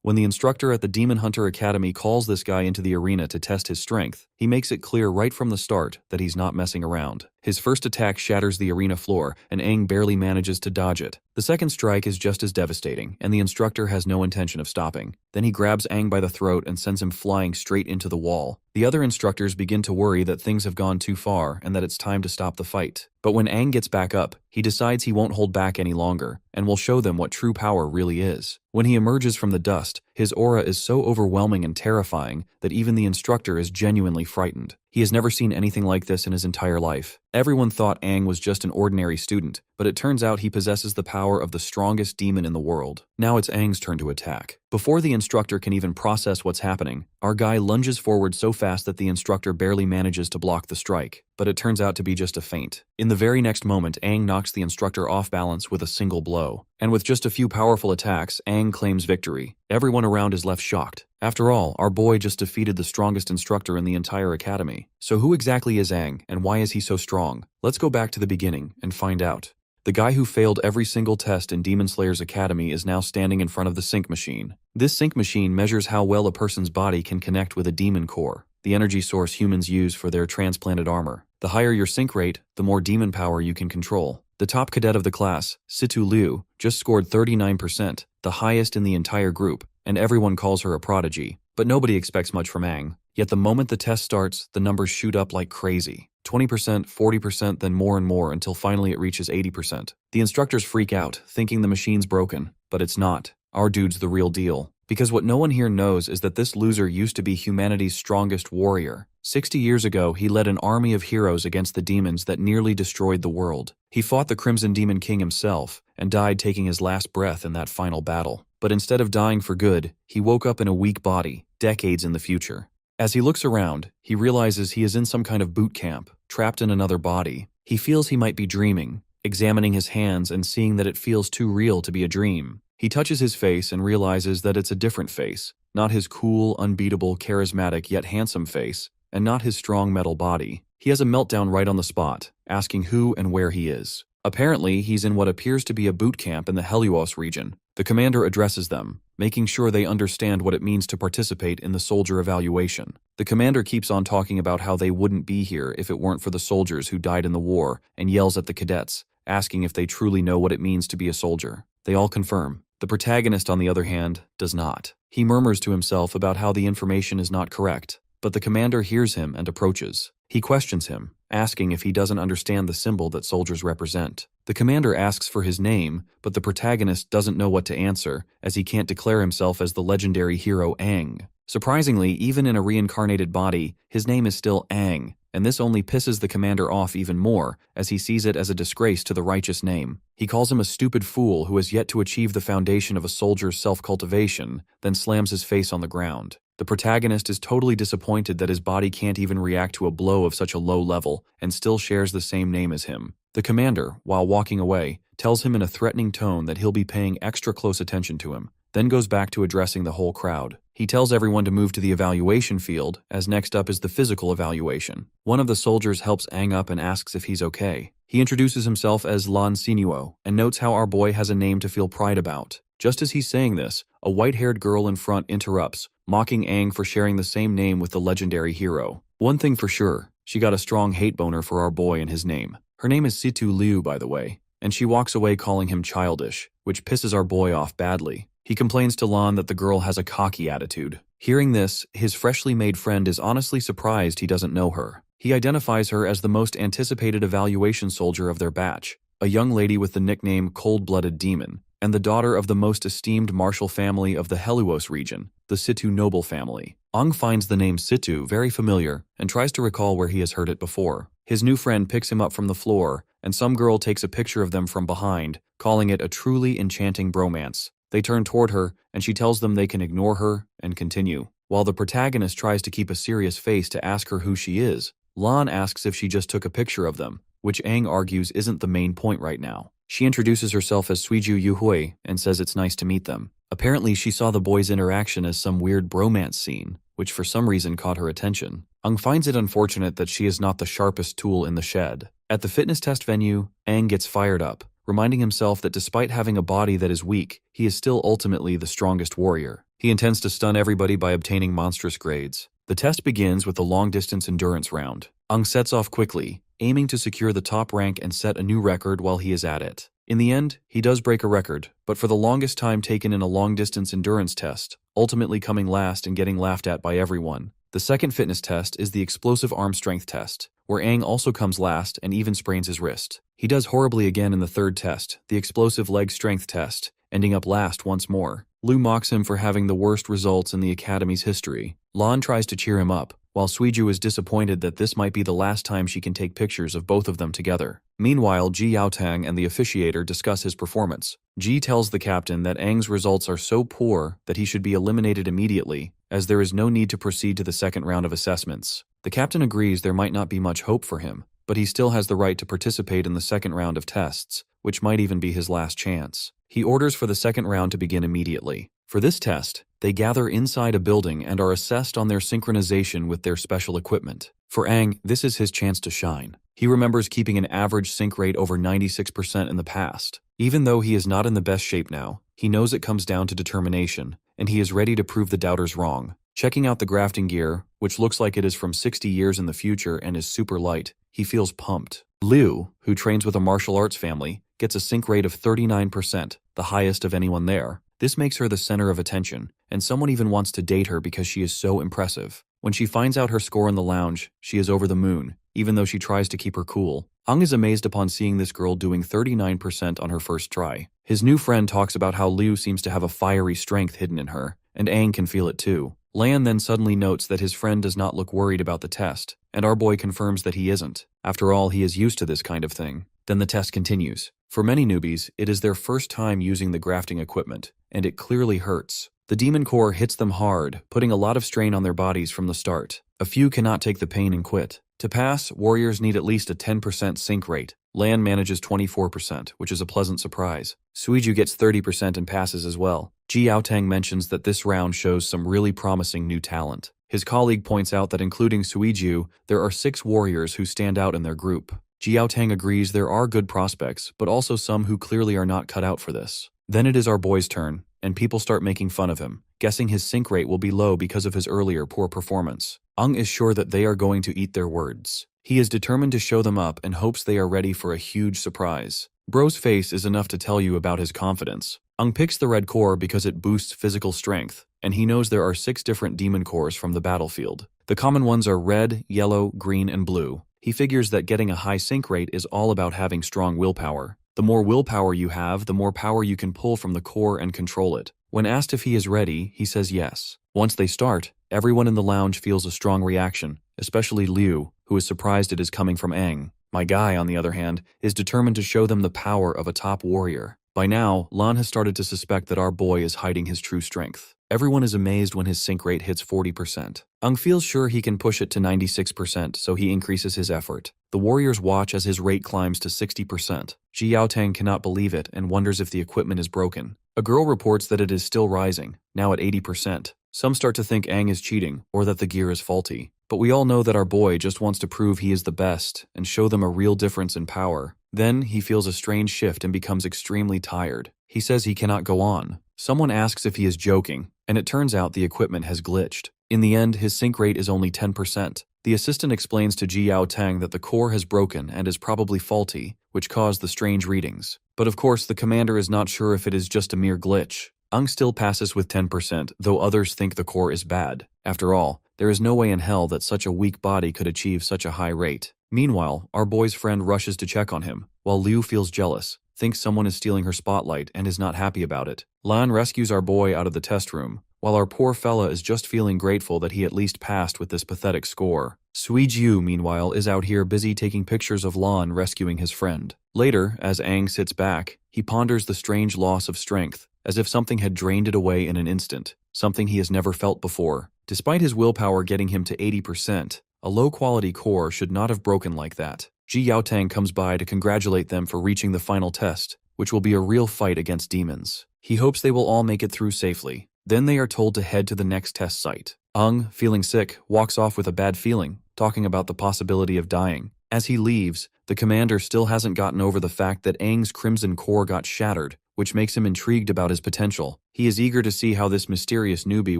When the instructor at the Demon Hunter Academy calls this guy into the arena to test his strength, he makes it clear right from the start that he's not messing around. His first attack shatters the arena floor, and Aang barely manages to dodge it. The second strike is just as devastating, and the instructor has no intention of stopping. Then he grabs Aang by the throat and sends him flying straight into the wall. The other instructors begin to worry that things have gone too far and that it's time to stop the fight. But when Aang gets back up, he decides he won't hold back any longer, and will show them what true power really is. When he emerges from the dust, his aura is so overwhelming and terrifying that even the instructor is genuinely frightened. He has never seen anything like this in his entire life. Everyone thought Aang was just an ordinary student, but it turns out he possesses the power of the strongest demon in the world. Now it's Aang's turn to attack. Before the instructor can even process what's happening, our guy lunges forward so fast that the instructor barely manages to block the strike, but it turns out to be just a feint. In the very next moment, Aang knocks the instructor off balance with a single blow. And with just a few powerful attacks, Aang claims victory. Everyone around is left shocked. After all, our boy just defeated the strongest instructor in the entire academy. So who exactly is Aang, and why is he so strong? Let's go back to the beginning and find out. The guy who failed every single test in Demon Slayer's academy is now standing in front of the sync machine. This sync machine measures how well a person's body can connect with a demon core, the energy source humans use for their transplanted armor. The higher your sync rate, the more demon power you can control. The top cadet of the class, Situ Liu, just scored 39%, the highest in the entire group, and everyone calls her a prodigy. But nobody expects much from Aang. Yet the moment the test starts, the numbers shoot up like crazy. 20%, 40%, then more and more until finally it reaches 80%. The instructors freak out, thinking the machine's broken, but it's not. Our dude's the real deal. Because what no one here knows is that this loser used to be humanity's strongest warrior. 60 years ago, he led an army of heroes against the demons that nearly destroyed the world. He fought the Crimson Demon King himself, and died taking his last breath in that final battle. But instead of dying for good, he woke up in a weak body, decades in the future. As he looks around, he realizes he is in some kind of boot camp, trapped in another body. He feels he might be dreaming, examining his hands and seeing that it feels too real to be a dream. He touches his face and realizes that it's a different face, not his cool, unbeatable, charismatic yet handsome face, and not his strong metal body. He has a meltdown right on the spot, asking who and where he is. Apparently, he's in what appears to be a boot camp in the Helios region. The commander addresses them, making sure they understand what it means to participate in the soldier evaluation. The commander keeps on talking about how they wouldn't be here if it weren't for the soldiers who died in the war, and yells at the cadets, asking if they truly know what it means to be a soldier. They all confirm. The protagonist, on the other hand, does not. He murmurs to himself about how the information is not correct, but the commander hears him and approaches. He questions him, asking if he doesn't understand the symbol that soldiers represent. The commander asks for his name, but the protagonist doesn't know what to answer, as he can't declare himself as the legendary hero Aang. Surprisingly, even in a reincarnated body, his name is still Aang, and this only pisses the commander off even more, as he sees it as a disgrace to the righteous name. He calls him a stupid fool who has yet to achieve the foundation of a soldier's self-cultivation, then slams his face on the ground. The protagonist is totally disappointed that his body can't even react to a blow of such a low level, and still shares the same name as him. The commander, while walking away, tells him in a threatening tone that he'll be paying extra close attention to him, then goes back to addressing the whole crowd. He tells everyone to move to the evaluation field, as next up is the physical evaluation. One of the soldiers helps Aang up and asks if he's okay. He introduces himself as Lan Sinuo, and notes how our boy has a name to feel pride about. Just as he's saying this, a white-haired girl in front interrupts, mocking Aang for sharing the same name with the legendary hero. One thing for sure, she got a strong hate boner for our boy and his name. Her name is Situ Liu, by the way, and she walks away calling him childish, which pisses our boy off badly. He complains to Lan that the girl has a cocky attitude. Hearing this, his freshly made friend is honestly surprised he doesn't know her. He identifies her as the most anticipated evaluation soldier of their batch, a young lady with the nickname Cold-Blooded Demon, and the daughter of the most esteemed martial family of the Helios region, the Situ noble family. Aang finds the name Situ very familiar and tries to recall where he has heard it before. His new friend picks him up from the floor, and some girl takes a picture of them from behind, calling it a truly enchanting bromance. They turn toward her, and she tells them they can ignore her and continue. While the protagonist tries to keep a serious face to ask her who she is, Lan asks if she just took a picture of them, which Aang argues isn't the main point right now. She introduces herself as Suiju Yuhui and says it's nice to meet them. Apparently, she saw the boys' interaction as some weird bromance scene, which for some reason caught her attention. Aang finds it unfortunate that she is not the sharpest tool in the shed. At the fitness test venue, Aang gets fired up, reminding himself that despite having a body that is weak, he is still ultimately the strongest warrior. He intends to stun everybody by obtaining monstrous grades. The test begins with the long-distance endurance round. Ung sets off quickly, aiming to secure the top rank and set a new record while he is at it. In the end, he does break a record, but for the longest time taken in a long-distance endurance test, ultimately coming last and getting laughed at by everyone. The second fitness test is the explosive arm strength test, where Aang also comes last and even sprains his wrist. He does horribly again in the third test, the explosive leg strength test, ending up last once more. Liu mocks him for having the worst results in the Academy's history. Lan tries to cheer him up, while Suiju is disappointed that this might be the last time she can take pictures of both of them together. Meanwhile, Ji Yaotang and the officiator discuss his performance. Ji tells the captain that Aang's results are so poor that he should be eliminated immediately, as there is no need to proceed to the second round of assessments. The captain agrees there might not be much hope for him, but he still has the right to participate in the second round of tests, which might even be his last chance. He orders for the second round to begin immediately. For this test, they gather inside a building and are assessed on their synchronization with their special equipment. For Aang, this is his chance to shine. He remembers keeping an average sync rate over 96% in the past. Even though he is not in the best shape now, he knows it comes down to determination, and he is ready to prove the doubters wrong. Checking out the grafting gear, which looks like it is from 60 years in the future and is super light, he feels pumped. Liu, who trains with a martial arts family, gets a sync rate of 39%, the highest of anyone there. This makes her the center of attention, and someone even wants to date her because she is so impressive. When she finds out her score in the lounge, she is over the moon, even though she tries to keep her cool. Ung is amazed upon seeing this girl doing 39% on her first try. His new friend talks about how Liu seems to have a fiery strength hidden in her, and Aang can feel it too. Lan then suddenly notes that his friend does not look worried about the test, and our boy confirms that he isn't. After all, he is used to this kind of thing. Then the test continues. For many newbies, it is their first time using the grafting equipment, and it clearly hurts. The demon core hits them hard, putting a lot of strain on their bodies from the start. A few cannot take the pain and quit. To pass, warriors need at least a 10% sync rate. Lan manages 24%, which is a pleasant surprise. Suiju gets 30% and passes as well. Ji Yaotang mentions that this round shows some really promising new talent. His colleague points out that including Suiju, there are 6 warriors who stand out in their group. Ji Yaotang agrees there are good prospects, but also some who clearly are not cut out for this. Then it is our boy's turn, and people start making fun of him, guessing his sync rate will be low because of his earlier poor performance. Ung is sure that they are going to eat their words. He is determined to show them up and hopes they are ready for a huge surprise. Bro's face is enough to tell you about his confidence. Ung picks the red core because it boosts physical strength, and he knows there are 6 different demon cores from the battlefield. The common ones are red, yellow, green, and blue. He figures that getting a high sync rate is all about having strong willpower. The more willpower you have, the more power you can pull from the core and control it. When asked if he is ready, he says yes. Once they start, everyone in the lounge feels a strong reaction, especially Liu, who is surprised it is coming from Aang. My guy, on the other hand, is determined to show them the power of a top warrior. By now, Lan has started to suspect that our boy is hiding his true strength. Everyone is amazed when his sync rate hits 40%. Ung feels sure he can push it to 96%, so he increases his effort. The warriors watch as his rate climbs to 60%. Ji Yaotang cannot believe it and wonders if the equipment is broken. A girl reports that it is still rising, now at 80%. Some start to think Aang is cheating, or that the gear is faulty. But we all know that our boy just wants to prove he is the best and show them a real difference in power. Then he feels a strange shift and becomes extremely tired. He says he cannot go on. Someone asks if he is joking, and it turns out the equipment has glitched. In the end, his sync rate is only 10%. The assistant explains to Ji Yaotang that the core has broken and is probably faulty, which caused the strange readings. But of course, the commander is not sure if it is just a mere glitch. Ung still passes with 10%, though others think the core is bad. After all, there is no way in hell that such a weak body could achieve such a high rate. Meanwhile, our boy's friend rushes to check on him, while Liu feels jealous, thinks someone is stealing her spotlight, and is not happy about it. Lan rescues our boy out of the test room, while our poor fella is just feeling grateful that he at least passed with this pathetic score. Suiju, meanwhile, is out here busy taking pictures of Lan rescuing his friend. Later, as Aang sits back, he ponders the strange loss of strength, as if something had drained it away in an instant, something he has never felt before. Despite his willpower getting him to 80%, a low-quality core should not have broken like that. Ji Yaotang comes by to congratulate them for reaching the final test, which will be a real fight against demons. He hopes they will all make it through safely. Then they are told to head to the next test site. Ung, feeling sick, walks off with a bad feeling, talking about the possibility of dying. As he leaves, the commander still hasn't gotten over the fact that Aang's crimson core got shattered, which makes him intrigued about his potential. He is eager to see how this mysterious newbie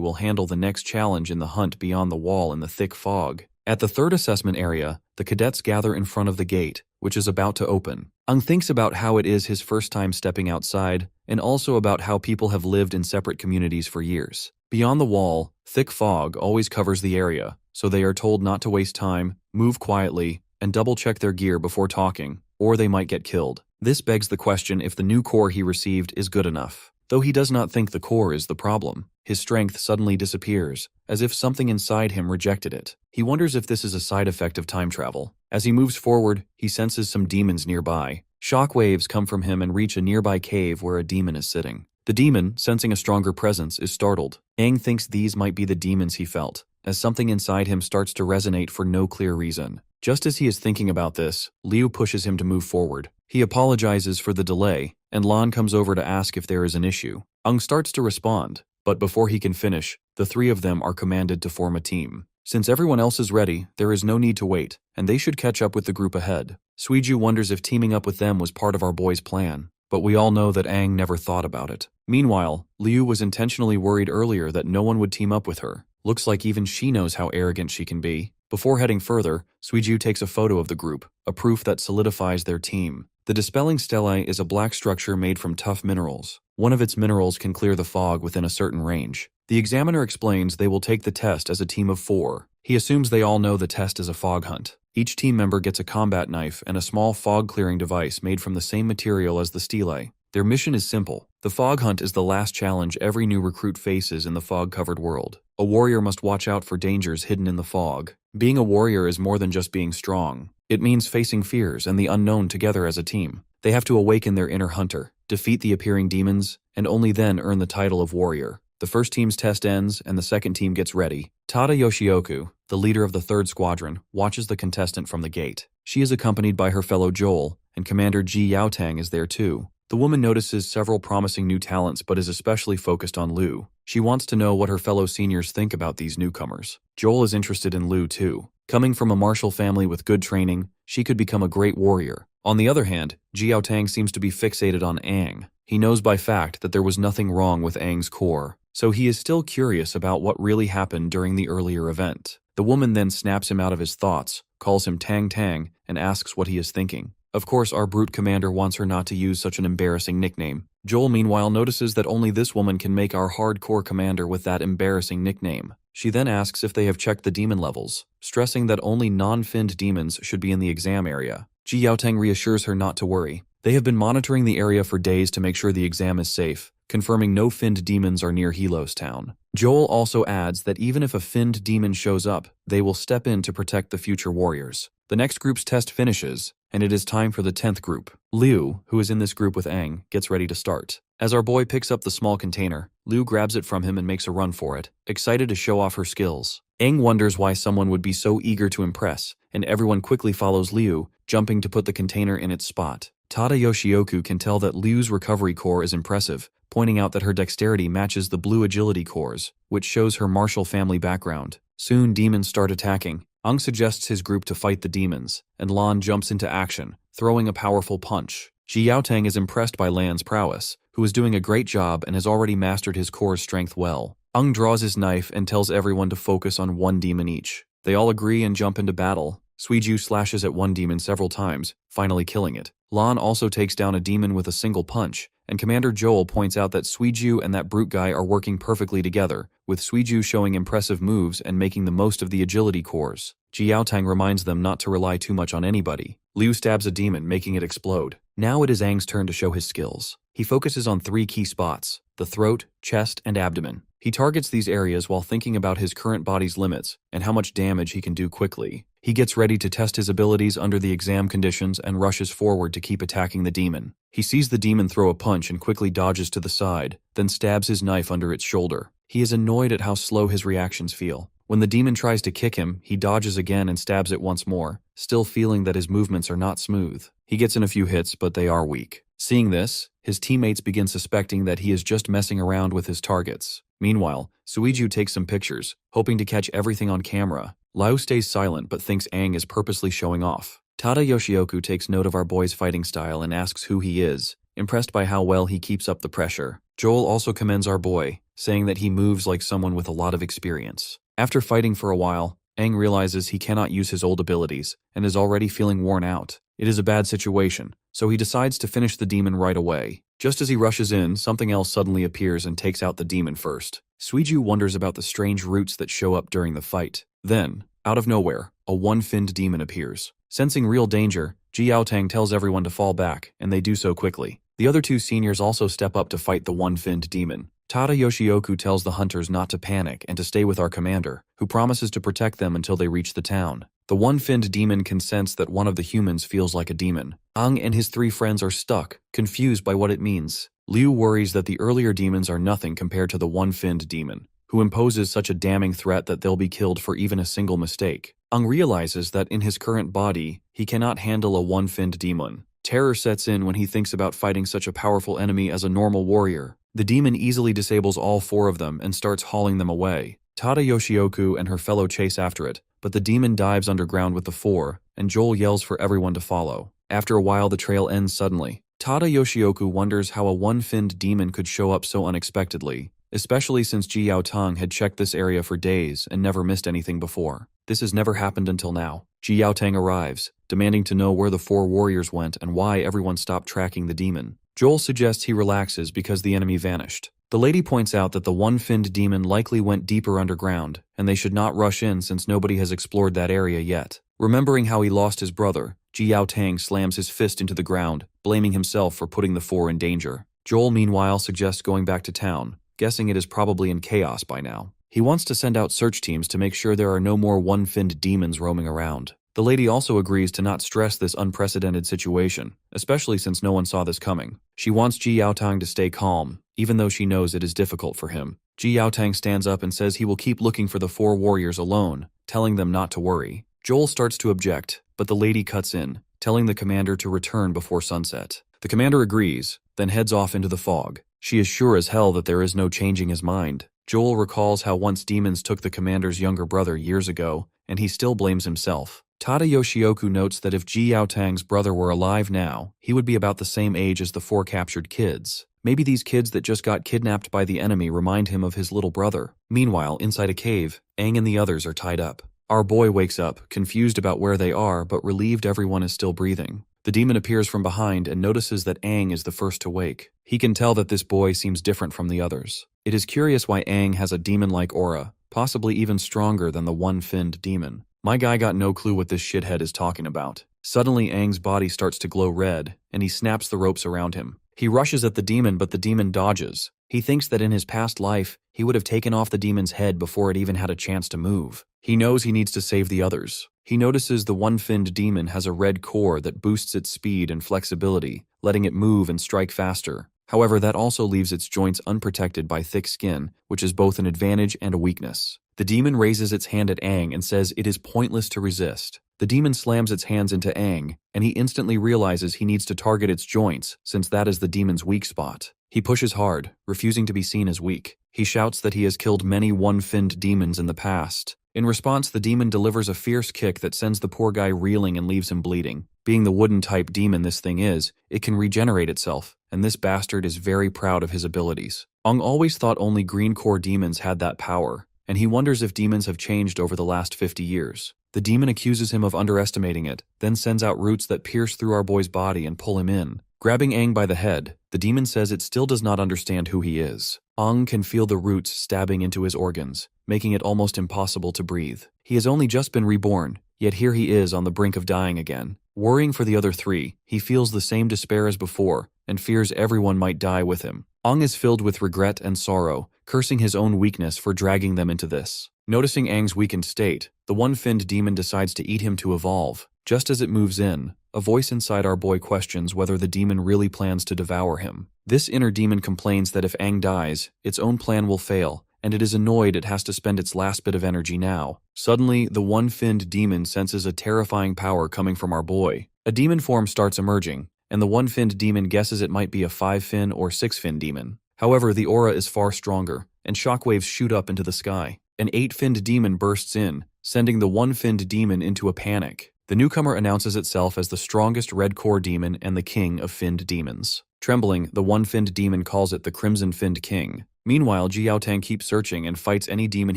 will handle the next challenge in the hunt beyond the wall in the thick fog. At the third assessment area, the cadets gather in front of the gate, which is about to open. Ung thinks about how it is his first time stepping outside, and also about how people have lived in separate communities for years. Beyond the wall, thick fog always covers the area, so they are told not to waste time, move quietly, and double-check their gear before talking, or they might get killed. This begs the question if the new core he received is good enough. Though he does not think the core is the problem, his strength suddenly disappears, as if something inside him rejected it. He wonders if this is a side effect of time travel. As he moves forward, he senses some demons nearby. Shock waves come from him and reach a nearby cave where a demon is sitting. The demon, sensing a stronger presence, is startled. Aang thinks these might be the demons he felt, as something inside him starts to resonate for no clear reason. Just as he is thinking about this, Liu pushes him to move forward. He apologizes for the delay, and Lan comes over to ask if there is an issue. Ung starts to respond, but before he can finish, the three of them are commanded to form a team. Since everyone else is ready, there is no need to wait, and they should catch up with the group ahead. Suiju wonders if teaming up with them was part of our boy's plan, but we all know that Aang never thought about it. Meanwhile, Liu was intentionally worried earlier that no one would team up with her. Looks like even she knows how arrogant she can be. Before heading further, Suiju takes a photo of the group, a proof that solidifies their team. The Dispelling Stellae is a black structure made from tough minerals. One of its minerals can clear the fog within a certain range. The examiner explains they will take the test as a team of 4. He assumes they all know the test is a fog hunt. Each team member gets a combat knife and a small fog-clearing device made from the same material as the stelae. Their mission is simple. The fog hunt is the last challenge every new recruit faces in the fog-covered world. A warrior must watch out for dangers hidden in the fog. Being a warrior is more than just being strong. It means facing fears and the unknown together as a team. They have to awaken their inner hunter, defeat the appearing demons, and only then earn the title of warrior. The first team's test ends, and the second team gets ready. Tada Yoshioku, the leader of the 3rd Squadron, watches the contestant from the gate. She is accompanied by her fellow Joel, and Commander Ji Yaotang is there too. The woman notices several promising new talents but is especially focused on Liu. She wants to know what her fellow seniors think about these newcomers. Joel is interested in Liu too. Coming from a martial family with good training, she could become a great warrior. On the other hand, Ji Yaotang seems to be fixated on Aang. He knows by fact that there was nothing wrong with Aang's core, so he is still curious about what really happened during the earlier event. The woman then snaps him out of his thoughts, calls him Tang Tang, and asks what he is thinking. Of course, our brute commander wants her not to use such an embarrassing nickname. Joel meanwhile notices that only this woman can make our hardcore commander with that embarrassing nickname. She then asks if they have checked the demon levels, stressing that only non-finned demons should be in the exam area. Ji Yaotang reassures her not to worry. They have been monitoring the area for days to make sure the exam is safe, confirming no finned demons are near Helos Town. Joel also adds that even if a finned demon shows up, they will step in to protect the future warriors. The next group's test finishes, and it is time for the 10th group. Liu, who is in this group with Aang, gets ready to start. As our boy picks up the small container, Liu grabs it from him and makes a run for it, excited to show off her skills. Aang wonders why someone would be so eager to impress, and everyone quickly follows Liu, jumping to put the container in its spot. Tada Yoshioku can tell that Liu's recovery core is impressive, pointing out that her dexterity matches the blue agility cores, which shows her martial family background. Soon demons start attacking. Aang suggests his group to fight the demons, and Lan jumps into action, throwing a powerful punch. Ji Yaotang is impressed by Lan's prowess, who is doing a great job and has already mastered his core's strength well. Aang draws his knife and tells everyone to focus on one demon each. They all agree and jump into battle. Suiju slashes at one demon several times, finally killing it. Lan also takes down a demon with a single punch, and Commander Joel points out that Suiju and that brute guy are working perfectly together, with Suiju showing impressive moves and making the most of the agility cores. Ji Yaotang reminds them not to rely too much on anybody. Liu stabs a demon, making it explode. Now it is Aang's turn to show his skills. He focuses on 3 key spots: the throat, chest, and abdomen. He targets these areas while thinking about his current body's limits and how much damage he can do quickly. He gets ready to test his abilities under the exam conditions and rushes forward to keep attacking the demon. He sees the demon throw a punch and quickly dodges to the side, then stabs his knife under its shoulder. He is annoyed at how slow his reactions feel. When the demon tries to kick him, he dodges again and stabs it once more, still feeling that his movements are not smooth. He gets in a few hits, but they are weak. Seeing this, his teammates begin suspecting that he is just messing around with his targets. Meanwhile, Suiju takes some pictures, hoping to catch everything on camera. Liu stays silent but thinks Aang is purposely showing off. Tada Yoshioku takes note of our boy's fighting style and asks who he is. impressed by how well he keeps up the pressure. Joel also commends our boy, saying that he moves like someone with a lot of experience. After fighting for a while, Aang realizes he cannot use his old abilities and is already feeling worn out. It is a bad situation, so he decides to finish the demon right away. Just as he rushes in, something else suddenly appears and takes out the demon first. Suiju wonders about the strange roots that show up during the fight. Then, out of nowhere, a one-finned demon appears. Sensing real danger, Ji Yaotang tells everyone to fall back, and they do so quickly. The other two seniors also step up to fight the one-finned demon. Tada Yoshioku tells the hunters not to panic and to stay with our commander, who promises to protect them until they reach the town. The one-finned demon can sense that one of the humans feels like a demon. Aang and his three friends are stuck, confused by what it means. Liu worries that the earlier demons are nothing compared to the one-finned demon, who imposes such a damning threat that they'll be killed for even a single mistake. Aang realizes that in his current body, he cannot handle a one-finned demon. Terror sets in when he thinks about fighting such a powerful enemy as a normal warrior. The demon easily disables all four of them and starts hauling them away. Tada Yoshioku and her fellow chase after it, but the demon dives underground with the four, and Joel yells for everyone to follow. After a while, the trail ends suddenly. Tada Yoshioku wonders how a one-finned demon could show up so unexpectedly, especially since Ji Yaotang had checked this area for days and never missed anything before. This has never happened until now. Ji Yaotang arrives, demanding to know where the four warriors went and why everyone stopped tracking the demon. Joel suggests he relaxes because the enemy vanished. The lady points out that the one-finned demon likely went deeper underground, and they should not rush in since nobody has explored that area yet. Remembering how he lost his brother, Ji Yaotang slams his fist into the ground, blaming himself for putting the four in danger. Joel meanwhile suggests going back to town, guessing it is probably in chaos by now. He wants to send out search teams to make sure there are no more one-finned demons roaming around. The lady also agrees to not stress this unprecedented situation, especially since no one saw this coming. She wants Ji Yaotang to stay calm, even though she knows it is difficult for him. Ji Yaotang stands up and says he will keep looking for the four warriors alone, telling them not to worry. Joel starts to object, but the lady cuts in, telling the commander to return before sunset. The commander agrees, then heads off into the fog. She is sure as hell that there is no changing his mind. Joel recalls how once demons took the commander's younger brother years ago, and he still blames himself. Tada Yoshioku notes that if Ji Yaotang's brother were alive now, he would be about the same age as the four captured kids. Maybe these kids that just got kidnapped by the enemy remind him of his little brother. Meanwhile, inside a cave, Aang and the others are tied up. Our boy wakes up, confused about where they are, but relieved everyone is still breathing. The demon appears from behind and notices that Aang is the first to wake. He can tell that this boy seems different from the others. It is curious why Aang has a demon-like aura, possibly even stronger than the one-finned demon. My guy got no clue what this shithead is talking about. Suddenly Aang's body starts to glow red, and he snaps the ropes around him. He rushes at the demon, but the demon dodges. He thinks that in his past life, he would have taken off the demon's head before it even had a chance to move. He knows he needs to save the others. He notices the one-finned demon has a red core that boosts its speed and flexibility, letting it move and strike faster. However, that also leaves its joints unprotected by thick skin, which is both an advantage and a weakness. The demon raises its hand at Aang and says it is pointless to resist. The demon slams its hands into Aang, and he instantly realizes he needs to target its joints, since that is the demon's weak spot. He pushes hard, refusing to be seen as weak. He shouts that he has killed many one-finned demons in the past. In response, the demon delivers a fierce kick that sends the poor guy reeling and leaves him bleeding. Being the wooden-type demon this thing is, it can regenerate itself, and this bastard is very proud of his abilities. Aang always thought only green core demons had that power, and he wonders if demons have changed over the last 50 years. The demon accuses him of underestimating it, then sends out roots that pierce through our boy's body and pull him in. Grabbing Aang by the head, the demon says it still does not understand who he is. Aang can feel the roots stabbing into his organs, making it almost impossible to breathe. He has only just been reborn, yet here he is on the brink of dying again. Worrying for the other three, he feels the same despair as before, and fears everyone might die with him. Aang is filled with regret and sorrow, cursing his own weakness for dragging them into this. Noticing Aang's weakened state, the one-finned demon decides to eat him to evolve. Just as it moves in, a voice inside our boy questions whether the demon really plans to devour him. This inner demon complains that if Aang dies, its own plan will fail, and it is annoyed it has to spend its last bit of energy now. Suddenly, the one-finned demon senses a terrifying power coming from our boy. A demon form starts emerging, and the one-finned demon guesses it might be a 5-fin or 6-fin demon. However, the aura is far stronger, and shockwaves shoot up into the sky. An 8-finned demon bursts in, sending the one-finned demon into a panic. The newcomer announces itself as the strongest red core demon and the king of finned demons. Trembling, the one-finned demon calls it the Crimson Finned King. Meanwhile, Jiaotang keeps searching and fights any demon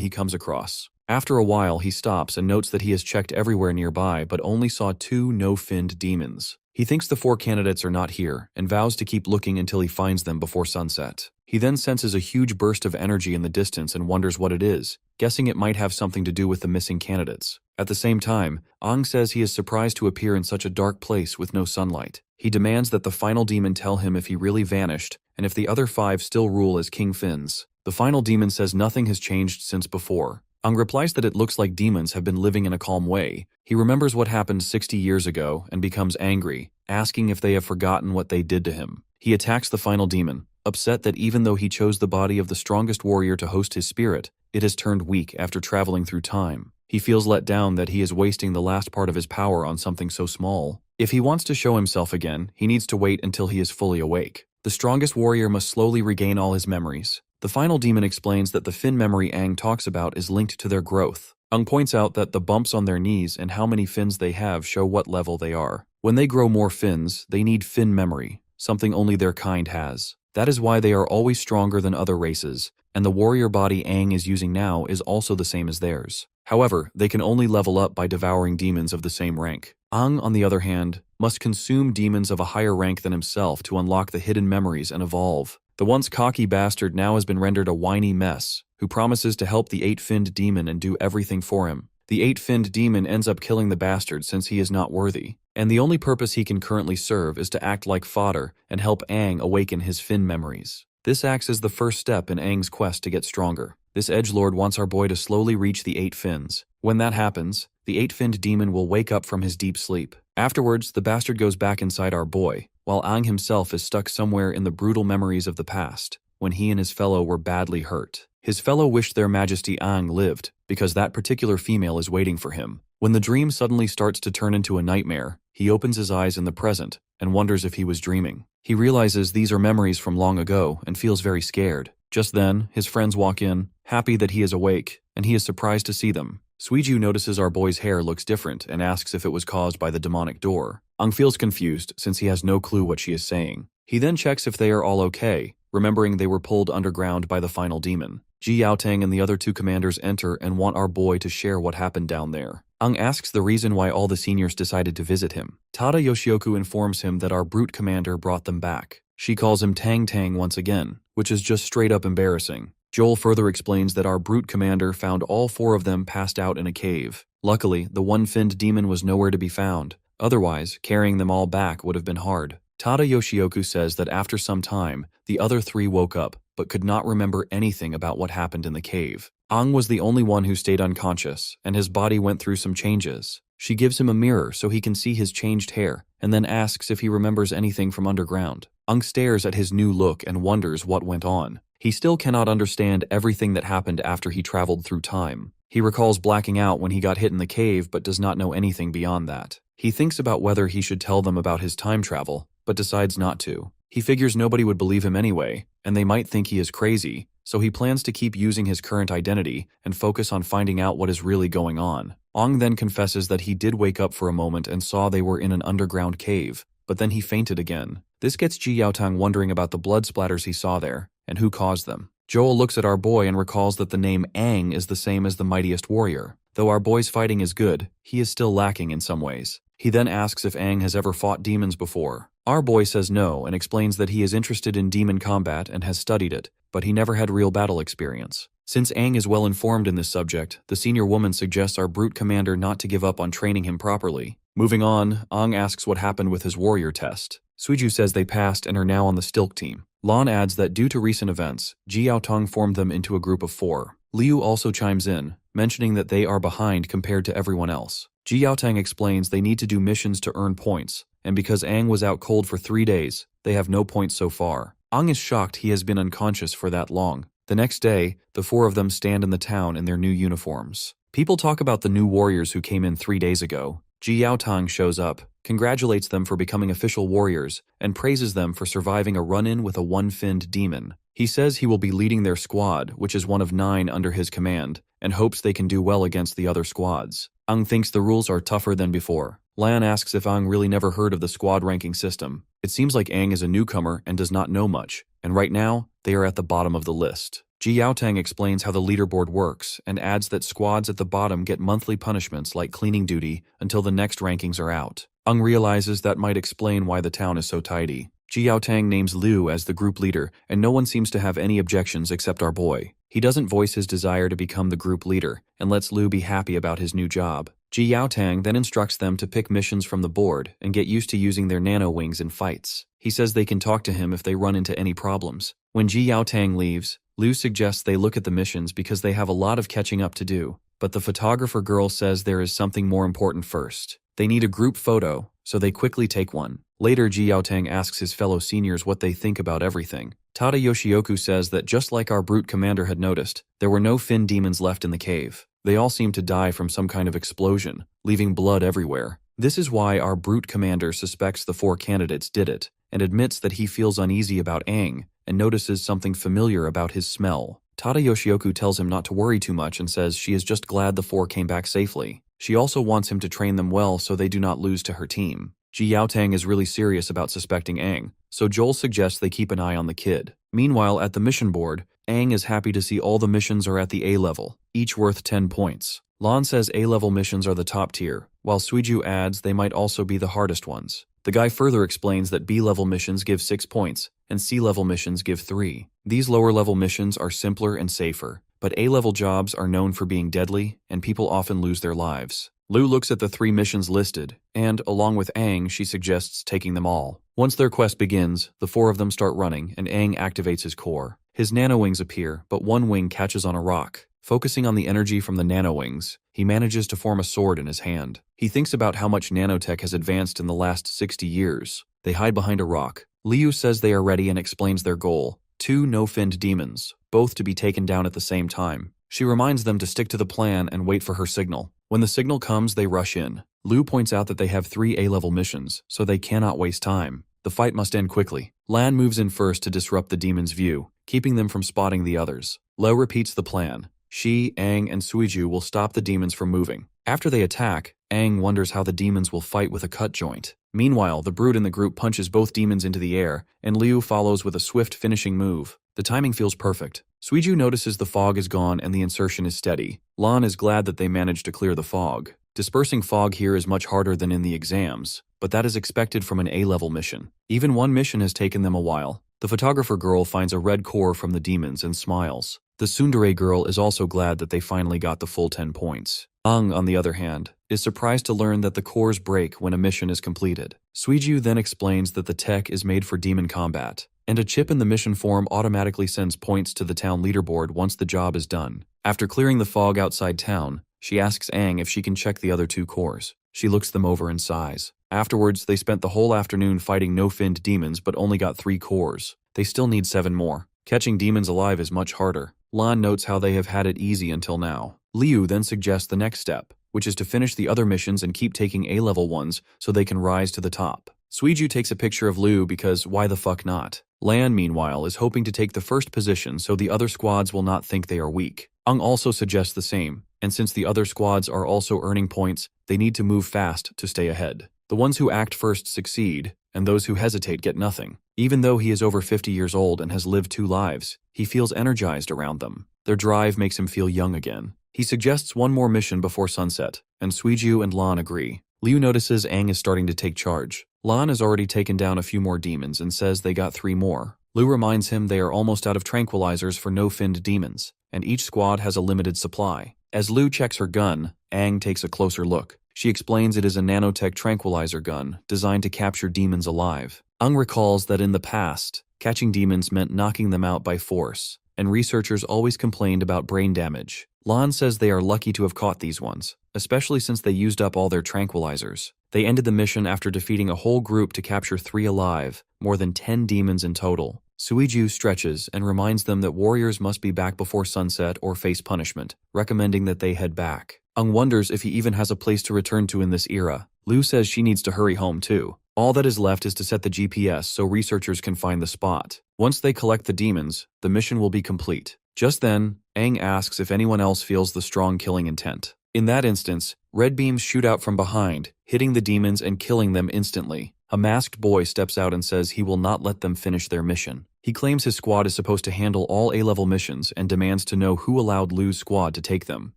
he comes across. After a while, he stops and notes that he has checked everywhere nearby but only saw 2 no-finned demons. He thinks the 4 candidates are not here and vows to keep looking until he finds them before sunset. He then senses a huge burst of energy in the distance and wonders what it is, guessing it might have something to do with the missing candidates. At the same time, Ang says he is surprised to appear in such a dark place with no sunlight. He demands that the final demon tell him if he really vanished and if the other 5 still rule as King Finns. The final demon says nothing has changed since before. Ang replies that it looks like demons have been living in a calm way. He remembers what happened 60 years ago and becomes angry, asking if they have forgotten what they did to him. He attacks the final demon, upset that even though he chose the body of the strongest warrior to host his spirit, it has turned weak after traveling through time. He feels let down that he is wasting the last part of his power on something so small. If he wants to show himself again, he needs to wait until he is fully awake. The strongest warrior must slowly regain all his memories. The final demon explains that the fin memory Ang talks about is linked to their growth. Ang points out that the bumps on their knees and how many fins they have show what level they are. When they grow more fins, they need fin memory, something only their kind has. That is why they are always stronger than other races, and the warrior body Ang is using now is also the same as theirs. However, they can only level up by devouring demons of the same rank. Ang, on the other hand, must consume demons of a higher rank than himself to unlock the hidden memories and evolve. The once cocky bastard now has been rendered a whiny mess, who promises to help the 8-finned demon and do everything for him. The 8-finned demon ends up killing the bastard since he is not worthy, and the only purpose he can currently serve is to act like fodder and help Ang awaken his fin memories. This acts as the first step in Ang's quest to get stronger. This edgelord wants our boy to slowly reach the 8 fins. When that happens, the 8-finned demon will wake up from his deep sleep. Afterwards, the bastard goes back inside our boy, while Ang himself is stuck somewhere in the brutal memories of the past, when he and his fellow were badly hurt. His fellow wished their majesty Ang lived, because that particular female is waiting for him. When the dream suddenly starts to turn into a nightmare, he opens his eyes in the present and wonders if he was dreaming. He realizes these are memories from long ago and feels very scared. Just then, his friends walk in, happy that he is awake, and he is surprised to see them. Suiju notices our boy's hair looks different and asks if it was caused by the demonic door. Ang feels confused since he has no clue what she is saying. He then checks if they are all okay, remembering they were pulled underground by the final demon. Ji Yaotang and the other 2 commanders enter and want our boy to share what happened down there. Ang asks the reason why all the seniors decided to visit him. Tada Yoshioku informs him that our brute commander brought them back. She calls him Tang Tang once again, which is just straight up embarrassing. Joel further explains that our brute commander found all 4 of them passed out in a cave. Luckily, the one-finned demon was nowhere to be found. Otherwise, carrying them all back would have been hard. Tada Yoshioku says that after some time, the other 3 woke up, but could not remember anything about what happened in the cave. Ang was the only one who stayed unconscious, and his body went through some changes. She gives him a mirror so he can see his changed hair, and then asks if he remembers anything from underground. Ang stares at his new look and wonders what went on. He still cannot understand everything that happened after he traveled through time. He recalls blacking out when he got hit in the cave but does not know anything beyond that. He thinks about whether he should tell them about his time travel, but decides not to. He figures nobody would believe him anyway, and they might think he is crazy, so he plans to keep using his current identity and focus on finding out what is really going on. Ang then confesses that he did wake up for a moment and saw they were in an underground cave, but then he fainted again. This gets Ji Yaotang wondering about the blood splatters he saw there, and who caused them. Joel looks at our boy and recalls that the name Ang is the same as the mightiest warrior. Though our boy's fighting is good, he is still lacking in some ways. He then asks if Ang has ever fought demons before. Our boy says no and explains that he is interested in demon combat and has studied it, but he never had real battle experience. Since Ang is well informed in this subject, the senior woman suggests our brute commander not to give up on training him properly. Moving on, Ang asks what happened with his warrior test. Suiju says they passed and are now on the Stilk team. Lan adds that due to recent events, Ji Yaotang formed them into a group of 4. Liu also chimes in, mentioning that they are behind compared to everyone else. Ji Yaotang explains they need to do missions to earn points, and because Ang was out cold for 3 days, they have no points so far. Ang is shocked he has been unconscious for that long. The next day, the 4 of them stand in the town in their new uniforms. People talk about the new warriors who came in 3 days ago. Ji Yaotang shows up, congratulates them for becoming official warriors, and praises them for surviving a run-in with a one-finned demon. He says he will be leading their squad, which is one of 9 under his command, and hopes they can do well against the other squads. Ang thinks the rules are tougher than before. Lan asks if Ang really never heard of the squad ranking system. It seems like Ang is a newcomer and does not know much, and right now, they are at the bottom of the list. Ji Yaotang explains how the leaderboard works and adds that squads at the bottom get monthly punishments like cleaning duty until the next rankings are out. Ang realizes that might explain why the town is so tidy. Ji Yaotang names Liu as the group leader, and no one seems to have any objections except our boy. He doesn't voice his desire to become the group leader and lets Liu be happy about his new job. Ji Yaotang then instructs them to pick missions from the board and get used to using their nano wings in fights. He says they can talk to him if they run into any problems. When Ji Yaotang leaves, Liu suggests they look at the missions because they have a lot of catching up to do, but the photographer girl says there is something more important first. They need a group photo, so they quickly take one. Later, Ji Yaotang asks his fellow seniors what they think about everything. Tada Yoshioku says that just like our brute commander had noticed, there were no fin demons left in the cave. They all seemed to die from some kind of explosion, leaving blood everywhere. This is why our brute commander suspects the 4 candidates did it, and admits that he feels uneasy about Aang, and notices something familiar about his smell. Tada Yoshioku tells him not to worry too much and says she is just glad the 4 came back safely. She also wants him to train them well so they do not lose to her team. Ji Yaotang is really serious about suspecting Aang, so Joel suggests they keep an eye on the kid. Meanwhile, at the mission board, Aang is happy to see all the missions are at the A level, each worth 10 points. Lan says A-level missions are the top tier, while Suiju adds they might also be the hardest ones. The guy further explains that B-level missions give 6 points, and C-level missions give 3. These lower-level missions are simpler and safer, but A-level jobs are known for being deadly, and people often lose their lives. Liu looks at the 3 missions listed, and, along with Aang, she suggests taking them all. Once their quest begins, the 4 of them start running, and Aang activates his core. His nano-wings appear, but one wing catches on a rock. Focusing on the energy from the nano-wings, he manages to form a sword in his hand. He thinks about how much nanotech has advanced in the last 60 years. They hide behind a rock. Liu says they are ready and explains their goal. 2 no-finned demons, both to be taken down at the same time. She reminds them to stick to the plan and wait for her signal. When the signal comes, they rush in. Liu points out that they have 3 A-level missions, so they cannot waste time. The fight must end quickly. Lan moves in first to disrupt the demons' view, keeping them from spotting the others. Liu repeats the plan. She, Aang, and Suiju will stop the demons from moving. After they attack, Aang wonders how the demons will fight with a cut joint. Meanwhile, the brute in the group punches both demons into the air, and Liu follows with a swift finishing move. The timing feels perfect. Suiju notices the fog is gone and the insertion is steady. Lan is glad that they managed to clear the fog. Dispersing fog here is much harder than in the exams, but that is expected from an A-level mission. Even one mission has taken them a while. The photographer girl finds a red core from the demons and smiles. The tsundere girl is also glad that they finally got the full 10 points. Aang, on the other hand, is surprised to learn that the cores break when a mission is completed. Suiju then explains that the tech is made for demon combat, and a chip in the mission form automatically sends points to the town leaderboard once the job is done. After clearing the fog outside town, she asks Aang if she can check the other 2 cores. She looks them over and sighs. Afterwards, they spent the whole afternoon fighting no-finned demons but only got 3 cores. They still need 7 more. Catching demons alive is much harder. Lan notes how they have had it easy until now. Liu then suggests the next step, which is to finish the other missions and keep taking A-level ones so they can rise to the top. Suiju takes a picture of Liu because why the fuck not? Lan, meanwhile, is hoping to take the first position so the other squads will not think they are weak. Aang also suggests the same, and since the other squads are also earning points, they need to move fast to stay ahead. The ones who act first succeed, and those who hesitate get nothing. Even though he is over 50 years old and has lived 2 lives, he feels energized around them. Their drive makes him feel young again. He suggests one more mission before sunset, and Suiju and Lan agree. Liu notices Aang is starting to take charge. Lan has already taken down a few more demons and says they got 3 more. Liu reminds him they are almost out of tranquilizers for no-finned demons, and each squad has a limited supply. As Liu checks her gun, Aang takes a closer look. She explains it is a nanotech tranquilizer gun designed to capture demons alive. Aang recalls that in the past, catching demons meant knocking them out by force, and researchers always complained about brain damage. Lan says they are lucky to have caught these ones, especially since they used up all their tranquilizers. They ended the mission after defeating a whole group to capture 3 alive, more than 10 demons in total. Suiju stretches and reminds them that warriors must be back before sunset or face punishment, recommending that they head back. Aang wonders if he even has a place to return to in this era. Liu says she needs to hurry home too. All that is left is to set the GPS so researchers can find the spot. Once they collect the demons, the mission will be complete. Just then, Aang asks if anyone else feels the strong killing intent. In that instance, red beams shoot out from behind, hitting the demons and killing them instantly. A masked boy steps out and says he will not let them finish their mission. He claims his squad is supposed to handle all A-level missions and demands to know who allowed Lu's squad to take them.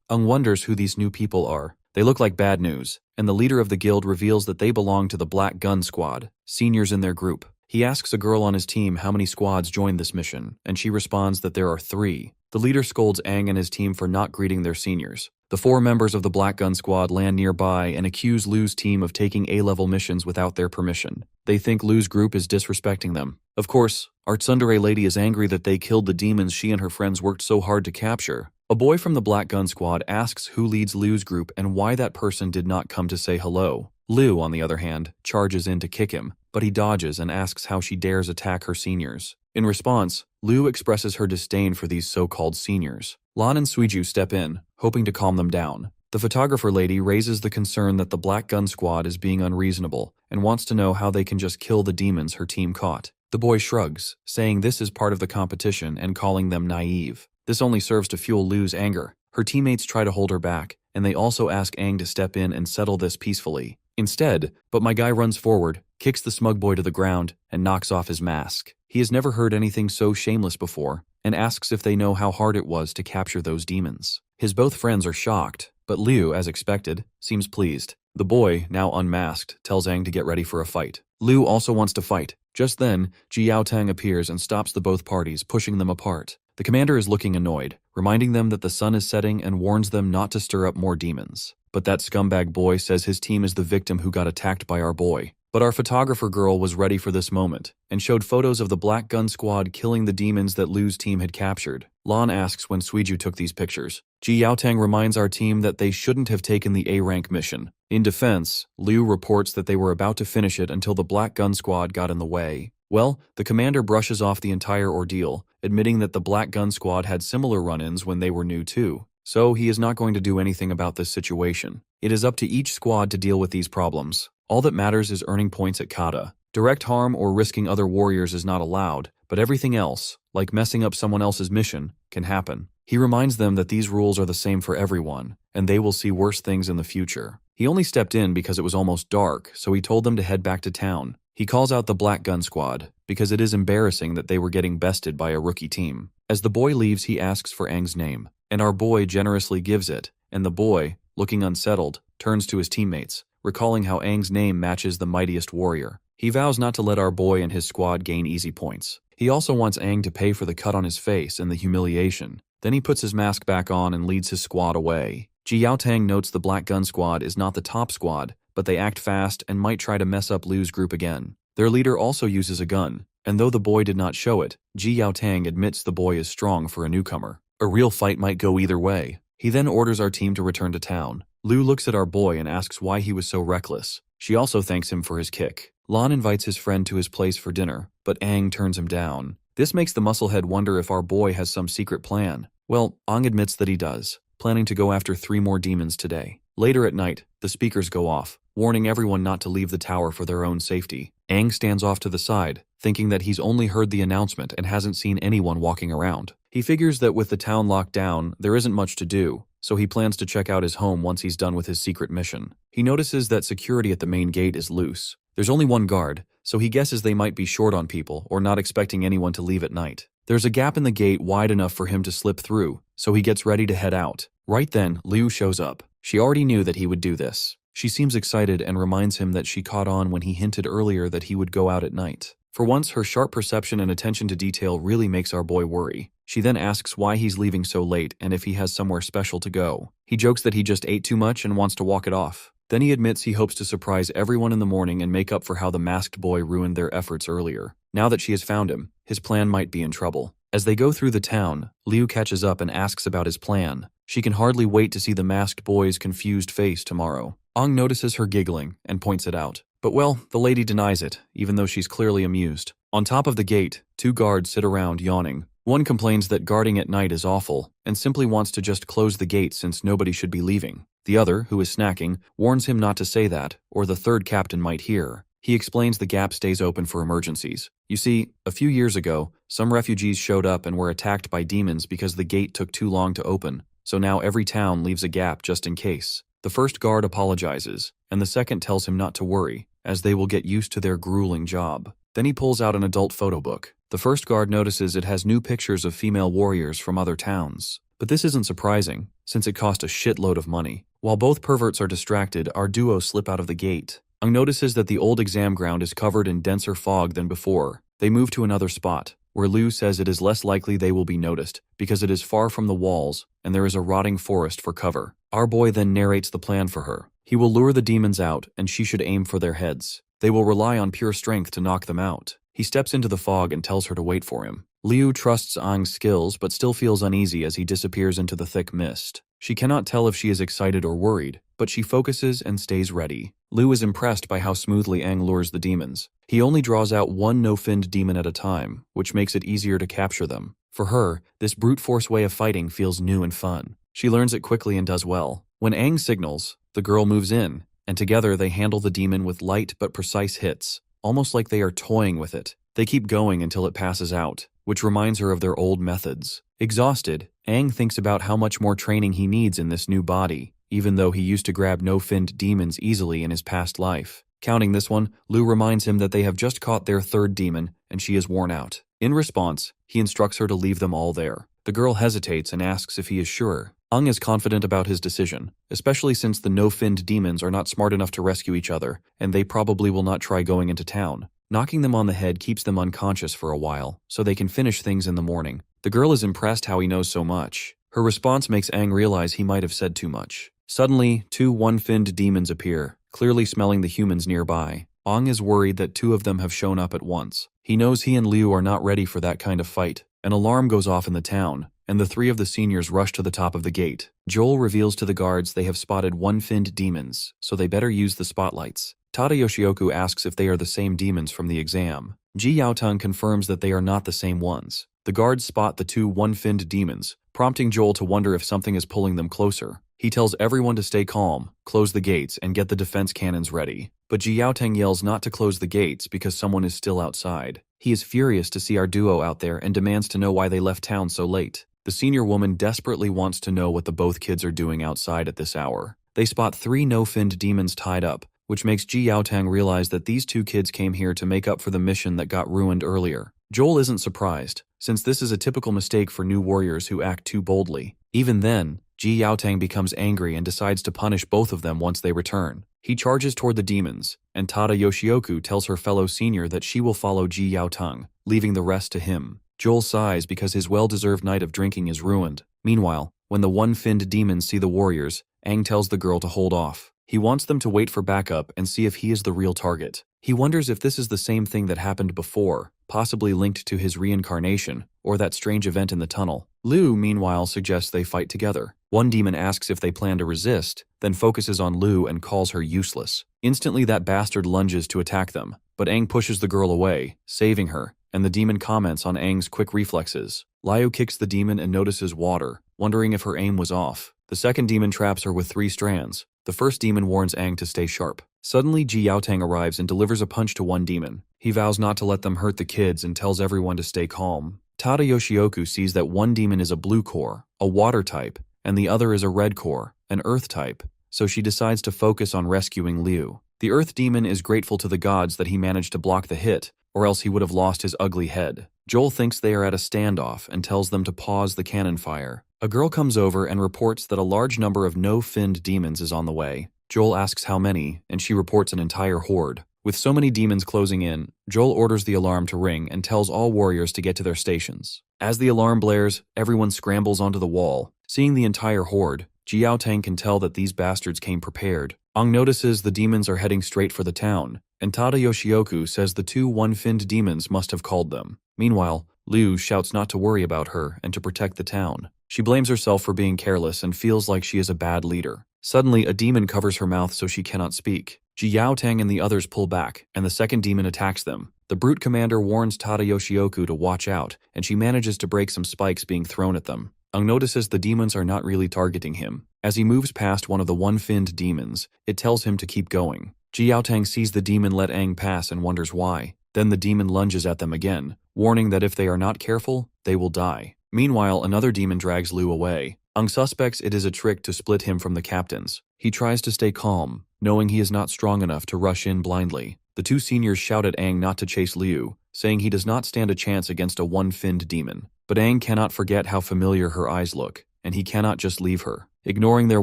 Aang wonders who these new people are. They look like bad news, and the leader of the guild reveals that they belong to the Black Gun Squad, seniors in their group. He asks a girl on his team how many squads joined this mission, and she responds that there are 3. The leader scolds Aang and his team for not greeting their seniors. The 4 members of the Black Gun Squad land nearby and accuse Lu's team of taking A-level missions without their permission. They think Lu's group is disrespecting them. Of course, our tsundere lady is angry that they killed the demons she and her friends worked so hard to capture. A boy from the Black Gun Squad asks who leads Lu's group and why that person did not come to say hello. Lu, on the other hand, charges in to kick him, but he dodges and asks how she dares attack her seniors. In response, Lu expresses her disdain for these so-called seniors. Lan and Suiju step in, hoping to calm them down. The photographer lady raises the concern that the Black Gun Squad is being unreasonable and wants to know how they can just kill the demons her team caught. The boy shrugs, saying this is part of the competition and calling them naive. This only serves to fuel Lu's anger. Her teammates try to hold her back, and they also ask Aang to step in and settle this peacefully. Instead, but my guy runs forward, kicks the smug boy to the ground, and knocks off his mask. He has never heard anything so shameless before, and asks if they know how hard it was to capture those demons. His both friends are shocked, but Liu, as expected, seems pleased. The boy, now unmasked, tells Aang to get ready for a fight. Liu also wants to fight. Just then, Ji Yaotang appears and stops the both parties, pushing them apart. The commander is looking annoyed, reminding them that the sun is setting and warns them not to stir up more demons. But that scumbag boy says his team is the victim who got attacked by our boy. But our photographer girl was ready for this moment, and showed photos of the Black Gun Squad killing the demons that Lu's team had captured. Lan asks when Suiju took these pictures. Ji Yaotang reminds our team that they shouldn't have taken the A-rank mission. In defense, Liu reports that they were about to finish it until the Black Gun Squad got in the way. Well, the commander brushes off the entire ordeal, admitting that the Black Gun Squad had similar run-ins when they were new too. So he is not going to do anything about this situation. It is up to each squad to deal with these problems. All that matters is earning points at kata. Direct harm or risking other warriors is not allowed, but everything else, like messing up someone else's mission, can happen. He reminds them that these rules are the same for everyone, and they will see worse things in the future. He only stepped in because it was almost dark, so he told them to head back to town. He calls out the Black Gun Squad, because it is embarrassing that they were getting bested by a rookie team. As the boy leaves, he asks for Aang's name, and our boy generously gives it, and the boy, looking unsettled, turns to his teammates, recalling how Aang's name matches the mightiest warrior. He vows not to let our boy and his squad gain easy points. He also wants Aang to pay for the cut on his face and the humiliation. Then he puts his mask back on and leads his squad away. Ji Yaotang notes the Black Gun Squad is not the top squad, but they act fast and might try to mess up Lu's group again. Their leader also uses a gun, and though the boy did not show it, Ji Yaotang admits the boy is strong for a newcomer. A real fight might go either way. He then orders our team to return to town. Lu looks at our boy and asks why he was so reckless. She also thanks him for his kick. Lan invites his friend to his place for dinner, but Aang turns him down. This makes the musclehead wonder if our boy has some secret plan. Well, Aang admits that he does, planning to go after 3 more demons today. Later at night, the speakers go off, warning everyone not to leave the tower for their own safety. Aang stands off to the side, thinking that he's only heard the announcement and hasn't seen anyone walking around. He figures that with the town locked down, there isn't much to do, so he plans to check out his home once he's done with his secret mission. He notices that security at the main gate is loose. There's only one guard, so he guesses they might be short on people or not expecting anyone to leave at night. There's a gap in the gate wide enough for him to slip through, so he gets ready to head out. Right then, Liu shows up. She already knew that he would do this. She seems excited and reminds him that she caught on when he hinted earlier that he would go out at night. For once, her sharp perception and attention to detail really makes our boy worry. She then asks why he's leaving so late and if he has somewhere special to go. He jokes that he just ate too much and wants to walk it off. Then he admits he hopes to surprise everyone in the morning and make up for how the masked boy ruined their efforts earlier. Now that she has found him, his plan might be in trouble. As they go through the town, Liu catches up and asks about his plan. She can hardly wait to see the masked boy's confused face tomorrow. Aang notices her giggling and points it out. But well, the lady denies it, even though she's clearly amused. On top of the gate, 2 guards sit around yawning. One complains that guarding at night is awful, and simply wants to just close the gate since nobody should be leaving. The other, who is snacking, warns him not to say that, or the 3rd captain might hear. He explains the gap stays open for emergencies. You see, a few years ago, some refugees showed up and were attacked by demons because the gate took too long to open, so now every town leaves a gap just in case. The first guard apologizes, and the second tells him not to worry, as they will get used to their grueling job. Then he pulls out an adult photo book. The first guard notices it has new pictures of female warriors from other towns. But this isn't surprising, since it cost a shitload of money. While both perverts are distracted, our duo slip out of the gate. Ung notices that the old exam ground is covered in denser fog than before. They move to another spot, where Liu says it is less likely they will be noticed, because it is far from the walls, and there is a rotting forest for cover. Our boy then narrates the plan for her. He will lure the demons out, and she should aim for their heads. They will rely on pure strength to knock them out. He steps into the fog and tells her to wait for him. Liu trusts Ang's skills but still feels uneasy as he disappears into the thick mist. She cannot tell if she is excited or worried, but she focuses and stays ready. Liu is impressed by how smoothly Ang lures the demons. He only draws out one no-finned demon at a time, which makes it easier to capture them. For her, this brute force way of fighting feels new and fun. She learns it quickly and does well. When Ang signals, the girl moves in, and together they handle the demon with light but precise hits, almost like they are toying with it. They keep going until it passes out, which reminds her of their old methods. Exhausted, Ang thinks about how much more training he needs in this new body, even though he used to grab no-finned demons easily in his past life. Counting this one, Liu reminds him that they have just caught their third demon, and she is worn out. In response, he instructs her to leave them all there. The girl hesitates and asks if he is sure. Ung is confident about his decision, especially since the no-finned demons are not smart enough to rescue each other, and they probably will not try going into town. Knocking them on the head keeps them unconscious for a while, so they can finish things in the morning. The girl is impressed how he knows so much. Her response makes Ang realize he might have said too much. Suddenly, two one-finned demons appear, clearly smelling the humans nearby. Ang is worried that two of them have shown up at once. He knows he and Liu are not ready for that kind of fight. An alarm goes off in the town, and the three of the seniors rush to the top of the gate. Joel reveals to the guards they have spotted one-finned demons, so they better use the spotlights. Tada Yoshioku asks if they are the same demons from the exam. Ji Yaotang confirms that they are not the same ones. The guards spot the two one-finned demons, prompting Joel to wonder if something is pulling them closer. He tells everyone to stay calm, close the gates, and get the defense cannons ready. But Ji Yaotang yells not to close the gates because someone is still outside. He is furious to see our duo out there and demands to know why they left town so late. The senior woman desperately wants to know what the both kids are doing outside at this hour. They spot three no-finned demons tied up, which makes Ji Yaotang realize that these two kids came here to make up for the mission that got ruined earlier. Joel isn't surprised, since this is a typical mistake for new warriors who act too boldly. Even then, Ji Yaotang becomes angry and decides to punish both of them once they return. He charges toward the demons, and Tada Yoshioku tells her fellow senior that she will follow Ji Yaotang, leaving the rest to him. Joel sighs because his well-deserved night of drinking is ruined. Meanwhile, when the one-finned demons see the warriors, Ang tells the girl to hold off. He wants them to wait for backup and see if he is the real target. He wonders if this is the same thing that happened before, possibly linked to his reincarnation, or that strange event in the tunnel. Liu, meanwhile, suggests they fight together. One demon asks if they plan to resist, then focuses on Liu and calls her useless. Instantly that bastard lunges to attack them, but Ang pushes the girl away, saving her, and the demon comments on Ang's quick reflexes. Liu kicks the demon and notices water, wondering if her aim was off. The second demon traps her with 3 strands. The first demon warns Ang to stay sharp. Suddenly, Ji Yaotang arrives and delivers a punch to one demon. He vows not to let them hurt the kids and tells everyone to stay calm. Tada Yoshioku sees that one demon is a blue core, a water type, and the other is a red core, an earth type, so she decides to focus on rescuing Liu. The earth demon is grateful to the gods that he managed to block the hit, or else he would have lost his ugly head. Joel thinks they are at a standoff and tells them to pause the cannon fire. A girl comes over and reports that a large number of no-finned demons is on the way. Joel asks how many, and she reports an entire horde. With so many demons closing in, Joel orders the alarm to ring and tells all warriors to get to their stations. As the alarm blares, everyone scrambles onto the wall. Seeing the entire horde, Ji Yaotang can tell that these bastards came prepared. Ang notices the demons are heading straight for the town, and Tada Yoshioku says the 2 one-finned demons must have called them. Meanwhile, Liu shouts not to worry about her and to protect the town. She blames herself for being careless and feels like she is a bad leader. Suddenly, a demon covers her mouth so she cannot speak. Ji Yaotang and the others pull back, and the second demon attacks them. The brute commander warns Tada Yoshioku to watch out, and she manages to break some spikes being thrown at them. Ang notices the demons are not really targeting him. As he moves past one of the one-finned demons, it tells him to keep going. Ji Yaotang sees the demon let Aang pass and wonders why. Then the demon lunges at them again, warning that if they are not careful, they will die. Meanwhile, another demon drags Liu away. Aang suspects it is a trick to split him from the captains. He tries to stay calm, knowing he is not strong enough to rush in blindly. The two seniors shout at Aang not to chase Liu, saying he does not stand a chance against a one-finned demon. But Aang cannot forget how familiar her eyes look, and he cannot just leave her. Ignoring their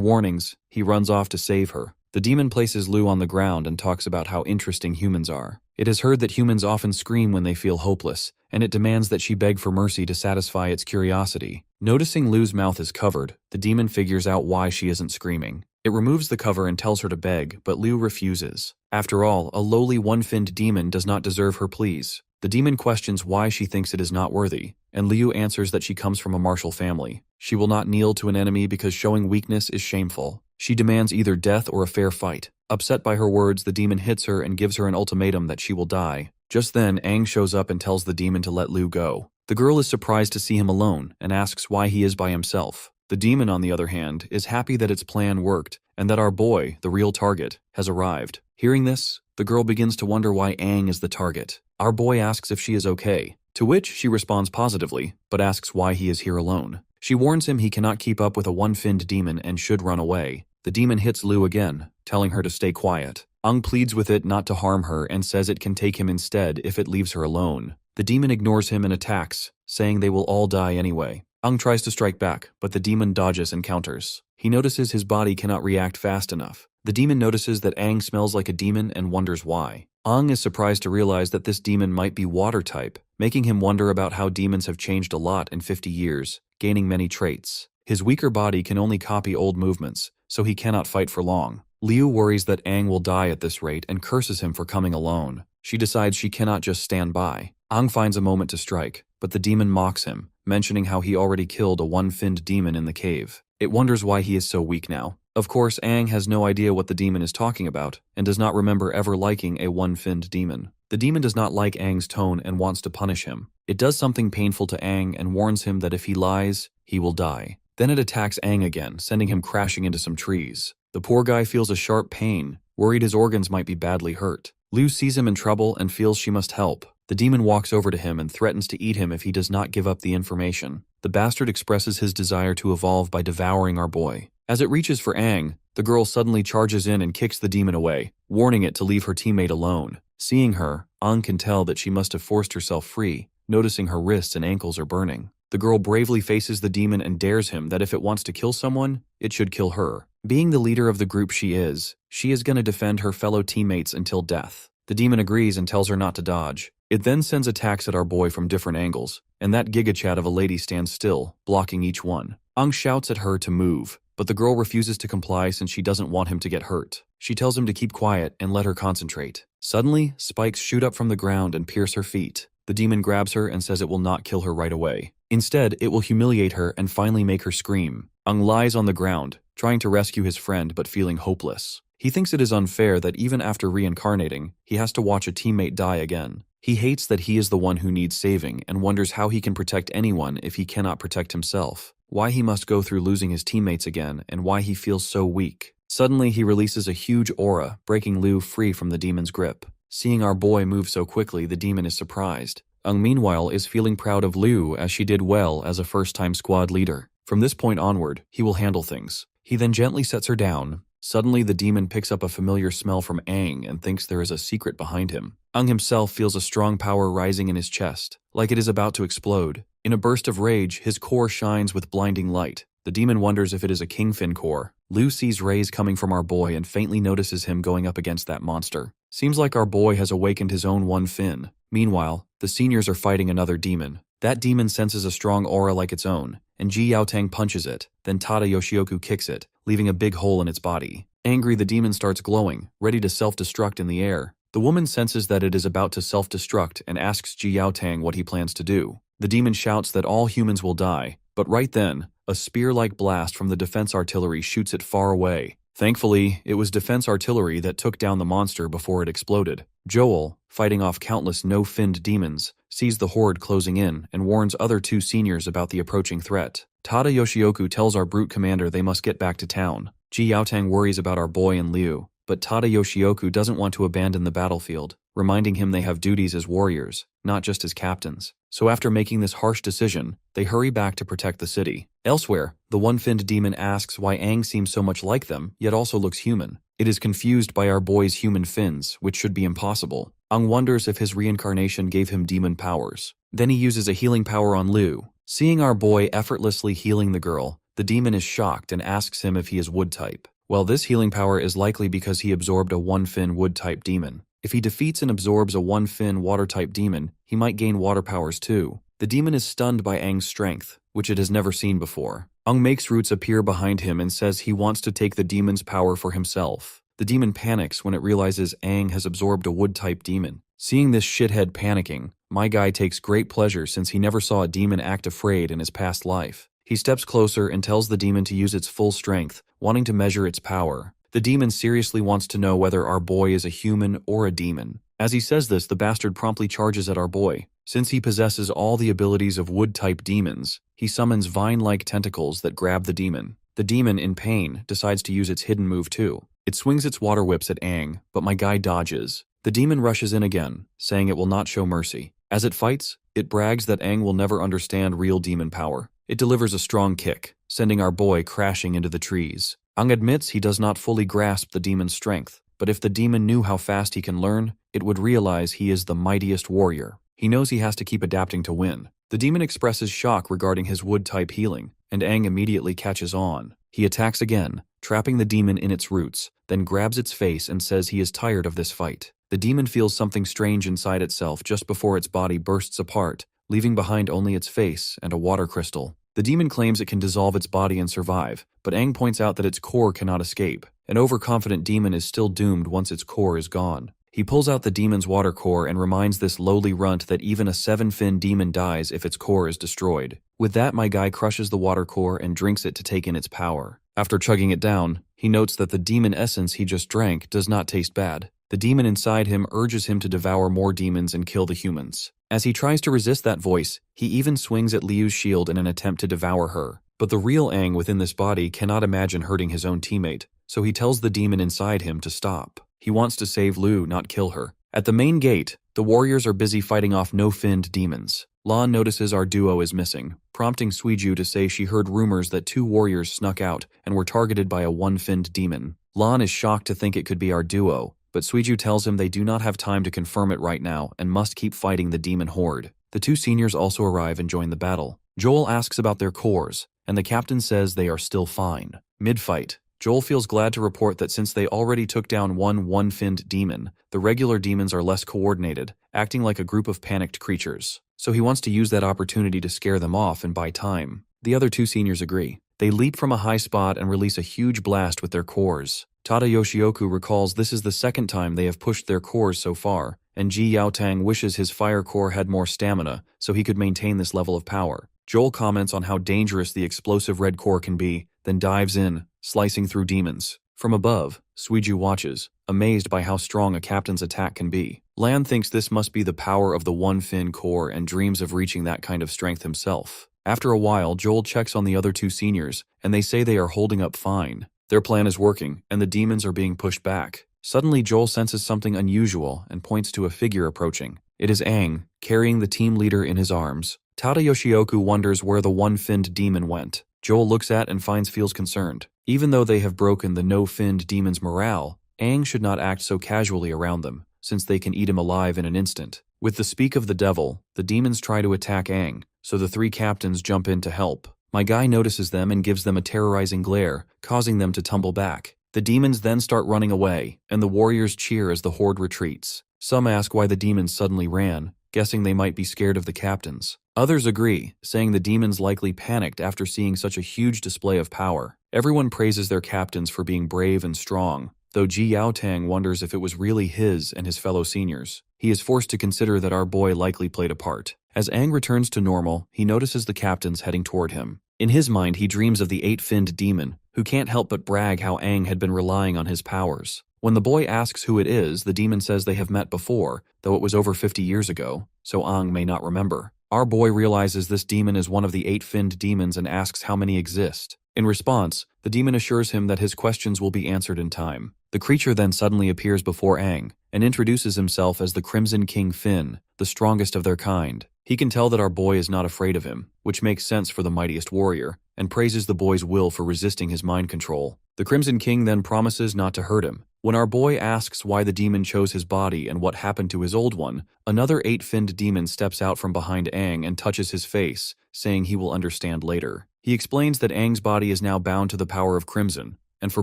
warnings, he runs off to save her. The demon places Liu on the ground and talks about how interesting humans are. It has heard that humans often scream when they feel hopeless, and it demands that she beg for mercy to satisfy its curiosity. Noticing Liu's mouth is covered, the demon figures out why she isn't screaming. It removes the cover and tells her to beg, but Liu refuses. After all, a lowly one-finned demon does not deserve her pleas. The demon questions why she thinks it is not worthy, and Liu answers that she comes from a martial family. She will not kneel to an enemy because showing weakness is shameful. She demands either death or a fair fight. Upset by her words, the demon hits her and gives her an ultimatum that she will die. Just then, Aang shows up and tells the demon to let Liu go. The girl is surprised to see him alone and asks why he is by himself. The demon, on the other hand, is happy that its plan worked and that our boy, the real target, has arrived. Hearing this, the girl begins to wonder why Aang is the target. Our boy asks if she is okay, to which she responds positively, but asks why he is here alone. She warns him he cannot keep up with a one-finned demon and should run away. The demon hits Liu again, telling her to stay quiet. Aang pleads with it not to harm her and says it can take him instead if it leaves her alone. The demon ignores him and attacks, saying they will all die anyway. Aang tries to strike back, but the demon dodges and counters. He notices his body cannot react fast enough. The demon notices that Aang smells like a demon and wonders why. Aang is surprised to realize that this demon might be water type, making him wonder about how demons have changed a lot in 50 years, gaining many traits. His weaker body can only copy old movements, so he cannot fight for long. Liu worries that Aang will die at this rate and curses him for coming alone. She decides she cannot just stand by. Aang finds a moment to strike, but the demon mocks him, mentioning how he already killed a one-finned demon in the cave. It wonders why he is so weak now. Of course, Aang has no idea what the demon is talking about, and does not remember ever liking a one-finned demon. The demon does not like Aang's tone and wants to punish him. It does something painful to Aang and warns him that if he lies, he will die. Then it attacks Aang again, sending him crashing into some trees. The poor guy feels a sharp pain, worried his organs might be badly hurt. Liu sees him in trouble and feels she must help. The demon walks over to him and threatens to eat him if he does not give up the information. The bastard expresses his desire to evolve by devouring our boy. As it reaches for Aang, the girl suddenly charges in and kicks the demon away, warning it to leave her teammate alone. Seeing her, Aang can tell that she must have forced herself free, noticing her wrists and ankles are burning. The girl bravely faces the demon and dares him that if it wants to kill someone, it should kill her. Being the leader of the group she is gonna defend her fellow teammates until death. The demon agrees and tells her not to dodge. It then sends attacks at our boy from different angles, and that gigachat of a lady stands still, blocking each one. Aang shouts at her to move, but the girl refuses to comply since she doesn't want him to get hurt. She tells him to keep quiet and let her concentrate. Suddenly, spikes shoot up from the ground and pierce her feet. The demon grabs her and says it will not kill her right away. Instead, it will humiliate her and finally make her scream. Aang lies on the ground, trying to rescue his friend but feeling hopeless. He thinks it is unfair that even after reincarnating, he has to watch a teammate die again. He hates that he is the one who needs saving and wonders how he can protect anyone if he cannot protect himself. Why he must go through losing his teammates again and why he feels so weak. Suddenly, he releases a huge aura, breaking Liu free from the demon's grip. Seeing our boy move so quickly, the demon is surprised. Aang, meanwhile, is feeling proud of Liu as she did well as a first-time squad leader. From this point onward, he will handle things. He then gently sets her down. Suddenly, the demon picks up a familiar smell from Aang and thinks there is a secret behind him. Aang himself feels a strong power rising in his chest, like it is about to explode. In a burst of rage, his core shines with blinding light. The demon wonders if it is a kingfin core. Liu sees rays coming from our boy and faintly notices him going up against that monster. Seems like our boy has awakened his own one fin. Meanwhile, the seniors are fighting another demon. That demon senses a strong aura like its own, and Ji Yaotang punches it, then Tada Yoshioku kicks it, leaving a big hole in its body. Angry, the demon starts glowing, ready to self-destruct in the air. The woman senses that it is about to self-destruct and asks Ji Yaotang what he plans to do. The demon shouts that all humans will die, but right then, a spear-like blast from the defense artillery shoots it far away. Thankfully, it was defense artillery that took down the monster before it exploded. Joel, fighting off countless no-finned demons, sees the horde closing in and warns other two seniors about the approaching threat. Tada Yoshioku tells our brute commander they must get back to town. Ji Yaotang worries about our boy and Liu. but Tada Yoshioku doesn't want to abandon the battlefield, reminding him they have duties as warriors, not just as captains. So after making this harsh decision, they hurry back to protect the city. Elsewhere, the one-finned demon asks why Aang seems so much like them, yet also looks human. It is confused by our boy's human fins, which should be impossible. Aang wonders if his reincarnation gave him demon powers. Then he uses a healing power on Lu. Seeing our boy effortlessly healing the girl, the demon is shocked and asks him if he is wood type. Well, this healing power is likely because he absorbed a one-fin wood-type demon. If he defeats and absorbs a one-fin water-type demon, he might gain water powers too. The demon is stunned by Aang's strength, which it has never seen before. Aang makes roots appear behind him and says he wants to take the demon's power for himself. The demon panics when it realizes Aang has absorbed a wood-type demon. Seeing this shithead panicking, my guy takes great pleasure since he never saw a demon act afraid in his past life. He steps closer and tells the demon to use its full strength, wanting to measure its power. The demon seriously wants to know whether our boy is a human or a demon. As he says this, the bastard promptly charges at our boy. Since he possesses all the abilities of wood-type demons, he summons vine-like tentacles that grab the demon. The demon, in pain, decides to use its hidden move too. It swings its water whips at Aang, but my guy dodges. The demon rushes in again, saying it will not show mercy. As it fights, it brags that Aang will never understand real demon power. It delivers a strong kick, sending our boy crashing into the trees. Aang admits he does not fully grasp the demon's strength, but if the demon knew how fast he can learn, it would realize he is the mightiest warrior. He knows he has to keep adapting to win. The demon expresses shock regarding his wood-type healing, and Aang immediately catches on. He attacks again, trapping the demon in its roots, then grabs its face and says he is tired of this fight. The demon feels something strange inside itself just before its body bursts apart, leaving behind only its face and a water crystal. The demon claims it can dissolve its body and survive, but Aang points out that its core cannot escape. An overconfident demon is still doomed once its core is gone. He pulls out the demon's water core and reminds this lowly runt that even a 7-fin demon dies if its core is destroyed. With that, my guy crushes the water core and drinks it to take in its power. After chugging it down, he notes that the demon essence he just drank does not taste bad. The demon inside him urges him to devour more demons and kill the humans. As he tries to resist that voice, he even swings at Liu's shield in an attempt to devour her. But the real Aang within this body cannot imagine hurting his own teammate, so he tells the demon inside him to stop. He wants to save Liu, not kill her. At the main gate, the warriors are busy fighting off no-finned demons. Lan notices our duo is missing, prompting Suiju to say she heard rumors that 2 warriors snuck out and were targeted by a one-finned demon. Lan is shocked to think it could be our duo, but Suiju tells him they do not have time to confirm it right now and must keep fighting the demon horde. The 2 seniors also arrive and join the battle. Joel asks about their cores, and the captain says they are still fine. Mid-fight, Joel feels glad to report that since they already took down one-finned demon, the regular demons are less coordinated, acting like a group of panicked creatures. So he wants to use that opportunity to scare them off and buy time. The other 2 seniors agree. They leap from a high spot and release a huge blast with their cores. Tada Yoshioku recalls this is the second time they have pushed their cores so far, and Ji Yaotang wishes his fire core had more stamina so he could maintain this level of power. Joel comments on how dangerous the explosive red core can be, then dives in, slicing through demons. From above, Suiju watches, amazed by how strong a captain's attack can be. Lan thinks this must be the power of the one-fin core and dreams of reaching that kind of strength himself. After a while, Joel checks on the other 2 seniors, and they say they are holding up fine. Their plan is working, and the demons are being pushed back. Suddenly, Joel senses something unusual and points to a figure approaching. It is Aang, carrying the team leader in his arms. Tada Yoshioku wonders where the one-finned demon went. Joel looks at and feels concerned. Even though they have broken the no-finned demon's morale, Aang should not act so casually around them, since they can eat him alive in an instant. With the speak of the devil, the demons try to attack Aang, so the 3 captains jump in to help. My guy notices them and gives them a terrorizing glare, causing them to tumble back. The demons then start running away, and the warriors cheer as the horde retreats. Some ask why the demons suddenly ran, guessing they might be scared of the captains. Others agree, saying the demons likely panicked after seeing such a huge display of power. Everyone praises their captains for being brave and strong, though Ji Yaotang wonders if it was really his and his fellow seniors. He is forced to consider that our boy likely played a part. As Aang returns to normal, he notices the captains heading toward him. In his mind, he dreams of the 8-finned demon, who can't help but brag how Aang had been relying on his powers. When the boy asks who it is, the demon says they have met before, though it was over 50 years ago, so Aang may not remember. Our boy realizes this demon is one of the 8-finned demons and asks how many exist. In response, the demon assures him that his questions will be answered in time. The creature then suddenly appears before Aang and introduces himself as the Crimson King Finn, the strongest of their kind. He can tell that our boy is not afraid of him, which makes sense for the mightiest warrior, and praises the boy's will for resisting his mind control. The Crimson King then promises not to hurt him. When our boy asks why the demon chose his body and what happened to his old one, another 8-finned demon steps out from behind Aang and touches his face, saying he will understand later. He explains that Aang's body is now bound to the power of Crimson, and for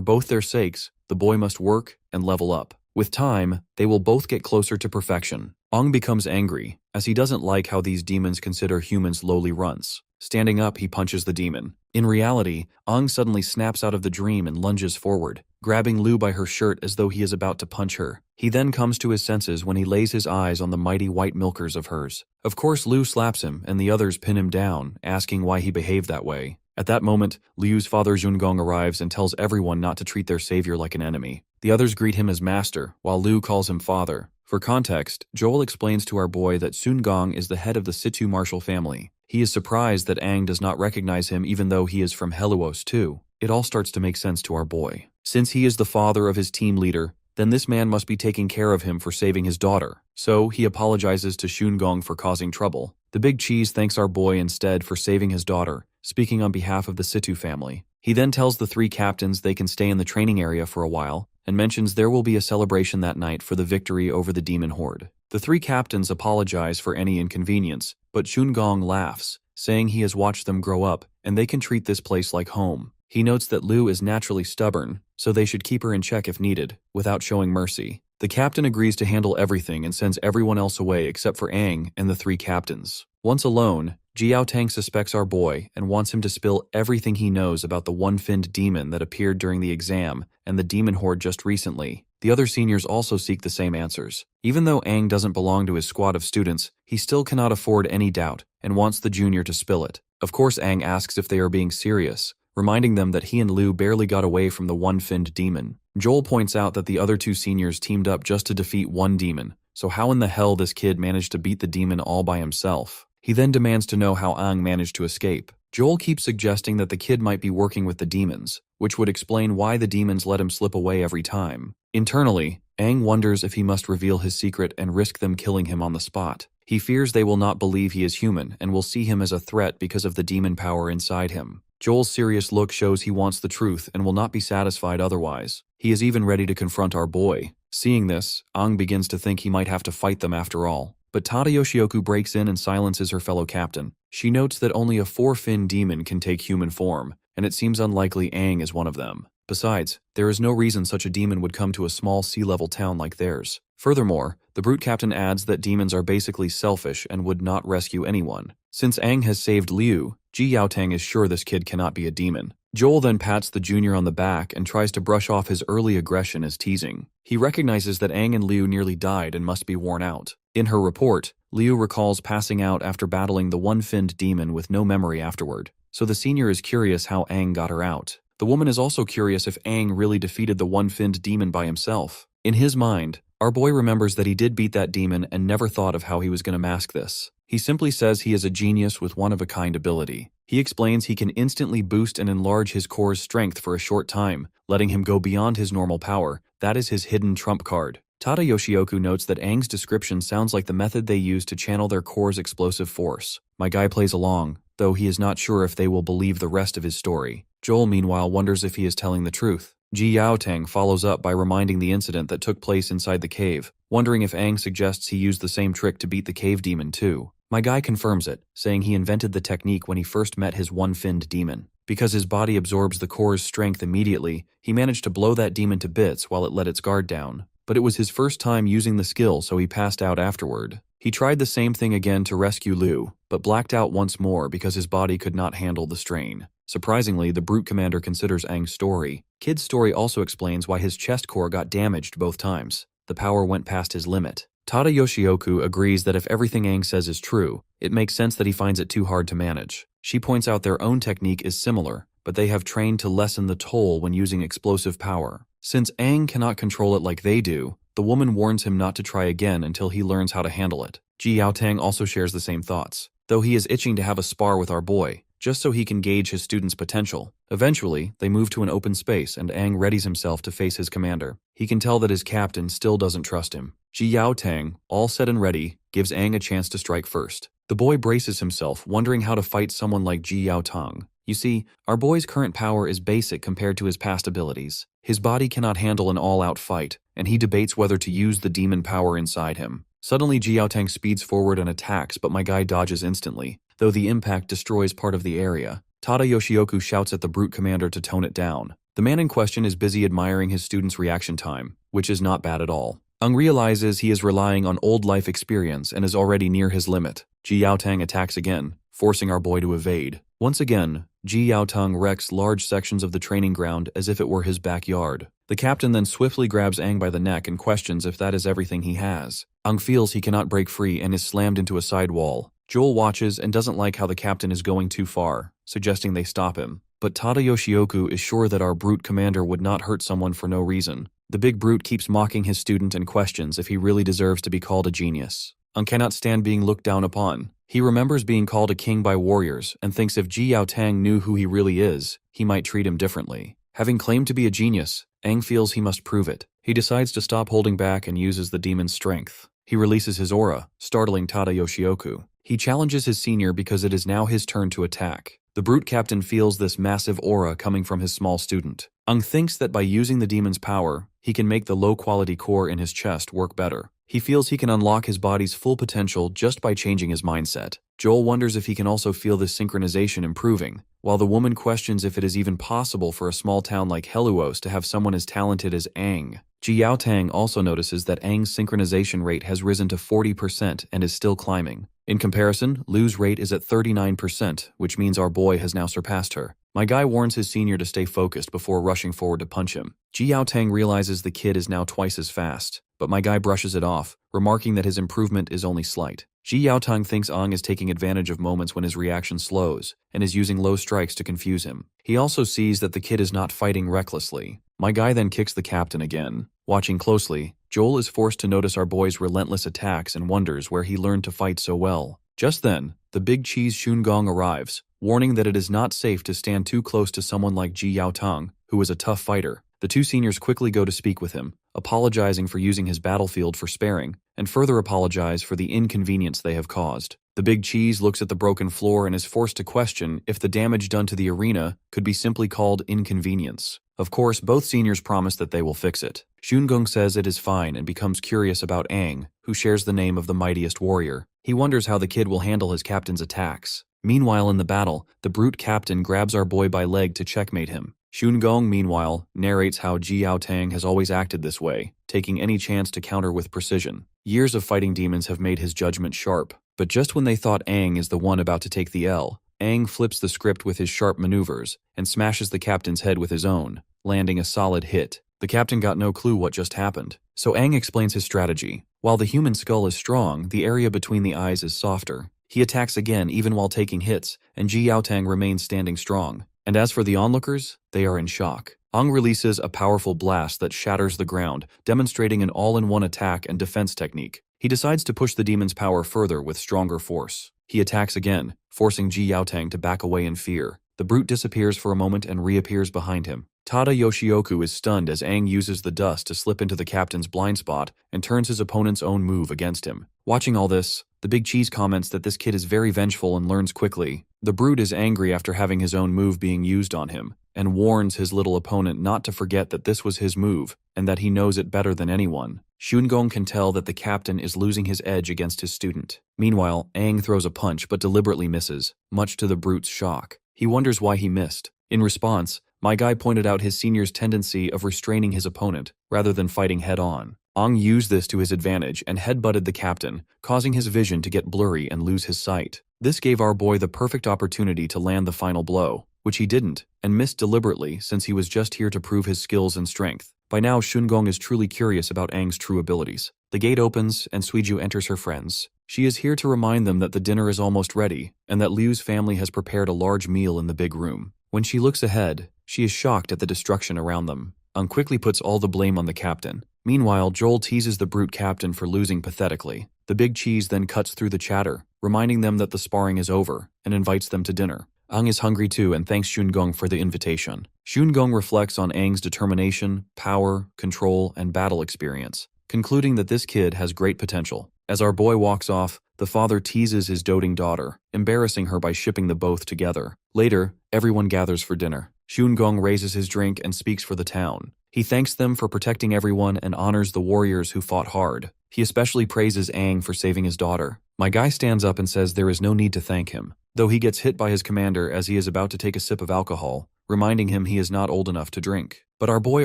both their sakes, the boy must work and level up. With time, they will both get closer to perfection. Aang becomes angry, as he doesn't like how these demons consider humans lowly runts. Standing up, he punches the demon. In reality, Aang suddenly snaps out of the dream and lunges forward, grabbing Lu by her shirt as though he is about to punch her. He then comes to his senses when he lays his eyes on the mighty white milkers of hers. Of course, Lu slaps him, and the others pin him down, asking why he behaved that way. At that moment, Liu's father Zhongong arrives and tells everyone not to treat their savior like an enemy. The others greet him as master, while Liu calls him father. For context, Joel explains to our boy that Sun Gong is the head of the Situ martial family. He is surprised that Aang does not recognize him even though he is from Heluos too. It all starts to make sense to our boy. Since he is the father of his team leader, then this man must be taking care of him for saving his daughter. So he apologizes to Sun Gong for causing trouble. The big cheese thanks our boy instead for saving his daughter, speaking on behalf of the Situ family. He then tells the 3 captains they can stay in the training area for a while, and mentions there will be a celebration that night for the victory over the demon horde. The 3 captains apologize for any inconvenience, but Sun Gong laughs, saying he has watched them grow up, and they can treat this place like home. He notes that Lu is naturally stubborn, so they should keep her in check if needed, without showing mercy. The captain agrees to handle everything and sends everyone else away except for Aang and the 3 captains. Once alone, Jiao Tang suspects our boy and wants him to spill everything he knows about the one-finned demon that appeared during the exam and the demon horde just recently. The other seniors also seek the same answers. Even though Aang doesn't belong to his squad of students, he still cannot afford any doubt and wants the junior to spill it. Of course, Aang asks if they are being serious, reminding them that he and Lu barely got away from the one-finned demon. Joel points out that the other 2 seniors teamed up just to defeat one demon, so how in the hell this kid managed to beat the demon all by himself? He then demands to know how Aang managed to escape. Joel keeps suggesting that the kid might be working with the demons, which would explain why the demons let him slip away every time. Internally, Aang wonders if he must reveal his secret and risk them killing him on the spot. He fears they will not believe he is human and will see him as a threat because of the demon power inside him. Joel's serious look shows he wants the truth and will not be satisfied otherwise. He is even ready to confront our boy. Seeing this, Aang begins to think he might have to fight them after all. But Tada Yoshioku breaks in and silences her fellow captain. She notes that only a 4-fin demon can take human form, and it seems unlikely Aang is one of them. Besides, there is no reason such a demon would come to a small sea-level town like theirs. Furthermore, the brute captain adds that demons are basically selfish and would not rescue anyone. Since Aang has saved Liu, Ji Yaotang is sure this kid cannot be a demon. Joel then pats the junior on the back and tries to brush off his early aggression as teasing. He recognizes that Aang and Liu nearly died and must be worn out. In her report, Liu recalls passing out after battling the one-finned demon with no memory afterward, so the senior is curious how Aang got her out. The woman is also curious if Aang really defeated the one-finned demon by himself. In his mind, our boy remembers that he did beat that demon and never thought of how he was going to mask this. He simply says he is a genius with one-of-a-kind ability. He explains he can instantly boost and enlarge his core's strength for a short time, letting him go beyond his normal power. That is his hidden trump card. Tada Yoshioku notes that Aang's description sounds like the method they use to channel their core's explosive force. My guy plays along, though he is not sure if they will believe the rest of his story. Joel, meanwhile, wonders if he is telling the truth. Ji Yaotang follows up by reminding the incident that took place inside the cave, wondering if Aang suggests he used the same trick to beat the cave demon too. My guy confirms it, saying he invented the technique when he first met his one-finned demon. Because his body absorbs the core's strength immediately, he managed to blow that demon to bits while it let its guard down. But it was his first time using the skill, so he passed out afterward. He tried the same thing again to rescue Liu, but blacked out once more because his body could not handle the strain. Surprisingly, the brute commander considers Aang's story. Kid's story also explains why his chest core got damaged both times. The power went past his limit. Tada Yoshioku agrees that if everything Aang says is true, it makes sense that he finds it too hard to manage. She points out their own technique is similar, but they have trained to lessen the toll when using explosive power. Since Aang cannot control it like they do, the woman warns him not to try again until he learns how to handle it. Ji Yaotang also shares the same thoughts. Though he is itching to have a spar with our boy, just so he can gauge his student's potential. Eventually, they move to an open space and Aang readies himself to face his commander. He can tell that his captain still doesn't trust him. Ji Yao Tang, all set and ready, gives Aang a chance to strike first. The boy braces himself, wondering how to fight someone like Ji Yao Tang. You see, our boy's current power is basic compared to his past abilities. His body cannot handle an all-out fight, and he debates whether to use the demon power inside him. Suddenly, Ji Yao Tang speeds forward and attacks, but my guy dodges instantly, though the impact destroys part of the area. Tada Yoshioku shouts at the brute commander to tone it down. The man in question is busy admiring his student's reaction time, which is not bad at all. Aang realizes he is relying on old life experience and is already near his limit. Ji Yao Tang attacks again, forcing our boy to evade. Once again, Ji Yao Tang wrecks large sections of the training ground as if it were his backyard. The captain then swiftly grabs Aang by the neck and questions if that is everything he has. Aang feels he cannot break free and is slammed into a side wall. Joel watches and doesn't like how the captain is going too far, suggesting they stop him. But Tada Yoshioku is sure that our brute commander would not hurt someone for no reason. The big brute keeps mocking his student and questions if he really deserves to be called a genius. Aang cannot stand being looked down upon. He remembers being called a king by warriors and thinks if Ji Yao Tang knew who he really is, he might treat him differently. Having claimed to be a genius, Aang feels he must prove it. He decides to stop holding back and uses the demon's strength. He releases his aura, startling Tada Yoshioku. He challenges his senior because it is now his turn to attack. The brute captain feels this massive aura coming from his small student. Aang thinks that by using the demon's power, he can make the low-quality core in his chest work better. He feels he can unlock his body's full potential just by changing his mindset. Joel wonders if he can also feel this synchronization improving, while the woman questions if it is even possible for a small town like Heluos to have someone as talented as Aang. Ji Yao Tang also notices that Aang's synchronization rate has risen to 40% and is still climbing. In comparison, Lu's rate is at 39%, which means our boy has now surpassed her. My guy warns his senior to stay focused before rushing forward to punch him. Ji Yao Tang realizes the kid is now twice as fast, but my guy brushes it off, remarking that his improvement is only slight. Ji Yao Tang thinks Aang is taking advantage of moments when his reaction slows, and is using low strikes to confuse him. He also sees that the kid is not fighting recklessly. My guy then kicks the captain again. Watching closely, Joel is forced to notice our boy's relentless attacks and wonders where he learned to fight so well. Just then, the big cheese Shungong arrives, warning that it is not safe to stand too close to someone like Ji Yao Tang, who is a tough fighter. The two seniors quickly go to speak with him, apologizing for using his battlefield for sparing, and further apologize for the inconvenience they have caused. The big cheese looks at the broken floor and is forced to question if the damage done to the arena could be simply called inconvenience. Of course, both seniors promise that they will fix it. Shungong says it is fine and becomes curious about Aang, who shares the name of the mightiest warrior. He wonders how the kid will handle his captain's attacks. Meanwhile, in the battle, the brute captain grabs our boy by leg to checkmate him. Shungong, meanwhile, narrates how Ji Yao Tang has always acted this way, taking any chance to counter with precision. Years of fighting demons have made his judgment sharp, but just when they thought Aang is the one about to take the L, Aang flips the script with his sharp maneuvers and smashes the captain's head with his own, landing a solid hit. The captain got no clue what just happened, so Aang explains his strategy. While the human skull is strong, the area between the eyes is softer. He attacks again even while taking hits, and Ji Yao Tang remains standing strong. And as for the onlookers, they are in shock. Aang releases a powerful blast that shatters the ground, demonstrating an all-in-one attack and defense technique. He decides to push the demon's power further with stronger force. He attacks again, forcing Ji Yao Tang to back away in fear. The brute disappears for a moment and reappears behind him. Tada Yoshioku is stunned as Aang uses the dust to slip into the captain's blind spot and turns his opponent's own move against him. Watching all this, the big cheese comments that this kid is very vengeful and learns quickly. The brute is angry after having his own move being used on him, and warns his little opponent not to forget that this was his move, and that he knows it better than anyone. Shungong can tell that the captain is losing his edge against his student. Meanwhile, Aang throws a punch but deliberately misses, much to the brute's shock. He wonders why he missed. In response, my guy pointed out his senior's tendency of restraining his opponent, rather than fighting head-on. Aang used this to his advantage and headbutted the captain, causing his vision to get blurry and lose his sight. This gave our boy the perfect opportunity to land the final blow, which he didn't, and missed deliberately since he was just here to prove his skills and strength. By now, Shungong is truly curious about Aang's true abilities. The gate opens, and Suiju enters her friends. She is here to remind them that the dinner is almost ready, and that Liu's family has prepared a large meal in the big room. When she looks ahead, she is shocked at the destruction around them. Aang quickly puts all the blame on the captain. Meanwhile, Joel teases the brute captain for losing pathetically. The big cheese then cuts through the chatter, reminding them that the sparring is over, and invites them to dinner. Ang is hungry too and thanks Xun for the invitation. Xun reflects on Aang's determination, power, control, and battle experience, concluding that this kid has great potential. As our boy walks off, the father teases his doting daughter, embarrassing her by shipping the both together. Later, everyone gathers for dinner. Xun raises his drink and speaks for the town. He thanks them for protecting everyone and honors the warriors who fought hard. He especially praises Aang for saving his daughter. My guy stands up and says there is no need to thank him, though he gets hit by his commander as he is about to take a sip of alcohol, reminding him he is not old enough to drink. But our boy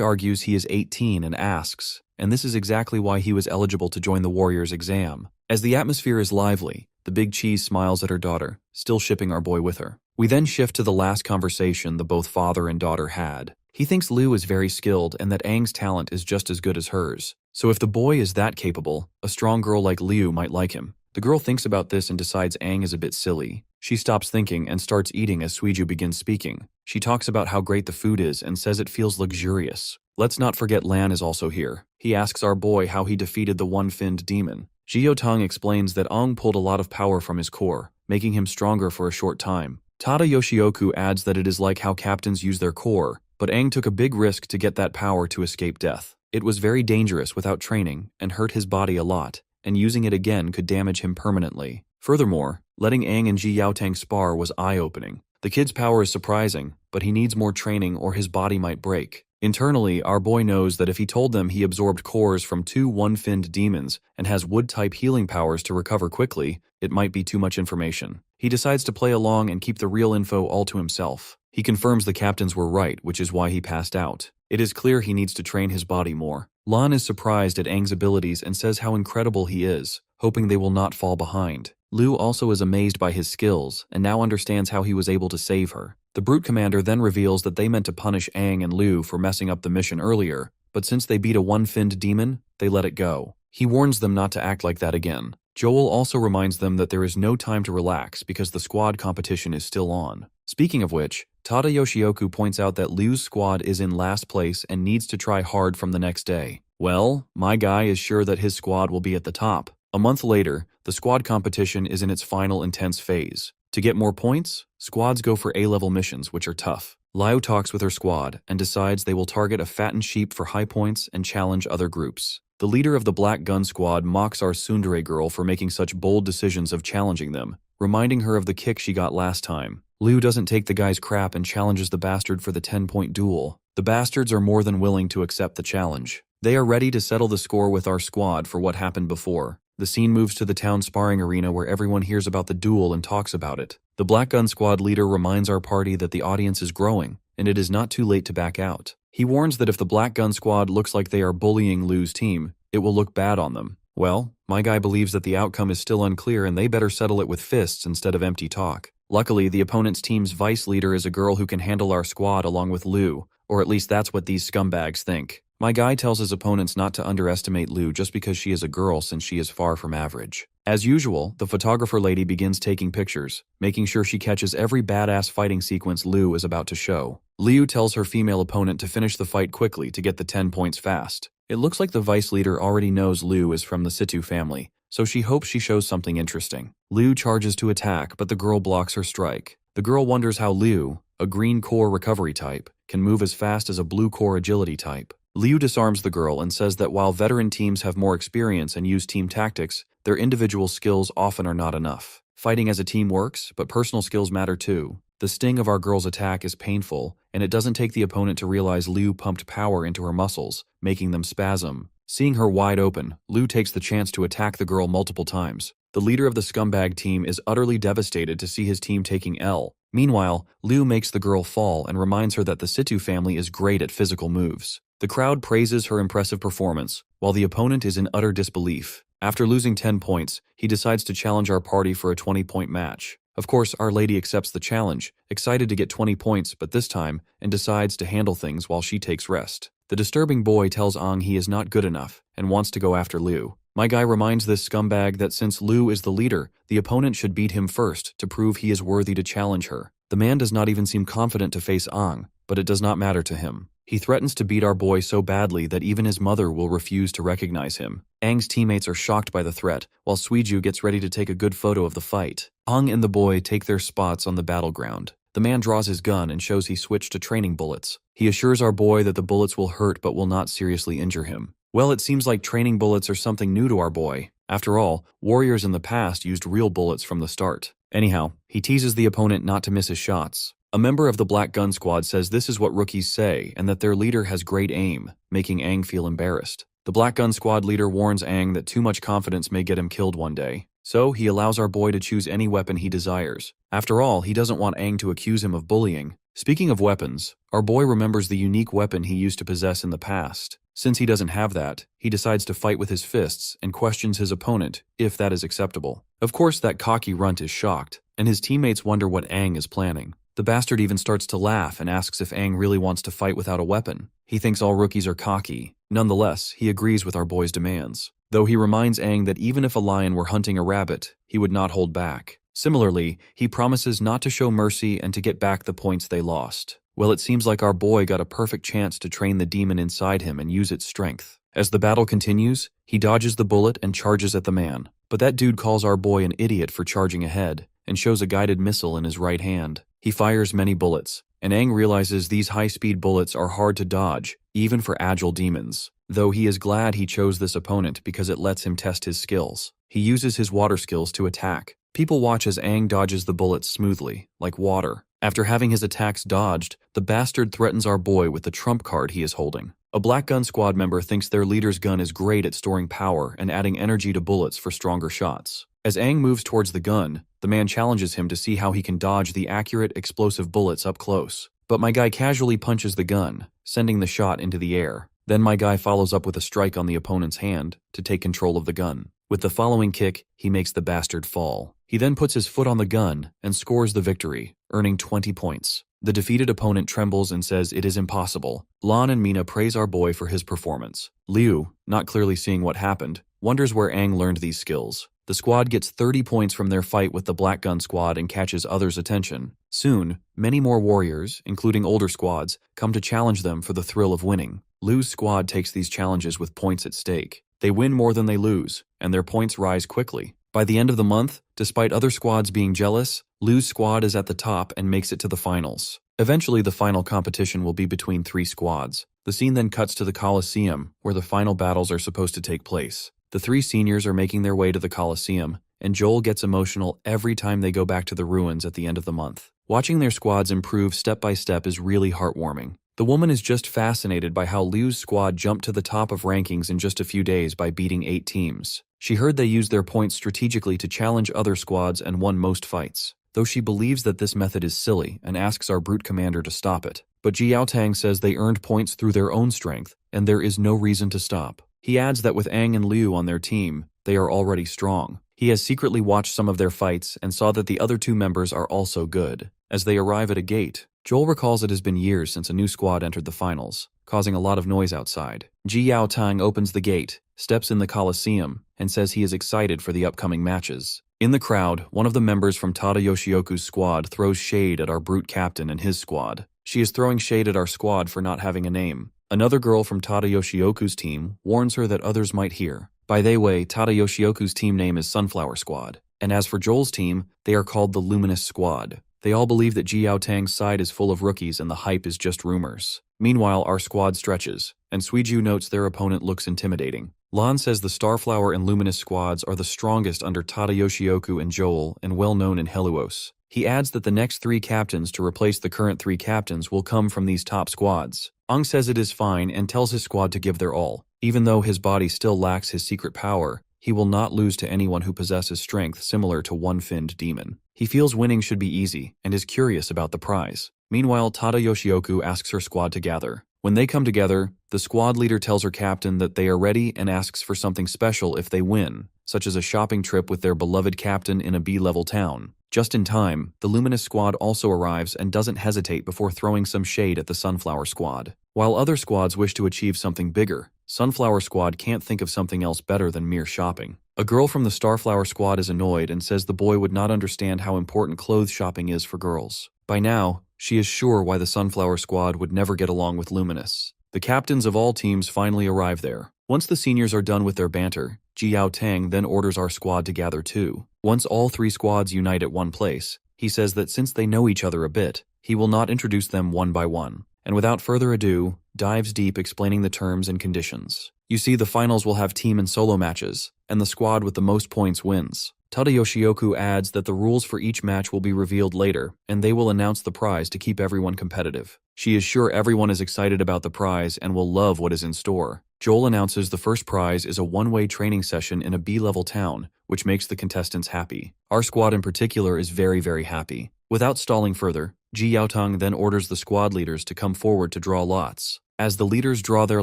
argues he is 18 and asks, and this is exactly why he was eligible to join the warrior's exam. As the atmosphere is lively, the big cheese smiles at her daughter, still shipping our boy with her. We then shift to the last conversation the both father and daughter had. He thinks Liu is very skilled and that Aang's talent is just as good as hers. So if the boy is that capable, a strong girl like Liu might like him. The girl thinks about this and decides Aang is a bit silly. She stops thinking and starts eating as Suiju begins speaking. She talks about how great the food is and says it feels luxurious. Let's not forget Lan is also here. He asks our boy how he defeated the one-finned demon. Jiotong explains that Aang pulled a lot of power from his core, making him stronger for a short time. Tada Yoshioku adds that it is like how captains use their core, but Aang took a big risk to get that power to escape death. It was very dangerous without training and hurt his body a lot, and using it again could damage him permanently. Furthermore, letting Aang and Ji Yaotang spar was eye-opening. The kid's power is surprising, but he needs more training or his body might break. Internally, our boy knows that if he told them he absorbed cores from 2 one-finned demons and has wood-type healing powers to recover quickly, it might be too much information. He decides to play along and keep the real info all to himself. He confirms the captains were right, which is why he passed out. It is clear he needs to train his body more. Lan is surprised at Aang's abilities and says how incredible he is, hoping they will not fall behind. Liu also is amazed by his skills and now understands how he was able to save her. The Brute Commander then reveals that they meant to punish Aang and Liu for messing up the mission earlier, but since they beat a one-finned demon, they let it go. He warns them not to act like that again. Joel also reminds them that there is no time to relax because the squad competition is still on. Speaking of which, Tada Yoshioku points out that Liu's squad is in last place and needs to try hard from the next day. Well, my guy is sure that his squad will be at the top. A month later, the squad competition is in its final intense phase. To get more points, squads go for A-level missions, which are tough. Liu talks with her squad and decides they will target a fattened sheep for high points and challenge other groups. The leader of the Black Gun Squad mocks our tsundere girl for making such bold decisions of challenging them, reminding her of the kick she got last time. Liu doesn't take the guy's crap and challenges the bastard for the 10-point duel. The bastards are more than willing to accept the challenge. They are ready to settle the score with our squad for what happened before. The scene moves to the town sparring arena where everyone hears about the duel and talks about it. The Black Gun Squad leader reminds our party that the audience is growing, and it is not too late to back out. He warns that if the Black Gun Squad looks like they are bullying Liu's team, it will look bad on them. Well, my guy believes that the outcome is still unclear and they better settle it with fists instead of empty talk. Luckily, the opponent's team's vice leader is a girl who can handle our squad along with Liu, or at least that's what these scumbags think. My guy tells his opponents not to underestimate Liu just because she is a girl since she is far from average. As usual, the photographer lady begins taking pictures, making sure she catches every badass fighting sequence Liu is about to show. Liu tells her female opponent to finish the fight quickly to get the 10 points fast. It looks like the vice leader already knows Liu is from the Situ family, so she hopes she shows something interesting. Liu charges to attack, but the girl blocks her strike. The girl wonders how Liu, a green core recovery type, can move as fast as a blue core agility type. Liu disarms the girl and says that while veteran teams have more experience and use team tactics, their individual skills often are not enough. Fighting as a team works, but personal skills matter too. The sting of our girl's attack is painful, and it doesn't take the opponent to realize Liu pumped power into her muscles, making them spasm. Seeing her wide open, Liu takes the chance to attack the girl multiple times. The leader of the scumbag team is utterly devastated to see his team taking L. Meanwhile, Liu makes the girl fall and reminds her that the Situ family is great at physical moves. The crowd praises her impressive performance, while the opponent is in utter disbelief. After losing 10 points, he decides to challenge our party for a 20-point match. Of course, Our Lady accepts the challenge, excited to get 20 points, but this time, and decides to handle things while she takes rest. The disturbing boy tells Aang he is not good enough, and wants to go after Liu. My guy reminds this scumbag that since Liu is the leader, the opponent should beat him first to prove he is worthy to challenge her. The man does not even seem confident to face Aang, but it does not matter to him. He threatens to beat our boy so badly that even his mother will refuse to recognize him. Aang's teammates are shocked by the threat, while Suiju gets ready to take a good photo of the fight. Aang and the boy take their spots on the battleground. The man draws his gun and shows he switched to training bullets. He assures our boy that the bullets will hurt but will not seriously injure him. Well, it seems like training bullets are something new to our boy. After all, warriors in the past used real bullets from the start. Anyhow, he teases the opponent not to miss his shots. A member of the Black Gun Squad says this is what rookies say and that their leader has great aim, making Aang feel embarrassed. The Black Gun Squad leader warns Aang that too much confidence may get him killed one day. So he allows our boy to choose any weapon he desires. After all, he doesn't want Aang to accuse him of bullying. Speaking of weapons, our boy remembers the unique weapon he used to possess in the past. Since he doesn't have that, he decides to fight with his fists and questions his opponent, if that is acceptable. Of course, that cocky runt is shocked, and his teammates wonder what Aang is planning. The bastard even starts to laugh and asks if Aang really wants to fight without a weapon. He thinks all rookies are cocky. Nonetheless, he agrees with our boy's demands, though he reminds Aang that even if a lion were hunting a rabbit, he would not hold back. Similarly, he promises not to show mercy and to get back the points they lost. Well, it seems like our boy got a perfect chance to train the demon inside him and use its strength. As the battle continues, he dodges the bullet and charges at the man. But that dude calls our boy an idiot for charging ahead, and shows a guided missile in his right hand. He fires many bullets, and Aang realizes these high-speed bullets are hard to dodge, even for agile demons. Though he is glad he chose this opponent because it lets him test his skills. He uses his water skills to attack. People watch as Aang dodges the bullets smoothly, like water. After having his attacks dodged, the bastard threatens our boy with the trump card he is holding. A Black Gun Squad member thinks their leader's gun is great at storing power and adding energy to bullets for stronger shots. As Aang moves towards the gun, the man challenges him to see how he can dodge the accurate, explosive bullets up close. But my guy casually punches the gun, sending the shot into the air. Then my guy follows up with a strike on the opponent's hand to take control of the gun. With the following kick, he makes the bastard fall. He then puts his foot on the gun and scores the victory, earning 20 points. The defeated opponent trembles and says it is impossible. Lan and Mina praise our boy for his performance. Liu, not clearly seeing what happened, wonders where Aang learned these skills. The squad gets 30 points from their fight with the Black Gun Squad and catches others' attention. Soon, many more warriors, including older squads, come to challenge them for the thrill of winning. Liu's squad takes these challenges with points at stake. They win more than they lose, and their points rise quickly. By the end of the month, despite other squads being jealous, Liu's squad is at the top and makes it to the finals. Eventually, the final competition will be between 3 squads. The scene then cuts to the Colosseum, where the final battles are supposed to take place. The 3 seniors are making their way to the Colosseum, and Joel gets emotional every time they go back to the ruins at the end of the month. Watching their squads improve step by step is really heartwarming. The woman is just fascinated by how Liu's squad jumped to the top of rankings in just a few days by beating 8 teams. She heard they used their points strategically to challenge other squads and won most fights, though she believes that this method is silly and asks our brute commander to stop it. But Ji Yaotang says they earned points through their own strength, and there is no reason to stop. He adds that with Aang and Liu on their team, they are already strong. He has secretly watched some of their fights and saw that the other 2 members are also good. As they arrive at a gate, Joel recalls it has been years since a new squad entered the finals, causing a lot of noise outside. Ji Yaotang opens the gate, steps in the Colosseum, and says he is excited for the upcoming matches. In the crowd, one of the members from Tada Yoshioku's squad throws shade at our brute captain and his squad. She is throwing shade at our squad for not having a name. Another girl from Tada Yoshioku's team warns her that others might hear. By they way, Tada Yoshioku's team name is Sunflower Squad. And as for Joel's team, they are called the Luminous Squad. They all believe that Ji Yaotang's side is full of rookies and the hype is just rumors. Meanwhile, our squad stretches, and Suiju notes their opponent looks intimidating. Lan says the Starflower and Luminous squads are the strongest under Tada Yoshioku and Joel and well known in Heluos. He adds that the next 3 captains to replace the current 3 captains will come from these top squads. Aang says it is fine and tells his squad to give their all. Even though his body still lacks his secret power, he will not lose to anyone who possesses strength similar to one-finned demon. He feels winning should be easy and is curious about the prize. Meanwhile, Tada Yoshioku asks her squad to gather. When they come together, the squad leader tells her captain that they are ready and asks for something special if they win, such as a shopping trip with their beloved captain in a B-level town. Just in time, the Luminous Squad also arrives and doesn't hesitate before throwing some shade at the Sunflower Squad. While other squads wish to achieve something bigger, Sunflower Squad can't think of something else better than mere shopping. A girl from the Starflower Squad is annoyed and says the boy would not understand how important clothes shopping is for girls. By now, she is sure why the Sunflower Squad would never get along with Luminous. The captains of all teams finally arrive there. Once the seniors are done with their banter, Ji Yaotang then orders our squad to gather too. Once all 3 squads unite at one place, He says that since they know each other a bit, he will not introduce them one by one. And without further ado, dives deep explaining the terms and conditions. You see, the finals will have team and solo matches, and the squad with the most points wins. Tada Yoshioku adds that the rules for each match will be revealed later, and they will announce the prize to keep everyone competitive. She is sure everyone is excited about the prize and will love what is in store. Joel announces the first prize is a one-way training session in a B-level town, which makes the contestants happy. Our squad in particular is very, very happy. Without stalling further, Ji Yaotong then orders the squad leaders to come forward to draw lots. As the leaders draw their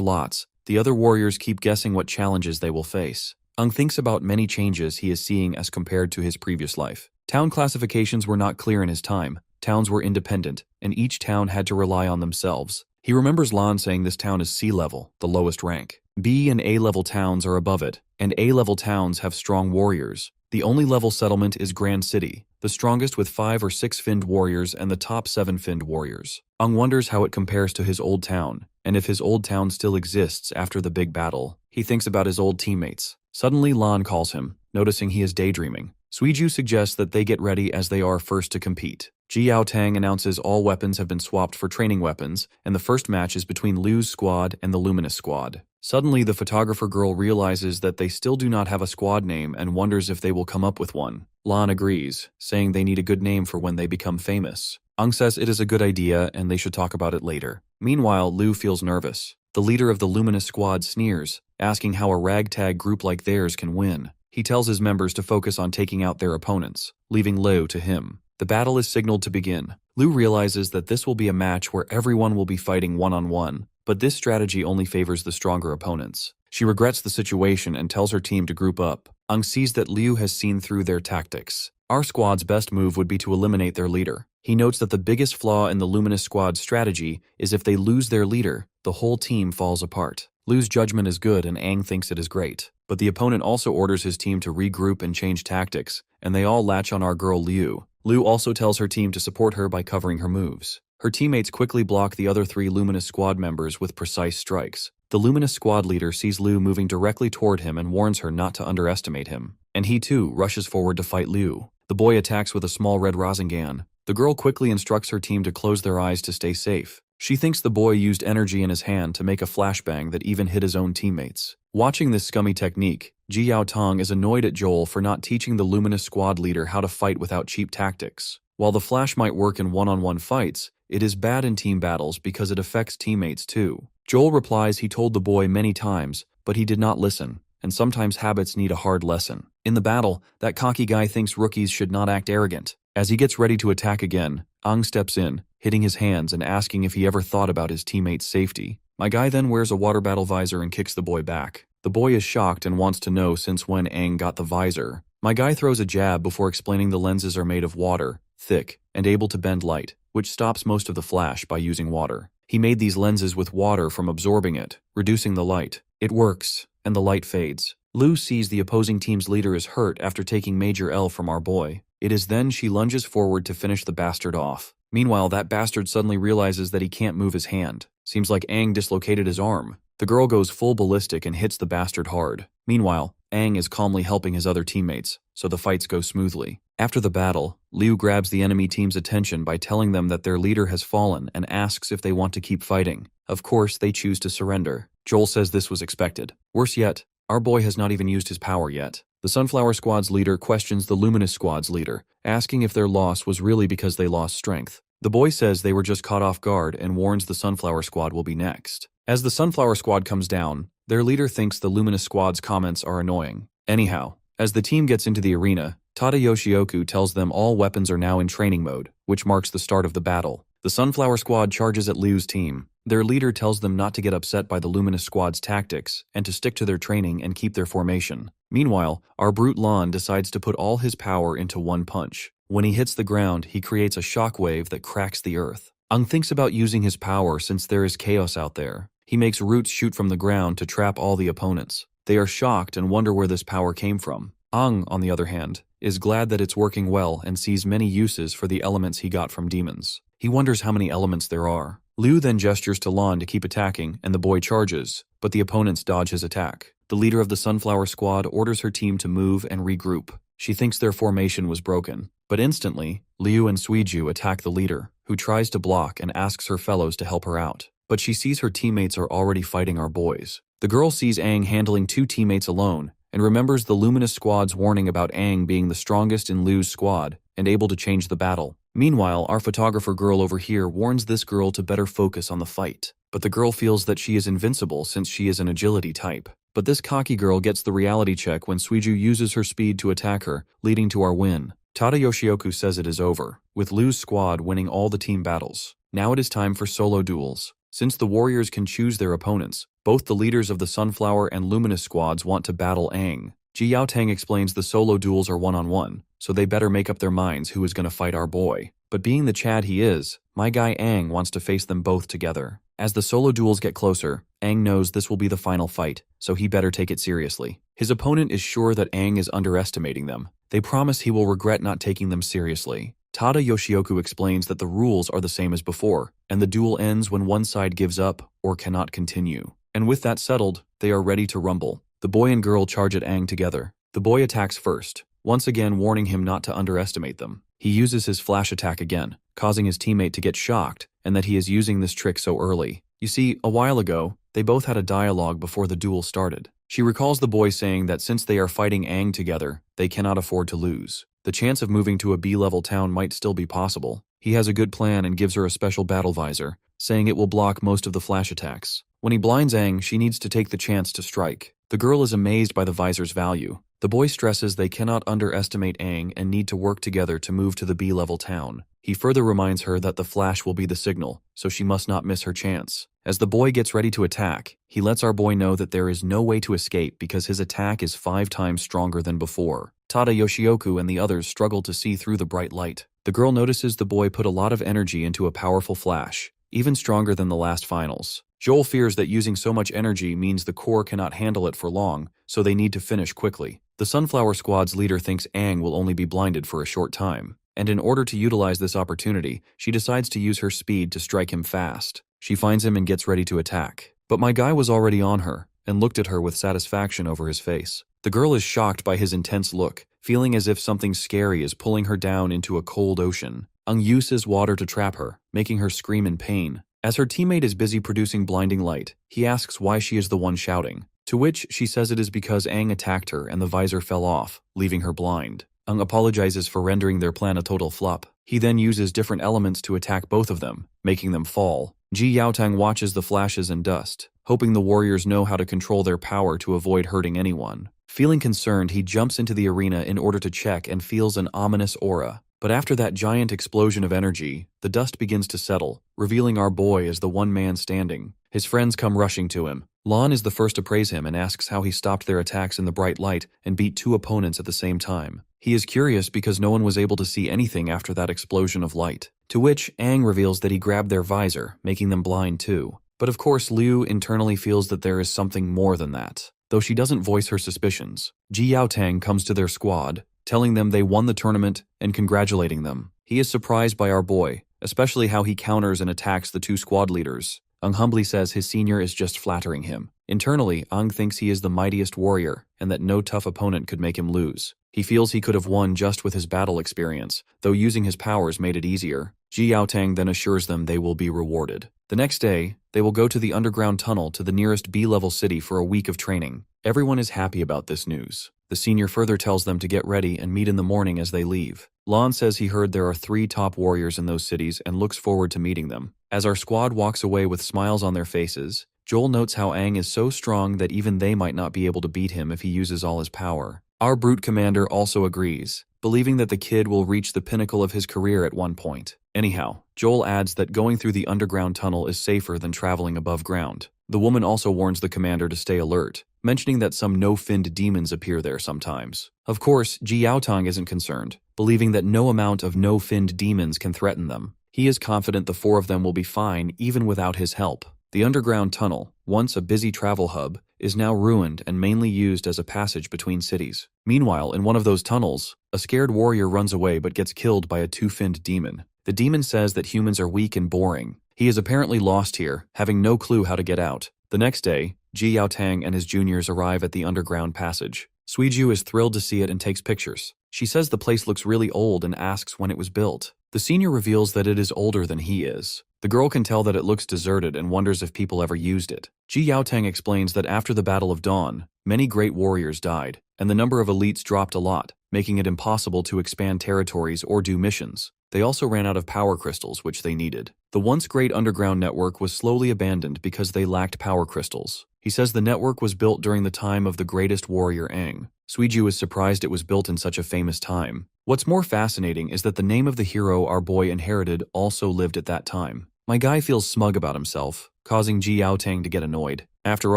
lots, the other warriors keep guessing what challenges they will face. Thinks about many changes he is seeing as compared to his previous life. Town classifications were not clear in his time. Towns were independent, and each town had to rely on themselves. He remembers Lan saying this town is C-level, the lowest rank. B and A-level towns are above it, and A-level towns have strong warriors. The only level settlement is Grand City, the strongest with 5 or 6 finned warriors and the top 7 finned warriors. Wonders how it compares to his old town, and if his old town still exists after the big battle. He thinks about his old teammates. Suddenly Lan calls him, noticing he is daydreaming. Suiju suggests that they get ready as they are first to compete. Ji Yaotang announces all weapons have been swapped for training weapons, and the first match is between Liu's squad and the Luminous squad. Suddenly the photographer girl realizes that they still do not have a squad name and wonders if they will come up with one. Lan agrees, saying they need a good name for when they become famous. Says it is a good idea and they should talk about it later. Meanwhile, Liu feels nervous. The leader of the Luminous squad sneers, asking how a ragtag group like theirs can win. He tells his members to focus on taking out their opponents, leaving Liu to him. The battle is signaled to begin. Liu realizes that this will be a match where everyone will be fighting one-on-one, but this strategy only favors the stronger opponents. She regrets the situation and tells her team to group up. Sees that Liu has seen through their tactics. Our squad's best move would be to eliminate their leader. He notes that the biggest flaw in the Luminous squad's strategy is if they lose their leader, the whole team falls apart. Liu's judgment is good and Aang thinks it is great. But the opponent also orders his team to regroup and change tactics, and they all latch on our girl Liu. Liu also tells her team to support her by covering her moves. Her teammates quickly block the other 3 Luminous squad members with precise strikes. The Luminous squad leader sees Liu moving directly toward him and warns her not to underestimate him. And he too rushes forward to fight Liu. The boy attacks with a small red Rasengan. The girl quickly instructs her team to close their eyes to stay safe. She thinks the boy used energy in his hand to make a flashbang that even hit his own teammates. Watching this scummy technique, Ji Yaotong is annoyed at Joel for not teaching the Luminous squad leader how to fight without cheap tactics. While the flash might work in one-on-one fights, it is bad in team battles because it affects teammates too. Joel replies he told the boy many times, but he did not listen, and sometimes habits need a hard lesson. In the battle, that cocky guy thinks rookies should not act arrogant. As he gets ready to attack again, Aang steps in, hitting his hands and asking if he ever thought about his teammates' safety. My guy then wears a water battle visor and kicks the boy back. The boy is shocked and wants to know since when Aang got the visor. My guy throws a jab before explaining the lenses are made of water, thick, and able to bend light, which stops most of the flash by using water. He made these lenses with water from absorbing it, reducing the light. It works, and the light fades. Liu sees the opposing team's leader is hurt after taking Major L from our boy. It is then she lunges forward to finish the bastard off. Meanwhile, that bastard suddenly realizes that he can't move his hand. Seems like Aang dislocated his arm. The girl goes full ballistic and hits the bastard hard. Meanwhile, Aang is calmly helping his other teammates, so the fights go smoothly. After the battle, Liu grabs the enemy team's attention by telling them that their leader has fallen and asks if they want to keep fighting. Of course, they choose to surrender. Joel says this was expected. Worse yet, our boy has not even used his power yet. The Sunflower Squad's leader questions the Luminous Squad's leader, asking if their loss was really because they lost strength. The boy says they were just caught off guard and warns the Sunflower Squad will be next. As the Sunflower Squad comes down, their leader thinks the Luminous Squad's comments are annoying. Anyhow, as the team gets into the arena, Tada Yoshioku tells them all weapons are now in training mode, which marks the start of the battle. The Sunflower Squad charges at Liu's team. Their leader tells them not to get upset by the Luminous Squad's tactics and to stick to their training and keep their formation. Meanwhile, our brute Lan decides to put all his power into one punch. When he hits the ground, he creates a shockwave that cracks the earth. Aang thinks about using his power since there is chaos out there. He makes roots shoot from the ground to trap all the opponents. They are shocked and wonder where this power came from. Aang, on the other hand, is glad that it's working well and sees many uses for the elements he got from demons. He wonders how many elements there are. Liu then gestures to Lan to keep attacking, and the boy charges, but the opponents dodge his attack. The leader of the Sunflower Squad orders her team to move and regroup. She thinks their formation was broken. But instantly, Liu and Suiju attack the leader, who tries to block and asks her fellows to help her out. But she sees her teammates are already fighting our boys. The girl sees Aang handling 2 teammates alone, and remembers the Luminous Squad's warning about Aang being the strongest in Liu's squad and able to change the battle. Meanwhile, our photographer girl over here warns this girl to better focus on the fight. But the girl feels that she is invincible since she is an agility type. But this cocky girl gets the reality check when Suiju uses her speed to attack her, leading to our win. Tada Yoshioku says it is over, with Liu's squad winning all the team battles. Now it is time for solo duels. Since the warriors can choose their opponents, both the leaders of the Sunflower and Luminous squads want to battle Aang. Ji Yaotang explains the solo duels are one-on-one, so they better make up their minds who is going to fight our boy. But being the Chad he is, my guy Aang wants to face them both together. As the solo duels get closer, Aang knows this will be the final fight, so he better take it seriously. His opponent is sure that Aang is underestimating them. They promise he will regret not taking them seriously. Tada Yoshioku explains that the rules are the same as before, and the duel ends when one side gives up or cannot continue. And with that settled, they are ready to rumble. The boy and girl charge at Aang together. The boy attacks first, once again warning him not to underestimate them. He uses his flash attack again, causing his teammate to get shocked, and that he is using this trick so early. You see, a while ago, they both had a dialogue before the duel started. She recalls the boy saying that since they are fighting Aang together, they cannot afford to lose. The chance of moving to a B-level town might still be possible. He has a good plan and gives her a special battle visor, saying it will block most of the flash attacks. When he blinds Aang, she needs to take the chance to strike. The girl is amazed by the visor's value. The boy stresses they cannot underestimate Aang and need to work together to move to the B-level town. He further reminds her that the flash will be the signal, so she must not miss her chance. As the boy gets ready to attack, he lets our boy know that there is no way to escape because his attack is 5 times stronger than before. Tada Yoshioku and the others struggle to see through the bright light. The girl notices the boy put a lot of energy into a powerful flash, even stronger than the last finals. Joel fears that using so much energy means the core cannot handle it for long, so they need to finish quickly. The Sunflower Squad's leader thinks Aang will only be blinded for a short time, and in order to utilize this opportunity, she decides to use her speed to strike him fast. She finds him and gets ready to attack. But my guy was already on her, and looked at her with satisfaction over his face. The girl is shocked by his intense look, feeling as if something scary is pulling her down into a cold ocean. Aang uses water to trap her, making her scream in pain. As her teammate is busy producing blinding light, he asks why she is the one shouting, to which she says it is because Aang attacked her and the visor fell off, leaving her blind. Aang apologizes for rendering their plan a total flop. He then uses different elements to attack both of them, making them fall. Ji Yaotang watches the flashes and dust, hoping the warriors know how to control their power to avoid hurting anyone. Feeling concerned, he jumps into the arena in order to check and feels an ominous aura. But after that giant explosion of energy, the dust begins to settle, revealing our boy as the one man standing. His friends come rushing to him. Lan is the first to praise him and asks how he stopped their attacks in the bright light and beat 2 opponents at the same time. He is curious because no one was able to see anything after that explosion of light. To which Aang reveals that he grabbed their visor, making them blind too. But of course Liu internally feels that there is something more than that, though she doesn't voice her suspicions. Ji Yaotang comes to their squad, telling them they won the tournament and congratulating them. He is surprised by our boy, especially how he counters and attacks the 2 squad leaders. Aang humbly says his senior is just flattering him. Internally, Aang thinks he is the mightiest warrior and that no tough opponent could make him lose. He feels he could have won just with his battle experience, though using his powers made it easier. Ji Yaotang then assures them they will be rewarded. The next day, they will go to the underground tunnel to the nearest B-level city for a week of training. Everyone is happy about this news. The senior further tells them to get ready and meet in the morning as they leave. Lan says he heard there are 3 top warriors in those cities and looks forward to meeting them. As our squad walks away with smiles on their faces, Joel notes how Aang is so strong that even they might not be able to beat him if he uses all his power. Our brute commander also agrees, believing that the kid will reach the pinnacle of his career at one point. Anyhow, Joel adds that going through the underground tunnel is safer than traveling above ground. The woman also warns the commander to stay alert, mentioning that some no-finned demons appear there sometimes. Of course, Ji Yaotang isn't concerned, believing that no amount of no-finned demons can threaten them. He is confident the 4 of them will be fine even without his help. The underground tunnel, once a busy travel hub, is now ruined and mainly used as a passage between cities. Meanwhile, in one of those tunnels, a scared warrior runs away but gets killed by a 2-finned demon. The demon says that humans are weak and boring. He is apparently lost here, having no clue how to get out. The next day, Ji Yaotang and his juniors arrive at the underground passage. Suiju is thrilled to see it and takes pictures. She says the place looks really old and asks when it was built. The senior reveals that it is older than he is. The girl can tell that it looks deserted and wonders if people ever used it. Ji Yaotang explains that after the Battle of Dawn, many great warriors died, and the number of elites dropped a lot, making it impossible to expand territories or do missions. They also ran out of power crystals, which they needed. The once great underground network was slowly abandoned because they lacked power crystals. He says the network was built during the time of the greatest warrior Aang. Suiju is surprised it was built in such a famous time. What's more fascinating is that the name of the hero our boy inherited also lived at that time. My guy feels smug about himself, causing Ji Yaotang to get annoyed. After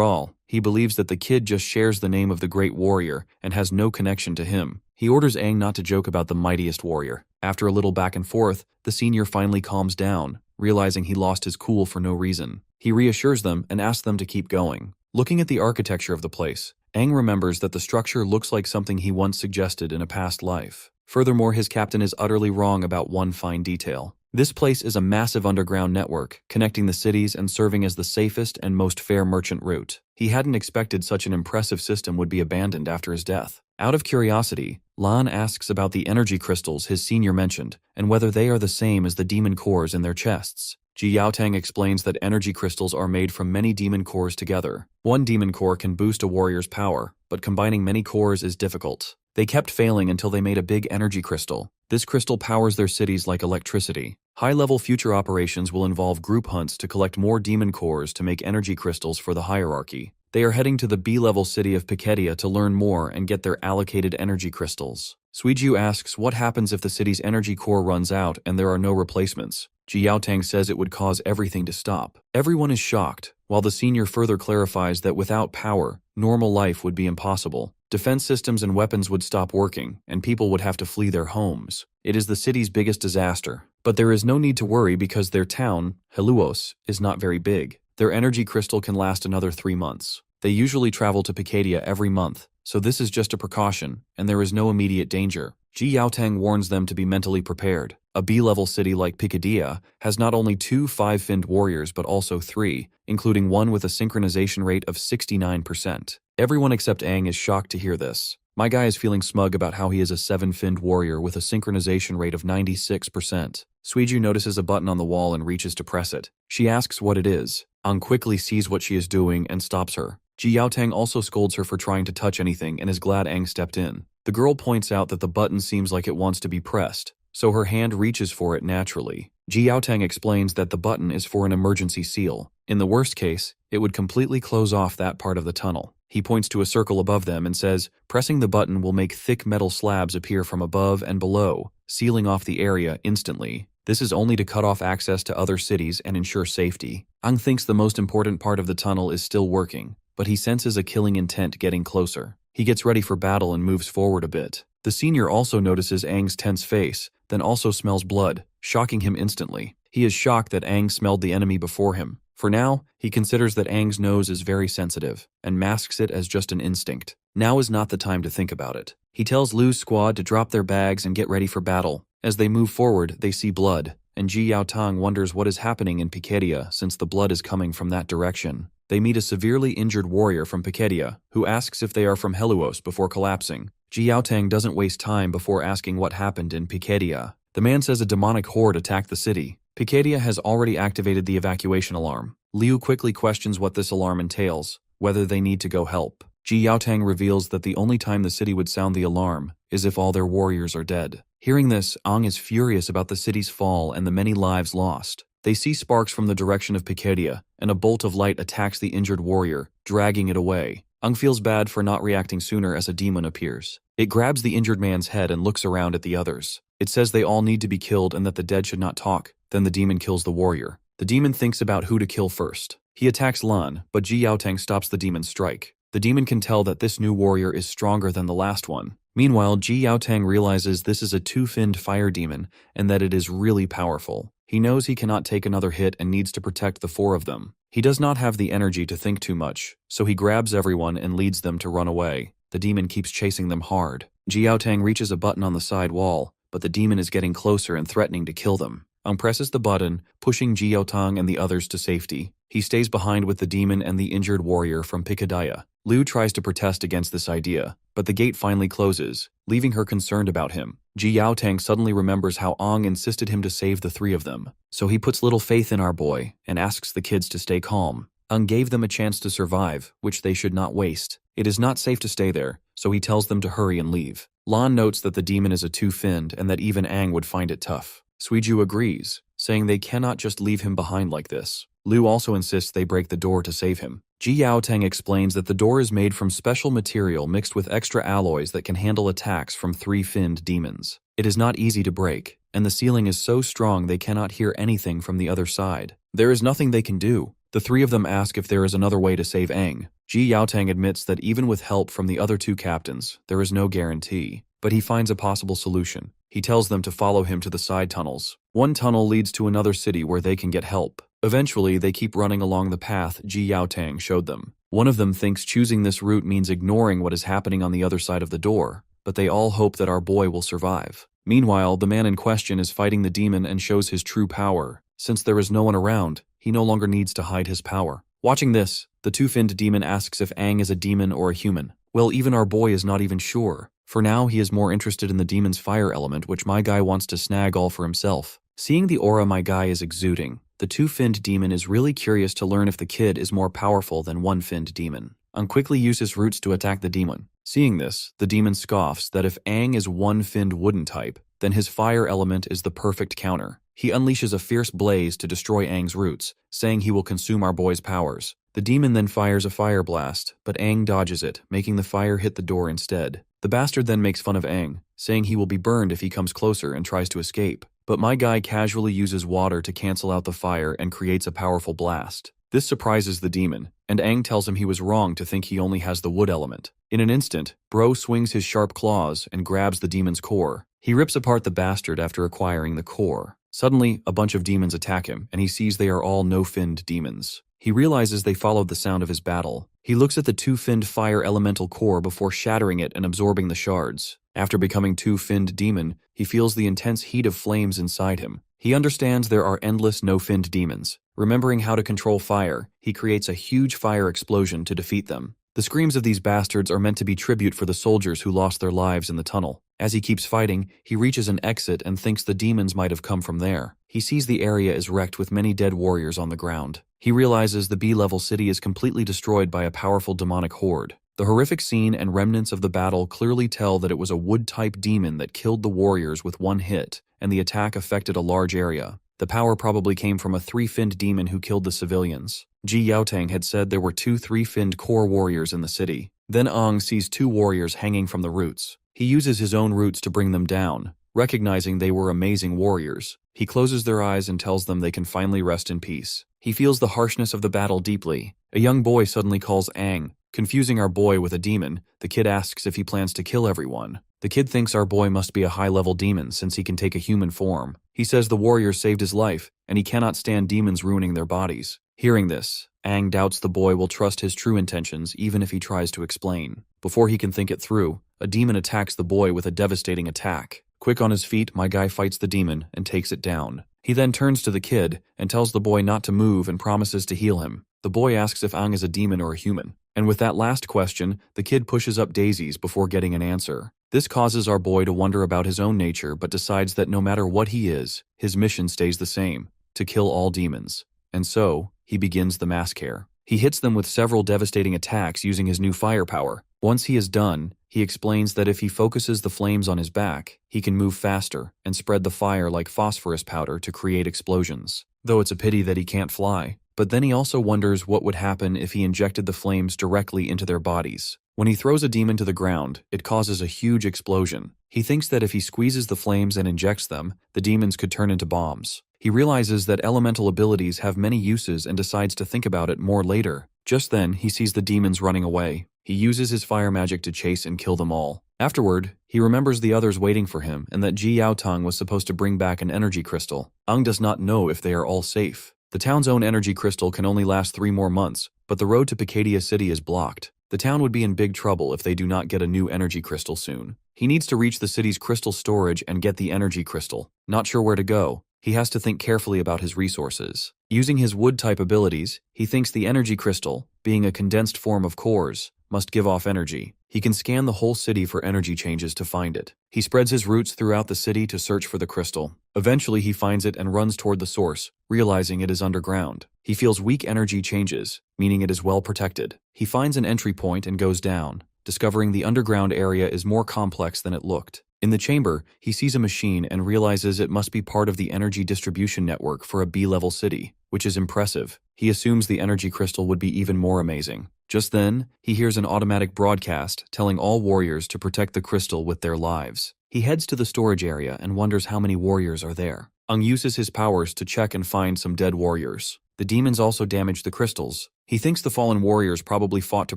all, he believes that the kid just shares the name of the great warrior and has no connection to him. He orders Aang not to joke about the mightiest warrior. After a little back and forth, the senior finally calms down, realizing he lost his cool for no reason. He reassures them and asks them to keep going. Looking at the architecture of the place, Aang remembers that the structure looks like something he once suggested in a past life. Furthermore, his captain is utterly wrong about one fine detail. This place is a massive underground network, connecting the cities and serving as the safest and most fair merchant route. He hadn't expected such an impressive system would be abandoned after his death. Out of curiosity, Lan asks about the energy crystals his senior mentioned, and whether they are the same as the demon cores in their chests. Ji Yaotang explains that energy crystals are made from many demon cores together. One demon core can boost a warrior's power, but combining many cores is difficult. They kept failing until they made a big energy crystal. This crystal powers their cities like electricity. High-level future operations will involve group hunts to collect more demon cores to make energy crystals for the hierarchy. They are heading to the B-level city of Pikedia to learn more and get their allocated energy crystals. Suiju asks what happens if the city's energy core runs out and there are no replacements. Ji Yaotang says it would cause everything to stop. Everyone is shocked, while the senior further clarifies that without power, normal life would be impossible. Defense systems and weapons would stop working, and people would have to flee their homes. It is the city's biggest disaster. But there is no need to worry because their town, Heluos, is not very big. Their energy crystal can last another 3 months. They usually travel to Pikedia every month, so this is just a precaution, and there is no immediate danger. Ji Yaotang warns them to be mentally prepared. A B-level city like Pikedia has not only 2 5-finned warriors but also 3, including one with a synchronization rate of 69%. Everyone except Aang is shocked to hear this. My guy is feeling smug about how he is a 7-finned warrior with a synchronization rate of 96%. Suiju notices a button on the wall and reaches to press it. She asks what it is. Aang quickly sees what she is doing and stops her. Ji Yaotang also scolds her for trying to touch anything and is glad Aang stepped in. The girl points out that the button seems like it wants to be pressed, so her hand reaches for it naturally. Ji Yaotang explains that the button is for an emergency seal. In the worst case, it would completely close off that part of the tunnel. He points to a circle above them and says, pressing the button will make thick metal slabs appear from above and below, sealing off the area instantly. This is only to cut off access to other cities and ensure safety. Aang thinks the most important part of the tunnel is still working, but he senses a killing intent getting closer. He gets ready for battle and moves forward a bit. The senior also notices Aang's tense face, then also smells blood, shocking him instantly. He is shocked that Aang smelled the enemy before him. For now, he considers that Aang's nose is very sensitive, and masks it as just an instinct. Now is not the time to think about it. He tells Lu's squad to drop their bags and get ready for battle. As they move forward, they see blood, and Ji Yaotang wonders what is happening in Pikedia since the blood is coming from that direction. They meet a severely injured warrior from Pikedia, who asks if they are from Heluos before collapsing. Ji Yaotang doesn't waste time before asking what happened in Pikedia. The man says a demonic horde attacked the city. Pikedia has already activated the evacuation alarm. Liu quickly questions what this alarm entails, whether they need to go help. Ji Yaotang reveals that the only time the city would sound the alarm is if all their warriors are dead. Hearing this, Aang is furious about the city's fall and the many lives lost. They see sparks from the direction of Pikedia, and a bolt of light attacks the injured warrior, dragging it away. Aang feels bad for not reacting sooner as a demon appears. It grabs the injured man's head and looks around at the others. It says they all need to be killed and that the dead should not talk. Then the demon kills the warrior. The demon thinks about who to kill first. He attacks Lan, but Ji Yaotang stops the demon's strike. The demon can tell that this new warrior is stronger than the last one. Meanwhile, Ji Yaotang realizes this is a 2-finned fire demon and that it is really powerful. He knows he cannot take another hit and needs to protect the 4 of them. He does not have the energy to think too much, so he grabs everyone and leads them to run away. The demon keeps chasing them hard. Ji Yaotang reaches a button on the side wall, but the demon is getting closer and threatening to kill them. Aang presses the button, pushing Ji Yaotang and the others to safety. He stays behind with the demon and the injured warrior from Pikedia. Liu tries to protest against this idea, but the gate finally closes, leaving her concerned about him. Ji Yaotang suddenly remembers how Ong insisted him to save the three of them, so he puts little faith in our boy and asks the kids to stay calm. Ong gave them a chance to survive, which they should not waste. It is not safe to stay there, so he tells them to hurry and leave. Lan notes that the demon is a two-finned and that even Aang would find it tough. Suiju agrees, saying they cannot just leave him behind like this. Liu also insists they break the door to save him. Ji Yaotang explains that the door is made from special material mixed with extra alloys that can handle attacks from three-finned demons. It is not easy to break, and the ceiling is so strong they cannot hear anything from the other side. There is nothing they can do. The three of them ask if there is another way to save Aang. Ji Yaotang admits that even with help from the other two captains, there is no guarantee, but he finds a possible solution. He tells them to follow him to the side tunnels. One tunnel leads to another city where they can get help. Eventually, they keep running along the path Ji Yaotang showed them. One of them thinks choosing this route means ignoring what is happening on the other side of the door, but they all hope that our boy will survive. Meanwhile, the man in question is fighting the demon and shows his true power. Since there is no one around, he no longer needs to hide his power. Watching this, the two-finned demon asks if Aang is a demon or a human. Well, even our boy is not even sure. For now, he is more interested in the demon's fire element, which my guy wants to snag all for himself. Seeing the aura my guy is exuding, the two-finned demon is really curious to learn if the kid is more powerful than one-finned demon. Aang quickly uses roots to attack the demon. Seeing this, the demon scoffs that if Aang is one-finned wooden type, then his fire element is the perfect counter. He unleashes a fierce blaze to destroy Aang's roots, saying he will consume our boy's powers. The demon then fires a fire blast, but Aang dodges it, making the fire hit the door instead. The bastard then makes fun of Aang, saying he will be burned if he comes closer and tries to escape. But my guy casually uses water to cancel out the fire and creates a powerful blast. This surprises the demon, and Aang tells him he was wrong to think he only has the wood element. In an instant, Bro swings his sharp claws and grabs the demon's core. He rips apart the bastard after acquiring the core. Suddenly, a bunch of demons attack him, and he sees they are all no-finned demons. He realizes they followed the sound of his battle. He looks at the two-finned fire elemental core before shattering it and absorbing the shards. After becoming two-finned demon, he feels the intense heat of flames inside him. He understands there are endless no-finned demons. Remembering how to control fire, he creates a huge fire explosion to defeat them. The screams of these bastards are meant to be tribute for the soldiers who lost their lives in the tunnel. As he keeps fighting, he reaches an exit and thinks the demons might have come from there. He sees the area is wrecked with many dead warriors on the ground. He realizes the B-level city is completely destroyed by a powerful demonic horde. The horrific scene and remnants of the battle clearly tell that it was a wood-type demon that killed the warriors with one hit, and the attack affected a large area. The power probably came from a three-finned demon who killed the civilians. Ji Yaotang had said there were two three-finned core warriors in the city. Then Ong sees two warriors hanging from the roots. He uses his own roots to bring them down, recognizing they were amazing warriors. He closes their eyes and tells them they can finally rest in peace. He feels the harshness of the battle deeply. A young boy suddenly calls Aang. Confusing our boy with a demon, the kid asks if he plans to kill everyone. The kid thinks our boy must be a high-level demon since he can take a human form. He says the warriors saved his life, and he cannot stand demons ruining their bodies. Hearing this, Aang doubts the boy will trust his true intentions even if he tries to explain. Before he can think it through, a demon attacks the boy with a devastating attack. Quick on his feet, my guy fights the demon and takes it down. He then turns to the kid and tells the boy not to move and promises to heal him. The boy asks if Aang is a demon or a human. And with that last question, the kid pushes up daisies before getting an answer. This causes our boy to wonder about his own nature but decides that no matter what he is, his mission stays the same, to kill all demons. And so, he begins the massacre. He hits them with several devastating attacks using his new firepower. Once he is done, he explains that if he focuses the flames on his back, he can move faster and spread the fire like phosphorus powder to create explosions. Though it's a pity that he can't fly. But then he also wonders what would happen if he injected the flames directly into their bodies. When he throws a demon to the ground, it causes a huge explosion. He thinks that if he squeezes the flames and injects them, the demons could turn into bombs. He realizes that elemental abilities have many uses and decides to think about it more later. Just then, he sees the demons running away. He uses his fire magic to chase and kill them all. Afterward, he remembers the others waiting for him and that Ji Yaotang was supposed to bring back an energy crystal. Aang does not know if they are all safe. The town's own energy crystal can only last 3 more months, but the road to Picadia City is blocked. The town would be in big trouble if they do not get a new energy crystal soon. He needs to reach the city's crystal storage and get the energy crystal. Not sure where to go, he has to think carefully about his resources. Using his wood-type abilities, he thinks the energy crystal, being a condensed form of cores, must give off energy. He can scan the whole city for energy changes to find it. He spreads his roots throughout the city to search for the crystal. Eventually he finds it and runs toward the source, realizing it is underground. He feels weak energy changes, meaning it is well protected. He finds an entry point and goes down, discovering the underground area is more complex than it looked. In the chamber, he sees a machine and realizes it must be part of the energy distribution network for a B-level city, which is impressive. He assumes the energy crystal would be even more amazing. Just then, he hears an automatic broadcast telling all warriors to protect the crystal with their lives. He heads to the storage area and wonders how many warriors are there. Ung uses his powers to check and find some dead warriors. The demons also damaged the crystals. He thinks the fallen warriors probably fought to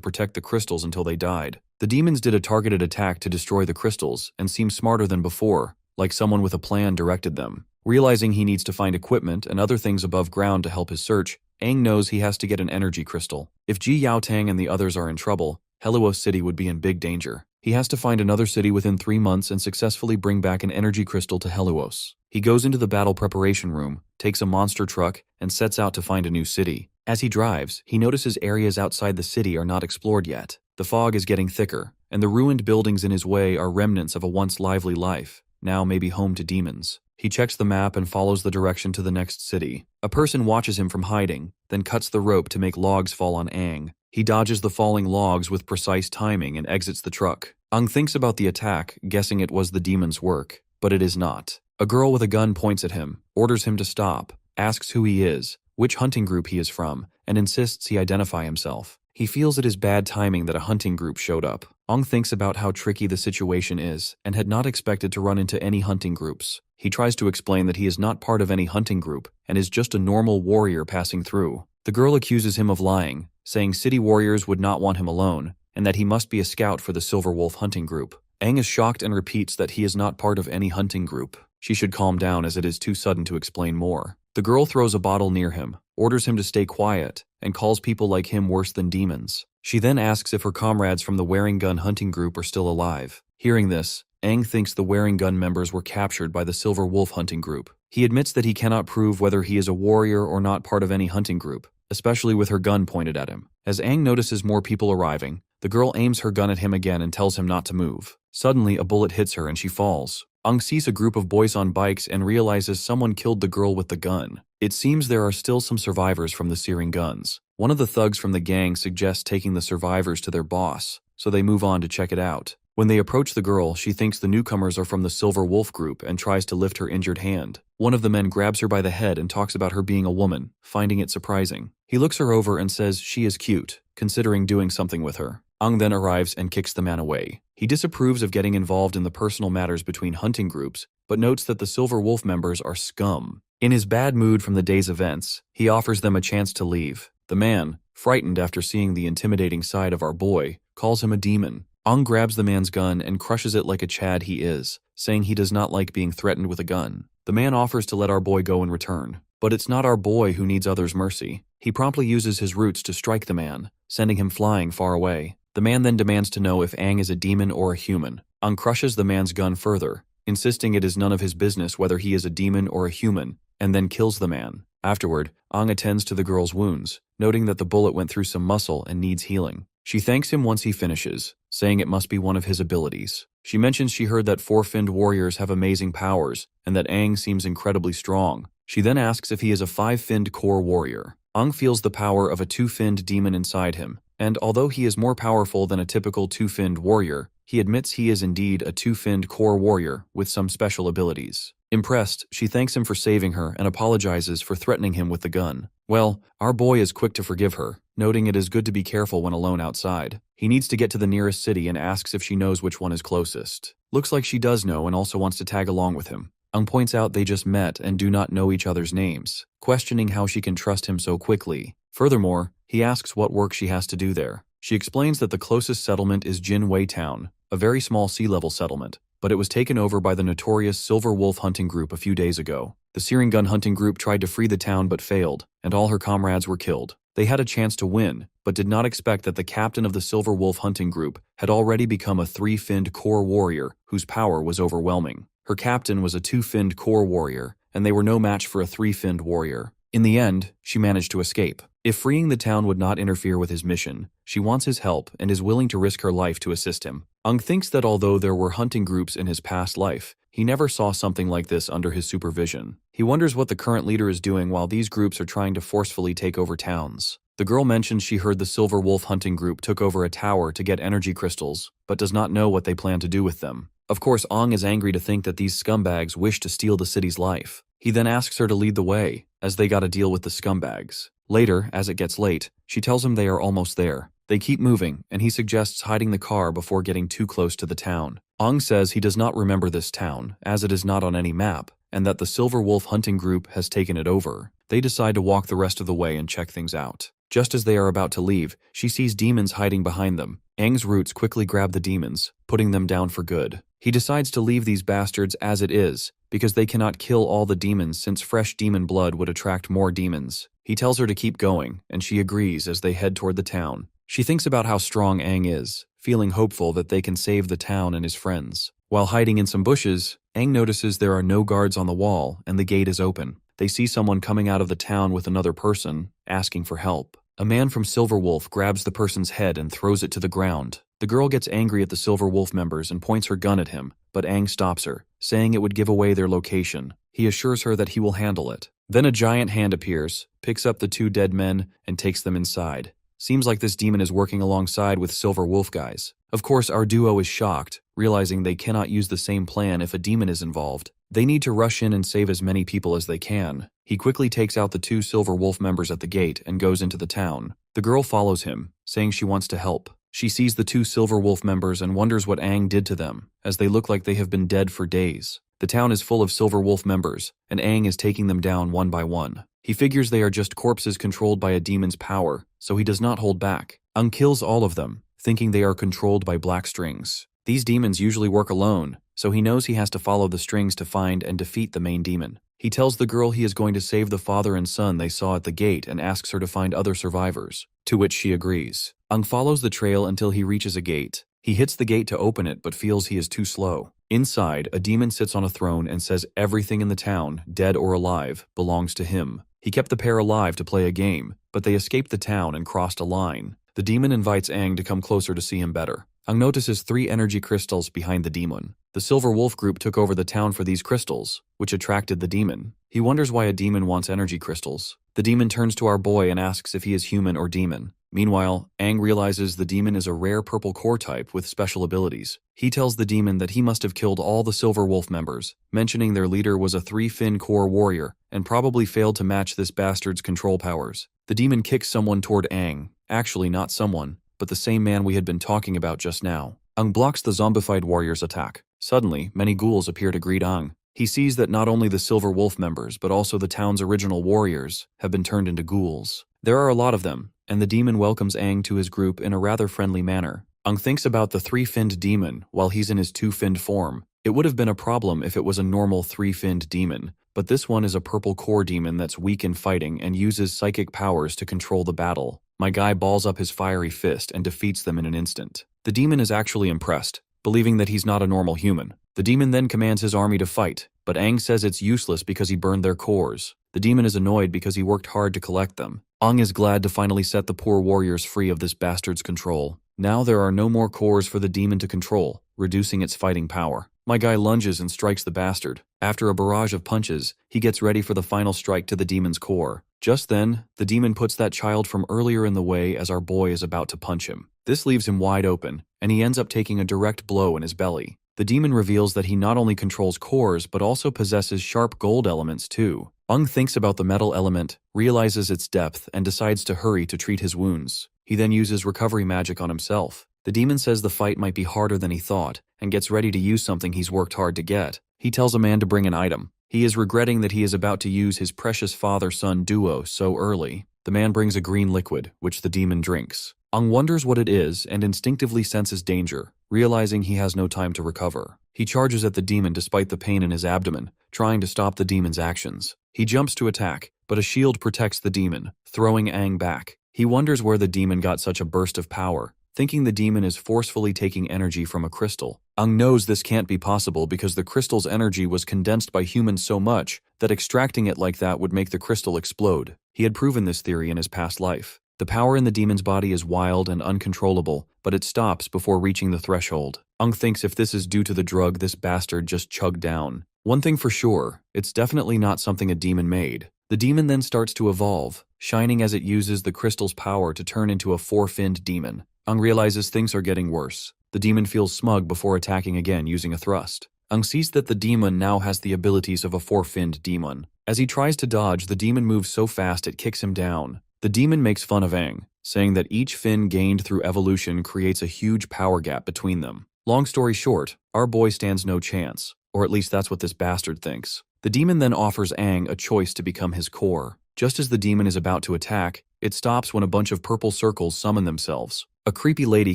protect the crystals until they died. The demons did a targeted attack to destroy the crystals and seem smarter than before, like someone with a plan directed them. Realizing he needs to find equipment and other things above ground to help his search, Aang knows he has to get an energy crystal. If Ji Yaotang and the others are in trouble, Heluo City would be in big danger. He has to find another city within 3 months and successfully bring back an energy crystal to Heluos. He goes into the battle preparation room, takes a monster truck, and sets out to find a new city. As he drives, he notices areas outside the city are not explored yet. The fog is getting thicker, and the ruined buildings in his way are remnants of a once lively life, now maybe home to demons. He checks the map and follows the direction to the next city. A person watches him from hiding, then cuts the rope to make logs fall on Aang. He dodges the falling logs with precise timing and exits the truck. Aang thinks about the attack, guessing it was the demon's work, but it is not. A girl with a gun points at him, orders him to stop, asks who he is, which hunting group he is from, and insists he identify himself. He feels it is bad timing that a hunting group showed up. Aang thinks about how tricky the situation is and had not expected to run into any hunting groups. He tries to explain that he is not part of any hunting group and is just a normal warrior passing through. The girl accuses him of lying, saying city warriors would not want him alone and that he must be a scout for the Silver Wolf hunting group. Aang is shocked and repeats that he is not part of any hunting group. She should calm down as it is too sudden to explain more. The girl throws a bottle near him, orders him to stay quiet, and calls people like him worse than demons. She then asks if her comrades from the Wearing Gun hunting group are still alive. Hearing this, Aang thinks the Wearing Gun members were captured by the Silver Wolf hunting group. He admits that he cannot prove whether he is a warrior or not part of any hunting group, especially with her gun pointed at him. As Aang notices more people arriving, the girl aims her gun at him again and tells him not to move. Suddenly, a bullet hits her and she falls. Aang sees a group of boys on bikes and realizes someone killed the girl with the gun. It seems there are still some survivors from the searing guns. One of the thugs from the gang suggests taking the survivors to their boss, so they move on to check it out. When they approach the girl, she thinks the newcomers are from the Silver Wolf group and tries to lift her injured hand. One of the men grabs her by the head and talks about her being a woman, finding it surprising. He looks her over and says she is cute, considering doing something with her. Aang then arrives and kicks the man away. He disapproves of getting involved in the personal matters between hunting groups, but notes that the Silver Wolf members are scum. In his bad mood from the day's events, he offers them a chance to leave. The man, frightened after seeing the intimidating side of our boy, calls him a demon. Aang grabs the man's gun and crushes it like a Chad he is, saying he does not like being threatened with a gun. The man offers to let our boy go in return, but it's not our boy who needs others' mercy. He promptly uses his roots to strike the man, sending him flying far away. The man then demands to know if Aang is a demon or a human. Aang crushes the man's gun further, insisting it is none of his business whether he is a demon or a human, and then kills the man. Afterward, Aang attends to the girl's wounds, noting that the bullet went through some muscle and needs healing. She thanks him once he finishes, saying it must be one of his abilities. She mentions she heard that four-finned warriors have amazing powers, and that Aang seems incredibly strong. She then asks if he is a five-finned core warrior. Aang feels the power of a two-finned demon inside him, and although he is more powerful than a typical two-finned warrior, he admits he is indeed a two-finned core warrior with some special abilities. Impressed, she thanks him for saving her and apologizes for threatening him with the gun. Well, our boy is quick to forgive her, noting it is good to be careful when alone outside. He needs to get to the nearest city and asks if she knows which one is closest. Looks like she does know and also wants to tag along with him. Aang points out they just met and do not know each other's names, questioning how she can trust him so quickly. Furthermore, he asks what work she has to do there. She explains that the closest settlement is Jin Wei Town, a very small sea-level settlement, but it was taken over by the notorious Silver Wolf hunting group a few days ago. The Searing Gun hunting group tried to free the town but failed, and all her comrades were killed. They had a chance to win, but did not expect that the captain of the Silver Wolf hunting group had already become a three-finned core warrior whose power was overwhelming. Her captain was a two-finned core warrior, and they were no match for a three-finned warrior. In the end, she managed to escape. If freeing the town would not interfere with his mission, she wants his help and is willing to risk her life to assist him. Ang thinks that although there were hunting groups in his past life, he never saw something like this under his supervision. He wonders what the current leader is doing while these groups are trying to forcefully take over towns. The girl mentions she heard the Silver Wolf hunting group took over a tower to get energy crystals, but does not know what they plan to do with them. Of course, Ang is angry to think that these scumbags wish to steal the city's life. He then asks her to lead the way, as they gotta deal with the scumbags. Later, as it gets late, she tells him they are almost there. They keep moving, and he suggests hiding the car before getting too close to the town. Ang says he does not remember this town, as it is not on any map, and that the Silver Wolf hunting group has taken it over. They decide to walk the rest of the way and check things out. Just as they are about to leave, she sees demons hiding behind them. Aang's roots quickly grab the demons, putting them down for good. He decides to leave these bastards as it is, because they cannot kill all the demons since fresh demon blood would attract more demons. He tells her to keep going, and she agrees as they head toward the town. She thinks about how strong Aang is, feeling hopeful that they can save the town and his friends. While hiding in some bushes, Aang notices there are no guards on the wall and the gate is open. They see someone coming out of the town with another person, asking for help. A man from Silver Wolf grabs the person's head and throws it to the ground. The girl gets angry at the Silver Wolf members and points her gun at him, but Aang stops her, saying it would give away their location. He assures her that he will handle it. Then a giant hand appears, picks up the two dead men, and takes them inside. Seems like this demon is working alongside with Silver Wolf guys. Of course, our duo is shocked, realizing they cannot use the same plan if a demon is involved. They need to rush in and save as many people as they can. He quickly takes out the two Silver Wolf members at the gate and goes into the town. The girl follows him, saying she wants to help. She sees the two Silver Wolf members and wonders what Aang did to them, as they look like they have been dead for days. The town is full of Silver Wolf members, and Aang is taking them down one by one. He figures they are just corpses controlled by a demon's power, so he does not hold back. Aang kills all of them, thinking they are controlled by black strings. These demons usually work alone, so he knows he has to follow the strings to find and defeat the main demon. He tells the girl he is going to save the father and son they saw at the gate and asks her to find other survivors, to which she agrees. Aang follows the trail until he reaches a gate. He hits the gate to open it but feels he is too slow. Inside, a demon sits on a throne and says everything in the town, dead or alive, belongs to him. He kept the pair alive to play a game, but they escaped the town and crossed a line. The demon invites Aang to come closer to see him better. Aang notices 3 energy crystals behind the demon. The Silver Wolf group took over the town for these crystals, which attracted the demon. He wonders why a demon wants energy crystals. The demon turns to our boy and asks if he is human or demon. Meanwhile, Aang realizes the demon is a rare purple core type with special abilities. He tells the demon that he must have killed all the Silver Wolf members, mentioning their leader was a 3-fin core warrior and probably failed to match this bastard's control powers. The demon kicks someone toward Aang. Actually, not someone, but the same man we had been talking about just now. Aang blocks the zombified warrior's attack. Suddenly, many ghouls appear to greet Aang. He sees that not only the Silver Wolf members, but also the town's original warriors have been turned into ghouls. There are a lot of them, and the demon welcomes Aang to his group in a rather friendly manner. Aang thinks about the 3-finned demon while he's in his 2-finned form. It would have been a problem if it was a normal 3-finned demon, but this one is a purple core demon that's weak in fighting and uses psychic powers to control the battle. My guy balls up his fiery fist and defeats them in an instant. The demon is actually impressed, believing that he's not a normal human. The demon then commands his army to fight, but Aang says it's useless because he burned their cores. The demon is annoyed because he worked hard to collect them. Aang is glad to finally set the poor warriors free of this bastard's control. Now there are no more cores for the demon to control, reducing its fighting power. My guy lunges and strikes the bastard. After a barrage of punches, he gets ready for the final strike to the demon's core. Just then, the demon puts that child from earlier in the way as our boy is about to punch him. This leaves him wide open, and he ends up taking a direct blow in his belly. The demon reveals that he not only controls cores but also possesses sharp gold elements too. Aang thinks about the metal element, realizes its depth, and decides to hurry to treat his wounds. He then uses recovery magic on himself. The demon says the fight might be harder than he thought, and gets ready to use something he's worked hard to get. He tells a man to bring an item. He is regretting that he is about to use his precious father-son duo so early. The man brings a green liquid, which the demon drinks. Aang wonders what it is and instinctively senses danger, realizing he has no time to recover. He charges at the demon despite the pain in his abdomen, trying to stop the demon's actions. He jumps to attack, but a shield protects the demon, throwing Aang back. He wonders where the demon got such a burst of power, thinking the demon is forcefully taking energy from a crystal. Ang knows this can't be possible because the crystal's energy was condensed by humans so much that extracting it like that would make the crystal explode. He had proven this theory in his past life. The power in the demon's body is wild and uncontrollable, but it stops before reaching the threshold. Ang thinks if this is due to the drug this bastard just chugged down. One thing for sure, it's definitely not something a demon made. The demon then starts to evolve, shining as it uses the crystal's power to turn into a four-finned demon. Ang realizes things are getting worse. The demon feels smug before attacking again using a thrust. Ang sees that the demon now has the abilities of a four-finned demon. As he tries to dodge, the demon moves so fast it kicks him down. The demon makes fun of Ang, saying that each fin gained through evolution creates a huge power gap between them. Long story short, our boy stands no chance, or at least that's what this bastard thinks. The demon then offers Ang a choice to become his core. Just as the demon is about to attack, it stops when a bunch of purple circles summon themselves. A creepy lady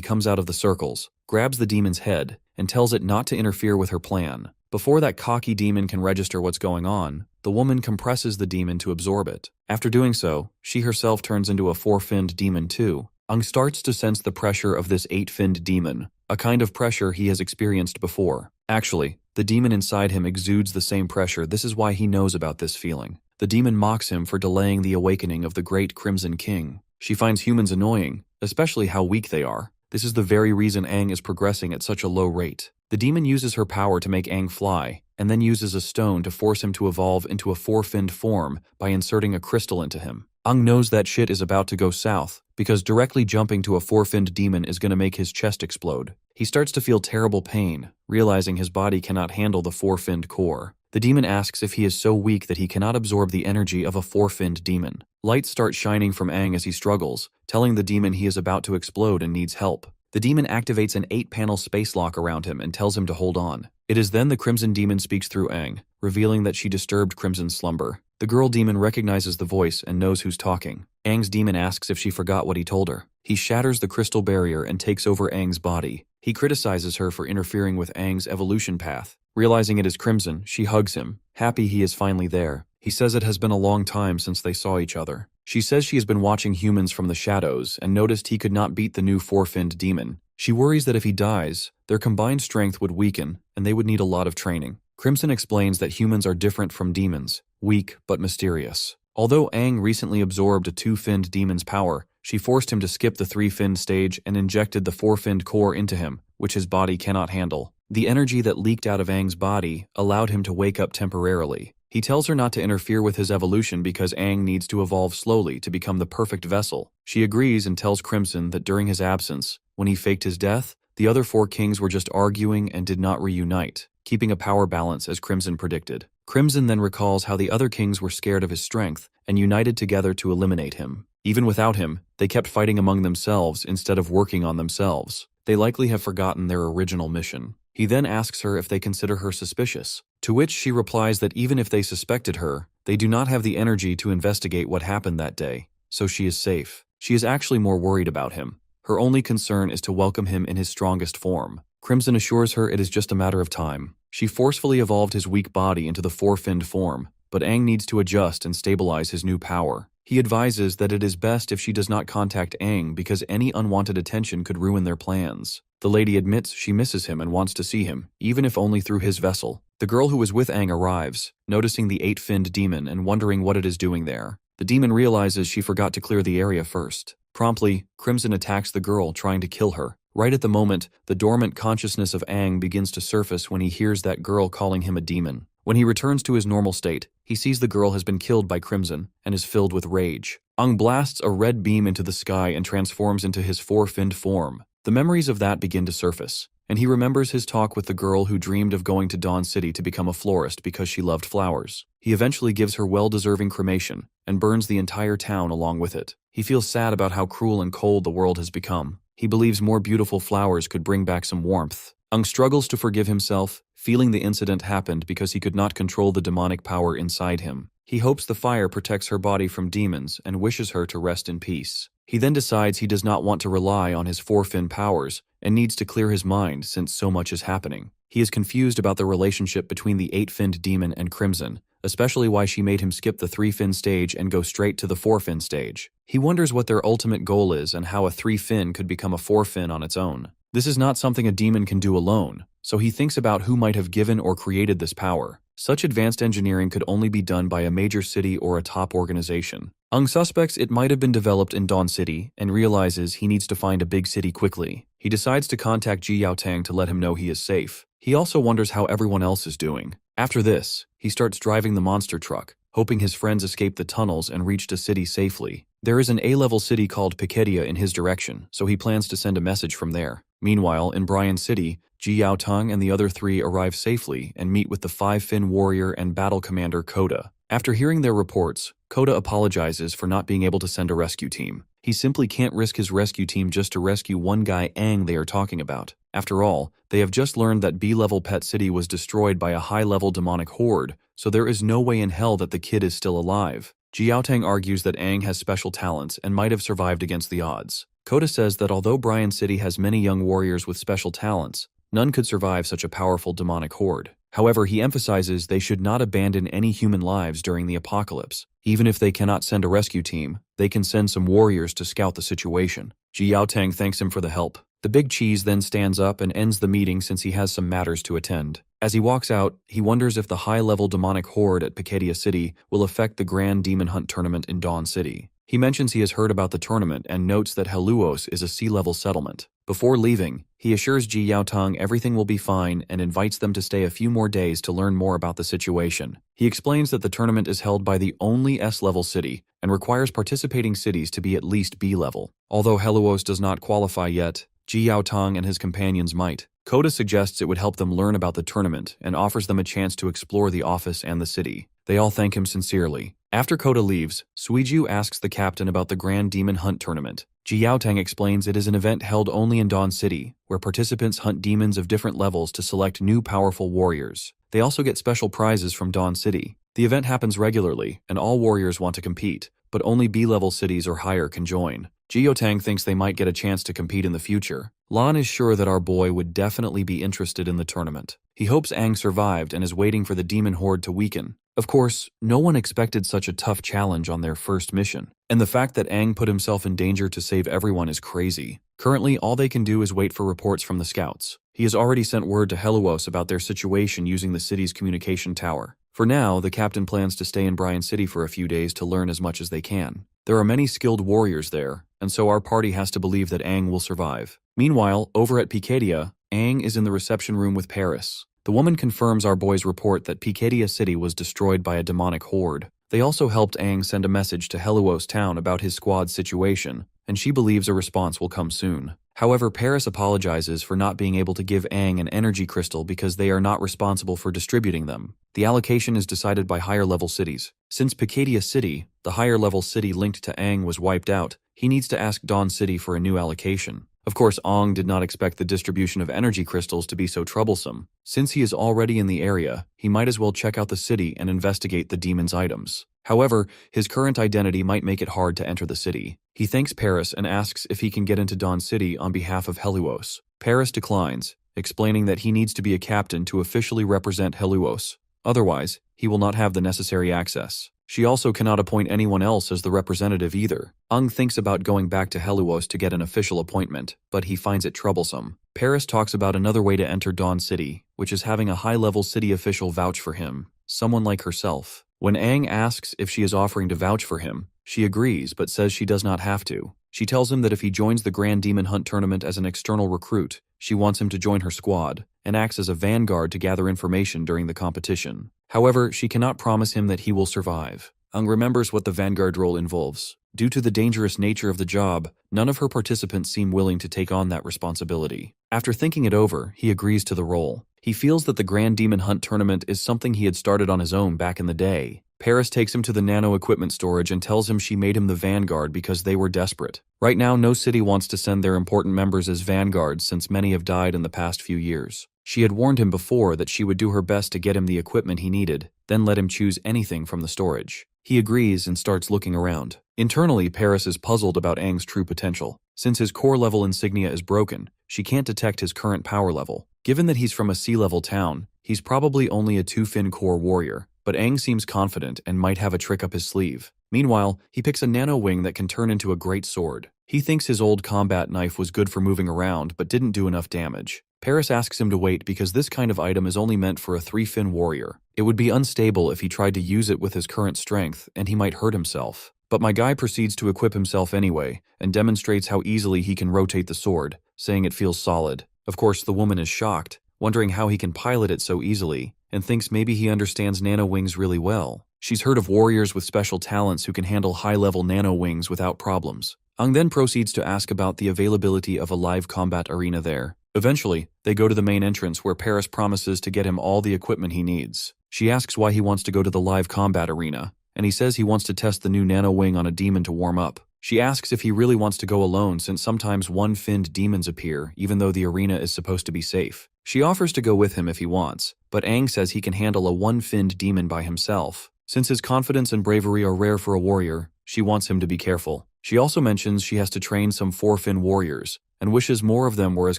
comes out of the circles, grabs the demon's head, and tells it not to interfere with her plan. Before that cocky demon can register what's going on, the woman compresses the demon to absorb it. After doing so, she herself turns into a four-finned demon too. Ang starts to sense the pressure of this eight-finned demon, a kind of pressure he has experienced before. Actually, the demon inside him exudes the same pressure. This is why he knows about this feeling. The demon mocks him for delaying the awakening of the great Crimson King. She finds humans annoying, especially how weak they are. This is the very reason Ang is progressing at such a low rate. The demon uses her power to make Ang fly, and then uses a stone to force him to evolve into a four-finned form by inserting a crystal into him. Ang knows that shit is about to go south, because directly jumping to a four-finned demon is going to make his chest explode. He starts to feel terrible pain, realizing his body cannot handle the four-finned core. The demon asks if he is so weak that he cannot absorb the energy of a four-finned demon. Lights start shining from Ang as he struggles, telling the demon he is about to explode and needs help. The demon activates an 8-panel space lock around him and tells him to hold on. It is then the Crimson Demon speaks through Ang, revealing that she disturbed Crimson's slumber. The girl demon recognizes the voice and knows who's talking. Ang's demon asks if she forgot what he told her. He shatters the crystal barrier and takes over Ang's body. He criticizes her for interfering with Ang's evolution path. Realizing it is Crimson, she hugs him, happy he is finally there. He says it has been a long time since they saw each other. She says she has been watching humans from the shadows and noticed he could not beat the new four-finned demon. She worries that if he dies, their combined strength would weaken and they would need a lot of training. Crimson explains that humans are different from demons, weak but mysterious. Although Ang recently absorbed a two-finned demon's power, she forced him to skip the three-finned stage and injected the four-finned core into him, which his body cannot handle. The energy that leaked out of Ang's body allowed him to wake up temporarily. He tells her not to interfere with his evolution because Ang needs to evolve slowly to become the perfect vessel. She agrees and tells Crimson that during his absence, when he faked his death, the other four kings were just arguing and did not reunite, keeping a power balance as Crimson predicted. Crimson then recalls how the other kings were scared of his strength and united together to eliminate him. Even without him, they kept fighting among themselves instead of working on themselves. They likely have forgotten their original mission. He then asks her if they consider her suspicious, to which she replies that even if they suspected her, they do not have the energy to investigate what happened that day, so she is safe. She is actually more worried about him. Her only concern is to welcome him in his strongest form. Crimson assures her it is just a matter of time. She forcefully evolved his weak body into the four-finned form, but Ang needs to adjust and stabilize his new power. He advises that it is best if she does not contact Ang because any unwanted attention could ruin their plans. The lady admits she misses him and wants to see him, even if only through his vessel. The girl who was with Ang arrives, noticing the eight-finned demon and wondering what it is doing there. The demon realizes she forgot to clear the area first. Promptly, Crimson attacks the girl, trying to kill her. Right at the moment, the dormant consciousness of Ang begins to surface when he hears that girl calling him a demon. When he returns to his normal state, he sees the girl has been killed by Crimson and is filled with rage. Ang blasts a red beam into the sky and transforms into his four-finned form. The memories of that begin to surface, and he remembers his talk with the girl who dreamed of going to Dawn City to become a florist because she loved flowers. He eventually gives her well-deserving cremation and burns the entire town along with it. He feels sad about how cruel and cold the world has become. He believes more beautiful flowers could bring back some warmth. Ang struggles to forgive himself, feeling the incident happened because he could not control the demonic power inside him. He hopes the fire protects her body from demons and wishes her to rest in peace. He then decides he does not want to rely on his four-fin powers and needs to clear his mind since so much is happening. He is confused about the relationship between the eight-finned demon and Crimson, especially why she made him skip the 3-fin stage and go straight to the 4-fin stage. He wonders what their ultimate goal is and how a 3-fin could become a 4-fin on its own. This is not something a demon can do alone, so he thinks about who might have given or created this power. Such advanced engineering could only be done by a major city or a top organization. Ung suspects it might have been developed in Dawn City and realizes he needs to find a big city quickly. He decides to contact Ji Yaotang to let him know he is safe. He also wonders how everyone else is doing. After this, he starts driving the monster truck, hoping his friends escape the tunnels and reach the city safely. There is an A-level city called Piketia in his direction, so he plans to send a message from there. Meanwhile, in Bryan City, Ji Yaotang and the other 3 arrive safely and meet with the 5-fin warrior and battle commander Koda. After hearing their reports, Koda apologizes for not being able to send a rescue team. He simply can't risk his rescue team just to rescue one guy Aang they are talking about. After all, they have just learned that B-level Pet City was destroyed by a high-level demonic horde, so there is no way in hell that the kid is still alive. Ji Yaotang argues that Aang has special talents and might have survived against the odds. Koda says that although Bryan City has many young warriors with special talents, none could survive such a powerful demonic horde. However, he emphasizes they should not abandon any human lives during the apocalypse. Even if they cannot send a rescue team, they can send some warriors to scout the situation. Ji Yaotang thanks him for the help. The big cheese then stands up and ends the meeting since he has some matters to attend. As he walks out, he wonders if the high-level demonic horde at Piketia City will affect the Grand Demon Hunt tournament in Dawn City. He mentions he has heard about the tournament and notes that Heluos is a sea-level settlement. Before leaving, he assures Ji Yaotang everything will be fine and invites them to stay a few more days to learn more about the situation. He explains that the tournament is held by the only S-level city and requires participating cities to be at least B-level. Although Heluos does not qualify yet, Ji Yaotang and his companions might. Koda suggests it would help them learn about the tournament and offers them a chance to explore the office and the city. They all thank him sincerely. After Koda leaves, Suiju asks the captain about the Grand Demon Hunt tournament. Ji Yaotang explains it is an event held only in Dawn City, where participants hunt demons of different levels to select new powerful warriors. They also get special prizes from Dawn City. The event happens regularly, and all warriors want to compete, but only B-level cities or higher can join. Ji Yaotang thinks they might get a chance to compete in the future. Lan is sure that our boy would definitely be interested in the tournament. He hopes Aang survived and is waiting for the demon horde to weaken. Of course, no one expected such a tough challenge on their first mission, and the fact that Aang put himself in danger to save everyone is crazy. Currently, all they can do is wait for reports from the scouts. He has already sent word to Heluos about their situation using the city's communication tower. For now, the captain plans to stay in Bryan City for a few days to learn as much as they can. There are many skilled warriors there, and so our party has to believe that Aang will survive. Meanwhile, over at Piketia, Aang is in the reception room with Paris. The woman confirms our boy's report that Piketia City was destroyed by a demonic horde. They also helped Aang send a message to Heluos town about his squad's situation, and she believes a response will come soon. However, Paris apologizes for not being able to give Aang an energy crystal because they are not responsible for distributing them. The allocation is decided by higher-level cities. Since Piketia City, the higher-level city linked to Aang, was wiped out, he needs to ask Dawn City for a new allocation. Of course, Aang did not expect the distribution of energy crystals to be so troublesome. Since he is already in the area, he might as well check out the city and investigate the demon's items. However, his current identity might make it hard to enter the city. He thanks Paris and asks if he can get into Dawn City on behalf of Heluos. Paris declines, explaining that he needs to be a captain to officially represent Heluos. Otherwise, he will not have the necessary access. She also cannot appoint anyone else as the representative either. Aang thinks about going back to Heluos to get an official appointment, but he finds it troublesome. Paris talks about another way to enter Dawn City, which is having a high-level city official vouch for him, someone like herself. When Aang asks if she is offering to vouch for him, she agrees but says she does not have to. She tells him that if he joins the Grand Demon Hunt tournament as an external recruit, she wants him to join her squad and acts as a vanguard to gather information during the competition. However, she cannot promise him that he will survive. Aang remembers what the vanguard role involves. Due to the dangerous nature of the job, none of her participants seem willing to take on that responsibility. After thinking it over, he agrees to the role. He feels that the Grand Demon Hunt tournament is something he had started on his own back in the day. Paris takes him to the nano equipment storage and tells him she made him the vanguard because they were desperate. Right now, no city wants to send their important members as vanguards since many have died in the past few years. She had warned him before that she would do her best to get him the equipment he needed, then let him choose anything from the storage. He agrees and starts looking around. Internally, Paris is puzzled about Aang's true potential. Since his core level insignia is broken, she can't detect his current power level. Given that he's from a sea-level town, he's probably only a 2-fin core warrior. but Aang seems confident and might have a trick up his sleeve. Meanwhile, he picks a nano wing that can turn into a great sword. He thinks his old combat knife was good for moving around but didn't do enough damage. Paris asks him to wait because this kind of item is only meant for a 3-fin warrior. It would be unstable if he tried to use it with his current strength, and he might hurt himself. But my guy proceeds to equip himself anyway, and demonstrates how easily he can rotate the sword, saying it feels solid. Of course, the woman is shocked, wondering how he can pilot it so easily, and thinks maybe he understands nano wings really well. She's heard of warriors with special talents who can handle high-level nano wings without problems. Aang then proceeds to ask about the availability of a live combat arena there. Eventually, they go to the main entrance where Paris promises to get him all the equipment he needs. She asks why he wants to go to the live combat arena, and he says he wants to test the new nano wing on a demon to warm up. She asks if he really wants to go alone since sometimes one-finned demons appear even though the arena is supposed to be safe. She offers to go with him if he wants, but Aang says he can handle a one-finned demon by himself. Since his confidence and bravery are rare for a warrior, she wants him to be careful. She also mentions she has to train some 4-fin warriors, and wishes more of them were as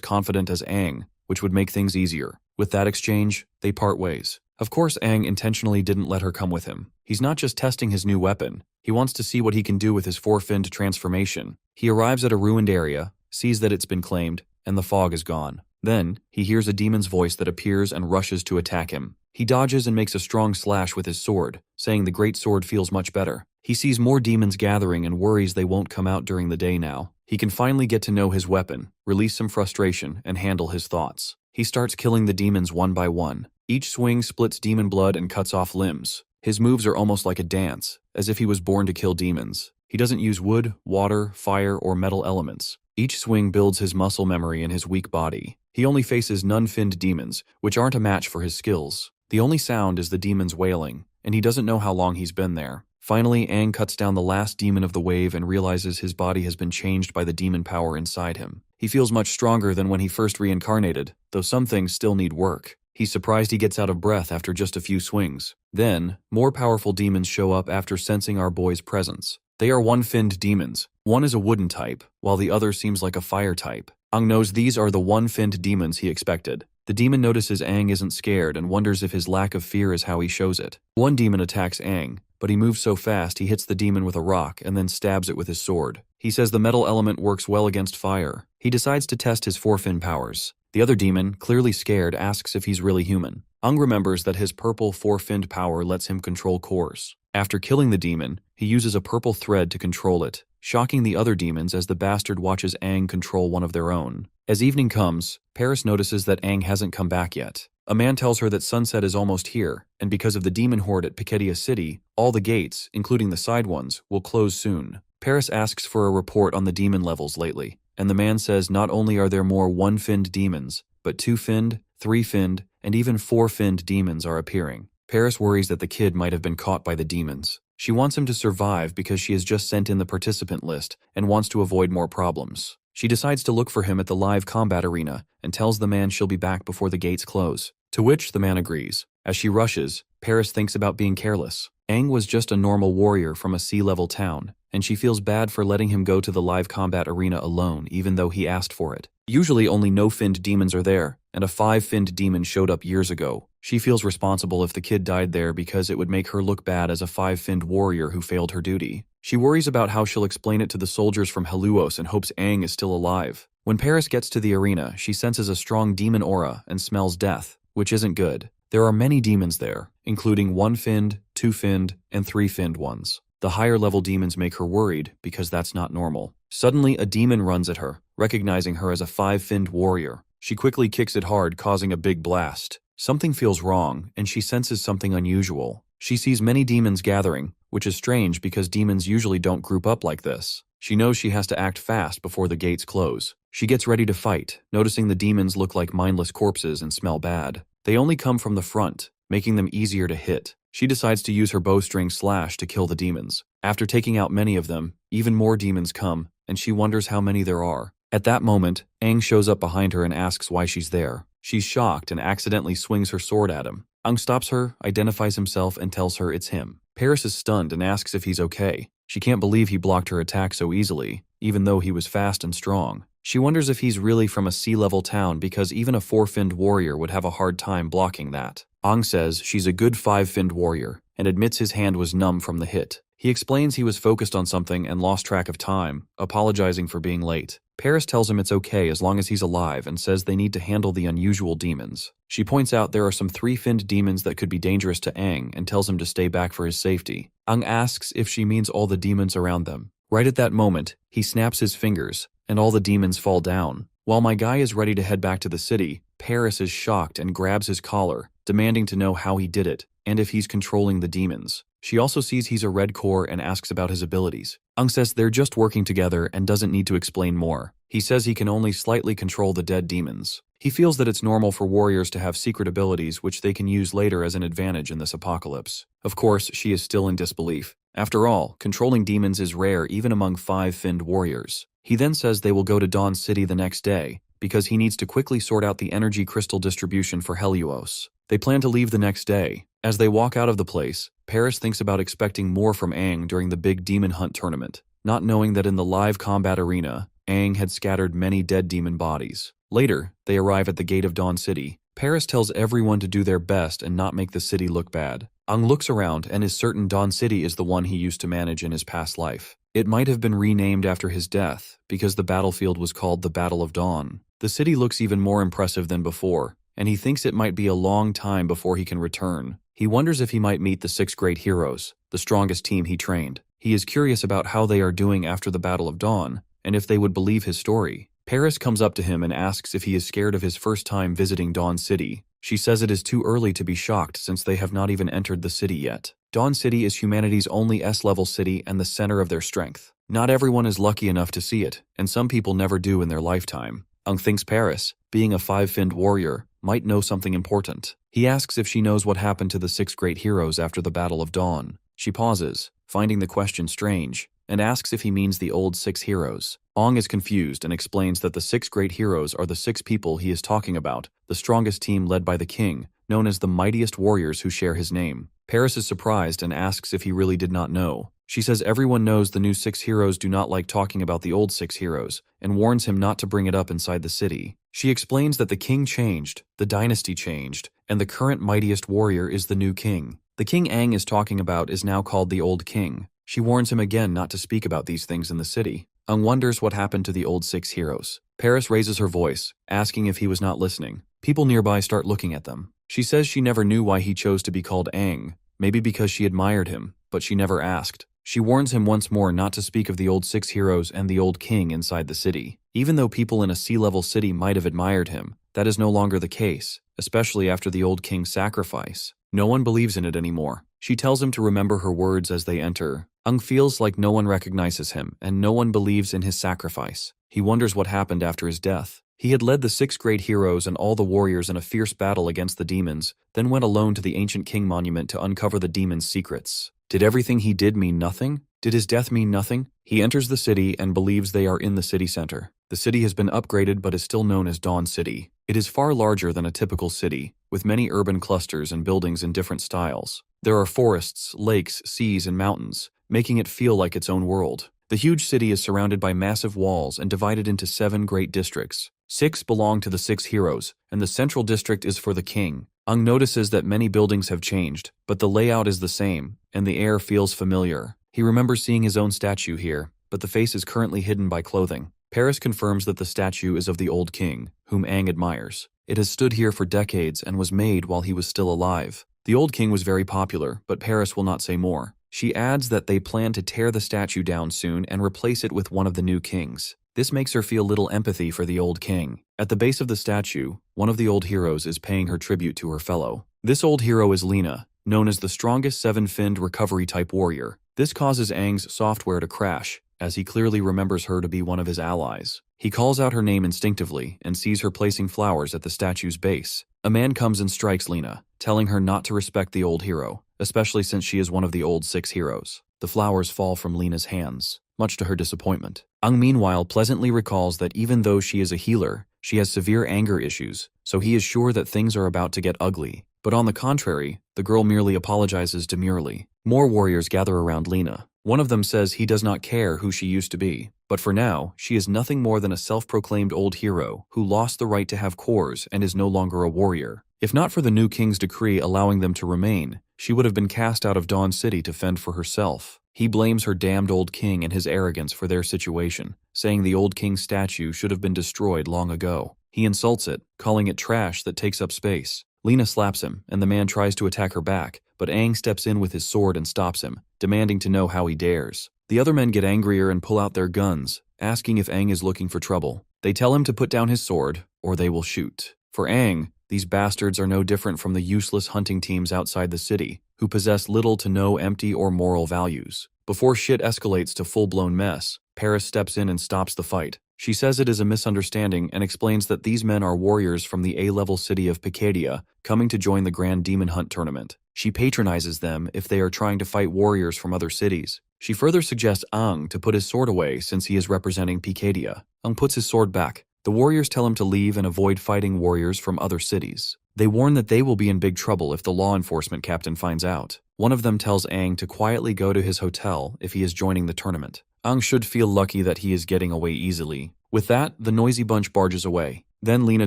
confident as Aang, which would make things easier. With that exchange, they part ways. Of course, Aang intentionally didn't let her come with him. He's not just testing his new weapon, he wants to see what he can do with his 4-finned transformation. He arrives at a ruined area, sees that it's been claimed, and the fog is gone. Then, he hears a demon's voice that appears and rushes to attack him. He dodges and makes a strong slash with his sword, saying the great sword feels much better. He sees more demons gathering and worries they won't come out during the day now. He can finally get to know his weapon, release some frustration, and handle his thoughts. He starts killing the demons one by one. Each swing splits demon blood and cuts off limbs. His moves are almost like a dance, as if he was born to kill demons. He doesn't use wood, water, fire, or metal elements. Each swing builds his muscle memory in his weak body. He only faces none-finned demons, which aren't a match for his skills. The only sound is the demons wailing, and he doesn't know how long he's been there. Finally, Aang cuts down the last demon of the wave and realizes his body has been changed by the demon power inside him. He feels much stronger than when he first reincarnated, though some things still need work. He's surprised he gets out of breath after just a few swings. Then, more powerful demons show up after sensing our boy's presence. They are one-finned demons. One is a wooden type, while the other seems like a fire type. Aang knows these are the one-finned demons he expected. The demon notices Aang isn't scared and wonders if his lack of fear is how he shows it. One demon attacks Aang, but he moves so fast he hits the demon with a rock and then stabs it with his sword. He says the metal element works well against fire. He decides to test his 4-fin powers. The other demon, clearly scared, asks if he's really human. Aang remembers that his purple 4-finned power lets him control cores. After killing the demon, he uses a purple thread to control it, shocking the other demons as the bastard watches Aang control one of their own. As evening comes, Paris notices that Aang hasn't come back yet. A man tells her that sunset is almost here, and because of the demon horde at Piketia City, all the gates, including the side ones, will close soon. Paris asks for a report on the demon levels lately, and the man says not only are there more one-finned demons, but 2-finned, 3-finned, and even 4-finned demons are appearing. Paris worries that the kid might have been caught by the demons. She wants him to survive because she has just sent in the participant list and wants to avoid more problems. She decides to look for him at the live combat arena and tells the man she'll be back before the gates close, to which the man agrees. As she rushes, Paris thinks about being careless. Aang was just a normal warrior from a sea-level town, and she feels bad for letting him go to the live combat arena alone even though he asked for it. Usually only no-finned demons are there, and a 5-finned demon showed up years ago. She feels responsible if the kid died there because it would make her look bad as a 5-finned warrior who failed her duty. She worries about how she'll explain it to the soldiers from Heluos and hopes Aang is still alive. When Paris gets to the arena, she senses a strong demon aura and smells death, which isn't good. There are many demons there, including 1-finned, 2-finned, and 3-finned ones. The higher-level demons make her worried because that's not normal. Suddenly, a demon runs at her, recognizing her as a 5-finned warrior. She quickly kicks it hard, causing a big blast. Something feels wrong, and she senses something unusual. She sees many demons gathering, which is strange because demons usually don't group up like this. She knows she has to act fast before the gates close. She gets ready to fight, noticing the demons look like mindless corpses and smell bad. They only come from the front, making them easier to hit. She decides to use her bowstring slash to kill the demons. After taking out many of them, even more demons come, and she wonders how many there are. At that moment, Aang shows up behind her and asks why she's there. She's shocked and accidentally swings her sword at him. Aang stops her, identifies himself, and tells her it's him. Paris is stunned and asks if he's okay. She can't believe he blocked her attack so easily, even though he was fast and strong. She wonders if he's really from a sea-level town because even a 4-finned warrior would have a hard time blocking that. Ang says she's a good 5-finned warrior and admits his hand was numb from the hit. He explains he was focused on something and lost track of time, apologizing for being late. Paris tells him it's okay as long as he's alive and says they need to handle the unusual demons. She points out there are some 3-finned demons that could be dangerous to Ang and tells him to stay back for his safety. Ang asks if she means all the demons around them. Right at that moment, he snaps his fingers, and all the demons fall down. While my guy is ready to head back to the city, Paris is shocked and grabs his collar, demanding to know how he did it, and if he's controlling the demons. She also sees he's a red core and asks about his abilities. Ang says they're just working together and doesn't need to explain more. He says he can only slightly control the dead demons. He feels that it's normal for warriors to have secret abilities which they can use later as an advantage in this apocalypse. Of course, she is still in disbelief. After all, controlling demons is rare even among 5-finned warriors. He then says they will go to Dawn City the next day, because he needs to quickly sort out the energy crystal distribution for Helios. They plan to leave the next day. As they walk out of the place, Paris thinks about expecting more from Aang during the big demon hunt tournament, not knowing that in the live combat arena, Aang had scattered many dead demon bodies. Later, they arrive at the gate of Dawn City. Paris tells everyone to do their best and not make the city look bad. Aang looks around and is certain Dawn City is the one he used to manage in his past life. It might have been renamed after his death, because the battlefield was called the Battle of Dawn. The city looks even more impressive than before, and he thinks it might be a long time before he can return. He wonders if he might meet the 6 great heroes, the strongest team he trained. He is curious about how they are doing after the Battle of Dawn, and if they would believe his story. Paris comes up to him and asks if he is scared of his first time visiting Dawn City. She says it is too early to be shocked since they have not even entered the city yet. Dawn City is humanity's only S-level city and the center of their strength. Not everyone is lucky enough to see it, and some people never do in their lifetime. Aang thinks Paris, being a 5-finned warrior, might know something important. He asks if she knows what happened to the 6 great heroes after the Battle of Dawn. She pauses, finding the question strange, and asks if he means the old 6 heroes. Aang is confused and explains that the 6 great heroes are the 6 people he is talking about, the strongest team led by the king, known as the mightiest warriors who share his name. Paris is surprised and asks if he really did not know. She says everyone knows the new 6 heroes do not like talking about the old 6 heroes, and warns him not to bring it up inside the city. She explains that the king changed, the dynasty changed, and the current mightiest warrior is the new king. The king Aang is talking about is now called the Old King. She warns him again not to speak about these things in the city. Aang wonders what happened to the old 6 heroes. Paris raises her voice, asking if he was not listening. People nearby start looking at them. She says she never knew why he chose to be called Aang, maybe because she admired him, but she never asked. She warns him once more not to speak of the old 6 heroes and the old king inside the city. Even though people in a sea-level city might have admired him, that is no longer the case, especially after the old king's sacrifice. No one believes in it anymore. She tells him to remember her words as they enter. Aang feels like no one recognizes him and no one believes in his sacrifice. He wonders what happened after his death. He had led the 6 great heroes and all the warriors in a fierce battle against the demons, then went alone to the ancient king monument to uncover the demons' secrets. Did everything he did mean nothing? Did his death mean nothing? He enters the city and believes they are in the city center. The city has been upgraded but is still known as Dawn City. It is far larger than a typical city, with many urban clusters and buildings in different styles. There are forests, lakes, seas, and mountains, making it feel like its own world. The huge city is surrounded by massive walls and divided into 7 great districts. 6 belong to the 6 heroes, and the central district is for the king. Aang notices that many buildings have changed, but the layout is the same, and the air feels familiar. He remembers seeing his own statue here, but the face is currently hidden by clothing. Paris confirms that the statue is of the old king, whom Aang admires. It has stood here for decades and was made while he was still alive. The old king was very popular, but Paris will not say more. She adds that they plan to tear the statue down soon and replace it with one of the new kings. This makes her feel little empathy for the old king. At the base of the statue, one of the old heroes is paying her tribute to her fellow. This old hero is Lena, known as the strongest 7-finned recovery-type warrior. This causes Aang's software to crash, as he clearly remembers her to be one of his allies. He calls out her name instinctively and sees her placing flowers at the statue's base. A man comes and strikes Lena, telling her not to respect the old hero, especially since she is one of the old 6 heroes. The flowers fall from Lena's hands, much to her disappointment. Aang meanwhile pleasantly recalls that even though she is a healer, she has severe anger issues, so he is sure that things are about to get ugly. But on the contrary, the girl merely apologizes demurely. More warriors gather around Lena. One of them says he does not care who she used to be, but for now, she is nothing more than a self-proclaimed old hero who lost the right to have cores and is no longer a warrior. If not for the new king's decree allowing them to remain, she would have been cast out of Dawn City to fend for herself. He blames her damned old king and his arrogance for their situation, saying the old king's statue should have been destroyed long ago. He insults it, calling it trash that takes up space. Lena slaps him, and the man tries to attack her back, but Aang steps in with his sword and stops him, demanding to know how he dares. The other men get angrier and pull out their guns, asking if Aang is looking for trouble. They tell him to put down his sword, or they will shoot. For Aang, these bastards are no different from the useless hunting teams outside the city, who possess little to no empty or moral values. Before shit escalates to full-blown mess, Paris steps in and stops the fight. She says it is a misunderstanding and explains that these men are warriors from the A-level city of Picadia coming to join the Grand Demon Hunt tournament. She patronizes them if they are trying to fight warriors from other cities. She further suggests Aang to put his sword away since he is representing Picadia. Aang puts his sword back. The warriors tell him to leave and avoid fighting warriors from other cities. They warn that they will be in big trouble if the law enforcement captain finds out. One of them tells Aang to quietly go to his hotel if he is joining the tournament. Aang should feel lucky that he is getting away easily. With that, the noisy bunch barges away. Then Lena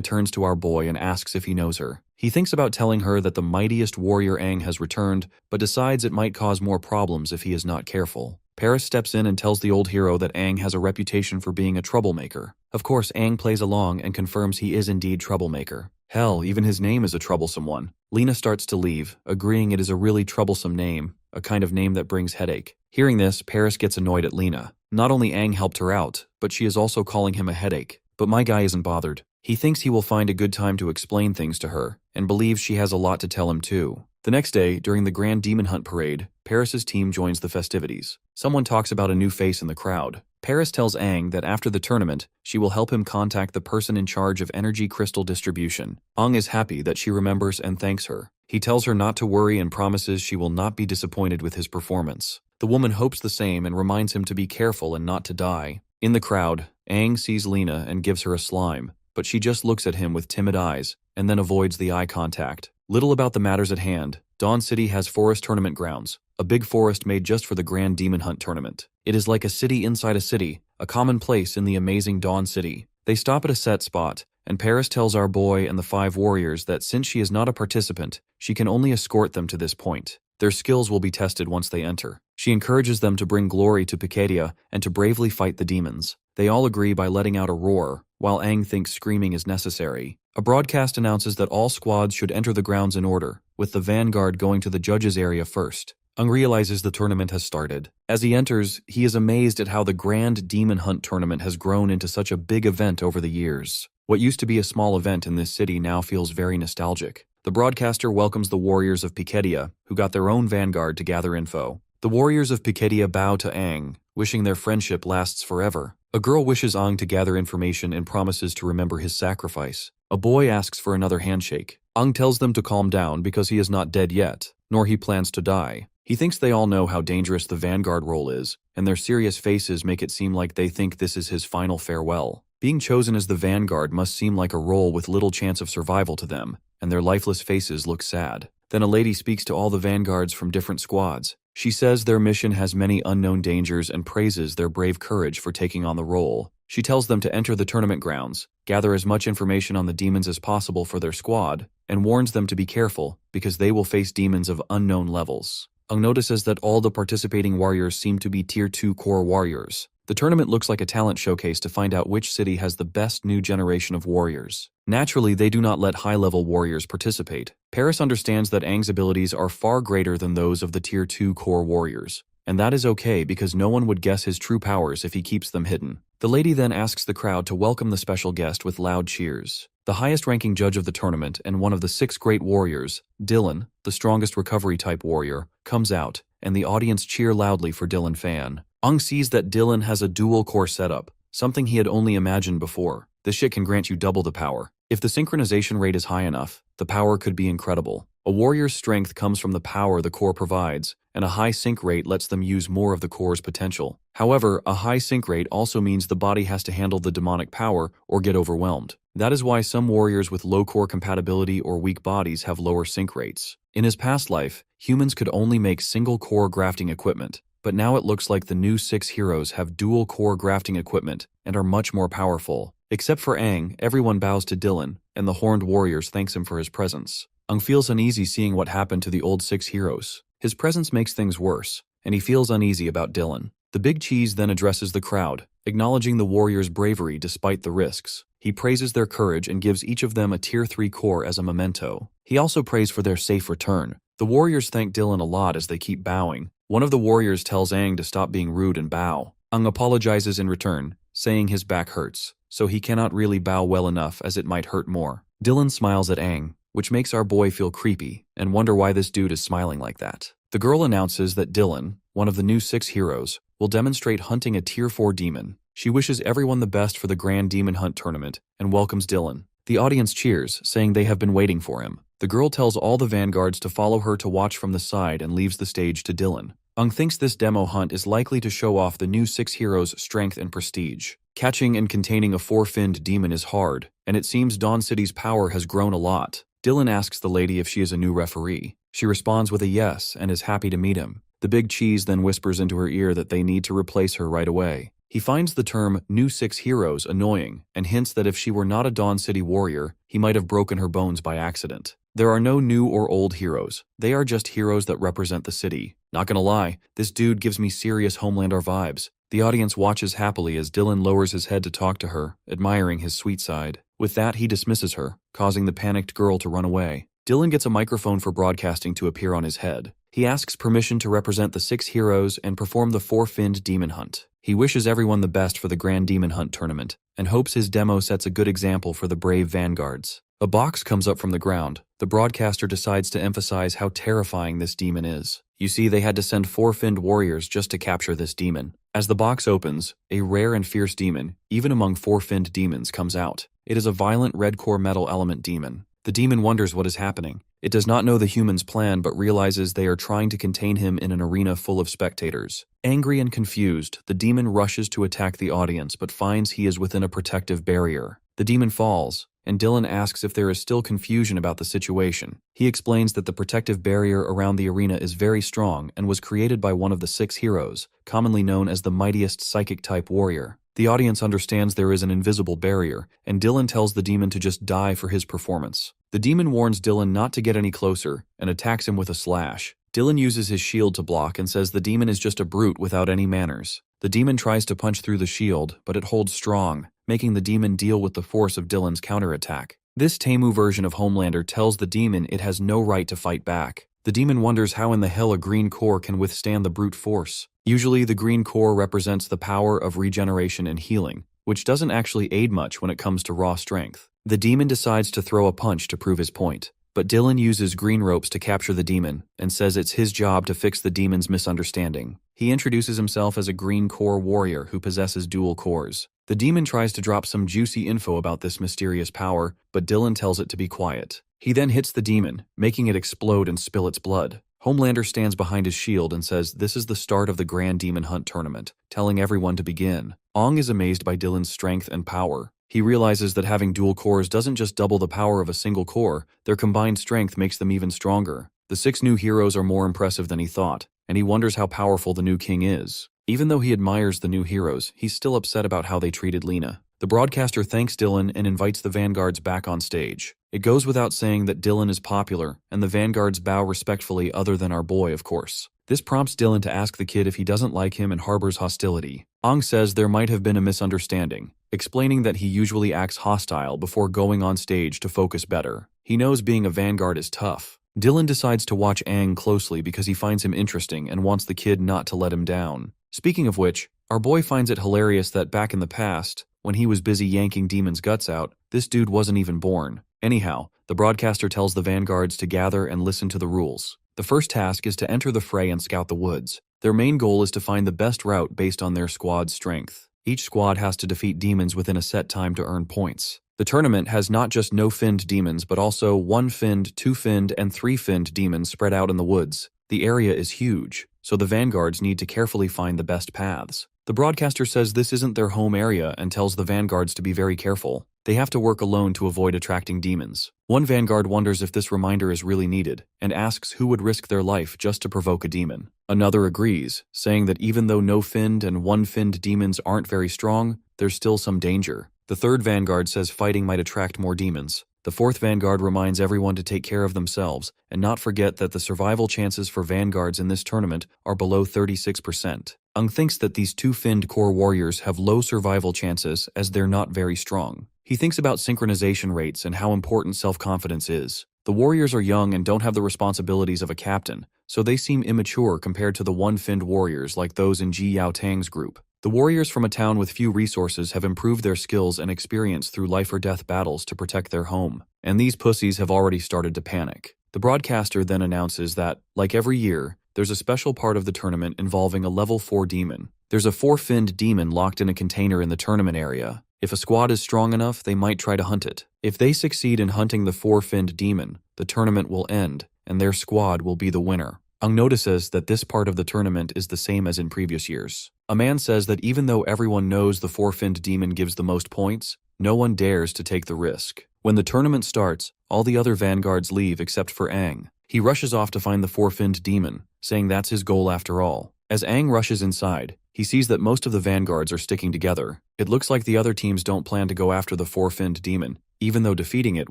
turns to our boy and asks if he knows her. He thinks about telling her that the mightiest warrior Aang has returned, but decides it might cause more problems if he is not careful. Paris steps in and tells the old hero that Aang has a reputation for being a troublemaker. Of course, Aang plays along and confirms he is indeed troublemaker. Hell, even his name is a troublesome one. Lena starts to leave, agreeing it is a really troublesome name, a kind of name that brings headache. Hearing this, Paris gets annoyed at Lena. Not only Aang helped her out, but she is also calling him a headache. But my guy isn't bothered. He thinks he will find a good time to explain things to her, and believes she has a lot to tell him too. The next day, during the Grand Demon Hunt parade, Paris's team joins the festivities. Someone talks about a new face in the crowd. Paris tells Aang that after the tournament, she will help him contact the person in charge of energy crystal distribution. Aang is happy that she remembers and thanks her. He tells her not to worry and promises she will not be disappointed with his performance. The woman hopes the same and reminds him to be careful and not to die. In the crowd, Aang sees Lena and gives her a slime, but she just looks at him with timid eyes, and then avoids the eye contact. Little about the matters at hand. Dawn City has forest tournament grounds, a big forest made just for the Grand Demon Hunt tournament. It is like a city inside a city, a common place in the amazing Dawn City. They stop at a set spot, and Paris tells our boy and the 5 warriors that since she is not a participant, she can only escort them to this point. Their skills will be tested once they enter. She encourages them to bring glory to Picadia and to bravely fight the demons. They all agree by letting out a roar, while Aang thinks screaming is necessary. A broadcast announces that all squads should enter the grounds in order, with the vanguard going to the judges' area first. Aang realizes the tournament has started. As he enters, he is amazed at how the Grand Demon Hunt tournament has grown into such a big event over the years. What used to be a small event in this city now feels very nostalgic. The broadcaster welcomes the warriors of Picadia, who got their own vanguard to gather info. The warriors of Picadia bow to Aang, wishing their friendship lasts forever. A girl wishes Aang to gather information and promises to remember his sacrifice. A boy asks for another handshake. Aang tells them to calm down because he is not dead yet, nor he plans to die. He thinks they all know how dangerous the vanguard role is, and their serious faces make it seem like they think this is his final farewell. Being chosen as the vanguard must seem like a role with little chance of survival to them, and their lifeless faces look sad. Then a lady speaks to all the vanguards from different squads. She says their mission has many unknown dangers and praises their brave courage for taking on the role. She tells them to enter the tournament grounds, gather as much information on the demons as possible for their squad, and warns them to be careful because they will face demons of unknown levels. Aang notices that all the participating warriors seem to be Tier 2 core warriors. The tournament looks like a talent showcase to find out which city has the best new generation of warriors. Naturally, they do not let high-level warriors participate. Paris understands that Aang's abilities are far greater than those of the Tier 2 core warriors. And that is okay because no one would guess his true powers if he keeps them hidden. The lady then asks the crowd to welcome the special guest with loud cheers. The highest-ranking judge of the tournament and one of the 6 great warriors, Dylan, the strongest recovery-type warrior, comes out, and the audience cheer loudly for Dylan Fan. Aang sees that Dylan has a dual-core setup, something he had only imagined before. This shit can grant you double the power. If the synchronization rate is high enough, the power could be incredible. A warrior's strength comes from the power the core provides, and a high sync rate lets them use more of the core's potential. However, a high sync rate also means the body has to handle the demonic power or get overwhelmed. That is why some warriors with low core compatibility or weak bodies have lower sync rates. In his past life, humans could only make single-core grafting equipment, but now it looks like the new 6 heroes have dual-core grafting equipment and are much more powerful. Except for Aang, everyone bows to Dylan, and the Horned Warriors thanks him for his presence. Aang feels uneasy seeing what happened to the old 6 heroes. His presence makes things worse, and he feels uneasy about Dylan. The Big Cheese then addresses the crowd, acknowledging the warriors' bravery despite the risks. He praises their courage and gives each of them a Tier 3 core as a memento. He also prays for their safe return. The warriors thank Dylan a lot as they keep bowing. One of the warriors tells Aang to stop being rude and bow. Aang apologizes in return, saying his back hurts, so he cannot really bow well enough as it might hurt more. Dylan smiles at Aang, which makes our boy feel creepy and wonder why this dude is smiling like that. The girl announces that Dylan, one of the new 6 heroes, will demonstrate hunting a Tier 4 demon. She wishes everyone the best for the Grand Demon Hunt tournament and welcomes Dylan. The audience cheers, saying they have been waiting for him. The girl tells all the vanguards to follow her to watch from the side and leaves the stage to Dylan. Aang thinks this demo hunt is likely to show off the new 6 heroes' strength and prestige. Catching and containing a 4-finned demon is hard, and it seems Dawn City's power has grown a lot. Dylan asks the lady if she is a new referee. She responds with a yes and is happy to meet him. The Big Cheese then whispers into her ear that they need to replace her right away. He finds the term New 6 Heroes annoying and hints that if she were not a Dawn City warrior, he might have broken her bones by accident. There are no new or old heroes. They are just heroes that represent the city. Not gonna lie, this dude gives me serious Homelander vibes. The audience watches happily as Dylan lowers his head to talk to her, admiring his sweet side. With that, he dismisses her, causing the panicked girl to run away. Dylan gets a microphone for broadcasting to appear on his head. He asks permission to represent the 6 heroes and perform the 4-finned demon hunt. He wishes everyone the best for the Grand Demon Hunt tournament, and hopes his demo sets a good example for the brave vanguards. A box comes up from the ground. The broadcaster decides to emphasize how terrifying this demon is. You see, they had to send 4-finned warriors just to capture this demon. As the box opens, a rare and fierce demon, even among 4-finned demons, comes out. It is a violent red core metal element demon. The demon wonders what is happening. It does not know the humans' plan but realizes they are trying to contain him in an arena full of spectators. Angry and confused, the demon rushes to attack the audience but finds he is within a protective barrier. The demon falls, and Dylan asks if there is still confusion about the situation. He explains that the protective barrier around the arena is very strong and was created by one of the 6 heroes, commonly known as the mightiest psychic-type warrior. The audience understands there is an invisible barrier, and Dylan tells the demon to just die for his performance. The demon warns Dylan not to get any closer and attacks him with a slash. Dylan uses his shield to block and says the demon is just a brute without any manners. The demon tries to punch through the shield, but it holds strong, making the demon deal with the force of Dylan's counterattack. This Temu version of Homelander tells the demon it has no right to fight back. The demon wonders how in the hell a green core can withstand the brute force. Usually the green core represents the power of regeneration and healing, which doesn't actually aid much when it comes to raw strength. The demon decides to throw a punch to prove his point, but Dylan uses green ropes to capture the demon and says it's his job to fix the demon's misunderstanding. He introduces himself as a green core warrior who possesses dual cores. The demon tries to drop some juicy info about this mysterious power, but Dylan tells it to be quiet. He then hits the demon, making it explode and spill its blood. Homelander stands behind his shield and says this is the start of the Grand Demon Hunt tournament, telling everyone to begin. Aang is amazed by Dylan's strength and power. He realizes that having dual cores doesn't just double the power of a single core, their combined strength makes them even stronger. The 6 new heroes are more impressive than he thought, and he wonders how powerful the new king is. Even though he admires the new heroes, he's still upset about how they treated Lena. The broadcaster thanks Dylan and invites the vanguards back on stage. It goes without saying that Dylan is popular, and the vanguards bow respectfully other than our boy, of course. This prompts Dylan to ask the kid if he doesn't like him and harbors hostility. Aang says there might have been a misunderstanding, explaining that he usually acts hostile before going on stage to focus better. He knows being a vanguard is tough. Dylan decides to watch Aang closely because he finds him interesting and wants the kid not to let him down. Speaking of which, our boy finds it hilarious that back in the past, when he was busy yanking demons' guts out, this dude wasn't even born. Anyhow, the broadcaster tells the vanguards to gather and listen to the rules. The first task is to enter the fray and scout the woods. Their main goal is to find the best route based on their squad's strength. Each squad has to defeat demons within a set time to earn points. The tournament has not just no-finned demons but also 1-finned, 2-finned, and 3-finned demons spread out in the woods. The area is huge, so the vanguards need to carefully find the best paths. The broadcaster says this isn't their home area and tells the vanguards to be very careful. They have to work alone to avoid attracting demons. One vanguard wonders if this reminder is really needed, and asks who would risk their life just to provoke a demon. Another agrees, saying that even though no-finned and one-finned demons aren't very strong, there's still some danger. The third vanguard says fighting might attract more demons. The fourth vanguard reminds everyone to take care of themselves and not forget that the survival chances for vanguards in this tournament are below 36%. Ung thinks that these two-finned core warriors have low survival chances as they're not very strong. He thinks about synchronization rates and how important self-confidence is. The warriors are young and don't have the responsibilities of a captain, so they seem immature compared to the one-finned warriors like those in Ji Yao Tang's group. The warriors from a town with few resources have improved their skills and experience through life-or-death battles to protect their home, and these pussies have already started to panic. The broadcaster then announces that, like every year, there's a special part of the tournament involving a level 4 demon. There's a 4-finned demon locked in a container in the tournament area. If a squad is strong enough, they might try to hunt it. If they succeed in hunting the 4-finned demon, the tournament will end, and their squad will be the winner. Ung notices that this part of the tournament is the same as in previous years. A man says that even though everyone knows the 4-finned demon gives the most points, no one dares to take the risk. When the tournament starts, all the other vanguards leave except for Aang. He rushes off to find the 4-finned demon, saying that's his goal after all. As Aang rushes inside, he sees that most of the vanguards are sticking together. It looks like the other teams don't plan to go after the 4-finned demon, even though defeating it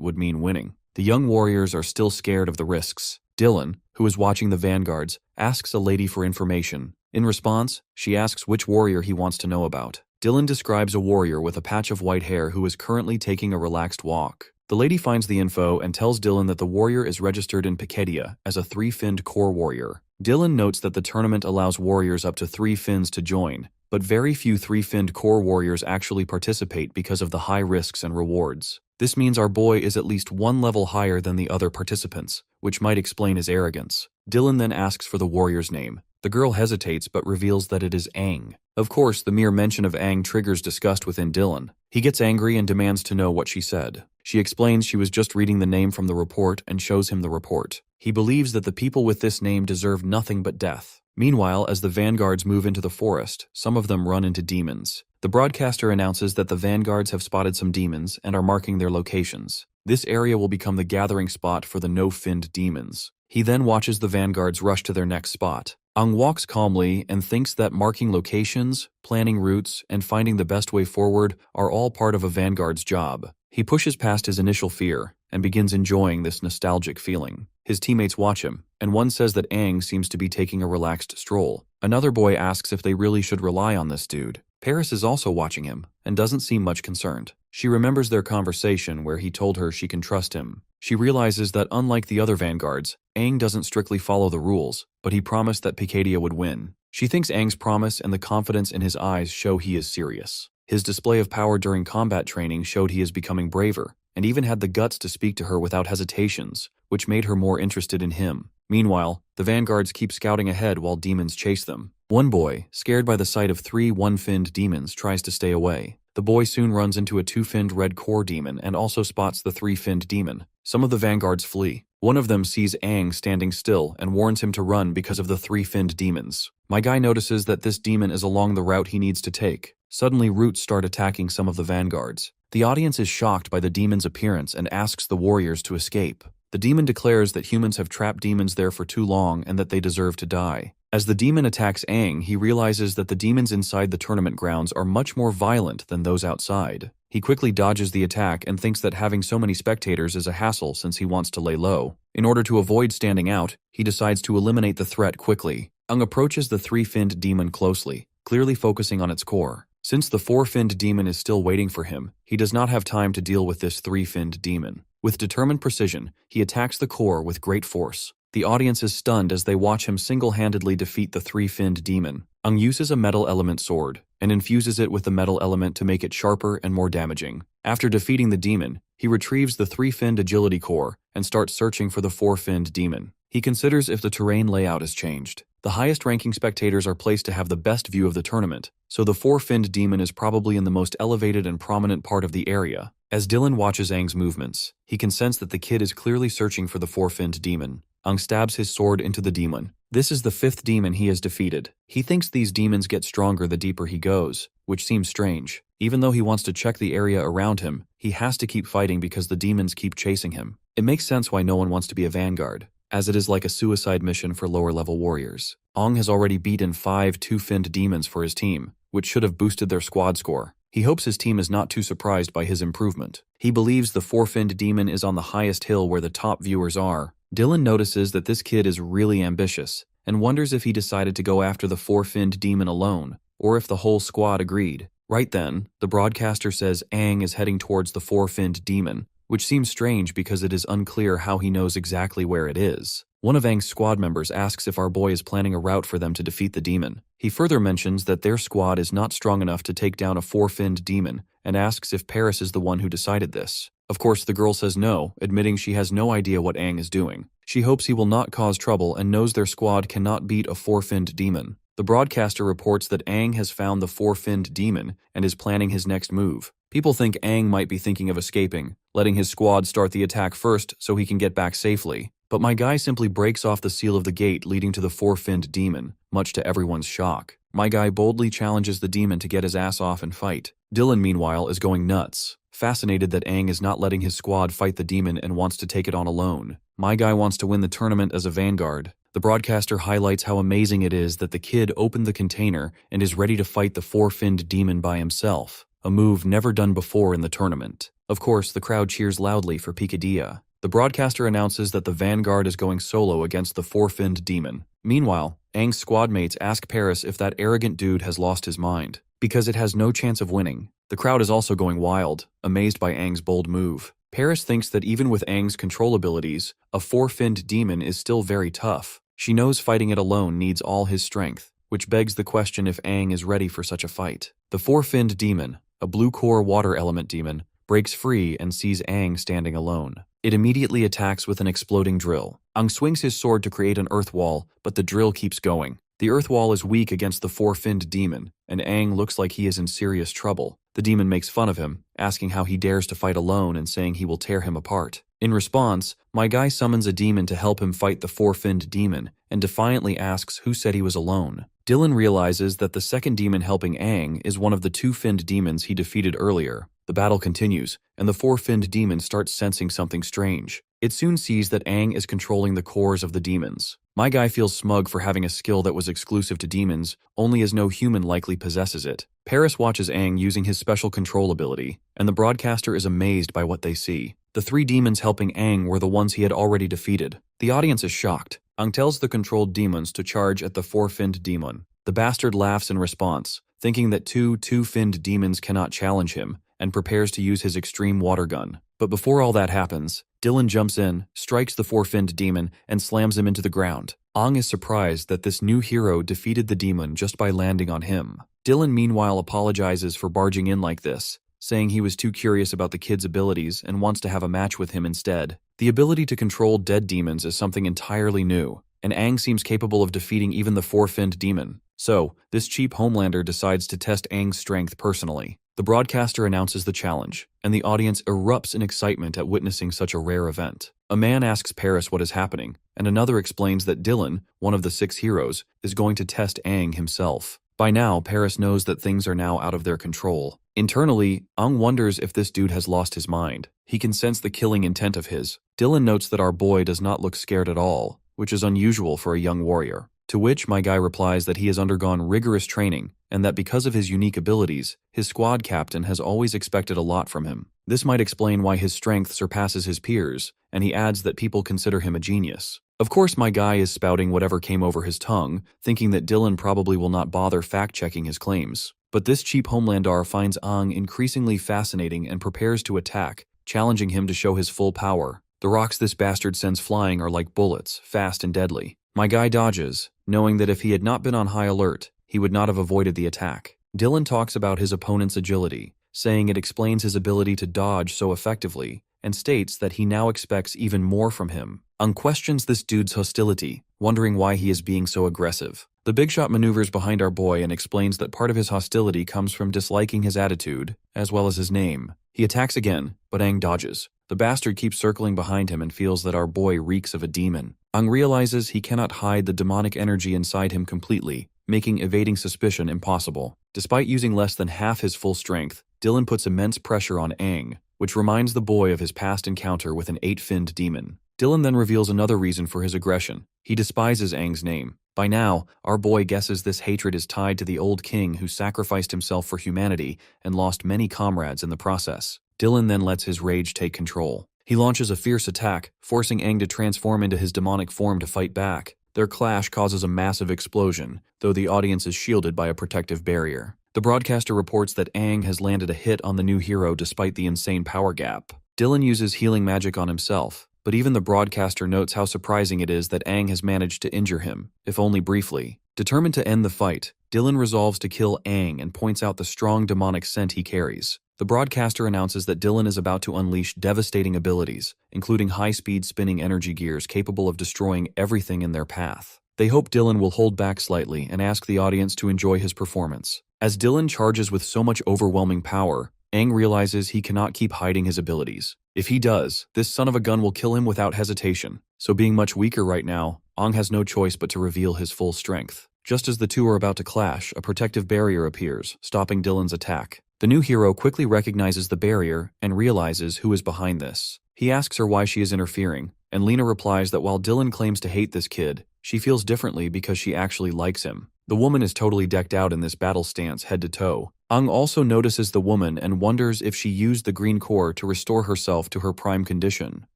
would mean winning. The young warriors are still scared of the risks. Dylan, who is watching the vanguards, asks a lady for information. In response, she asks which warrior he wants to know about. Dylan describes a warrior with a patch of white hair who is currently taking a relaxed walk. The lady finds the info and tells Dylan that the warrior is registered in Pikedia as a 3-finned core warrior. Dylan notes that the tournament allows warriors up to 3 fins to join, but very few 3-finned core warriors actually participate because of the high risks and rewards. This means our boy is at least one level higher than the other participants, which might explain his arrogance. Dylan then asks for the warrior's name. The girl hesitates but reveals that it is Aang. Of course, the mere mention of Aang triggers disgust within Dylan. He gets angry and demands to know what she said. She explains she was just reading the name from the report and shows him the report. He believes that the people with this name deserve nothing but death. Meanwhile, as the vanguards move into the forest, some of them run into demons. The broadcaster announces that the vanguards have spotted some demons and are marking their locations. This area will become the gathering spot for the no-finned demons. He then watches the vanguards rush to their next spot. Aang walks calmly and thinks that marking locations, planning routes, and finding the best way forward are all part of a vanguard's job. He pushes past his initial fear and begins enjoying this nostalgic feeling. His teammates watch him, and one says that Aang seems to be taking a relaxed stroll. Another boy asks if they really should rely on this dude. Paris is also watching him and doesn't seem much concerned. She remembers their conversation where he told her she can trust him. She realizes that unlike the other vanguards, Aang doesn't strictly follow the rules, but he promised that Pikedia would win. She thinks Aang's promise and the confidence in his eyes show he is serious. His display of power during combat training showed he is becoming braver, and even had the guts to speak to her without hesitations, which made her more interested in him. Meanwhile, the vanguards keep scouting ahead while demons chase them. One boy, scared by the sight of 3 one-finned demons, tries to stay away. The boy soon runs into a 2-finned red core demon and also spots the 3-finned demon. Some of the vanguards flee. One of them sees Aang standing still and warns him to run because of the 3-finned demons. My guy notices that this demon is along the route he needs to take. Suddenly, roots start attacking some of the vanguards. The audience is shocked by the demon's appearance and asks the warriors to escape. The demon declares that humans have trapped demons there for too long and that they deserve to die. As the demon attacks Aang, he realizes that the demons inside the tournament grounds are much more violent than those outside. He quickly dodges the attack and thinks that having so many spectators is a hassle since he wants to lay low. In order to avoid standing out, he decides to eliminate the threat quickly. Aang approaches the 3-finned demon closely, clearly focusing on its core. Since the 4-finned demon is still waiting for him, he does not have time to deal with this 3-finned demon. With determined precision, he attacks the core with great force. The audience is stunned as they watch him single-handedly defeat the 3-finned demon. Aang uses a metal element sword and infuses it with the metal element to make it sharper and more damaging. After defeating the demon, he retrieves the 3-finned agility core and starts searching for the 4-finned demon. He considers if the terrain layout has changed. The highest-ranking spectators are placed to have the best view of the tournament, so the 4-finned demon is probably in the most elevated and prominent part of the area. As Dylan watches Aang's movements, he can sense that the kid is clearly searching for the 4-finned demon. Aang stabs his sword into the demon. This is the 5th demon he has defeated. He thinks these demons get stronger the deeper he goes, which seems strange. Even though he wants to check the area around him, he has to keep fighting because the demons keep chasing him. It makes sense why no one wants to be a vanguard, as it is like a suicide mission for lower-level warriors. Ong has already beaten 5 two-finned demons for his team, which should have boosted their squad score. He hopes his team is not too surprised by his improvement. He believes the 4-finned demon is on the highest hill where the top viewers are. Dylan notices that this kid is really ambitious, and wonders if he decided to go after the 4-finned demon alone, or if the whole squad agreed. Right then, the broadcaster says Aang is heading towards the 4-finned demon, which seems strange because it is unclear how he knows exactly where it is. One of Aang's squad members asks if our boy is planning a route for them to defeat the demon. He further mentions that their squad is not strong enough to take down a 4-finned demon, and asks if Paris is the one who decided this. Of course, the girl says no, admitting she has no idea what Aang is doing. She hopes he will not cause trouble and knows their squad cannot beat a 4-finned demon. The broadcaster reports that Aang has found the 4-finned demon and is planning his next move. People think Aang might be thinking of escaping, letting his squad start the attack first so he can get back safely. But my guy simply breaks off the seal of the gate leading to the 4-finned demon, much to everyone's shock. My guy boldly challenges the demon to get his ass off and fight. Dylan, meanwhile, is going nuts, fascinated that Aang is not letting his squad fight the demon and wants to take it on alone. My guy wants to win the tournament as a vanguard. The broadcaster highlights how amazing it is that the kid opened the container and is ready to fight the 4-finned demon by himself, a move never done before in the tournament. Of course, the crowd cheers loudly for Picadilla. The broadcaster announces that the vanguard is going solo against the 4-finned demon. Meanwhile, Aang's squad mates ask Paris if that arrogant dude has lost his mind, because it has no chance of winning. The crowd is also going wild, amazed by Aang's bold move. Paris thinks that even with Aang's control abilities, a 4-finned demon is still very tough. She knows fighting it alone needs all his strength, which begs the question if Aang is ready for such a fight. The 4-finned demon, a blue core water element demon, breaks free and sees Aang standing alone. It immediately attacks with an exploding drill. Aang swings his sword to create an earth wall, but the drill keeps going. The earth wall is weak against the 4-finned demon, and Aang looks like he is in serious trouble. The demon makes fun of him, asking how he dares to fight alone and saying he will tear him apart. In response, my guy summons a demon to help him fight the 4-finned demon, and defiantly asks who said he was alone. Dylan realizes that the second demon helping Aang is one of the 2-finned demons he defeated earlier. The battle continues, and the 4-finned demon starts sensing something strange. It soon sees that Aang is controlling the cores of the demons. My guy feels smug for having a skill that was exclusive to demons, only as no human likely possesses it. Paris watches Aang using his special control ability, and the broadcaster is amazed by what they see. The 3 demons helping Aang were the ones he had already defeated. The audience is shocked. Aang tells the controlled demons to charge at the 4-finned demon. The bastard laughs in response, thinking that 2-finned demons cannot challenge him, and prepares to use his extreme water gun. But before all that happens, Dylan jumps in, strikes the 4-finned demon, and slams him into the ground. Aang is surprised that this new hero defeated the demon just by landing on him. Dylan meanwhile apologizes for barging in like this, saying he was too curious about the kid's abilities and wants to have a match with him instead. The ability to control dead demons is something entirely new, and Aang seems capable of defeating even the 4-finned demon. So, this cheap Homelander decides to test Aang's strength personally. The broadcaster announces the challenge, and the audience erupts in excitement at witnessing such a rare event. A man asks Paris what is happening, and another explains that Dylan, one of the 6 heroes, is going to test Aang himself. By now, Paris knows that things are now out of their control. Internally, Aang wonders if this dude has lost his mind. He can sense the killing intent of his. Dylan notes that our boy does not look scared at all, which is unusual for a young warrior. To which my guy replies that he has undergone rigorous training, and that because of his unique abilities, his squad captain has always expected a lot from him. This might explain why his strength surpasses his peers, and he adds that people consider him a genius. Of course, my guy is spouting whatever came over his tongue, thinking that Dylan probably will not bother fact-checking his claims. But this cheap Homelander finds Aang increasingly fascinating and prepares to attack, challenging him to show his full power. The rocks this bastard sends flying are like bullets, fast and deadly. My guy dodges, knowing that if he had not been on high alert, he would not have avoided the attack. Dylan talks about his opponent's agility, saying it explains his ability to dodge so effectively, and states that he now expects even more from him. Aang questions this dude's hostility, wondering why he is being so aggressive. The big shot maneuvers behind our boy and explains that part of his hostility comes from disliking his attitude, as well as his name. He attacks again, but Aang dodges. The bastard keeps circling behind him and feels that our boy reeks of a demon. Aang realizes he cannot hide the demonic energy inside him completely, making evading suspicion impossible. Despite using less than half his full strength, Dylan puts immense pressure on Aang, which reminds the boy of his past encounter with an 8-finned demon. Dylan then reveals another reason for his aggression. He despises Aang's name. By now, our boy guesses this hatred is tied to the old king who sacrificed himself for humanity and lost many comrades in the process. Dylan then lets his rage take control. He launches a fierce attack, forcing Aang to transform into his demonic form to fight back. Their clash causes a massive explosion, though the audience is shielded by a protective barrier. The broadcaster reports that Aang has landed a hit on the new hero despite the insane power gap. Dylan uses healing magic on himself, but even the broadcaster notes how surprising it is that Aang has managed to injure him, if only briefly. Determined to end the fight, Dylan resolves to kill Aang and points out the strong demonic scent he carries. The broadcaster announces that Dylan is about to unleash devastating abilities, including high-speed spinning energy gears capable of destroying everything in their path. They hope Dylan will hold back slightly and ask the audience to enjoy his performance. As Dylan charges with so much overwhelming power, Aang realizes he cannot keep hiding his abilities. If he does, this son of a gun will kill him without hesitation. So being much weaker right now, Aang has no choice but to reveal his full strength. Just as the two are about to clash, a protective barrier appears, stopping Dylan's attack. The new hero quickly recognizes the barrier and realizes who is behind this. He asks her why she is interfering, and Lena replies that while Dylan claims to hate this kid, she feels differently because she actually likes him. The woman is totally decked out in this battle stance head to toe. Aang also notices the woman and wonders if she used the green core to restore herself to her prime condition.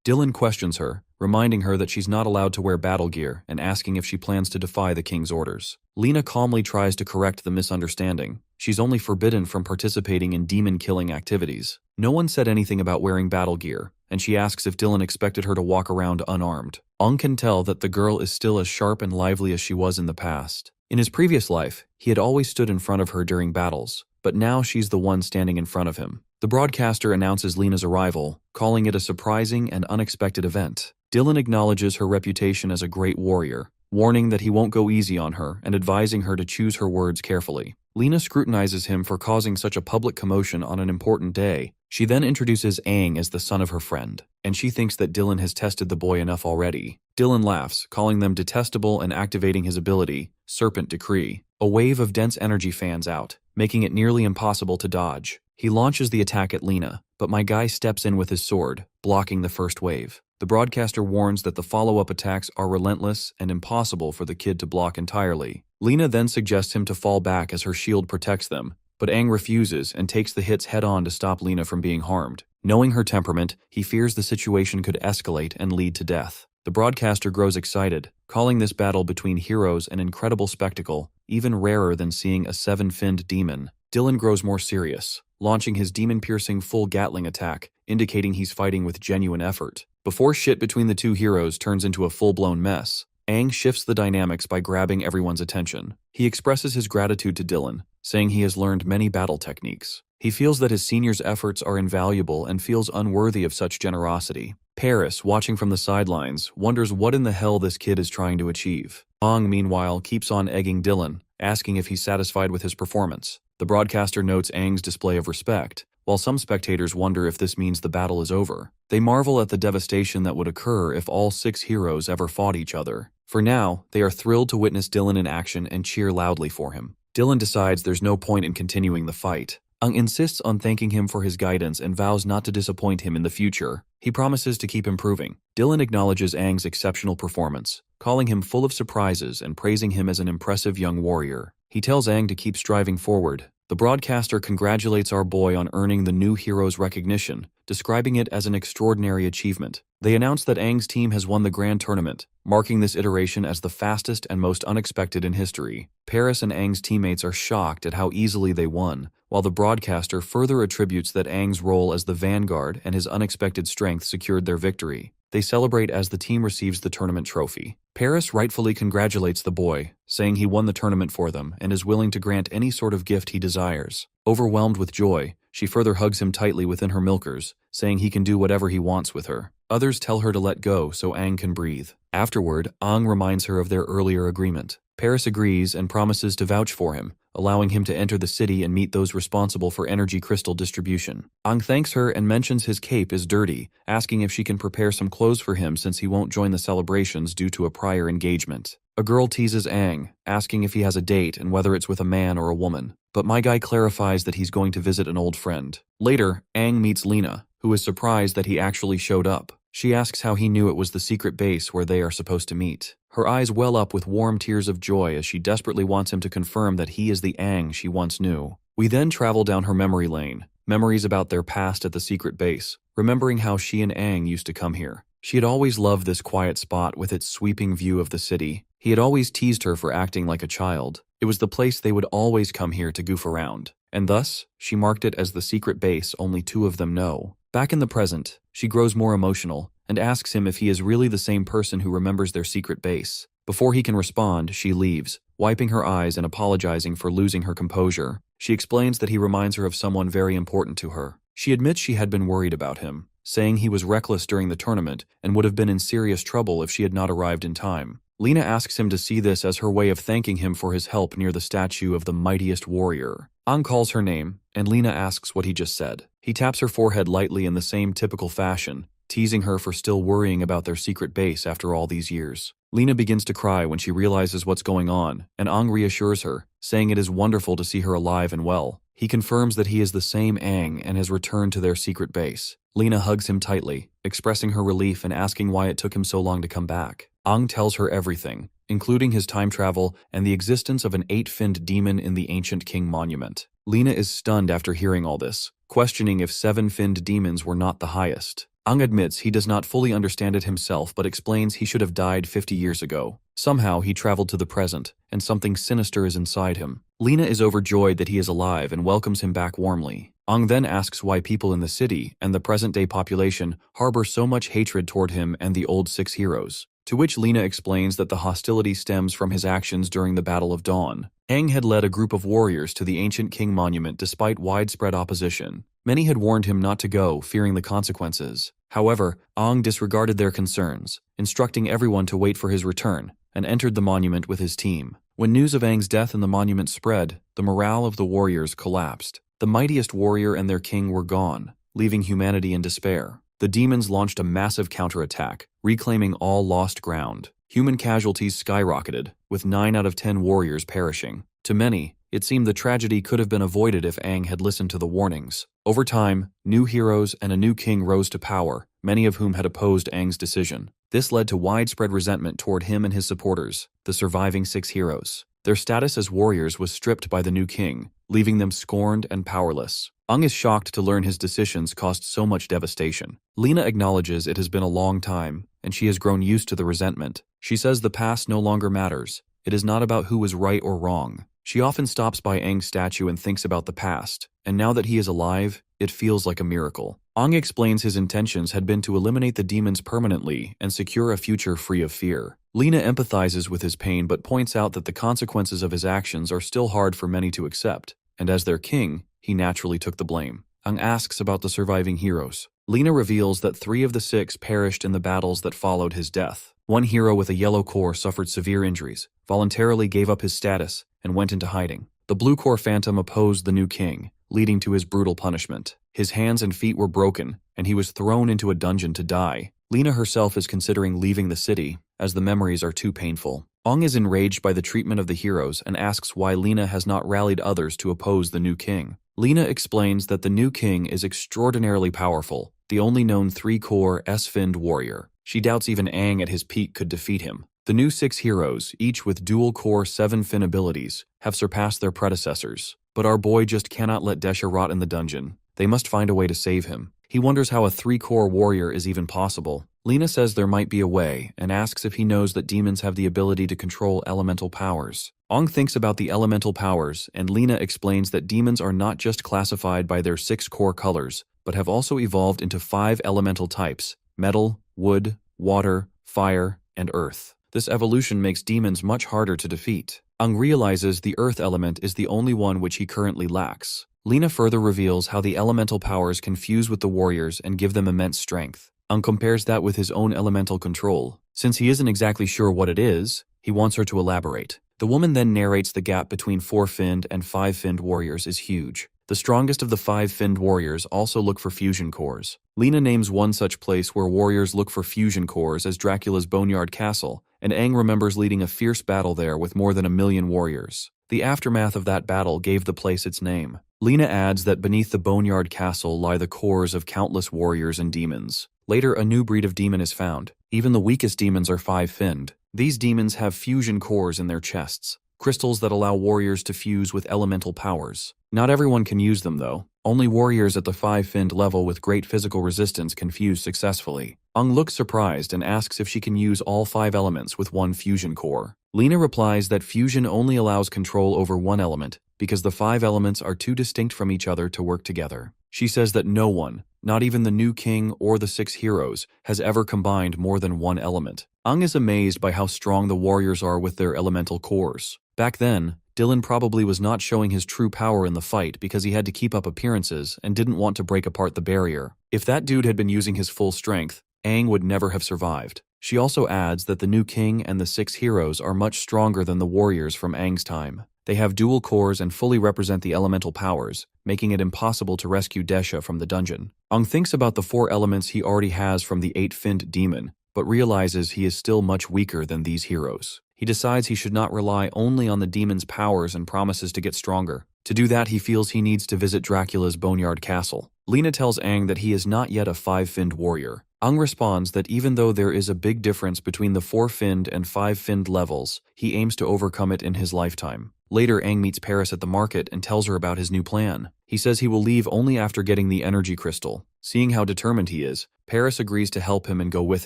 Dylan questions her, reminding her that she's not allowed to wear battle gear and asking if she plans to defy the king's orders. Lena calmly tries to correct the misunderstanding. She's only forbidden from participating in demon-killing activities. No one said anything about wearing battle gear, and she asks if Dylan expected her to walk around unarmed. Aang can tell that the girl is still as sharp and lively as she was in the past. In his previous life, he had always stood in front of her during battles, but now she's the one standing in front of him. The broadcaster announces Lena's arrival, calling it a surprising and unexpected event. Dylan acknowledges her reputation as a great warrior, warning that he won't go easy on her and advising her to choose her words carefully. Lena scrutinizes him for causing such a public commotion on an important day. She then introduces Aang as the son of her friend, and she thinks that Dylan has tested the boy enough already. Dylan laughs, calling them detestable and activating his ability, Serpent Decree. A wave of dense energy fans out, making it nearly impossible to dodge. He launches the attack at Lena, but my guy steps in with his sword, blocking the first wave. The broadcaster warns that the follow-up attacks are relentless and impossible for the kid to block entirely. Lena then suggests him to fall back as her shield protects them, but Aang refuses and takes the hits head-on to stop Lena from being harmed. Knowing her temperament, he fears the situation could escalate and lead to death. The broadcaster grows excited, calling this battle between heroes an incredible spectacle, even rarer than seeing a 7-finned demon. Dylan grows more serious, launching his demon-piercing full Gatling attack, indicating he's fighting with genuine effort. Before shit between the two heroes turns into a full-blown mess, Aang shifts the dynamics by grabbing everyone's attention. He expresses his gratitude to Dylan, saying he has learned many battle techniques. He feels that his senior's efforts are invaluable and feels unworthy of such generosity. Paris, watching from the sidelines, wonders what in the hell this kid is trying to achieve. Aang, meanwhile, keeps on egging Dylan, asking if he's satisfied with his performance. The broadcaster notes Aang's display of respect, while some spectators wonder if this means the battle is over. They marvel at the devastation that would occur if all 6 heroes ever fought each other. For now, they are thrilled to witness Dylan in action and cheer loudly for him. Dylan decides there's no point in continuing the fight. Aang insists on thanking him for his guidance and vows not to disappoint him in the future. He promises to keep improving. Dylan acknowledges Aang's exceptional performance, calling him full of surprises and praising him as an impressive young warrior. He tells Aang to keep striving forward. The broadcaster congratulates our boy on earning the new hero's recognition, describing it as an extraordinary achievement. They announce that Aang's team has won the grand tournament, marking this iteration as the fastest and most unexpected in history. Paris and Aang's teammates are shocked at how easily they won, while the broadcaster further attributes that Aang's role as the vanguard and his unexpected strength secured their victory. They celebrate as the team receives the tournament trophy. Paris rightfully congratulates the boy, saying he won the tournament for them and is willing to grant any sort of gift he desires. Overwhelmed with joy, she further hugs him tightly within her milkers, saying he can do whatever he wants with her. Others tell her to let go so Aang can breathe. Afterward, Aang reminds her of their earlier agreement. Paris agrees and promises to vouch for him, allowing him to enter the city and meet those responsible for energy crystal distribution. Aang thanks her and mentions his cape is dirty, asking if she can prepare some clothes for him since he won't join the celebrations due to a prior engagement. A girl teases Aang, asking if he has a date and whether it's with a man or a woman. But my guy clarifies that he's going to visit an old friend. Later, Aang meets Lena, who is surprised that he actually showed up. She asks how he knew it was the secret base where they are supposed to meet. Her eyes well up with warm tears of joy as she desperately wants him to confirm that he is the Aang she once knew. We then travel down her memory lane, memories about their past at the secret base, remembering how she and Aang used to come here. She had always loved this quiet spot with its sweeping view of the city. He had always teased her for acting like a child. It was the place they would always come here to goof around. And thus, she marked it as the secret base only two of them know. Back in the present, she grows more emotional and asks him if he is really the same person who remembers their secret base. Before he can respond, she leaves, wiping her eyes and apologizing for losing her composure. She explains that he reminds her of someone very important to her. She admits she had been worried about him, saying he was reckless during the tournament and would have been in serious trouble if she had not arrived in time. Lena asks him to see this as her way of thanking him for his help near the statue of the mightiest warrior. Aang calls her name, and Lena asks what he just said. He taps her forehead lightly in the same typical fashion, teasing her for still worrying about their secret base after all these years. Lena begins to cry when she realizes what's going on, and Aang reassures her, saying it is wonderful to see her alive and well. He confirms that he is the same Aang and has returned to their secret base. Lena hugs him tightly, expressing her relief and asking why it took him so long to come back. Aang tells her everything, including his time travel and the existence of an 8-finned demon in the ancient king monument. Lena is stunned after hearing all this, questioning if 7-finned demons were not the highest. Aang admits he does not fully understand it himself but explains he should have died 50 years ago. Somehow he traveled to the present, and something sinister is inside him. Lena is overjoyed that he is alive and welcomes him back warmly. Aang then asks why people in the city and the present-day population harbor so much hatred toward him and the old 6 heroes. To which Lena explains that the hostility stems from his actions during the Battle of Dawn. Aang had led a group of warriors to the ancient king monument despite widespread opposition. Many had warned him not to go, fearing the consequences. However, Aang disregarded their concerns, instructing everyone to wait for his return, and entered the monument with his team. When news of Aang's death in the monument spread, the morale of the warriors collapsed. The mightiest warrior and their king were gone, leaving humanity in despair. The demons launched a massive counterattack, reclaiming all lost ground. Human casualties skyrocketed, with 9 out of 10 warriors perishing. To many, it seemed the tragedy could have been avoided if Aang had listened to the warnings. Over time, new heroes and a new king rose to power, many of whom had opposed Aang's decision. This led to widespread resentment toward him and his supporters, the surviving 6 heroes. Their status as warriors was stripped by the new king, leaving them scorned and powerless. Aang is shocked to learn his decisions caused so much devastation. Lena acknowledges it has been a long time, and she has grown used to the resentment. She says the past no longer matters. It is not about who was right or wrong. She often stops by Aang's statue and thinks about the past, and now that he is alive, it feels like a miracle. Aang explains his intentions had been to eliminate the demons permanently and secure a future free of fear. Lena empathizes with his pain but points out that the consequences of his actions are still hard for many to accept, and as their king, he naturally took the blame. Aang asks about the surviving heroes. Lena reveals that 3 of the 6 perished in the battles that followed his death. One hero with a yellow core suffered severe injuries, voluntarily gave up his status, and went into hiding. The blue core phantom opposed the new king, leading to his brutal punishment. His hands and feet were broken, and he was thrown into a dungeon to die. Lena herself is considering leaving the city, as the memories are too painful. Aang is enraged by the treatment of the heroes and asks why Lena has not rallied others to oppose the new king. Lena explains that the new king is extraordinarily powerful, the only known 3-core S-finned warrior. She doubts even Aang at his peak could defeat him. The new 6 heroes, each with dual-core 7-fin abilities, have surpassed their predecessors. But our boy just cannot let Desha rot in the dungeon. They must find a way to save him. He wonders how a 3-core warrior is even possible. Lena says there might be a way, and asks if he knows that demons have the ability to control elemental powers. Aang thinks about the elemental powers, and Lena explains that demons are not just classified by their 6 core colors, but have also evolved into 5 elemental types: metal, wood, water, fire, and earth. This evolution makes demons much harder to defeat. Aang realizes the earth element is the only one which he currently lacks. Lena further reveals how the elemental powers can fuse with the warriors and give them immense strength. Aang compares that with his own elemental control. Since he isn't exactly sure what it is, he wants her to elaborate. The woman then narrates the gap between 4-finned and 5-finned warriors is huge. The strongest of the 5-finned warriors also look for fusion cores. Lena names one such place where warriors look for fusion cores as Dracula's Boneyard Castle, and Aang remembers leading a fierce battle there with more than 1,000,000 warriors. The aftermath of that battle gave the place its name. Lena adds that beneath the Boneyard Castle lie the cores of countless warriors and demons. Later, a new breed of demon is found. Even the weakest demons are five-finned. These demons have fusion cores in their chests, crystals that allow warriors to fuse with elemental powers. Not everyone can use them, though. Only warriors at the five-finned level with great physical resistance can fuse successfully. Aang looks surprised and asks if she can use all 5 elements with one fusion core. Lena replies that fusion only allows control over one element because the 5 elements are too distinct from each other to work together. She says that no one, not even the new king or the 6 heroes, has ever combined more than one element. Aang is amazed by how strong the warriors are with their elemental cores. Back then, Dylan probably was not showing his true power in the fight because he had to keep up appearances and didn't want to break apart the barrier. If that dude had been using his full strength, Aang would never have survived. She also adds that the new king and the 6 heroes are much stronger than the warriors from Aang's time. They have dual cores and fully represent the elemental powers, making it impossible to rescue Desha from the dungeon. Aang thinks about the 4 elements he already has from the 8-finned demon, but realizes he is still much weaker than these heroes. He decides he should not rely only on the demon's powers and promises to get stronger. To do that, he feels he needs to visit Dracula's Boneyard Castle. Lena tells Aang that he is not yet a 5-finned warrior. Aang responds that even though there is a big difference between the 4-finned and 5-finned levels, he aims to overcome it in his lifetime. Later, Aang meets Paris at the market and tells her about his new plan. He says he will leave only after getting the energy crystal. Seeing how determined he is, Paris agrees to help him and go with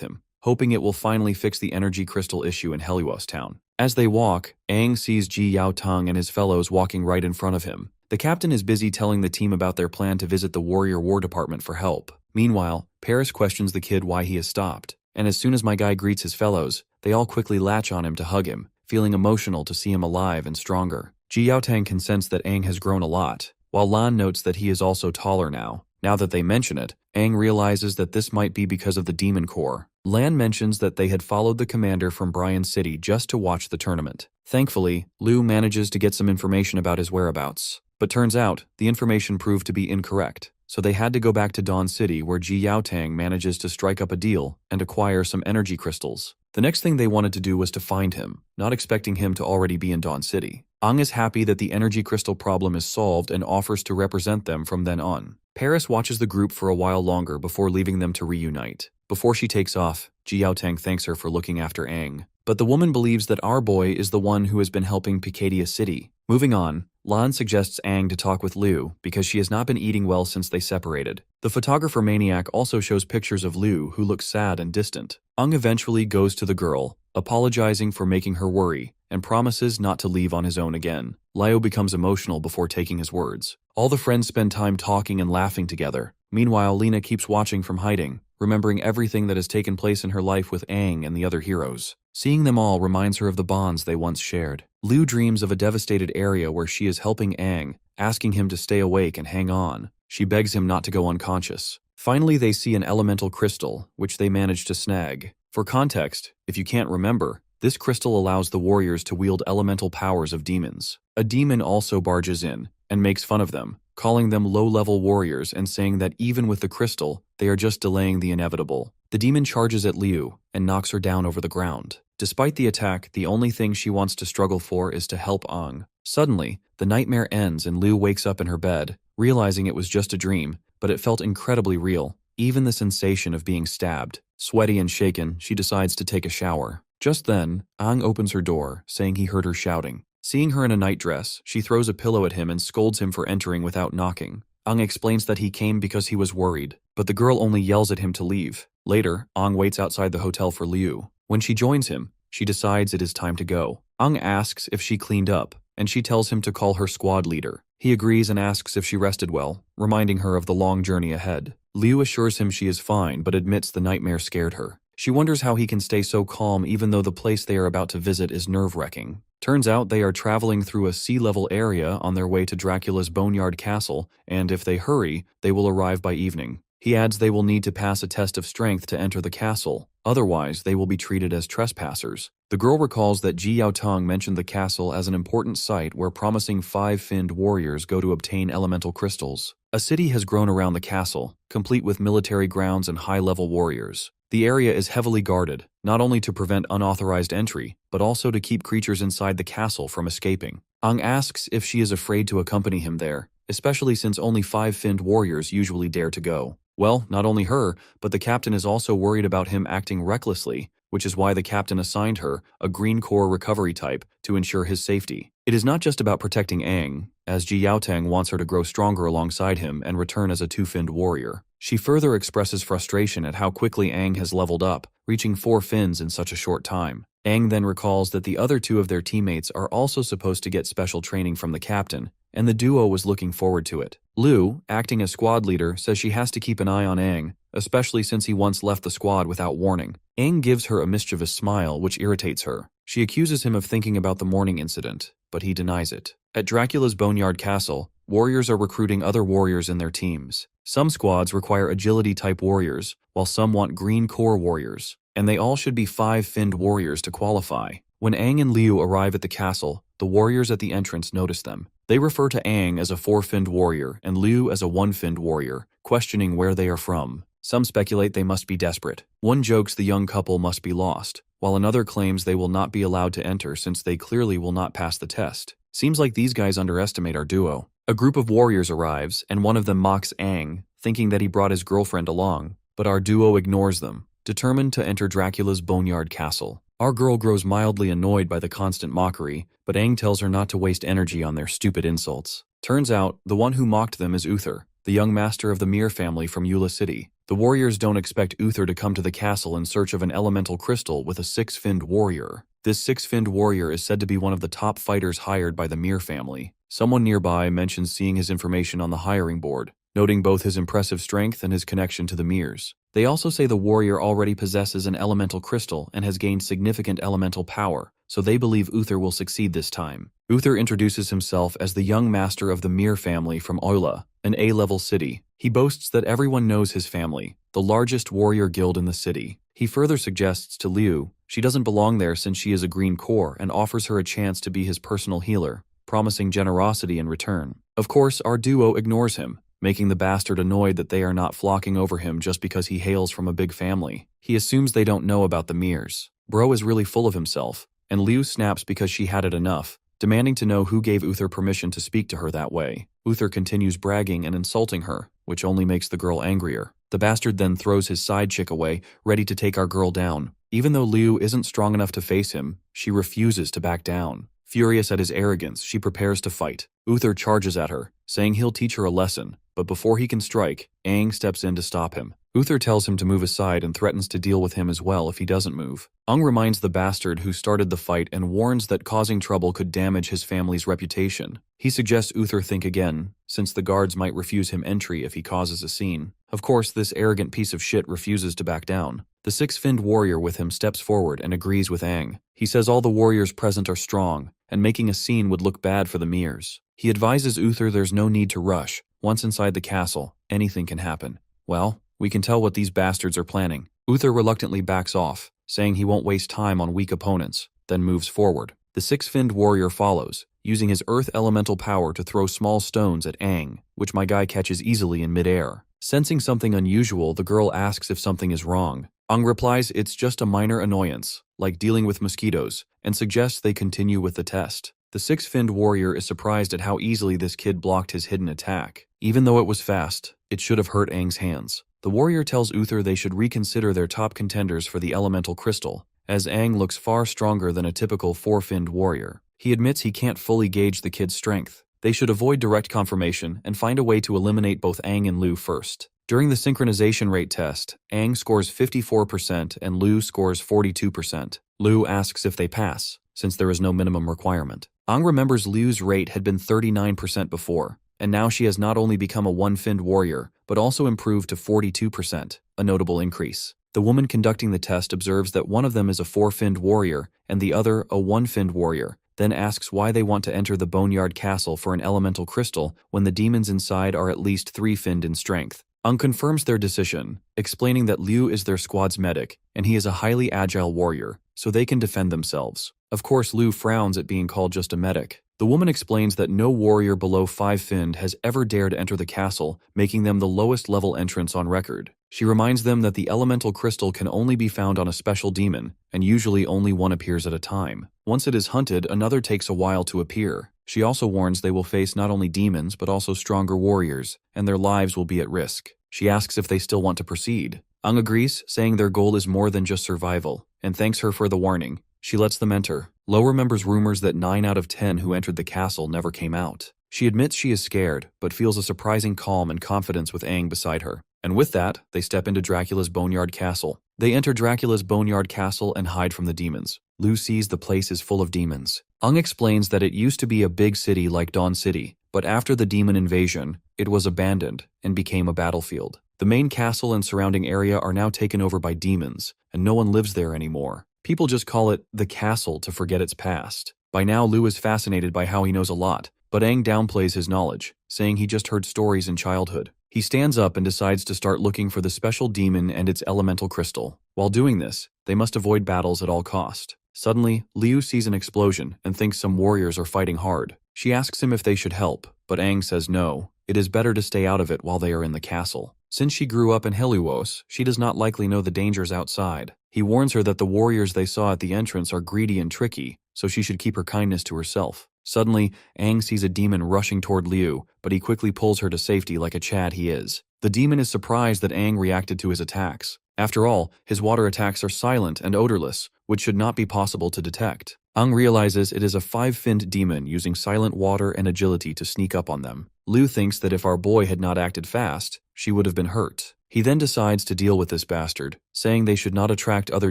him, hoping it will finally fix the energy crystal issue in Helios Town. As they walk, Aang sees Ji Yao Tang and his fellows walking right in front of him. The captain is busy telling the team about their plan to visit the Warrior War Department for help. Meanwhile, Paris questions the kid why he has stopped, and as soon as my guy greets his fellows, they all quickly latch on him to hug him, feeling emotional to see him alive and stronger. Ji Yao Tang can sense that Aang has grown a lot, while Lan notes that he is also taller now. Now that they mention it, Aang realizes that this might be because of the Demon Core. Lan mentions that they had followed the commander from Bryan City just to watch the tournament. Thankfully, Liu manages to get some information about his whereabouts. But turns out, the information proved to be incorrect, so they had to go back to Dawn City where Ji Yao Tang manages to strike up a deal and acquire some energy crystals. The next thing they wanted to do was to find him, not expecting him to already be in Dawn City. Aang is happy that the energy crystal problem is solved and offers to represent them from then on. Paris watches the group for a while longer before leaving them to reunite. Before she takes off, Ji Yao Tang thanks her for looking after Aang. But the woman believes that our boy is the one who has been helping Picadia City. Moving on, Lan suggests Aang to talk with Liu because she has not been eating well since they separated. The photographer maniac also shows pictures of Liu who looks sad and distant. Aang eventually goes to the girl, apologizing for making her worry, and promises not to leave on his own again. Liu becomes emotional before taking his words. All the friends spend time talking and laughing together. Meanwhile, Lena keeps watching from hiding, remembering everything that has taken place in her life with Aang and the other heroes. Seeing them all reminds her of the bonds they once shared. Liu dreams of a devastated area where she is helping Aang, asking him to stay awake and hang on. She begs him not to go unconscious. Finally, they see an elemental crystal, which they manage to snag. For context, if you can't remember, this crystal allows the warriors to wield elemental powers of demons. A demon also barges in and makes fun of them, calling them low-level warriors and saying that even with the crystal, they are just delaying the inevitable. The demon charges at Liu and knocks her down over the ground. Despite the attack, the only thing she wants to struggle for is to help Aang. Suddenly, the nightmare ends and Liu wakes up in her bed, realizing it was just a dream, but it felt incredibly real. Even the sensation of being stabbed. Sweaty and shaken, she decides to take a shower. Just then, Aang opens her door, saying he heard her shouting. Seeing her in a nightdress, she throws a pillow at him and scolds him for entering without knocking. Aang explains that he came because he was worried, but the girl only yells at him to leave. Later, Aang waits outside the hotel for Liu. When she joins him, she decides it is time to go. Aang asks if she cleaned up, and she tells him to call her squad leader. He agrees and asks if she rested well, reminding her of the long journey ahead. Liu assures him she is fine, but admits the nightmare scared her. She wonders how he can stay so calm even though the place they are about to visit is nerve-wracking. Turns out they are traveling through a sea-level area on their way to Dracula's Boneyard Castle, and if they hurry, they will arrive by evening. He adds they will need to pass a test of strength to enter the castle, otherwise they will be treated as trespassers. The girl recalls that Ji Yao Tang mentioned the castle as an important site where promising 5-finned warriors go to obtain elemental crystals. A city has grown around the castle, complete with military grounds and high-level warriors. The area is heavily guarded, not only to prevent unauthorized entry, but also to keep creatures inside the castle from escaping. Ang asks if she is afraid to accompany him there, especially since only 5-finned warriors usually dare to go. Well, not only her, but the captain is also worried about him acting recklessly, which is why the captain assigned her, a green core recovery type, to ensure his safety. It is not just about protecting Ang, as Ji Yaotang wants her to grow stronger alongside him and return as a 2-finned warrior. She further expresses frustration at how quickly Ang has leveled up, reaching 4 fins in such a short time. Ang then recalls that the other 2 of their teammates are also supposed to get special training from the captain, and the duo was looking forward to it. Liu, acting as squad leader, says she has to keep an eye on Ang, especially since he once left the squad without warning. Ang gives her a mischievous smile, which irritates her. She accuses him of thinking about the morning incident, but he denies it. At Dracula's Boneyard Castle, warriors are recruiting other warriors in their teams. Some squads require agility-type warriors, while some want green core warriors, and they all should be 5-finned warriors to qualify. When Ang and Liu arrive at the castle, the warriors at the entrance notice them. They refer to Ang as a 4-finned warrior and Liu as a 1-finned warrior, questioning where they are from. Some speculate they must be desperate. One jokes the young couple must be lost, while another claims they will not be allowed to enter since they clearly will not pass the test. Seems like these guys underestimate our duo. A group of warriors arrives, and one of them mocks Ang, thinking that he brought his girlfriend along, but our duo ignores them, determined to enter Dracula's Boneyard Castle. Our girl grows mildly annoyed by the constant mockery, but Ang tells her not to waste energy on their stupid insults. Turns out, the one who mocked them is Uther, the young master of the Mir family from Eula City. The warriors don't expect Uther to come to the castle in search of an elemental crystal with a 6-finned warrior. This 6-finned warrior is said to be one of the top fighters hired by the Mir family. Someone nearby mentions seeing his information on the hiring board, noting both his impressive strength and his connection to the Mirs. They also say the warrior already possesses an elemental crystal and has gained significant elemental power, so they believe Uther will succeed this time. Uther introduces himself as the young master of the Mir family from Eula, an A-level city. He boasts that everyone knows his family, the largest warrior guild in the city. He further suggests to Liu she doesn't belong there since she is a green core and offers her a chance to be his personal healer, promising generosity in return. Of course, our duo ignores him, making the bastard annoyed that they are not flocking over him just because he hails from a big family. He assumes they don't know about the Mirs. Bro is really full of himself, and Liu snaps because she had it enough, demanding to know who gave Uther permission to speak to her that way. Uther continues bragging and insulting her, which only makes the girl angrier. The bastard then throws his side chick away, ready to take our girl down. Even though Liu isn't strong enough to face him, she refuses to back down. Furious at his arrogance, she prepares to fight. Uther charges at her, saying he'll teach her a lesson, but before he can strike, Ang steps in to stop him. Uther tells him to move aside and threatens to deal with him as well if he doesn't move. Ang reminds the bastard who started the fight and warns that causing trouble could damage his family's reputation. He suggests Uther think again, since the guards might refuse him entry if he causes a scene. Of course, this arrogant piece of shit refuses to back down. The 6-finned warrior with him steps forward and agrees with Ang. He says all the warriors present are strong, and making a scene would look bad for the Mirs. He advises Uther there's no need to rush. Once inside the castle, anything can happen. Well, we can tell what these bastards are planning. Uther reluctantly backs off, saying he won't waste time on weak opponents, then moves forward. The 6-finned warrior follows, using his earth elemental power to throw small stones at Ang, which my guy catches easily in midair. Sensing something unusual, the girl asks if something is wrong. Ang replies it's just a minor annoyance, like dealing with mosquitoes, and suggests they continue with the test. The 6-finned warrior is surprised at how easily this kid blocked his hidden attack. Even though it was fast, it should have hurt Ang's hands. The warrior tells Uther they should reconsider their top contenders for the elemental crystal, as Ang looks far stronger than a typical 4-finned warrior. He admits he can't fully gauge the kid's strength. They should avoid direct confirmation and find a way to eliminate both Ang and Liu first. During the synchronization rate test, Ang scores 54% and Liu scores 42%. Liu asks if they pass, since there is no minimum requirement. Ang remembers Liu's rate had been 39% before, and now she has not only become a 1-finned warrior, but also improved to 42%, a notable increase. The woman conducting the test observes that one of them is a 4-finned warrior and the other a 1-finned warrior, then asks why they want to enter the Boneyard Castle for an elemental crystal when the demons inside are at least 3-finned in strength. Ang confirms their decision, explaining that Liu is their squad's medic, and he is a highly agile warrior, so they can defend themselves. Of course, Liu frowns at being called just a medic. The woman explains that no warrior below 5-finned has ever dared enter the castle, making them the lowest level entrance on record. She reminds them that the elemental crystal can only be found on a special demon, and usually only one appears at a time. Once it is hunted, another takes a while to appear. She also warns they will face not only demons but also stronger warriors, and their lives will be at risk. She asks if they still want to proceed. Ang agrees, saying their goal is more than just survival, and thanks her for the warning. She lets them enter. Lo remembers rumors that 9 out of 10 who entered the castle never came out. She admits she is scared, but feels a surprising calm and confidence with Aang beside her. And with that, they step into Dracula's Boneyard Castle. They enter Dracula's Boneyard Castle and hide from the demons. Lu sees the place is full of demons. Aang explains that it used to be a big city like Dawn City, but after the demon invasion, it was abandoned and became a battlefield. The main castle and surrounding area are now taken over by demons, and no one lives there anymore. People just call it the castle to forget its past. By now, Lu is fascinated by how he knows a lot, but Aang downplays his knowledge, saying he just heard stories in childhood. He stands up and decides to start looking for the special demon and its elemental crystal. While doing this, they must avoid battles at all cost. Suddenly, Liu sees an explosion and thinks some warriors are fighting hard. She asks him if they should help, but Aang says no. It is better to stay out of it while they are in the castle. Since she grew up in Heluos, she does not likely know the dangers outside. He warns her that the warriors they saw at the entrance are greedy and tricky, so she should keep her kindness to herself. Suddenly, Aang sees a demon rushing toward Liu, but he quickly pulls her to safety like a Chad he is. The demon is surprised that Aang reacted to his attacks. After all, his water attacks are silent and odorless, which should not be possible to detect. Aang realizes it is a 5-finned demon using silent water and agility to sneak up on them. Liu thinks that if our boy had not acted fast, she would have been hurt. He then decides to deal with this bastard, saying they should not attract other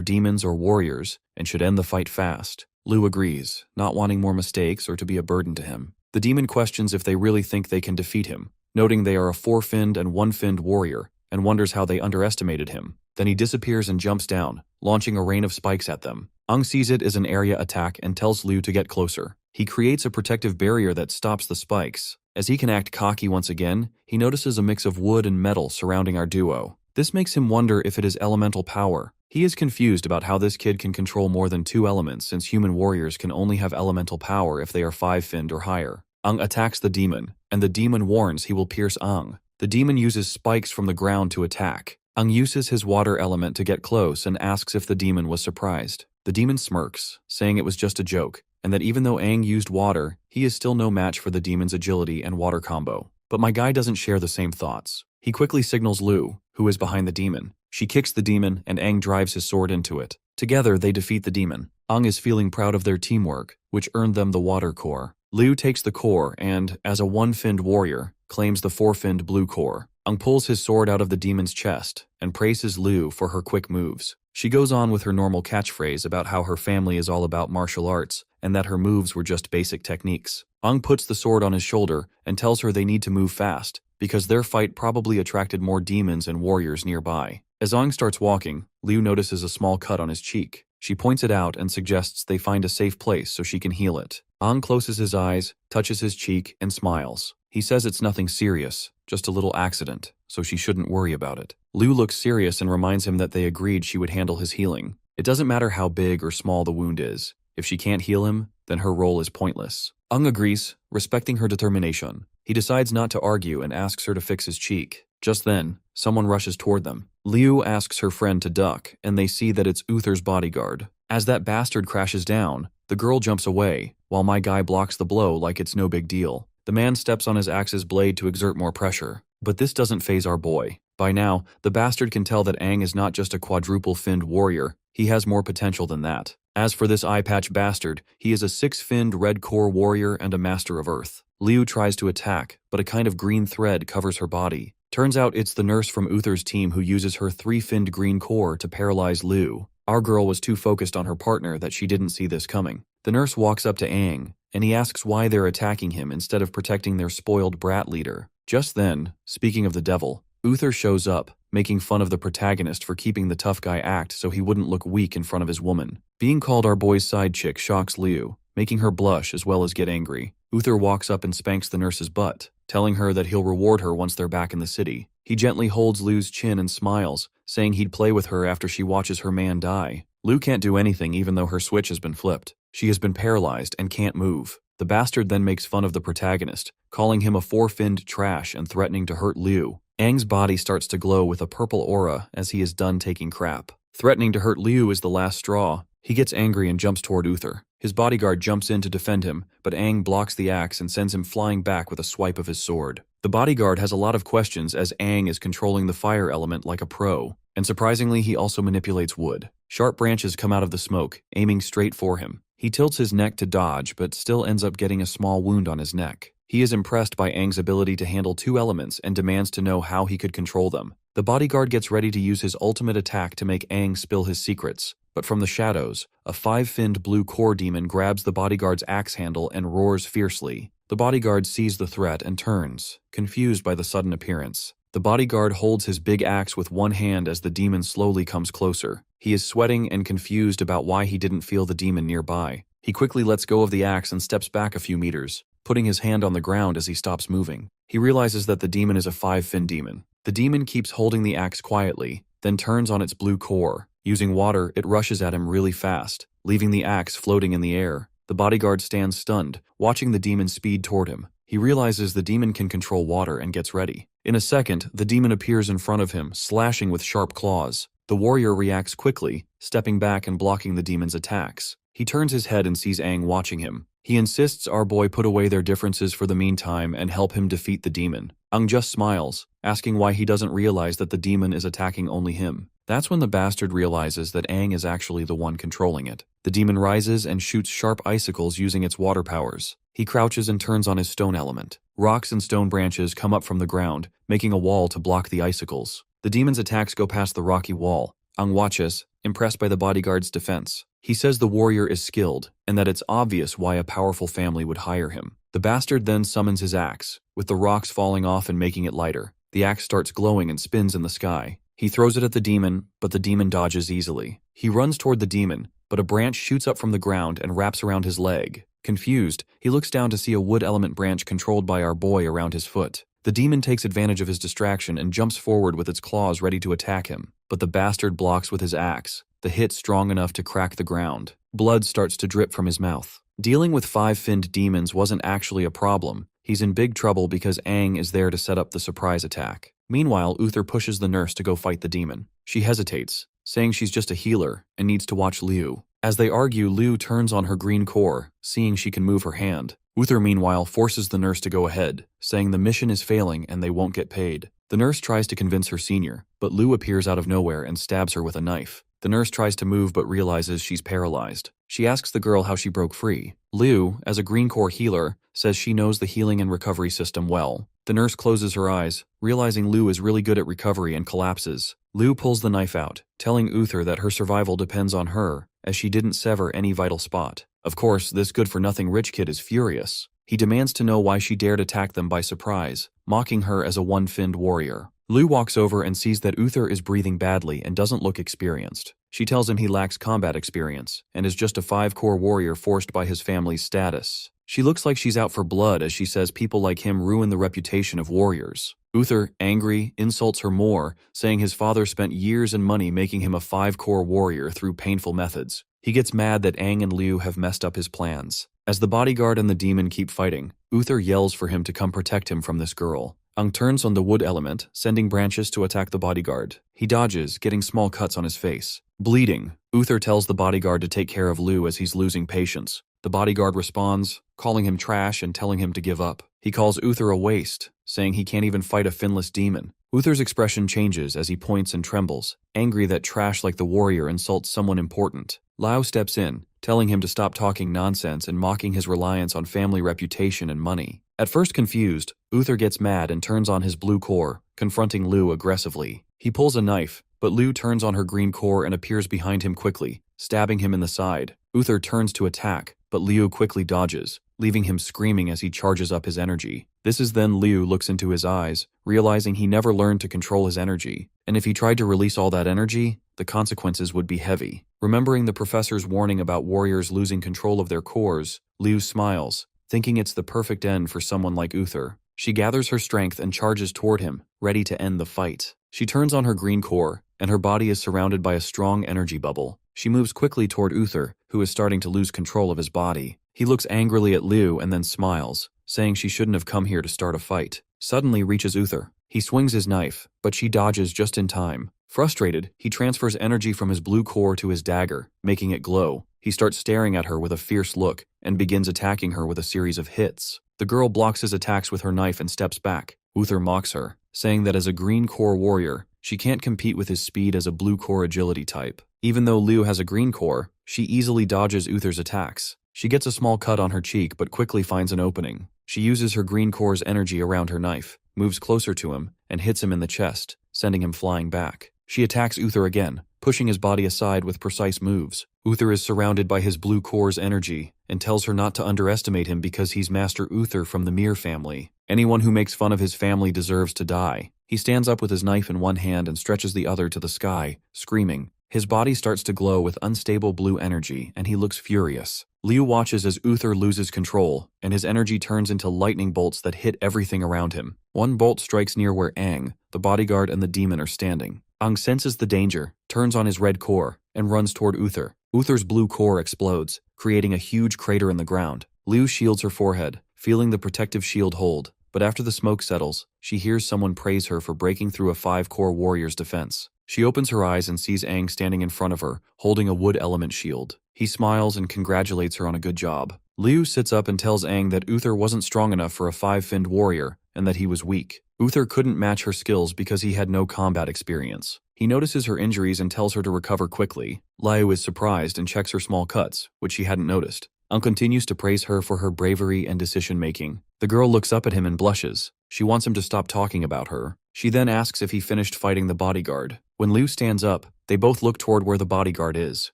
demons or warriors and should end the fight fast. Liu agrees, not wanting more mistakes or to be a burden to him. The demon questions if they really think they can defeat him, noting they are a 4-finned and 1-finned warrior, and wonders how they underestimated him. Then he disappears and jumps down, launching a rain of spikes at them. Aang sees it as an area attack and tells Liu to get closer. He creates a protective barrier that stops the spikes. As he can act cocky once again, he notices a mix of wood and metal surrounding our duo. This makes him wonder if it is elemental power. He is confused about how this kid can control more than 2 elements since human warriors can only have elemental power if they are 5-finned or higher. Aang attacks the demon, and the demon warns he will pierce Aang. The demon uses spikes from the ground to attack. Aang uses his water element to get close and asks if the demon was surprised. The demon smirks, saying it was just a joke, and that even though Aang used water, he is still no match for the demon's agility and water combo. But my guy doesn't share the same thoughts. He quickly signals Liu, who is behind the demon. She kicks the demon, and Aang drives his sword into it. Together, they defeat the demon. Aang is feeling proud of their teamwork, which earned them the water core. Liu takes the core and, as a 1-finned warrior, claims the 4-finned blue core. Aang pulls his sword out of the demon's chest and praises Liu for her quick moves. She goes on with her normal catchphrase about how her family is all about martial arts and that her moves were just basic techniques. Aang puts the sword on his shoulder and tells her they need to move fast because their fight probably attracted more demons and warriors nearby. As Aang starts walking, Liu notices a small cut on his cheek. She points it out and suggests they find a safe place so she can heal it. Aang closes his eyes, touches his cheek, and smiles. He says it's nothing serious, just a little accident, so she shouldn't worry about it. Liu looks serious and reminds him that they agreed she would handle his healing. It doesn't matter how big or small the wound is. If she can't heal him, then her role is pointless. Aang agrees, respecting her determination. He decides not to argue and asks her to fix his cheek. Just then, someone rushes toward them. Liu asks her friend to duck, and they see that it's Uther's bodyguard. As that bastard crashes down, the girl jumps away, while my guy blocks the blow like it's no big deal. The man steps on his axe's blade to exert more pressure, but this doesn't faze our boy. By now, the bastard can tell that Aang is not just a quadruple-finned warrior, he has more potential than that. As for this eye-patch bastard, he is a 6-finned red core warrior and a master of earth. Liu tries to attack, but a kind of green thread covers her body. Turns out it's the nurse from Uther's team who uses her 3-finned green core to paralyze Liu. Our girl was too focused on her partner that she didn't see this coming. The nurse walks up to Aang, and he asks why they're attacking him instead of protecting their spoiled brat leader. Just then, speaking of the devil, Uther shows up, making fun of the protagonist for keeping the tough guy act so he wouldn't look weak in front of his woman. Being called our boy's side chick shocks Liu, making her blush as well as get angry. Uther walks up and spanks the nurse's butt, telling her that he'll reward her once they're back in the city. He gently holds Liu's chin and smiles, saying he'd play with her after she watches her man die. Liu can't do anything even though her switch has been flipped. She has been paralyzed and can't move. The bastard then makes fun of the protagonist, calling him a 4-finned trash and threatening to hurt Liu. Aang's body starts to glow with a purple aura as he is done taking crap. Threatening to hurt Liu is the last straw. He gets angry and jumps toward Uther. His bodyguard jumps in to defend him, but Aang blocks the axe and sends him flying back with a swipe of his sword. The bodyguard has a lot of questions as Aang is controlling the fire element like a pro, and surprisingly he also manipulates wood. Sharp branches come out of the smoke, aiming straight for him. He tilts his neck to dodge, but still ends up getting a small wound on his neck. He is impressed by Aang's ability to handle two elements and demands to know how he could control them. The bodyguard gets ready to use his ultimate attack to make Aang spill his secrets, but from the shadows, a five-finned blue core demon grabs the bodyguard's axe handle and roars fiercely. The bodyguard sees the threat and turns, confused by the sudden appearance. The bodyguard holds his big axe with one hand as the demon slowly comes closer. He is sweating and confused about why he didn't feel the demon nearby. He quickly lets go of the axe and steps back a few meters, putting his hand on the ground as he stops moving. He realizes that the demon is a five-fin demon. The demon keeps holding the axe quietly, then turns on its blue core. Using water, it rushes at him really fast, leaving the axe floating in the air. The bodyguard stands stunned, watching the demon speed toward him. He realizes the demon can control water and gets ready. In a second, the demon appears in front of him, slashing with sharp claws. The warrior reacts quickly, stepping back and blocking the demon's attacks. He turns his head and sees Aang watching him. He insists our boy put away their differences for the meantime and help him defeat the demon. Aang just smiles, asking why he doesn't realize that the demon is attacking only him. That's when the bastard realizes that Aang is actually the one controlling it. The demon rises and shoots sharp icicles using its water powers. He crouches and turns on his stone element. Rocks and stone branches come up from the ground, making a wall to block the icicles. The demon's attacks go past the rocky wall. Aang watches, impressed by the bodyguard's defense. He says the warrior is skilled, and that it's obvious why a powerful family would hire him. The bastard then summons his axe, with the rocks falling off and making it lighter. The axe starts glowing and spins in the sky. He throws it at the demon, but the demon dodges easily. He runs toward the demon, but a branch shoots up from the ground and wraps around his leg. Confused, he looks down to see a wood element branch controlled by our boy around his foot. The demon takes advantage of his distraction and jumps forward with its claws ready to attack him, but the bastard blocks with his axe, the hit strong enough to crack the ground. Blood starts to drip from his mouth. Dealing with five-finned demons wasn't actually a problem. He's in big trouble because Aang is there to set up the surprise attack. Meanwhile, Uther pushes the nurse to go fight the demon. She hesitates, saying she's just a healer and needs to watch Liu. As they argue, Liu turns on her green core, seeing she can move her hand. Uther, meanwhile, forces the nurse to go ahead, saying the mission is failing and they won't get paid. The nurse tries to convince her senior, but Liu appears out of nowhere and stabs her with a knife. The nurse tries to move but realizes she's paralyzed. She asks the girl how she broke free. Liu, as a green core healer, says she knows the healing and recovery system well. The nurse closes her eyes, realizing Liu is really good at recovery, and collapses. Liu pulls the knife out, telling Uther that her survival depends on her, as she didn't sever any vital spot. Of course, this good-for-nothing rich kid is furious. He demands to know why she dared attack them by surprise, mocking her as a one-finned warrior. Liu walks over and sees that Uther is breathing badly and doesn't look experienced. She tells him he lacks combat experience and is just a five-core warrior forced by his family's status. She looks like she's out for blood as she says people like him ruin the reputation of warriors. Uther, angry, insults her more, saying his father spent years and money making him a five-core warrior through painful methods. He gets mad that Aang and Liu have messed up his plans. As the bodyguard and the demon keep fighting, Uther yells for him to come protect him from this girl. Aang turns on the wood element, sending branches to attack the bodyguard. He dodges, getting small cuts on his face. Bleeding, Uther tells the bodyguard to take care of Liu as he's losing patience. The bodyguard responds, calling him trash and telling him to give up. He calls Uther a waste, saying he can't even fight a finless demon. Uther's expression changes as he points and trembles, angry that trash like the warrior insults someone important. Lao steps in, telling him to stop talking nonsense and mocking his reliance on family reputation and money. At first confused, Uther gets mad and turns on his blue core, confronting Liu aggressively. He pulls a knife, but Liu turns on her green core and appears behind him quickly, stabbing him in the side. Uther turns to attack, but Liu quickly dodges, leaving him screaming as he charges up his energy. This is then Liu looks into his eyes, realizing he never learned to control his energy, and if he tried to release all that energy, the consequences would be heavy. Remembering the professor's warning about warriors losing control of their cores, Liu smiles, thinking it's the perfect end for someone like Uther. She gathers her strength and charges toward him, ready to end the fight. She turns on her green core, and her body is surrounded by a strong energy bubble. She moves quickly toward Uther, who is starting to lose control of his body. He looks angrily at Liu and then smiles, saying she shouldn't have come here to start a fight. Suddenly reaches Uther. He swings his knife, but she dodges just in time. Frustrated, he transfers energy from his blue core to his dagger, making it glow. He starts staring at her with a fierce look and begins attacking her with a series of hits. The girl blocks his attacks with her knife and steps back. Uther mocks her, saying that as a green core warrior, she can't compete with his speed as a blue core agility type. Even though Liu has a green core, she easily dodges Uther's attacks. She gets a small cut on her cheek but quickly finds an opening. She uses her green core's energy around her knife, moves closer to him, and hits him in the chest, sending him flying back. She attacks Uther again, pushing his body aside with precise moves. Uther is surrounded by his blue core's energy and tells her not to underestimate him because he's Master Uther from the Mir family. Anyone who makes fun of his family deserves to die. He stands up with his knife in one hand and stretches the other to the sky, screaming. His body starts to glow with unstable blue energy, and he looks furious. Liu watches as Uther loses control, and his energy turns into lightning bolts that hit everything around him. One bolt strikes near where Aang, the bodyguard, and the demon are standing. Aang senses the danger, turns on his red core, and runs toward Uther. Uther's blue core explodes, creating a huge crater in the ground. Liu shields her forehead, feeling the protective shield hold, but after the smoke settles, she hears someone praise her for breaking through a 5-core warrior's defense. She opens her eyes and sees Aang standing in front of her, holding a wood element shield. He smiles and congratulates her on a good job. Liu sits up and tells Aang that Uther wasn't strong enough for a 5-finned warrior, and that he was weak. Uther couldn't match her skills because he had no combat experience. He notices her injuries and tells her to recover quickly. Liu is surprised and checks her small cuts, which she hadn't noticed. Aang continues to praise her for her bravery and decision-making. The girl looks up at him and blushes. She wants him to stop talking about her. She then asks if he finished fighting the bodyguard. When Liu stands up, they both look toward where the bodyguard is.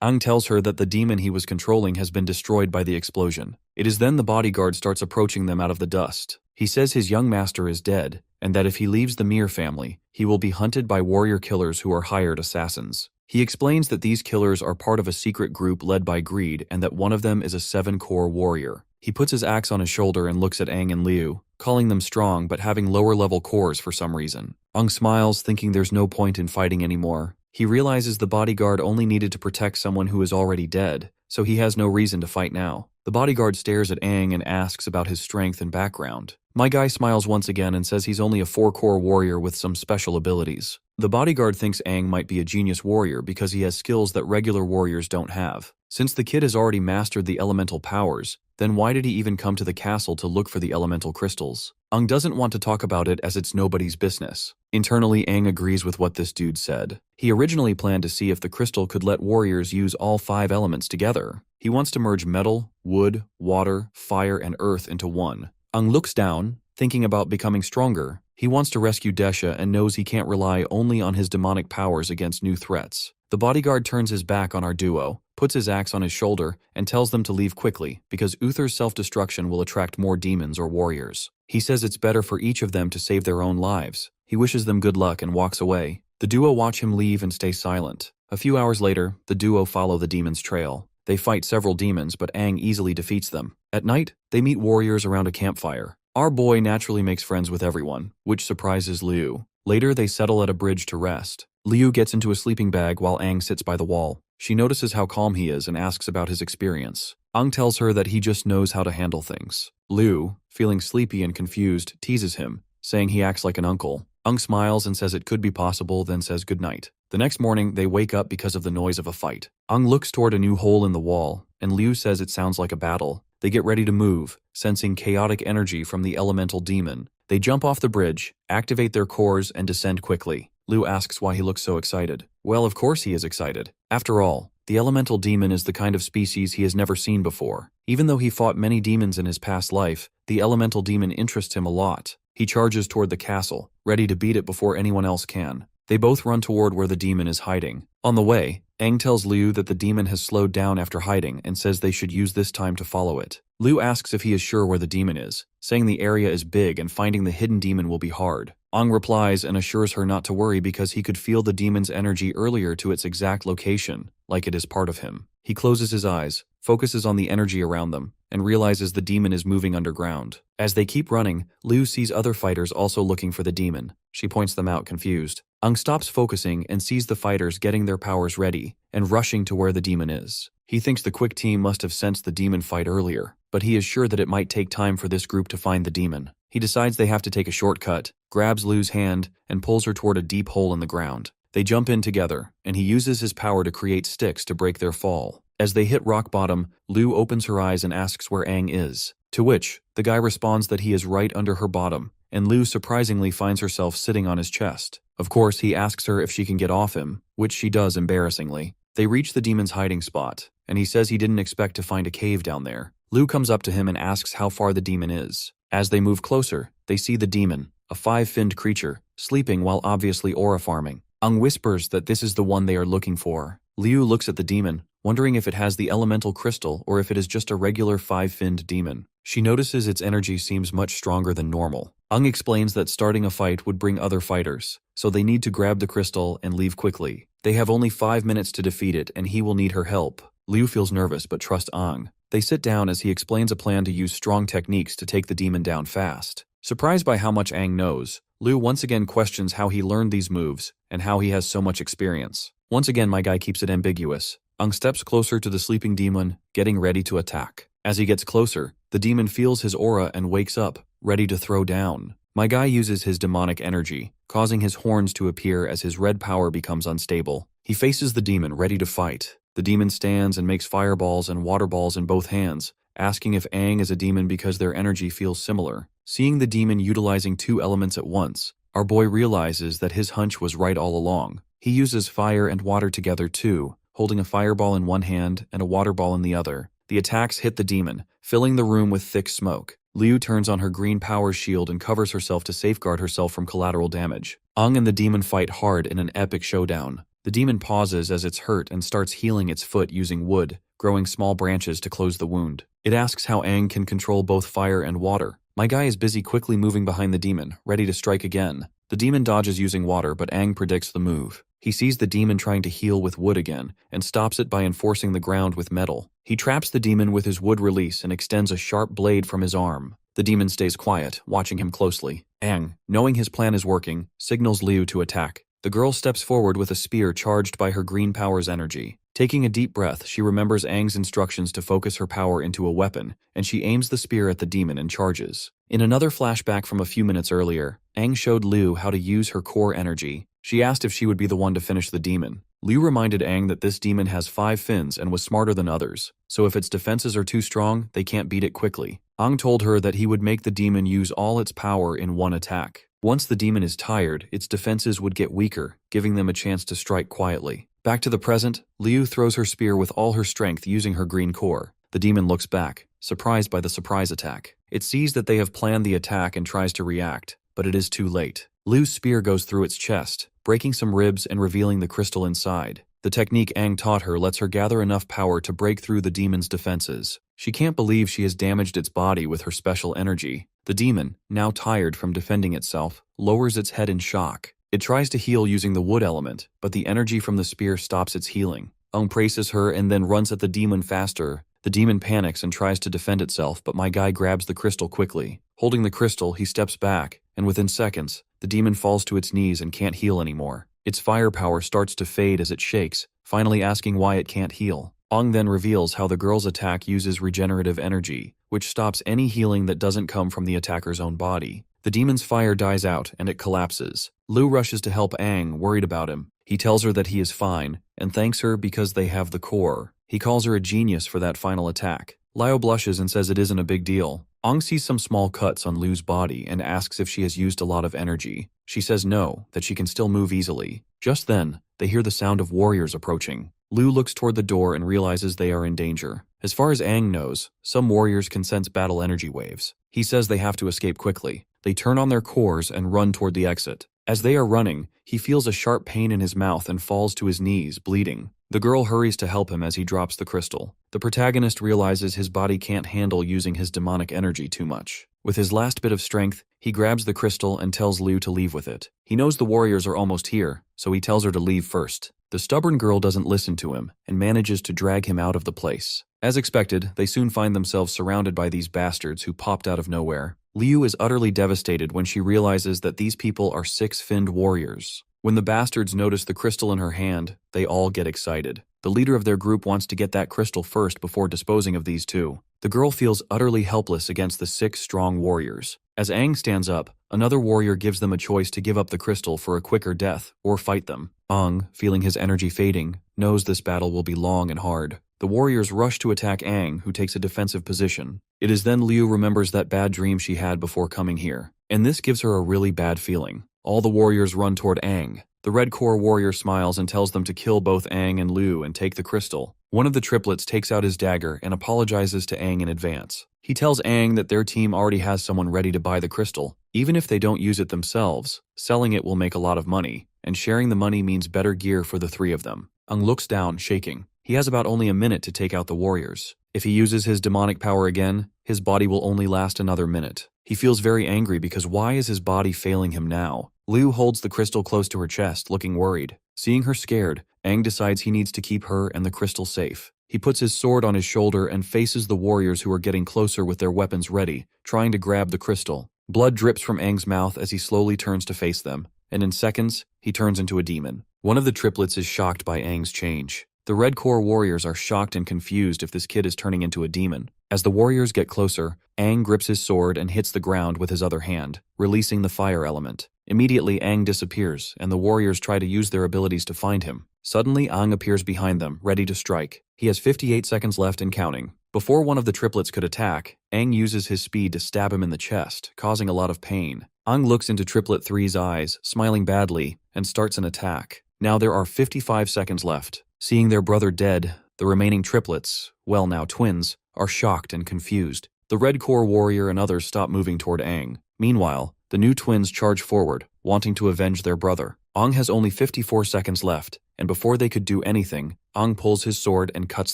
Aang tells her that the demon he was controlling has been destroyed by the explosion. It is then the bodyguard starts approaching them out of the dust. He says his young master is dead, and that if he leaves the Mir family, he will be hunted by warrior killers who are hired assassins. He explains that these killers are part of a secret group led by greed and that one of them is a 7-core warrior. He puts his axe on his shoulder and looks at Aang and Liu, calling them strong but having lower-level cores for some reason. Aang smiles, thinking there's no point in fighting anymore. He realizes the bodyguard only needed to protect someone who is already dead, so he has no reason to fight now. The bodyguard stares at Aang and asks about his strength and background. My guy smiles once again and says he's only a 4-core warrior with some special abilities. The bodyguard thinks Aang might be a genius warrior because he has skills that regular warriors don't have. Since the kid has already mastered the elemental powers, then why did he even come to the castle to look for the elemental crystals? Aang doesn't want to talk about it as it's nobody's business. Internally, Aang agrees with what this dude said. He originally planned to see if the crystal could let warriors use all 5 elements together. He wants to merge metal, wood, water, fire, and earth into one. Aang looks down, thinking about becoming stronger. He wants to rescue Desha and knows he can't rely only on his demonic powers against new threats. The bodyguard turns his back on our duo, puts his axe on his shoulder, and tells them to leave quickly because Uther's self-destruction will attract more demons or warriors. He says it's better for each of them to save their own lives. He wishes them good luck and walks away. The duo watch him leave and stay silent. A few hours later, the duo follow the demon's trail. They fight several demons, but Aang easily defeats them. At night, they meet warriors around a campfire. Our boy naturally makes friends with everyone, which surprises Liu. Later, they settle at a bridge to rest. Liu gets into a sleeping bag while Aang sits by the wall. She notices how calm he is and asks about his experience. Aang tells her that he just knows how to handle things. Liu, feeling sleepy and confused, teases him, saying he acts like an uncle. Aang smiles and says it could be possible, then says goodnight. The next morning, they wake up because of the noise of a fight. Aang looks toward a new hole in the wall, and Liu says it sounds like a battle. They get ready to move, sensing chaotic energy from the elemental demon. They jump off the bridge, activate their cores, and descend quickly. Liu asks why he looks so excited. Well, of course he is excited. After all, the elemental demon is the kind of species he has never seen before. Even though he fought many demons in his past life, the elemental demon interests him a lot. He charges toward the castle, ready to beat it before anyone else can. They both run toward where the demon is hiding. On the way, Aang tells Liu that the demon has slowed down after hiding and says they should use this time to follow it. Liu asks if he is sure where the demon is, saying the area is big and finding the hidden demon will be hard. Aang replies and assures her not to worry because he could feel the demon's energy earlier to its exact location, like it is part of him. He closes his eyes, focuses on the energy around them, and realizes the demon is moving underground. As they keep running, Liu sees other fighters also looking for the demon. She points them out, confused. Aang stops focusing and sees the fighters getting their powers ready and rushing to where the demon is. He thinks the quick team must have sensed the demon fight earlier, but he is sure that it might take time for this group to find the demon. He decides they have to take a shortcut, grabs Lu's hand, and pulls her toward a deep hole in the ground. They jump in together, and he uses his power to create sticks to break their fall. As they hit rock bottom, Lu opens her eyes and asks where Aang is, to which the guy responds that he is right under her bottom, and Lu surprisingly finds herself sitting on his chest. Of course, he asks her if she can get off him, which she does embarrassingly. They reach the demon's hiding spot, and he says he didn't expect to find a cave down there. Lu comes up to him and asks how far the demon is. As they move closer, they see the demon, a 5-finned creature, sleeping while obviously aura farming. Aang whispers that this is the one they are looking for. Liu looks at the demon, wondering if it has the elemental crystal or if it is just a regular 5-finned demon. She notices its energy seems much stronger than normal. Aang explains that starting a fight would bring other fighters, so they need to grab the crystal and leave quickly. They have only 5 minutes to defeat it, and he will need her help. Liu feels nervous but trusts Aang. They sit down as he explains a plan to use strong techniques to take the demon down fast. Surprised by how much Aang knows, Liu once again questions how he learned these moves and how he has so much experience. Once again, my guy keeps it ambiguous. Aang steps closer to the sleeping demon, getting ready to attack. As he gets closer, the demon feels his aura and wakes up, ready to throw down. My guy uses his demonic energy, causing his horns to appear as his red power becomes unstable. He faces the demon, ready to fight. The demon stands and makes fireballs and water balls in both hands, asking if Aang is a demon because their energy feels similar. Seeing the demon utilizing 2 elements at once, our boy realizes that his hunch was right all along. He uses fire and water together too, holding a fireball in one hand and a water ball in the other. The attacks hit the demon, filling the room with thick smoke. Liu turns on her green power shield and covers herself to safeguard herself from collateral damage. Aang and the demon fight hard in an epic showdown. The demon pauses as it's hurt and starts healing its foot using wood, growing small branches to close the wound. It asks how Aang can control both fire and water. My guy is busy quickly moving behind the demon, ready to strike again. The demon dodges using water, but Aang predicts the move. He sees the demon trying to heal with wood again, and stops it by enforcing the ground with metal. He traps the demon with his wood release and extends a sharp blade from his arm. The demon stays quiet, watching him closely. Aang, knowing his plan is working, signals Liu to attack. The girl steps forward with a spear charged by her green power's energy. Taking a deep breath, she remembers Aang's instructions to focus her power into a weapon, and she aims the spear at the demon and charges. In another flashback from a few minutes earlier, Aang showed Liu how to use her core energy. She asked if she would be the one to finish the demon. Liu reminded Aang that this demon has 5 fins and was smarter than others, so if its defenses are too strong, they can't beat it quickly. Aang told her that he would make the demon use all its power in one attack. Once the demon is tired, its defenses would get weaker, giving them a chance to strike quietly. Back to the present, Liu throws her spear with all her strength using her green core. The demon looks back, surprised by the surprise attack. It sees that they have planned the attack and tries to react, but it is too late. Liu's spear goes through its chest, breaking some ribs and revealing the crystal inside. The technique Aang taught her lets her gather enough power to break through the demon's defenses. She can't believe she has damaged its body with her special energy. The demon, now tired from defending itself, lowers its head in shock. It tries to heal using the wood element, but the energy from the spear stops its healing. Aang praises her and then runs at the demon faster. The demon panics and tries to defend itself, but my guy grabs the crystal quickly. Holding the crystal, he steps back, and within seconds, the demon falls to its knees and can't heal anymore. Its firepower starts to fade as it shakes, finally asking why it can't heal. Aang then reveals how the girl's attack uses regenerative energy, which stops any healing that doesn't come from the attacker's own body. The demon's fire dies out and it collapses. Liu rushes to help Aang, worried about him. He tells her that he is fine, and thanks her because they have the core. He calls her a genius for that final attack. Liu blushes and says it isn't a big deal. Aang sees some small cuts on Liu's body and asks if she has used a lot of energy. She says no, that she can still move easily. Just then, they hear the sound of warriors approaching. Liu looks toward the door and realizes they are in danger. As far as Aang knows, some warriors can sense battle energy waves. He says they have to escape quickly. They turn on their cores and run toward the exit. As they are running, he feels a sharp pain in his mouth and falls to his knees, bleeding. The girl hurries to help him as he drops the crystal. The protagonist realizes his body can't handle using his demonic energy too much. With his last bit of strength, he grabs the crystal and tells Liu to leave with it. He knows the warriors are almost here, so he tells her to leave first. The stubborn girl doesn't listen to him and manages to drag him out of the place. As expected, they soon find themselves surrounded by these bastards who popped out of nowhere. Liu is utterly devastated when she realizes that these people are 6-finned warriors. When the bastards notice the crystal in her hand, they all get excited. The leader of their group wants to get that crystal first before disposing of these two. The girl feels utterly helpless against the 6 strong warriors. As Aang stands up, another warrior gives them a choice to give up the crystal for a quicker death or fight them. Aang, feeling his energy fading, knows this battle will be long and hard. The warriors rush to attack Aang, who takes a defensive position. It is then Liu remembers that bad dream she had before coming here, and this gives her a really bad feeling. All the warriors run toward Aang. The Red Core warrior smiles and tells them to kill both Aang and Liu and take the crystal. One of the triplets takes out his dagger and apologizes to Aang in advance. He tells Aang that their team already has someone ready to buy the crystal. Even if they don't use it themselves, selling it will make a lot of money, and sharing the money means better gear for the 3 of them. Aang looks down, shaking. He has about only a minute to take out the warriors. If he uses his demonic power again, his body will only last another minute. He feels very angry because why is his body failing him now? Liu holds the crystal close to her chest, looking worried. Seeing her scared, Aang decides he needs to keep her and the crystal safe. He puts his sword on his shoulder and faces the warriors who are getting closer with their weapons ready, trying to grab the crystal. Blood drips from Aang's mouth as he slowly turns to face them, and in seconds, he turns into a demon. One of the triplets is shocked by Aang's change. The Red Core warriors are shocked and confused if this kid is turning into a demon. As the warriors get closer, Aang grips his sword and hits the ground with his other hand, releasing the fire element. Immediately, Aang disappears, and the warriors try to use their abilities to find him. Suddenly, Aang appears behind them, ready to strike. He has 58 seconds left and counting. Before one of the triplets could attack, Aang uses his speed to stab him in the chest, causing a lot of pain. Aang looks into Triplet 3's eyes, smiling badly, and starts an attack. Now there are 55 seconds left. Seeing their brother dead, the remaining triplets, well now twins, are shocked and confused. The Red Core warrior and others stop moving toward Aang. Meanwhile, the new twins charge forward, wanting to avenge their brother. Aang has only 54 seconds left, and before they could do anything, Aang pulls his sword and cuts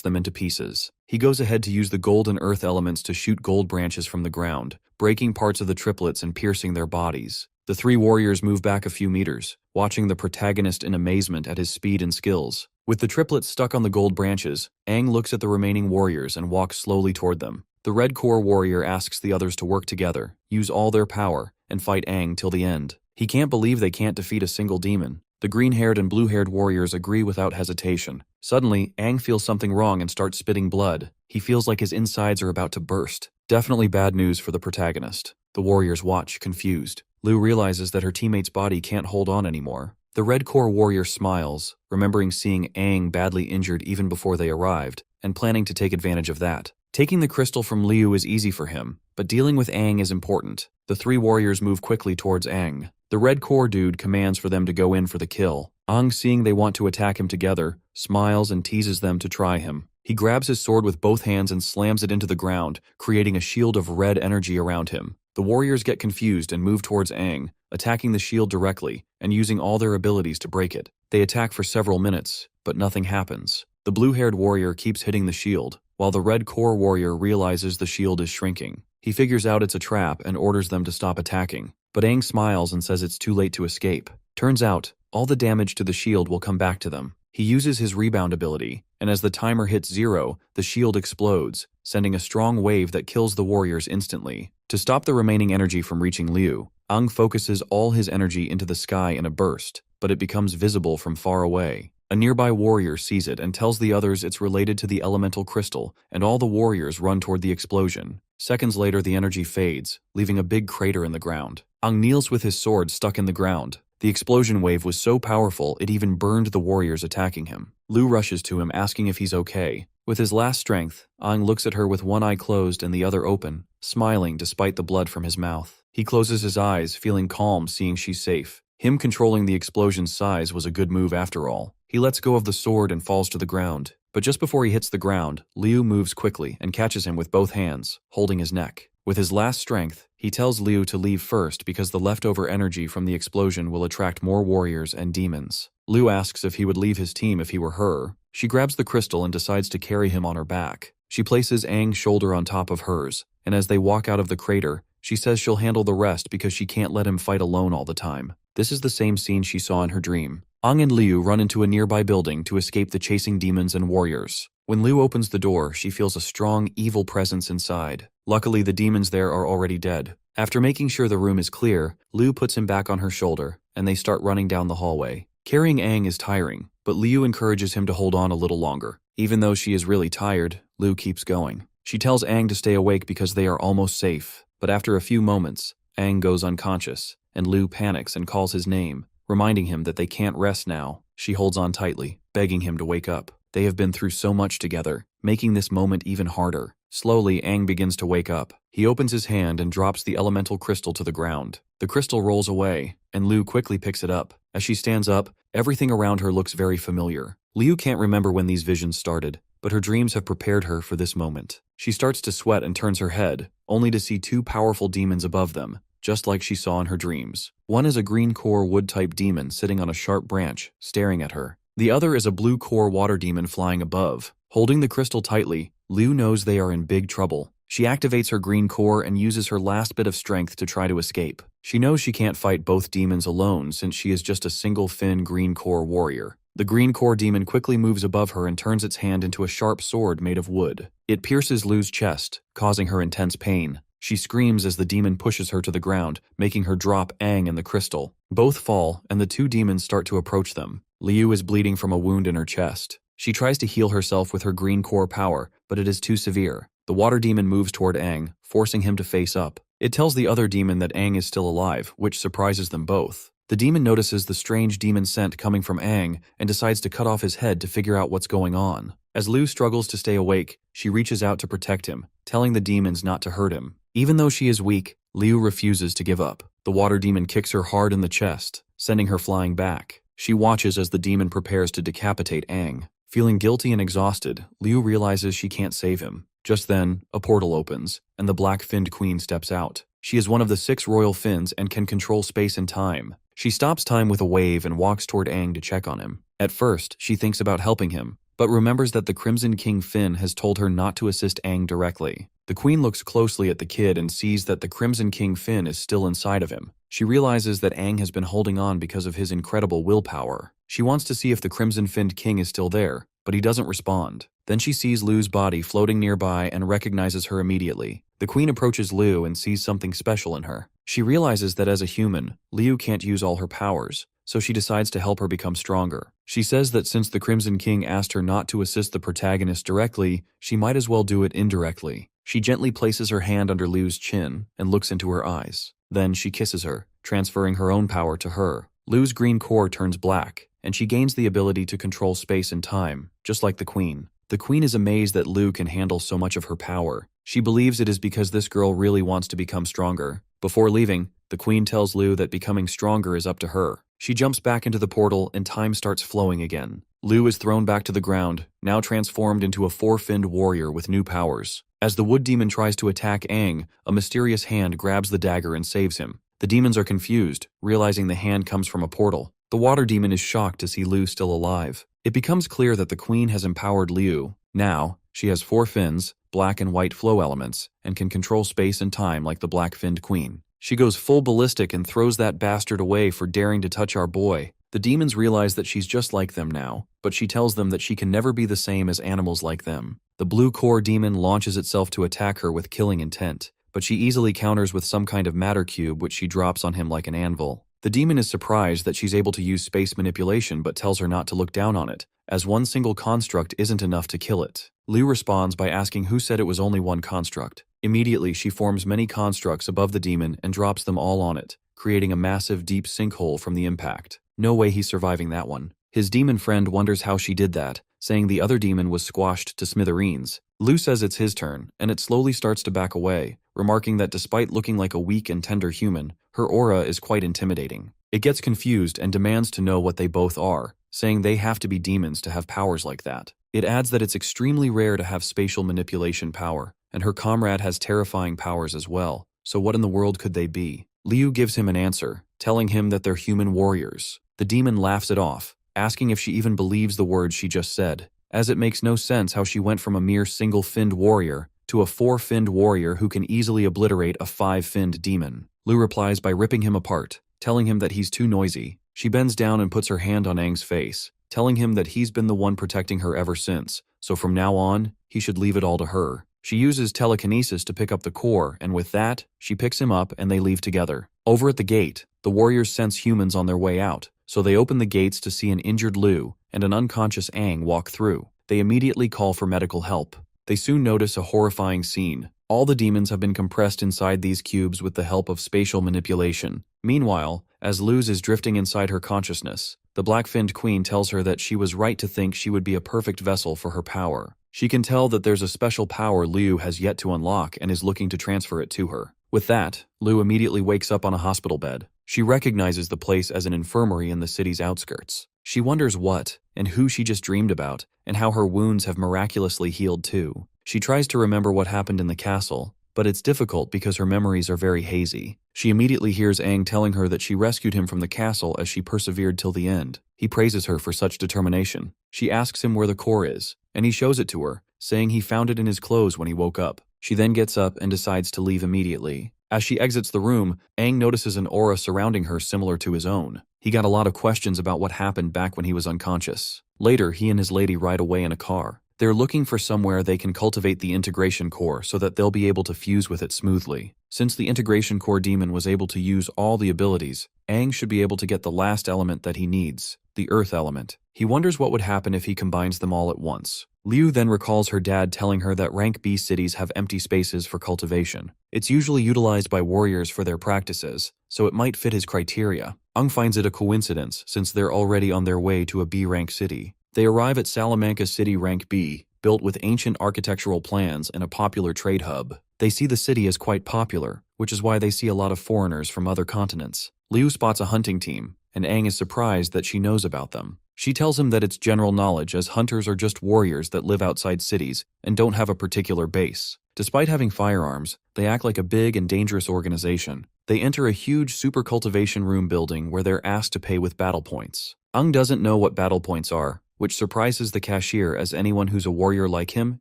them into pieces. He goes ahead to use the gold and earth elements to shoot gold branches from the ground, breaking parts of the triplets and piercing their bodies. The 3 warriors move back a few meters, watching the protagonist in amazement at his speed and skills. With the triplets stuck on the gold branches, Aang looks at the remaining warriors and walks slowly toward them. The Red Core warrior asks the others to work together, use all their power, and fight Aang till the end. He can't believe they can't defeat a single demon. The green-haired and blue-haired warriors agree without hesitation. Suddenly, Aang feels something wrong and starts spitting blood. He feels like his insides are about to burst. Definitely bad news for the protagonist. The warriors watch, confused. Liu realizes that her teammate's body can't hold on anymore. The Red Core warrior smiles, remembering seeing Aang badly injured even before they arrived, and planning to take advantage of that. Taking the crystal from Liu is easy for him, but dealing with Aang is important. The 3 warriors move quickly towards Aang. The Red Core dude commands for them to go in for the kill. Aang, seeing they want to attack him together, smiles and teases them to try him. He grabs his sword with both hands and slams it into the ground, creating a shield of red energy around him. The warriors get confused and move towards Aang, attacking the shield directly and using all their abilities to break it. They attack for several minutes, but nothing happens. The blue-haired warrior keeps hitting the shield, while the Red Core warrior realizes the shield is shrinking. He figures out it's a trap and orders them to stop attacking, but Aang smiles and says it's too late to escape. Turns out, all the damage to the shield will come back to them. He uses his rebound ability, and as the timer hits 0, the shield explodes, sending a strong wave that kills the warriors instantly. To stop the remaining energy from reaching Liu, Aang focuses all his energy into the sky in a burst, but it becomes visible from far away. A nearby warrior sees it and tells the others it's related to the elemental crystal, and all the warriors run toward the explosion. Seconds later, the energy fades, leaving a big crater in the ground. Aang kneels with his sword stuck in the ground. The explosion wave was so powerful it even burned the warriors attacking him. Liu rushes to him, asking if he's okay. With his last strength, Aang looks at her with one eye closed and the other open, smiling despite the blood from his mouth. He closes his eyes, feeling calm seeing she's safe. Him controlling the explosion's size was a good move after all. He lets go of the sword and falls to the ground. But just before he hits the ground, Liu moves quickly and catches him with both hands, holding his neck. With his last strength, he tells Liu to leave first because the leftover energy from the explosion will attract more warriors and demons. Liu asks if he would leave his team if he were her. She grabs the crystal and decides to carry him on her back. She places Aang's shoulder on top of hers, and as they walk out of the crater, she says she'll handle the rest because she can't let him fight alone all the time. This is the same scene she saw in her dream. Aang and Liu run into a nearby building to escape the chasing demons and warriors. When Liu opens the door, she feels a strong, evil presence inside. Luckily, the demons there are already dead. After making sure the room is clear, Liu puts him back on her shoulder, and they start running down the hallway. Carrying Aang is tiring, but Liu encourages him to hold on a little longer. Even though she is really tired, Liu keeps going. She tells Aang to stay awake because they are almost safe, but after a few moments, Aang goes unconscious, and Lu panics and calls his name, reminding him that they can't rest now. She holds on tightly, begging him to wake up. They have been through so much together, making this moment even harder. Slowly, Aang begins to wake up. He opens his hand and drops the elemental crystal to the ground. The crystal rolls away, and Lu quickly picks it up. As she stands up, everything around her looks very familiar. Liu can't remember when these visions started, but her dreams have prepared her for this moment. She starts to sweat and turns her head, only to see two powerful demons above them, just like she saw in her dreams. One is a green core wood-type demon sitting on a sharp branch, staring at her. The other is a blue core water demon flying above. Holding the crystal tightly, Liu knows they are in big trouble. She activates her green core and uses her last bit of strength to try to escape. She knows she can't fight both demons alone since she is just a single-fin green core warrior. The green core demon quickly moves above her and turns its hand into a sharp sword made of wood. It pierces Lu's chest, causing her intense pain. She screams as the demon pushes her to the ground, making her drop Aang and the crystal. Both fall, and the two demons start to approach them. Liu is bleeding from a wound in her chest. She tries to heal herself with her green core power, but it is too severe. The water demon moves toward Aang, forcing him to face up. It tells the other demon that Aang is still alive, which surprises them both. The demon notices the strange demon scent coming from Aang and decides to cut off his head to figure out what's going on. As Liu struggles to stay awake, she reaches out to protect him, telling the demons not to hurt him. Even though she is weak, Liu refuses to give up. The water demon kicks her hard in the chest, sending her flying back. She watches as the demon prepares to decapitate Aang. Feeling guilty and exhausted, Liu realizes she can't save him. Just then, a portal opens, and the black-finned queen steps out. She is one of the 6 royal fins and can control space and time. She stops time with a wave and walks toward Aang to check on him. At first, she thinks about helping him, but remembers that the Crimson King Finn has told her not to assist Aang directly. The queen looks closely at the kid and sees that the Crimson King Finn is still inside of him. She realizes that Aang has been holding on because of his incredible willpower. She wants to see if the Crimson-Finned King is still there, but he doesn't respond. Then she sees Lu's body floating nearby and recognizes her immediately. The queen approaches Lu and sees something special in her. She realizes that as a human, Liu can't use all her powers, so she decides to help her become stronger. She says that since the Crimson King asked her not to assist the protagonist directly, she might as well do it indirectly. She gently places her hand under Lu's chin and looks into her eyes. Then she kisses her, transferring her own power to her. Lu's green core turns black, and she gains the ability to control space and time, just like the queen. The queen is amazed that Lu can handle so much of her power. She believes it is because this girl really wants to become stronger. Before leaving, the queen tells Lu that becoming stronger is up to her. She jumps back into the portal and time starts flowing again. Lu is thrown back to the ground, now transformed into a 4-finned warrior with new powers. As the wood demon tries to attack Aang, a mysterious hand grabs the dagger and saves him. The demons are confused, realizing the hand comes from a portal. The water demon is shocked to see Lu still alive. It becomes clear that the queen has empowered Liu. Now, she has 4 fins, black and white flow elements, and can control space and time like the black-finned queen. She goes full ballistic and throws that bastard away for daring to touch our boy. The demons realize that she's just like them now, but she tells them that she can never be the same as animals like them. The blue core demon launches itself to attack her with killing intent, but she easily counters with some kind of matter cube which she drops on him like an anvil. The demon is surprised that she's able to use space manipulation but tells her not to look down on it, as one single construct isn't enough to kill it. Liu responds by asking who said it was only one construct. Immediately, she forms many constructs above the demon and drops them all on it, creating a massive deep sinkhole from the impact. No way he's surviving that one. His demon friend wonders how she did that, saying the other demon was squashed to smithereens. Liu says it's his turn, and it slowly starts to back away, remarking that despite looking like a weak and tender human, her aura is quite intimidating. It gets confused and demands to know what they both are, saying they have to be demons to have powers like that. It adds that it's extremely rare to have spatial manipulation power, and her comrade has terrifying powers as well, so what in the world could they be? Liu gives him an answer, telling him that they're human warriors. The demon laughs it off, asking if she even believes the words she just said, as it makes no sense how she went from a mere single-finned warrior to a 4-finned warrior who can easily obliterate a 5-finned demon. Liu replies by ripping him apart, telling him that he's too noisy. She bends down and puts her hand on Aang's face, telling him that he's been the one protecting her ever since, so from now on, he should leave it all to her. She uses telekinesis to pick up the core, and with that, she picks him up and they leave together. Over at the gate, the warriors sense humans on their way out, so they open the gates to see an injured Liu and an unconscious Aang walk through. They immediately call for medical help. They soon notice a horrifying scene. All the demons have been compressed inside these cubes with the help of spatial manipulation. Meanwhile, as Luz is drifting inside her consciousness, the black-finned queen tells her that she was right to think she would be a perfect vessel for her power. She can tell that there's a special power Liu has yet to unlock and is looking to transfer it to her. With that, Liu immediately wakes up on a hospital bed. She recognizes the place as an infirmary in the city's outskirts. She wonders what and who she just dreamed about, and how her wounds have miraculously healed too. She tries to remember what happened in the castle, but it's difficult because her memories are very hazy. She immediately hears Aang telling her that she rescued him from the castle as she persevered till the end. He praises her for such determination. She asks him where the core is, and he shows it to her, saying he found it in his clothes when he woke up. She then gets up and decides to leave immediately. As she exits the room, Aang notices an aura surrounding her similar to his own. He got a lot of questions about what happened back when he was unconscious. Later, he and his lady ride away in a car. They're looking for somewhere they can cultivate the integration core so that they'll be able to fuse with it smoothly. Since the integration core demon was able to use all the abilities, Aang should be able to get the last element that he needs, the earth element. He wonders what would happen if he combines them all at once. Liu then recalls her dad telling her that rank B cities have empty spaces for cultivation. It's usually utilized by warriors for their practices, so it might fit his criteria. Aang finds it a coincidence since they're already on their way to a B rank city. They arrive at Salamanca City Rank B, built with ancient architectural plans and a popular trade hub. They see the city as quite popular, which is why they see a lot of foreigners from other continents. Liu spots a hunting team, and Aang is surprised that she knows about them. She tells him that it's general knowledge as hunters are just warriors that live outside cities and don't have a particular base. Despite having firearms, they act like a big and dangerous organization. They enter a huge super cultivation room building where they're asked to pay with battle points. Aang doesn't know what battle points are, which surprises the cashier as anyone who's a warrior like him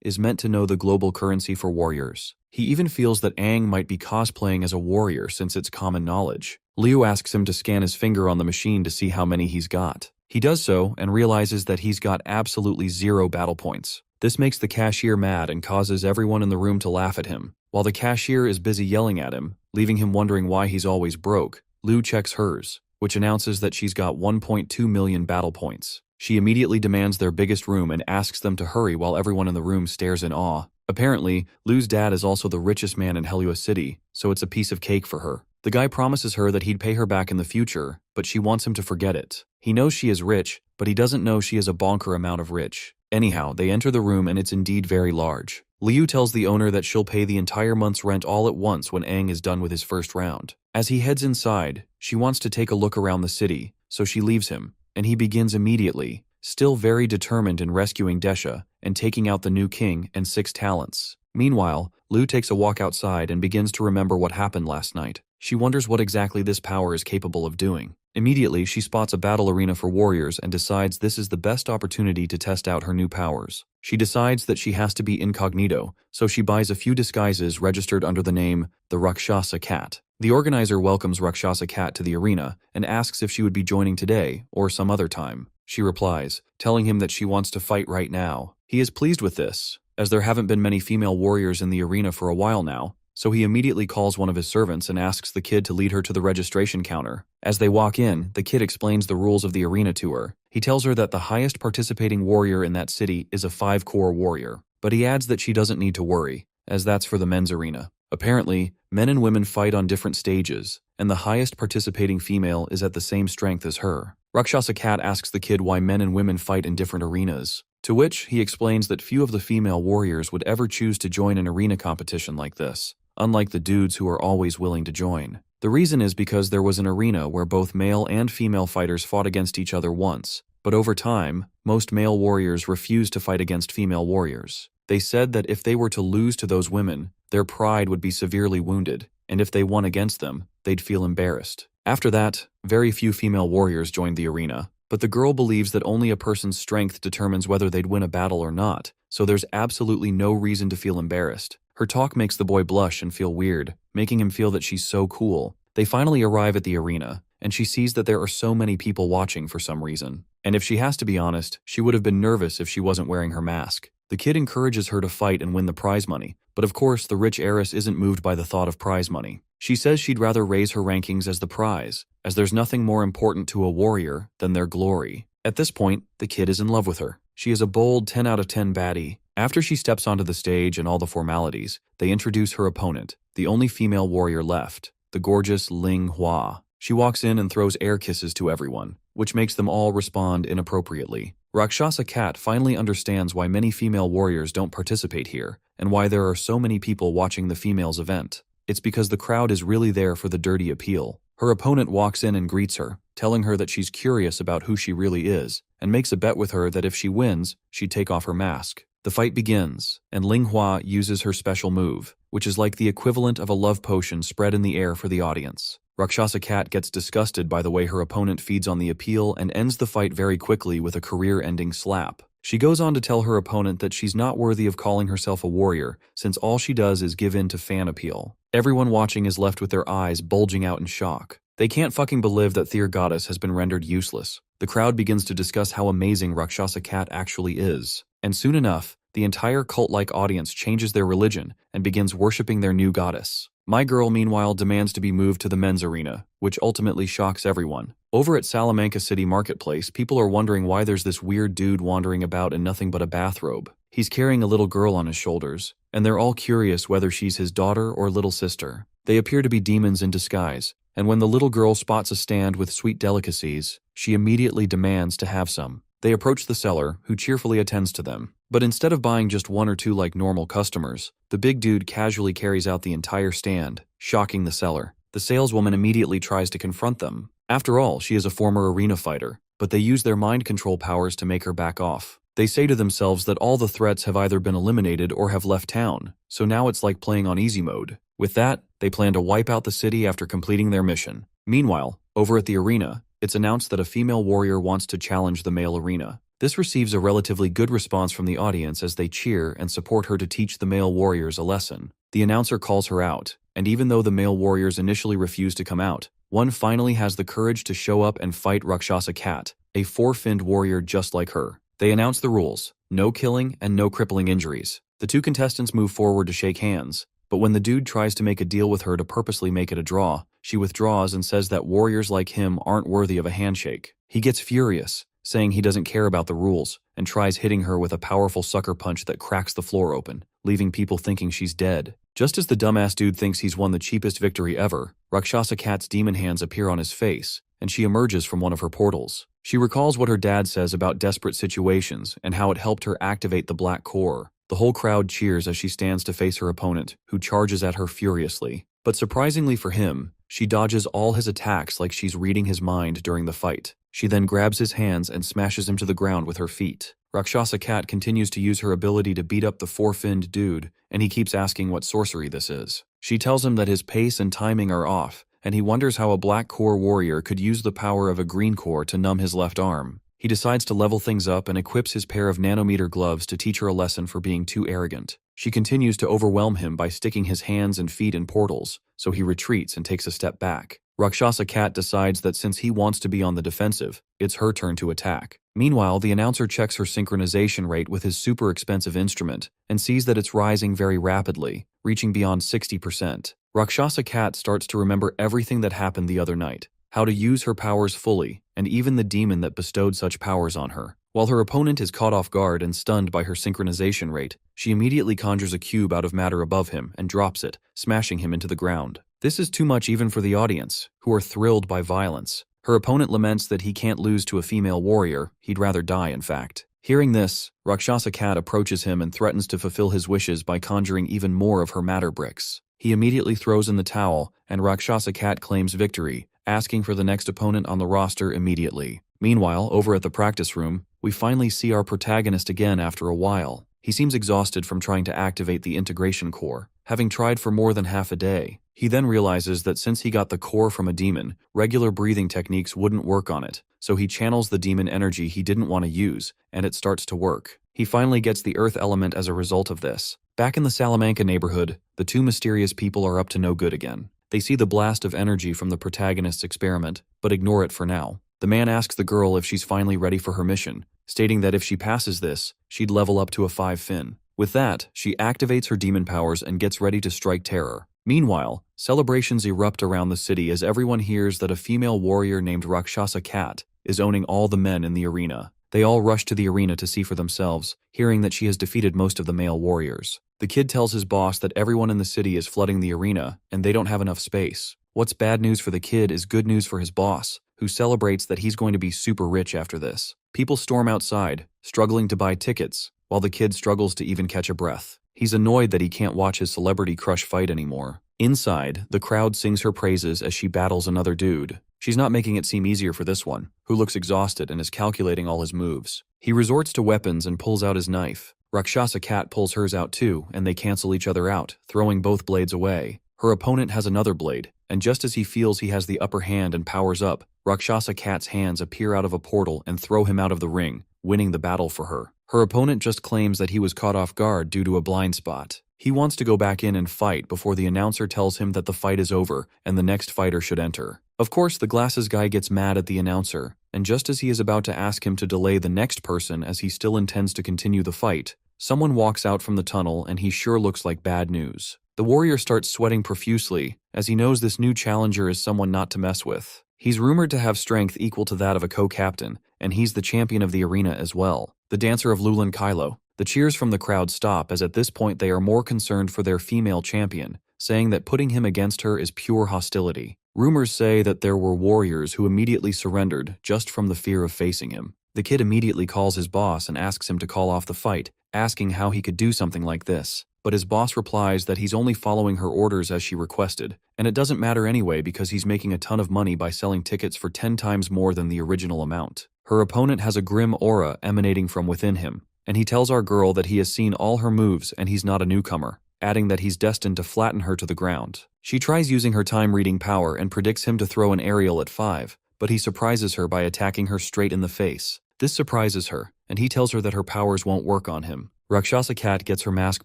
is meant to know the global currency for warriors. He even feels that Aang might be cosplaying as a warrior since it's common knowledge. Liu asks him to scan his finger on the machine to see how many he's got. He does so and realizes that he's got absolutely 0 battle points. This makes the cashier mad and causes everyone in the room to laugh at him. While the cashier is busy yelling at him, leaving him wondering why he's always broke, Liu checks hers, which announces that she's got 1.2 million battle points. She immediately demands their biggest room and asks them to hurry while everyone in the room stares in awe. Apparently, Liu's dad is also the richest man in Helua City, so it's a piece of cake for her. The guy promises her that he'd pay her back in the future, but she wants him to forget it. He knows she is rich, but he doesn't know she is a bonker amount of rich. Anyhow, they enter the room and it's indeed very large. Liu tells the owner that she'll pay the entire month's rent all at once when Aang is done with his first round. As he heads inside, she wants to take a look around the city, so she leaves him, and he begins immediately, still very determined in rescuing Desha and taking out the new king and 6 talents. Meanwhile, Liu takes a walk outside and begins to remember what happened last night. She wonders what exactly this power is capable of doing. Immediately, she spots a battle arena for warriors and decides this is the best opportunity to test out her new powers. She decides that she has to be incognito, so she buys a few disguises registered under the name the Rakshasa Cat. The organizer welcomes Rakshasa Cat to the arena and asks if she would be joining today or some other time. She replies, telling him that she wants to fight right now. He is pleased with this, as there haven't been many female warriors in the arena for a while now, so he immediately calls one of his servants and asks the kid to lead her to the registration counter. As they walk in, the kid explains the rules of the arena to her. He tells her that the highest participating warrior in that city is a 5-core warrior, but he adds that she doesn't need to worry, as that's for the men's arena. Apparently, men and women fight on different stages, and the highest participating female is at the same strength as her. Rakshasa Cat asks the kid why men and women fight in different arenas, to which he explains that few of the female warriors would ever choose to join an arena competition like this, unlike the dudes who are always willing to join. The reason is because there was an arena where both male and female fighters fought against each other once, but over time, most male warriors refused to fight against female warriors. They said that if they were to lose to those women, their pride would be severely wounded, and if they won against them, they'd feel embarrassed. After that, very few female warriors joined the arena, but the girl believes that only a person's strength determines whether they'd win a battle or not, so there's absolutely no reason to feel embarrassed. Her talk makes the boy blush and feel weird, making him feel that she's so cool. They finally arrive at the arena, and she sees that there are so many people watching for some reason. And if she has to be honest, she would have been nervous if she wasn't wearing her mask. The kid encourages her to fight and win the prize money, but of course the rich heiress isn't moved by the thought of prize money. She says she'd rather raise her rankings as the prize, as there's nothing more important to a warrior than their glory. At this point, the kid is in love with her. She is a bold 10 out of 10 baddie, After she steps onto the stage and all the formalities, they introduce her opponent, the only female warrior left, the gorgeous Ling Hua. She walks in and throws air kisses to everyone, which makes them all respond inappropriately. Rakshasa Cat finally understands why many female warriors don't participate here, and why there are so many people watching the females' event. It's because the crowd is really there for the dirty appeal. Her opponent walks in and greets her, telling her that she's curious about who she really is, and makes a bet with her that if she wins, she'd take off her mask. The fight begins, and Ling Hua uses her special move, which is like the equivalent of a love potion spread in the air for the audience. Rakshasa Cat gets disgusted by the way her opponent feeds on the appeal and ends the fight very quickly with a career-ending slap. She goes on to tell her opponent that she's not worthy of calling herself a warrior, since all she does is give in to fan appeal. Everyone watching is left with their eyes bulging out in shock. They can't fucking believe that their goddess has been rendered useless. The crowd begins to discuss how amazing Rakshasa Cat actually is. And soon enough, the entire cult-like audience changes their religion and begins worshipping their new goddess. My Girl, meanwhile, demands to be moved to the men's arena, which ultimately shocks everyone. Over at Salamanca City Marketplace, people are wondering why there's this weird dude wandering about in nothing but a bathrobe. He's carrying a little girl on his shoulders, and they're all curious whether she's his daughter or little sister. They appear to be demons in disguise, and when the little girl spots a stand with sweet delicacies, she immediately demands to have some. They approach the seller, who cheerfully attends to them. But instead of buying just one or two like normal customers, the big dude casually carries out the entire stand, shocking the seller. The saleswoman immediately tries to confront them. After all, she is a former arena fighter, but they use their mind control powers to make her back off. They say to themselves that all the threats have either been eliminated or have left town, so now it's like playing on easy mode. With that, they plan to wipe out the city after completing their mission. Meanwhile, over at the arena, it's announced that a female warrior wants to challenge the male arena. This receives a relatively good response from the audience as they cheer and support her to teach the male warriors a lesson. The announcer calls her out, and even though the male warriors initially refuse to come out, one finally has the courage to show up and fight Rakshasa Cat, a four-finned warrior just like her. They announce the rules: no killing and no crippling injuries. The two contestants move forward to shake hands, but when the dude tries to make a deal with her to purposely make it a draw, she withdraws and says that warriors like him aren't worthy of a handshake. He gets furious, saying he doesn't care about the rules, and tries hitting her with a powerful sucker punch that cracks the floor open, leaving people thinking she's dead. Just as the dumbass dude thinks he's won the cheapest victory ever, Rakshasa Cat's demon hands appear on his face, and she emerges from one of her portals. She recalls what her dad says about desperate situations and how it helped her activate the black core. The whole crowd cheers as she stands to face her opponent, who charges at her furiously. But surprisingly for him, she dodges all his attacks like she's reading his mind during the fight. She then grabs his hands and smashes him to the ground with her feet. Rakshasa Cat continues to use her ability to beat up the four-finned dude, and he keeps asking what sorcery this is. She tells him that his pace and timing are off, and he wonders how a black core warrior could use the power of a green core to numb his left arm. He decides to level things up and equips his pair of nanometer gloves to teach her a lesson for being too arrogant. She continues to overwhelm him by sticking his hands and feet in portals, so he retreats and takes a step back. Rakshasa Cat decides that since he wants to be on the defensive, it's her turn to attack. Meanwhile, the announcer checks her synchronization rate with his super expensive instrument and sees that it's rising very rapidly, reaching beyond 60%. Rakshasa Cat starts to remember everything that happened the other night, how to use her powers fully, and even the demon that bestowed such powers on her. While her opponent is caught off guard and stunned by her synchronization rate, she immediately conjures a cube out of matter above him and drops it, smashing him into the ground. This is too much even for the audience, who are thrilled by violence. Her opponent laments that he can't lose to a female warrior, he'd rather die in fact. Hearing this, Rakshasa Cat approaches him and threatens to fulfill his wishes by conjuring even more of her matter bricks. He immediately throws in the towel, and Rakshasa Cat claims victory, asking for the next opponent on the roster immediately. Meanwhile, over at the practice room, we finally see our protagonist again after a while. He seems exhausted from trying to activate the integration core, having tried for more than half a day. He then realizes that since he got the core from a demon, regular breathing techniques wouldn't work on it, so he channels the demon energy he didn't want to use, and it starts to work. He finally gets the earth element as a result of this. Back in the Salamanca neighborhood, the two mysterious people are up to no good again. They see the blast of energy from the protagonist's experiment, but ignore it for now. The man asks the girl if she's finally ready for her mission, stating that if she passes this, she'd level up to a 5-fin. With that, she activates her demon powers and gets ready to strike terror. Meanwhile, celebrations erupt around the city as everyone hears that a female warrior named Rakshasa Cat is owning all the men in the arena. They all rush to the arena to see for themselves, hearing that she has defeated most of the male warriors. The kid tells his boss that everyone in the city is flooding the arena, and they don't have enough space. What's bad news for the kid is good news for his boss, who celebrates that he's going to be super rich after this. People storm outside, struggling to buy tickets, while the kid struggles to even catch a breath. He's annoyed that he can't watch his celebrity crush fight anymore. Inside, the crowd sings her praises as she battles another dude. She's not making it seem easier for this one, who looks exhausted and is calculating all his moves. He resorts to weapons and pulls out his knife. Rakshasa Cat pulls hers out too, and they cancel each other out, throwing both blades away. Her opponent has another blade, and just as he feels he has the upper hand and powers up, Rakshasa Cat's hands appear out of a portal and throw him out of the ring, winning the battle for her. Her opponent just claims that he was caught off guard due to a blind spot. He wants to go back in and fight before the announcer tells him that the fight is over and the next fighter should enter. Of course, the glasses guy gets mad at the announcer, and just as he is about to ask him to delay the next person as he still intends to continue the fight, someone walks out from the tunnel and he sure looks like bad news. The warrior starts sweating profusely as he knows this new challenger is someone not to mess with. He's rumored to have strength equal to that of a co-captain, and he's the champion of the arena as well, the dancer of Lulan Kylo. The cheers from the crowd stop as at this point they are more concerned for their female champion, saying that putting him against her is pure hostility. Rumors say that there were warriors who immediately surrendered just from the fear of facing him. The kid immediately calls his boss and asks him to call off the fight, asking how he could do something like this. But his boss replies that he's only following her orders as she requested, and it doesn't matter anyway because he's making a ton of money by selling tickets for 10 times more than the original amount. Her opponent has a grim aura emanating from within him, and he tells our girl that he has seen all her moves and he's not a newcomer, adding that he's destined to flatten her to the ground. She tries using her time-reading power and predicts him to throw an aerial at 5, but he surprises her by attacking her straight in the face. This surprises her, and he tells her that her powers won't work on him. Rakshasa Cat gets her mask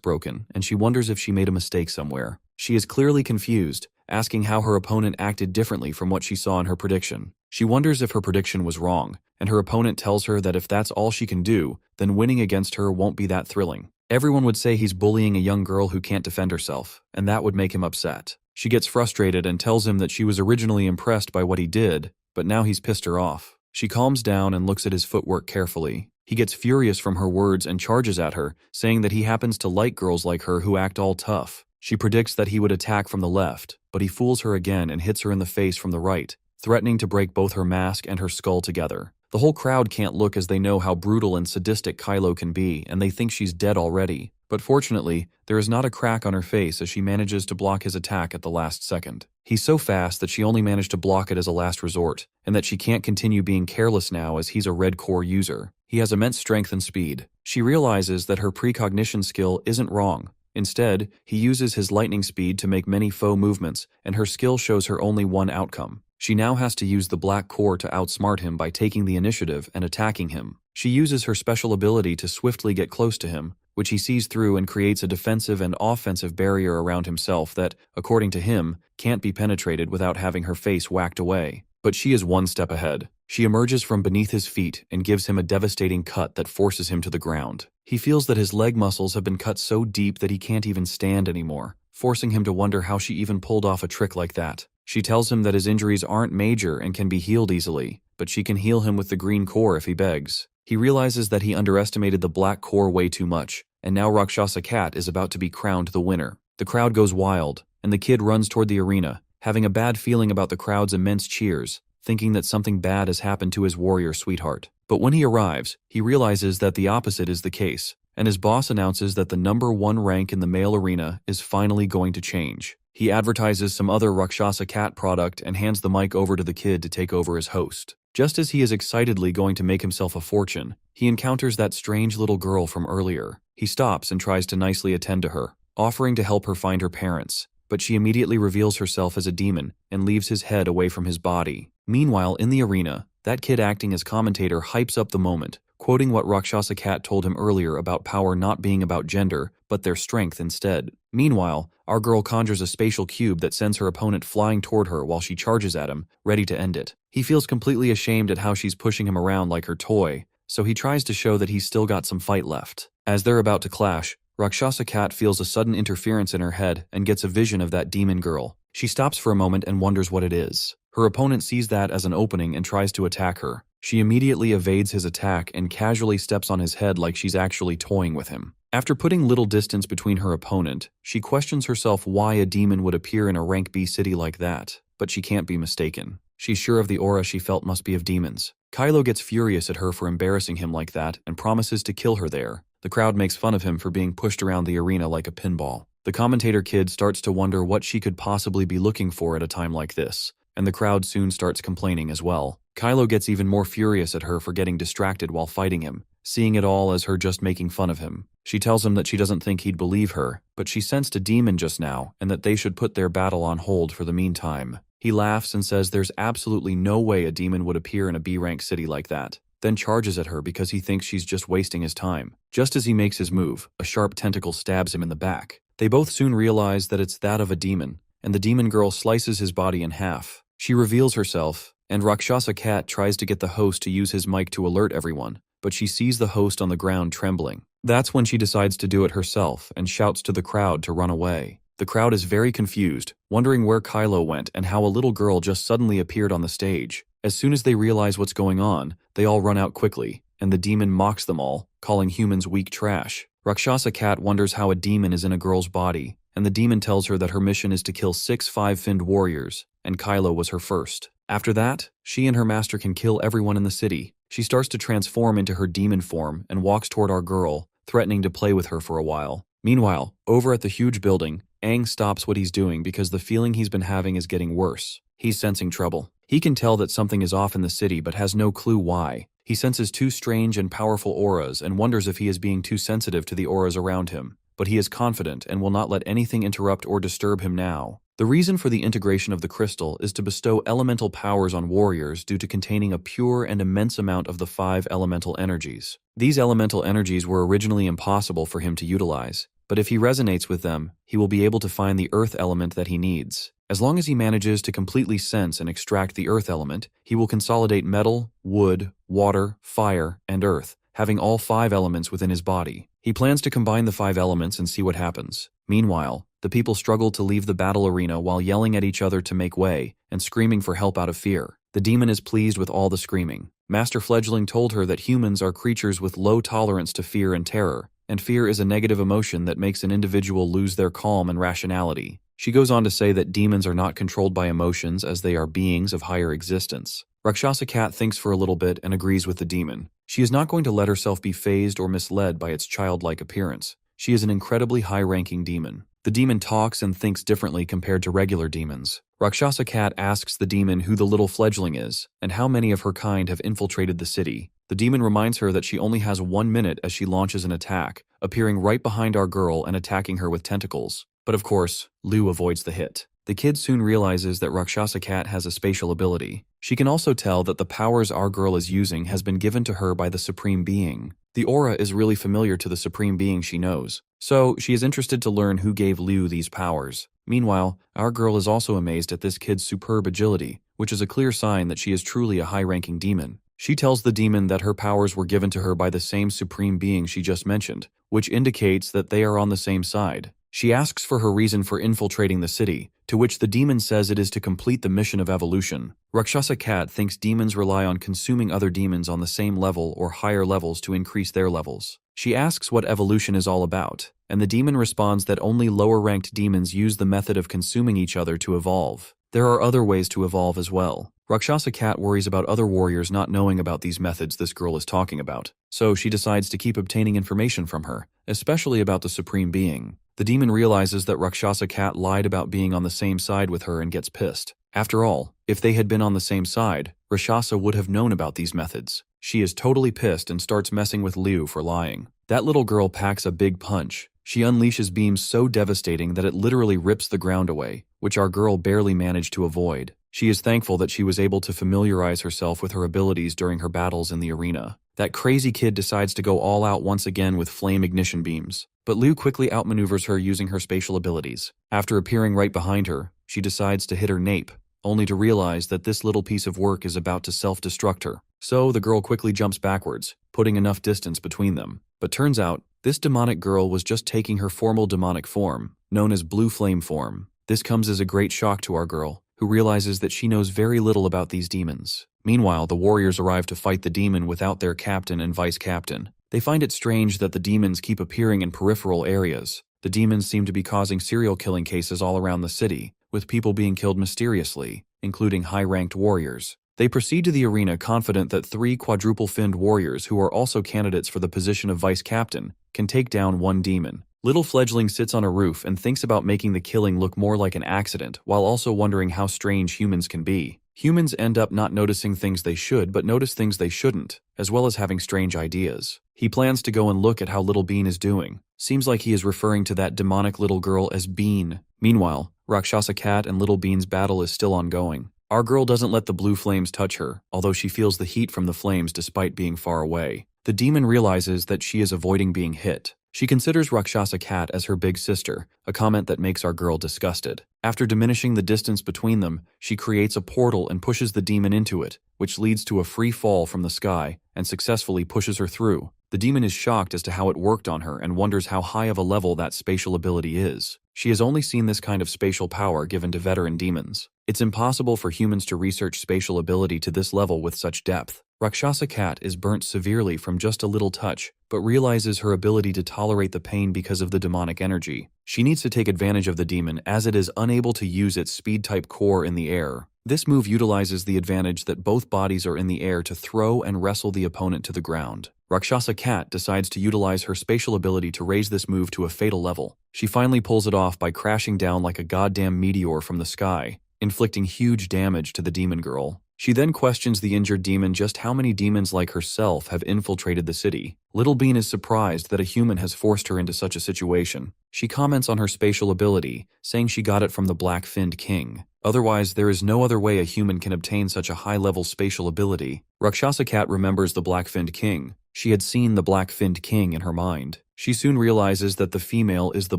broken, and she wonders if she made a mistake somewhere. She is clearly confused, asking how her opponent acted differently from what she saw in her prediction. She wonders if her prediction was wrong, and her opponent tells her that if that's all she can do, then winning against her won't be that thrilling. Everyone would say he's bullying a young girl who can't defend herself, and that would make him upset. She gets frustrated and tells him that she was originally impressed by what he did, but now he's pissed her off. She calms down and looks at his footwork carefully. He gets furious from her words and charges at her, saying that he happens to like girls like her who act all tough. She predicts that he would attack from the left, but he fools her again and hits her in the face from the right, threatening to break both her mask and her skull together. The whole crowd can't look as they know how brutal and sadistic Kylo can be, and they think she's dead already. But fortunately, there is not a crack on her face as she manages to block his attack at the last second. He's so fast that she only managed to block it as a last resort, and that she can't continue being careless now as he's a red core user. He has immense strength and speed. She realizes that her precognition skill isn't wrong. Instead, he uses his lightning speed to make many faux movements, and her skill shows her only one outcome. She now has to use the black core to outsmart him by taking the initiative and attacking him. She uses her special ability to swiftly get close to him, which he sees through and creates a defensive and offensive barrier around himself that, according to him, can't be penetrated without having her face whacked away. But she is one step ahead. She emerges from beneath his feet and gives him a devastating cut that forces him to the ground. He feels that his leg muscles have been cut so deep that he can't even stand anymore, forcing him to wonder how she even pulled off a trick like that. She tells him that his injuries aren't major and can be healed easily, but she can heal him with the green core if he begs. He realizes that he underestimated the black core way too much, and now Rakshasa Cat is about to be crowned the winner. The crowd goes wild, and the kid runs toward the arena, having a bad feeling about the crowd's immense cheers, thinking that something bad has happened to his warrior sweetheart. But when he arrives, he realizes that the opposite is the case, and his boss announces that the #1 rank in the male arena is finally going to change. He advertises some other Rakshasa Cat product and hands the mic over to the kid to take over as host. Just as he is excitedly going to make himself a fortune, he encounters that strange little girl from earlier. He stops and tries to nicely attend to her, offering to help her find her parents, but she immediately reveals herself as a demon and leaves his head away from his body. Meanwhile, in the arena, that kid acting as commentator hypes up the moment, quoting what Rakshasa Cat told him earlier about power not being about gender, but their strength instead. Meanwhile, our girl conjures a spatial cube that sends her opponent flying toward her while she charges at him, ready to end it. He feels completely ashamed at how she's pushing him around like her toy, so he tries to show that he's still got some fight left. As they're about to clash, Rakshasa Cat feels a sudden interference in her head and gets a vision of that demon girl. She stops for a moment and wonders what it is. Her opponent sees that as an opening and tries to attack her. She immediately evades his attack and casually steps on his head like she's actually toying with him. After putting little distance between her opponent, she questions herself why a demon would appear in a rank B city like that, but she can't be mistaken. She's sure of the aura she felt must be of demons. Kylo gets furious at her for embarrassing him like that and promises to kill her there. The crowd makes fun of him for being pushed around the arena like a pinball. The commentator kid starts to wonder what she could possibly be looking for at a time like this, and the crowd soon starts complaining as well. Kylo gets even more furious at her for getting distracted while fighting him, seeing it all as her just making fun of him. She tells him that she doesn't think he'd believe her, but she sensed a demon just now and that they should put their battle on hold for the meantime. He laughs and says there's absolutely no way a demon would appear in a B-rank city like that, then charges at her because he thinks she's just wasting his time. Just as he makes his move, a sharp tentacle stabs him in the back. They both soon realize that it's that of a demon, and the demon girl slices his body in half. She reveals herself, and Rakshasa Cat tries to get the host to use his mic to alert everyone, but she sees the host on the ground trembling. That's when she decides to do it herself and shouts to the crowd to run away. The crowd is very confused, wondering where Kylo went and how a little girl just suddenly appeared on the stage. As soon as they realize what's going on, they all run out quickly, and the demon mocks them all, calling humans weak trash. Rakshasa Cat wonders how a demon is in a girl's body, and the demon tells her that her mission is to kill 6 5-finned warriors, and Kylo was her first. After that, she and her master can kill everyone in the city. She starts to transform into her demon form and walks toward our girl, threatening to play with her for a while. Meanwhile, over at the huge building, Aang stops what he's doing because the feeling he's been having is getting worse. He's sensing trouble. He can tell that something is off in the city but has no clue why. He senses 2 strange and powerful auras and wonders if he is being too sensitive to the auras around him. But he is confident and will not let anything interrupt or disturb him now. The reason for the integration of the crystal is to bestow elemental powers on warriors due to containing a pure and immense amount of the 5 elemental energies. These elemental energies were originally impossible for him to utilize, but if he resonates with them, he will be able to find the earth element that he needs. As long as he manages to completely sense and extract the earth element, he will consolidate metal, wood, water, fire, and earth, having all 5 elements within his body. He plans to combine the 5 elements and see what happens. Meanwhile, the people struggle to leave the battle arena while yelling at each other to make way and screaming for help out of fear. The demon is pleased with all the screaming. Master Fledgling told her that humans are creatures with low tolerance to fear and terror, and fear is a negative emotion that makes an individual lose their calm and rationality. She goes on to say that demons are not controlled by emotions as they are beings of higher existence. Rakshasa Cat thinks for a little bit and agrees with the demon. She is not going to let herself be fazed or misled by its childlike appearance. She is an incredibly high-ranking demon. The demon talks and thinks differently compared to regular demons. Rakshasa Cat asks the demon who the little fledgling is and how many of her kind have infiltrated the city. The demon reminds her that she only has 1 minute as she launches an attack, appearing right behind our girl and attacking her with tentacles. But of course, Liu avoids the hit. The kid soon realizes that Rakshasa Cat has a spatial ability. She can also tell that the powers our girl is using has been given to her by the Supreme Being. The aura is really familiar to the Supreme Being she knows, so she is interested to learn who gave Liu these powers. Meanwhile, our girl is also amazed at this kid's superb agility, which is a clear sign that she is truly a high-ranking demon. She tells the demon that her powers were given to her by the same Supreme Being she just mentioned, which indicates that they are on the same side. She asks for her reason for infiltrating the city, to which the demon says it is to complete the mission of evolution. Rakshasa Cat thinks demons rely on consuming other demons on the same level or higher levels to increase their levels. She asks what evolution is all about, and the demon responds that only lower-ranked demons use the method of consuming each other to evolve. There are other ways to evolve as well. Rakshasa Cat worries about other warriors not knowing about these methods this girl is talking about, so she decides to keep obtaining information from her, especially about the Supreme Being. The demon realizes that Rakshasa Cat lied about being on the same side with her and gets pissed. After all, if they had been on the same side, Rakshasa would have known about these methods. She is totally pissed and starts messing with Liu for lying. That little girl packs a big punch. She unleashes beams so devastating that it literally rips the ground away, which our girl barely managed to avoid. She is thankful that she was able to familiarize herself with her abilities during her battles in the arena. That crazy kid decides to go all out once again with flame ignition beams, but Liu quickly outmaneuvers her using her spatial abilities. After appearing right behind her, she decides to hit her nape, only to realize that this little piece of work is about to self-destruct her. So the girl quickly jumps backwards, putting enough distance between them. But turns out, this demonic girl was just taking her formal demonic form, known as blue flame form. This comes as a great shock to our girl, who realizes that she knows very little about these demons. Meanwhile, the warriors arrive to fight the demon without their captain and vice-captain. They find it strange that the demons keep appearing in peripheral areas. The demons seem to be causing serial killing cases all around the city, with people being killed mysteriously, including high-ranked warriors. They proceed to the arena confident that 3 quadruple-finned warriors who are also candidates for the position of vice-captain can take down one demon. Little Fledgling sits on a roof and thinks about making the killing look more like an accident, while also wondering how strange humans can be. Humans end up not noticing things they should, but notice things they shouldn't, as well as having strange ideas. He plans to go and look at how Little Bean is doing. Seems like he is referring to that demonic little girl as Bean. Meanwhile, Rakshasa Cat and Little Bean's battle is still ongoing. Our girl doesn't let the blue flames touch her, although she feels the heat from the flames despite being far away. The demon realizes that she is avoiding being hit. She considers Rakshasa Cat as her big sister, a comment that makes our girl disgusted. After diminishing the distance between them, she creates a portal and pushes the demon into it, which leads to a free fall from the sky and successfully pushes her through. The demon is shocked as to how it worked on her and wonders how high of a level that spatial ability is. She has only seen this kind of spatial power given to veteran demons. It's impossible for humans to research spatial ability to this level with such depth. Rakshasa Cat is burnt severely from just a little touch, but realizes her ability to tolerate the pain because of the demonic energy. She needs to take advantage of the demon as it is unable to use its speed-type core in the air. This move utilizes the advantage that both bodies are in the air to throw and wrestle the opponent to the ground. Rakshasa Cat decides to utilize her spatial ability to raise this move to a fatal level. She finally pulls it off by crashing down like a goddamn meteor from the sky, inflicting huge damage to the demon girl. She then questions the injured demon just how many demons like herself have infiltrated the city. Little Bean is surprised that a human has forced her into such a situation. She comments on her spatial ability, saying she got it from the black-finned king. Otherwise, there is no other way a human can obtain such a high-level spatial ability. Rakshasa Cat remembers the black-finned king. She had seen the black-finned king in her mind. She soon realizes that the female is the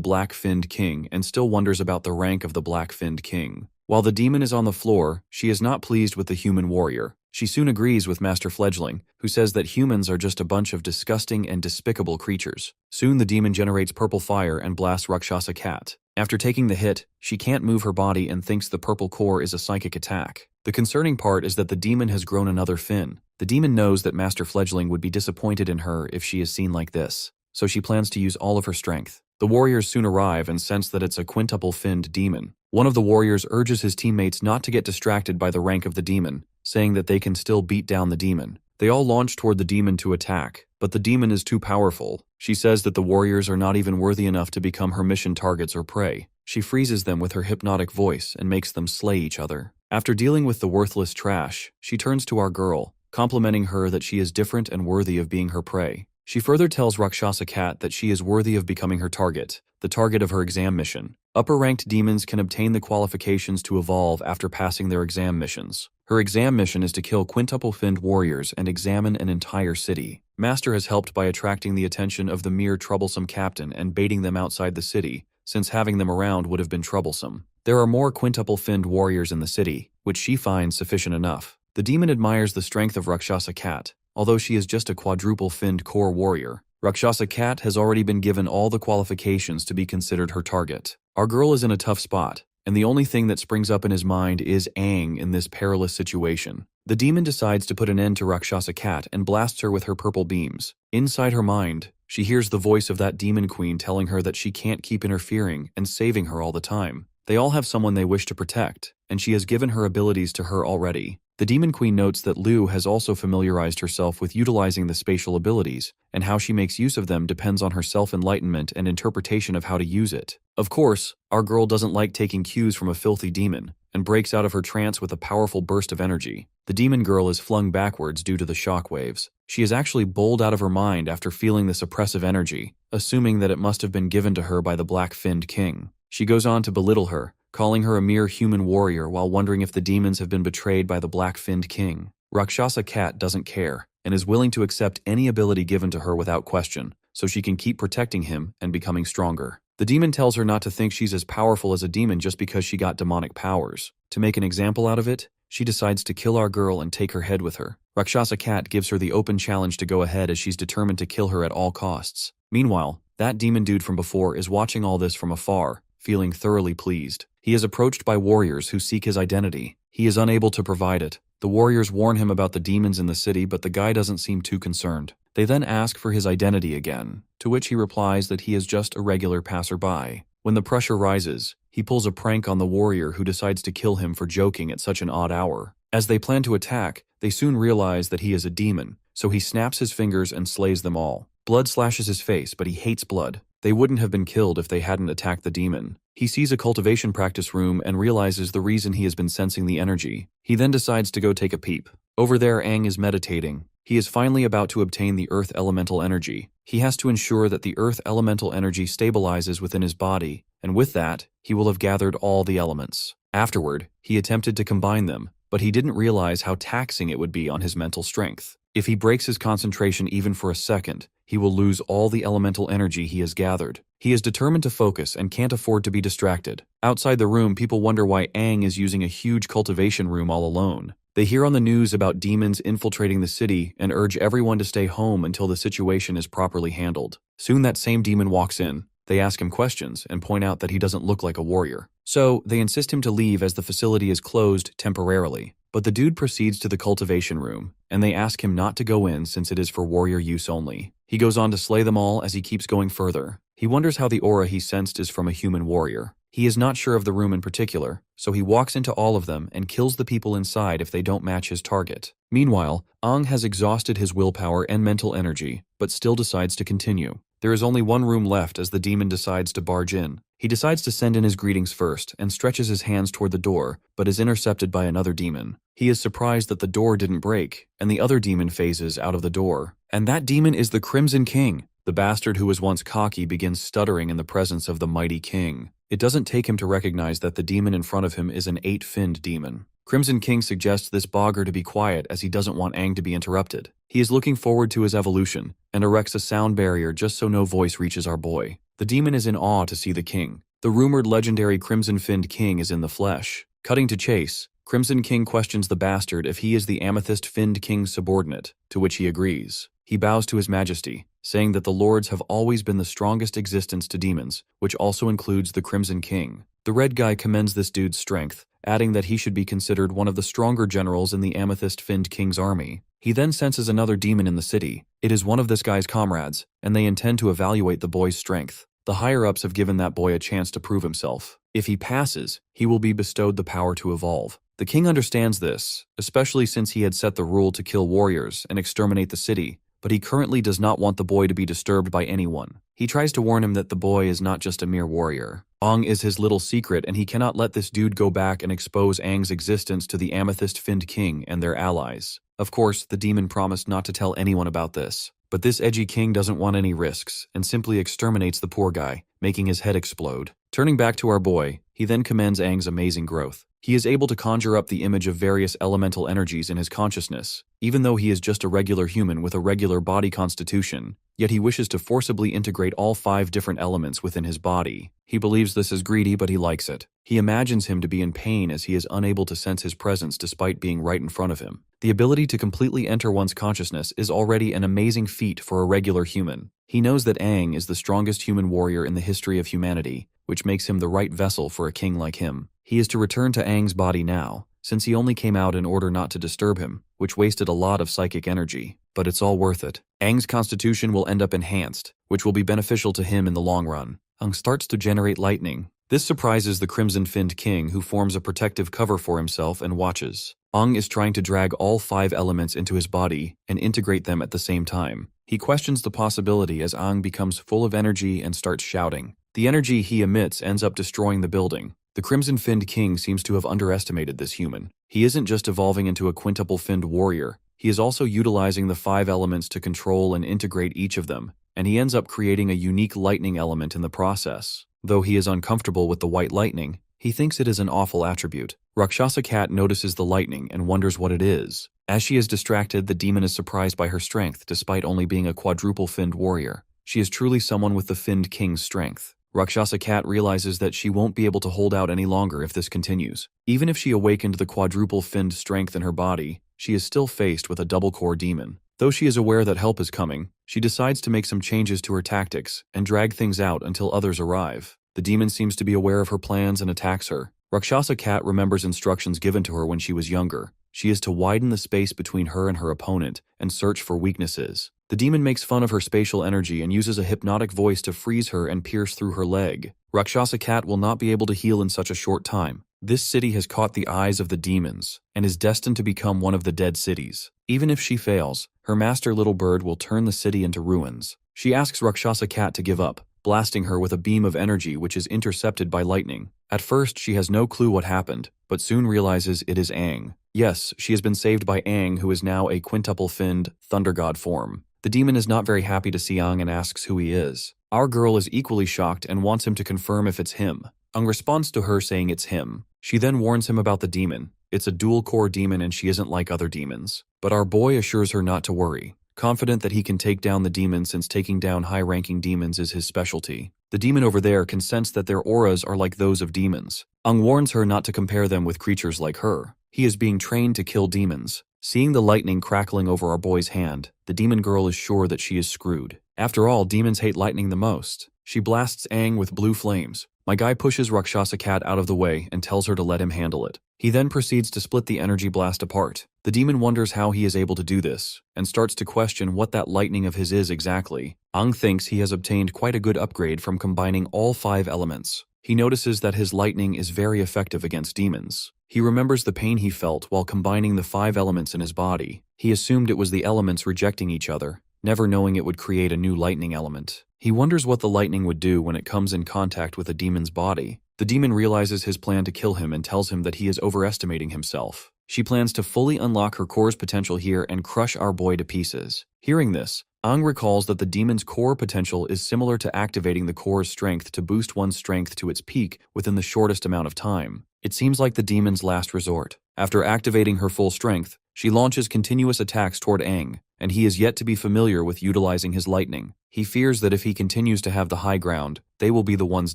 black-finned king and still wonders about the rank of the black-finned king. While the demon is on the floor, she is not pleased with the human warrior. She soon agrees with Master Fledgling, who says that humans are just a bunch of disgusting and despicable creatures. Soon the demon generates purple fire and blasts Rakshasa Cat. After taking the hit, she can't move her body and thinks the purple core is a psychic attack. The concerning part is that the demon has grown another fin. The demon knows that Master Fledgling would be disappointed in her if she is seen like this, so she plans to use all of her strength. The warriors soon arrive and sense that it's a quintuple-finned demon. One of the warriors urges his teammates not to get distracted by the rank of the demon, saying that they can still beat down the demon. They all launch toward the demon to attack, but the demon is too powerful. She says that the warriors are not even worthy enough to become her mission targets or prey. She freezes them with her hypnotic voice and makes them slay each other. After dealing with the worthless trash, she turns to our girl, complimenting her that she is different and worthy of being her prey. She further tells Rakshasa Cat that she is worthy of becoming her target, the target of her exam mission. Upper-ranked demons can obtain the qualifications to evolve after passing their exam missions. Her exam mission is to kill quintuple-finned warriors and examine an entire city. Master has helped by attracting the attention of the mere troublesome captain and baiting them outside the city, since having them around would have been troublesome. There are more quintuple-finned warriors in the city, which she finds sufficient enough. The demon admires the strength of Rakshasa Cat, although she is just a quadruple-finned core warrior. Rakshasa Cat has already been given all the qualifications to be considered her target. Our girl is in a tough spot, and the only thing that springs up in his mind is Aang in this perilous situation. The demon decides to put an end to Rakshasa Cat and blasts her with her purple beams. Inside her mind, she hears the voice of that demon queen telling her that she can't keep interfering and saving her all the time. They all have someone they wish to protect, and she has given her abilities to her already. The Demon Queen notes that Lu has also familiarized herself with utilizing the spatial abilities, and how she makes use of them depends on her self-enlightenment and interpretation of how to use it. Of course, our girl doesn't like taking cues from a filthy demon, and breaks out of her trance with a powerful burst of energy. The demon girl is flung backwards due to the shock waves. She is actually bowled out of her mind after feeling this oppressive energy, assuming that it must have been given to her by the black-finned king. She goes on to belittle her, calling her a mere human warrior while wondering if the demons have been betrayed by the black-finned king. Rakshasa Cat doesn't care, and is willing to accept any ability given to her without question, so she can keep protecting him and becoming stronger. The demon tells her not to think she's as powerful as a demon just because she got demonic powers. To make an example out of it, she decides to kill our girl and take her head with her. Rakshasa Cat gives her the open challenge to go ahead as she's determined to kill her at all costs. Meanwhile, that demon dude from before is watching all this from afar, feeling thoroughly pleased. He is approached by warriors who seek his identity. He is unable to provide it. The warriors warn him about the demons in the city, but the guy doesn't seem too concerned. They then ask for his identity again, to which he replies that he is just a regular passerby. When the pressure rises, he pulls a prank on the warrior who decides to kill him for joking at such an odd hour. As they plan to attack, they soon realize that he is a demon, so he snaps his fingers and slays them all. Blood slashes his face, but he hates blood. They wouldn't have been killed if they hadn't attacked the demon. He sees a cultivation practice room and realizes the reason he has been sensing the energy. He then decides to go take a peep. Over there, Aang is meditating. He is finally about to obtain the earth elemental energy. He has to ensure that the earth elemental energy stabilizes within his body, and with that, he will have gathered all the elements. Afterward, he attempted to combine them, but he didn't realize how taxing it would be on his mental strength. If he breaks his concentration even for a second, he will lose all the elemental energy he has gathered. He is determined to focus and can't afford to be distracted. Outside the room, people wonder why Aang is using a huge cultivation room all alone. They hear on the news about demons infiltrating the city and urge everyone to stay home until the situation is properly handled. Soon that same demon walks in. They ask him questions and point out that he doesn't look like a warrior. So, they insist him to leave as the facility is closed temporarily. But the dude proceeds to the cultivation room, and they ask him not to go in since it is for warrior use only. He goes on to slay them all as he keeps going further. He wonders how the aura he sensed is from a human warrior. He is not sure of the room in particular, so he walks into all of them and kills the people inside if they don't match his target. Meanwhile, Aang has exhausted his willpower and mental energy, but still decides to continue. There is only one room left as the demon decides to barge in. He decides to send in his greetings first and stretches his hands toward the door, but is intercepted by another demon. He is surprised that the door didn't break, and the other demon phases out of the door. And that demon is the Crimson King. The bastard who was once cocky begins stuttering in the presence of the mighty king. It doesn't take him to recognize that the demon in front of him is an 8-finned demon. Crimson King suggests this bogger to be quiet as he doesn't want Aang to be interrupted. He is looking forward to his evolution and erects a sound barrier just so no voice reaches our boy. The demon is in awe to see the king. The rumored legendary Crimson-finned king is in the flesh. Cutting to chase, Crimson King questions the bastard if he is the amethyst-finned king's subordinate, to which he agrees. He bows to his majesty, saying that the lords have always been the strongest existence to demons, which also includes the Crimson King. The red guy commends this dude's strength, adding that he should be considered one of the stronger generals in the amethyst-finned king's army. He then senses another demon in the city. It is one of this guy's comrades, and they intend to evaluate the boy's strength. The higher-ups have given that boy a chance to prove himself. If he passes, he will be bestowed the power to evolve. The king understands this, especially since he had set the rule to kill warriors and exterminate the city, but he currently does not want the boy to be disturbed by anyone. He tries to warn him that the boy is not just a mere warrior. Aang is his little secret, and he cannot let this dude go back and expose Aang's existence to the amethyst-finned king and their allies. Of course, the demon promised not to tell anyone about this, but this edgy king doesn't want any risks and simply exterminates the poor guy, making his head explode. Turning back to our boy, he then commends Aang's amazing growth. He is able to conjure up the image of various elemental energies in his consciousness, even though he is just a regular human with a regular body constitution, yet he wishes to forcibly integrate all 5 different elements within his body. He believes this is greedy, but he likes it. He imagines him to be in pain as he is unable to sense his presence despite being right in front of him. The ability to completely enter one's consciousness is already an amazing feat for a regular human. He knows that Aang is the strongest human warrior in the history of humanity, which makes him the right vessel for a king like him. He is to return to Aang's body now, since he only came out in order not to disturb him, which wasted a lot of psychic energy. But it's all worth it. Aang's constitution will end up enhanced, which will be beneficial to him in the long run. Aang starts to generate lightning. This surprises the Crimson-finned king, who forms a protective cover for himself and watches. Aang is trying to drag all 5 elements into his body and integrate them at the same time. He questions the possibility as Aang becomes full of energy and starts shouting. The energy he emits ends up destroying the building. The Crimson-finned king seems to have underestimated this human. He isn't just evolving into a quintuple-finned warrior. He is also utilizing the 5 elements to control and integrate each of them, and he ends up creating a unique lightning element in the process. Though he is uncomfortable with the white lightning, he thinks it is an awful attribute. Rakshasa Cat notices the lightning and wonders what it is. As she is distracted, the demon is surprised by her strength despite only being a quadruple-finned warrior. She is truly someone with the finned king's strength. Rakshasa Cat realizes that she won't be able to hold out any longer if this continues. Even if she awakened the quadruple-finned strength in her body, she is still faced with a double-core demon. Though she is aware that help is coming, she decides to make some changes to her tactics and drag things out until others arrive. The demon seems to be aware of her plans and attacks her. Rakshasa Cat remembers instructions given to her when she was younger. She is to widen the space between her and her opponent and search for weaknesses. The demon makes fun of her spatial energy and uses a hypnotic voice to freeze her and pierce through her leg. Rakshasa Cat will not be able to heal in such a short time. This city has caught the eyes of the demons and is destined to become one of the dead cities. Even if she fails, her master Little Bird will turn the city into ruins. She asks Rakshasa Cat to give up, blasting her with a beam of energy which is intercepted by lightning. At first, she has no clue what happened, but soon realizes it is Aang. Yes, she has been saved by Aang, who is now a quintuple-finned thunder god form. The demon is not very happy to see Aang and asks who he is. Our girl is equally shocked and wants him to confirm if it's him. Aang responds to her saying it's him. She then warns him about the demon. It's a dual-core demon and she isn't like other demons. But our boy assures her not to worry, confident that he can take down the demon since taking down high-ranking demons is his specialty. The demon over there can sense that their auras are like those of demons. Aang warns her not to compare them with creatures like her. He is being trained to kill demons. Seeing the lightning crackling over our boy's hand, the demon girl is sure that she is screwed. After all, demons hate lightning the most. She blasts Aang with blue flames. My guy pushes Rakshasa Cat out of the way and tells her to let him handle it. He then proceeds to split the energy blast apart. The demon wonders how he is able to do this, and starts to question what that lightning of his is exactly. Aang thinks he has obtained quite a good upgrade from combining all 5 elements. He notices that his lightning is very effective against demons. He remembers the pain he felt while combining the 5 elements in his body. He assumed it was the elements rejecting each other, never knowing it would create a new lightning element. He wonders what the lightning would do when it comes in contact with a demon's body. The demon realizes his plan to kill him and tells him that he is overestimating himself. She plans to fully unlock her core's potential here and crush our boy to pieces. Hearing this, Aang recalls that the demon's core potential is similar to activating the core's strength to boost one's strength to its peak within the shortest amount of time. It seems like the demon's last resort. After activating her full strength, she launches continuous attacks toward Aang, and he is yet to be familiar with utilizing his lightning. He fears that if he continues to have the high ground, they will be the ones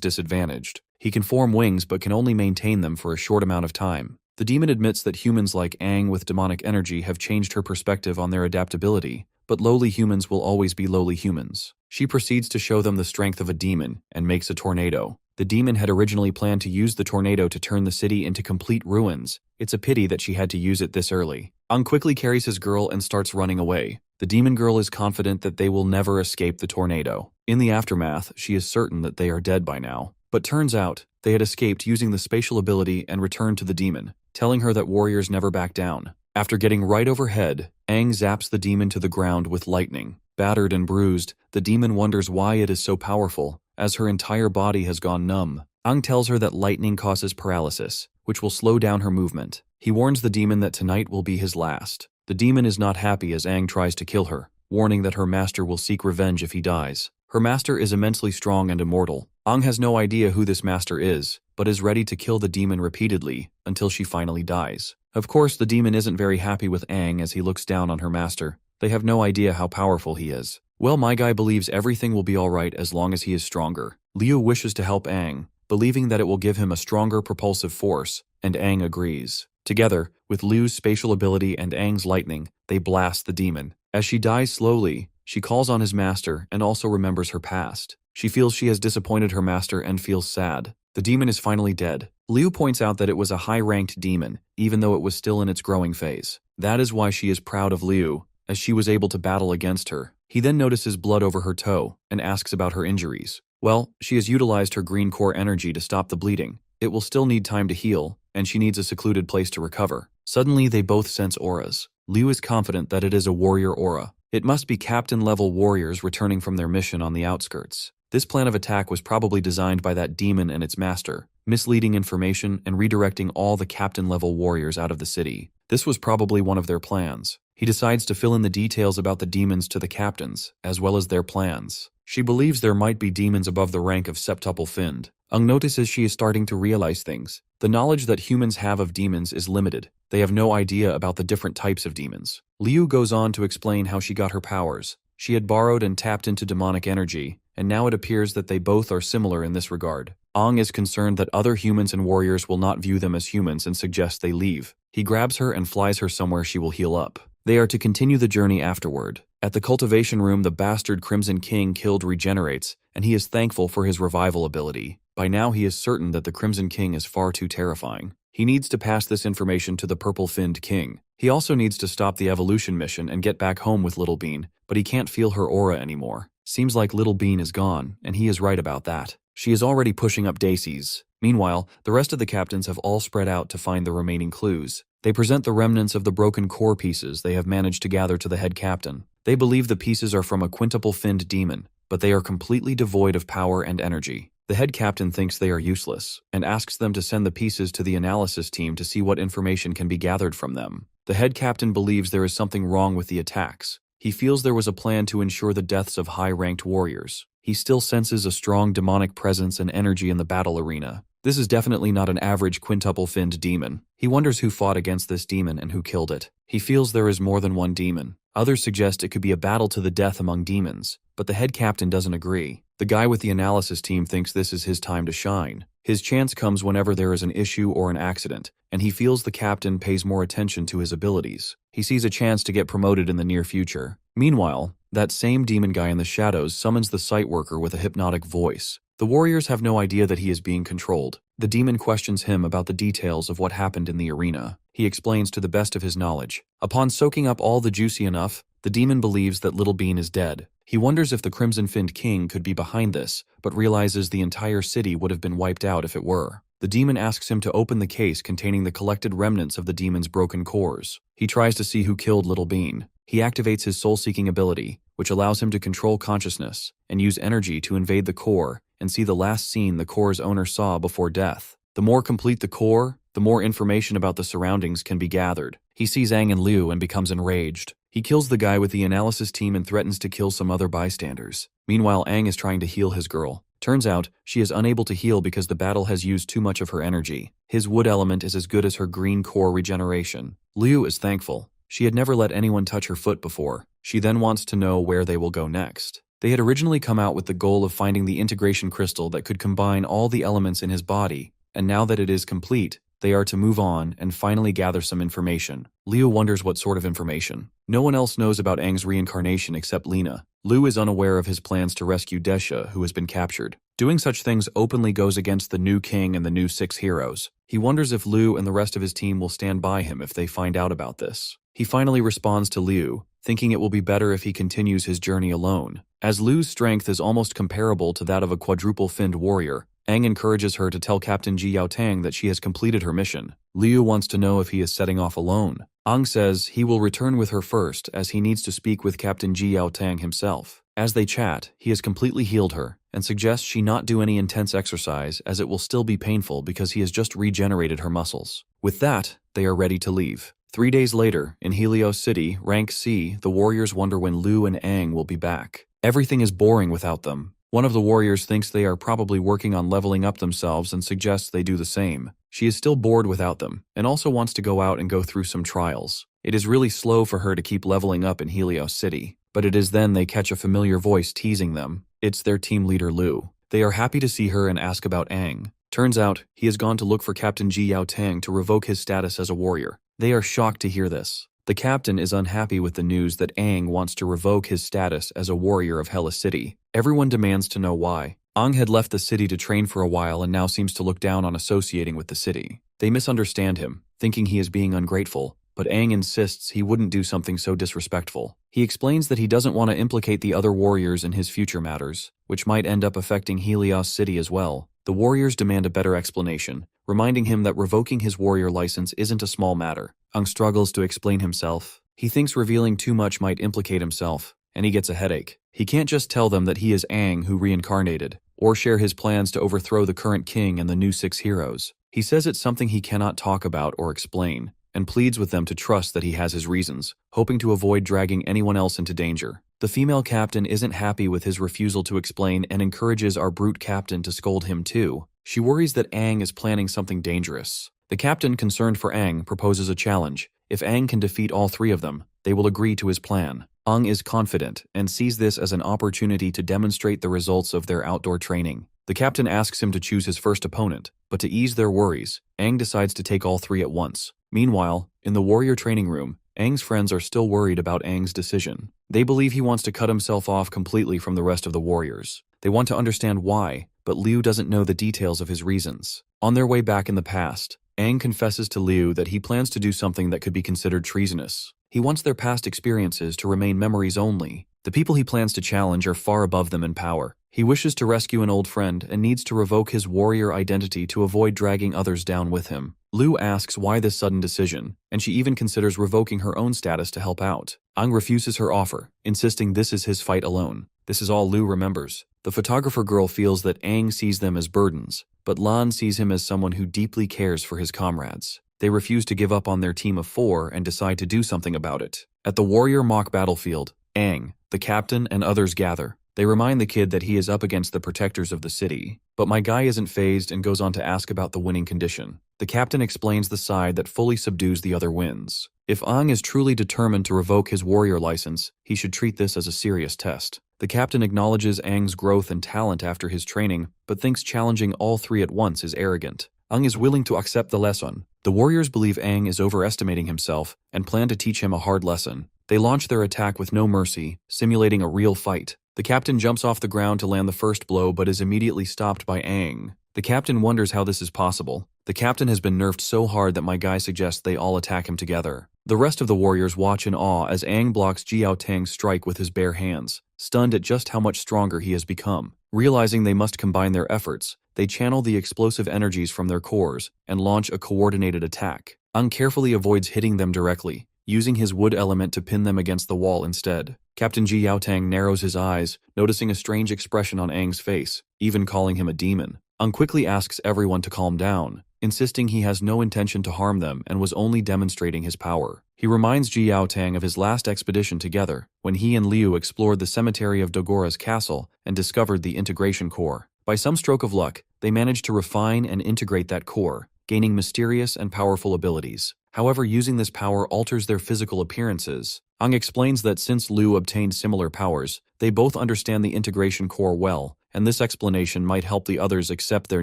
disadvantaged. He can form wings but can only maintain them for a short amount of time. The demon admits that humans like Aang with demonic energy have changed her perspective on their adaptability, but lowly humans will always be lowly humans. She proceeds to show them the strength of a demon and makes a tornado. The demon had originally planned to use the tornado to turn the city into complete ruins. It's a pity that she had to use it this early. Aang quickly carries his girl and starts running away. The demon girl is confident that they will never escape the tornado. In the aftermath, she is certain that they are dead by now. But turns out, they had escaped using the spatial ability and returned to the demon, telling her that warriors never back down. After getting right overhead, Aang zaps the demon to the ground with lightning. Battered and bruised, the demon wonders why it is so powerful, as her entire body has gone numb. Aang tells her that lightning causes paralysis, which will slow down her movement. He warns the demon that tonight will be his last. The demon is not happy as Aang tries to kill her, warning that her master will seek revenge if he dies. Her master is immensely strong and immortal. Aang has no idea who this master is, but is ready to kill the demon repeatedly until she finally dies. Of course, the demon isn't very happy with Aang as he looks down on her master. They have no idea how powerful he is. Well, my guy believes everything will be alright as long as he is stronger. Liu wishes to help Aang, believing that it will give him a stronger propulsive force, and Aang agrees. Together, with Liu's spatial ability and Aang's lightning, they blast the demon. As she dies slowly, she calls on his master and also remembers her past. She feels she has disappointed her master and feels sad. The demon is finally dead. Liu points out that it was a high-ranked demon, even though it was still in its growing phase. That is why she is proud of Liu, as she was able to battle against her. He then notices blood over her toe and asks about her injuries. Well, she has utilized her green core energy to stop the bleeding. It will still need time to heal, and she needs a secluded place to recover. Suddenly, they both sense auras. Liu is confident that it is a warrior aura. It must be captain-level warriors returning from their mission on the outskirts. This plan of attack was probably designed by that demon and its master, misleading information and redirecting all the captain-level warriors out of the city. This was probably one of their plans. He decides to fill in the details about the demons to the captains, as well as their plans. She believes there might be demons above the rank of septuple finned. Aang notices she is starting to realize things. The knowledge that humans have of demons is limited. They have no idea about the different types of demons. Liu goes on to explain how she got her powers. She had borrowed and tapped into demonic energy, and now it appears that they both are similar in this regard. Aang is concerned that other humans and warriors will not view them as humans and suggests they leave. He grabs her and flies her somewhere she will heal up. They are to continue the journey afterward. At the cultivation room, the bastard Crimson King killed regenerates, and he is thankful for his revival ability. By now he is certain that the Crimson King is far too terrifying. He needs to pass this information to the Purple-Finned King. He also needs to stop the evolution mission and get back home with Little Bean, but he can't feel her aura anymore. Seems like Little Bean is gone, and he is right about that. She is already pushing up Daisies. Meanwhile, the rest of the captains have all spread out to find the remaining clues. They present the remnants of the broken core pieces they have managed to gather to the head captain. They believe the pieces are from a quintuple-finned demon, but they are completely devoid of power and energy. The head captain thinks they are useless, and asks them to send the pieces to the analysis team to see what information can be gathered from them. The head captain believes there is something wrong with the attacks. He feels there was a plan to ensure the deaths of high-ranked warriors. He still senses a strong demonic presence and energy in the battle arena. This is definitely not an average quintuple-finned demon. He wonders who fought against this demon and who killed it. He feels there is more than one demon. Others suggest it could be a battle to the death among demons, but the head captain doesn't agree. The guy with the analysis team thinks this is his time to shine. His chance comes whenever there is an issue or an accident, and he feels the captain pays more attention to his abilities. He sees a chance to get promoted in the near future. Meanwhile, that same demon guy in the shadows summons the site worker with a hypnotic voice. The warriors have no idea that he is being controlled. The demon questions him about the details of what happened in the arena. He explains to the best of his knowledge. Upon soaking up all the juicy enough, the demon believes that Little Bean is dead. He wonders if the Crimson-Finned King could be behind this, but realizes the entire city would have been wiped out if it were. The demon asks him to open the case containing the collected remnants of the demon's broken cores. He tries to see who killed Little Bean. He activates his soul-seeking ability, which allows him to control consciousness and use energy to invade the core and see the last scene the core's owner saw before death. The more complete the core, the more information about the surroundings can be gathered. He sees Aang and Liu and becomes enraged. He kills the guy with the analysis team and threatens to kill some other bystanders. Meanwhile, Aang is trying to heal his girl. Turns out, she is unable to heal because the battle has used too much of her energy. His wood element is as good as her green core regeneration. Liu is thankful. She had never let anyone touch her foot before. She then wants to know where they will go next. They had originally come out with the goal of finding the integration crystal that could combine all the elements in his body, and now that it is complete, they are to move on and finally gather some information. Liu wonders what sort of information. No one else knows about Aang's reincarnation except Lena. Liu is unaware of his plans to rescue Desha, who has been captured. Doing such things openly goes against the new king and the new 6 heroes. He wonders if Liu and the rest of his team will stand by him if they find out about this. He finally responds to Liu, thinking it will be better if he continues his journey alone. As Liu's strength is almost comparable to that of a quadruple-finned warrior, Aang encourages her to tell Captain Ji Yaotang that she has completed her mission. Liu wants to know if he is setting off alone. Aang says he will return with her first as he needs to speak with Captain Ji Yaotang himself. As they chat, he has completely healed her and suggests she not do any intense exercise as it will still be painful because he has just regenerated her muscles. With that, they are ready to leave. 3 days later, in Helios City, Rank C, the warriors wonder when Liu and Aang will be back. Everything is boring without them. One of the warriors thinks they are probably working on leveling up themselves and suggests they do the same. She is still bored without them, and also wants to go out and go through some trials. It is really slow for her to keep leveling up in Helios City, but it is then they catch a familiar voice teasing them. It's their team leader Liu. They are happy to see her and ask about Aang. Turns out, he has gone to look for Captain Ji Yaotang to revoke his status as a warrior. They are shocked to hear this. The captain is unhappy with the news that Aang wants to revoke his status as a warrior of Hela City. Everyone demands to know why. Aang had left the city to train for a while and now seems to look down on associating with the city. They misunderstand him, thinking he is being ungrateful, but Aang insists he wouldn't do something so disrespectful. He explains that he doesn't want to implicate the other warriors in his future matters, which might end up affecting Helios City as well. The warriors demand a better explanation, reminding him that revoking his warrior license isn't a small matter. Aang struggles to explain himself. He thinks revealing too much might implicate himself, and he gets a headache. He can't just tell them that he is Aang who reincarnated, or share his plans to overthrow the current king and the new 6 heroes. He says it's something he cannot talk about or explain, and pleads with them to trust that he has his reasons, hoping to avoid dragging anyone else into danger. The female captain isn't happy with his refusal to explain and encourages our brute captain to scold him too. She worries that Aang is planning something dangerous. The captain, concerned for Aang, proposes a challenge. If Aang can defeat all 3 of them, they will agree to his plan. Aang is confident and sees this as an opportunity to demonstrate the results of their outdoor training. The captain asks him to choose his first opponent, but to ease their worries, Aang decides to take all 3 at once. Meanwhile, in the warrior training room, Aang's friends are still worried about Aang's decision. They believe he wants to cut himself off completely from the rest of the warriors. They want to understand why, but Liu doesn't know the details of his reasons. On their way back in the past, Aang confesses to Liu that he plans to do something that could be considered treasonous. He wants their past experiences to remain memories only. The people he plans to challenge are far above them in power. He wishes to rescue an old friend and needs to revoke his warrior identity to avoid dragging others down with him. Liu asks why this sudden decision, and she even considers revoking her own status to help out. Aang refuses her offer, insisting this is his fight alone. This is all Liu remembers. The photographer girl feels that Aang sees them as burdens, but Lan sees him as someone who deeply cares for his comrades. They refuse to give up on their team of 4 and decide to do something about it. At the warrior mock battlefield, Aang, the captain, and others gather. They remind the kid that he is up against the protectors of the city. But my guy isn't fazed and goes on to ask about the winning condition. The captain explains the side that fully subdues the other wins. If Aang is truly determined to revoke his warrior license, he should treat this as a serious test. The captain acknowledges Aang's growth and talent after his training, but thinks challenging all 3 at once is arrogant. Aang is willing to accept the lesson. The warriors believe Aang is overestimating himself and plan to teach him a hard lesson. They launch their attack with no mercy, simulating a real fight. The captain jumps off the ground to land the first blow but is immediately stopped by Aang. The captain wonders how this is possible. The captain has been nerfed so hard that my guy suggests they all attack him together. The rest of the warriors watch in awe as Aang blocks Jiao Tang's strike with his bare hands, stunned at just how much stronger he has become. Realizing they must combine their efforts, they channel the explosive energies from their cores and launch a coordinated attack. Aang carefully avoids hitting them directly, using his wood element to pin them against the wall instead. Captain Jiao Tang narrows his eyes, noticing a strange expression on Aang's face, even calling him a demon. Aang quickly asks everyone to calm down, insisting he has no intention to harm them and was only demonstrating his power. He reminds Jiao Tang of his last expedition together, when he and Liu explored the cemetery of Dogora's castle and discovered the integration core. By some stroke of luck, they managed to refine and integrate that core, gaining mysterious and powerful abilities. However, using this power alters their physical appearances. Aang explains that since Liu obtained similar powers, they both understand the integration core well, and this explanation might help the others accept their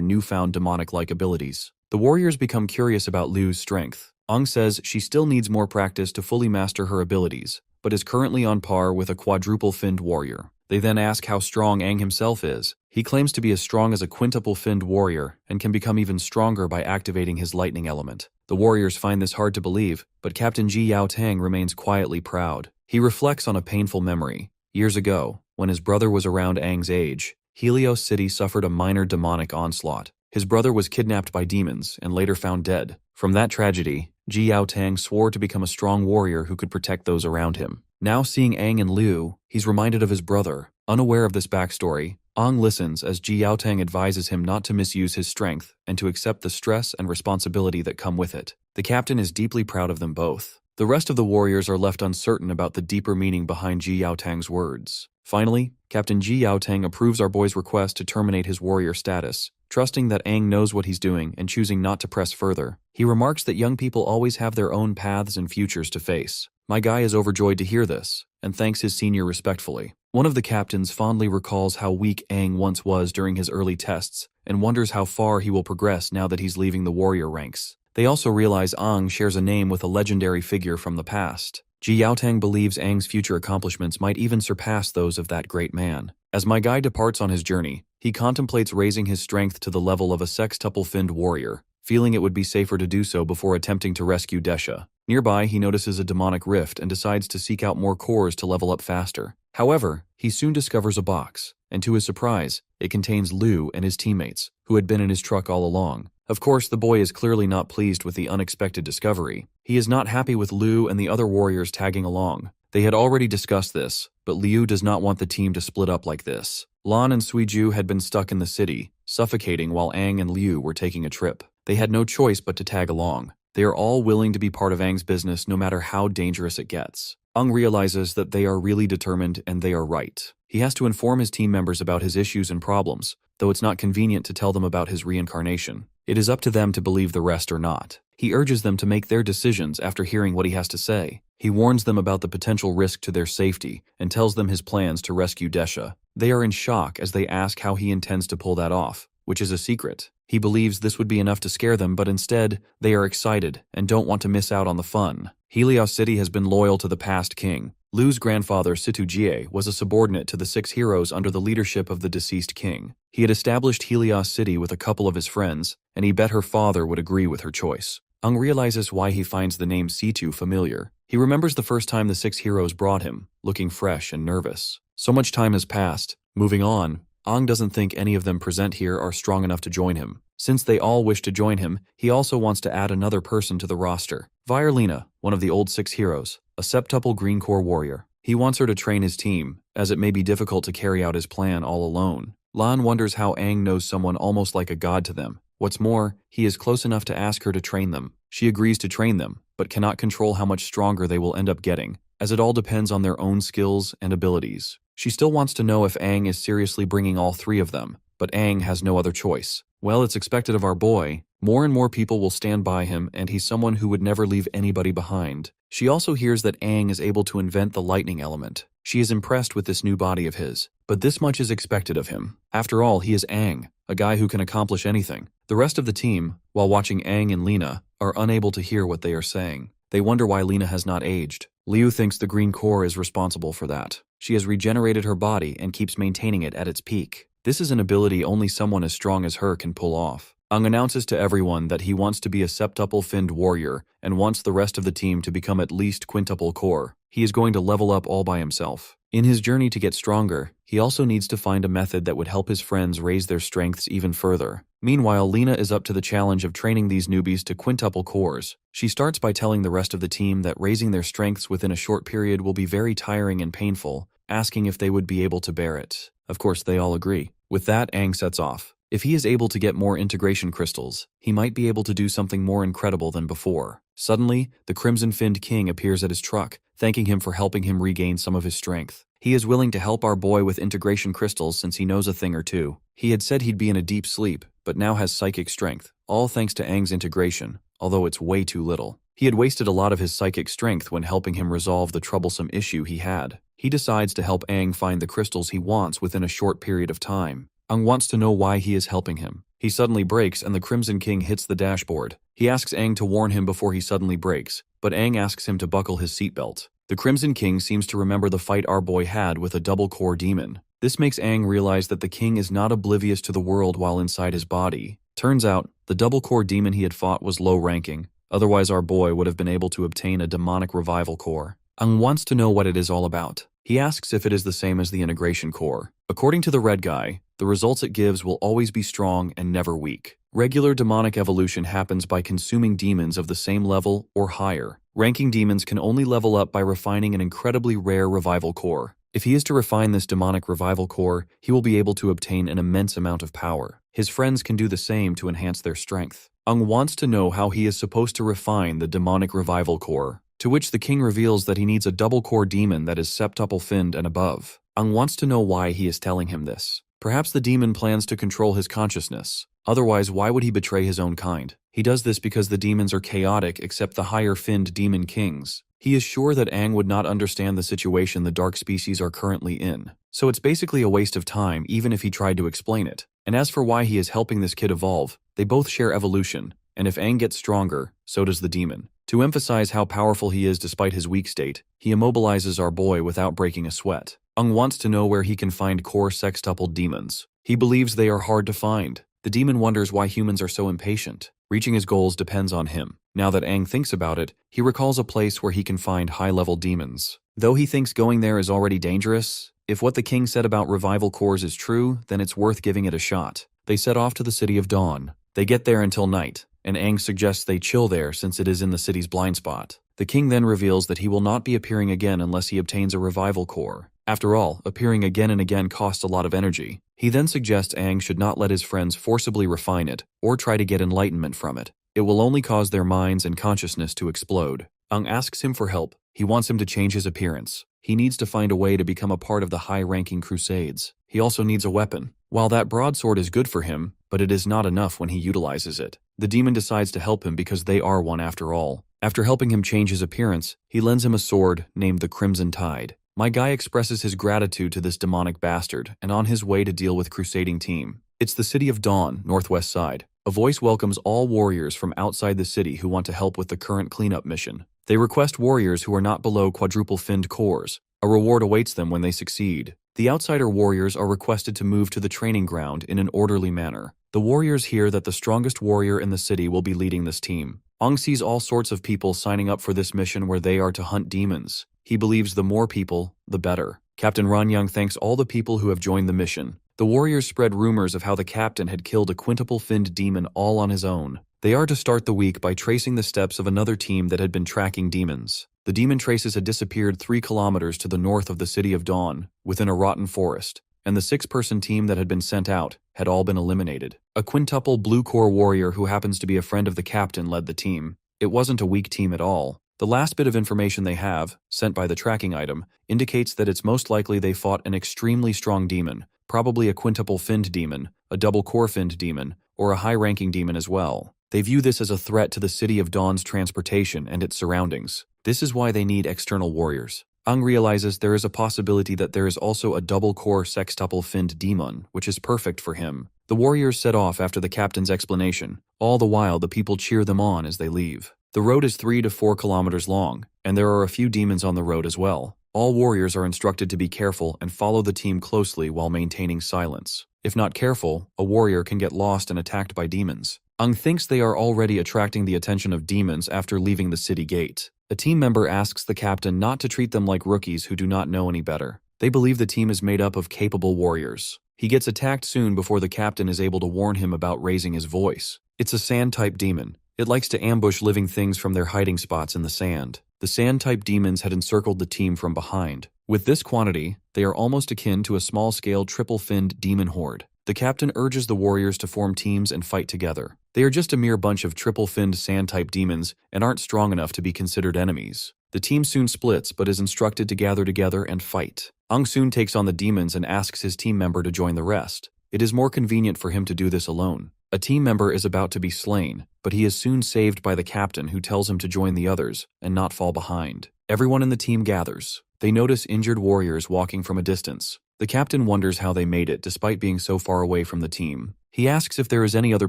newfound demonic-like abilities. The warriors become curious about Liu's strength. Aang says she still needs more practice to fully master her abilities, but is currently on par with a quadruple-finned warrior. They then ask how strong Aang himself is. He claims to be as strong as a quintuple-finned warrior and can become even stronger by activating his lightning element. The warriors find this hard to believe, but Captain Jiao Tang remains quietly proud. He reflects on a painful memory. Years ago, when his brother was around Aang's age, Helios City suffered a minor demonic onslaught. His brother was kidnapped by demons and later found dead. From that tragedy, Jiao Tang swore to become a strong warrior who could protect those around him. Now seeing Aang and Liu, he's reminded of his brother. Unaware of this backstory, Aang listens as Jiao Tang advises him not to misuse his strength and to accept the stress and responsibility that come with it. The captain is deeply proud of them both. The rest of the warriors are left uncertain about the deeper meaning behind Jiao Tang's words. Finally, Captain Jiao Tang approves our boy's request to terminate his warrior status, trusting that Aang knows what he's doing and choosing not to press further. He remarks that young people always have their own paths and futures to face. My guy is overjoyed to hear this, and thanks his senior respectfully. One of the captains fondly recalls how weak Aang once was during his early tests, and wonders how far he will progress now that he's leaving the warrior ranks. They also realize Aang shares a name with a legendary figure from the past. Jiao Tang believes Aang's future accomplishments might even surpass those of that great man. As my guy departs on his journey, he contemplates raising his strength to the level of a sextuple-finned warrior, feeling it would be safer to do so before attempting to rescue Desha. Nearby, he notices a demonic rift and decides to seek out more cores to level up faster. However, he soon discovers a box, and to his surprise, it contains Liu and his teammates, who had been in his truck all along. Of course, the boy is clearly not pleased with the unexpected discovery. He is not happy with Liu and the other warriors tagging along. They had already discussed this, but Liu does not want the team to split up like this. Lan and Suiju had been stuck in the city, suffocating while Aang and Liu were taking a trip. They had no choice but to tag along. They are all willing to be part of Aang's business no matter how dangerous it gets. Aang realizes that they are really determined and they are right. He has to inform his team members about his issues and problems, though it's not convenient to tell them about his reincarnation. It is up to them to believe the rest or not. He urges them to make their decisions after hearing what he has to say. He warns them about the potential risk to their safety and tells them his plans to rescue Desha. They are in shock as they ask how he intends to pull that off, which is a secret. He believes this would be enough to scare them, but instead, they are excited and don't want to miss out on the fun. Helios City has been loyal to the past king, Lu's grandfather Situjie was a subordinate to the 6 heroes under the leadership of the deceased king. He had established Helios City with a couple of his friends, and he bet her father would agree with her choice. Ung realizes why he finds the name Situ familiar. He remembers the first time the 6 heroes brought him, looking fresh and nervous. So much time has passed. Moving on, Ung doesn't think any of them present here are strong enough to join him. Since they all wish to join him, he also wants to add another person to the roster. Virelina, one of the old 6 heroes, a septuple Green Corps warrior. He wants her to train his team, as it may be difficult to carry out his plan all alone. Lan wonders how Aang knows someone almost like a god to them. What's more, he is close enough to ask her to train them. She agrees to train them, but cannot control how much stronger they will end up getting, as it all depends on their own skills and abilities. She still wants to know if Aang is seriously bringing all 3 of them, but Aang has no other choice. Well, it's expected of our boy. More and more people will stand by him, and he's someone who would never leave anybody behind. She also hears that Aang is able to invent the lightning element. She is impressed with this new body of his, but this much is expected of him. After all, he is Aang, a guy who can accomplish anything. The rest of the team, while watching Aang and Lena, are unable to hear what they are saying. They wonder why Lena has not aged. Liu thinks the Green Corps is responsible for that. She has regenerated her body and keeps maintaining it at its peak. This is an ability only someone as strong as her can pull off. Ung announces to everyone that he wants to be a septuple finned warrior and wants the rest of the team to become at least quintuple core. He is going to level up all by himself. In his journey to get stronger, he also needs to find a method that would help his friends raise their strengths even further. Meanwhile, Lena is up to the challenge of training these newbies to quintuple cores. She starts by telling the rest of the team that raising their strengths within a short period will be very tiring and painful, asking if they would be able to bear it. Of course, they all agree. With that, Aang sets off. If he is able to get more integration crystals, he might be able to do something more incredible than before. Suddenly, the Crimson-Finned King appears at his truck, thanking him for helping him regain some of his strength. He is willing to help our boy with integration crystals since he knows a thing or two. He had said he'd be in a deep sleep, but now has psychic strength, all thanks to Aang's integration, although it's way too little. He had wasted a lot of his psychic strength when helping him resolve the troublesome issue he had. He decides to help Aang find the crystals he wants within a short period of time. Aang wants to know why he is helping him. He suddenly brakes and the Crimson King hits the dashboard. He asks Aang to warn him before he suddenly brakes, but Aang asks him to buckle his seatbelt. The Crimson King seems to remember the fight our boy had with a double-core demon. This makes Aang realize that the king is not oblivious to the world while inside his body. Turns out, the double-core demon he had fought was low-ranking, otherwise our boy would have been able to obtain a demonic revival core. Aang wants to know what it is all about. He asks if it is the same as the integration core. According to the red guy, the results it gives will always be strong and never weak. Regular demonic evolution happens by consuming demons of the same level or higher. Ranking demons can only level up by refining an incredibly rare revival core. If he is to refine this demonic revival core, he will be able to obtain an immense amount of power. His friends can do the same to enhance their strength. Aang wants to know how he is supposed to refine the demonic revival core, to which the king reveals that he needs a double-core demon that is septuple finned and above. Aang wants to know why he is telling him this. Perhaps the demon plans to control his consciousness. Otherwise, why would he betray his own kind? He does this because the demons are chaotic except the higher finned demon kings. He is sure that Aang would not understand the situation the dark species are currently in. So it's basically a waste of time even if he tried to explain it. And as for why he is helping this kid evolve, they both share evolution, and if Aang gets stronger, so does the demon. To emphasize how powerful he is despite his weak state, he immobilizes our boy without breaking a sweat. Aang wants to know where he can find core sextupled demons. He believes they are hard to find. The demon wonders why humans are so impatient. Reaching his goals depends on him. Now that Aang thinks about it, he recalls a place where he can find high-level demons. Though he thinks going there is already dangerous, if what the king said about revival cores is true, then it's worth giving it a shot. They set off to the city of Dawn. They get there until night, and Aang suggests they chill there since it is in the city's blind spot. The king then reveals that he will not be appearing again unless he obtains a revival core. After all, appearing again and again costs a lot of energy. He then suggests Aang should not let his friends forcibly refine it, or try to get enlightenment from it. It will only cause their minds and consciousness to explode. Aang asks him for help. He wants him to change his appearance. He needs to find a way to become a part of the high-ranking crusades. He also needs a weapon. While that broadsword is good for him, but it is not enough when he utilizes it. The demon decides to help him because they are one after all. After helping him change his appearance, he lends him a sword named the Crimson Tide. My guy expresses his gratitude to this demonic bastard and on his way to deal with crusading team. It's the city of Dawn, northwest side. A voice welcomes all warriors from outside the city who want to help with the current cleanup mission. They request warriors who are not below quadruple finned cores. A reward awaits them when they succeed. The outsider warriors are requested to move to the training ground in an orderly manner. The warriors hear that the strongest warrior in the city will be leading this team. Ong sees all sorts of people signing up for this mission where they are to hunt demons. He believes the more people, the better. Captain Ranyang thanks all the people who have joined the mission. The warriors spread rumors of how the captain had killed a quintuple-finned demon all on his own. They are to start the week by tracing the steps of another team that had been tracking demons. The demon traces had disappeared 3 kilometers to the north of the city of Dawn, within a rotten forest, and the 6-person team that had been sent out had all been eliminated. A quintuple blue-core warrior who happens to be a friend of the captain led the team. It wasn't a weak team at all. The last bit of information they have, sent by the tracking item, indicates that it's most likely they fought an extremely strong demon, probably a quintuple-finned demon, a double-core-finned demon, or a high-ranking demon as well. They view this as a threat to the City of Dawn's transportation and its surroundings. This is why they need external warriors. Ung realizes there is a possibility that there is also a double-core sextuple-finned demon, which is perfect for him. The warriors set off after the captain's explanation. All the while, the people cheer them on as they leave. The road is 3 to 4 kilometers long, and there are a few demons on the road as well. All warriors are instructed to be careful and follow the team closely while maintaining silence. If not careful, a warrior can get lost and attacked by demons. Ung thinks they are already attracting the attention of demons after leaving the city gate. A team member asks the captain not to treat them like rookies who do not know any better. They believe the team is made up of capable warriors. He gets attacked soon before the captain is able to warn him about raising his voice. It's a sand-type demon. It likes to ambush living things from their hiding spots in the sand. The sand-type demons had encircled the team from behind. With this quantity, they are almost akin to a small-scale triple-finned demon horde. The captain urges the warriors to form teams and fight together. They are just a mere bunch of triple-finned sand-type demons and aren't strong enough to be considered enemies. The team soon splits but is instructed to gather together and fight. Ung soon takes on the demons and asks his team member to join the rest. It is more convenient for him to do this alone. A team member is about to be slain, but he is soon saved by the captain who tells him to join the others and not fall behind. Everyone in the team gathers. They notice injured warriors walking from a distance. The captain wonders how they made it despite being so far away from the team. He asks if there is any other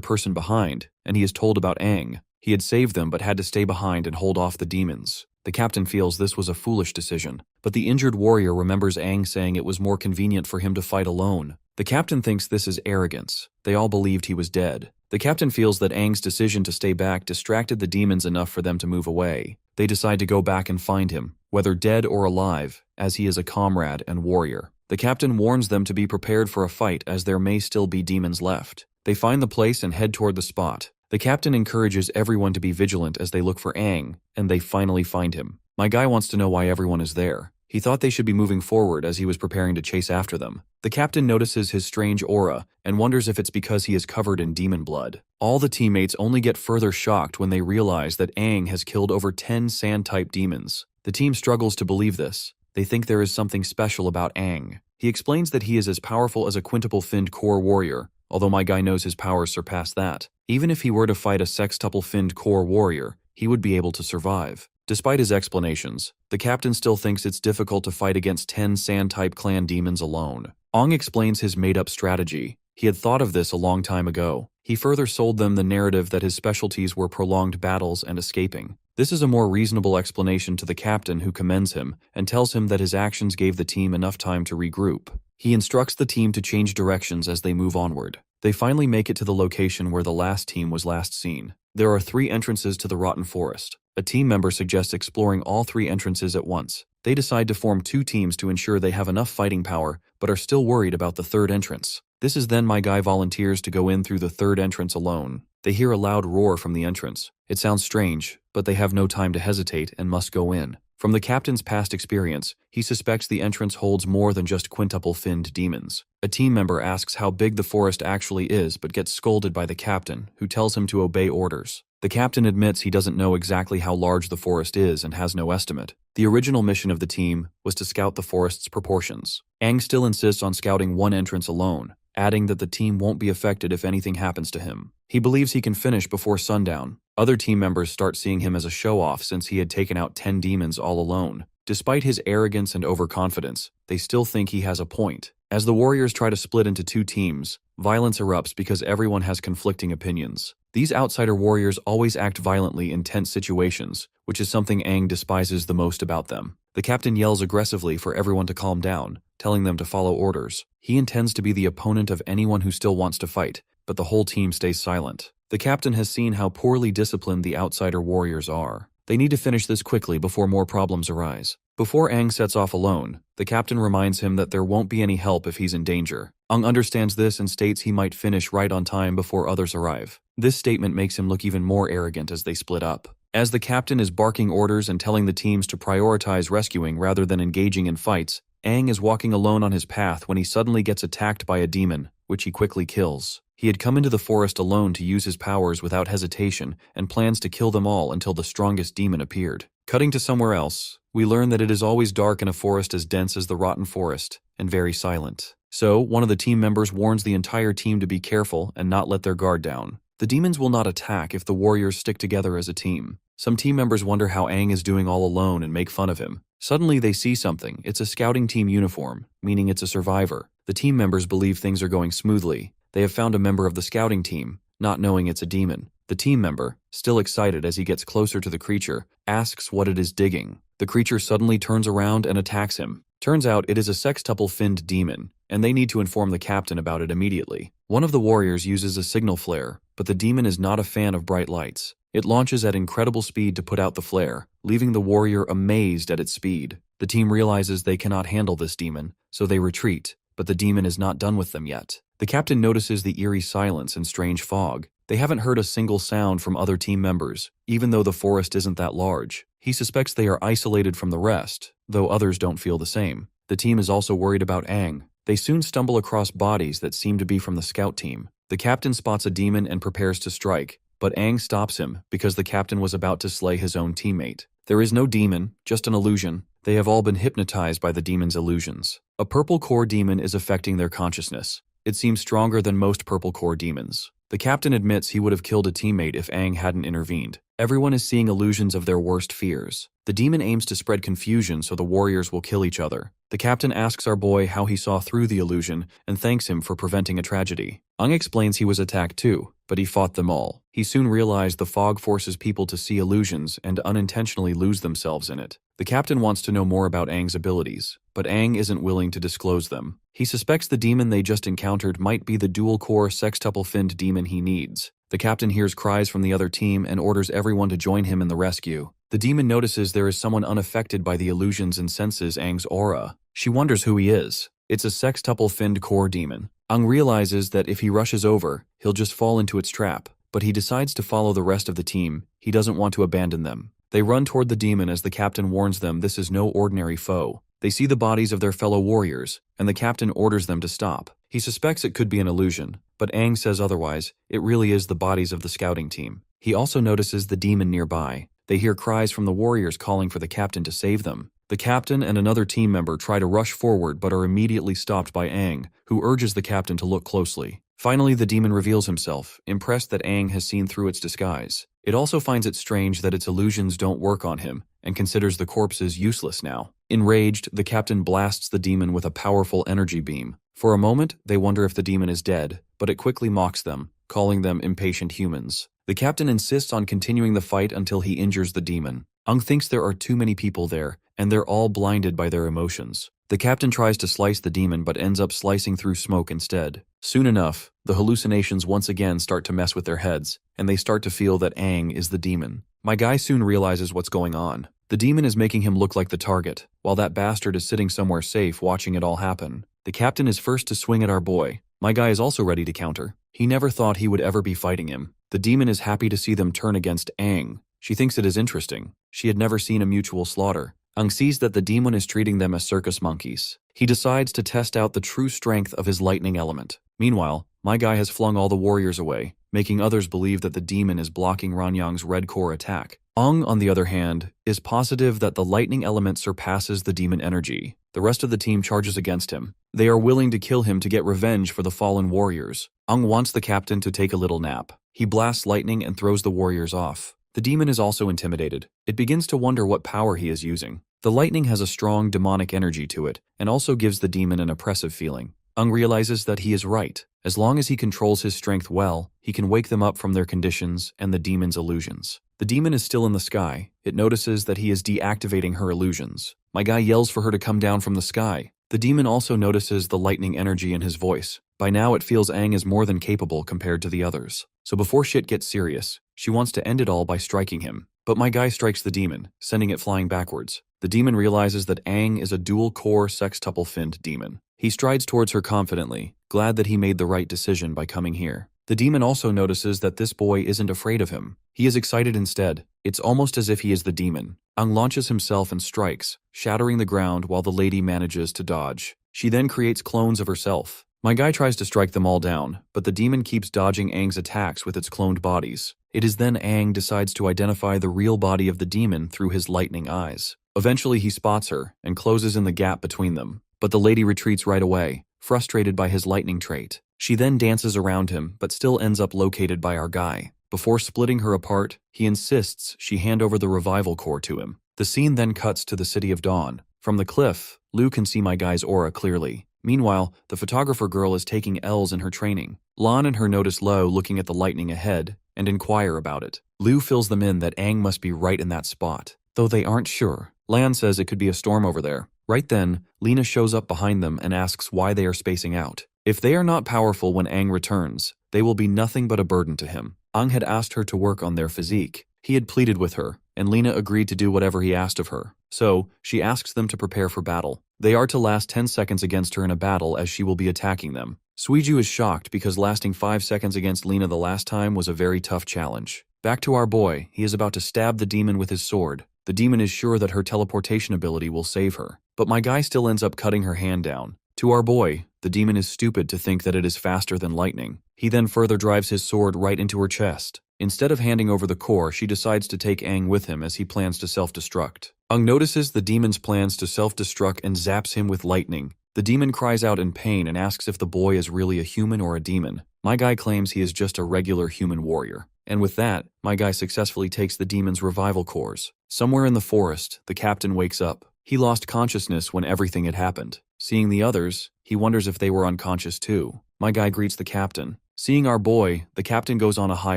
person behind, and he is told about Aang. He had saved them but had to stay behind and hold off the demons. The captain feels this was a foolish decision, but the injured warrior remembers Aang saying it was more convenient for him to fight alone. The captain thinks this is arrogance. They all believed he was dead. The captain feels that Aang's decision to stay back distracted the demons enough for them to move away. They decide to go back and find him, whether dead or alive, as he is a comrade and warrior. The captain warns them to be prepared for a fight as there may still be demons left. They find the place and head toward the spot. The captain encourages everyone to be vigilant as they look for Aang, and they finally find him. My guy wants to know why everyone is there. He thought they should be moving forward as he was preparing to chase after them. The captain notices his strange aura and wonders if it's because he is covered in demon blood. All the teammates only get further shocked when they realize that Aang has killed over 10 sand-type demons. The team struggles to believe this. They think there is something special about Aang. He explains that he is as powerful as a quintuple-finned core warrior, although my guy knows his powers surpass that. Even if he were to fight a sextuple-finned core warrior, he would be able to survive. Despite his explanations, the captain still thinks it's difficult to fight against 10 sand-type clan demons alone. Ong explains his made-up strategy. He had thought of this a long time ago. He further sold them the narrative that his specialties were prolonged battles and escaping. This is a more reasonable explanation to the captain, who commends him and tells him that his actions gave the team enough time to regroup. He instructs the team to change directions as they move onward. They finally make it to the location where the last team was last seen. There are 3 entrances to the rotten forest. A team member suggests exploring all 3 entrances at once. They decide to form 2 teams to ensure they have enough fighting power, but are still worried about the 3rd entrance. This is then my guy volunteers to go in through the 3rd entrance alone. They hear a loud roar from the entrance. It sounds strange, but they have no time to hesitate and must go in. From the captain's past experience, he suspects the entrance holds more than just quintuple-finned demons. A team member asks how big the forest actually is but gets scolded by the captain, who tells him to obey orders. The captain admits he doesn't know exactly how large the forest is and has no estimate. The original mission of the team was to scout the forest's proportions. Aang still insists on scouting one entrance alone, adding that the team won't be affected if anything happens to him. He believes he can finish before sundown. Other team members start seeing him as a show-off since he had taken out 10 demons all alone. Despite his arrogance and overconfidence, they still think he has a point. As the warriors try to split into 2 teams, Violence erupts because everyone has conflicting opinions. These outsider warriors always act violently in tense situations, which is something Aang despises the most about them. The captain yells aggressively for everyone to calm down, telling them to follow orders. He intends to be the opponent of anyone who still wants to fight, but the whole team stays silent. The captain has seen how poorly disciplined the outsider warriors are. They need to finish this quickly before more problems arise. Before Aang sets off alone, the captain reminds him that there won't be any help if he's in danger. Aang understands this and states he might finish right on time before others arrive. This statement makes him look even more arrogant as they split up. As the captain is barking orders and telling the teams to prioritize rescuing rather than engaging in fights, Aang is walking alone on his path when he suddenly gets attacked by a demon, which he quickly kills. He had come into the forest alone to use his powers without hesitation and plans to kill them all until the strongest demon appeared. Cutting to somewhere else, we learn that it is always dark in a forest as dense as the rotten forest, and very silent. So, one of the team members warns the entire team to be careful and not let their guard down. The demons will not attack if the warriors stick together as a team. Some team members wonder how Aang is doing all alone and make fun of him. Suddenly they see something. It's a scouting team uniform, meaning it's a survivor. The team members believe things are going smoothly. They have found a member of the scouting team, not knowing it's a demon. The team member, still excited as he gets closer to the creature, asks what it is digging. The creature suddenly turns around and attacks him. Turns out it is a sextuple-finned demon, and they need to inform the captain about it immediately. One of the warriors uses a signal flare, but the demon is not a fan of bright lights. It launches at incredible speed to put out the flare, leaving the warrior amazed at its speed. The team realizes they cannot handle this demon, so they retreat, but the demon is not done with them yet. The captain notices the eerie silence and strange fog. They haven't heard a single sound from other team members, even though the forest isn't that large. He suspects they are isolated from the rest, though others don't feel the same. The team is also worried about Aang. They soon stumble across bodies that seem to be from the scout team. The captain spots a demon and prepares to strike, but Aang stops him because the captain was about to slay his own teammate. There is no demon, just an illusion. They have all been hypnotized by the demon's illusions. A purple core demon is affecting their consciousness. It seems stronger than most purple core demons. The captain admits he would have killed a teammate if Aang hadn't intervened. Everyone is seeing illusions of their worst fears. The demon aims to spread confusion so the warriors will kill each other. The captain asks our boy how he saw through the illusion and thanks him for preventing a tragedy. Aang explains he was attacked too, but he fought them all. He soon realized the fog forces people to see illusions and unintentionally lose themselves in it. The captain wants to know more about Aang's abilities, but Aang isn't willing to disclose them. He suspects the demon they just encountered might be the dual-core sextuple-finned demon he needs. The captain hears cries from the other team and orders everyone to join him in the rescue. The demon notices there is someone unaffected by the illusions and senses Aang's aura. She wonders who he is. It's a sextuple-finned core demon. Aang realizes that if he rushes over, he'll just fall into its trap, but he decides to follow the rest of the team. He doesn't want to abandon them. They run toward the demon as the captain warns them this is no ordinary foe. They see the bodies of their fellow warriors, and the captain orders them to stop. He suspects it could be an illusion, but Aang says otherwise. It really is the bodies of the scouting team. He also notices the demon nearby. They hear cries from the warriors calling for the captain to save them. The captain and another team member try to rush forward but are immediately stopped by Aang, who urges the captain to look closely. Finally, the demon reveals himself, impressed that Aang has seen through its disguise. It also finds it strange that its illusions don't work on him, and considers the corpses useless now. Enraged, the captain blasts the demon with a powerful energy beam. For a moment, they wonder if the demon is dead, but it quickly mocks them, calling them impatient humans. The captain insists on continuing the fight until he injures the demon. Aang thinks there are too many people there, and they're all blinded by their emotions. The captain tries to slice the demon but ends up slicing through smoke instead. Soon enough, the hallucinations once again start to mess with their heads, and they start to feel that Aang is the demon. My guy soon realizes what's going on. The demon is making him look like the target, while that bastard is sitting somewhere safe watching it all happen. The captain is first to swing at our boy. My guy is also ready to counter. He never thought he would ever be fighting him. The demon is happy to see them turn against Aang. She thinks it is interesting. She had never seen a mutual slaughter. Aang sees that the demon is treating them as circus monkeys. He decides to test out the true strength of his lightning element. Meanwhile, my guy has flung all the warriors away, making others believe that the demon is blocking Ranyang's red core attack. Aang, on the other hand, is positive that the lightning element surpasses the demon energy. The rest of the team charges against him. They are willing to kill him to get revenge for the fallen warriors. Aang wants the captain to take a little nap. He blasts lightning and throws the warriors off. The demon is also intimidated. It begins to wonder what power he is using. The lightning has a strong demonic energy to it, and also gives the demon an oppressive feeling. Aang realizes that he is right. As long as he controls his strength well, he can wake them up from their conditions and the demon's illusions. The demon is still in the sky. It notices that he is deactivating her illusions. My guy yells for her to come down from the sky. The demon also notices the lightning energy in his voice. By now it feels Aang is more than capable compared to the others. So before shit gets serious, she wants to end it all by striking him. But my guy strikes the demon, sending it flying backwards. The demon realizes that Aang is a dual-core sextuple-finned demon. He strides towards her confidently, glad that he made the right decision by coming here. The demon also notices that this boy isn't afraid of him. He is excited instead. It's almost as if he is the demon. Aang launches himself and strikes, shattering the ground while the lady manages to dodge. She then creates clones of herself. My guy tries to strike them all down, but the demon keeps dodging Aang's attacks with its cloned bodies. It is then Aang decides to identify the real body of the demon through his lightning eyes. Eventually he spots her and closes in the gap between them, but the lady retreats right away, frustrated by his lightning trait. She then dances around him, but still ends up located by our guy. Before splitting her apart, he insists she hand over the revival core to him. The scene then cuts to the City of Dawn. From the cliff, Lu can see my guy's aura clearly. Meanwhile, the photographer girl is taking L's in her training. Lan and her notice Lo looking at the lightning ahead and inquire about it. Lu fills them in that Aang must be right in that spot, though they aren't sure. Lan says it could be a storm over there. Right then, Lena shows up behind them and asks why they are spacing out. If they are not powerful when Aang returns, they will be nothing but a burden to him. Aang had asked her to work on their physique. He had pleaded with her, and Lena agreed to do whatever he asked of her. So, she asks them to prepare for battle. They are to last 10 seconds against her in a battle as she will be attacking them. Suiju is shocked because lasting 5 seconds against Lena the last time was a very tough challenge. Back to our boy, he is about to stab the demon with his sword. The demon is sure that her teleportation ability will save her. But my guy still ends up cutting her hand down. To our boy, the demon is stupid to think that it is faster than lightning. He then further drives his sword right into her chest. Instead of handing over the core, she decides to take Aang with him as he plans to self-destruct. Aang notices the demon's plans to self-destruct and zaps him with lightning. The demon cries out in pain and asks if the boy is really a human or a demon. My guy claims he is just a regular human warrior. And with that, my guy successfully takes the demon's revival cores. Somewhere in the forest, the captain wakes up. He lost consciousness when everything had happened. Seeing the others, he wonders if they were unconscious too. My guy greets the captain. Seeing our boy, the captain goes on a high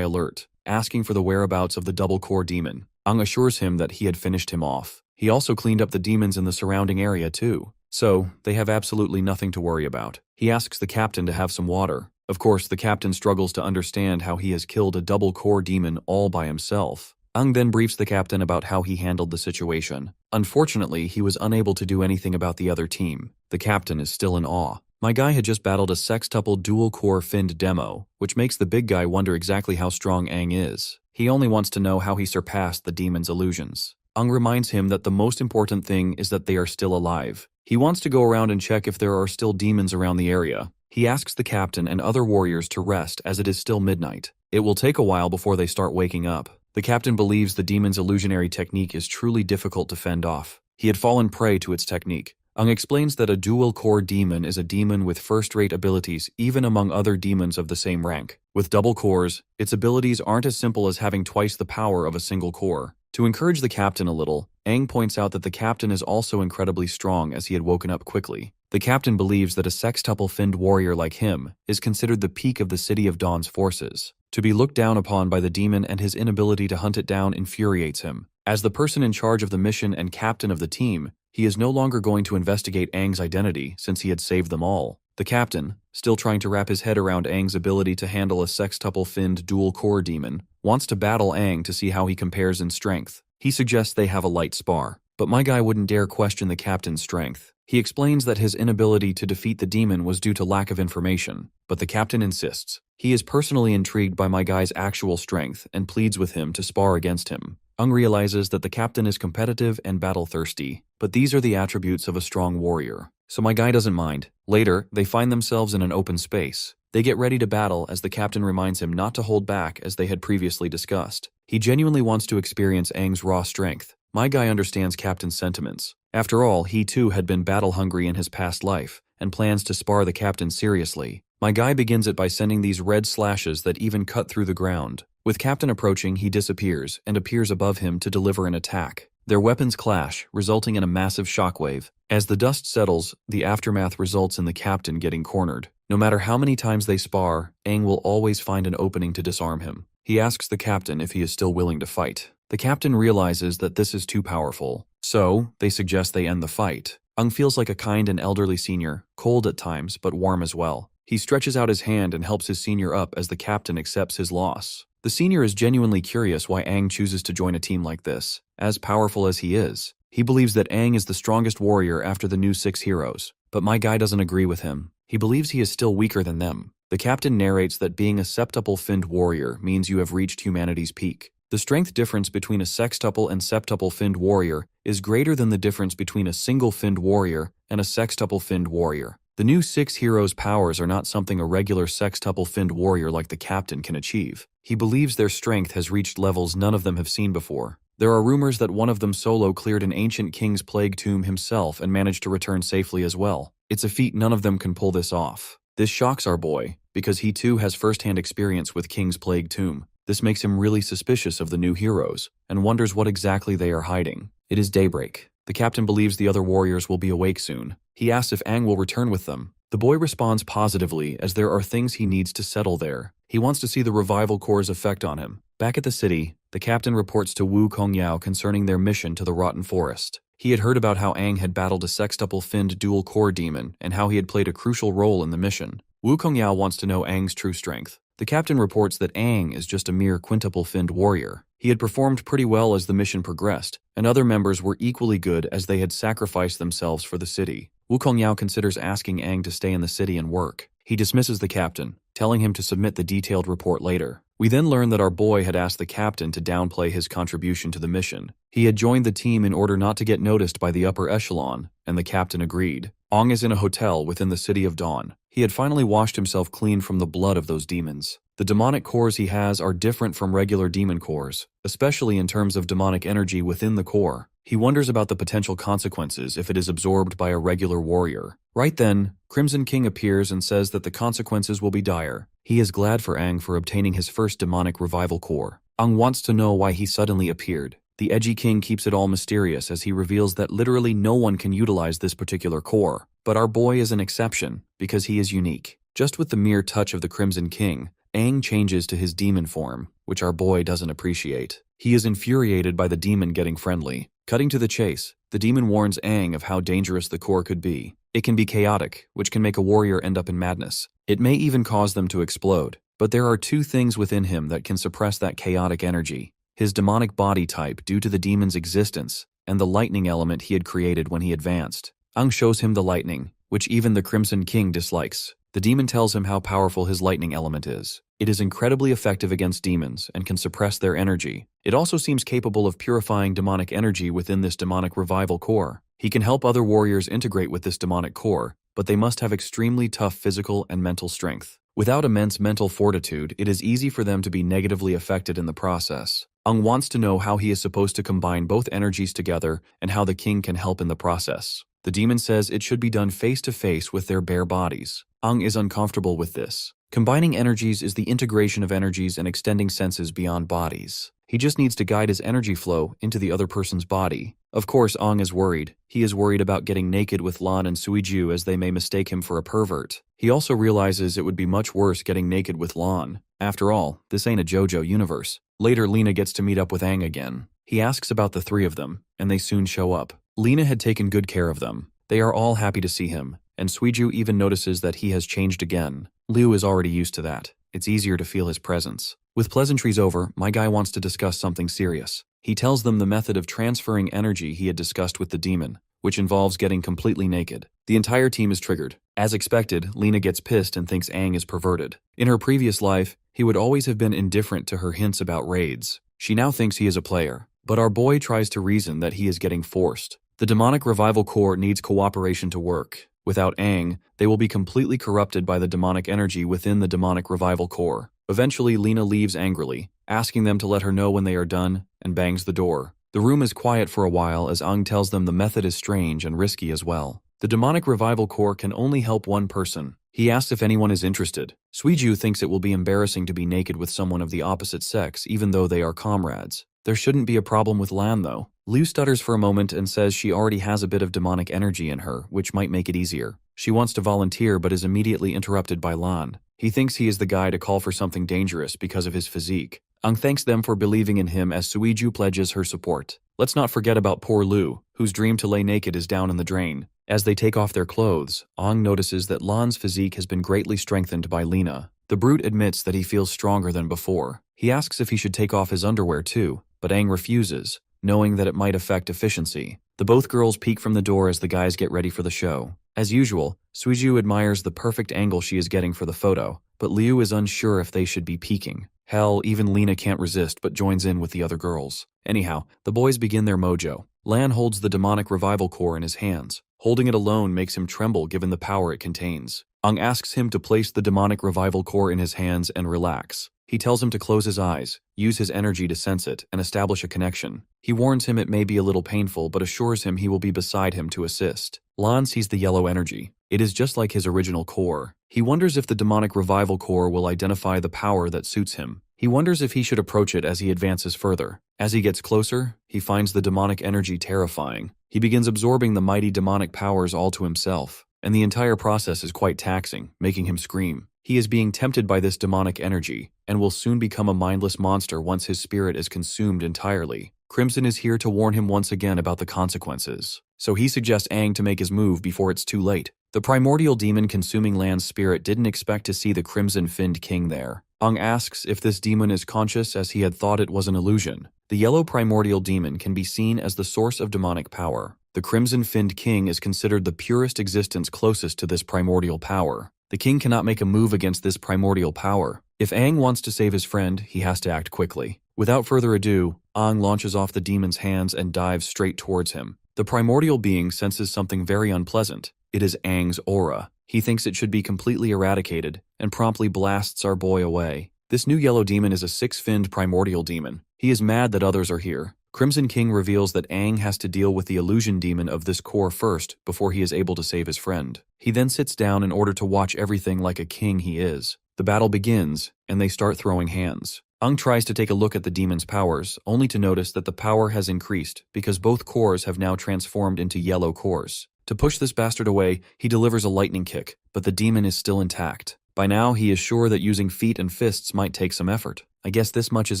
alert, asking for the whereabouts of the double-core demon. Aang assures him that he had finished him off. He also cleaned up the demons in the surrounding area too. So, they have absolutely nothing to worry about. He asks the captain to have some water. Of course, the captain struggles to understand how he has killed a double-core demon all by himself. Aang then briefs the captain about how he handled the situation. Unfortunately, he was unable to do anything about the other team. The captain is still in awe. My guy had just battled a sextuple dual-core finned demo, which makes the big guy wonder exactly how strong Aang is. He only wants to know how he surpassed the demon's illusions. Aang reminds him that the most important thing is that they are still alive. He wants to go around and check if there are still demons around the area. He asks the captain and other warriors to rest as it is still midnight. It will take a while before they start waking up. The captain believes the demon's illusionary technique is truly difficult to fend off. He had fallen prey to its technique. Aang explains that a dual-core demon is a demon with first-rate abilities even among other demons of the same rank. With double cores, its abilities aren't as simple as having twice the power of a single core. To encourage the captain a little, Aang points out that the captain is also incredibly strong as he had woken up quickly. The captain believes that a sextuple-finned warrior like him is considered the peak of the City of Dawn's forces. To be looked down upon by the demon and his inability to hunt it down infuriates him. As the person in charge of the mission and captain of the team, he is no longer going to investigate Aang's identity since he had saved them all. The captain, still trying to wrap his head around Aang's ability to handle a sextuple-finned dual-core demon, wants to battle Aang to see how he compares in strength. He suggests they have a light spar, but my guy wouldn't dare question the captain's strength. He explains that his inability to defeat the demon was due to lack of information, but the captain insists. He is personally intrigued by my guy's actual strength and pleads with him to spar against him. Aang realizes that the captain is competitive and battle-thirsty, but these are the attributes of a strong warrior. So my guy doesn't mind. Later, they find themselves in an open space. They get ready to battle as the captain reminds him not to hold back as they had previously discussed. He genuinely wants to experience Aang's raw strength. My guy understands Captain's sentiments. After all, he too had been battle-hungry in his past life, and plans to spar the captain seriously. My guy begins it by sending these red slashes that even cut through the ground. With Captain approaching, he disappears and appears above him to deliver an attack. Their weapons clash, resulting in a massive shockwave. As the dust settles, the aftermath results in the captain getting cornered. No matter how many times they spar, Aang will always find an opening to disarm him. He asks the captain if he is still willing to fight. The captain realizes that this is too powerful, so they suggest they end the fight. Aang feels like a kind and elderly senior, cold at times but warm as well. He stretches out his hand and helps his senior up as the captain accepts his loss. The senior is genuinely curious why Aang chooses to join a team like this. As powerful as he is, he believes that Aang is the strongest warrior after the new 6 heroes. But my guy doesn't agree with him. He believes he is still weaker than them. The captain narrates that being a septuple-finned warrior means you have reached humanity's peak. The strength difference between a sextuple and septuple-finned warrior is greater than the difference between a single-finned warrior and a sextuple-finned warrior. The new 6 heroes' powers are not something a regular sextuple-finned warrior like the captain can achieve. He believes their strength has reached levels none of them have seen before. There are rumors that one of them solo cleared an ancient king's plague tomb himself and managed to return safely as well. It's a feat none of them can pull this off. This shocks our boy, because he too has first-hand experience with King's Plague Tomb. This makes him really suspicious of the new heroes, and wonders what exactly they are hiding. It is daybreak. The captain believes the other warriors will be awake soon. He asks if Aang will return with them. The boy responds positively as there are things he needs to settle there. He wants to see the revival core's effect on him. Back at the city, the captain reports to Wu Kongyao concerning their mission to the Rotten Forest. He had heard about how Aang had battled a sextuple-finned dual-core demon and how he had played a crucial role in the mission. Wu Kongyao wants to know Aang's true strength. The captain reports that Aang is just a mere quintuple-finned warrior. He had performed pretty well as the mission progressed, and other members were equally good as they had sacrificed themselves for the city. Wu Kongyao considers asking Aang to stay in the city and work. He dismisses the captain, telling him to submit the detailed report later. We then learn that our boy had asked the captain to downplay his contribution to the mission. He had joined the team in order not to get noticed by the upper echelon, and the captain agreed. Aang is in a hotel within the City of Dawn. He had finally washed himself clean from the blood of those demons. The demonic cores he has are different from regular demon cores, especially in terms of demonic energy within the core. He wonders about the potential consequences if it is absorbed by a regular warrior. Right then, Crimson King appears and says that the consequences will be dire. He is glad for Aang for obtaining his first demonic revival core. Aang wants to know why he suddenly appeared. The edgy king keeps it all mysterious as he reveals that literally no one can utilize this particular core. But our boy is an exception, because he is unique. Just with the mere touch of the Crimson King, Aang changes to his demon form, which our boy doesn't appreciate. He is infuriated by the demon getting friendly. Cutting to the chase, the demon warns Aang of how dangerous the core could be. It can be chaotic, which can make a warrior end up in madness. It may even cause them to explode. But there are 2 things within him that can suppress that chaotic energy. His demonic body type due to the demon's existence, and the lightning element he had created when he advanced. Aang shows him the lightning, which even the Crimson King dislikes. The demon tells him how powerful his lightning element is. It is incredibly effective against demons and can suppress their energy. It also seems capable of purifying demonic energy within this demonic revival core. He can help other warriors integrate with this demonic core, but they must have extremely tough physical and mental strength. Without immense mental fortitude, it is easy for them to be negatively affected in the process. Aang wants to know how he is supposed to combine both energies together and how the king can help in the process. The demon says it should be done face to face with their bare bodies. Aang is uncomfortable with this. Combining energies is the integration of energies and extending senses beyond bodies. He just needs to guide his energy flow into the other person's body. Of course, Aang is worried. He is worried about getting naked with Lan and Suiju as they may mistake him for a pervert. He also realizes it would be much worse getting naked with Lan. After all, this ain't a JoJo universe. Later, Lena gets to meet up with Aang again. He asks about the 3 of them, and they soon show up. Lena had taken good care of them. They are all happy to see him, and Suiju even notices that he has changed again. Liu is already used to that. It's easier to feel his presence. With pleasantries over, my guy wants to discuss something serious. He tells them the method of transferring energy he had discussed with the demon, which involves getting completely naked. The entire team is triggered. As expected, Lena gets pissed and thinks Aang is perverted. In her previous life, he would always have been indifferent to her hints about raids. She now thinks he is a player, but our boy tries to reason that he is getting forced. The demonic revival core needs cooperation to work. Without Aang, they will be completely corrupted by the demonic energy within the demonic revival core. Eventually, Lena leaves angrily, asking them to let her know when they are done, and bangs the door. The room is quiet for a while as Aang tells them the method is strange and risky as well. The demonic revival core can only help one person. He asks if anyone is interested. Suiju thinks it will be embarrassing to be naked with someone of the opposite sex even though they are comrades. There shouldn't be a problem with Lan though. Liu stutters for a moment and says she already has a bit of demonic energy in her, which might make it easier. She wants to volunteer but is immediately interrupted by Lan. He thinks he is the guy to call for something dangerous because of his physique. Ang thanks them for believing in him as Suiju pledges her support. Let's not forget about poor Liu, whose dream to lay naked is down in the drain. As they take off their clothes, Ang notices that Lan's physique has been greatly strengthened by Lena. The brute admits that he feels stronger than before. He asks if he should take off his underwear too, but Ang refuses, knowing that it might affect efficiency. The both girls peek from the door as the guys get ready for the show. As usual, Suiju admires the perfect angle she is getting for the photo, but Liu is unsure if they should be peeking. Hell, even Lena can't resist but joins in with the other girls. Anyhow, the boys begin their mojo. Lan holds the demonic revival core in his hands. Holding it alone makes him tremble given the power it contains. Ang asks him to place the demonic revival core in his hands and relax. He tells him to close his eyes, use his energy to sense it, and establish a connection. He warns him it may be a little painful but assures him he will be beside him to assist. Lan sees the yellow energy. It is just like his original core. He wonders if the demonic revival core will identify the power that suits him. He wonders if he should approach it as he advances further. As he gets closer, he finds the demonic energy terrifying. He begins absorbing the mighty demonic powers all to himself, and the entire process is quite taxing, making him scream. He is being tempted by this demonic energy, and will soon become a mindless monster once his spirit is consumed entirely. Crimson is here to warn him once again about the consequences, so he suggests Aang to make his move before it's too late. The primordial demon consuming Lan's spirit didn't expect to see the crimson-finned king there. Aang asks if this demon is conscious as he had thought it was an illusion. The yellow primordial demon can be seen as the source of demonic power. The crimson-finned king is considered the purest existence closest to this primordial power. The king cannot make a move against this primordial power. If Aang wants to save his friend, he has to act quickly. Without further ado, Aang launches off the demon's hands and dives straight towards him. The primordial being senses something very unpleasant. It is Aang's aura. He thinks it should be completely eradicated, and promptly blasts our boy away. This new yellow demon is a six-finned primordial demon. He is mad that others are here. Crimson King reveals that Aang has to deal with the illusion demon of this core first before he is able to save his friend. He then sits down in order to watch everything like a king he is. The battle begins, and they start throwing hands. Aang tries to take a look at the demon's powers, only to notice that the power has increased because both cores have now transformed into yellow cores. To push this bastard away, he delivers a lightning kick, but the demon is still intact. By now, he is sure that using feet and fists might take some effort. I guess this much is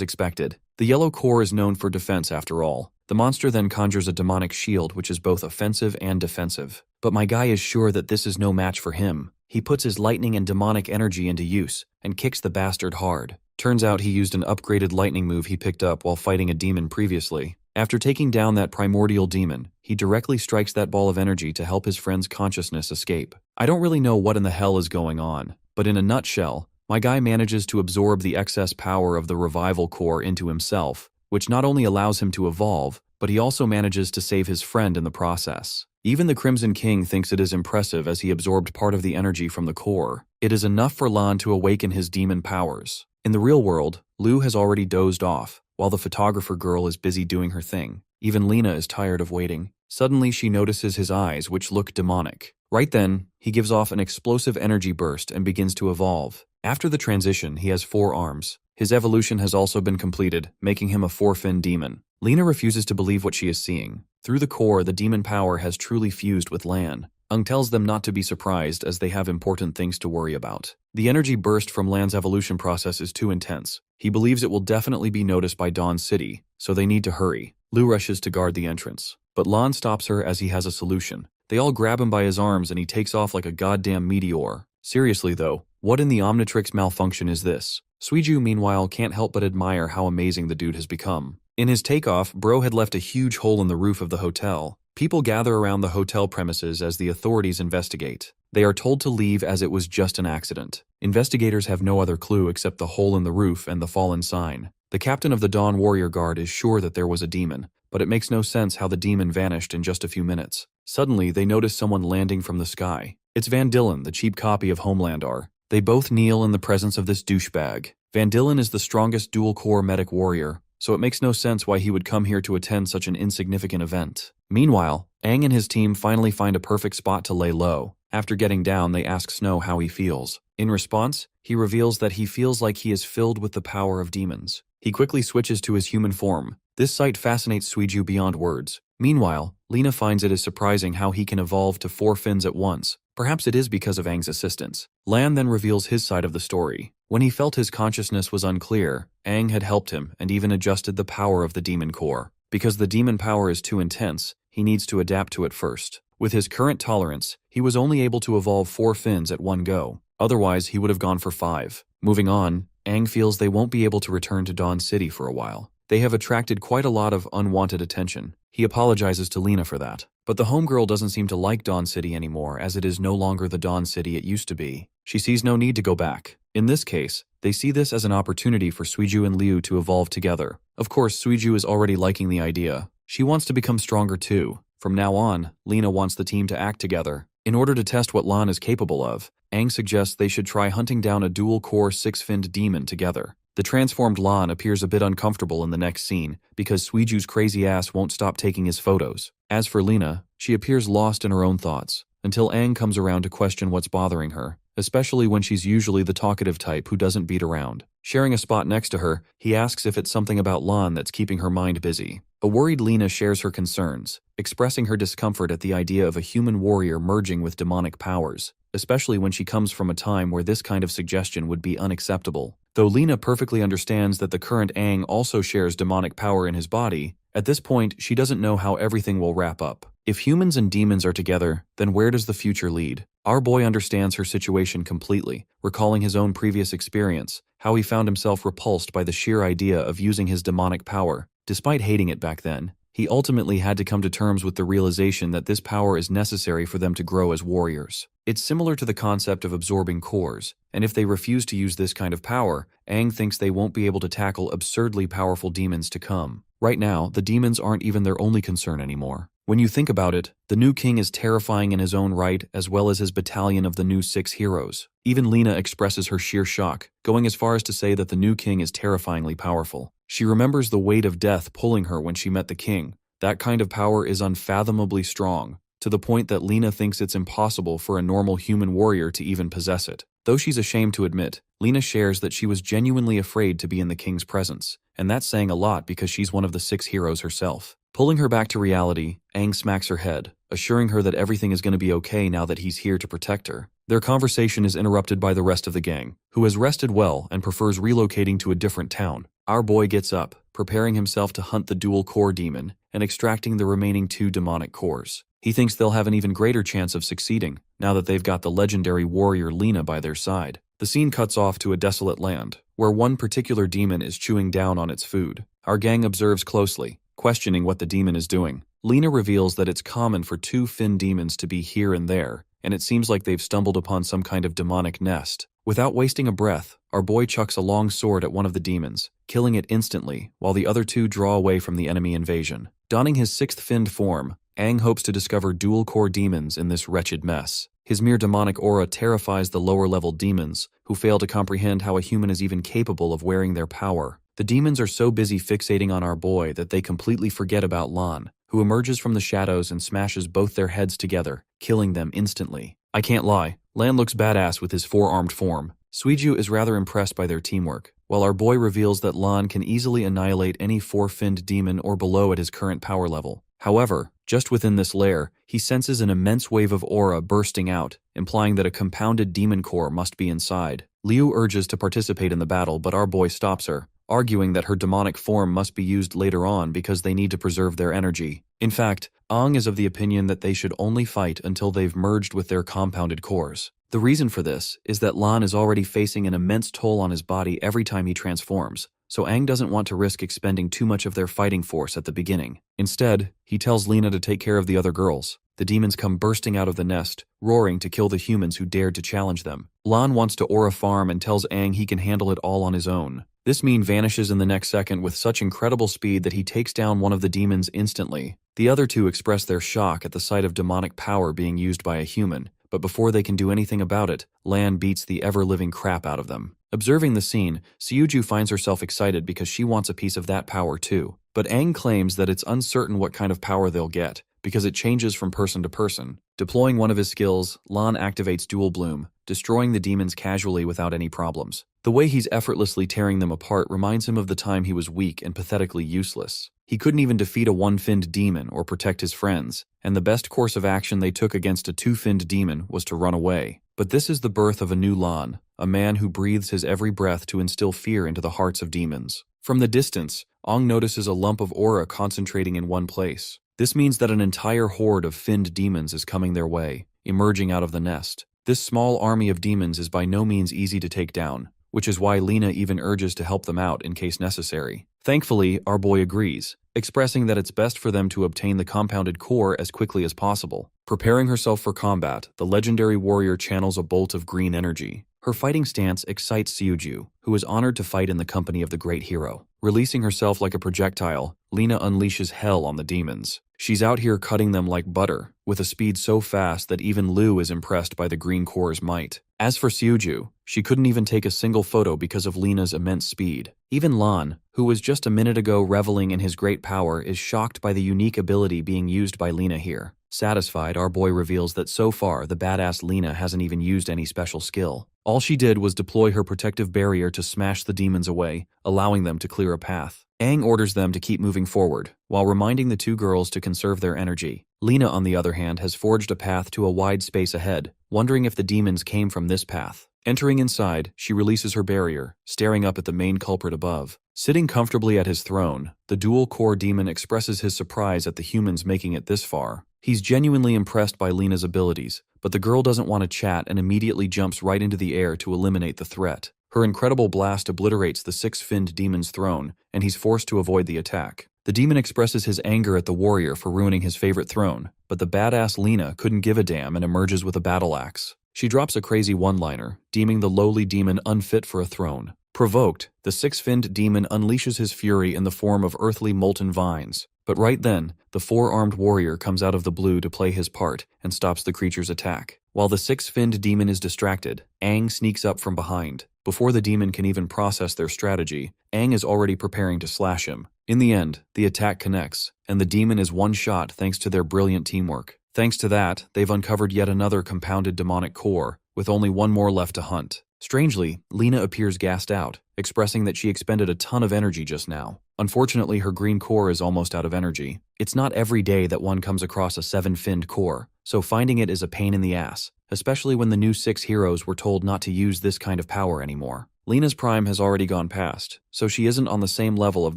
expected. The yellow core is known for defense after all. The monster then conjures a demonic shield which is both offensive and defensive. But my guy is sure that this is no match for him. He puts his lightning and demonic energy into use, and kicks the bastard hard. Turns out he used an upgraded lightning move he picked up while fighting a demon previously. After taking down that primordial demon, he directly strikes that ball of energy to help his friend's consciousness escape. I don't really know what in the hell is going on, but in a nutshell, my guy manages to absorb the excess power of the revival core into himself, which not only allows him to evolve, but he also manages to save his friend in the process. Even the Crimson King thinks it is impressive as he absorbed part of the energy from the core. It is enough for Lan to awaken his demon powers. In the real world, Liu has already dozed off, while the photographer girl is busy doing her thing. Even Lena is tired of waiting. Suddenly she notices his eyes, which look demonic. Right then, he gives off an explosive energy burst and begins to evolve. After the transition, he has 4 arms. His evolution has also been completed, making him a 4-fin demon. Lena refuses to believe what she is seeing. Through the core, the demon power has truly fused with Lan. Aang tells them not to be surprised as they have important things to worry about. The energy burst from Lan's evolution process is too intense. He believes it will definitely be noticed by Dawn City, so they need to hurry. Liu rushes to guard the entrance, but Lan stops her as he has a solution. They all grab him by his arms and he takes off like a goddamn meteor. Seriously though, what in the Omnitrix malfunction is this? Suiju meanwhile can't help but admire how amazing the dude has become. In his takeoff, Bro had left a huge hole in the roof of the hotel. People gather around the hotel premises as the authorities investigate. They are told to leave as it was just an accident. Investigators have no other clue except the hole in the roof and the fallen sign. The captain of the Dawn Warrior Guard is sure that there was a demon, but it makes no sense how the demon vanished in just a few minutes. Suddenly, they notice someone landing from the sky. It's Van Dillen, the cheap copy of Homelandar. They both kneel in the presence of this douchebag. Van Dillen is the strongest dual-core medic warrior, so it makes no sense why he would come here to attend such an insignificant event. Meanwhile, Aang and his team finally find a perfect spot to lay low. After getting down, they ask Snow how he feels. In response, he reveals that he feels like he is filled with the power of demons. He quickly switches to his human form, This sight fascinates Suiju beyond words. Meanwhile, Lena finds it as surprising how he can evolve to 4 fins at once. Perhaps it is because of Aang's assistance. Lan then reveals his side of the story. When he felt his consciousness was unclear, Aang had helped him and even adjusted the power of the demon core. Because the demon power is too intense, he needs to adapt to it first. With his current tolerance, he was only able to evolve 4 fins at one go. Otherwise, he would have gone for 5. Moving on, Aang feels they won't be able to return to Dawn City for a while. They have attracted quite a lot of unwanted attention. He apologizes to Lena for that. But the homegirl doesn't seem to like Dawn City anymore, as it is no longer the Dawn City it used to be. She sees no need to go back. In this case, they see this as an opportunity for Suiju and Liu to evolve together. Of course, Suiju is already liking the idea. She wants to become stronger too. From now on, Lena wants the team to act together. In order to test what Lan is capable of, Aang suggests they should try hunting down a dual-core 6-finned demon together. The transformed Lan appears a bit uncomfortable in the next scene because Suiju's crazy ass won't stop taking his photos. As for Lena, she appears lost in her own thoughts, until Aang comes around to question what's bothering her, especially when she's usually the talkative type who doesn't beat around. Sharing a spot next to her, he asks if it's something about Lan that's keeping her mind busy. A worried Lena shares her concerns, expressing her discomfort at the idea of a human warrior merging with demonic powers, especially when she comes from a time where this kind of suggestion would be unacceptable. Though Lena perfectly understands that the current Aang also shares demonic power in his body, at this point she doesn't know how everything will wrap up. If humans and demons are together, then where does the future lead? Our boy understands her situation completely, recalling his own previous experience, how he found himself repulsed by the sheer idea of using his demonic power. Despite hating it back then, he ultimately had to come to terms with the realization that this power is necessary for them to grow as warriors. It's similar to the concept of absorbing cores, and if they refuse to use this kind of power, Aang thinks they won't be able to tackle absurdly powerful demons to come. Right now, the demons aren't even their only concern anymore. When you think about it, the new king is terrifying in his own right, as well as his battalion of the new 6 heroes. Even Lena expresses her sheer shock, going as far as to say that the new king is terrifyingly powerful. She remembers the weight of death pulling her when she met the king. That kind of power is unfathomably strong, to the point that Lena thinks it's impossible for a normal human warrior to even possess it. Though she's ashamed to admit, Lena shares that she was genuinely afraid to be in the king's presence, and that's saying a lot because she's one of the 6 heroes herself. Pulling her back to reality, Aang smacks her head, assuring her that everything is going to be okay now that he's here to protect her. Their conversation is interrupted by the rest of the gang, who has rested well and prefers relocating to a different town. Our boy gets up, preparing himself to hunt the dual-core demon and extracting the remaining 2 demonic cores. He thinks they'll have an even greater chance of succeeding, now that they've got the legendary warrior Lena by their side. The scene cuts off to a desolate land, where one particular demon is chewing down on its food. Our gang observes closely, questioning what the demon is doing. Lena reveals that it's common for 2 fin demons to be here and there, and it seems like they've stumbled upon some kind of demonic nest. Without wasting a breath, our boy chucks a long sword at one of the demons, killing it instantly, while the other 2 draw away from the enemy invasion. Donning his 6th finned form, Aang hopes to discover dual-core demons in this wretched mess. His mere demonic aura terrifies the lower-level demons, who fail to comprehend how a human is even capable of wearing their power. The demons are so busy fixating on our boy that they completely forget about Lan, who emerges from the shadows and smashes both their heads together, killing them instantly. I can't lie, Lan looks badass with his 4-armed form. Suiju is rather impressed by their teamwork, while our boy reveals that Lan can easily annihilate any 4-finned demon or below at his current power level. However, just within this lair, he senses an immense wave of aura bursting out, implying that a compounded demon core must be inside. Liu urges to participate in the battle, but our boy stops her, arguing that her demonic form must be used later on because they need to preserve their energy. In fact, Aang is of the opinion that they should only fight until they've merged with their compounded cores. The reason for this is that Lan is already facing an immense toll on his body every time he transforms, so Aang doesn't want to risk expending too much of their fighting force at the beginning. Instead, he tells Lena to take care of the other girls. The demons come bursting out of the nest, roaring to kill the humans who dared to challenge them. Lan wants to aura farm and tells Aang he can handle it all on his own. This meme vanishes in the next second with such incredible speed that he takes down one of the demons instantly. The other 2 express their shock at the sight of demonic power being used by a human, but before they can do anything about it, Lan beats the ever-living crap out of them. Observing the scene, Suiju finds herself excited because she wants a piece of that power too. But Aang claims that it's uncertain what kind of power they'll get, because it changes from person to person. Deploying one of his skills, Lan activates Dual Bloom, destroying the demons casually without any problems. The way he's effortlessly tearing them apart reminds him of the time he was weak and pathetically useless. He couldn't even defeat a one-finned demon or protect his friends, and the best course of action they took against a two-finned demon was to run away. But this is the birth of a new Lan, a man who breathes his every breath to instill fear into the hearts of demons. From the distance, Ong notices a lump of aura concentrating in one place. This means that an entire horde of finned demons is coming their way, emerging out of the nest. This small army of demons is by no means easy to take down, which is why Lena even urges to help them out in case necessary. Thankfully, our boy agrees, expressing that it's best for them to obtain the compounded core as quickly as possible. Preparing herself for combat, the legendary warrior channels a bolt of green energy. Her fighting stance excites Seoju, who is honored to fight in the company of the great hero. Releasing herself like a projectile, Lena unleashes hell on the demons. She's out here cutting them like butter, with a speed so fast that even Liu is impressed by the green core's might. As for Seoju, she couldn't even take a single photo because of Lena's immense speed. Even Lan, who was just a minute ago reveling in his great power, is shocked by the unique ability being used by Lena here. Satisfied, our boy reveals that so far the badass Lena hasn't even used any special skill. All she did was deploy her protective barrier to smash the demons away, allowing them to clear a path. Aang orders them to keep moving forward, while reminding the two girls to conserve their energy. Lena, on the other hand, has forged a path to a wide space ahead, wondering if the demons came from this path. Entering inside, she releases her barrier, staring up at the main culprit above. Sitting comfortably at his throne, the dual-core demon expresses his surprise at the humans making it this far. He's genuinely impressed by Lena's abilities, but the girl doesn't want to chat and immediately jumps right into the air to eliminate the threat. Her incredible blast obliterates the six-finned demon's throne, and he's forced to avoid the attack. The demon expresses his anger at the warrior for ruining his favorite throne, but the badass Lena couldn't give a damn and emerges with a battle axe. She drops a crazy one-liner, deeming the lowly demon unfit for a throne. Provoked, the six-finned demon unleashes his fury in the form of earthly molten vines. But right then, the four-armed warrior comes out of the blue to play his part and stops the creature's attack. While the six-finned demon is distracted, Aang sneaks up from behind. Before the demon can even process their strategy, Aang is already preparing to slash him. In the end, the attack connects, and the demon is one shot thanks to their brilliant teamwork. Thanks to that, they've uncovered yet another compounded demonic core, with only one more left to hunt. Strangely, Lena appears gassed out, expressing that she expended a ton of energy just now. Unfortunately, her green core is almost out of energy. It's not every day that one comes across a seven-finned core, so finding it is a pain in the ass, especially when the new 6 heroes were told not to use this kind of power anymore. Lena's prime has already gone past, so she isn't on the same level of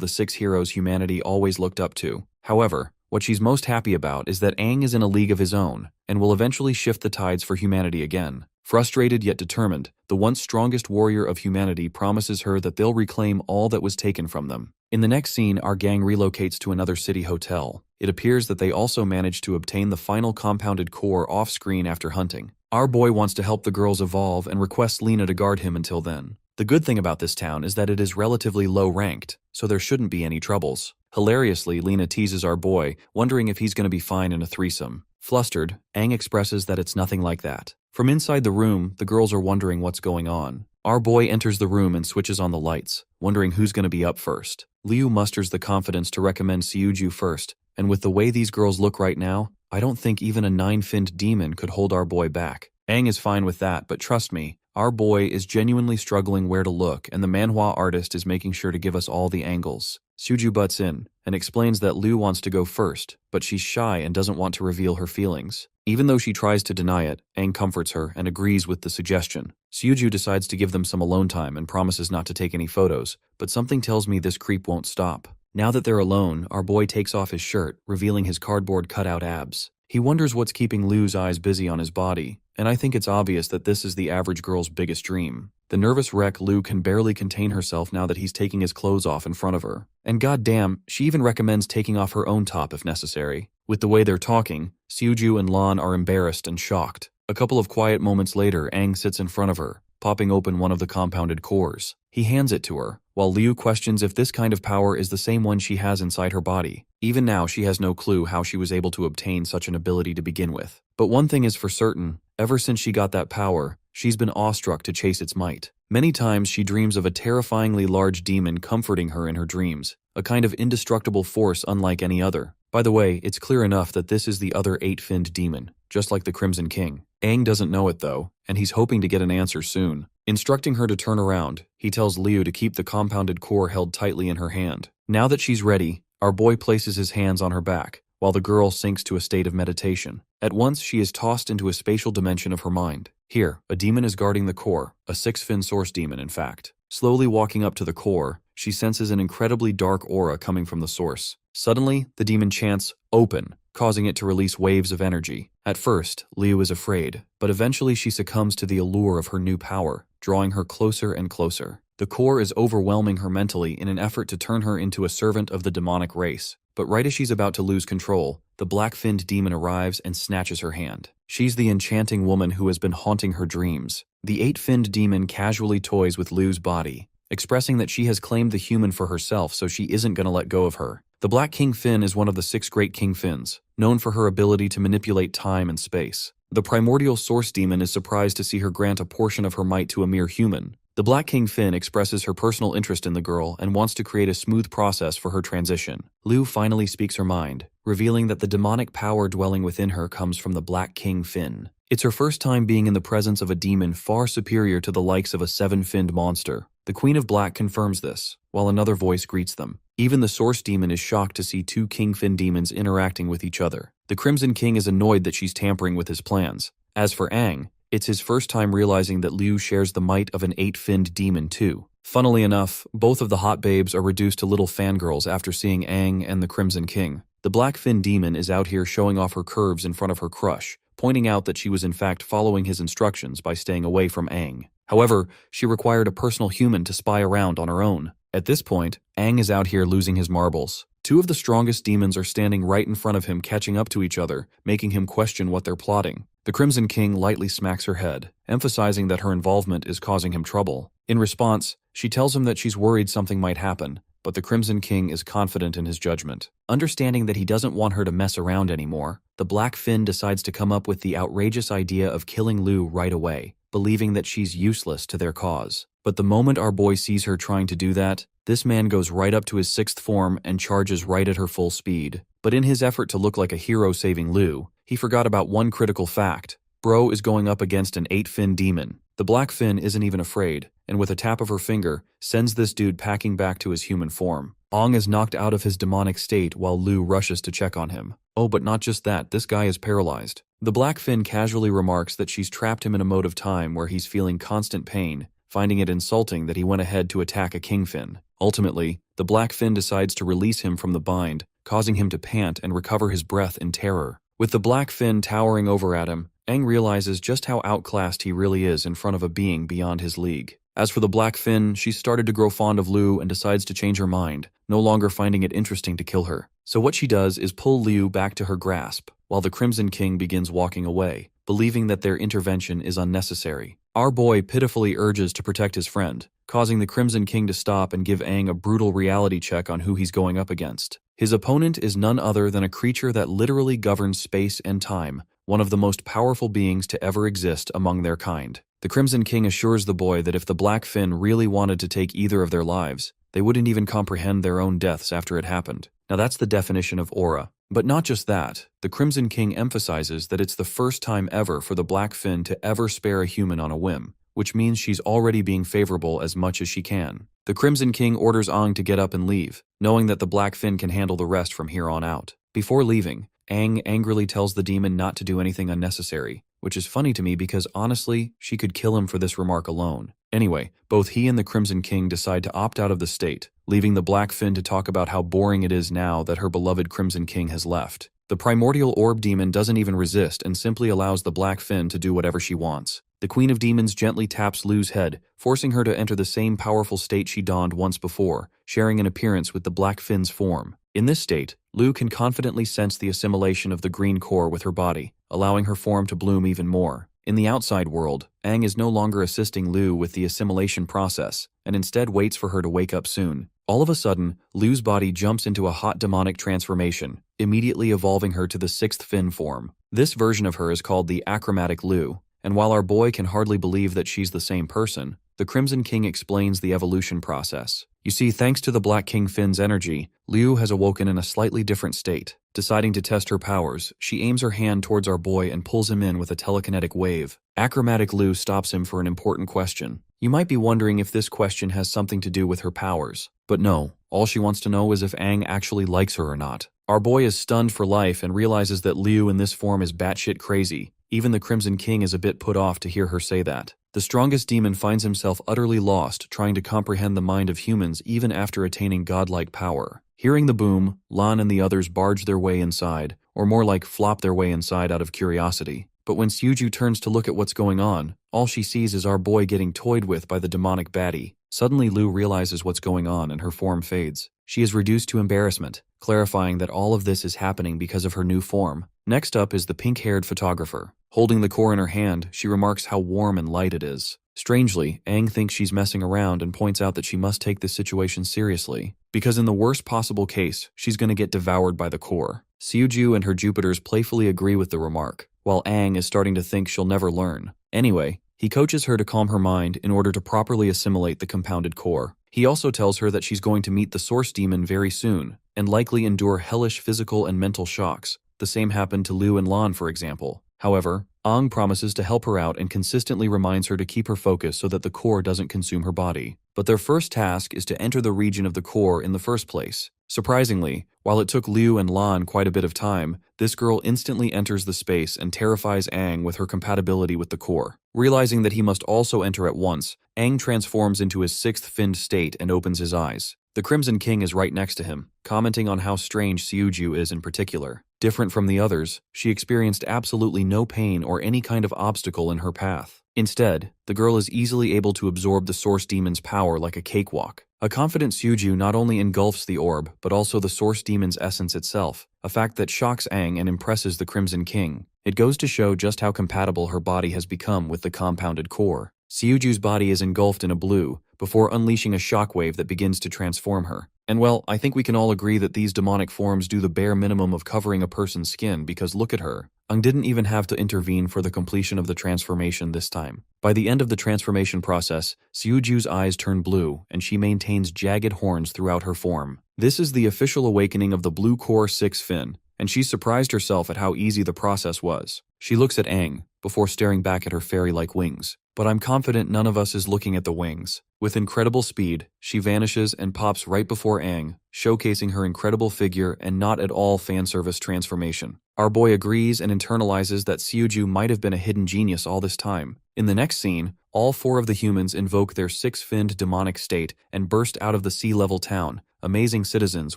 the 6 heroes humanity always looked up to. However, what she's most happy about is that Aang is in a league of his own, and will eventually shift the tides for humanity again. Frustrated yet determined, the once strongest warrior of humanity promises her that they'll reclaim all that was taken from them. In the next scene, our gang relocates to another city hotel. It appears that they also managed to obtain the final compounded core off-screen after hunting. Our boy wants to help the girls evolve and requests Lena to guard him until then. The good thing about this town is that it is relatively low-ranked, so there shouldn't be any troubles. Hilariously, Lena teases our boy, wondering if he's going to be fine in a threesome. Flustered, Aang expresses that it's nothing like that. From inside the room, the girls are wondering what's going on. Our boy enters the room and switches on the lights, wondering who's going to be up first. Liu musters the confidence to recommend Seoju first, and with the way these girls look right now, I don't think even a 9-finned demon could hold our boy back. Aang is fine with that, but trust me, our boy is genuinely struggling where to look, and the manhwa artist is making sure to give us all the angles. Seoju butts in and explains that Liu wants to go first, but she's shy and doesn't want to reveal her feelings. Even though she tries to deny it, Aang comforts her and agrees with the suggestion. Seoju decides to give them some alone time and promises not to take any photos, but something tells me this creep won't stop. Now that they're alone, our boy takes off his shirt, revealing his cardboard cutout abs. He wonders what's keeping Liu's eyes busy on his body, and I think it's obvious that this is the average girl's biggest dream. The nervous wreck Liu can barely contain herself now that he's taking his clothes off in front of her. And goddamn, she even recommends taking off her own top if necessary. With the way they're talking, Seoju and Lan are embarrassed and shocked. A couple of quiet moments later, Aang sits in front of her, popping open one of the compounded cores. He hands it to her, while Liu questions if this kind of power is the same one she has inside her body. Even now, she has no clue how she was able to obtain such an ability to begin with. But one thing is for certain, ever since she got that power, she's been awestruck to chase its might. Many times she dreams of a terrifyingly large demon comforting her in her dreams, a kind of indestructible force unlike any other. By the way, it's clear enough that this is the other 8-finned demon, just like the Crimson King. Aang doesn't know it though, and he's hoping to get an answer soon. Instructing her to turn around, he tells Liu to keep the compounded core held tightly in her hand. Now that she's ready, Our boy places his hands on her back, while the girl sinks to a state of meditation. At once, she is tossed into a spatial dimension of her mind. Here, a demon is guarding the core, a six-fin source demon in fact. Slowly walking up to the core, she senses an incredibly dark aura coming from the source. Suddenly, the demon chants, "Open," causing it to release waves of energy. At first, Liu is afraid, but eventually she succumbs to the allure of her new power, drawing her closer and closer. The core is overwhelming her mentally in an effort to turn her into a servant of the demonic race. But right as she's about to lose control, the black-finned demon arrives and snatches her hand. She's the enchanting woman who has been haunting her dreams. The eight-finned demon casually toys with Liu's body, expressing that she has claimed the human for herself, so she isn't going to let go of her. The Black King Fin is one of the 6 great King Fins, known for her ability to manipulate time and space. The primordial source demon is surprised to see her grant a portion of her might to a mere human. The Black King Fin expresses her personal interest in the girl and wants to create a smooth process for her transition. Liu finally speaks her mind, revealing that the demonic power dwelling within her comes from the Black King Fin. It's her first time being in the presence of a demon far superior to the likes of a 7-finned monster. The Queen of Black confirms this, while another voice greets them. Even the Source Demon is shocked to see 2 Kingfin demons interacting with each other. The Crimson King is annoyed that she's tampering with his plans. As for Aang, it's his first time realizing that Liu shares the might of an 8-finned demon too. Funnily enough, both of the hot babes are reduced to little fangirls after seeing Aang and the Crimson King. The Black-Fin demon is out here showing off her curves in front of her crush, pointing out that she was in fact following his instructions by staying away from Aang. However, she required a personal human to spy around on her own. At this point, Aang is out here losing his marbles. 2 of the strongest demons are standing right in front of him, catching up to each other, making him question what they're plotting. The Crimson King lightly smacks her head, emphasizing that her involvement is causing him trouble. In response, she tells him that she's worried something might happen, but the Crimson King is confident in his judgment. Understanding that he doesn't want her to mess around anymore, the Black Fin decides to come up with the outrageous idea of killing Liu right away, believing that she's useless to their cause. But the moment our boy sees her trying to do that, this man goes right up to his 6th form and charges right at her full speed. But in his effort to look like a hero saving Liu, he forgot about one critical fact. Bro is going up against an 8-fin demon. The Black Fin isn't even afraid, and with a tap of her finger, sends this dude packing back to his human form. Aang is knocked out of his demonic state while Liu rushes to check on him. Oh, but not just that, this guy is paralyzed. The Black Fin casually remarks that she's trapped him in a mode of time where he's feeling constant pain, finding it insulting that he went ahead to attack a Kingfin. Ultimately, the Black Fin decides to release him from the bind, causing him to pant and recover his breath in terror. With the Black Fin towering over at him, Aang realizes just how outclassed he really is in front of a being beyond his league. As for the Black Fin, she's started to grow fond of Liu and decides to change her mind, no longer finding it interesting to kill her. So what she does is pull Liu back to her grasp, while the Crimson King begins walking away, believing that their intervention is unnecessary. Our boy pitifully urges to protect his friend, causing the Crimson King to stop and give Aang a brutal reality check on who he's going up against. His opponent is none other than a creature that literally governs space and time, one of the most powerful beings to ever exist among their kind. The Crimson King assures the boy that if the Black Fin really wanted to take either of their lives, they wouldn't even comprehend their own deaths after it happened. Now that's the definition of aura. But not just that, the Crimson King emphasizes that it's the first time ever for the Black Fin to ever spare a human on a whim, which means she's already being favorable as much as she can. The Crimson King orders Aang to get up and leave, knowing that the Black Fin can handle the rest from here on out. Before leaving, Aang angrily tells the demon not to do anything unnecessary, which is funny to me because honestly, she could kill him for this remark alone. Anyway, both he and the Crimson King decide to opt out of the state, leaving the Black Fin to talk about how boring it is now that her beloved Crimson King has left. The primordial orb demon doesn't even resist and simply allows the Black Fin to do whatever she wants. The Queen of Demons gently taps Liu's head, forcing her to enter the same powerful state she donned once before, sharing an appearance with the Black Fin's form. In this state, Liu can confidently sense the assimilation of the green core with her body, allowing her form to bloom even more. In the outside world, Aang is no longer assisting Liu with the assimilation process, and instead waits for her to wake up soon. All of a sudden, Liu's body jumps into a hot demonic transformation, immediately evolving her to the 6th fin form. This version of her is called the achromatic Liu, and while our boy can hardly believe that she's the same person, the Crimson King explains the evolution process. You see, thanks to the Black King Fin's energy, Liu has awoken in a slightly different state. Deciding to test her powers, she aims her hand towards our boy and pulls him in with a telekinetic wave. Achromatic Liu stops him for an important question. You might be wondering if this question has something to do with her powers, But no, all she wants to know is if Aang actually likes her or not. Our boy is stunned for life and realizes that Liu in this form is batshit crazy. Even the Crimson King is a bit put off to hear her say that. The strongest demon finds himself utterly lost, trying to comprehend the mind of humans even after attaining godlike power. Hearing the boom, Lan and the others barge their way inside, or more like flop their way inside out of curiosity. But when Suju turns to look at what's going on, all she sees is our boy getting toyed with by the demonic baddie. Suddenly Liu realizes what's going on and her form fades. She is reduced to embarrassment, clarifying that all of this is happening because of her new form. Next up is the pink-haired photographer. Holding the core in her hand, she remarks how warm and light it is. Strangely, Aang thinks she's messing around and points out that she must take this situation seriously, because in the worst possible case, she's going to get devoured by the core. Suju and her Jupiters playfully agree with the remark, while Aang is starting to think she'll never learn. Anyway, he coaches her to calm her mind in order to properly assimilate the compounded core. He also tells her that she's going to meet the Source Demon very soon, and likely endure hellish physical and mental shocks. The same happened to Liu and Lan, for example. However, Aang promises to help her out and consistently reminds her to keep her focus so that the core doesn't consume her body. But their first task is to enter the region of the core in the first place. Surprisingly, while it took Liu and Lan quite a bit of time, this girl instantly enters the space and terrifies Aang with her compatibility with the core. Realizing that he must also enter at once, Aang transforms into his sixth finned state and opens his eyes. The Crimson King is right next to him, commenting on how strange Suju is in particular. Different from the others, she experienced absolutely no pain or any kind of obstacle in her path. Instead, the girl is easily able to absorb the Source Demon's power like a cakewalk. A confident Suju not only engulfs the orb, but also the Source Demon's essence itself, a fact that shocks Aang and impresses the Crimson King. It goes to show just how compatible her body has become with the compounded core. Suju's body is engulfed in a blue, before unleashing a shockwave that begins to transform her. And well, I think we can all agree that these demonic forms do the bare minimum of covering a person's skin because look at her. Aang didn't even have to intervene for the completion of the transformation this time. By the end of the transformation process, Suju's eyes turn blue and she maintains jagged horns throughout her form. This is the official awakening of the blue core 6 fin, and she surprised herself at how easy the process was. She looks at Aang, before staring back at her fairy-like wings. But I'm confident none of us is looking at the wings. With incredible speed, she vanishes and pops right before Aang, showcasing her incredible figure and not at all fanservice transformation. Our boy agrees and internalizes that Suju might have been a hidden genius all this time. In the next scene, all 4 of the humans invoke their 6-finned demonic state and burst out of the sea-level town, amazing citizens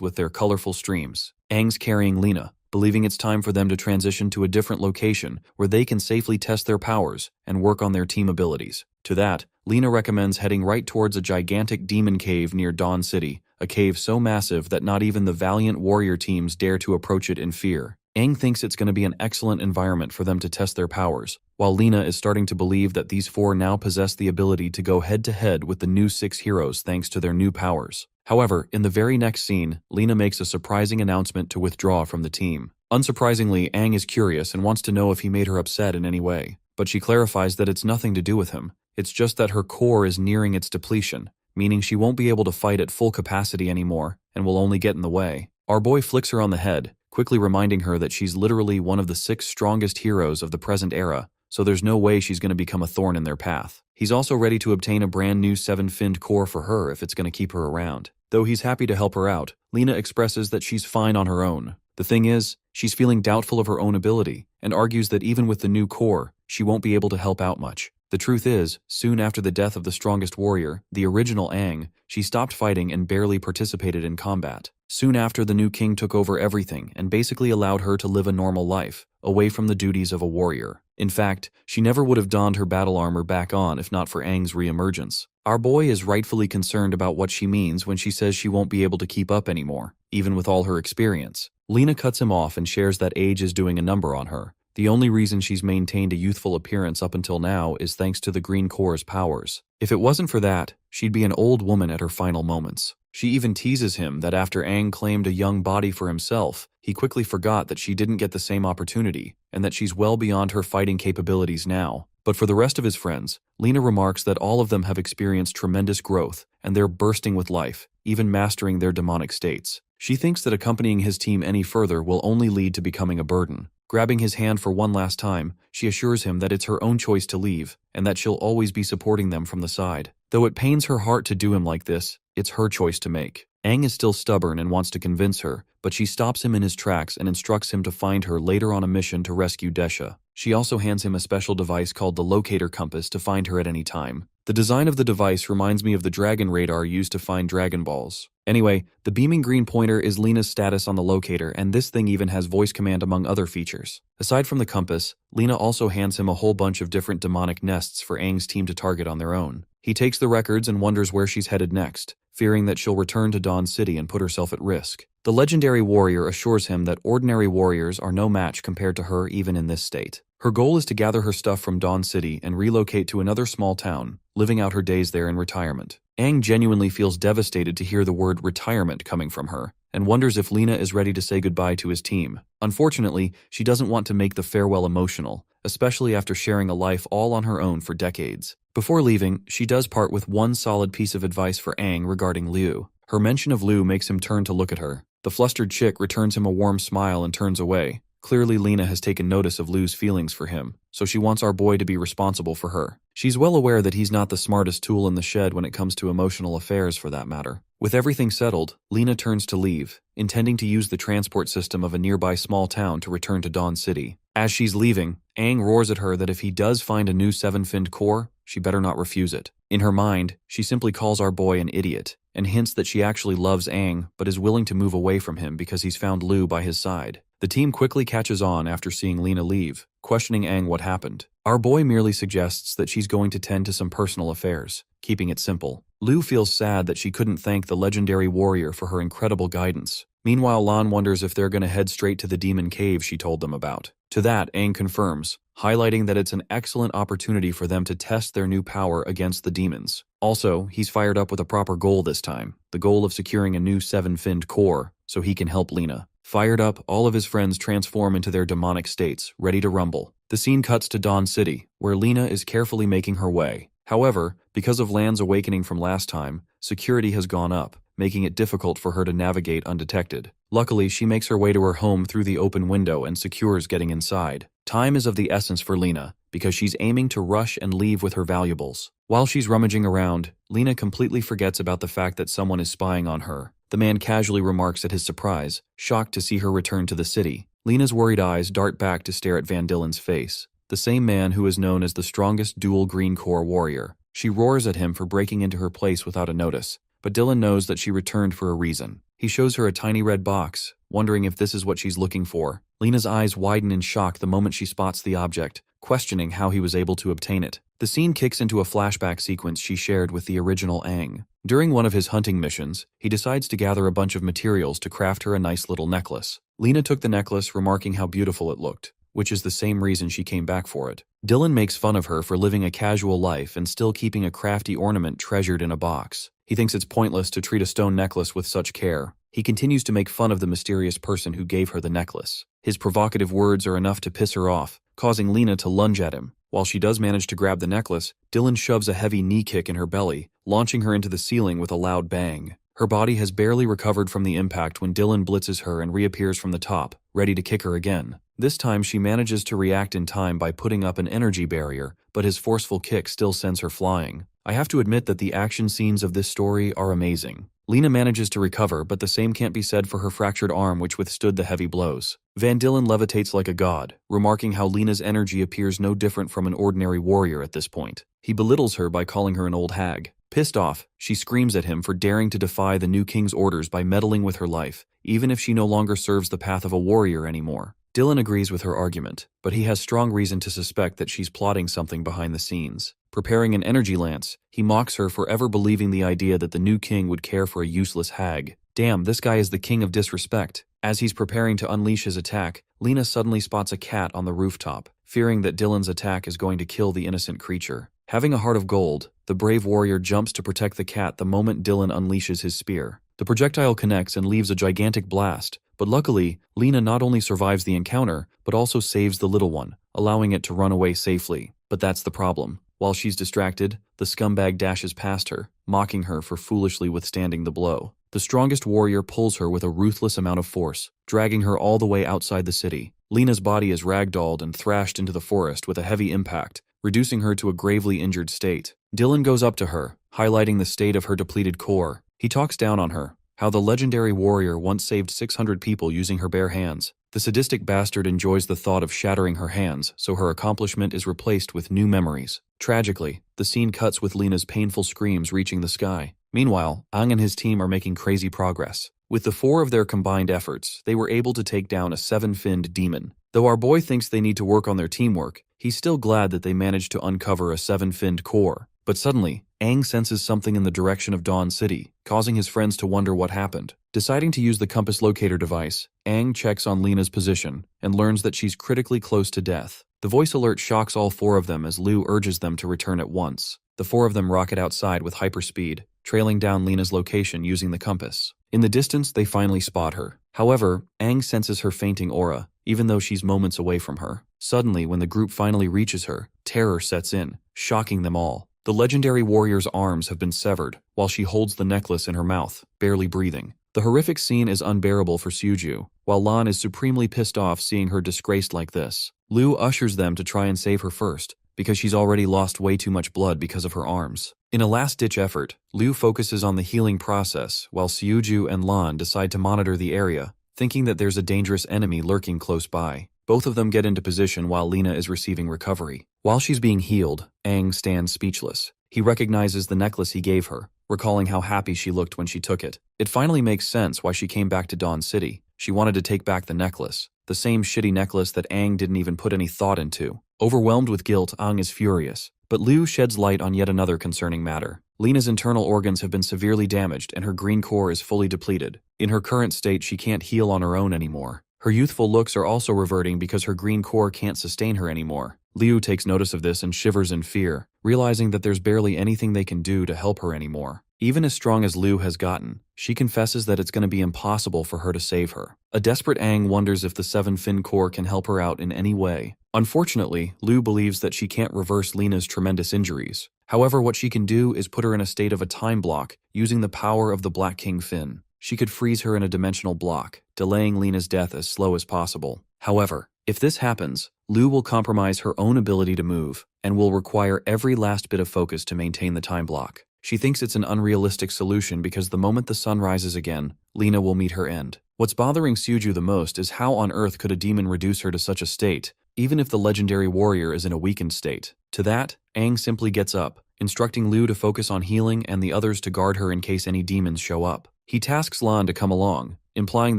with their colorful streams. Aang's carrying Lena, believing it's time for them to transition to a different location where they can safely test their powers and work on their team abilities. To that, Lena recommends heading right towards a gigantic demon cave near Dawn City, a cave so massive that not even the valiant warrior teams dare to approach it in fear. Aang thinks it's going to be an excellent environment for them to test their powers, while Lena is starting to believe that these 4 now possess the ability to go head-to-head with the new 6 heroes thanks to their new powers. However, in the very next scene, Lena makes a surprising announcement to withdraw from the team. Unsurprisingly, Aang is curious and wants to know if he made her upset in any way, but she clarifies that it's nothing to do with him. It's just that her core is nearing its depletion, meaning she won't be able to fight at full capacity anymore and will only get in the way. Our boy flicks her on the head, quickly reminding her that she's literally one of the 6 strongest heroes of the present era, so there's no way she's going to become a thorn in their path. He's also ready to obtain a brand new 7-finned core for her if it's going to keep her around. Though he's happy to help her out, Lena expresses that she's fine on her own. The thing is, she's feeling doubtful of her own ability, and argues that even with the new core, she won't be able to help out much. The truth is, soon after the death of the strongest warrior, the original Aang, she stopped fighting and barely participated in combat. Soon after, the new king took over everything and basically allowed her to live a normal life, away from the duties of a warrior. In fact, she never would have donned her battle armor back on if not for Aang's re-emergence. Our boy is rightfully concerned about what she means when she says she won't be able to keep up anymore, even with all her experience. Lena cuts him off and shares that age is doing a number on her. The only reason she's maintained a youthful appearance up until now is thanks to the Green Core's powers. If it wasn't for that, she'd be an old woman at her final moments. She even teases him that after Aang claimed a young body for himself, he quickly forgot that she didn't get the same opportunity, and that she's well beyond her fighting capabilities now. But for the rest of his friends, Lena remarks that all of them have experienced tremendous growth, and they're bursting with life, even mastering their demonic states. She thinks that accompanying his team any further will only lead to becoming a burden. Grabbing his hand for one last time, she assures him that it's her own choice to leave, and that she'll always be supporting them from the side. Though it pains her heart to do him like this, it's her choice to make. Aang is still stubborn and wants to convince her, but she stops him in his tracks and instructs him to find her later on a mission to rescue Desha. She also hands him a special device called the locator compass to find her at any time. The design of the device reminds me of the dragon radar used to find Dragon Balls. Anyway, the beaming green pointer is Lena's status on the locator, and this thing even has voice command among other features. Aside from the compass, Lena also hands him a whole bunch of different demonic nests for Aang's team to target on their own. He takes the records and wonders where she's headed next, fearing that she'll return to Dawn City and put herself at risk. The legendary warrior assures him that ordinary warriors are no match compared to her even in this state. Her goal is to gather her stuff from Dawn City and relocate to another small town, living out her days there in retirement. Aang genuinely feels devastated to hear the word retirement coming from her, and wonders if Lena is ready to say goodbye to his team. Unfortunately, she doesn't want to make the farewell emotional, especially after sharing a life all on her own for decades. Before leaving, she does part with one solid piece of advice for Aang regarding Liu. Her mention of Liu makes him turn to look at her. The flustered chick returns him a warm smile and turns away. Clearly, Lena has taken notice of Liu's feelings for him, so she wants our boy to be responsible for her. She's well aware that he's not the smartest tool in the shed when it comes to emotional affairs for that matter. With everything settled, Lena turns to leave, intending to use the transport system of a nearby small town to return to Dawn City. As she's leaving, Aang roars at her that if he does find a new seven-finned core, she better not refuse it. In her mind, she simply calls our boy an idiot, and hints that she actually loves Aang but is willing to move away from him because he's found Liu by his side. The team quickly catches on after seeing Lena leave, questioning Aang what happened. Our boy merely suggests that she's going to tend to some personal affairs, keeping it simple. Liu feels sad that she couldn't thank the legendary warrior for her incredible guidance. Meanwhile, Lan wonders if they're going to head straight to the demon cave she told them about. To that, Aang confirms, highlighting that it's an excellent opportunity for them to test their new power against the demons. Also, he's fired up with a proper goal this time, the goal of securing a new seven-finned core, so he can help Lena. Fired up, all of his friends transform into their demonic states, ready to rumble. The scene cuts to Dawn City, where Lena is carefully making her way. However, because of Lan's awakening from last time, security has gone up, making it difficult for her to navigate undetected. Luckily, she makes her way to her home through the open window and secures getting inside. Time is of the essence for Lena, because she's aiming to rush and leave with her valuables. While she's rummaging around, Lena completely forgets about the fact that someone is spying on her. The man casually remarks at his surprise, shocked to see her return to the city. Lena's worried eyes dart back to stare at Van Dillen's face, the same man who is known as the strongest dual green core warrior. She roars at him for breaking into her place without a notice, but Dylan knows that she returned for a reason. He shows her a tiny red box, wondering if this is what she's looking for. Lena's eyes widen in shock the moment she spots the object, questioning how he was able to obtain it. The scene kicks into a flashback sequence she shared with the original Aang. During one of his hunting missions, he decides to gather a bunch of materials to craft her a nice little necklace. Lena took the necklace, remarking how beautiful it looked, which is the same reason she came back for it. Dylan makes fun of her for living a casual life and still keeping a crafty ornament treasured in a box. He thinks it's pointless to treat a stone necklace with such care. He continues to make fun of the mysterious person who gave her the necklace. His provocative words are enough to piss her off, causing Lena to lunge at him. While she does manage to grab the necklace, Dylan shoves a heavy knee kick in her belly, launching her into the ceiling with a loud bang. Her body has barely recovered from the impact when Dylan blitzes her and reappears from the top, ready to kick her again. This time she manages to react in time by putting up an energy barrier, but his forceful kick still sends her flying. I have to admit that the action scenes of this story are amazing. Lena manages to recover, but the same can't be said for her fractured arm which withstood the heavy blows. Van Dillen levitates like a god, remarking how Lena's energy appears no different from an ordinary warrior at this point. He belittles her by calling her an old hag. Pissed off, she screams at him for daring to defy the new king's orders by meddling with her life, even if she no longer serves the path of a warrior anymore. Dylan agrees with her argument, but he has strong reason to suspect that she's plotting something behind the scenes. Preparing an energy lance, he mocks her for ever believing the idea that the new king would care for a useless hag. Damn, this guy is the king of disrespect. As he's preparing to unleash his attack, Lena suddenly spots a cat on the rooftop, fearing that Dylan's attack is going to kill the innocent creature. Having a heart of gold, the brave warrior jumps to protect the cat the moment Dylan unleashes his spear. The projectile connects and leaves a gigantic blast, but luckily, Lena not only survives the encounter, but also saves the little one, allowing it to run away safely. But that's the problem. While she's distracted, the scumbag dashes past her, mocking her for foolishly withstanding the blow. The strongest warrior pulls her with a ruthless amount of force, dragging her all the way outside the city. Lena's body is ragdolled and thrashed into the forest with a heavy impact, reducing her to a gravely injured state. Dylan goes up to her, highlighting the state of her depleted core. He talks down on her, how the legendary warrior once saved 600 people using her bare hands. The sadistic bastard enjoys the thought of shattering her hands, so her accomplishment is replaced with new memories. Tragically, the scene cuts with Lena's painful screams reaching the sky. Meanwhile, Aang and his team are making crazy progress. With the 4 of their combined efforts, they were able to take down a 7-finned demon. Though our boy thinks they need to work on their teamwork, he's still glad that they managed to uncover a 7-finned core. But suddenly, Aang senses something in the direction of Dawn City, causing his friends to wonder what happened. Deciding to use the compass locator device, Aang checks on Lena's position and learns that she's critically close to death. The voice alert shocks all 4 of them as Liu urges them to return at once. The 4 of them rocket outside with hyperspeed, trailing down Lena's location using the compass. In the distance, they finally spot her. However, Aang senses her fainting aura, even though she's moments away from her. Suddenly, when the group finally reaches her, terror sets in, shocking them all. The legendary warrior's arms have been severed, while she holds the necklace in her mouth, barely breathing. The horrific scene is unbearable for Suju, while Lan is supremely pissed off seeing her disgraced like this. Liu ushers them to try and save her first, because she's already lost way too much blood because of her arms. In a last-ditch effort, Liu focuses on the healing process, while Suju and Lan decide to monitor the area, thinking that there's a dangerous enemy lurking close by. Both of them get into position while Lena is receiving recovery. While she's being healed, Aang stands speechless. He recognizes the necklace he gave her, recalling how happy she looked when she took it. It finally makes sense why she came back to Dawn City. She wanted to take back the necklace, the same shitty necklace that Aang didn't even put any thought into. Overwhelmed with guilt, Aang is furious, but Liu sheds light on yet another concerning matter. Lena's internal organs have been severely damaged and her green core is fully depleted. In her current state, she can't heal on her own anymore. Her youthful looks are also reverting because her green core can't sustain her anymore. Liu takes notice of this and shivers in fear, realizing that there's barely anything they can do to help her anymore. Even as strong as Liu has gotten, she confesses that it's going to be impossible for her to save her. A desperate Aang wonders if the 7-fin core can help her out in any way. Unfortunately, Liu believes that she can't reverse Lena's tremendous injuries. However, what she can do is put her in a state of a time block using the power of the Black King Fin. She could freeze her in a dimensional block, delaying Lena's death as slow as possible. However, if this happens, Liu will compromise her own ability to move and will require every last bit of focus to maintain the time block. She thinks it's an unrealistic solution because the moment the sun rises again, Lena will meet her end. What's bothering Suju the most is how on earth could a demon reduce her to such a state, even if the legendary warrior is in a weakened state. To that, Aang simply gets up, instructing Liu to focus on healing and the others to guard her in case any demons show up. He tasks Lan to come along, implying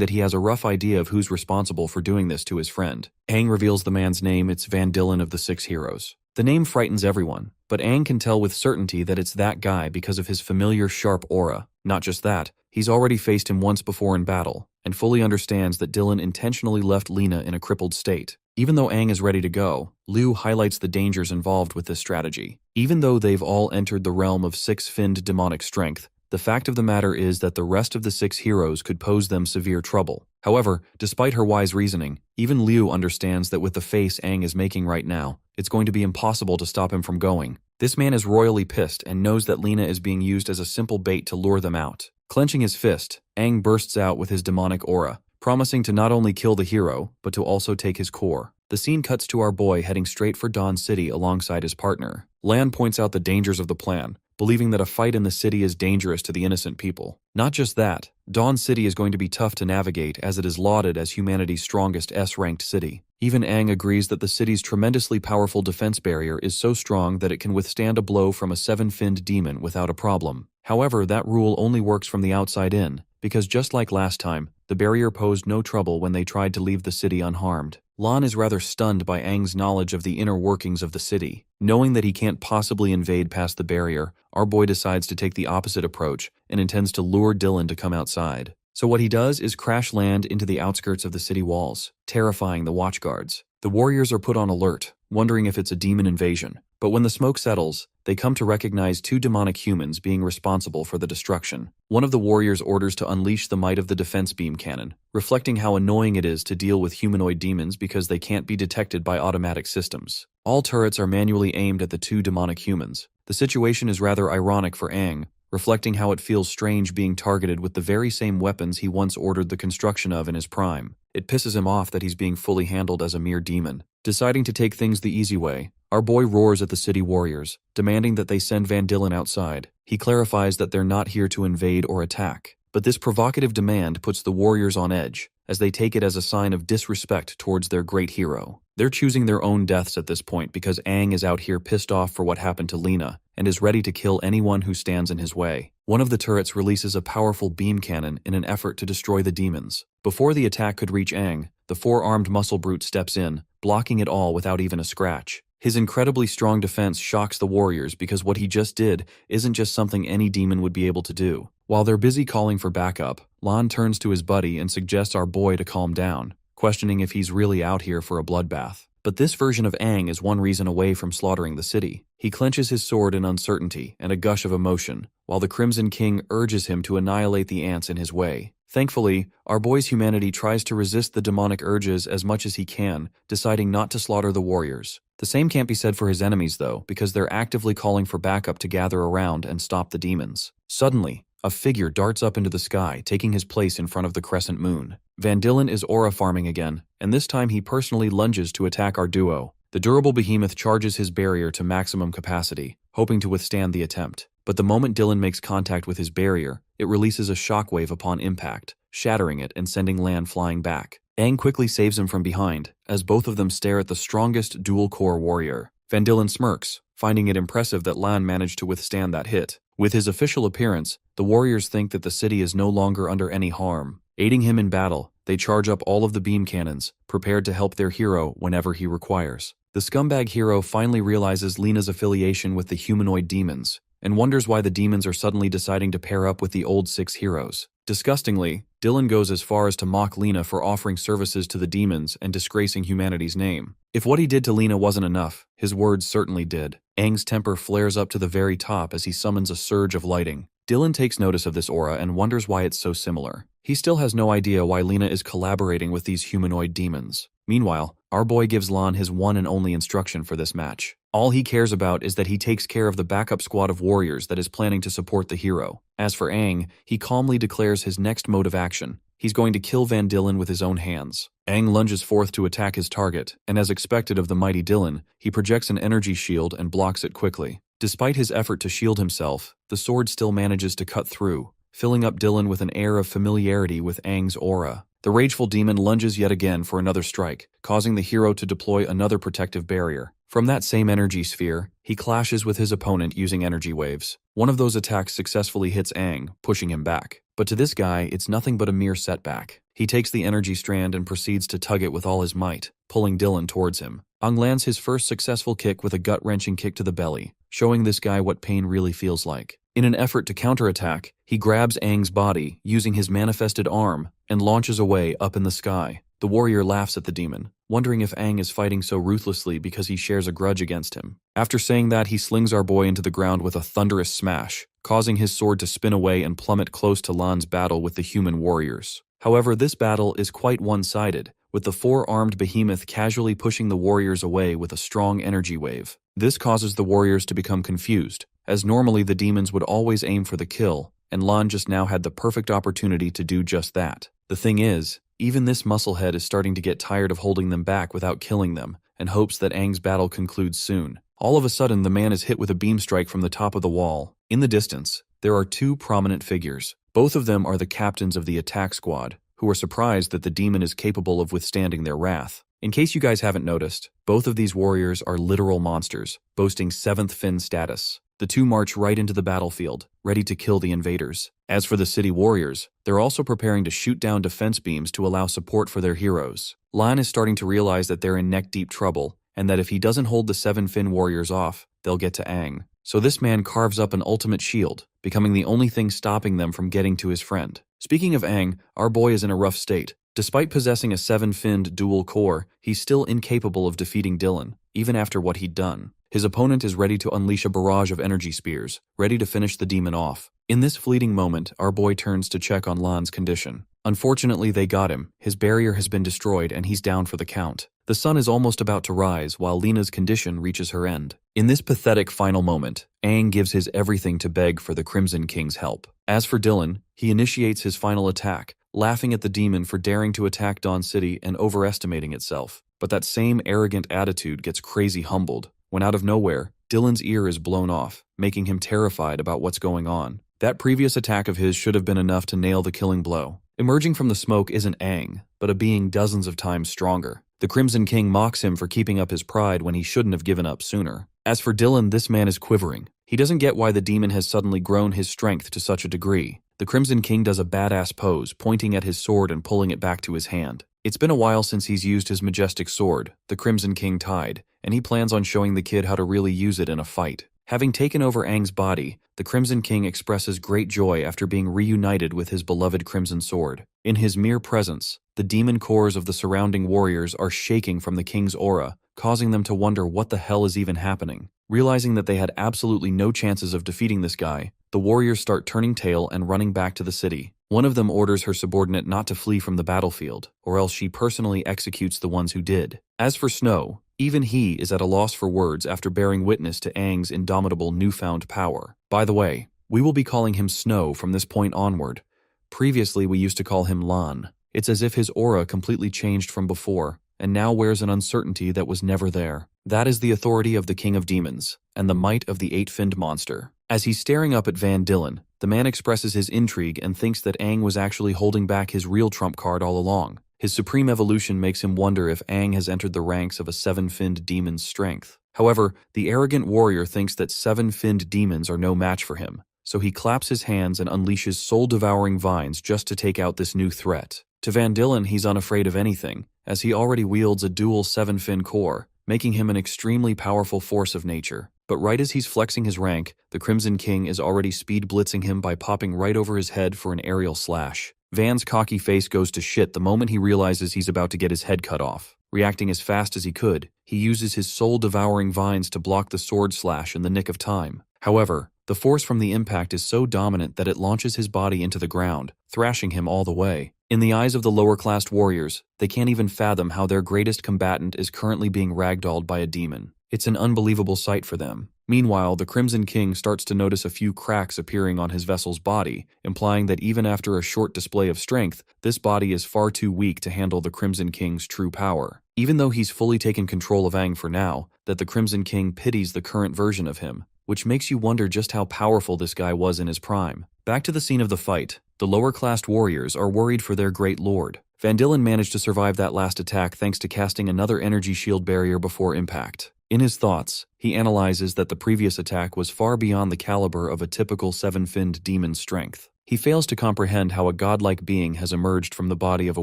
that he has a rough idea of who's responsible for doing this to his friend. Aang reveals the man's name. It's Van Dillen of the 6 Heroes. The name frightens everyone, but Aang can tell with certainty that it's that guy because of his familiar sharp aura. Not just that, he's already faced him once before in battle, and fully understands that Dillen intentionally left Lena in a crippled state. Even though Aang is ready to go, Liu highlights the dangers involved with this strategy. Even though they've all entered the realm of 6-finned demonic strength, the fact of the matter is that the rest of the 6 heroes could pose them severe trouble. However, despite her wise reasoning, even Liu understands that with the face Aang is making right now, it's going to be impossible to stop him from going. This man is royally pissed and knows that Lena is being used as a simple bait to lure them out. Clenching his fist, Aang bursts out with his demonic aura, promising to not only kill the hero, but to also take his core. The scene cuts to our boy heading straight for Dawn City alongside his partner. Lan points out the dangers of the plan, believing that a fight in the city is dangerous to the innocent people. Not just that, Dawn City is going to be tough to navigate as it is lauded as humanity's strongest S-ranked city. Even Aang agrees that the city's tremendously powerful defense barrier is so strong that it can withstand a blow from a 7-finned demon without a problem. However, that rule only works from the outside in, because just like last time, the barrier posed no trouble when they tried to leave the city unharmed. Lan is rather stunned by Aang's knowledge of the inner workings of the city. Knowing that he can't possibly invade past the barrier, our boy decides to take the opposite approach and intends to lure Dillen to come outside. So what he does is crash land into the outskirts of the city walls, terrifying the watchguards. The warriors are put on alert, wondering if it's a demon invasion. But when the smoke settles, they come to recognize 2 demonic humans being responsible for the destruction. One of the warriors orders to unleash the might of the defense beam cannon, reflecting how annoying it is to deal with humanoid demons because they can't be detected by automatic systems. All turrets are manually aimed at the 2 demonic humans. The situation is rather ironic for Aang, reflecting how it feels strange being targeted with the very same weapons he once ordered the construction of in his prime. It pisses him off that he's being fully handled as a mere demon. Deciding to take things the easy way, our boy roars at the city warriors, demanding that they send Van Dillen outside. He clarifies that they're not here to invade or attack. But this provocative demand puts the warriors on edge, as they take it as a sign of disrespect towards their great hero. They're choosing their own deaths at this point because Aang is out here pissed off for what happened to Lena, and is ready to kill anyone who stands in his way. One of the turrets releases a powerful beam cannon in an effort to destroy the demons. Before the attack could reach Aang, the four-armed muscle brute steps in, blocking it all without even a scratch. His incredibly strong defense shocks the warriors because what he just did isn't just something any demon would be able to do. While they're busy calling for backup, Lan turns to his buddy and suggests our boy to calm down, questioning if he's really out here for a bloodbath. But this version of Aang is one reason away from slaughtering the city. He clenches his sword in uncertainty and a gush of emotion, while the Crimson King urges him to annihilate the ants in his way. Thankfully, our boy's humanity tries to resist the demonic urges as much as he can, deciding not to slaughter the warriors. The same can't be said for his enemies though, because they're actively calling for backup to gather around and stop the demons. Suddenly, a figure darts up into the sky, taking his place in front of the crescent moon. Van Dillen is aura farming again, and this time he personally lunges to attack our duo. The durable behemoth charges his barrier to maximum capacity, hoping to withstand the attempt. But the moment Dillen makes contact with his barrier, it releases a shockwave upon impact, shattering it and sending Lan flying back. Aang quickly saves him from behind, as both of them stare at the strongest dual-core warrior. Van Dillen smirks, finding it impressive that Lan managed to withstand that hit. With his official appearance, the warriors think that the city is no longer under any harm. Aiding him in battle, they charge up all of the beam cannons, prepared to help their hero whenever he requires. The scumbag hero finally realizes Lena's affiliation with the humanoid demons, and wonders why the demons are suddenly deciding to pair up with the old six heroes. Disgustingly, Dillen goes as far as to mock Lena for offering services to the demons and disgracing humanity's name. If what he did to Lena wasn't enough, his words certainly did. Aang's temper flares up to the very top as he summons a surge of lighting. Dillen takes notice of this aura and wonders why it's so similar. He still has no idea why Lena is collaborating with these humanoid demons. Meanwhile, our boy gives Lan his one and only instruction for this match. All he cares about is that he takes care of the backup squad of warriors that is planning to support the hero. As for Aang, he calmly declares his next mode of action. He's going to kill Van Dillen with his own hands. Aang lunges forth to attack his target, and as expected of the mighty Dillen, he projects an energy shield and blocks it quickly. Despite his effort to shield himself, the sword still manages to cut through, filling up Dillen with an air of familiarity with Aang's aura. The rageful demon lunges yet again for another strike, causing the hero to deploy another protective barrier. From that same energy sphere, he clashes with his opponent using energy waves. One of those attacks successfully hits Aang, pushing him back. But to this guy, it's nothing but a mere setback. He takes the energy strand and proceeds to tug it with all his might, pulling Dillen towards him. Aang lands his first successful kick with a gut-wrenching kick to the belly, showing this guy what pain really feels like. In an effort to counterattack, he grabs Aang's body, using his manifested arm, and launches away up in the sky. The warrior laughs at the demon, wondering if Aang is fighting so ruthlessly because he shares a grudge against him. After saying that, he slings our boy into the ground with a thunderous smash, causing his sword to spin away and plummet close to Lan's battle with the human warriors. However, this battle is quite one-sided, with the four-armed behemoth casually pushing the warriors away with a strong energy wave. This causes the warriors to become confused, as normally the demons would always aim for the kill, and Lan just now had the perfect opportunity to do just that. The thing is, even this musclehead is starting to get tired of holding them back without killing them, and hopes that Aang's battle concludes soon. All of a sudden, the man is hit with a beam strike from the top of the wall. In the distance, there are two prominent figures. Both of them are the captains of the attack squad, who are surprised that the demon is capable of withstanding their wrath. In case you guys haven't noticed, both of these warriors are literal monsters, boasting 7th fin status. The two march right into the battlefield, ready to kill the invaders. As for the city warriors, they're also preparing to shoot down defense beams to allow support for their heroes. Lan is starting to realize that they're in neck-deep trouble, and that if he doesn't hold the 7-fin warriors off, they'll get to Aang. So this man carves up an ultimate shield, becoming the only thing stopping them from getting to his friend. Speaking of Aang, our boy is in a rough state. Despite possessing a 7-finned dual core, he's still incapable of defeating Dillen, even after what he'd done. His opponent is ready to unleash a barrage of energy spears, ready to finish the demon off. In this fleeting moment, our boy turns to check on Lan's condition. Unfortunately, they got him. His barrier has been destroyed and he's down for the count. The sun is almost about to rise while Lena's condition reaches her end. In this pathetic final moment, Aang gives his everything to beg for the Crimson King's help. As for Dillen, he initiates his final attack, laughing at the demon for daring to attack Dawn City and overestimating itself. But that same arrogant attitude gets crazy humbled, when out of nowhere, Dylan's ear is blown off, making him terrified about what's going on. That previous attack of his should have been enough to nail the killing blow. Emerging from the smoke isn't Aang, but a being dozens of times stronger. The Crimson King mocks him for keeping up his pride when he shouldn't have given up sooner. As for Dylan, this man is quivering. He doesn't get why the demon has suddenly grown his strength to such a degree. The Crimson King does a badass pose, pointing at his sword and pulling it back to his hand. It's been a while since he's used his majestic sword, the Crimson King Tide, and he plans on showing the kid how to really use it in a fight. Having taken over Aang's body, the Crimson King expresses great joy after being reunited with his beloved Crimson Sword. In his mere presence, the demon cores of the surrounding warriors are shaking from the king's aura, causing them to wonder what the hell is even happening. Realizing that they had absolutely no chances of defeating this guy, the warriors start turning tail and running back to the city. One of them orders her subordinate not to flee from the battlefield, or else she personally executes the ones who did. As for Snow, even he is at a loss for words after bearing witness to Aang's indomitable newfound power. By the way, we will be calling him Snow from this point onward. Previously we used to call him Lan. It's as if his aura completely changed from before, and now wears an uncertainty that was never there. That is the authority of the King of Demons, and the might of the eight-finned monster. As he's staring up at Van Dylan, the man expresses his intrigue and thinks that Aang was actually holding back his real trump card all along. His supreme evolution makes him wonder if Aang has entered the ranks of a seven-finned demon's strength. However, the arrogant warrior thinks that seven-finned demons are no match for him, so he claps his hands and unleashes soul-devouring vines just to take out this new threat. To Van Dylan, he's unafraid of anything, as he already wields a dual seven-fin core, making him an extremely powerful force of nature. But right as he's flexing his rank, the Crimson King is already speed blitzing him by popping right over his head for an aerial slash. Van's cocky face goes to shit the moment he realizes he's about to get his head cut off. Reacting as fast as he could, he uses his soul-devouring vines to block the sword slash in the nick of time. However, the force from the impact is so dominant that it launches his body into the ground, thrashing him all the way. In the eyes of the lower-classed warriors, they can't even fathom how their greatest combatant is currently being ragdolled by a demon. It's an unbelievable sight for them. Meanwhile, the Crimson King starts to notice a few cracks appearing on his vessel's body, implying that even after a short display of strength, this body is far too weak to handle the Crimson King's true power. Even though he's fully taken control of Aang for now, that the Crimson King pities the current version of him, which makes you wonder just how powerful this guy was in his prime. Back to the scene of the fight, the lower-classed warriors are worried for their great lord. Van Dylan managed to survive that last attack thanks to casting another energy shield barrier before impact. In his thoughts, he analyzes that the previous attack was far beyond the caliber of a typical seven-finned demon's strength. He fails to comprehend how a godlike being has emerged from the body of a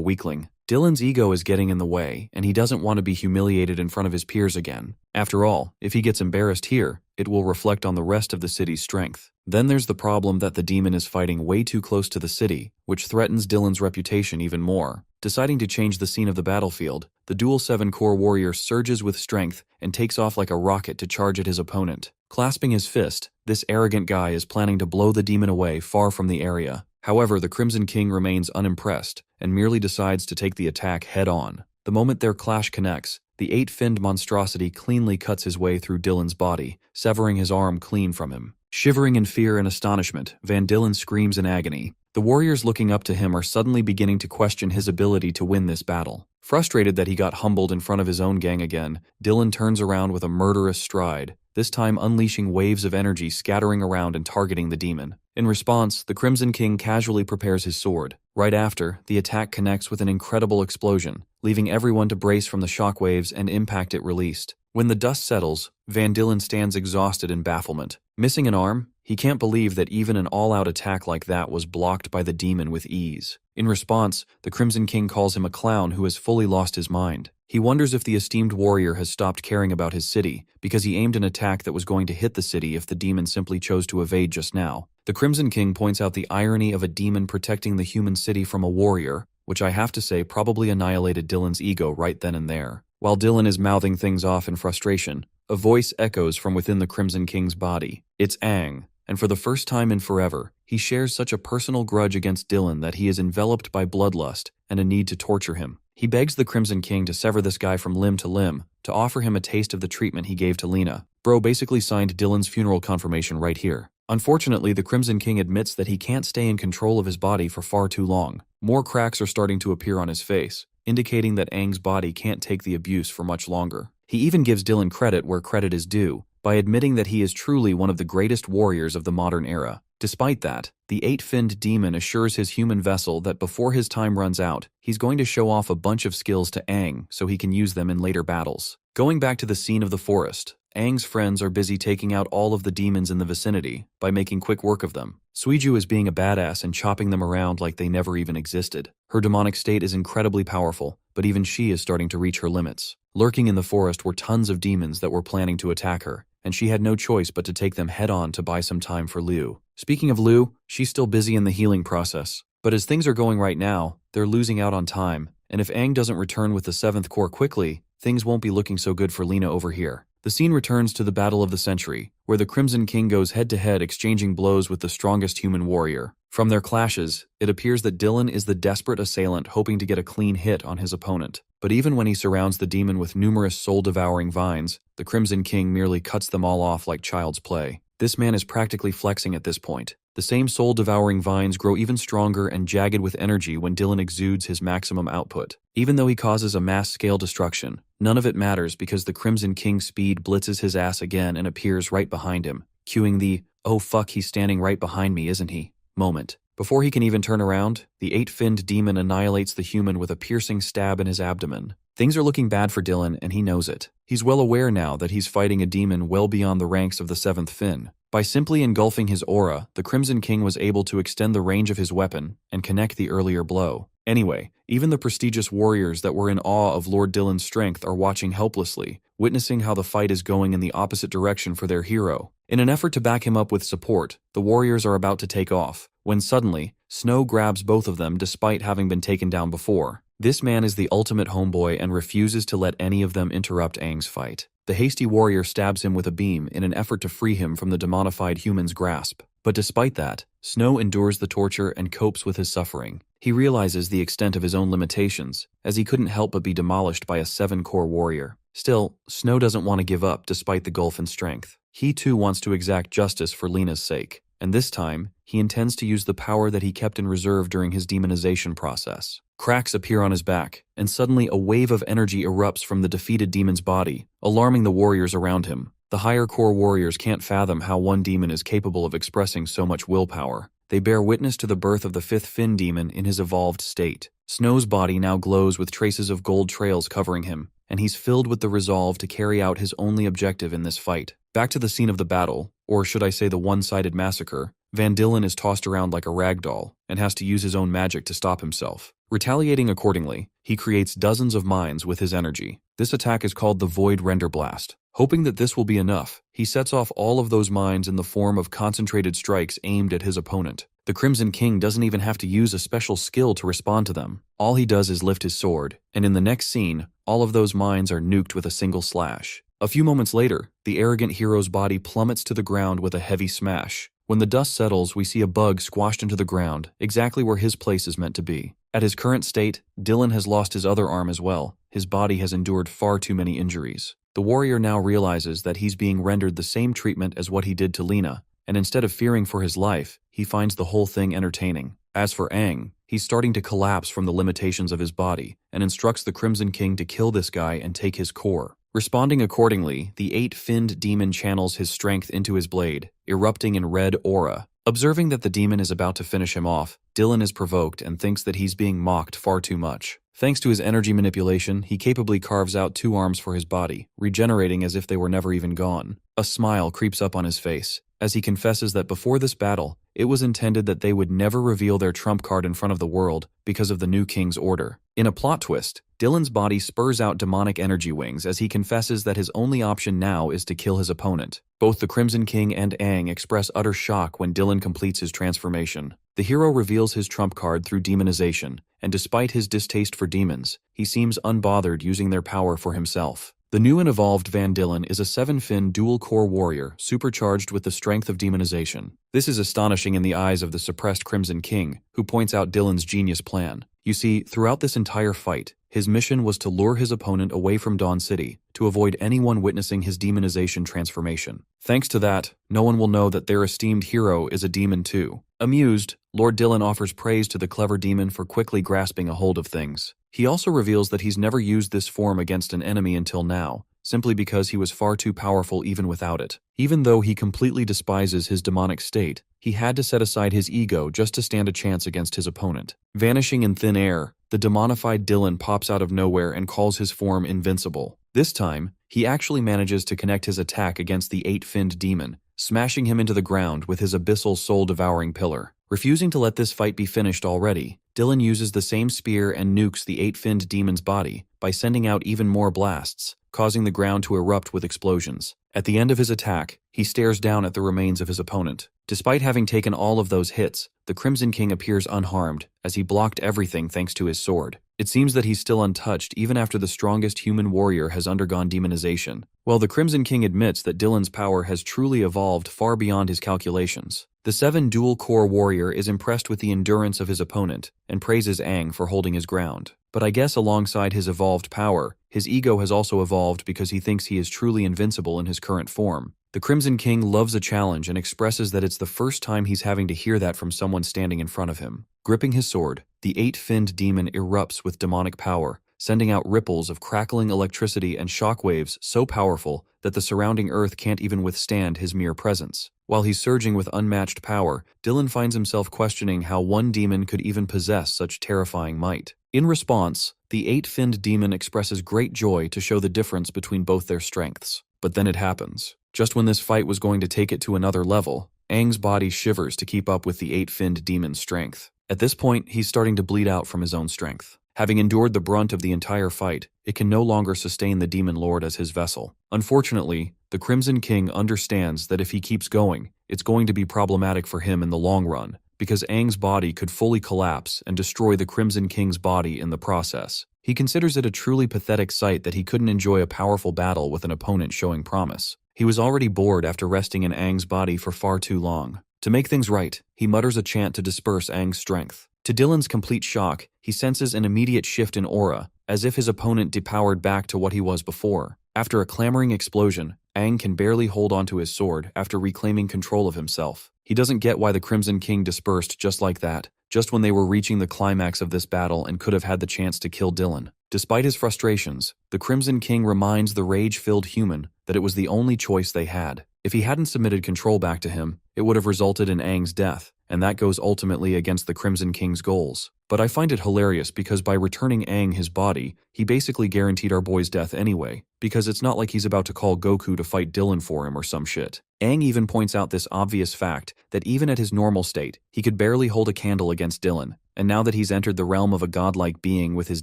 weakling. Dylan's ego is getting in the way, and he doesn't want to be humiliated in front of his peers again. After all, if he gets embarrassed here, it will reflect on the rest of the city's strength. Then there's the problem that the demon is fighting way too close to the city, which threatens Dylan's reputation even more. Deciding to change the scene of the battlefield, the dual 7-core warrior surges with strength and takes off like a rocket to charge at his opponent. Clasping his fist, this arrogant guy is planning to blow the demon away far from the area. However, the Crimson King remains unimpressed and merely decides to take the attack head-on. The moment their clash connects, the 8-finned monstrosity cleanly cuts his way through Dylan's body, severing his arm clean from him. Shivering in fear and astonishment, Van Dylan screams in agony. The warriors looking up to him are suddenly beginning to question his ability to win this battle. Frustrated that he got humbled in front of his own gang again, Dylan turns around with a murderous stride, this time unleashing waves of energy scattering around and targeting the demon. In response, the Crimson King casually prepares his sword. Right after, the attack connects with an incredible explosion, leaving everyone to brace from the shockwaves and impact it released. When the dust settles, Van Dylan stands exhausted in bafflement. Missing an arm, he can't believe that even an all-out attack like that was blocked by the demon with ease. In response, the Crimson King calls him a clown who has fully lost his mind. He wonders if the esteemed warrior has stopped caring about his city, because he aimed an attack that was going to hit the city if the demon simply chose to evade just now. The Crimson King points out the irony of a demon protecting the human city from a warrior, which I have to say probably annihilated Dylan's ego right then and there. While Dylan is mouthing things off in frustration, a voice echoes from within the Crimson King's body. It's Aang, and for the first time in forever, he shares such a personal grudge against Dylan that he is enveloped by bloodlust and a need to torture him. He begs the Crimson King to sever this guy from limb to limb, to offer him a taste of the treatment he gave to Lena. Bro basically signed Dylan's funeral confirmation right here. Unfortunately, the Crimson King admits that he can't stay in control of his body for far too long. More cracks are starting to appear on his face, indicating that Aang's body can't take the abuse for much longer. He even gives Dylan credit where credit is due, by admitting that he is truly one of the greatest warriors of the modern era. Despite that, the eight-finned demon assures his human vessel that before his time runs out, he's going to show off a bunch of skills to Aang so he can use them in later battles. Going back to the scene of the forest, Aang's friends are busy taking out all of the demons in the vicinity by making quick work of them. Suiju is being a badass and chopping them around like they never even existed. Her demonic state is incredibly powerful, but even she is starting to reach her limits. Lurking in the forest were tons of demons that were planning to attack her, and she had no choice but to take them head-on to buy some time for Liu. Speaking of Liu, she's still busy in the healing process. But as things are going right now, they're losing out on time, and if Aang doesn't return with the 7th Corps quickly, things won't be looking so good for Lena over here. The scene returns to the Battle of the Century, where the Crimson King goes head-to-head exchanging blows with the strongest human warrior. From their clashes, it appears that Dylan is the desperate assailant hoping to get a clean hit on his opponent. But even when he surrounds the demon with numerous soul-devouring vines, the Crimson King merely cuts them all off like child's play. This man is practically flexing at this point. The same soul-devouring vines grow even stronger and jagged with energy when Dylan exudes his maximum output. Even though he causes a mass-scale destruction, none of it matters because the Crimson King's speed blitzes his ass again and appears right behind him, cueing the, "Oh fuck, he's standing right behind me, isn't he?" moment. Before he can even turn around, the eight-finned demon annihilates the human with a piercing stab in his abdomen. Things are looking bad for Dylan, and he knows it. He's well aware now that he's fighting a demon well beyond the ranks of the 7th Fin. By simply engulfing his aura, the Crimson King was able to extend the range of his weapon and connect the earlier blow. Anyway, even the prestigious warriors that were in awe of Lord Dylan's strength are watching helplessly, witnessing how the fight is going in the opposite direction for their hero. In an effort to back him up with support, the warriors are about to take off, when suddenly, Snow grabs both of them despite having been taken down before. This man is the ultimate homeboy and refuses to let any of them interrupt Aang's fight. The hasty warrior stabs him with a beam in an effort to free him from the demonified human's grasp. But despite that, Snow endures the torture and copes with his suffering. He realizes the extent of his own limitations, as he couldn't help but be demolished by a 7-Corps warrior. Still, Snow doesn't want to give up despite the gulf in strength. He too wants to exact justice for Lena's sake, and this time, he intends to use the power that he kept in reserve during his demonization process. Cracks appear on his back, and suddenly a wave of energy erupts from the defeated demon's body, alarming the warriors around him. The higher core warriors can't fathom how one demon is capable of expressing so much willpower. They bear witness to the birth of the 5th Fin demon in his evolved state. Snow's body now glows with traces of gold trails covering him, and he's filled with the resolve to carry out his only objective in this fight. Back to the scene of the battle, or should I say the one-sided massacre, Van Dylen is tossed around like a rag doll and has to use his own magic to stop himself. Retaliating accordingly, he creates dozens of mines with his energy. This attack is called the Void Render Blast. Hoping that this will be enough, he sets off all of those mines in the form of concentrated strikes aimed at his opponent. The Crimson King doesn't even have to use a special skill to respond to them. All he does is lift his sword, and in the next scene, all of those mines are nuked with a single slash. A few moments later, the arrogant hero's body plummets to the ground with a heavy smash. When the dust settles, we see a bug squashed into the ground, exactly where his place is meant to be. At his current state, Dylan has lost his other arm as well. His body has endured far too many injuries. The warrior now realizes that he's being rendered the same treatment as what he did to Lena, and instead of fearing for his life, he finds the whole thing entertaining. As for Aang, he's starting to collapse from the limitations of his body, and instructs the Crimson King to kill this guy and take his core. Responding accordingly, the 8-finned demon channels his strength into his blade, erupting in red aura. Observing that the demon is about to finish him off, Dylan is provoked and thinks that he's being mocked far too much. Thanks to his energy manipulation, he capably carves out 2 arms for his body, regenerating as if they were never even gone. A smile creeps up on his face, as he confesses that before this battle, it was intended that they would never reveal their trump card in front of the world because of the new king's order. In a plot twist, Dylan's body spurs out demonic energy wings as he confesses that his only option now is to kill his opponent. Both the Crimson King and Aang express utter shock when Dylan completes his transformation. The hero reveals his trump card through demonization, and despite his distaste for demons, he seems unbothered using their power for himself. The new and evolved Van Dylen is a 7-fin dual-core warrior supercharged with the strength of demonization. This is astonishing in the eyes of the suppressed Crimson King, who points out Dylan's genius plan. You see, throughout this entire fight, his mission was to lure his opponent away from Dawn City, to avoid anyone witnessing his demonization transformation. Thanks to that, no one will know that their esteemed hero is a demon too. Amused, Lord Dylan offers praise to the clever demon for quickly grasping a hold of things. He also reveals that he's never used this form against an enemy until now, simply because he was far too powerful even without it. Even though he completely despises his demonic state, he had to set aside his ego just to stand a chance against his opponent. Vanishing in thin air, the demonified Dylan pops out of nowhere and calls his form invincible. This time, he actually manages to connect his attack against the 8-finned demon, smashing him into the ground with his abyssal soul-devouring pillar. Refusing to let this fight be finished already, Dylan uses the same spear and nukes the 8-finned demon's body by sending out even more blasts, causing the ground to erupt with explosions. At the end of his attack, he stares down at the remains of his opponent. Despite having taken all of those hits, the Crimson King appears unharmed, as he blocked everything thanks to his sword. It seems that he's still untouched even after the strongest human warrior has undergone demonization. While the Crimson King admits that Dylan's power has truly evolved far beyond his calculations, the 7 dual-core warrior is impressed with the endurance of his opponent and praises Aang for holding his ground. But I guess alongside his evolved power, his ego has also evolved because he thinks he is truly invincible in his current form. The Crimson King loves a challenge and expresses that it's the first time he's having to hear that from someone standing in front of him. Gripping his sword, the 8-finned demon erupts with demonic power, sending out ripples of crackling electricity and shockwaves so powerful that the surrounding earth can't even withstand his mere presence. While he's surging with unmatched power, Dylan finds himself questioning how one demon could even possess such terrifying might. In response, the 8-finned demon expresses great joy to show the difference between both their strengths. But then it happens. Just when this fight was going to take it to another level, Aang's body shivers to keep up with the 8-finned demon's strength. At this point, he's starting to bleed out from his own strength. Having endured the brunt of the entire fight, it can no longer sustain the Demon Lord as his vessel. Unfortunately, the Crimson King understands that if he keeps going, it's going to be problematic for him in the long run, because Aang's body could fully collapse and destroy the Crimson King's body in the process. He considers it a truly pathetic sight that he couldn't enjoy a powerful battle with an opponent showing promise. He was already bored after resting in Aang's body for far too long. To make things right, he mutters a chant to disperse Aang's strength. To Dylan's complete shock, he senses an immediate shift in aura, as if his opponent depowered back to what he was before. After a clamoring explosion, Aang can barely hold onto his sword after reclaiming control of himself. He doesn't get why the Crimson King dispersed just like that, just when they were reaching the climax of this battle and could have had the chance to kill Dylan. Despite his frustrations, the Crimson King reminds the rage-filled human that it was the only choice they had. If he hadn't submitted control back to him, it would have resulted in Aang's death, and that goes ultimately against the Crimson King's goals. But I find it hilarious because by returning Aang his body, he basically guaranteed our boy's death anyway, because it's not like he's about to call Goku to fight Dylan for him or some shit. Aang even points out this obvious fact that even at his normal state, he could barely hold a candle against Dylan, and now that he's entered the realm of a godlike being with his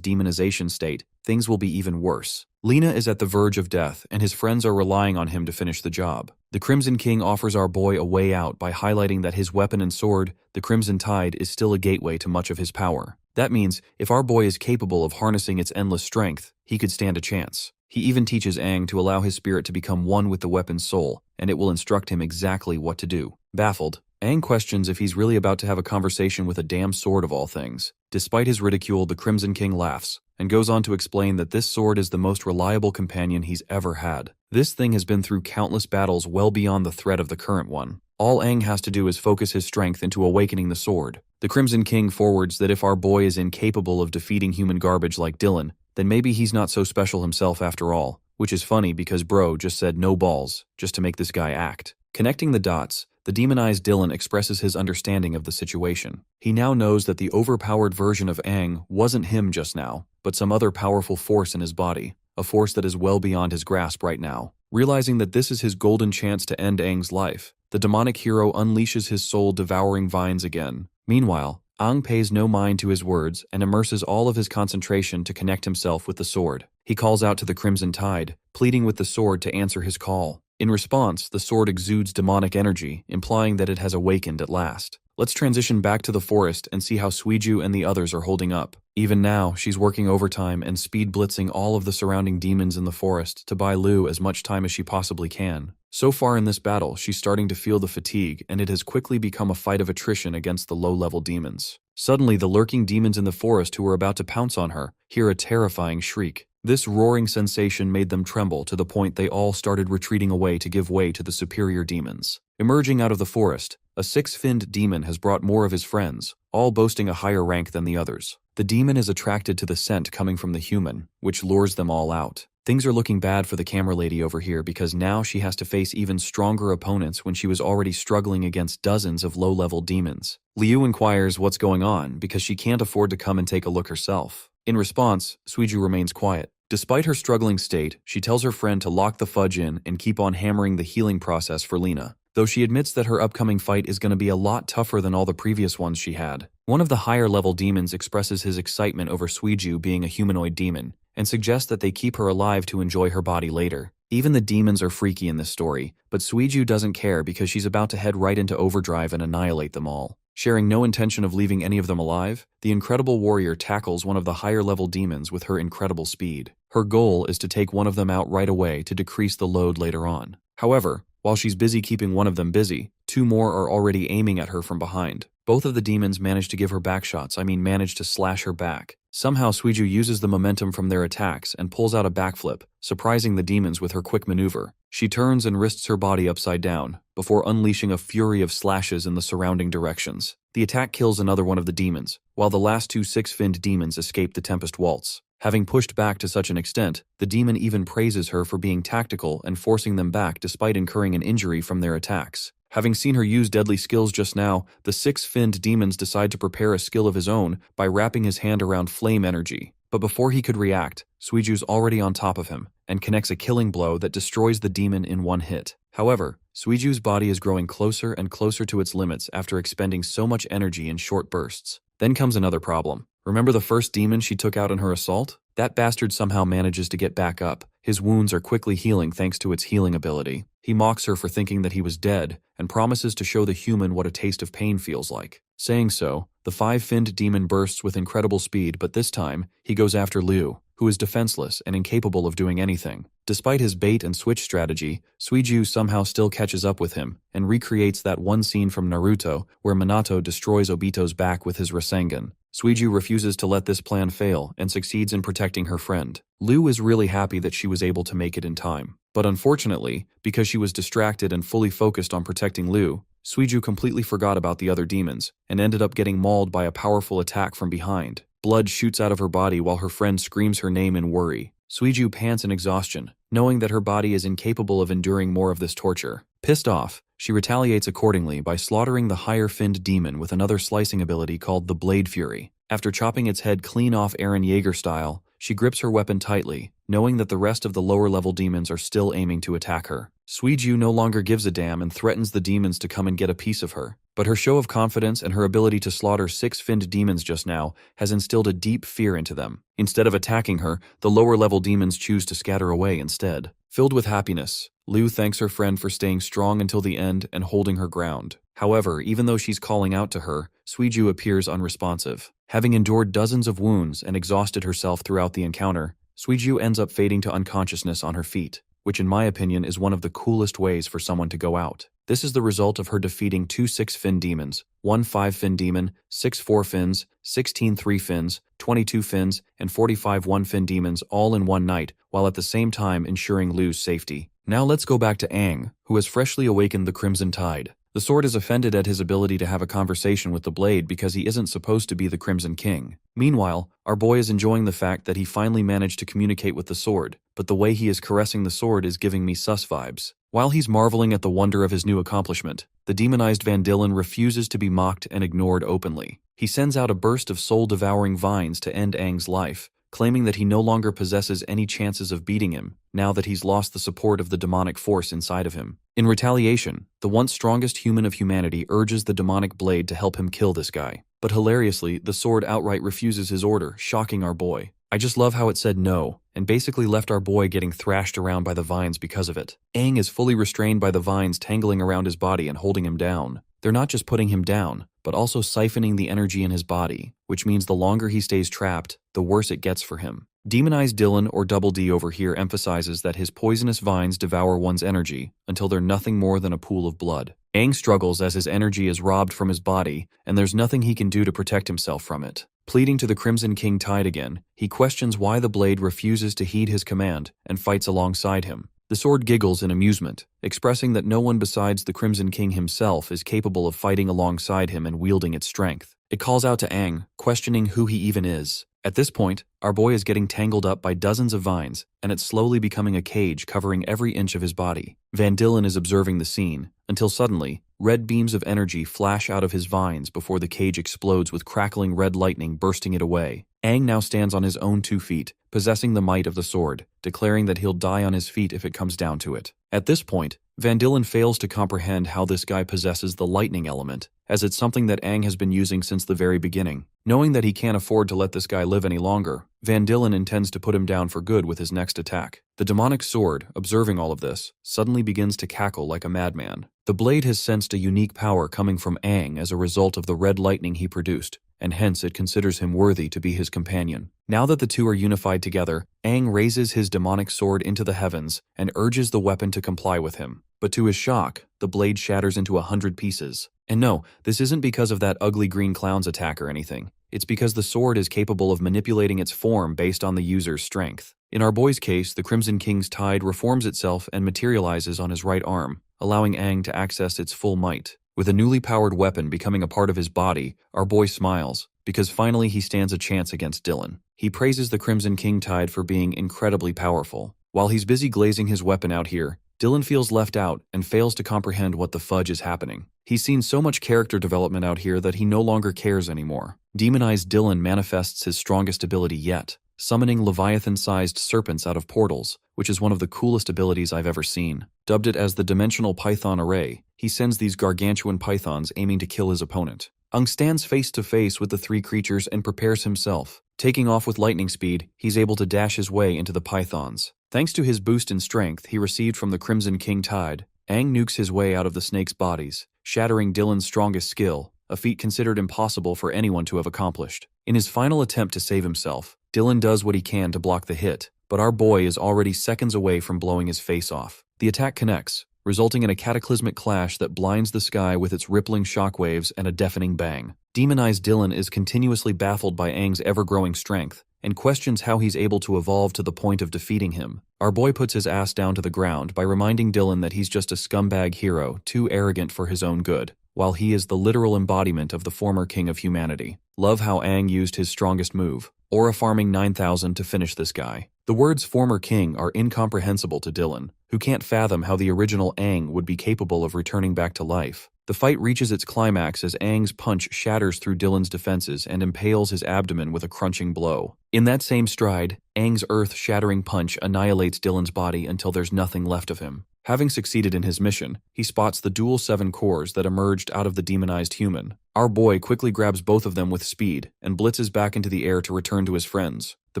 demonization state, things will be even worse. Lena is at the verge of death, and his friends are relying on him to finish the job. The Crimson King offers our boy a way out by highlighting that his weapon and sword, the Crimson Tide, is still a gateway to much of his power. That means, if our boy is capable of harnessing its endless strength, he could stand a chance. He even teaches Aang to allow his spirit to become one with the weapon's soul, and it will instruct him exactly what to do. Baffled, Aang questions if he's really about to have a conversation with a damn sword of all things. Despite his ridicule, the Crimson King laughs, and goes on to explain that this sword is the most reliable companion he's ever had. This thing has been through countless battles well beyond the threat of the current one. All Aang has to do is focus his strength into awakening the sword. The Crimson King forwards that if our boy is incapable of defeating human garbage like Dylan, then maybe he's not so special himself after all, which is funny because bro just said no balls, just to make this guy act. Connecting the dots, the demonized Dylan expresses his understanding of the situation. He now knows that the overpowered version of Aang wasn't him just now, but some other powerful force in his body, a force that is well beyond his grasp right now. Realizing that this is his golden chance to end Aang's life, the demonic hero unleashes his soul-devouring vines again. Meanwhile, Aang pays no mind to his words and immerses all of his concentration to connect himself with the sword. He calls out to the Crimson Tide, pleading with the sword to answer his call. In response, the sword exudes demonic energy, implying that it has awakened at last. Let's transition back to the forest and see how Suiju and the others are holding up. Even now, she's working overtime and speed blitzing all of the surrounding demons in the forest to buy Lu as much time as she possibly can. So far in this battle, she's starting to feel the fatigue, and it has quickly become a fight of attrition against the low-level demons. Suddenly, the lurking demons in the forest who were about to pounce on her hear a terrifying shriek. This roaring sensation made them tremble to the point they all started retreating away to give way to the superior demons. Emerging out of the forest, a 6-finned demon has brought more of his friends, all boasting a higher rank than the others. The demon is attracted to the scent coming from the human, which lures them all out. Things are looking bad for the camera lady over here because now she has to face even stronger opponents when she was already struggling against dozens of low-level demons. Liu inquires what's going on because she can't afford to come and take a look herself. In response, Suiju remains quiet. Despite her struggling state, she tells her friend to lock the fudge in and keep on hammering the healing process for Lena, though she admits that her upcoming fight is going to be a lot tougher than all the previous ones she had. One of the higher-level demons expresses his excitement over Suiju being a humanoid demon, and suggests that they keep her alive to enjoy her body later. Even the demons are freaky in this story, but Suiju doesn't care because she's about to head right into overdrive and annihilate them all. Sharing no intention of leaving any of them alive, the incredible warrior tackles one of the higher-level demons with her incredible speed. Her goal is to take one of them out right away to decrease the load later on. However, while she's busy keeping one of them busy, two more are already aiming at her from behind. Both of the demons manage to give her backshots, manage to slash her back. Somehow Suiju uses the momentum from their attacks and pulls out a backflip, surprising the demons with her quick maneuver. She turns and wrists her body upside down, before unleashing a fury of slashes in the surrounding directions. The attack kills another one of the demons, while the last two six-finned demons escape the Tempest Waltz. Having pushed back to such an extent, the demon even praises her for being tactical and forcing them back despite incurring an injury from their attacks. Having seen her use deadly skills just now, the six-finned demons decide to prepare a skill of his own by wrapping his hand around flame energy. But before he could react, Suiju's already on top of him, and connects a killing blow that destroys the demon in one hit. However, Suiju's body is growing closer and closer to its limits after expending so much energy in short bursts. Then comes another problem. Remember the first demon she took out in her assault? That bastard somehow manages to get back up. His wounds are quickly healing thanks to its healing ability. He mocks her for thinking that he was dead, and promises to show the human what a taste of pain feels like. Saying so, the five-finned demon bursts with incredible speed, but this time, he goes after Liu, who is defenseless and incapable of doing anything. Despite his bait-and-switch strategy, Suiju somehow still catches up with him, and recreates that one scene from Naruto where Minato destroys Obito's back with his Rasengan. Suiju refuses to let this plan fail and succeeds in protecting her friend. Liu is really happy that she was able to make it in time. But unfortunately, because she was distracted and fully focused on protecting Liu, Suiju completely forgot about the other demons, and ended up getting mauled by a powerful attack from behind. Blood shoots out of her body while her friend screams her name in worry. Suiju pants in exhaustion, knowing that her body is incapable of enduring more of this torture. Pissed off, she retaliates accordingly by slaughtering the higher-finned demon with another slicing ability called the Blade Fury. After chopping its head clean off Eren Yeager style, she grips her weapon tightly, knowing that the rest of the lower-level demons are still aiming to attack her. Suiju no longer gives a damn and threatens the demons to come and get a piece of her. But her show of confidence and her ability to slaughter six-finned demons just now has instilled a deep fear into them. Instead of attacking her, the lower-level demons choose to scatter away instead. Filled with happiness, Liu thanks her friend for staying strong until the end and holding her ground. However, even though she's calling out to her, Suiju appears unresponsive. Having endured dozens of wounds and exhausted herself throughout the encounter, Suiju ends up fading to unconsciousness on her feet, which in my opinion is one of the coolest ways for someone to go out. This is the result of her defeating two six-fin demons, one five-fin demon, 6 4-fins, 16 3-fins, 22 fins, and 45 1-fin demons all in one night, while at the same time ensuring Liu's safety. Now let's go back to Aang, who has freshly awakened the Crimson Tide. The sword is offended at his ability to have a conversation with the blade because he isn't supposed to be the Crimson King. Meanwhile, our boy is enjoying the fact that he finally managed to communicate with the sword, but the way he is caressing the sword is giving me sus vibes. While he's marveling at the wonder of his new accomplishment, the demonized Van Dillen refuses to be mocked and ignored openly. He sends out a burst of soul-devouring vines to end Aang's life, claiming that he no longer possesses any chances of beating him, now that he's lost the support of the demonic force inside of him. In retaliation, the once strongest human of humanity urges the demonic blade to help him kill this guy. But hilariously, the sword outright refuses his order, shocking our boy. I just love how it said no, and basically left our boy getting thrashed around by the vines because of it. Aang is fully restrained by the vines tangling around his body and holding him down. They're not just putting him down, but also siphoning the energy in his body, which means the longer he stays trapped, the worse it gets for him. Demonized Dylan, or Double D over here, emphasizes that his poisonous vines devour one's energy until they're nothing more than a pool of blood. Aang struggles as his energy is robbed from his body, and there's nothing he can do to protect himself from it. Pleading to the Crimson King Tide again, he questions why the blade refuses to heed his command and fights alongside him. The sword giggles in amusement, expressing that no one besides the Crimson King himself is capable of fighting alongside him and wielding its strength. It calls out to Aang, questioning who he even is. At this point, our boy is getting tangled up by dozens of vines, and it's slowly becoming a cage covering every inch of his body. Van Dillen is observing the scene, until suddenly, red beams of energy flash out of his vines before the cage explodes with crackling red lightning bursting it away. Aang now stands on his own 2 feet, possessing the might of the sword, declaring that he'll die on his feet if it comes down to it. At this point, Van Dillen fails to comprehend how this guy possesses the lightning element, as it's something that Aang has been using since the very beginning. Knowing that he can't afford to let this guy live any longer, Van Dillen intends to put him down for good with his next attack. The demonic sword, observing all of this, suddenly begins to cackle like a madman. The blade has sensed a unique power coming from Aang as a result of the red lightning he produced, and hence it considers him worthy to be his companion. Now that the two are unified together, Aang raises his demonic sword into the heavens and urges the weapon to comply with him. But to his shock, the blade shatters into 100 pieces. And no, this isn't because of that ugly green clown's attack or anything. It's because the sword is capable of manipulating its form based on the user's strength. In our boy's case, the Crimson King's tide reforms itself and materializes on his right arm, allowing Aang to access its full might. With a newly powered weapon becoming a part of his body, our boy smiles, because finally he stands a chance against Dillen. He praises the Crimson King tide for being incredibly powerful. While he's busy glazing his weapon out here, Dillen feels left out and fails to comprehend what the fudge is happening. He's seen so much character development out here that he no longer cares anymore. Demonized Dillen manifests his strongest ability yet, summoning Leviathan-sized serpents out of portals, which is one of the coolest abilities I've ever seen. Dubbed it as the Dimensional Python Array, he sends these gargantuan pythons aiming to kill his opponent. Aang stands face to face with the 3 creatures and prepares himself. Taking off with lightning speed, he's able to dash his way into the pythons. Thanks to his boost in strength he received from the Crimson King tide, Aang nukes his way out of the snakes' bodies, shattering Dillen's strongest skill, a feat considered impossible for anyone to have accomplished. In his final attempt to save himself, Dillen does what he can to block the hit, but our boy is already seconds away from blowing his face off. The attack connects, resulting in a cataclysmic clash that blinds the sky with its rippling shockwaves and a deafening bang. Demonized Dillen is continuously baffled by Aang's ever-growing strength, and questions how he's able to evolve to the point of defeating him. Our boy puts his ass down to the ground by reminding Dillen that he's just a scumbag hero, too arrogant for his own good, while he is the literal embodiment of the former king of humanity. Love how Aang used his strongest move, Aura farming 9,000 to finish this guy. The words former king are incomprehensible to Dillen, who can't fathom how the original Aang would be capable of returning back to life. The fight reaches its climax as Aang's punch shatters through Dillen's defenses and impales his abdomen with a crunching blow. In that same stride, Aang's earth-shattering punch annihilates Dillen's body until there's nothing left of him. Having succeeded in his mission, he spots the dual 7 cores that emerged out of the demonized human. Our boy quickly grabs both of them with speed and blitzes back into the air to return to his friends. The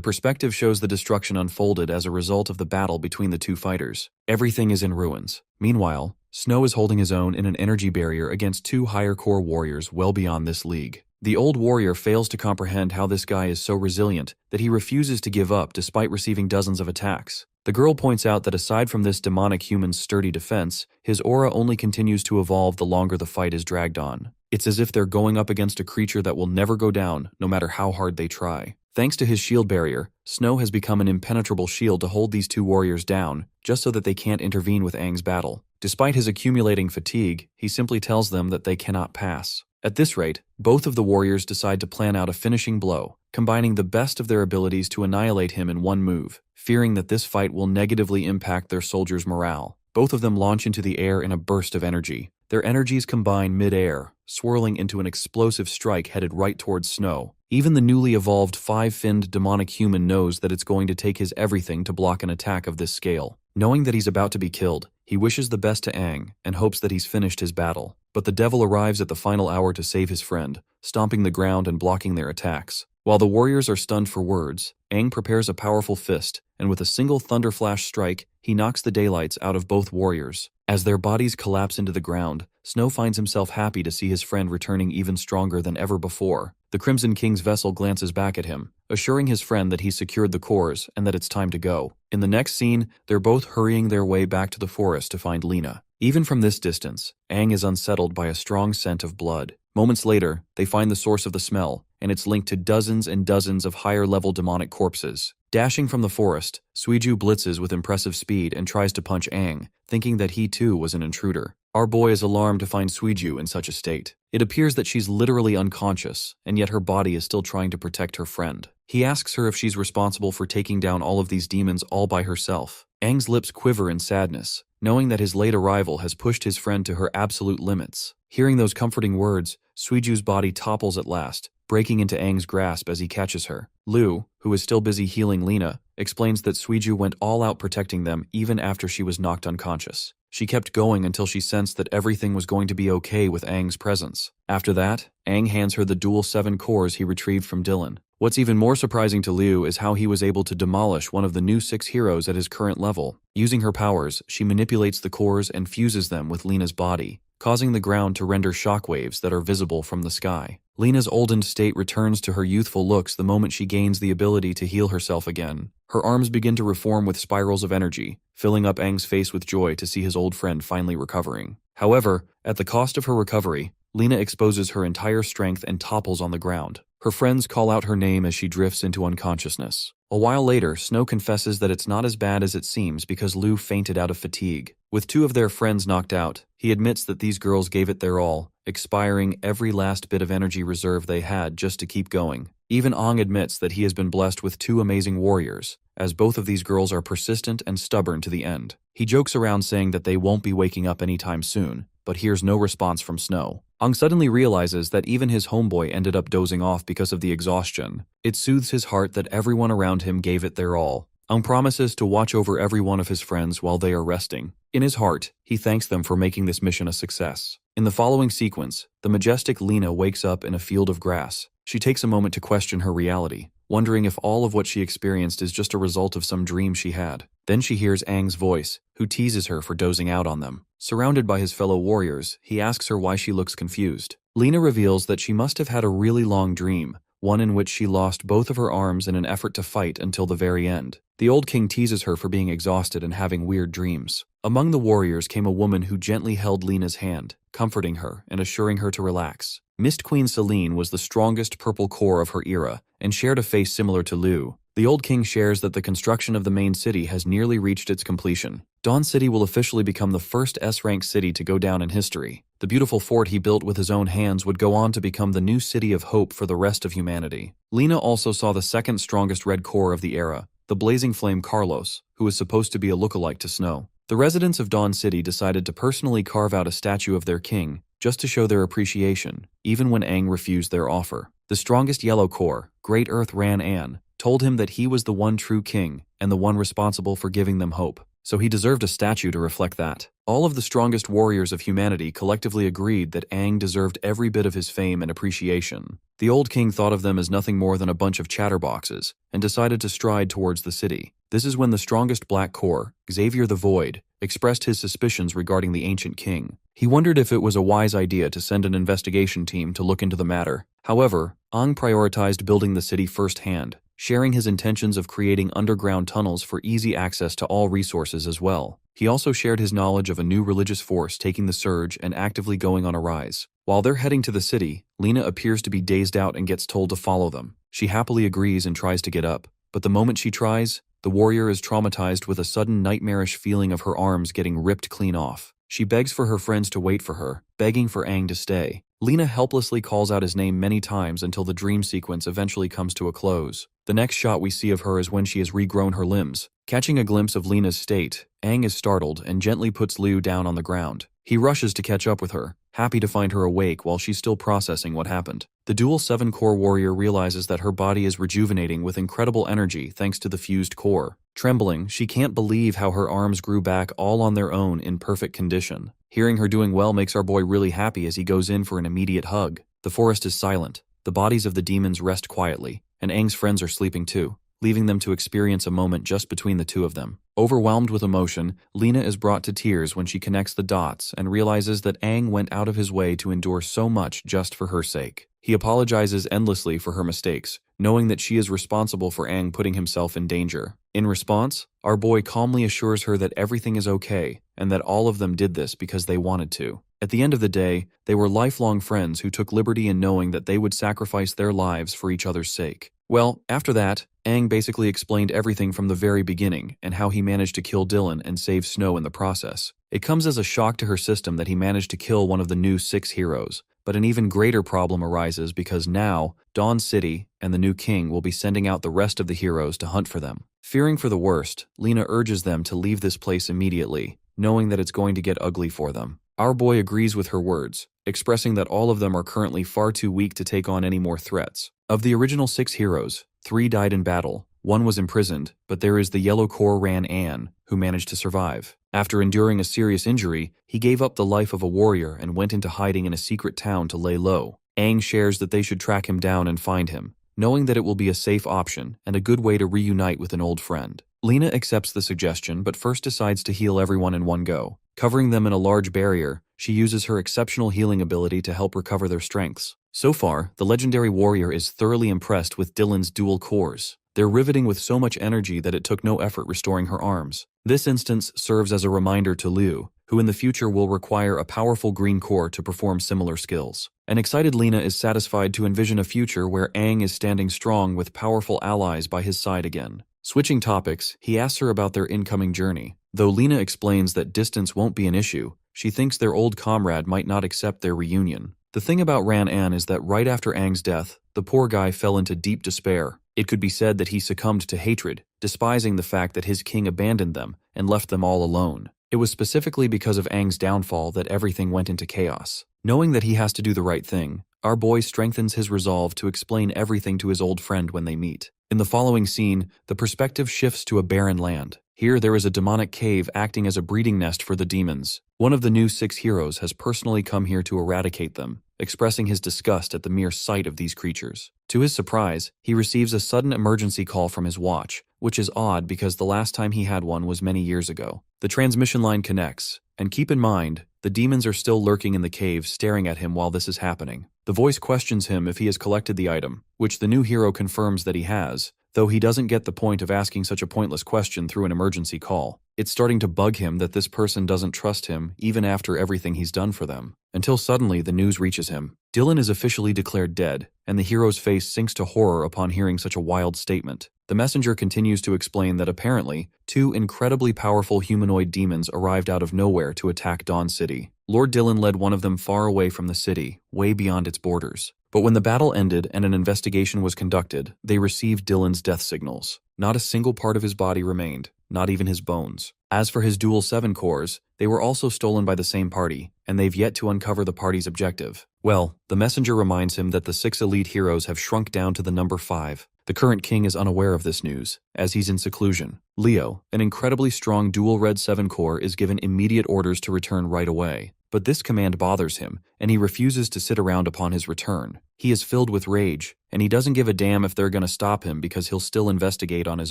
perspective shows the destruction unfolded as a result of the battle between the 2 fighters. Everything is in ruins. Meanwhile, Snow is holding his own in an energy barrier against 2 higher core warriors well beyond this league. The old warrior fails to comprehend how this guy is so resilient that he refuses to give up despite receiving dozens of attacks. The girl points out that aside from this demonic human's sturdy defense, his aura only continues to evolve the longer the fight is dragged on. It's as if they're going up against a creature that will never go down, no matter how hard they try. Thanks to his shield barrier, Snow has become an impenetrable shield to hold these 2 warriors down, just so that they can't intervene with Aang's battle. Despite his accumulating fatigue, he simply tells them that they cannot pass. At this rate, both of the warriors decide to plan out a finishing blow, combining the best of their abilities to annihilate him in one move, fearing that this fight will negatively impact their soldiers' morale. Both of them launch into the air in a burst of energy. Their energies combine mid-air, swirling into an explosive strike headed right towards Snow. Even the newly evolved 5-finned demonic human knows that it's going to take his everything to block an attack of this scale. Knowing that he's about to be killed, he wishes the best to Aang and hopes that he's finished his battle. But the devil arrives at the final hour to save his friend, stomping the ground and blocking their attacks. While the warriors are stunned for words, Aang prepares a powerful fist, and with a single thunderflash strike, he knocks the daylights out of both warriors. As their bodies collapse into the ground, Snow finds himself happy to see his friend returning even stronger than ever before. The Crimson King's vessel glances back at him, assuring his friend that he's secured the cores and that it's time to go. In the next scene, they're both hurrying their way back to the forest to find Lena. Even from this distance, Aang is unsettled by a strong scent of blood. Moments later, they find the source of the smell, and it's linked to dozens and dozens of higher-level demonic corpses. Dashing from the forest, Suiju blitzes with impressive speed and tries to punch Aang, thinking that he too was an intruder. Our boy is alarmed to find Suiju in such a state. It appears that she's literally unconscious, and yet her body is still trying to protect her friend. He asks her if she's responsible for taking down all of these demons all by herself. Aang's lips quiver in sadness, knowing that his late arrival has pushed his friend to her absolute limits. Hearing those comforting words, Suiju's body topples at last, breaking into Aang's grasp as he catches her. Lu, who is still busy healing Lena, explains that Suiju went all out protecting them even after she was knocked unconscious. She kept going until she sensed that everything was going to be okay with Aang's presence. After that, Aang hands her the dual 7 cores he retrieved from Dylan. What's even more surprising to Liu is how he was able to demolish one of the new 6 heroes at his current level. Using her powers, she manipulates the cores and fuses them with Lena's body, causing the ground to render shockwaves that are visible from the sky. Lena's oldened state returns to her youthful looks the moment she gains the ability to heal herself again. Her arms begin to reform with spirals of energy, filling up Aang's face with joy to see his old friend finally recovering. However, at the cost of her recovery, Lena exposes her entire strength and topples on the ground. Her friends call out her name as she drifts into unconsciousness. A while later, Snow confesses that it's not as bad as it seems because Lu fainted out of fatigue. With 2 of their friends knocked out, he admits that these girls gave it their all, expiring every last bit of energy reserve they had just to keep going. Even Aang admits that he has been blessed with 2 amazing warriors, as both of these girls are persistent and stubborn to the end. He jokes around saying that they won't be waking up anytime soon, but hears no response from Snow. Aang suddenly realizes that even his homeboy ended up dozing off because of the exhaustion. It soothes his heart that everyone around him gave it their all. Aang promises to watch over every one of his friends while they are resting. In his heart, he thanks them for making this mission a success. In the following sequence, the majestic Lena wakes up in a field of grass. She takes a moment to question her reality, wondering if all of what she experienced is just a result of some dream she had. Then she hears Aang's voice, who teases her for dozing out on them. Surrounded by his fellow warriors, he asks her why she looks confused. Lena reveals that she must have had a really long dream, one in which she lost both of her arms in an effort to fight until the very end. The old king teases her for being exhausted and having weird dreams. Among the warriors came a woman who gently held Lena's hand, comforting her and assuring her to relax. Mist Queen Selene was the strongest purple core of her era and shared a face similar to Lu. The old king shares that the construction of the main city has nearly reached its completion. Dawn City will officially become the first S-rank city to go down in history. The beautiful fort he built with his own hands would go on to become the new city of hope for the rest of humanity. Lena also saw the second strongest red core of the era, the blazing flame Carlos, who is supposed to be a lookalike to Snow. The residents of Dawn City decided to personally carve out a statue of their king, just to show their appreciation, even when Aang refused their offer. The strongest yellow core, Great Earth Ran An, told him that he was the one true king and the one responsible for giving them hope, so he deserved a statue to reflect that. All of the strongest warriors of humanity collectively agreed that Aang deserved every bit of his fame and appreciation. The old king thought of them as nothing more than a bunch of chatterboxes and decided to stride towards the city. This is when the strongest black core, Xavier the Void, expressed his suspicions regarding the ancient king. He wondered if it was a wise idea to send an investigation team to look into the matter. However, Aang prioritized building the city firsthand, sharing his intentions of creating underground tunnels for easy access to all resources as well. He also shared his knowledge of a new religious force taking the surge and actively going on a rise. While they're heading to the city, Lena appears to be dazed out and gets told to follow them. She happily agrees and tries to get up, but the moment she tries, the warrior is traumatized with a sudden nightmarish feeling of her arms getting ripped clean off. She begs for her friends to wait for her, begging for Aang to stay. Lena helplessly calls out his name many times until the dream sequence eventually comes to a close. The next shot we see of her is when she has regrown her limbs. Catching a glimpse of Lena's state, Aang is startled and gently puts Liu down on the ground. He rushes to catch up with her, happy to find her awake while she's still processing what happened. The dual 7-core warrior realizes that her body is rejuvenating with incredible energy thanks to the fused core. Trembling, she can't believe how her arms grew back all on their own in perfect condition. Hearing her doing well makes our boy really happy as he goes in for an immediate hug. The forest is silent. The bodies of the demons rest quietly, and Aang's friends are sleeping too, leaving them to experience a moment just between the two of them. Overwhelmed with emotion, Lena is brought to tears when she connects the dots and realizes that Aang went out of his way to endure so much just for her sake. He apologizes endlessly for her mistakes, knowing that she is responsible for Aang putting himself in danger. In response, our boy calmly assures her that everything is okay and that all of them did this because they wanted to. At the end of the day, they were lifelong friends who took liberty in knowing that they would sacrifice their lives for each other's sake. Well, after that, Aang basically explained everything from the very beginning and how he managed to kill Dylan and save Snow in the process. It comes as a shock to her system that he managed to kill one of the new 6 heroes, but an even greater problem arises because now, Dawn City and the new king will be sending out the rest of the heroes to hunt for them. Fearing for the worst, Lena urges them to leave this place immediately, knowing that it's going to get ugly for them. Our boy agrees with her words, expressing that all of them are currently far too weak to take on any more threats. Of the original 6 heroes, 3 died in battle, 1 was imprisoned, but there is the Yellow Core Ran-An, who managed to survive. After enduring a serious injury, he gave up the life of a warrior and went into hiding in a secret town to lay low. Aang shares that they should track him down and find him, knowing that it will be a safe option and a good way to reunite with an old friend. Lena accepts the suggestion but first decides to heal everyone in one go. Covering them in a large barrier, she uses her exceptional healing ability to help recover their strengths. So far, the legendary warrior is thoroughly impressed with Dylan's dual cores. They're riveting with so much energy that it took no effort restoring her arms. This instance serves as a reminder to Liu, who in the future will require a powerful green core to perform similar skills. An excited Lena is satisfied to envision a future where Aang is standing strong with powerful allies by his side again. Switching topics, he asks her about their incoming journey. Though Lena explains that distance won't be an issue, she thinks their old comrade might not accept their reunion. The thing about Ran-An is that right after Aang's death, the poor guy fell into deep despair. It could be said that he succumbed to hatred, despising the fact that his king abandoned them and left them all alone. It was specifically because of Aang's downfall that everything went into chaos. Knowing that he has to do the right thing, our boy strengthens his resolve to explain everything to his old friend when they meet. In the following scene, the perspective shifts to a barren land. Here there is a demonic cave acting as a breeding nest for the demons. One of the new 6 heroes has personally come here to eradicate them, expressing his disgust at the mere sight of these creatures. To his surprise, he receives a sudden emergency call from his watch, which is odd because the last time he had one was many years ago. The transmission line connects, and keep in mind, the demons are still lurking in the cave staring at him while this is happening. The voice questions him if he has collected the item, which the new hero confirms that he has, though he doesn't get the point of asking such a pointless question through an emergency call. It's starting to bug him that this person doesn't trust him even after everything he's done for them. Until suddenly the news reaches him. Dylan is officially declared dead, and the hero's face sinks to horror upon hearing such a wild statement. The messenger continues to explain that apparently, 2 incredibly powerful humanoid demons arrived out of nowhere to attack Dawn City. Lord Dylan led one of them far away from the city, way beyond its borders. But when the battle ended and an investigation was conducted, they received Dylan's death signals. Not a single part of his body remained, not even his bones. As for his dual 7 cores, they were also stolen by the same party, and they've yet to uncover the party's objective. Well, the messenger reminds him that the 6 elite heroes have shrunk down to the number 5. The current king is unaware of this news, as he's in seclusion. Leo, an incredibly strong dual red 7 core, is given immediate orders to return right away. But this command bothers him, and he refuses to sit around upon his return. He is filled with rage, and he doesn't give a damn if they're gonna stop him because he'll still investigate on his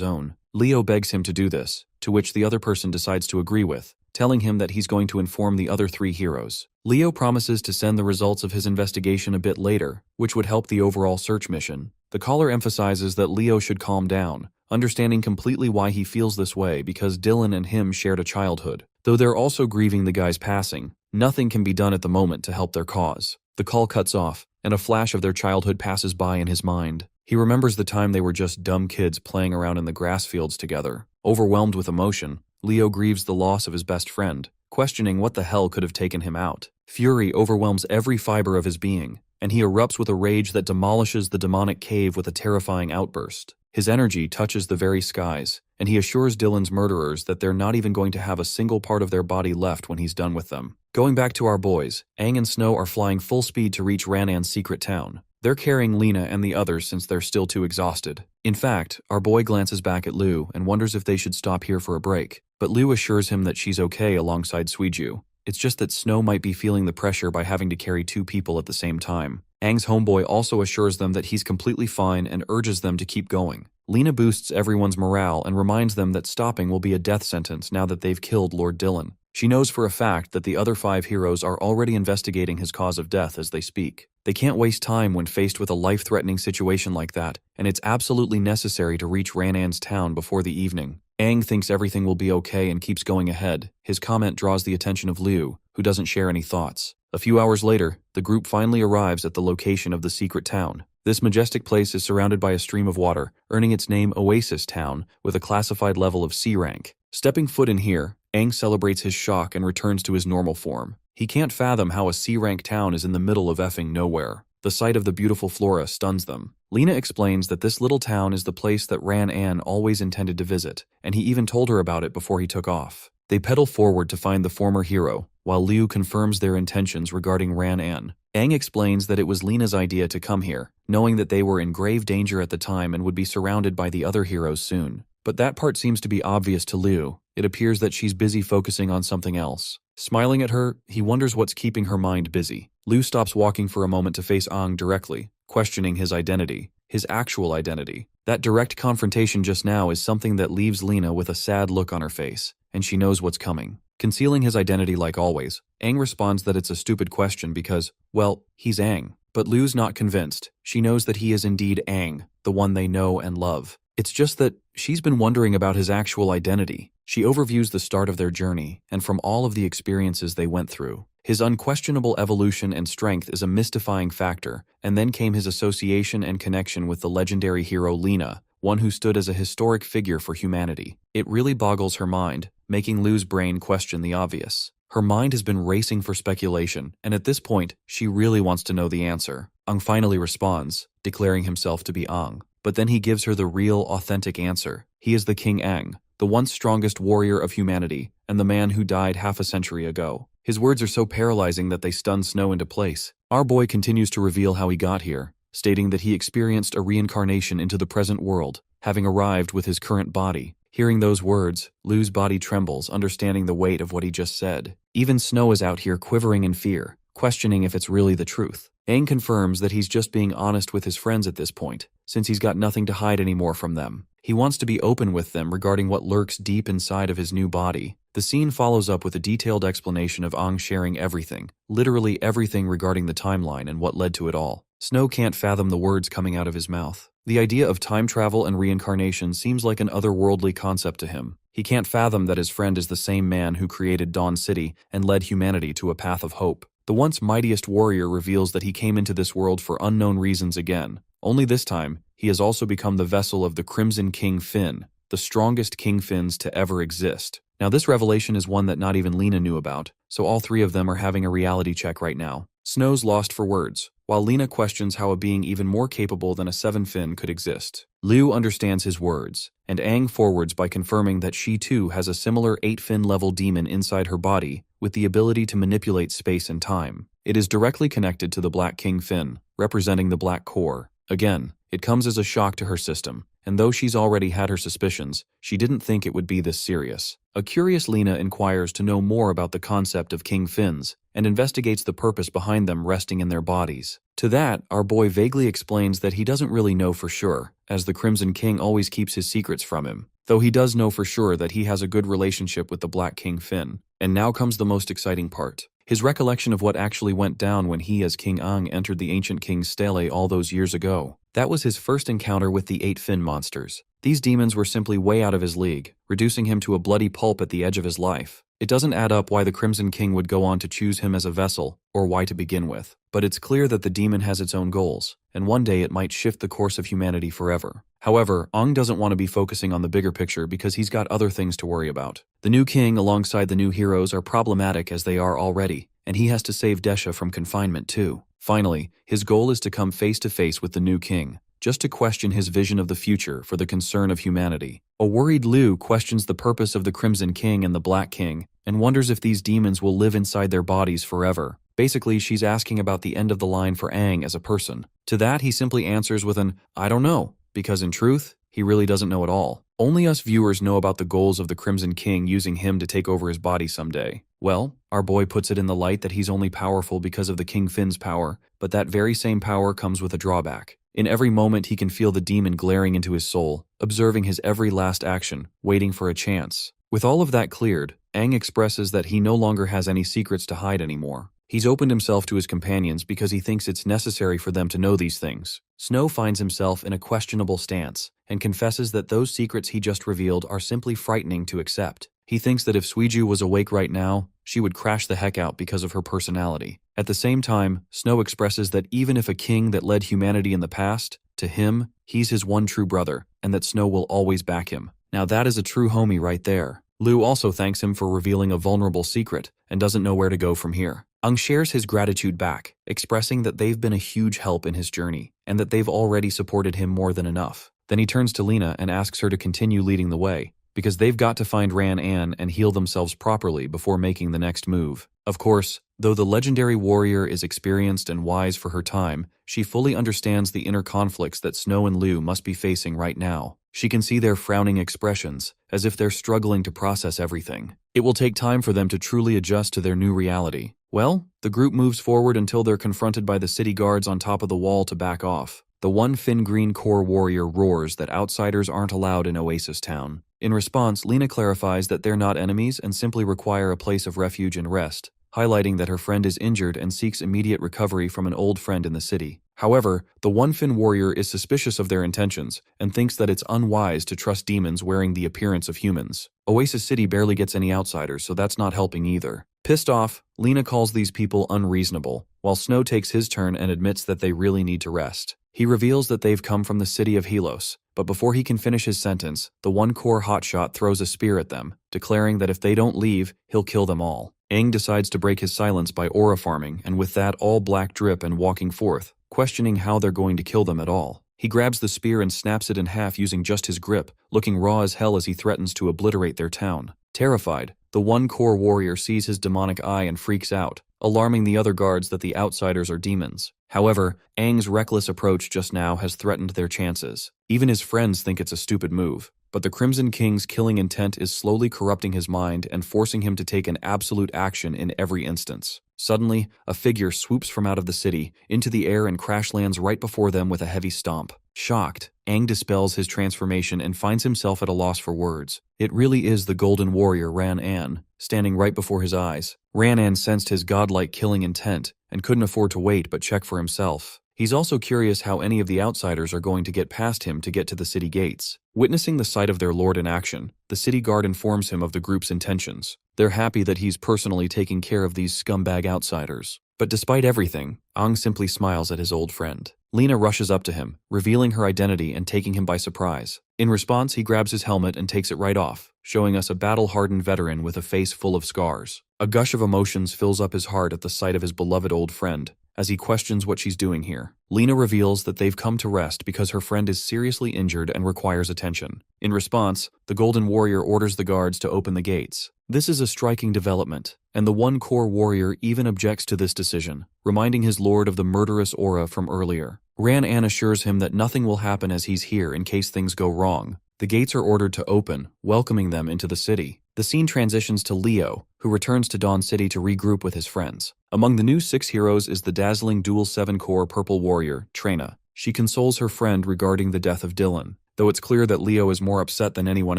own. Leo begs him to do this, to which the other person decides to agree with, telling him that he's going to inform the other 3 heroes. Leo promises to send the results of his investigation a bit later, which would help the overall search mission. The caller emphasizes that Leo should calm down, understanding completely why he feels this way because Dylan and him shared a childhood. Though they're also grieving the guy's passing, nothing can be done at the moment to help their cause. The call cuts off, and a flash of their childhood passes by in his mind. He remembers the time they were just dumb kids playing around in the grass fields together. Overwhelmed with emotion, Leo grieves the loss of his best friend, questioning what the hell could have taken him out. Fury overwhelms every fiber of his being, and he erupts with a rage that demolishes the demonic cave with a terrifying outburst. His energy touches the very skies, and he assures Dylan's murderers that they're not even going to have a single part of their body left when he's done with them. Going back to our boys, Aang and Snow are flying full speed to reach Ran-An's secret town. They're carrying Lena and the others since they're still too exhausted. In fact, our boy glances back at Liu and wonders if they should stop here for a break, but Liu assures him that she's okay alongside Suiju. It's just that Snow might be feeling the pressure by having to carry 2 people at the same time. Aang's homeboy also assures them that he's completely fine and urges them to keep going. Lena boosts everyone's morale and reminds them that stopping will be a death sentence now that they've killed Lord Dylan. She knows for a fact that the other 5 heroes are already investigating his cause of death as they speak. They can't waste time when faced with a life-threatening situation like that, and it's absolutely necessary to reach Ran-An's town before the evening. Aang thinks everything will be okay and keeps going ahead. His comment draws the attention of Liu, who doesn't share any thoughts. A few hours later, the group finally arrives at the location of the secret town. This majestic place is surrounded by a stream of water, earning its name Oasis Town with a classified level of C rank. Stepping foot in here, Aang celebrates his shock and returns to his normal form. He can't fathom how a C-rank town is in the middle of effing nowhere. The sight of the beautiful flora stuns them. Lena explains that this little town is the place that Ran-An always intended to visit, and he even told her about it before he took off. They pedal forward to find the former hero, while Liu confirms their intentions regarding Ran-An. Aang explains that it was Lena's idea to come here, knowing that they were in grave danger at the time and would be surrounded by the other heroes soon. But that part seems to be obvious to Liu. It appears that she's busy focusing on something else. Smiling at her, he wonders what's keeping her mind busy. Liu stops walking for a moment to face Aang directly, questioning his identity, his actual identity. That direct confrontation just now is something that leaves Lena with a sad look on her face, and she knows what's coming. Concealing his identity like always, Aang responds that it's a stupid question because, well, he's Aang. But Liu's not convinced. She knows that he is indeed Aang, the one they know and love. It's just that she's been wondering about his actual identity. She overviews the start of their journey, and from all of the experiences they went through. His unquestionable evolution and strength is a mystifying factor, and then came his association and connection with the legendary hero Lena, one who stood as a historic figure for humanity. It really boggles her mind, making Liu's brain question the obvious. Her mind has been racing for speculation, and at this point, she really wants to know the answer. Aang finally responds, declaring himself to be Aang. But then he gives her the real, authentic answer. He is the King Aang, the once strongest warrior of humanity, and the man who died half a century ago. His words are so paralyzing that they stun Snow into place. Our boy continues to reveal how he got here, stating that he experienced a reincarnation into the present world, having arrived with his current body. Hearing those words, Liu's body trembles, understanding the weight of what he just said. Even Snow is out here quivering in fear, questioning if it's really the truth. Aang confirms that he's just being honest with his friends at this point, since he's got nothing to hide anymore from them. He wants to be open with them regarding what lurks deep inside of his new body. The scene follows up with a detailed explanation of Aang sharing everything, literally everything regarding the timeline and what led to it all. Snow can't fathom the words coming out of his mouth. The idea of time travel and reincarnation seems like an otherworldly concept to him. He can't fathom that his friend is the same man who created Dawn City and led humanity to a path of hope. The once mightiest warrior reveals that he came into this world for unknown reasons again. Only this time, he has also become the vessel of the Crimson King Finn, the strongest King Finns to ever exist. Now this revelation is one that not even Lena knew about, so all three of them are having a reality check right now. Snow's lost for words, while Lena questions how a being even more capable than a 7-fin could exist. Liu understands his words, and Aang forwards by confirming that she too has a similar 8-fin level demon inside her body, with the ability to manipulate space and time. It is directly connected to the Black King Finn, representing the Black Core. Again, it comes as a shock to her system, and though she's already had her suspicions, she didn't think it would be this serious. A curious Lena inquires to know more about the concept of King Finns, and investigates the purpose behind them resting in their bodies. To that, our boy vaguely explains that he doesn't really know for sure, as the Crimson King always keeps his secrets from him, though he does know for sure that he has a good relationship with the Black King Finn. And now comes the most exciting part. His recollection of what actually went down when he as King Aang entered the ancient king's stele all those years ago. That was his first encounter with the 8-fin monsters. These demons were simply way out of his league, reducing him to a bloody pulp at the edge of his life. It doesn't add up why the Crimson King would go on to choose him as a vessel, or why to begin with. But it's clear that the demon has its own goals, and one day it might shift the course of humanity forever. However, Aang doesn't want to be focusing on the bigger picture because he's got other things to worry about. The new king alongside the new heroes are problematic as they are already, and he has to save Desha from confinement too. Finally, his goal is to come face to face with the new king, just to question his vision of the future for the concern of humanity. A worried Liu questions the purpose of the Crimson King and the Black King, and wonders if these demons will live inside their bodies forever. Basically, she's asking about the end of the line for Aang as a person. To that, he simply answers with an, "I don't know," because in truth, he really doesn't know at all. Only us viewers know about the goals of the Crimson King using him to take over his body someday. Well, our boy puts it in the light that he's only powerful because of the King Finn's power, but that very same power comes with a drawback. In every moment he can feel the demon glaring into his soul, observing his every last action, waiting for a chance. With all of that cleared, Aang expresses that he no longer has any secrets to hide anymore. He's opened himself to his companions because he thinks it's necessary for them to know these things. Snow finds himself in a questionable stance, and confesses that those secrets he just revealed are simply frightening to accept. He thinks that if Suiju was awake right now, she would crash the heck out because of her personality. At the same time, Snow expresses that even if a king that led humanity in the past, to him, he's his one true brother, and that Snow will always back him. Now that is a true homie right there. Lu also thanks him for revealing a vulnerable secret and doesn't know where to go from here. Aang shares his gratitude back, expressing that they've been a huge help in his journey and that they've already supported him more than enough. Then he turns to Lena and asks her to continue leading the way, because they've got to find Ran-An and heal themselves properly before making the next move. Of course, though the legendary warrior is experienced and wise for her time, she fully understands the inner conflicts that Snow and Lu must be facing right now. She can see their frowning expressions, as if they're struggling to process everything. It will take time for them to truly adjust to their new reality. Well, the group moves forward until they're confronted by the city guards on top of the wall to back off. The one Fin Green Core warrior roars that outsiders aren't allowed in Oasis Town. In response, Lena clarifies that they're not enemies and simply require a place of refuge and rest, highlighting that her friend is injured and seeks immediate recovery from an old friend in the city. However, the One Fin warrior is suspicious of their intentions and thinks that it's unwise to trust demons wearing the appearance of humans. Oasis City barely gets any outsiders, so that's not helping either. Pissed off, Lena calls these people unreasonable, while Snow takes his turn and admits that they really need to rest. He reveals that they've come from the city of Helos, but before he can finish his sentence, the one core hotshot throws a spear at them, declaring that if they don't leave, he'll kill them all. Aang decides to break his silence by aura farming, and with that all black drip and walking forth, questioning how they're going to kill them at all. He grabs the spear and snaps it in half using just his grip, looking raw as hell as he threatens to obliterate their town. Terrified, the one core warrior sees his demonic eye and freaks out, alarming the other guards that the outsiders are demons. However, Aang's reckless approach just now has threatened their chances. Even his friends think it's a stupid move, but the Crimson King's killing intent is slowly corrupting his mind and forcing him to take an absolute action in every instance. Suddenly, a figure swoops from out of the city, into the air and crash lands right before them with a heavy stomp. Shocked, Aang dispels his transformation and finds himself at a loss for words. It really is the Golden Warrior Ran-An, standing right before his eyes. Ran-An sensed his godlike killing intent, and couldn't afford to wait but check for himself. He's also curious how any of the outsiders are going to get past him to get to the city gates. Witnessing the sight of their lord in action, the city guard informs him of the group's intentions. They're happy that he's personally taking care of these scumbag outsiders. But despite everything, Aang simply smiles at his old friend. Lena rushes up to him, revealing her identity and taking him by surprise. In response, he grabs his helmet and takes it right off, showing us a battle-hardened veteran with a face full of scars. A gush of emotions fills up his heart at the sight of his beloved old friend, as he questions what she's doing here. Lena reveals that they've come to rest because her friend is seriously injured and requires attention. In response, the Golden Warrior orders the guards to open the gates. This is a striking development, and the one core warrior even objects to this decision, reminding his lord of the murderous aura from earlier. Ran-An assures him that nothing will happen as he's here in case things go wrong. The gates are ordered to open, welcoming them into the city. The scene transitions to Leo, who returns to Dawn City to regroup with his friends. Among the new 6 heroes is the dazzling dual 7-core purple warrior, Trina. She consoles her friend regarding the death of Dylan, though it's clear that Leo is more upset than anyone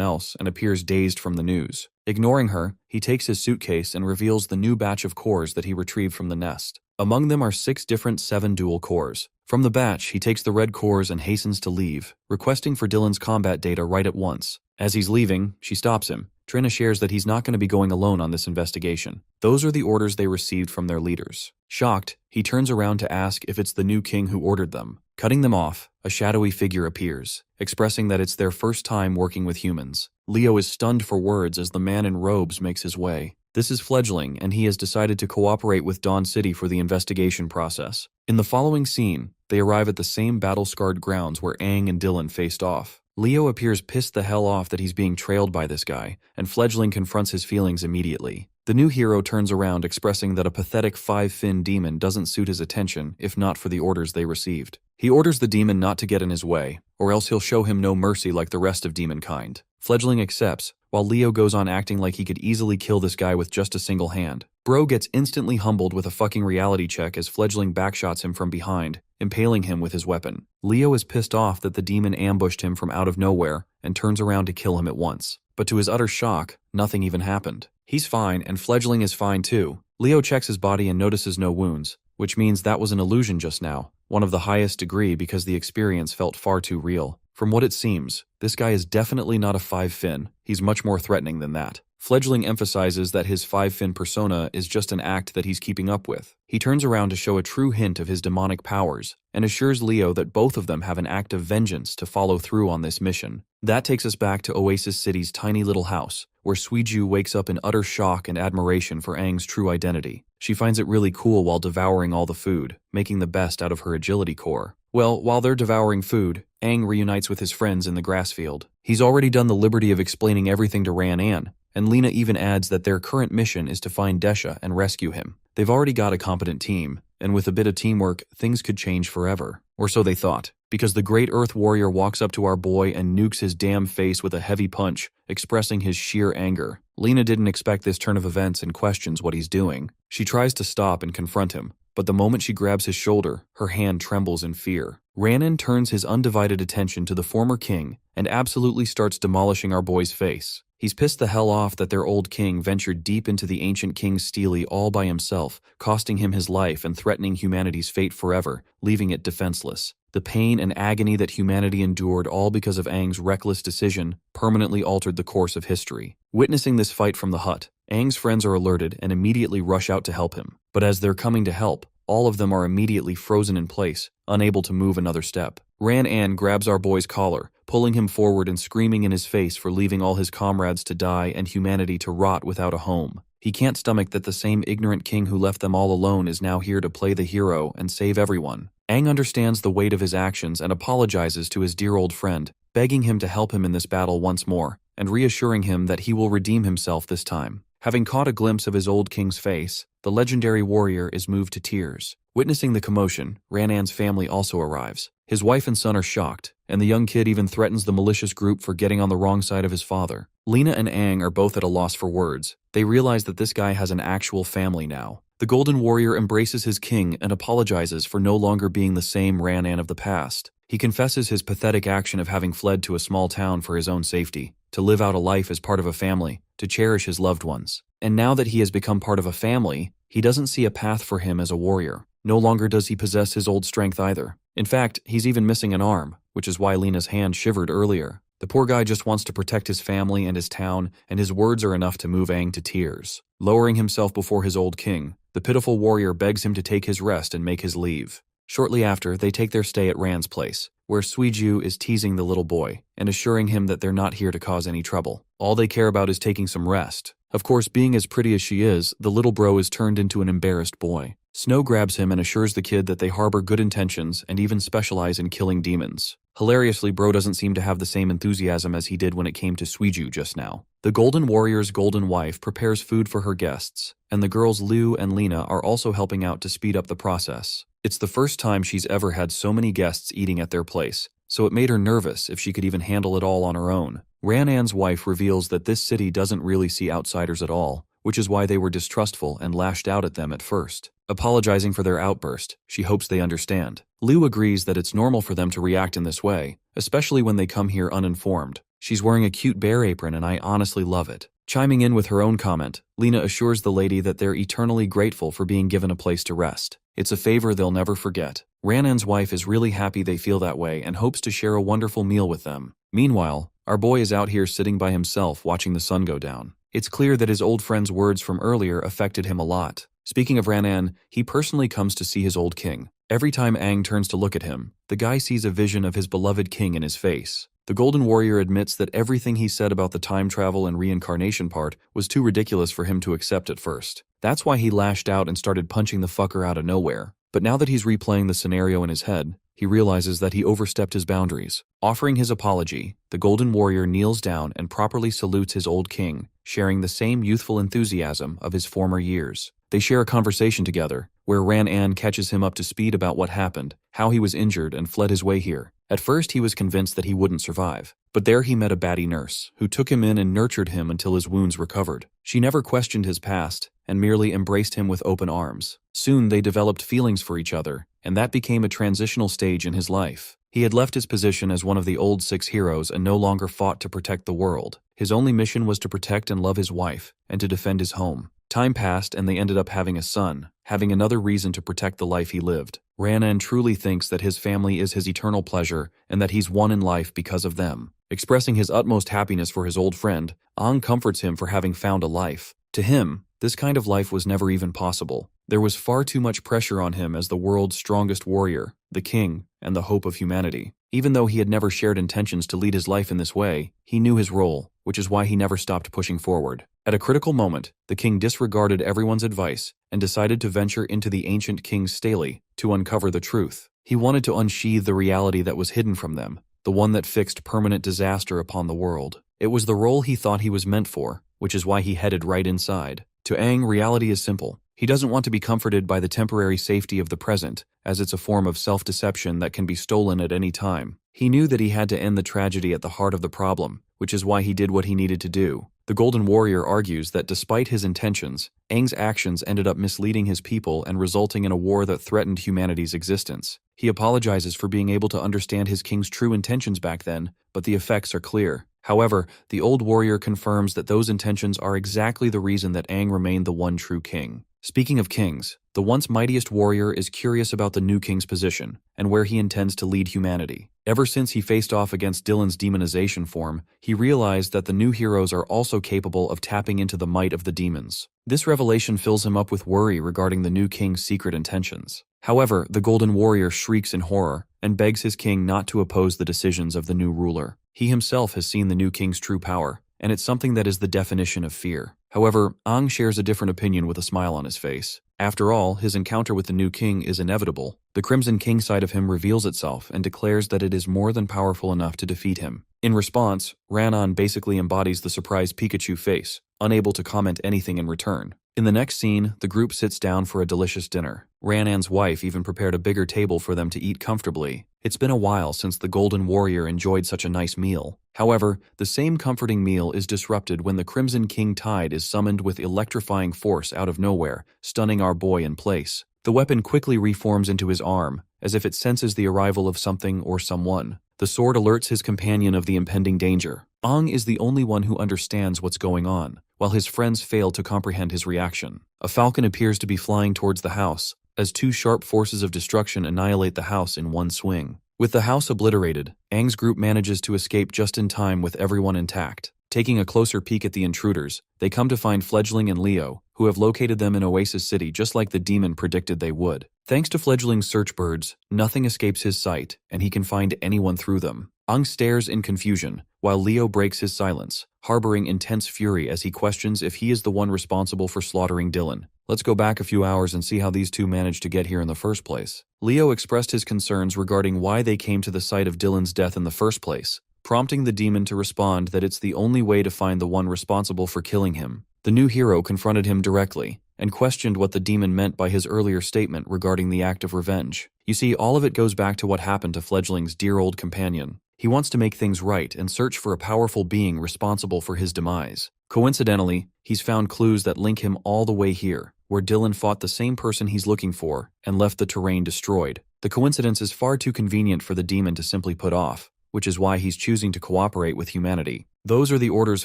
else and appears dazed from the news. Ignoring her, he takes his suitcase and reveals the new batch of cores that he retrieved from the nest. Among them are 6 different 7 dual cores. From the batch, he takes the red cores and hastens to leave, requesting for Dylan's combat data right at once. As he's leaving, she stops him. Trina shares that he's not going to be going alone on this investigation. Those are the orders they received from their leaders. Shocked, he turns around to ask if it's the new king who ordered them. Cutting them off, a shadowy figure appears, expressing that it's their first time working with humans. Leo is stunned for words as the man in robes makes his way. This is Fledgling, and he has decided to cooperate with Dawn City for the investigation process. In the following scene, they arrive at the same battle-scarred grounds where Aang and Dylan faced off. Leo appears pissed the hell off that he's being trailed by this guy, and Fledgling confronts his feelings immediately. The new hero turns around expressing that a pathetic 5-fin demon doesn't suit his attention if not for the orders they received. He orders the demon not to get in his way, or else he'll show him no mercy like the rest of demonkind. Fledgling accepts, while Leo goes on acting like he could easily kill this guy with just a single hand. Bro gets instantly humbled with a fucking reality check as Fledgling backshots him from behind, impaling him with his weapon. Leo is pissed off that the demon ambushed him from out of nowhere and turns around to kill him at once. But to his utter shock, nothing even happened. He's fine, and Fledgling is fine too. Leo checks his body and notices no wounds, which means that was an illusion just now, one of the highest degree because the experience felt far too real. From what it seems, this guy is definitely not a 5-fin, he's much more threatening than that. Fledgling emphasizes that his five-fin persona is just an act that he's keeping up with. He turns around to show a true hint of his demonic powers and assures Leo that both of them have an act of vengeance to follow through on this mission. That takes us back to Oasis City's tiny little house, where Suiju wakes up in utter shock and admiration for Aang's true identity. She finds it really cool while devouring all the food, making the best out of her agility core. Well, while they're devouring food, Aang reunites with his friends in the grass field. He's already done the liberty of explaining everything to Ran-An, and Lena even adds that their current mission is to find Desha and rescue him. They've already got a competent team, and with a bit of teamwork, things could change forever. Or so they thought, because the great Earth Warrior walks up to our boy and nukes his damn face with a heavy punch, expressing his sheer anger. Lena didn't expect this turn of events and questions what he's doing. She tries to stop and confront him, but the moment she grabs his shoulder, her hand trembles in fear. Ran-An turns his undivided attention to the former king and absolutely starts demolishing our boy's face. He's pissed the hell off that their old king ventured deep into the ancient king's stele all by himself, costing him his life and threatening humanity's fate forever, leaving it defenseless. The pain and agony that humanity endured all because of Aang's reckless decision permanently altered the course of history. Witnessing this fight from the hut, Aang's friends are alerted and immediately rush out to help him. But as they're coming to help, all of them are immediately frozen in place, unable to move another step. Ran-An grabs our boy's collar, pulling him forward and screaming in his face for leaving all his comrades to die and humanity to rot without a home. He can't stomach that the same ignorant king who left them all alone is now here to play the hero and save everyone. Aang understands the weight of his actions and apologizes to his dear old friend, begging him to help him in this battle once more, and reassuring him that he will redeem himself this time. Having caught a glimpse of his old king's face, the legendary warrior is moved to tears. Witnessing the commotion, Ran-An's family also arrives. His wife and son are shocked, and the young kid even threatens the malicious group for getting on the wrong side of his father. Lena and Aang are both at a loss for words. They realize that this guy has an actual family now. The Golden Warrior embraces his king and apologizes for no longer being the same Ran-An of the past. He confesses his pathetic action of having fled to a small town for his own safety, to live out a life as part of a family, to cherish his loved ones. And now that he has become part of a family, he doesn't see a path for him as a warrior. No longer does he possess his old strength either. In fact, he's even missing an arm, which is why Lena's hand shivered earlier. The poor guy just wants to protect his family and his town, and his words are enough to move Aang to tears. Lowering himself before his old king, the pitiful warrior begs him to take his rest and make his leave. Shortly after, they take their stay at Ran's place, where Suiju is teasing the little boy and assuring him that they're not here to cause any trouble. All they care about is taking some rest. Of course, being as pretty as she is, the little bro is turned into an embarrassed boy. Snow grabs him and assures the kid that they harbor good intentions and even specialize in killing demons. Hilariously, Bro doesn't seem to have the same enthusiasm as he did when it came to Suiju just now. The Golden Warrior's golden wife prepares food for her guests, and the girls Liu and Lena are also helping out to speed up the process. It's the first time she's ever had so many guests eating at their place, so it made her nervous if she could even handle it all on her own. Ran-An's wife reveals that this city doesn't really see outsiders at all, which is why they were distrustful and lashed out at them at first. Apologizing for their outburst, she hopes they understand. Liu agrees that it's normal for them to react in this way, especially when they come here uninformed. She's wearing a cute bear apron and I honestly love it. Chiming in with her own comment, Lena assures the lady that they're eternally grateful for being given a place to rest. It's a favor they'll never forget. Ran-An's wife is really happy they feel that way and hopes to share a wonderful meal with them. Meanwhile, our boy is out here sitting by himself watching the sun go down. It's clear that his old friend's words from earlier affected him a lot. Speaking of Ran-An, he personally comes to see his old king. Every time Aang turns to look at him, the guy sees a vision of his beloved king in his face. The Golden Warrior admits that everything he said about the time travel and reincarnation part was too ridiculous for him to accept at first. That's why he lashed out and started punching the fucker out of nowhere. But now that he's replaying the scenario in his head, he realizes that he overstepped his boundaries. Offering his apology, the Golden Warrior kneels down and properly salutes his old king, sharing the same youthful enthusiasm of his former years. They share a conversation together, where Ran-An catches him up to speed about what happened, how he was injured and fled his way here. At first he was convinced that he wouldn't survive, but there he met a baddie nurse, who took him in and nurtured him until his wounds recovered. She never questioned his past, and merely embraced him with open arms. Soon they developed feelings for each other, and that became a transitional stage in his life. He had left his position as one of the old 6 heroes and no longer fought to protect the world. His only mission was to protect and love his wife, and to defend his home. Time passed and they ended up having a son, having another reason to protect the life he lived. Ran-An truly thinks that his family is his eternal pleasure and that he's won in life because of them. Expressing his utmost happiness for his old friend, Aang comforts him for having found a life. To him, this kind of life was never even possible. There was far too much pressure on him as the world's strongest warrior, the king, and the hope of humanity. Even though he had never shared intentions to lead his life in this way, he knew his role, which is why he never stopped pushing forward. At a critical moment, the king disregarded everyone's advice and decided to venture into the ancient king's stele to uncover the truth. He wanted to unsheathe the reality that was hidden from them, the one that fixed permanent disaster upon the world. It was the role he thought he was meant for, which is why he headed right inside. To Aang, reality is simple. He doesn't want to be comforted by the temporary safety of the present, as it's a form of self-deception that can be stolen at any time. He knew that he had to end the tragedy at the heart of the problem, which is why he did what he needed to do. The Golden Warrior argues that despite his intentions, Aang's actions ended up misleading his people and resulting in a war that threatened humanity's existence. He apologizes for being able to understand his king's true intentions back then, but the effects are clear. However, the old warrior confirms that those intentions are exactly the reason that Aang remained the one true king. Speaking of kings, the once mightiest warrior is curious about the new king's position and where he intends to lead humanity. Ever since he faced off against Dylan's demonization form, he realized that the new heroes are also capable of tapping into the might of the demons. This revelation fills him up with worry regarding the new king's secret intentions. However, the Golden Warrior shrieks in horror and begs his king not to oppose the decisions of the new ruler. He himself has seen the new king's true power, and it's something that is the definition of fear. However, Aang shares a different opinion with a smile on his face. After all, his encounter with the new king is inevitable. The Crimson King side of him reveals itself and declares that it is more than powerful enough to defeat him. In response, Ranon basically embodies the surprised Pikachu face, unable to comment anything in return. In the next scene, the group sits down for a delicious dinner. Ranan's wife even prepared a bigger table for them to eat comfortably. It's been a while since the Golden Warrior enjoyed such a nice meal. However, the same comforting meal is disrupted when the Crimson King Tide is summoned with electrifying force out of nowhere, stunning our boy in place. The weapon quickly reforms into his arm, as if it senses the arrival of something or someone. The sword alerts his companion of the impending danger. Aang is the only one who understands what's going on, while his friends fail to comprehend his reaction. A falcon appears to be flying towards the house, as two sharp forces of destruction annihilate the house in one swing. With the house obliterated, Aang's group manages to escape just in time with everyone intact. Taking a closer peek at the intruders, they come to find Fledgling and Leo, who have located them in Oasis City just like the demon predicted they would. Thanks to Fledgling's search birds, nothing escapes his sight, and he can find anyone through them. Aang stares in confusion, while Leo breaks his silence, harboring intense fury as he questions if he is the one responsible for slaughtering Dylan. Let's go back a few hours and see how these two managed to get here in the first place. Leo expressed his concerns regarding why they came to the site of Dylan's death in the first place, prompting the demon to respond that it's the only way to find the one responsible for killing him. The new hero confronted him directly and questioned what the demon meant by his earlier statement regarding the act of revenge. You see, all of it goes back to what happened to Fledgling's dear old companion. He wants to make things right and search for a powerful being responsible for his demise. Coincidentally, he's found clues that link him all the way here, where Dylan fought the same person he's looking for and left the terrain destroyed. The coincidence is far too convenient for the demon to simply put off, which is why he's choosing to cooperate with humanity. Those are the orders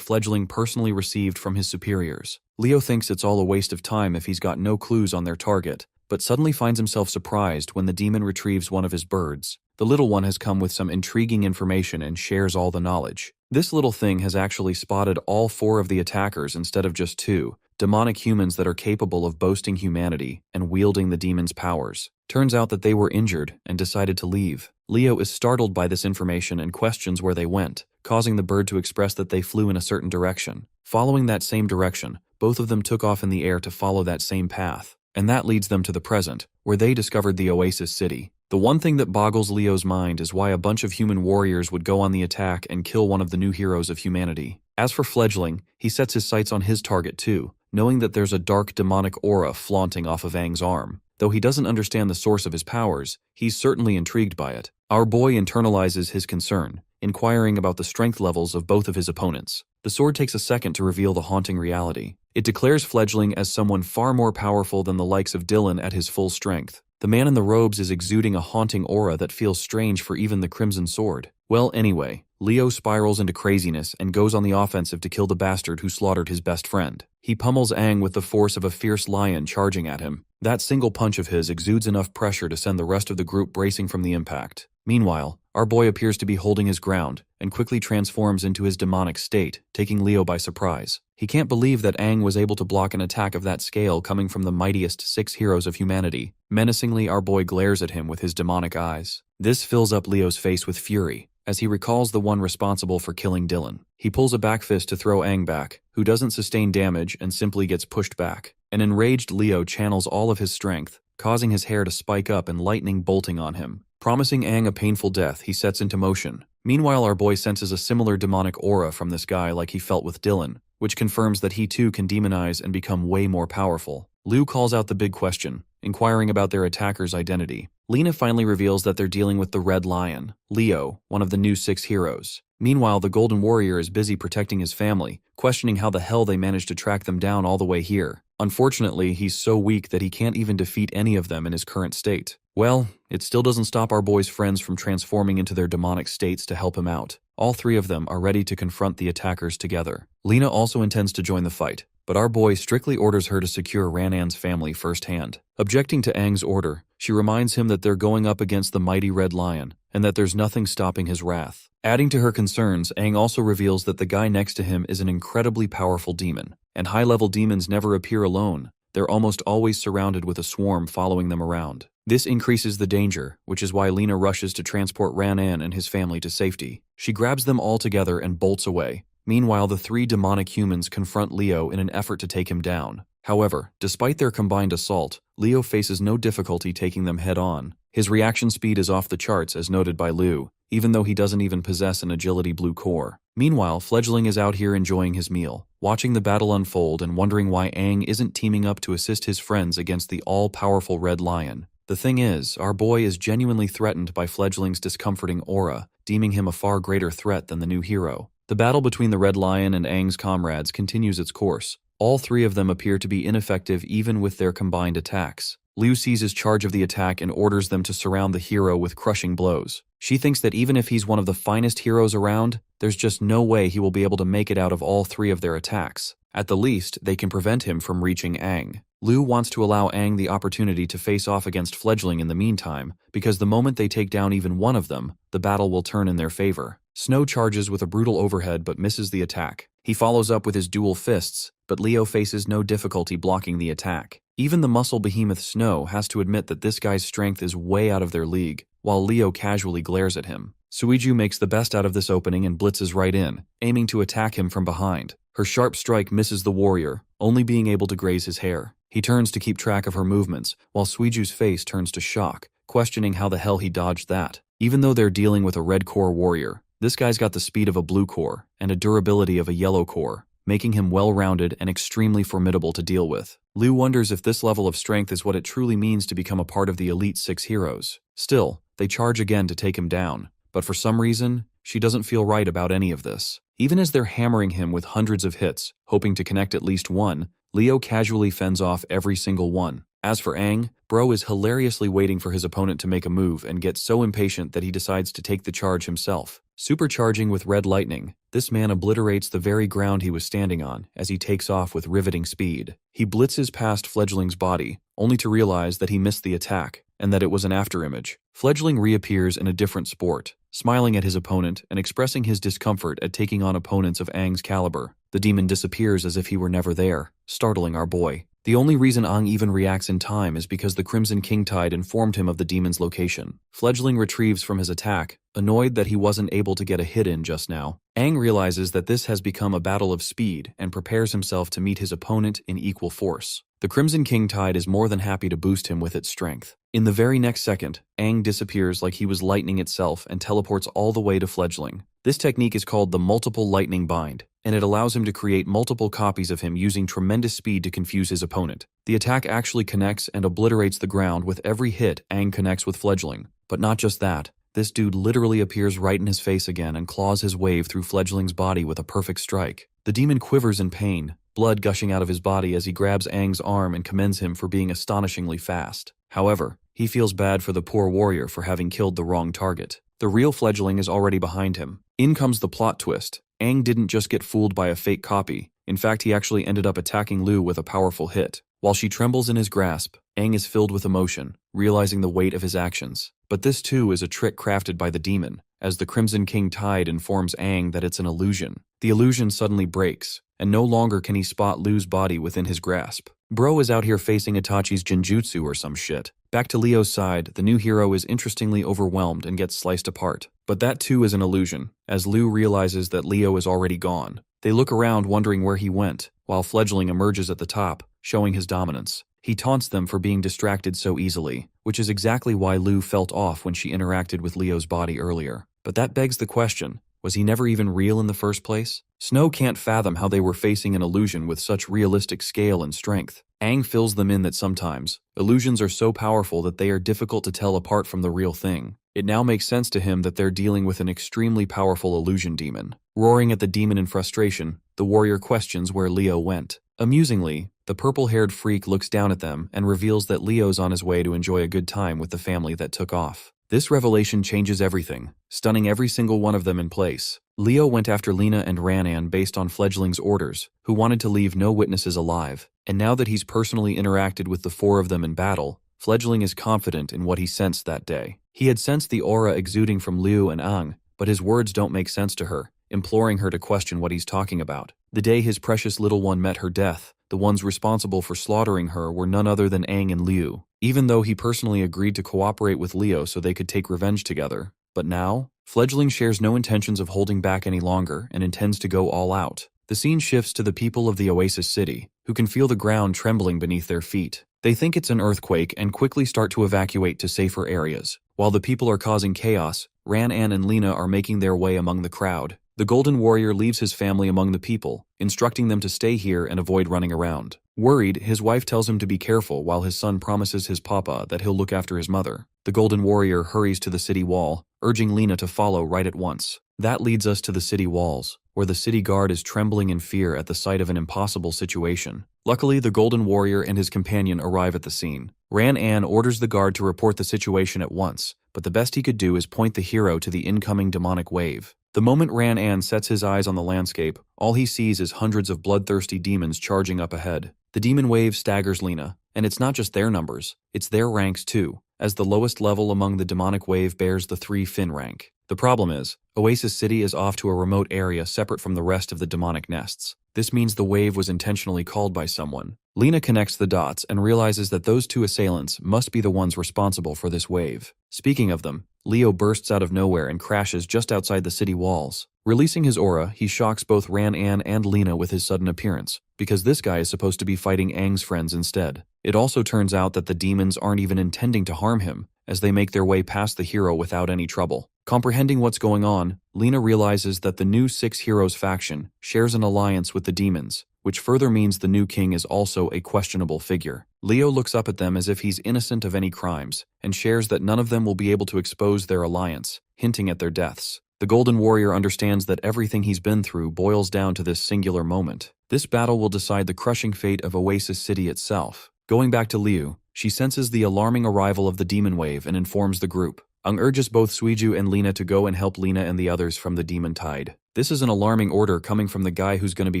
Fledgling personally received from his superiors. Leo thinks it's all a waste of time if he's got no clues on their target, but suddenly finds himself surprised when the demon retrieves one of his birds. The little one has come with some intriguing information and shares all the knowledge. This little thing has actually spotted all 4 of the attackers instead of just 2, demonic humans that are capable of boasting humanity and wielding the demon's powers. Turns out that they were injured and decided to leave. Leo is startled by this information and questions where they went, causing the bird to express that they flew in a certain direction. Following that same direction, both of them took off in the air to follow that same path. And that leads them to the present, where they discovered the Oasis City. The one thing that boggles Leo's mind is why a bunch of human warriors would go on the attack and kill one of the new heroes of humanity. As for Fledgling, he sets his sights on his target too, knowing that there's a dark demonic aura flaunting off of Aang's arm. Though he doesn't understand the source of his powers, he's certainly intrigued by it. Our boy internalizes his concern, inquiring about the strength levels of both of his opponents. The sword takes a second to reveal the haunting reality. It declares Fledgling as someone far more powerful than the likes of Dylan at his full strength. The man in the robes is exuding a haunting aura that feels strange for even the Crimson Sword. Well, anyway, Leo spirals into craziness and goes on the offensive to kill the bastard who slaughtered his best friend. He pummels Aang with the force of a fierce lion charging at him. That single punch of his exudes enough pressure to send the rest of the group bracing from the impact. Meanwhile, our boy appears to be holding his ground and quickly transforms into his demonic state, taking Leo by surprise. He can't believe that Aang was able to block an attack of that scale coming from the mightiest 6 heroes of humanity. Menacingly, our boy glares at him with his demonic eyes. This fills up Leo's face with fury, as he recalls the one responsible for killing Dylan. He pulls a back fist to throw Aang back, who doesn't sustain damage and simply gets pushed back. An enraged Leo channels all of his strength, causing his hair to spike up and lightning bolting on him. Promising Aang a painful death, he sets into motion. Meanwhile, our boy senses a similar demonic aura from this guy like he felt with Dylan, which confirms that he too can demonize and become way more powerful. Liu calls out the big question, inquiring about their attacker's identity. Lena finally reveals that they're dealing with the Red Lion, Leo, one of the new 6 heroes. Meanwhile, the Golden Warrior is busy protecting his family, questioning how the hell they managed to track them down all the way here. Unfortunately, he's so weak that he can't even defeat any of them in his current state. Well, it still doesn't stop our boy's friends from transforming into their demonic states to help him out. All 3 of them are ready to confront the attackers together. Lena also intends to join the fight, but our boy strictly orders her to secure Ranan's family firsthand. Objecting to Aang's order, she reminds him that they're going up against the mighty Red Lion, and that there's nothing stopping his wrath. Adding to her concerns, Aang also reveals that the guy next to him is an incredibly powerful demon, and high-level demons never appear alone. They're almost always surrounded with a swarm following them around. This increases the danger, which is why Lena rushes to transport Ranan and his family to safety. She grabs them all together and bolts away. Meanwhile, the 3 demonic humans confront Leo in an effort to take him down. However, despite their combined assault, Leo faces no difficulty taking them head-on. His reaction speed is off the charts, as noted by Liu, even though he doesn't even possess an agility blue core. Meanwhile, Fledgling is out here enjoying his meal, watching the battle unfold and wondering why Aang isn't teaming up to assist his friends against the all-powerful Red Lion. The thing is, our boy is genuinely threatened by Fledgling's discomforting aura, deeming him a far greater threat than the new hero. The battle between the Red Lion and Aang's comrades continues its course. All 3 of them appear to be ineffective even with their combined attacks. Liu seizes charge of the attack and orders them to surround the hero with crushing blows. She thinks that even if he's one of the finest heroes around, there's just no way he will be able to make it out of all 3 of their attacks. At the least, they can prevent him from reaching Aang. Liu wants to allow Aang the opportunity to face off against Fledgling in the meantime, because the moment they take down even one of them, the battle will turn in their favor. Snow charges with a brutal overhead but misses the attack. He follows up with his dual fists, but Leo faces no difficulty blocking the attack. Even the muscle behemoth Snow has to admit that this guy's strength is way out of their league, while Leo casually glares at him. Suiju makes the best out of this opening and blitzes right in, aiming to attack him from behind. Her sharp strike misses the warrior, only being able to graze his hair. He turns to keep track of her movements, while Suiju's face turns to shock, questioning how the hell he dodged that. Even though they're dealing with a red core warrior, this guy's got the speed of a blue core and a durability of a yellow core, making him well-rounded and extremely formidable to deal with. Liu wonders if this level of strength is what it truly means to become a part of the Elite 6 heroes. Still, they charge again to take him down, but for some reason, she doesn't feel right about any of this. Even as they're hammering him with hundreds of hits, hoping to connect at least one, Leo casually fends off every single one. As for Aang, bro is hilariously waiting for his opponent to make a move and gets so impatient that he decides to take the charge himself. Supercharging with red lightning, this man obliterates the very ground he was standing on as he takes off with riveting speed. He blitzes past Fledgling's body, only to realize that he missed the attack and that it was an afterimage. Fledgling reappears in a different sport, smiling at his opponent and expressing his discomfort at taking on opponents of Aang's caliber. The demon disappears as if he were never there, startling our boy. The only reason Aang even reacts in time is because the Crimson King Tide informed him of the demon's location. Fledgling retrieves from his attack, annoyed that he wasn't able to get a hit in just now. Aang realizes that this has become a battle of speed and prepares himself to meet his opponent in equal force. The Crimson King Tide is more than happy to boost him with its strength. In the very next second, Aang disappears like he was lightning itself and teleports all the way to Fledgling. This technique is called the Multiple Lightning Bind, and it allows him to create multiple copies of him using tremendous speed to confuse his opponent. The attack actually connects and obliterates the ground with every hit Aang connects with Fledgling. But not just that, this dude literally appears right in his face again and claws his wave through Fledgling's body with a perfect strike. The demon quivers in pain, blood gushing out of his body as he grabs Aang's arm and commends him for being astonishingly fast. However, he feels bad for the poor warrior for having killed the wrong target. The real Fledgling is already behind him. In comes the plot twist. Aang didn't just get fooled by a fake copy. In fact, he actually ended up attacking Liu with a powerful hit. While she trembles in his grasp, Aang is filled with emotion, realizing the weight of his actions. But this too is a trick crafted by the demon, as the Crimson King Tide informs Aang that it's an illusion. The illusion suddenly breaks, and no longer can he spot Lu's body within his grasp. Bro is out here facing Itachi's Genjutsu or some shit. Back to Leo's side, the new hero is interestingly overwhelmed and gets sliced apart. But that too is an illusion, as Lu realizes that Leo is already gone. They look around wondering where he went, while Fledgling emerges at the top, showing his dominance. He taunts them for being distracted so easily, which is exactly why Lu felt off when she interacted with Leo's body earlier. But that begs the question, was he never even real in the first place? Snow can't fathom how they were facing an illusion with such realistic scale and strength. Aang fills them in that sometimes, illusions are so powerful that they are difficult to tell apart from the real thing. It now makes sense to him that they're dealing with an extremely powerful illusion demon. Roaring at the demon in frustration, the warrior questions where Leo went. Amusingly, the purple-haired freak looks down at them and reveals that Leo's on his way to enjoy a good time with the family that took off. This revelation changes everything, stunning every single one of them in place. Leo went after Lina and Ranan based on Fledgling's orders, who wanted to leave no witnesses alive. And now that he's personally interacted with the four of them in battle, Fledgling is confident in what he sensed that day. He had sensed the aura exuding from Liu and Aang, but his words don't make sense to her, imploring her to question what he's talking about. The day his precious little one met her death, the ones responsible for slaughtering her were none other than Aang and Liu, even though he personally agreed to cooperate with Leo so they could take revenge together. But now, Fledgling shares no intentions of holding back any longer and intends to go all out. The scene shifts to the people of the Oasis City, who can feel the ground trembling beneath their feet. They think it's an earthquake and quickly start to evacuate to safer areas. While the people are causing chaos, Ranan and Lina are making their way among the crowd. The Golden Warrior leaves his family among the people, instructing them to stay here and avoid running around. Worried, his wife tells him to be careful while his son promises his papa that he'll look after his mother. The Golden Warrior hurries to the city wall, urging Lina to follow right at once. That leads us to the city walls, where the city guard is trembling in fear at the sight of an impossible situation. Luckily, the Golden Warrior and his companion arrive at the scene. Ranan orders the guard to report the situation at once, but the best he could do is point the hero to the incoming demonic wave. The moment Ranan sets his eyes on the landscape, all he sees is hundreds of bloodthirsty demons charging up ahead. The demon wave staggers Lina, and it's not just their numbers, it's their ranks too, as the lowest level among the demonic wave bears the 3 Fin rank. The problem is, Oasis City is off to a remote area separate from the rest of the demonic nests. This means the wave was intentionally called by someone. Lina connects the dots and realizes that those 2 assailants must be the ones responsible for this wave. Speaking of them, Leo bursts out of nowhere and crashes just outside the city walls. Releasing his aura, he shocks both Ranan and Lina with his sudden appearance, because this guy is supposed to be fighting Aang's friends instead. It also turns out that the demons aren't even intending to harm him, as they make their way past the hero without any trouble. Comprehending what's going on, Lina realizes that the new 6 Heroes faction shares an alliance with the demons, which further means the new king is also a questionable figure. Leo looks up at them as if he's innocent of any crimes, and shares that none of them will be able to expose their alliance, hinting at their deaths. The Golden Warrior understands that everything he's been through boils down to this singular moment. This battle will decide the crushing fate of Oasis City itself. Going back to Liu, she senses the alarming arrival of the demon wave and informs the group. Aang urges both Suiju and Lina to go and help Lina and the others from the demon tide. This is an alarming order coming from the guy who's going to be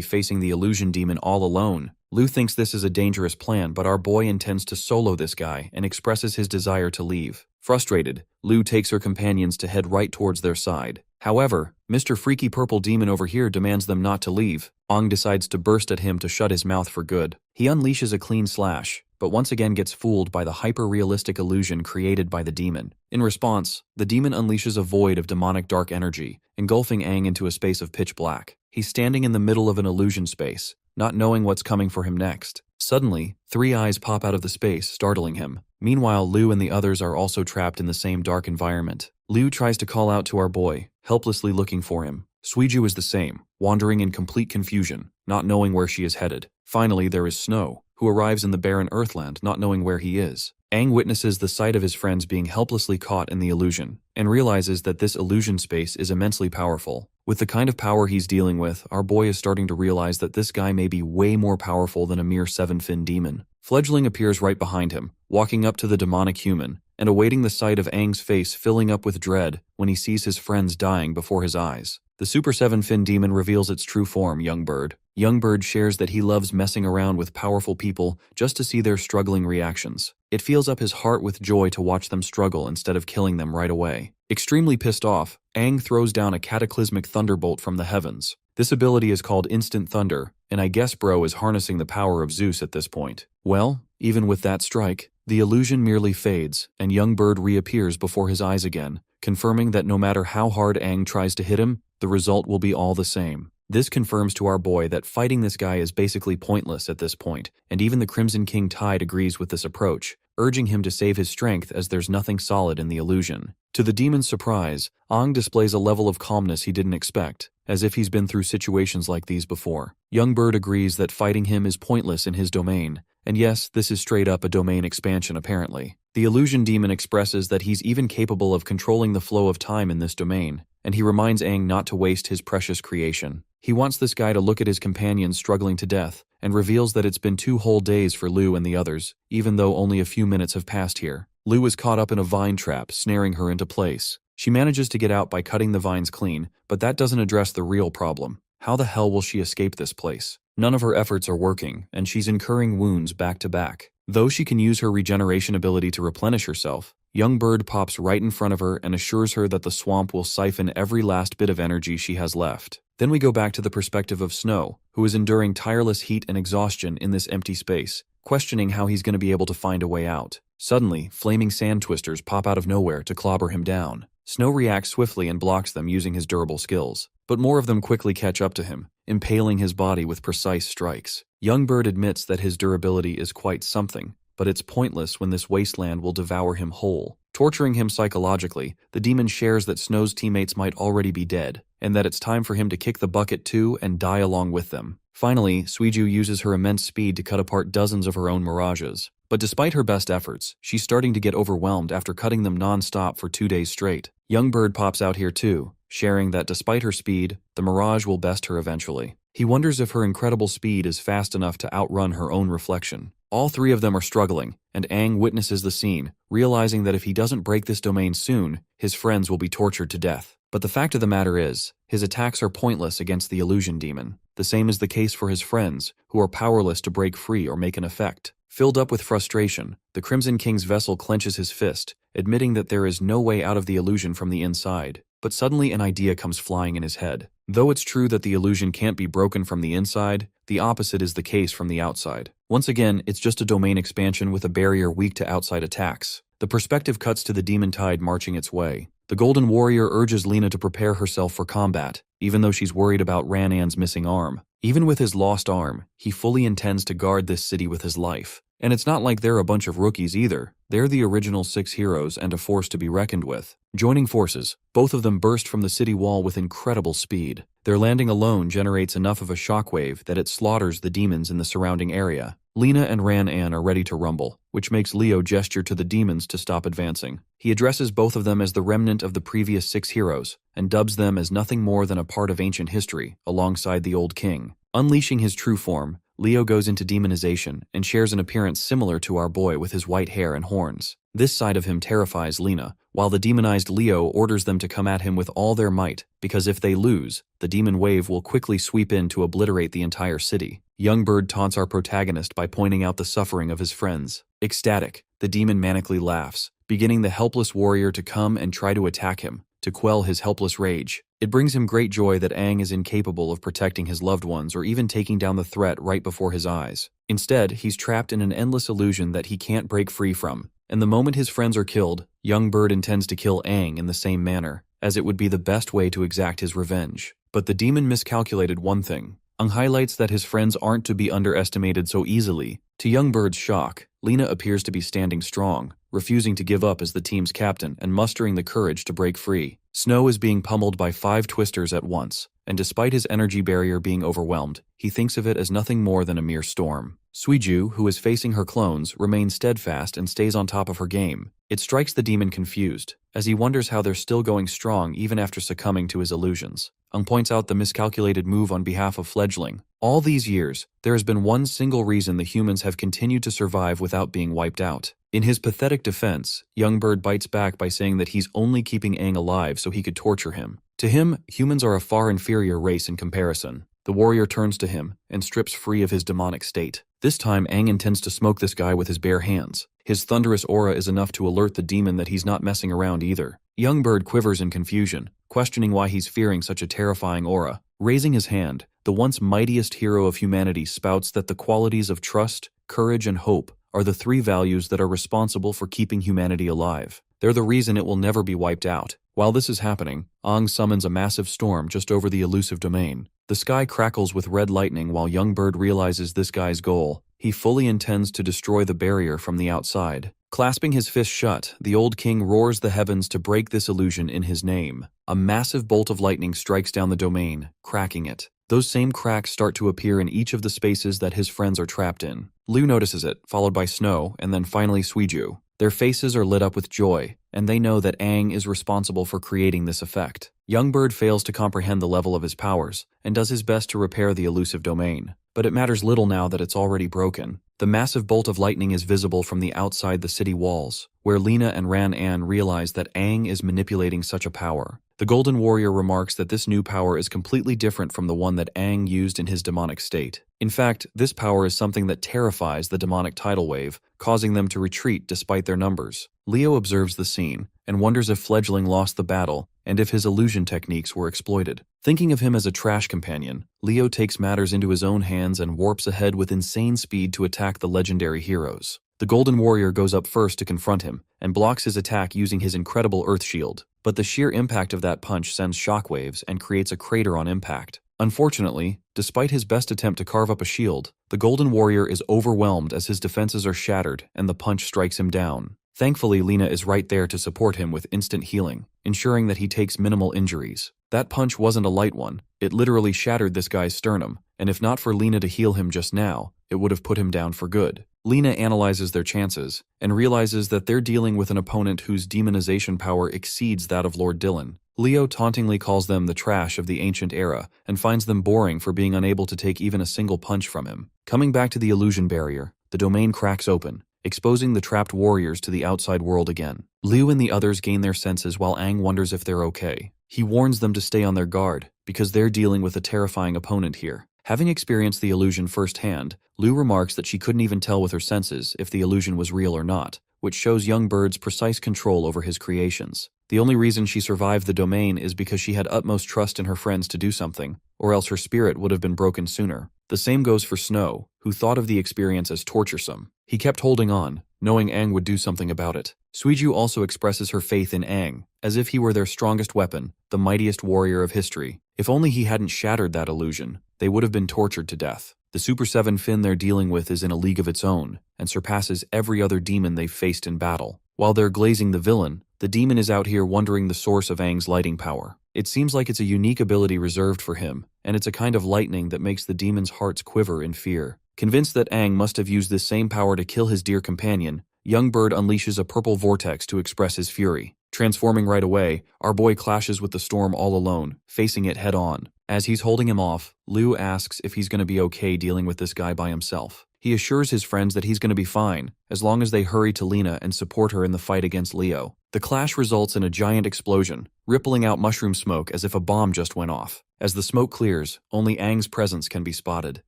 facing the illusion demon all alone. Lu thinks this is a dangerous plan, but our boy intends to solo this guy and expresses his desire to leave. Frustrated, Lu takes her companions to head right towards their side. However, Mr. Freaky Purple Demon over here demands them not to leave. Aang decides to burst at him to shut his mouth for good. He unleashes a clean slash, but once again gets fooled by the hyper-realistic illusion created by the demon. In response, the demon unleashes a void of demonic dark energy, engulfing Aang into a space of pitch black. He's standing in the middle of an illusion space, not knowing what's coming for him next. Suddenly, 3 eyes pop out of the space, startling him. Meanwhile, Lu and the others are also trapped in the same dark environment. Liu tries to call out to our boy, helplessly looking for him. Suiju is the same, wandering in complete confusion, not knowing where she is headed. Finally, there is Snow, who arrives in the barren Earthland, not knowing where he is. Aang witnesses the sight of his friends being helplessly caught in the illusion, and realizes that this illusion space is immensely powerful. With the kind of power he's dealing with, our boy is starting to realize that this guy may be way more powerful than a mere 7-fin demon. Fledgling appears right behind him, walking up to the demonic human, and awaiting the sight of Aang's face filling up with dread when he sees his friends dying before his eyes. The Super 7 Fin demon reveals its true form, Youngbird. Youngbird shares that he loves messing around with powerful people just to see their struggling reactions. It fills up his heart with joy to watch them struggle instead of killing them right away. Extremely pissed off, Aang throws down a cataclysmic thunderbolt from the heavens. This ability is called Instant Thunder, and I guess Bro is harnessing the power of Zeus at this point. Well, even with that strike, the illusion merely fades, and Youngbird reappears before his eyes again, confirming that no matter how hard Aang tries to hit him, the result will be all the same. This confirms to our boy that fighting this guy is basically pointless at this point, and even the Crimson King Tide agrees with this approach, urging him to save his strength as there's nothing solid in the illusion. To the demon's surprise, Aang displays a level of calmness he didn't expect, as if he's been through situations like these before. Youngbird agrees that fighting him is pointless in his domain, and yes, this is straight up a domain expansion apparently. The illusion demon expresses that he's even capable of controlling the flow of time in this domain, and he reminds Aang not to waste his precious creation. He wants this guy to look at his companions struggling to death, and reveals that it's been 2 whole days for Lu and the others, even though only a few minutes have passed here. Lu is caught up in a vine trap, snaring her into place. She manages to get out by cutting the vines clean, but that doesn't address the real problem. How the hell will she escape this place? None of her efforts are working, and she's incurring wounds back to back. Though she can use her regeneration ability to replenish herself, Youngbird pops right in front of her and assures her that the swamp will siphon every last bit of energy she has left. Then we go back to the perspective of Snow, who is enduring tireless heat and exhaustion in this empty space, questioning how he's going to be able to find a way out. Suddenly, flaming sand twisters pop out of nowhere to clobber him down. Snow reacts swiftly and blocks them using his durable skills, but more of them quickly catch up to him, impaling his body with precise strikes. Youngbird admits that his durability is quite something, but it's pointless when this wasteland will devour him whole. Torturing him psychologically, the demon shares that Snow's teammates might already be dead, and that it's time for him to kick the bucket too and die along with them. Finally, Suiju uses her immense speed to cut apart dozens of her own mirages. But despite her best efforts, she's starting to get overwhelmed after cutting them non-stop for 2 days straight. Youngbird pops out here too, sharing that despite her speed, the mirage will best her eventually. He wonders if her incredible speed is fast enough to outrun her own reflection. All 3 of them are struggling, and Aang witnesses the scene, realizing that if he doesn't break this domain soon, his friends will be tortured to death. But the fact of the matter is, his attacks are pointless against the illusion demon. The same is the case for his friends, who are powerless to break free or make an effect. Filled up with frustration, the Crimson King's vessel clenches his fist, admitting that there is no way out of the illusion from the inside. But suddenly an idea comes flying in his head. Though it's true that the illusion can't be broken from the inside, the opposite is the case from the outside. Once again, it's just a domain expansion with a barrier weak to outside attacks. The perspective cuts to the demon tide marching its way. The Golden Warrior urges Lena to prepare herself for combat, even though she's worried about Ranan's missing arm. Even with his lost arm, he fully intends to guard this city with his life. And it's not like they're a bunch of rookies either. They're the original 6 heroes and a force to be reckoned with. Joining forces, both of them burst from the city wall with incredible speed. Their landing alone generates enough of a shockwave that it slaughters the demons in the surrounding area. Lena and Ranan are ready to rumble, which makes Leo gesture to the demons to stop advancing. He addresses both of them as the remnant of the previous 6 heroes, and dubs them as nothing more than a part of ancient history, alongside the old king. Unleashing his true form, Leo goes into demonization and shares an appearance similar to our boy with his white hair and horns. This side of him terrifies Lena, while the demonized Leo orders them to come at him with all their might, because if they lose, the demon wave will quickly sweep in to obliterate the entire city. Youngbird taunts our protagonist by pointing out the suffering of his friends. Ecstatic, the demon manically laughs, beginning the helpless warrior to come and try to attack him, to quell his helpless rage. It brings him great joy that Aang is incapable of protecting his loved ones or even taking down the threat right before his eyes. Instead, he's trapped in an endless illusion that he can't break free from. And the moment his friends are killed, Youngbird intends to kill Aang in the same manner, as it would be the best way to exact his revenge. But the demon miscalculated one thing. Aang highlights that his friends aren't to be underestimated so easily. To Youngbird's shock, Lena appears to be standing strong, refusing to give up as the team's captain and mustering the courage to break free. Snow is being pummeled by 5 twisters at once, and despite his energy barrier being overwhelmed, he thinks of it as nothing more than a mere storm. Suiju, who is facing her clones, remains steadfast and stays on top of her game. It strikes the demon confused, as he wonders how they're still going strong even after succumbing to his illusions. Aang points out the miscalculated move on behalf of Fledgling. All these years, there has been one single reason the humans have continued to survive without being wiped out. In his pathetic defense, Young Bird bites back by saying that he's only keeping Aang alive so he could torture him. To him, humans are a far inferior race in comparison. The warrior turns to him and strips free of his demonic state. This time, Aang intends to smoke this guy with his bare hands. His thunderous aura is enough to alert the demon that he's not messing around either. Young Bird quivers in confusion, questioning why he's fearing such a terrifying aura. Raising his hand, the once mightiest hero of humanity spouts that the qualities of trust, courage, and hope are the three values that are responsible for keeping humanity alive. They're the reason it will never be wiped out. While this is happening, Aang summons a massive storm just over the elusive domain. The sky crackles with red lightning while Young Bird realizes this guy's goal. He fully intends to destroy the barrier from the outside. Clasping his fist shut, the old king roars the heavens to break this illusion in his name. A massive bolt of lightning strikes down the domain, cracking it. Those same cracks start to appear in each of the spaces that his friends are trapped in. Liu notices it, followed by Snow, and then finally Suiju. Their faces are lit up with joy, and they know that Aang is responsible for creating this effect. Young Bird fails to comprehend the level of his powers, and does his best to repair the elusive domain. But it matters little now that it's already broken. The massive bolt of lightning is visible from the outside the city walls, where Lena and Ran-An realize that Aang is manipulating such a power. The Golden Warrior remarks that this new power is completely different from the one that Aang used in his demonic state. In fact, this power is something that terrifies the demonic tidal wave, causing them to retreat despite their numbers. Leo observes the scene, and wonders if Fledgling lost the battle, and if his illusion techniques were exploited. Thinking of him as a trash companion, Leo takes matters into his own hands and warps ahead with insane speed to attack the legendary heroes. The Golden Warrior goes up first to confront him, and blocks his attack using his incredible Earth Shield. But the sheer impact of that punch sends shockwaves and creates a crater on impact. Unfortunately, despite his best attempt to carve up a shield, the Golden Warrior is overwhelmed as his defenses are shattered and the punch strikes him down. Thankfully, Lena is right there to support him with instant healing, ensuring that he takes minimal injuries. That punch wasn't a light one. It literally shattered this guy's sternum, and if not for Lena to heal him just now, it would have put him down for good. Lena analyzes their chances, and realizes that they're dealing with an opponent whose demonization power exceeds that of Lord Dylan. Leo tauntingly calls them the trash of the ancient era, and finds them boring for being unable to take even a single punch from him. Coming back to the illusion barrier, the domain cracks open, exposing the trapped warriors to the outside world again. Liu and the others gain their senses while Aang wonders if they're okay. He warns them to stay on their guard, because they're dealing with a terrifying opponent here. Having experienced the illusion firsthand, Liu remarks that she couldn't even tell with her senses if the illusion was real or not, which shows Young Bird's precise control over his creations. The only reason she survived the domain is because she had utmost trust in her friends to do something, or else her spirit would have been broken sooner. The same goes for Snow, who thought of the experience as torturesome. He kept holding on, knowing Aang would do something about it. Suiju also expresses her faith in Aang, as if he were their strongest weapon, the mightiest warrior of history. If only he hadn't shattered that illusion, they would have been tortured to death. The Super 7 Fin they're dealing with is in a league of its own, and surpasses every other demon they've faced in battle. While they're glazing the villain, the demon is out here wondering the source of Aang's lighting power. It seems like it's a unique ability reserved for him, and it's a kind of lightning that makes the demon's hearts quiver in fear. Convinced that Aang must have used this same power to kill his dear companion, Young Bird unleashes a purple vortex to express his fury. Transforming right away, our boy clashes with the storm all alone, facing it head-on. As he's holding him off, Liu asks if he's going to be okay dealing with this guy by himself. He assures his friends that he's going to be fine, as long as they hurry to Lena and support her in the fight against Leo. The clash results in a giant explosion, rippling out mushroom smoke as if a bomb just went off. As the smoke clears, only Aang's presence can be spotted.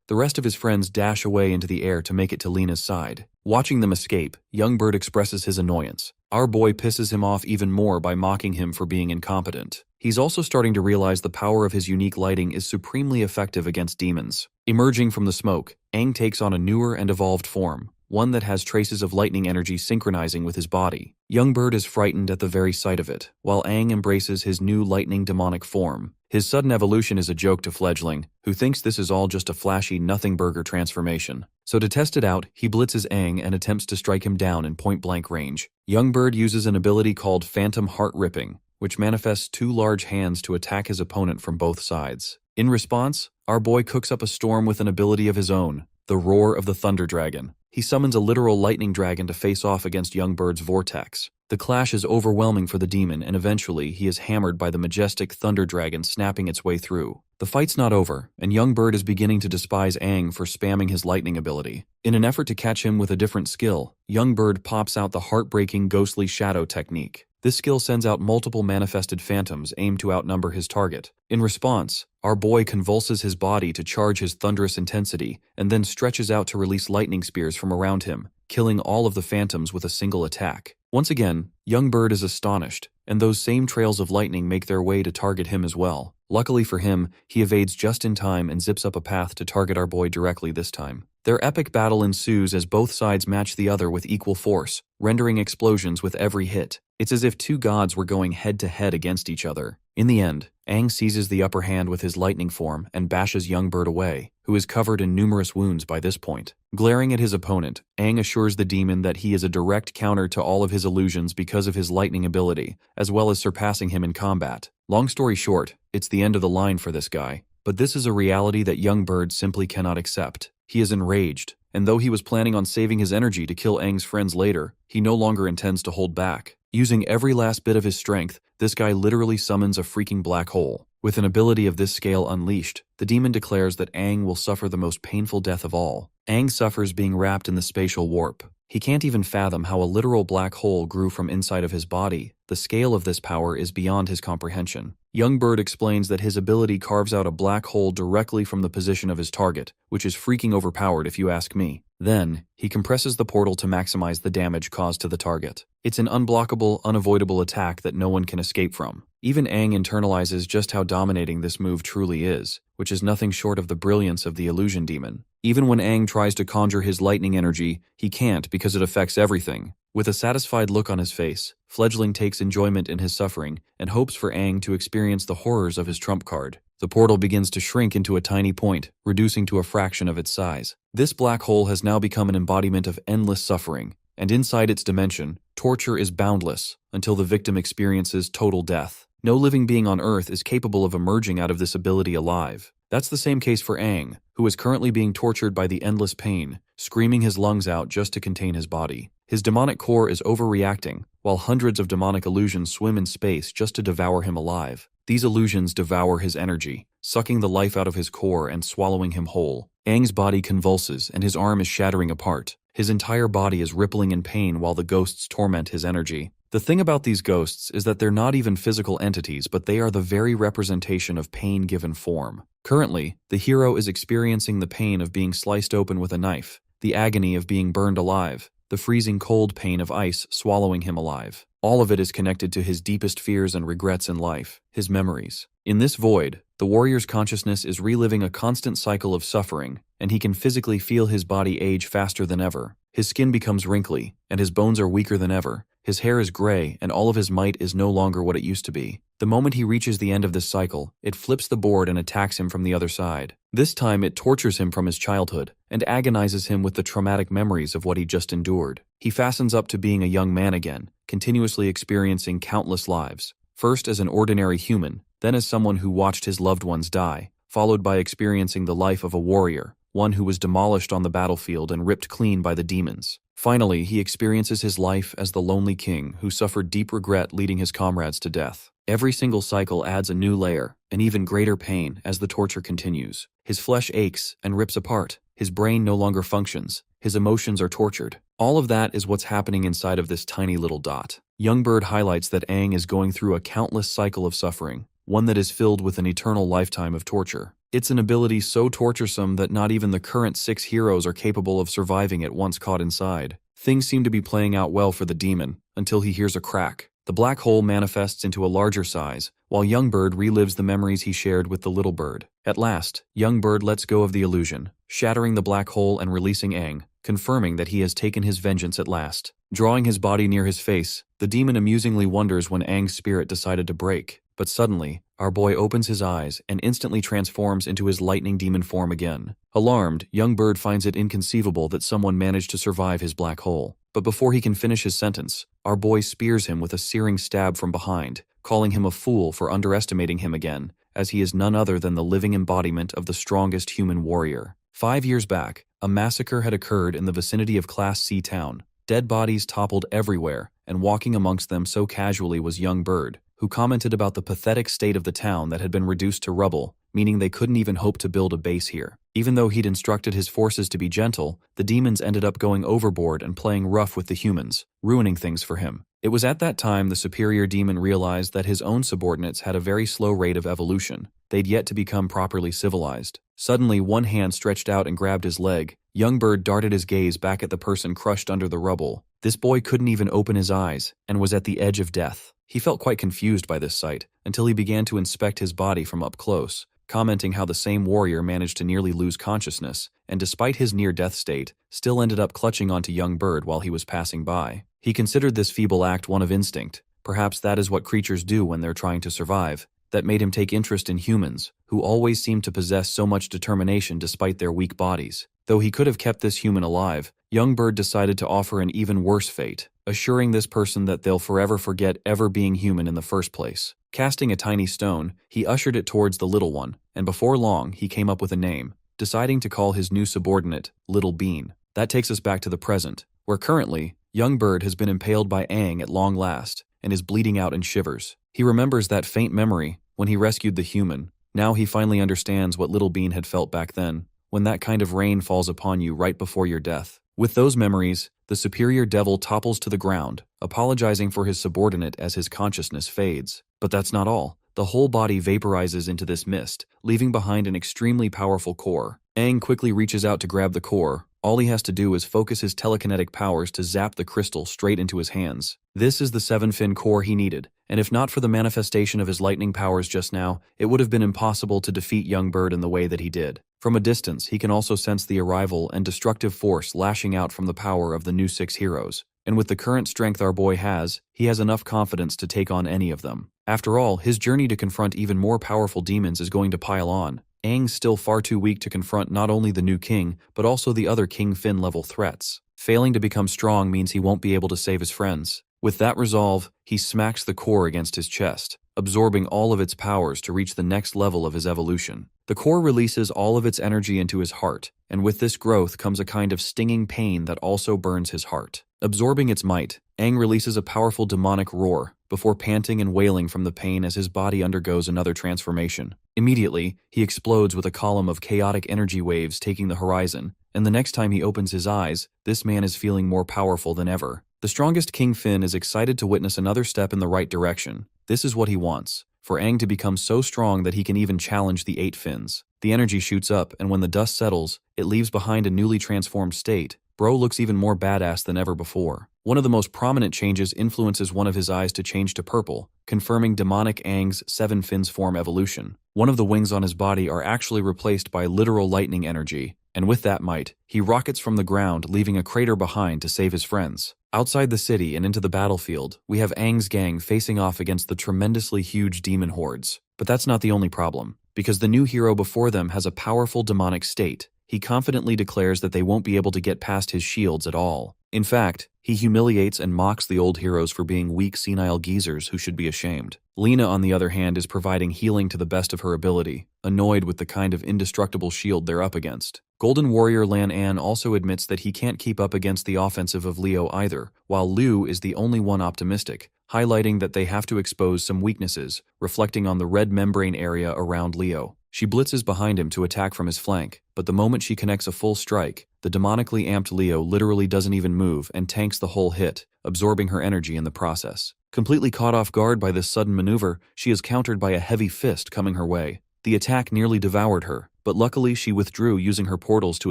The rest of his friends dash away into the air to make it to Lena's side. Watching them escape, Young Bird expresses his annoyance. Our boy pisses him off even more by mocking him for being incompetent. He's also starting to realize the power of his unique lighting is supremely effective against demons. Emerging from the smoke, Aang takes on a newer and evolved form, one that has traces of lightning energy synchronizing with his body. Young Bird is frightened at the very sight of it, while Aang embraces his new lightning demonic form. His sudden evolution is a joke to Fledgling, who thinks this is all just a flashy nothing-burger transformation. So to test it out, he blitzes Aang and attempts to strike him down in point-blank range. Young Bird uses an ability called Phantom Heart Ripping, which manifests two large hands to attack his opponent from both sides. In response, our boy cooks up a storm with an ability of his own, the Roar of the Thunder Dragon. He summons a literal lightning dragon to face off against Young Bird's vortex. The clash is overwhelming for the demon, and eventually he is hammered by the majestic thunder dragon snapping its way through. The fight's not over, and young Bird is beginning to despise Aang for spamming his lightning ability. In an effort to catch him with a different skill, young Bird pops out the heartbreaking ghostly shadow technique. This skill sends out multiple manifested phantoms aimed to outnumber his target. In response, our boy convulses his body to charge his thunderous intensity, and then stretches out to release lightning spears from around him, killing all of the phantoms with a single attack. Once again, young Bird is astonished, and those same trails of lightning make their way to target him as well. Luckily for him, he evades just in time and zips up a path to target our boy directly this time. Their epic battle ensues as both sides match the other with equal force, rendering explosions with every hit. It's as if two gods were going head-to-head against each other. In the end, Aang seizes the upper hand with his lightning form and bashes young Bird away, who is covered in numerous wounds by this point. Glaring at his opponent, Aang assures the demon that he is a direct counter to all of his illusions because of his lightning ability, as well as surpassing him in combat. Long story short, it's the end of the line for this guy. But this is a reality that young Bird simply cannot accept. He is enraged, and though he was planning on saving his energy to kill Aang's friends later, he no longer intends to hold back. Using every last bit of his strength, this guy literally summons a freaking black hole. With an ability of this scale unleashed, the demon declares that Aang will suffer the most painful death of all. Aang suffers being wrapped in the spatial warp. He can't even fathom how a literal black hole grew from inside of his body. The scale of this power is beyond his comprehension. Young Bird explains that his ability carves out a black hole directly from the position of his target, which is freaking overpowered if you ask me. Then, he compresses the portal to maximize the damage caused to the target. It's an unblockable, unavoidable attack that no one can escape from. Even Aang internalizes just how dominating this move truly is, which is nothing short of the brilliance of the illusion demon. Even when Aang tries to conjure his lightning energy, he can't because it affects everything. With a satisfied look on his face, Fledgling takes enjoyment in his suffering and hopes for Aang to experience the horrors of his trump card. The portal begins to shrink into a tiny point, reducing to a fraction of its size. This black hole has now become an embodiment of endless suffering, and inside its dimension, torture is boundless until the victim experiences total death. No living being on Earth is capable of emerging out of this ability alive. That's the same case for Aang, who is currently being tortured by the endless pain, screaming his lungs out just to contain his body. His demonic core is overreacting, while hundreds of demonic illusions swim in space just to devour him alive. These illusions devour his energy, sucking the life out of his core and swallowing him whole. Aang's body convulses and his arm is shattering apart. His entire body is rippling in pain while the ghosts torment his energy. The thing about these ghosts is that they're not even physical entities, but they are the very representation of pain given form. Currently, the hero is experiencing the pain of being sliced open with a knife, the agony of being burned alive, the freezing cold pain of ice swallowing him alive. All of it is connected to his deepest fears and regrets in life, his memories. In this void, the warrior's consciousness is reliving a constant cycle of suffering, and he can physically feel his body age faster than ever. His skin becomes wrinkly, and his bones are weaker than ever. His hair is gray, and all of his might is no longer what it used to be. The moment he reaches the end of this cycle, it flips the board and attacks him from the other side. This time, it tortures him from his childhood, and agonizes him with the traumatic memories of what he just endured. He fastens up to being a young man again, continuously experiencing countless lives. First as an ordinary human, then as someone who watched his loved ones die, followed by experiencing the life of a warrior, one who was demolished on the battlefield and ripped clean by the demons. Finally, he experiences his life as the lonely king who suffered deep regret leading his comrades to death. Every single cycle adds a new layer, an even greater pain as the torture continues. His flesh aches and rips apart. His brain no longer functions. His emotions are tortured. All of that is what's happening inside of this tiny little dot. Young Bird highlights that Aang is going through a countless cycle of suffering, one that is filled with an eternal lifetime of torture. It's an ability so torturesome that not even the current 6 heroes are capable of surviving it once caught inside. Things seem to be playing out well for the demon, until he hears a crack. The black hole manifests into a larger size, while Young Bird relives the memories he shared with the little bird. At last, Young Bird lets go of the illusion, shattering the black hole and releasing Aang, confirming that he has taken his vengeance at last. Drawing his body near his face, the demon amusingly wonders when Aang's spirit decided to break. But suddenly, our boy opens his eyes and instantly transforms into his lightning demon form again. Alarmed, Young Bird finds it inconceivable that someone managed to survive his black hole. But before he can finish his sentence, our boy spears him with a searing stab from behind, calling him a fool for underestimating him again, as he is none other than the living embodiment of the strongest human warrior. 5 years back, a massacre had occurred in the vicinity of Class C Town. Dead bodies toppled everywhere, and walking amongst them so casually was young Bird, who commented about the pathetic state of the town that had been reduced to rubble, meaning they couldn't even hope to build a base here. Even though he'd instructed his forces to be gentle, the demons ended up going overboard and playing rough with the humans, ruining things for him. It was at that time the superior demon realized that his own subordinates had a very slow rate of evolution. They'd yet to become properly civilized. Suddenly, one hand stretched out and grabbed his leg. Young Bird darted his gaze back at the person crushed under the rubble. This boy couldn't even open his eyes, and was at the edge of death. He felt quite confused by this sight, until he began to inspect his body from up close, commenting how the same warrior managed to nearly lose consciousness, and despite his near-death state, still ended up clutching onto young Bird while he was passing by. He considered this feeble act one of instinct. Perhaps that is what creatures do when they're trying to survive. That made him take interest in humans, who always seemed to possess so much determination despite their weak bodies. Though he could have kept this human alive, young Bird decided to offer an even worse fate, assuring this person that they'll forever forget ever being human in the first place. Casting a tiny stone, he ushered it towards the little one, and before long he came up with a name, deciding to call his new subordinate Little Bean. That takes us back to the present, where currently, young Bird has been impaled by Aang at long last, and is bleeding out in shivers. He remembers that faint memory when he rescued the human. Now he finally understands what Little Bean had felt back then, when that kind of rain falls upon you right before your death. With those memories, the superior devil topples to the ground, apologizing for his subordinate as his consciousness fades. But that's not all. The whole body vaporizes into this mist, leaving behind an extremely powerful core. Aang quickly reaches out to grab the core. All he has to do is focus his telekinetic powers to zap the crystal straight into his hands. This is the 7-fin core he needed, and if not for the manifestation of his lightning powers just now, it would have been impossible to defeat young Bird in the way that he did. From a distance, he can also sense the arrival and destructive force lashing out from the power of the new 6 heroes. And with the current strength our boy has, he has enough confidence to take on any of them. After all, his journey to confront even more powerful demons is going to pile on. Aang's still far too weak to confront not only the new king, but also the other King Fin level threats. Failing to become strong means he won't be able to save his friends. With that resolve, he smacks the core against his chest, absorbing all of its powers to reach the next level of his evolution. The core releases all of its energy into his heart, and with this growth comes a kind of stinging pain that also burns his heart. Absorbing its might, Aang releases a powerful demonic roar, before panting and wailing from the pain as his body undergoes another transformation. Immediately, he explodes with a column of chaotic energy waves taking the horizon, and the next time he opens his eyes, this man is feeling more powerful than ever. The strongest King Fin is excited to witness another step in the right direction. This is what he wants, for Aang to become so strong that he can even challenge the 8 fins. The energy shoots up, and when the dust settles, it leaves behind a newly transformed state. Bro looks even more badass than ever before. One of the most prominent changes influences one of his eyes to change to purple, confirming demonic Aang's 7 fins form evolution. One of the wings on his body are actually replaced by literal lightning energy, and with that might, he rockets from the ground, leaving a crater behind to save his friends. Outside the city and into the battlefield, we have Aang's gang facing off against the tremendously huge demon hordes. But that's not the only problem, because the new hero before them has a powerful demonic state. He confidently declares that they won't be able to get past his shields at all. In fact, he humiliates and mocks the old heroes for being weak, senile geezers who should be ashamed. Lena, on the other hand, is providing healing to the best of her ability, annoyed with the kind of indestructible shield they're up against. Golden Warrior Lan An also admits that he can't keep up against the offensive of Leo either, while Liu is the only one optimistic, highlighting that they have to expose some weaknesses, reflecting on the red membrane area around Leo. She blitzes behind him to attack from his flank, but the moment she connects a full strike, the demonically amped Leo literally doesn't even move and tanks the whole hit, absorbing her energy in the process. Completely caught off guard by this sudden maneuver, she is countered by a heavy fist coming her way. The attack nearly devoured her, but luckily she withdrew using her portals to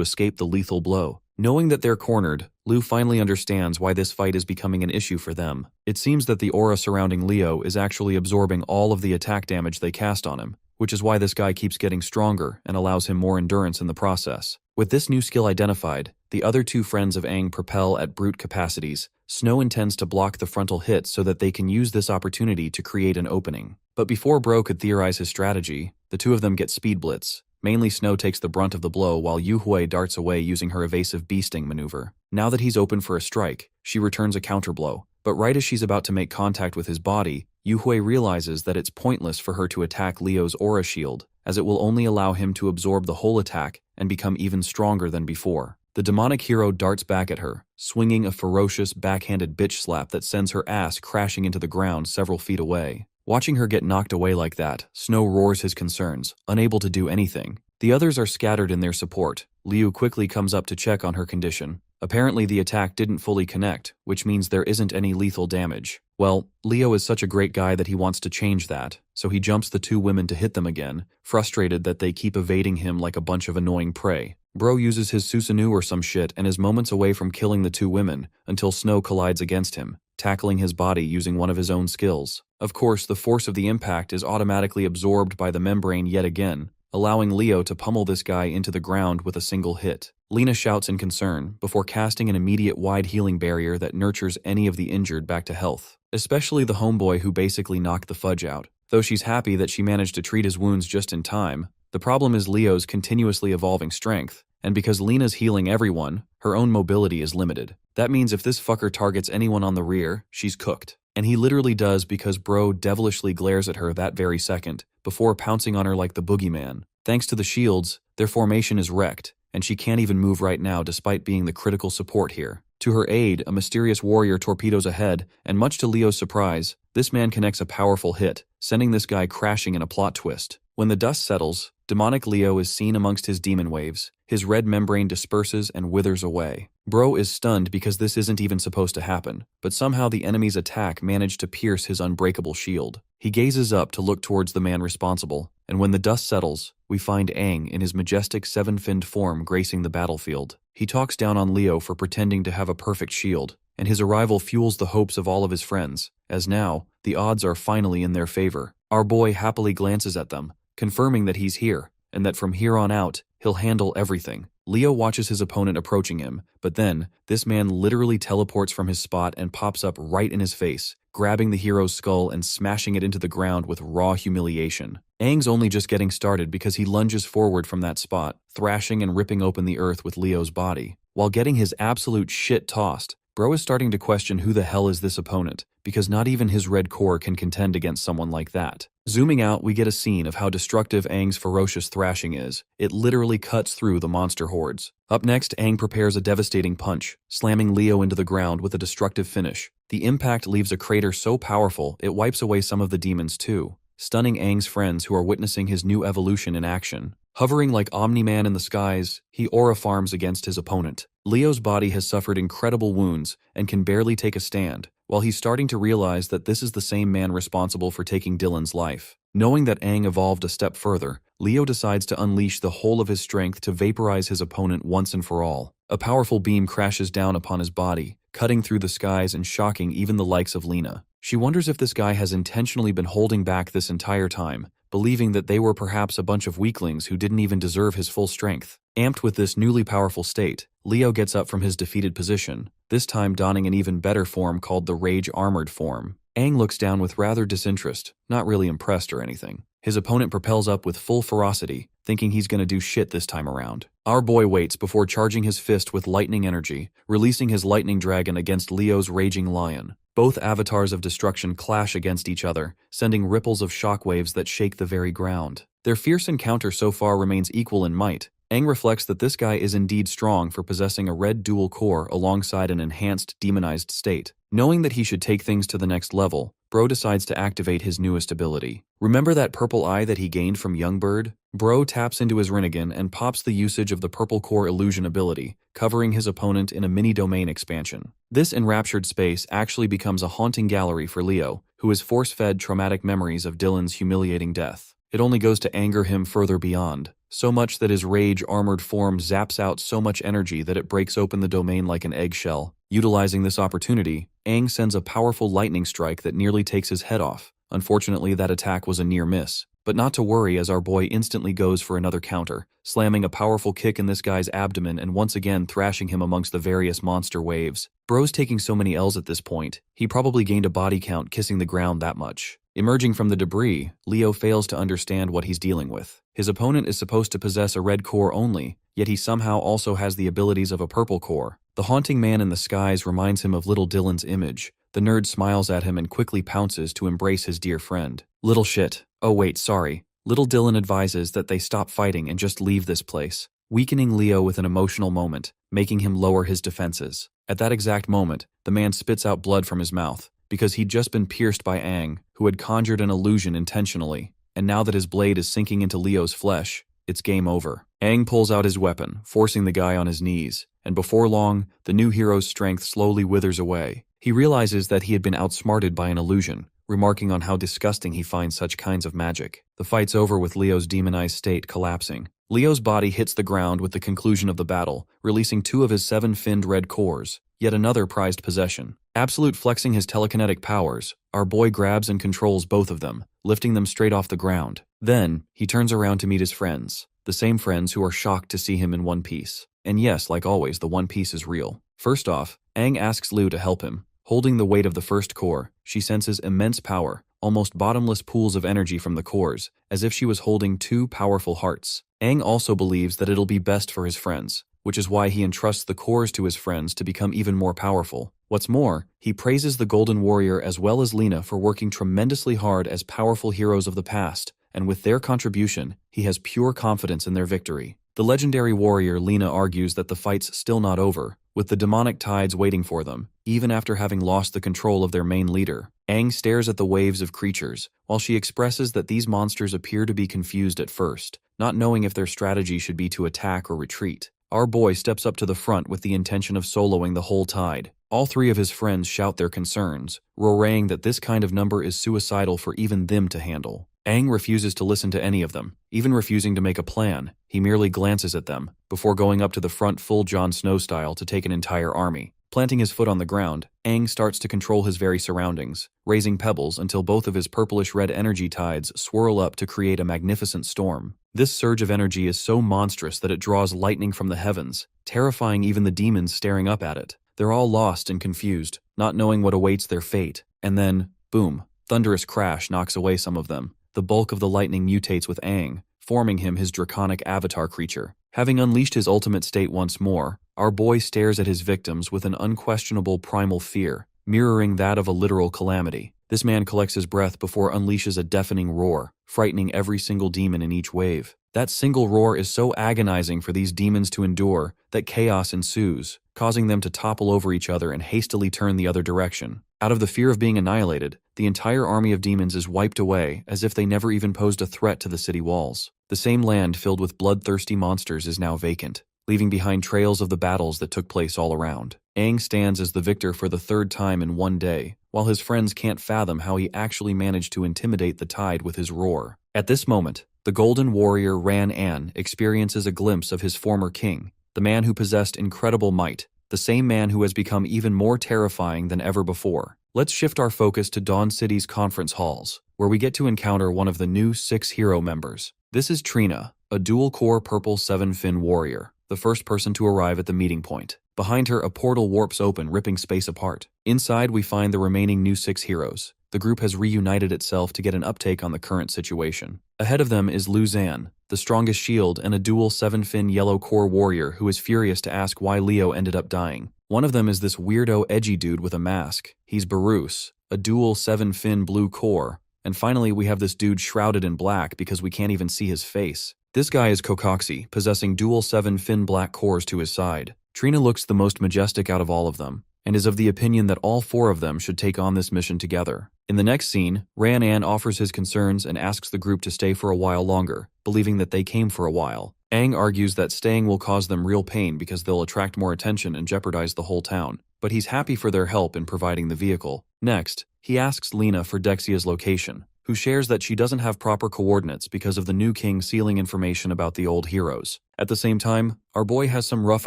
escape the lethal blow. Knowing that they're cornered, Liu finally understands why this fight is becoming an issue for them. It seems that the aura surrounding Leo is actually absorbing all of the attack damage they cast on him, which is why this guy keeps getting stronger and allows him more endurance in the process. With this new skill identified, the other 2 friends of Aang propel at brute capacities. Snow intends to block the frontal hit so that they can use this opportunity to create an opening. But before Bro could theorize his strategy, the 2 of them get speed blitz. Mainly Snow takes the brunt of the blow while Yu Hui darts away using her evasive bee-sting maneuver. Now that he's open for a strike, she returns a counterblow. But right as she's about to make contact with his body, Yu Hui realizes that it's pointless for her to attack Leo's aura shield, as it will only allow him to absorb the whole attack and become even stronger than before. The demonic hero darts back at her, swinging a ferocious backhanded bitch slap that sends her ass crashing into the ground several feet away. Watching her get knocked away like that, Snow roars his concerns, unable to do anything. The others are scattered in their support. Liu quickly comes up to check on her condition. Apparently the attack didn't fully connect, which means there isn't any lethal damage. Well, Leo is such a great guy that he wants to change that, so he jumps the two women to hit them again, frustrated that they keep evading him like a bunch of annoying prey. Bro uses his Susanoo or some shit and is moments away from killing the two women until Snow collides against him, tackling his body using one of his own skills. Of course, the force of the impact is automatically absorbed by the membrane yet again, allowing Leo to pummel this guy into the ground with a single hit. Lena shouts in concern before casting an immediate wide healing barrier that nurtures any of the injured back to health, especially the homeboy who basically knocked the fudge out. Though she's happy that she managed to treat his wounds just in time, the problem is Leo's continuously evolving strength, and because Lena's healing everyone, her own mobility is limited. That means if this fucker targets anyone on the rear, she's cooked. And he literally does because Bro devilishly glares at her that very second, before pouncing on her like the boogeyman. Thanks to the shields, their formation is wrecked, and she can't even move right now despite being the critical support here. To her aid, a mysterious warrior torpedoes ahead, and much to Leo's surprise, this man connects a powerful hit, sending this guy crashing in a plot twist. When the dust settles, demonic Leo is seen amongst his demon waves. His red membrane disperses and withers away. Bro is stunned because this isn't even supposed to happen, but somehow the enemy's attack managed to pierce his unbreakable shield. He gazes up to look towards the man responsible, and when the dust settles, we find Aang in his majestic seven-finned form gracing the battlefield. He talks down on Leo for pretending to have a perfect shield, and his arrival fuels the hopes of all of his friends, as now, the odds are finally in their favor. Our boy happily glances at them, confirming that he's here, and that from here on out, he'll handle everything. Leo watches his opponent approaching him, but then, this man literally teleports from his spot and pops up right in his face, grabbing the hero's skull and smashing it into the ground with raw humiliation. Aang's only just getting started because he lunges forward from that spot, thrashing and ripping open the earth with Leo's body. While getting his absolute shit tossed, Bro is starting to question who the hell is this opponent, because not even his red core can contend against someone like that. Zooming out, we get a scene of how destructive Aang's ferocious thrashing is. It literally cuts through the monster hordes. Up next, Aang prepares a devastating punch, slamming Leo into the ground with a destructive finish. The impact leaves a crater so powerful, it wipes away some of the demons too, stunning Aang's friends who are witnessing his new evolution in action. Hovering like Omni-Man in the skies, he aura farms against his opponent. Leo's body has suffered incredible wounds and can barely take a stand, while he's starting to realize that this is the same man responsible for taking Dylan's life. Knowing that Aang evolved a step further, Leo decides to unleash the whole of his strength to vaporize his opponent once and for all. A powerful beam crashes down upon his body, cutting through the skies and shocking even the likes of Lena. She wonders if this guy has intentionally been holding back this entire time, believing that they were perhaps a bunch of weaklings who didn't even deserve his full strength. Amped with this newly powerful state, Leo gets up from his defeated position, this time donning an even better form called the Rage Armored form. Aang looks down with rather disinterest, not really impressed or anything. His opponent propels up with full ferocity, thinking he's gonna do shit this time around. Our boy waits before charging his fist with lightning energy, releasing his lightning dragon against Leo's raging lion. Both avatars of destruction clash against each other, sending ripples of shockwaves that shake the very ground. Their fierce encounter so far remains equal in might. Aang reflects that this guy is indeed strong for possessing a red dual core alongside an enhanced demonized state. Knowing that he should take things to the next level, Bro decides to activate his newest ability. Remember that purple eye that he gained from Youngbird? Bro taps into his Rinnegan and pops the usage of the purple core illusion ability, covering his opponent in a mini-domain expansion. This enraptured space actually becomes a haunting gallery for Leo, who is force-fed traumatic memories of Dylan's humiliating death. It only goes to anger him further beyond, so much that his rage armored form zaps out so much energy that it breaks open the domain like an eggshell. Utilizing this opportunity, Aang sends a powerful lightning strike that nearly takes his head off. Unfortunately, that attack was a near miss. But not to worry, as our boy instantly goes for another counter, slamming a powerful kick in this guy's abdomen and once again thrashing him amongst the various monster waves. Bro's taking so many L's at this point, he probably gained a body count kissing the ground that much. Emerging from the debris, Leo fails to understand what he's dealing with. His opponent is supposed to possess a red core only, yet he somehow also has the abilities of a purple core. The haunting man in the skies reminds him of little Dylan's image. The nerd smiles at him and quickly pounces to embrace his dear friend. Little shit. Oh wait, sorry. Little Dylan advises that they stop fighting and just leave this place. Weakening Leo with an emotional moment, making him lower his defenses. At that exact moment, the man spits out blood from his mouth, because he'd just been pierced by Aang, who had conjured an illusion intentionally, and now that his blade is sinking into Leo's flesh, it's game over. Aang pulls out his weapon, forcing the guy on his knees, and before long, the new hero's strength slowly withers away. He realizes that he had been outsmarted by an illusion, remarking on how disgusting he finds such kinds of magic. The fight's over with Leo's demonized state collapsing. Leo's body hits the ground with the conclusion of the battle, releasing 2 of his 7-finned red cores, yet another prized possession. Absolute flexing his telekinetic powers, our boy grabs and controls both of them, lifting them straight off the ground. Then, he turns around to meet his friends, the same friends who are shocked to see him in one piece. And yes, like always, the one piece is real. First off, Aang asks Lu to help him. Holding the weight of the first core, she senses immense power, almost bottomless pools of energy from the cores, as if she was holding 2 powerful hearts. Aang also believes that it'll be best for his friends, which is why he entrusts the cores to his friends to become even more powerful. What's more, he praises the Golden Warrior as well as Lina for working tremendously hard as powerful heroes of the past, and with their contribution, he has pure confidence in their victory. The legendary warrior Lina argues that the fight's still not over, with the demonic tides waiting for them, even after having lost the control of their main leader. Aang stares at the waves of creatures, while she expresses that these monsters appear to be confused at first, not knowing if their strategy should be to attack or retreat. Our boy steps up to the front with the intention of soloing the whole tide. All 3 of his friends shout their concerns, roaring that this kind of number is suicidal for even them to handle. Aang refuses to listen to any of them, even refusing to make a plan. He merely glances at them, before going up to the front full Jon Snow style to take an entire army. Planting his foot on the ground, Aang starts to control his very surroundings, raising pebbles until both of his purplish-red energy tides swirl up to create a magnificent storm. This surge of energy is so monstrous that it draws lightning from the heavens, terrifying even the demons staring up at it. They're all lost and confused, not knowing what awaits their fate. And then, boom, thunderous crash knocks away some of them. The bulk of the lightning mutates with Aang, forming him his draconic avatar creature. Having unleashed his ultimate state once more, our boy stares at his victims with an unquestionable primal fear, mirroring that of a literal calamity. This man collects his breath before unleashes a deafening roar, frightening every single demon in each wave. That single roar is so agonizing for these demons to endure that chaos ensues, causing them to topple over each other and hastily turn the other direction. Out of the fear of being annihilated, the entire army of demons is wiped away as if they never even posed a threat to the city walls. The same land filled with bloodthirsty monsters is now vacant, leaving behind trails of the battles that took place all around. Aang stands as the victor for the 3rd time in one day, while his friends can't fathom how he actually managed to intimidate the tide with his roar. At this moment, the Golden Warrior Ran-An experiences a glimpse of his former king, the man who possessed incredible might, the same man who has become even more terrifying than ever before. Let's shift our focus to Dawn City's conference halls, where we get to encounter one of the new 6 hero members. This is Trina, a dual-core purple 7-fin warrior, the first person to arrive at the meeting point. Behind her, a portal warps open, ripping space apart. Inside, we find the remaining new 6 heroes. The group has reunited itself to get an uptake on the current situation. Ahead of them is Lu Xan, the strongest shield and a dual 7-fin yellow core warrior who is furious to ask why Leo ended up dying. One of them is this weirdo edgy dude with a mask. He's Barus, a dual 7-fin blue core. And finally, we have this dude shrouded in black because we can't even see his face. This guy is Kokoxi, possessing dual 7-fin black cores to his side. Trina looks the most majestic out of all of them, and is of the opinion that all 4 of them should take on this mission together. In the next scene, Ran-An offers his concerns and asks the group to stay for a while longer, believing that they came for a while. Aang argues that staying will cause them real pain because they'll attract more attention and jeopardize the whole town, but he's happy for their help in providing the vehicle. Next, he asks Lina for Dexia's location, who shares that she doesn't have proper coordinates because of the new king sealing information about the old heroes. At the same time, our boy has some rough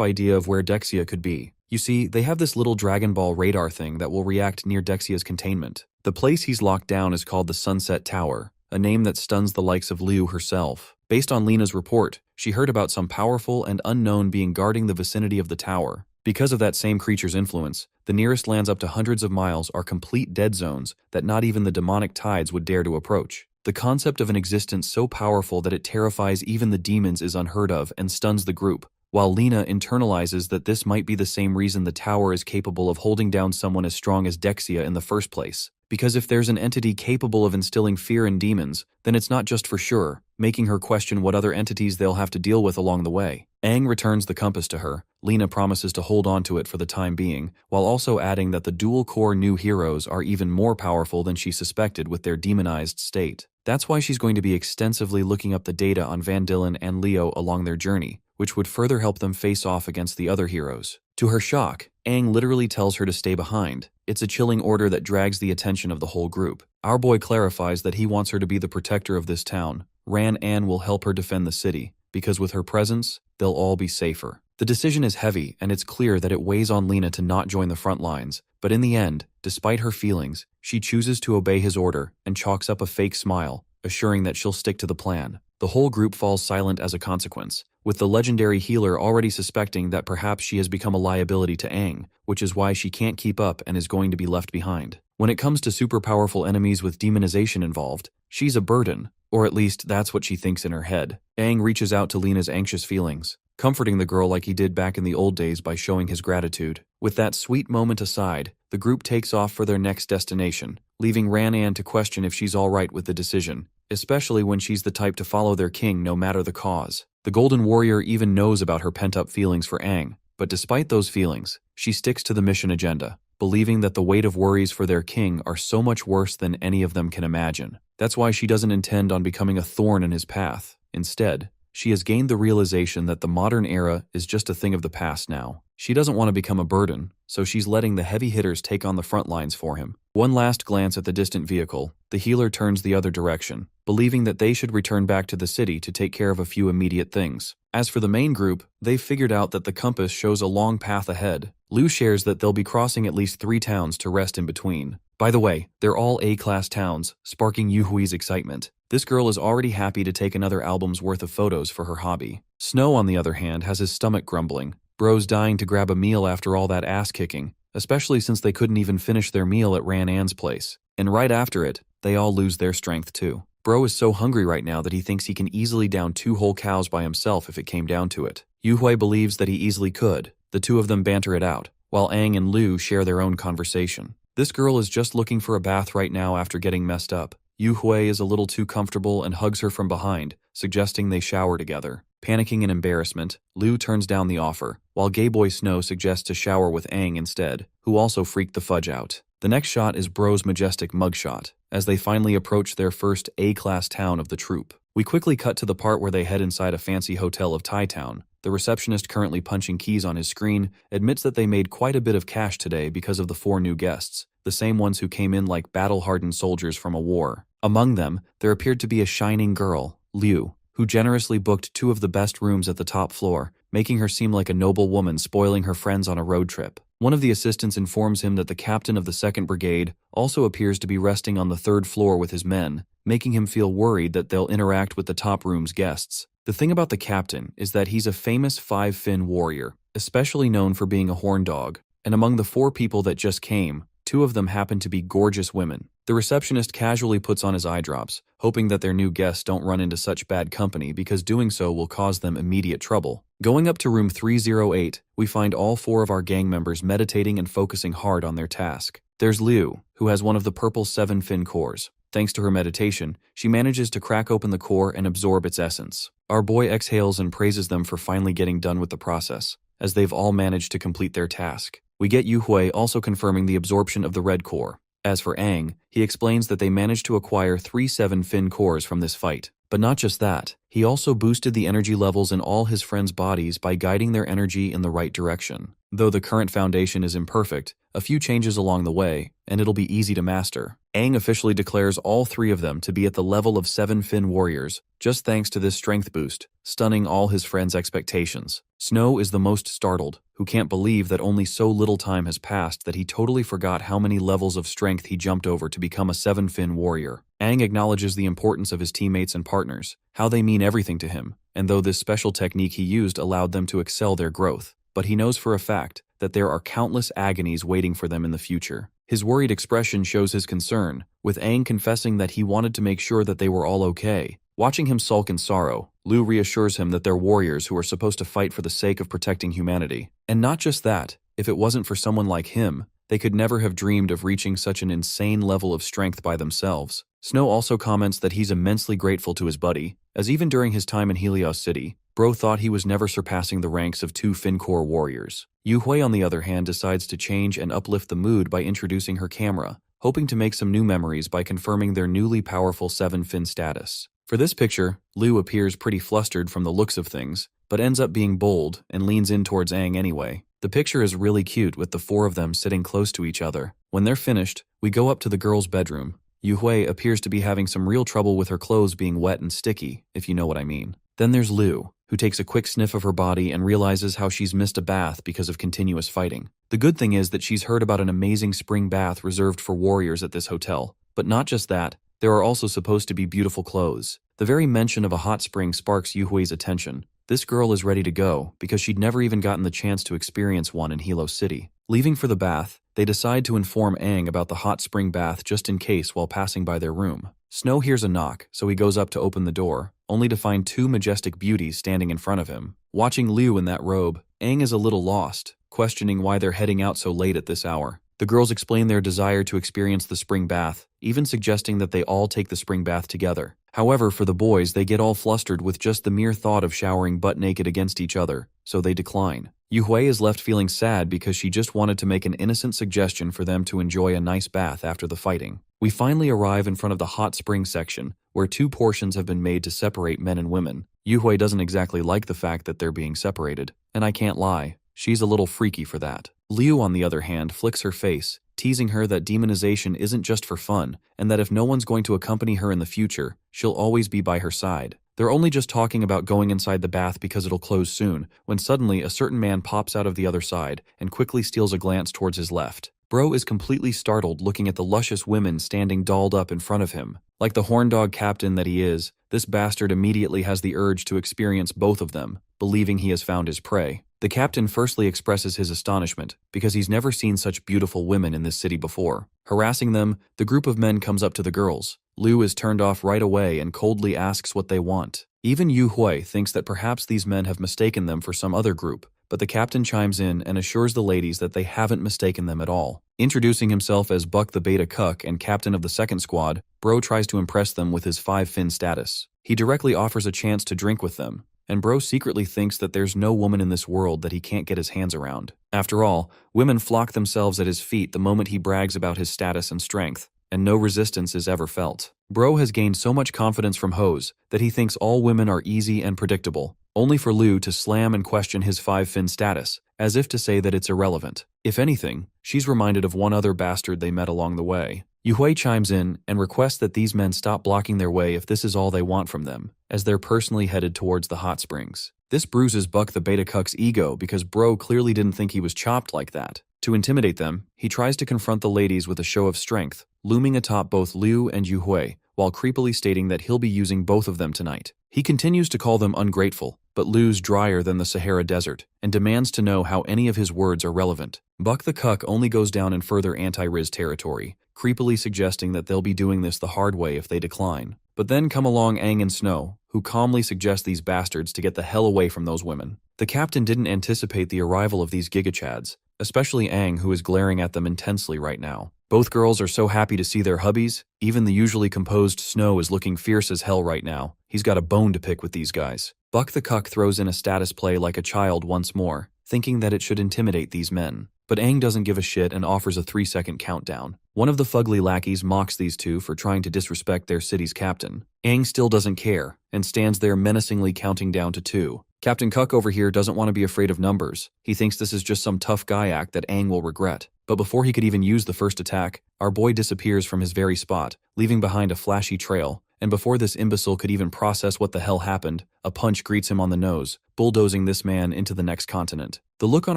idea of where Dexia could be. You see, they have this little Dragon Ball radar thing that will react near Dexia's containment. The place he's locked down is called the Sunset Tower, a name that stuns the likes of Liu herself. Based on Lina's report, she heard about some powerful and unknown being guarding the vicinity of the tower. Because of that same creature's influence, the nearest lands up to hundreds of miles are complete dead zones that not even the demonic tides would dare to approach. The concept of an existence so powerful that it terrifies even the demons is unheard of and stuns the group, while Lina internalizes that this might be the same reason the tower is capable of holding down someone as strong as Dexia in the first place. Because if there's an entity capable of instilling fear in demons, then it's not just for sure, making her question what other entities they'll have to deal with along the way. Aang returns the compass to her. Lena promises to hold on to it for the time being, while also adding that the dual-core new heroes are even more powerful than she suspected with their demonized state. That's why she's going to be extensively looking up the data on Van Dillen and Leo along their journey, which would further help them face off against the other heroes. To her shock, Aang literally tells her to stay behind. It's a chilling order that drags the attention of the whole group. Our boy clarifies that he wants her to be the protector of this town. Ran-An will help her defend the city, because with her presence, they'll all be safer. The decision is heavy, and it's clear that it weighs on Lena to not join the front lines, but in the end, despite her feelings, she chooses to obey his order and chalks up a fake smile, assuring that she'll stick to the plan. The whole group falls silent as a consequence, with the legendary healer already suspecting that perhaps she has become a liability to Aang, which is why she can't keep up and is going to be left behind. When it comes to super powerful enemies with demonization involved, she's a burden, or at least that's what she thinks in her head. Aang reaches out to Lena's anxious feelings, comforting the girl like he did back in the old days by showing his gratitude. With that sweet moment aside, the group takes off for their next destination, leaving Ran-An to question if she's alright with the decision, especially when she's the type to follow their king no matter the cause. The Golden Warrior even knows about her pent-up feelings for Aang, but despite those feelings, she sticks to the mission agenda, believing that the weight of worries for their king are so much worse than any of them can imagine. That's why she doesn't intend on becoming a thorn in his path. Instead, she has gained the realization that the modern era is just a thing of the past now. She doesn't want to become a burden, so she's letting the heavy hitters take on the front lines for him. One last glance at the distant vehicle, the healer turns the other direction, believing that they should return back to the city to take care of a few immediate things. As for the main group, they've figured out that the compass shows a long path ahead. Liu shares that they'll be crossing at least 3 towns to rest in between. By the way, they're all A-class towns, sparking Yuhui's excitement. This girl is already happy to take another album's worth of photos for her hobby. Snow, on the other hand, has his stomach grumbling. Bro's dying to grab a meal after all that ass-kicking, especially since they couldn't even finish their meal at Ran-An's place. And right after it, they all lose their strength too. Bro is so hungry right now that he thinks he can easily down 2 whole cows by himself if it came down to it. Yuhui believes that he easily could. The two of them banter it out, while Aang and Liu share their own conversation. This girl is just looking for a bath right now after getting messed up. Yuhui is a little too comfortable and hugs her from behind, suggesting they shower together. Panicking in embarrassment, Liu turns down the offer, while gay boy Snow suggests to shower with Aang instead, who also freaked the fudge out. The next shot is Bro's majestic mugshot, as they finally approach their first A-class town of the troupe. We quickly cut to the part where they head inside a fancy hotel of Thai Town. The receptionist, currently punching keys on his screen, admits that they made quite a bit of cash today because of the 4 new guests, the same ones who came in like battle-hardened soldiers from a war. Among them, there appeared to be a shining girl, Liu, who generously booked 2 of the best rooms at the top floor, making her seem like a noble woman spoiling her friends on a road trip. One of the assistants informs him that the captain of the 2nd Brigade also appears to be resting on the 3rd floor with his men, making him feel worried that they'll interact with the top room's guests. The thing about the captain is that he's a famous 5-fin warrior, especially known for being a horn dog, and among the 4 people that just came, 2 of them happen to be gorgeous women. The receptionist casually puts on his eye drops, hoping that their new guests don't run into such bad company because doing so will cause them immediate trouble. Going up to room 308, we find all 4 of our gang members meditating and focusing hard on their task. There's Liu, who has one of the purple 7-fin cores. Thanks to her meditation, she manages to crack open the core and absorb its essence. Our boy exhales and praises them for finally getting done with the process, as they've all managed to complete their task. We get Yuhui also confirming the absorption of the red core. As for Aang, he explains that they managed to acquire 3 7-fin cores from this fight. But not just that, he also boosted the energy levels in all his friends' bodies by guiding their energy in the right direction. Though the current foundation is imperfect, a few changes along the way, and it'll be easy to master. Aang officially declares all 3 of them to be at the level of 7-fin warriors, just thanks to this strength boost, stunning all his friends' expectations. Snow is the most startled, who can't believe that only so little time has passed that he totally forgot how many levels of strength he jumped over to become a 7-fin warrior. Aang acknowledges the importance of his teammates and partners, how they mean everything to him, and though this special technique he used allowed them to excel their growth, but he knows for a fact that there are countless agonies waiting for them in the future. His worried expression shows his concern, with Aang confessing that he wanted to make sure that they were all okay. Watching him sulk in sorrow, Liu reassures him that they're warriors who are supposed to fight for the sake of protecting humanity. And not just that, if it wasn't for someone like him, They could never have dreamed of reaching such an insane level of strength by themselves. Snow also comments that he's immensely grateful to his buddy, as even during his time in Helios City, Bro thought he was never surpassing the ranks of 2 Fincore warriors. Yu Hui, on the other hand, decides to change and uplift the mood by introducing her camera, hoping to make some new memories by confirming their newly powerful 7-fin status. For this picture, Liu appears pretty flustered from the looks of things, but ends up being bold and leans in towards Aang anyway. The picture is really cute with the 4 of them sitting close to each other. When they're finished, we go up to the girl's bedroom. Yu Hui appears to be having some real trouble with her clothes being wet and sticky, if you know what I mean. Then there's Liu, who takes a quick sniff of her body and realizes how she's missed a bath because of continuous fighting. The good thing is that she's heard about an amazing spring bath reserved for warriors at this hotel. But not just that, there are also supposed to be beautiful clothes. The very mention of a hot spring sparks Yu Hui's attention. This girl is ready to go because she'd never even gotten the chance to experience one in Helios City. Leaving for the bath, they decide to inform Aang about the hot spring bath just in case while passing by their room. Snow hears a knock, so he goes up to open the door, only to find 2 majestic beauties standing in front of him. Watching Liu in that robe, Aang is a little lost, questioning why they're heading out so late at this hour. The girls explain their desire to experience the spring bath, even suggesting that they all take the spring bath together. However, for the boys, they get all flustered with just the mere thought of showering butt naked against each other, so they decline. Yu Hui is left feeling sad because she just wanted to make an innocent suggestion for them to enjoy a nice bath after the fighting. We finally arrive in front of the hot spring section, where 2 portions have been made to separate men and women. Yu Hui doesn't exactly like the fact that they're being separated, and I can't lie, she's a little freaky for that. Liu, on the other hand, flicks her face, teasing her that demonization isn't just for fun, and that if no one's going to accompany her in the future, she'll always be by her side. They're only just talking about going inside the bath because it'll close soon, when suddenly a certain man pops out of the other side and quickly steals a glance towards his left. Bro is completely startled looking at the luscious women standing dolled up in front of him. Like the horndog captain that he is, this bastard immediately has the urge to experience both of them, believing he has found his prey. The captain firstly expresses his astonishment, because he's never seen such beautiful women in this city before. Harassing them, the group of men comes up to the girls. Liu is turned off right away and coldly asks what they want. Even Yu Hui thinks that perhaps these men have mistaken them for some other group, but the captain chimes in and assures the ladies that they haven't mistaken them at all. Introducing himself as Buck the Beta Cuck and captain of the second squad, Bro tries to impress them with his 5-fin status. He directly offers a chance to drink with them, and Bro secretly thinks that there's no woman in this world that he can't get his hands around. After all, women flock themselves at his feet the moment he brags about his status and strength, and no resistance is ever felt. Bro has gained so much confidence from hoes that he thinks all women are easy and predictable, only for Liu to slam and question his 5-fin status, as if to say that it's irrelevant. If anything, she's reminded of one other bastard they met along the way. Yu Hui chimes in and requests that these men stop blocking their way if this is all they want from them, as they're personally headed towards the hot springs. This bruises Buck the Beta Cuck's ego because Bro clearly didn't think he was chopped like that. To intimidate them, he tries to confront the ladies with a show of strength, looming atop both Liu and Yu Hui, while creepily stating that he'll be using both of them tonight. He continues to call them ungrateful, but Liu's drier than the Sahara Desert, and demands to know how any of his words are relevant. Buck the Cuck only goes down in further anti-Riz territory, creepily suggesting that they'll be doing this the hard way if they decline. But then come along Aang and Snow, who calmly suggest these bastards to get the hell away from those women. The captain didn't anticipate the arrival of these gigachads, especially Aang, who is glaring at them intensely right now. Both girls are so happy to see their hubbies. Even the usually composed Snow is looking fierce as hell right now. He's got a bone to pick with these guys. Buck the Cuck throws in a status play like a child once more, thinking that it should intimidate these men. But Aang doesn't give a shit and offers a 3-second countdown. One of the fugly lackeys mocks these two for trying to disrespect their city's captain. Aang still doesn't care, and stands there menacingly counting down to 2. Captain Cuck over here doesn't want to be afraid of numbers. He thinks this is just some tough guy act that Aang will regret. But before he could even use the first attack, our boy disappears from his very spot, leaving behind a flashy trail. And before this imbecile could even process what the hell happened, a punch greets him on the nose, bulldozing this man into the next continent. The look on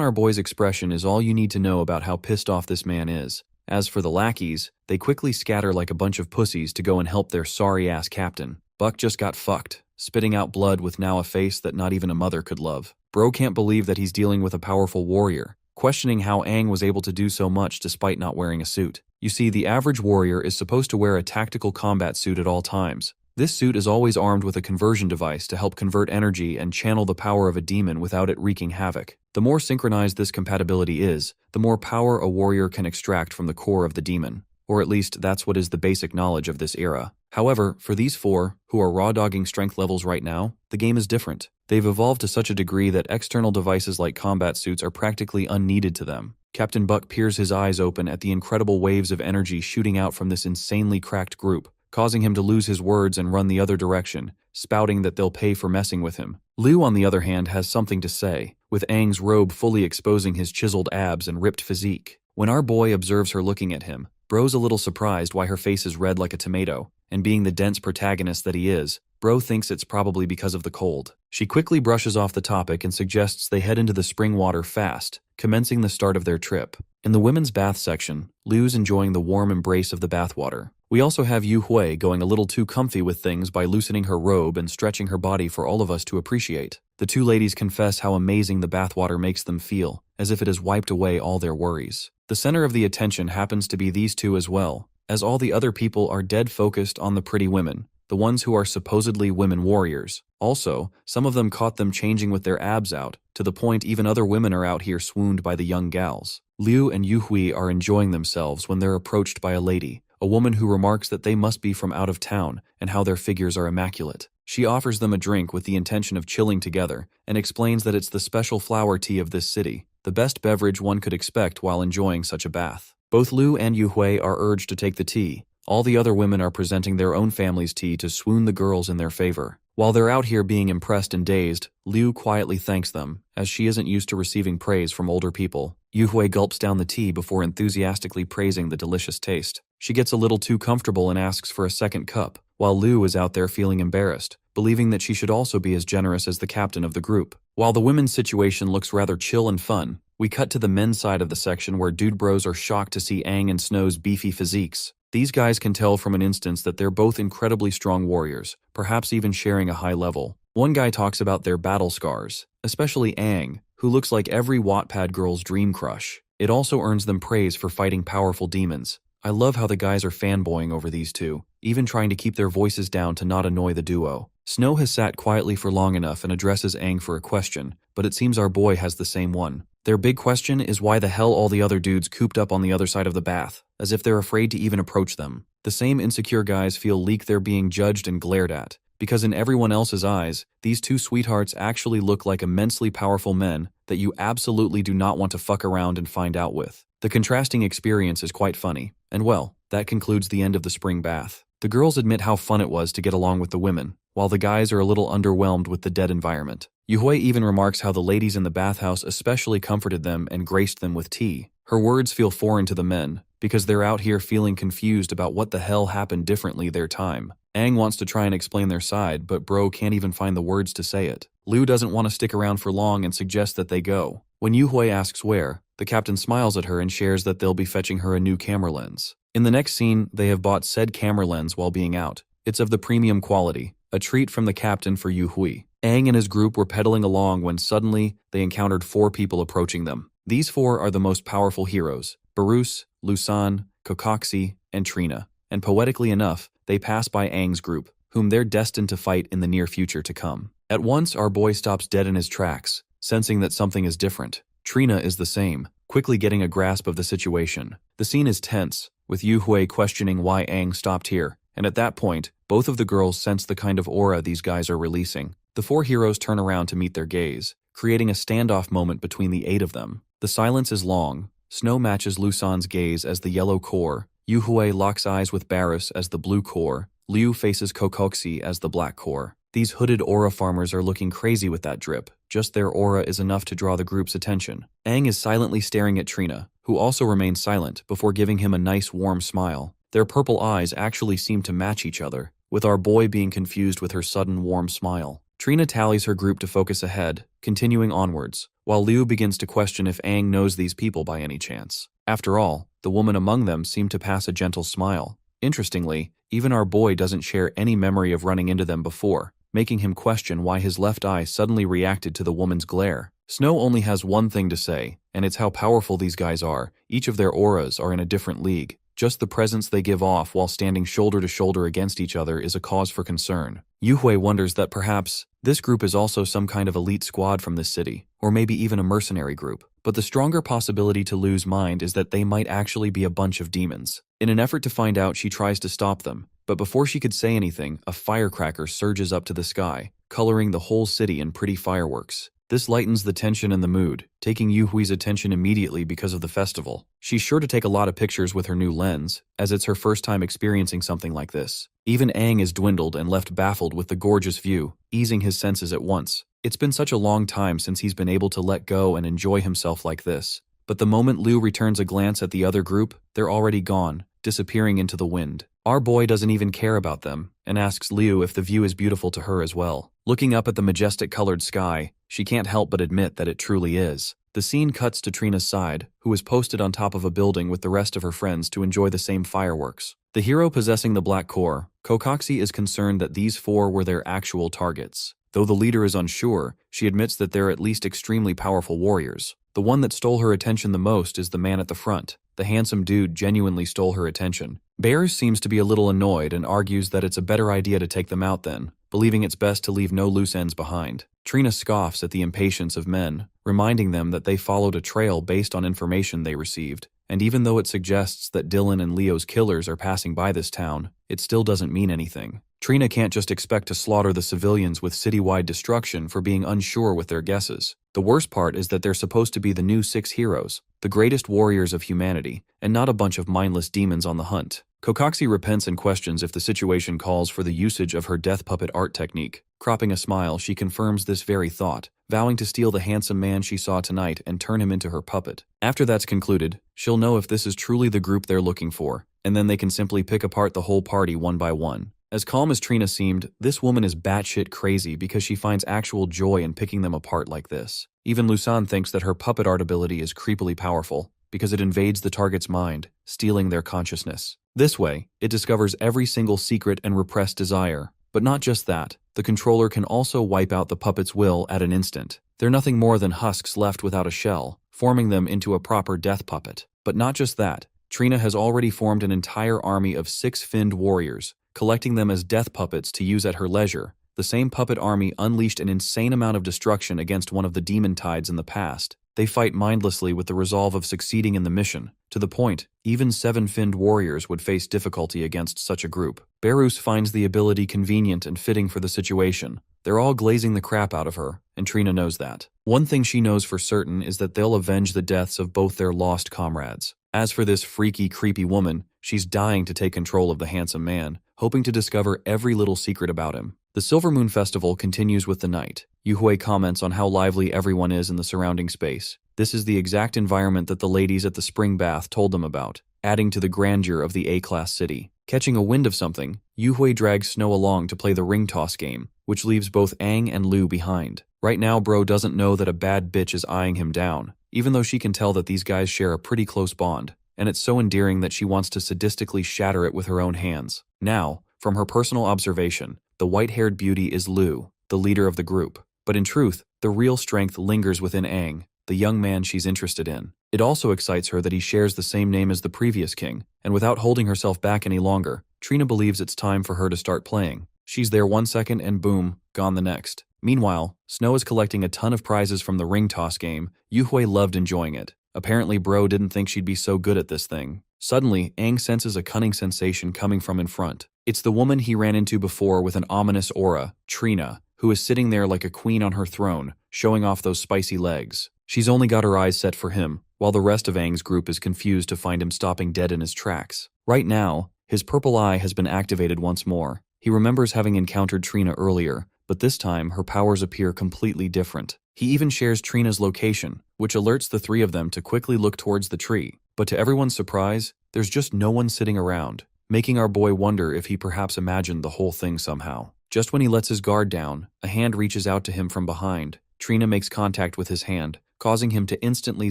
our boy's expression is all you need to know about how pissed off this man is. As for the lackeys, they quickly scatter like a bunch of pussies to go and help their sorry-ass captain. Buck just got fucked, spitting out blood with now a face that not even a mother could love. Bro can't believe that he's dealing with a powerful warrior, questioning how Aang was able to do so much despite not wearing a suit. You see, the average warrior is supposed to wear a tactical combat suit at all times. This suit is always armed with a conversion device to help convert energy and channel the power of a demon without it wreaking havoc. The more synchronized this compatibility is, the more power a warrior can extract from the core of the demon. Or at least that's what is the basic knowledge of this era. However, for these four, who are raw-dogging strength levels right now, the game is different. They've evolved to such a degree that external devices like combat suits are practically unneeded to them. Captain Buck peers his eyes open at the incredible waves of energy shooting out from this insanely cracked group, causing him to lose his words and run the other direction, spouting that they'll pay for messing with him. Liu, on the other hand, has something to say, with Aang's robe fully exposing his chiseled abs and ripped physique. When our boy observes her looking at him, Bro's a little surprised why her face is red like a tomato, and being the dense protagonist that he is, Bro thinks it's probably because of the cold. She quickly brushes off the topic and suggests they head into the spring water fast, commencing the start of their trip. In the women's bath section, Liu's enjoying the warm embrace of the bathwater. We also have Yu Hui going a little too comfy with things by loosening her robe and stretching her body for all of us to appreciate. The two ladies confess how amazing the bathwater makes them feel, as if it has wiped away all their worries. The center of the attention happens to be these two as well, as all the other people are dead focused on the pretty women, the ones who are supposedly women warriors. Also, some of them caught them changing with their abs out, to the point even other women are out here swooned by the young gals. Liu and Yu Hui are enjoying themselves when they're approached by a lady, a woman who remarks that they must be from out of town and how their figures are immaculate. She offers them a drink with the intention of chilling together and explains that it's the special flower tea of this city, the best beverage one could expect while enjoying such a bath. Both Liu and Yu Hui are urged to take the tea. All the other women are presenting their own family's tea to swoon the girls in their favor. While they're out here being impressed and dazed, Liu quietly thanks them, as she isn't used to receiving praise from older people. Yu Hui gulps down the tea before enthusiastically praising the delicious taste. She gets a little too comfortable and asks for a second cup, while Liu is out there feeling embarrassed, believing that she should also be as generous as the captain of the group. While the women's situation looks rather chill and fun, we cut to the men's side of the section where dude bros are shocked to see Aang and Snow's beefy physiques. These guys can tell from an instance that they're both incredibly strong warriors, perhaps even sharing a high level. One guy talks about their battle scars, especially Aang, who looks like every Wattpad girl's dream crush. It also earns them praise for fighting powerful demons. I love how the guys are fanboying over these two, even trying to keep their voices down to not annoy the duo. Snow has sat quietly for long enough and addresses Aang for a question, but it seems our boy has the same one. Their big question is why the hell all the other dudes cooped up on the other side of the bath, as if they're afraid to even approach them. The same insecure guys feel leak they're being judged and glared at, because in everyone else's eyes, these two sweethearts actually look like immensely powerful men that you absolutely do not want to fuck around and find out with. The contrasting experience is quite funny, and well, that concludes the end of the spring bath. The girls admit how fun it was to get along with the women, while the guys are a little underwhelmed with the dead environment. Yu Hui even remarks how the ladies in the bathhouse especially comforted them and graced them with tea. Her words feel foreign to the men, because they're out here feeling confused about what the hell happened differently their time. Aang wants to try and explain their side, but Bro can't even find the words to say it. Liu doesn't want to stick around for long and suggests that they go. When Yu Hui asks where, the captain smiles at her and shares that they'll be fetching her a new camera lens. In the next scene, they have bought said camera lens while being out. It's of the premium quality, a treat from the captain for Yu Hui. Aang and his group were pedaling along when suddenly they encountered 4 people approaching them. These 4 are the most powerful heroes: Barus, Lusan, Kokoxi, and Trina. And poetically enough, they pass by Aang's group, whom they're destined to fight in the near future to come. At once, our boy stops dead in his tracks, sensing that something is different. Trina is the same, quickly getting a grasp of the situation. The scene is tense, with Yu Hui questioning why Aang stopped here, and at that point, both of the girls sense the kind of aura these guys are releasing. The 4 heroes turn around to meet their gaze, creating a standoff moment between the 8 of them. The silence is long. Snow matches Lusan's gaze as the yellow core, Yu Hui locks eyes with Barus as the blue core, Liu faces Kokoxi as the black core. These hooded aura farmers are looking crazy with that drip. Just their aura is enough to draw the group's attention. Aang is silently staring at Trina, who also remains silent before giving him a nice warm smile. Their purple eyes actually seem to match each other, with our boy being confused with her sudden warm smile. Trina tallies her group to focus ahead, continuing onwards, while Liu begins to question if Aang knows these people by any chance. After all, the woman among them seemed to pass a gentle smile. Interestingly, even our boy doesn't share any memory of running into them before, making him question why his left eye suddenly reacted to the woman's glare. Snow only has one thing to say, and it's how powerful these guys are. Each of their auras are in a different league. Just the presence they give off while standing shoulder to shoulder against each other is a cause for concern. Yuhui wonders that perhaps this group is also some kind of elite squad from this city, or maybe even a mercenary group. But the stronger possibility to lose mind is that they might actually be a bunch of demons. In an effort to find out, she tries to stop them, but before she could say anything, a firecracker surges up to the sky, coloring the whole city in pretty fireworks. This lightens the tension and the mood, taking Yuhui's attention immediately because of the festival. She's sure to take a lot of pictures with her new lens, as it's her first time experiencing something like this. Even Aang is dwindled and left baffled with the gorgeous view, easing his senses at once. It's been such a long time since he's been able to let go and enjoy himself like this. But the moment Liu returns a glance at the other group, they're already gone, disappearing into the wind. Our boy doesn't even care about them, and asks Liu if the view is beautiful to her as well. Looking up at the majestic colored sky, she can't help but admit that it truly is. The scene cuts to Trina's side, who is posted on top of a building with the rest of her friends to enjoy the same fireworks. The hero possessing the black core, Kokoxi, is concerned that these four were their actual targets. Though the leader is unsure, she admits that they're at least extremely powerful warriors. The one that stole her attention the most is the man at the front. The handsome dude genuinely stole her attention. Bears seems to be a little annoyed and argues that it's a better idea to take them out then, believing it's best to leave no loose ends behind. Trina scoffs at the impatience of men, reminding them that they followed a trail based on information they received, and even though it suggests that Dylan and Leo's killers are passing by this town, it still doesn't mean anything. Trina can't just expect to slaughter the civilians with citywide destruction for being unsure with their guesses. The worst part is that they're supposed to be the new 6 heroes, the greatest warriors of humanity, and not a bunch of mindless demons on the hunt. Kokoxi repents and questions if the situation calls for the usage of her death puppet art technique. Cropping a smile, she confirms this very thought, vowing to steal the handsome man she saw tonight and turn him into her puppet. After that's concluded, she'll know if this is truly the group they're looking for, and then they can simply pick apart the whole party one by one. As calm as Trina seemed, this woman is batshit crazy because she finds actual joy in picking them apart like this. Even Lusan thinks that her puppet art ability is creepily powerful because it invades the target's mind, stealing their consciousness. This way, it discovers every single secret and repressed desire. But not just that, the controller can also wipe out the puppet's will at an instant. They're nothing more than husks left without a shell, forming them into a proper death puppet. But not just that, Trina has already formed an entire army of 6-finned warriors, collecting them as death puppets to use at her leisure. The same puppet army unleashed an insane amount of destruction against one of the demon tides in the past. They fight mindlessly with the resolve of succeeding in the mission, to the point even 7-finned warriors would face difficulty against such a group. Berus finds the ability convenient and fitting for the situation. They're all glazing the crap out of her, and Trina knows that. One thing she knows for certain is that they'll avenge the deaths of both their lost comrades. As for this freaky, creepy woman, she's dying to take control of the handsome man, hoping to discover every little secret about him. The Silver Moon Festival continues with the night. Yuhui comments on how lively everyone is in the surrounding space. This is the exact environment that the ladies at the spring bath told them about, adding to the grandeur of the A-class city. Catching a wind of something, Yuhui drags Snow along to play the ring toss game, which leaves both Aang and Liu behind. Right now, bro doesn't know that a bad bitch is eyeing him down, even though she can tell that these guys share a pretty close bond, and it's so endearing that she wants to sadistically shatter it with her own hands. Now, from her personal observation, the white-haired beauty is Liu, the leader of the group. But in truth, the real strength lingers within Aang, the young man she's interested in. It also excites her that he shares the same name as the previous king, and without holding herself back any longer, Trina believes it's time for her to start playing. She's there 1 second and boom, gone the next. Meanwhile, Snow is collecting a ton of prizes from the ring toss game. Yuhui loved enjoying it. Apparently bro didn't think she'd be so good at this thing. Suddenly, Aang senses a cunning sensation coming from in front. It's the woman he ran into before with an ominous aura, Trina, who is sitting there like a queen on her throne, showing off those spicy legs. She's only got her eyes set for him, while the rest of Aang's group is confused to find him stopping dead in his tracks. Right now, his purple eye has been activated once more. He remembers having encountered Trina earlier, but this time her powers appear completely different. He even shares Trina's location, which alerts the three of them to quickly look towards the tree. But to everyone's surprise, there's just no one sitting around, making our boy wonder if he perhaps imagined the whole thing somehow. Just when he lets his guard down, a hand reaches out to him from behind. Trina makes contact with his hand, causing him to instantly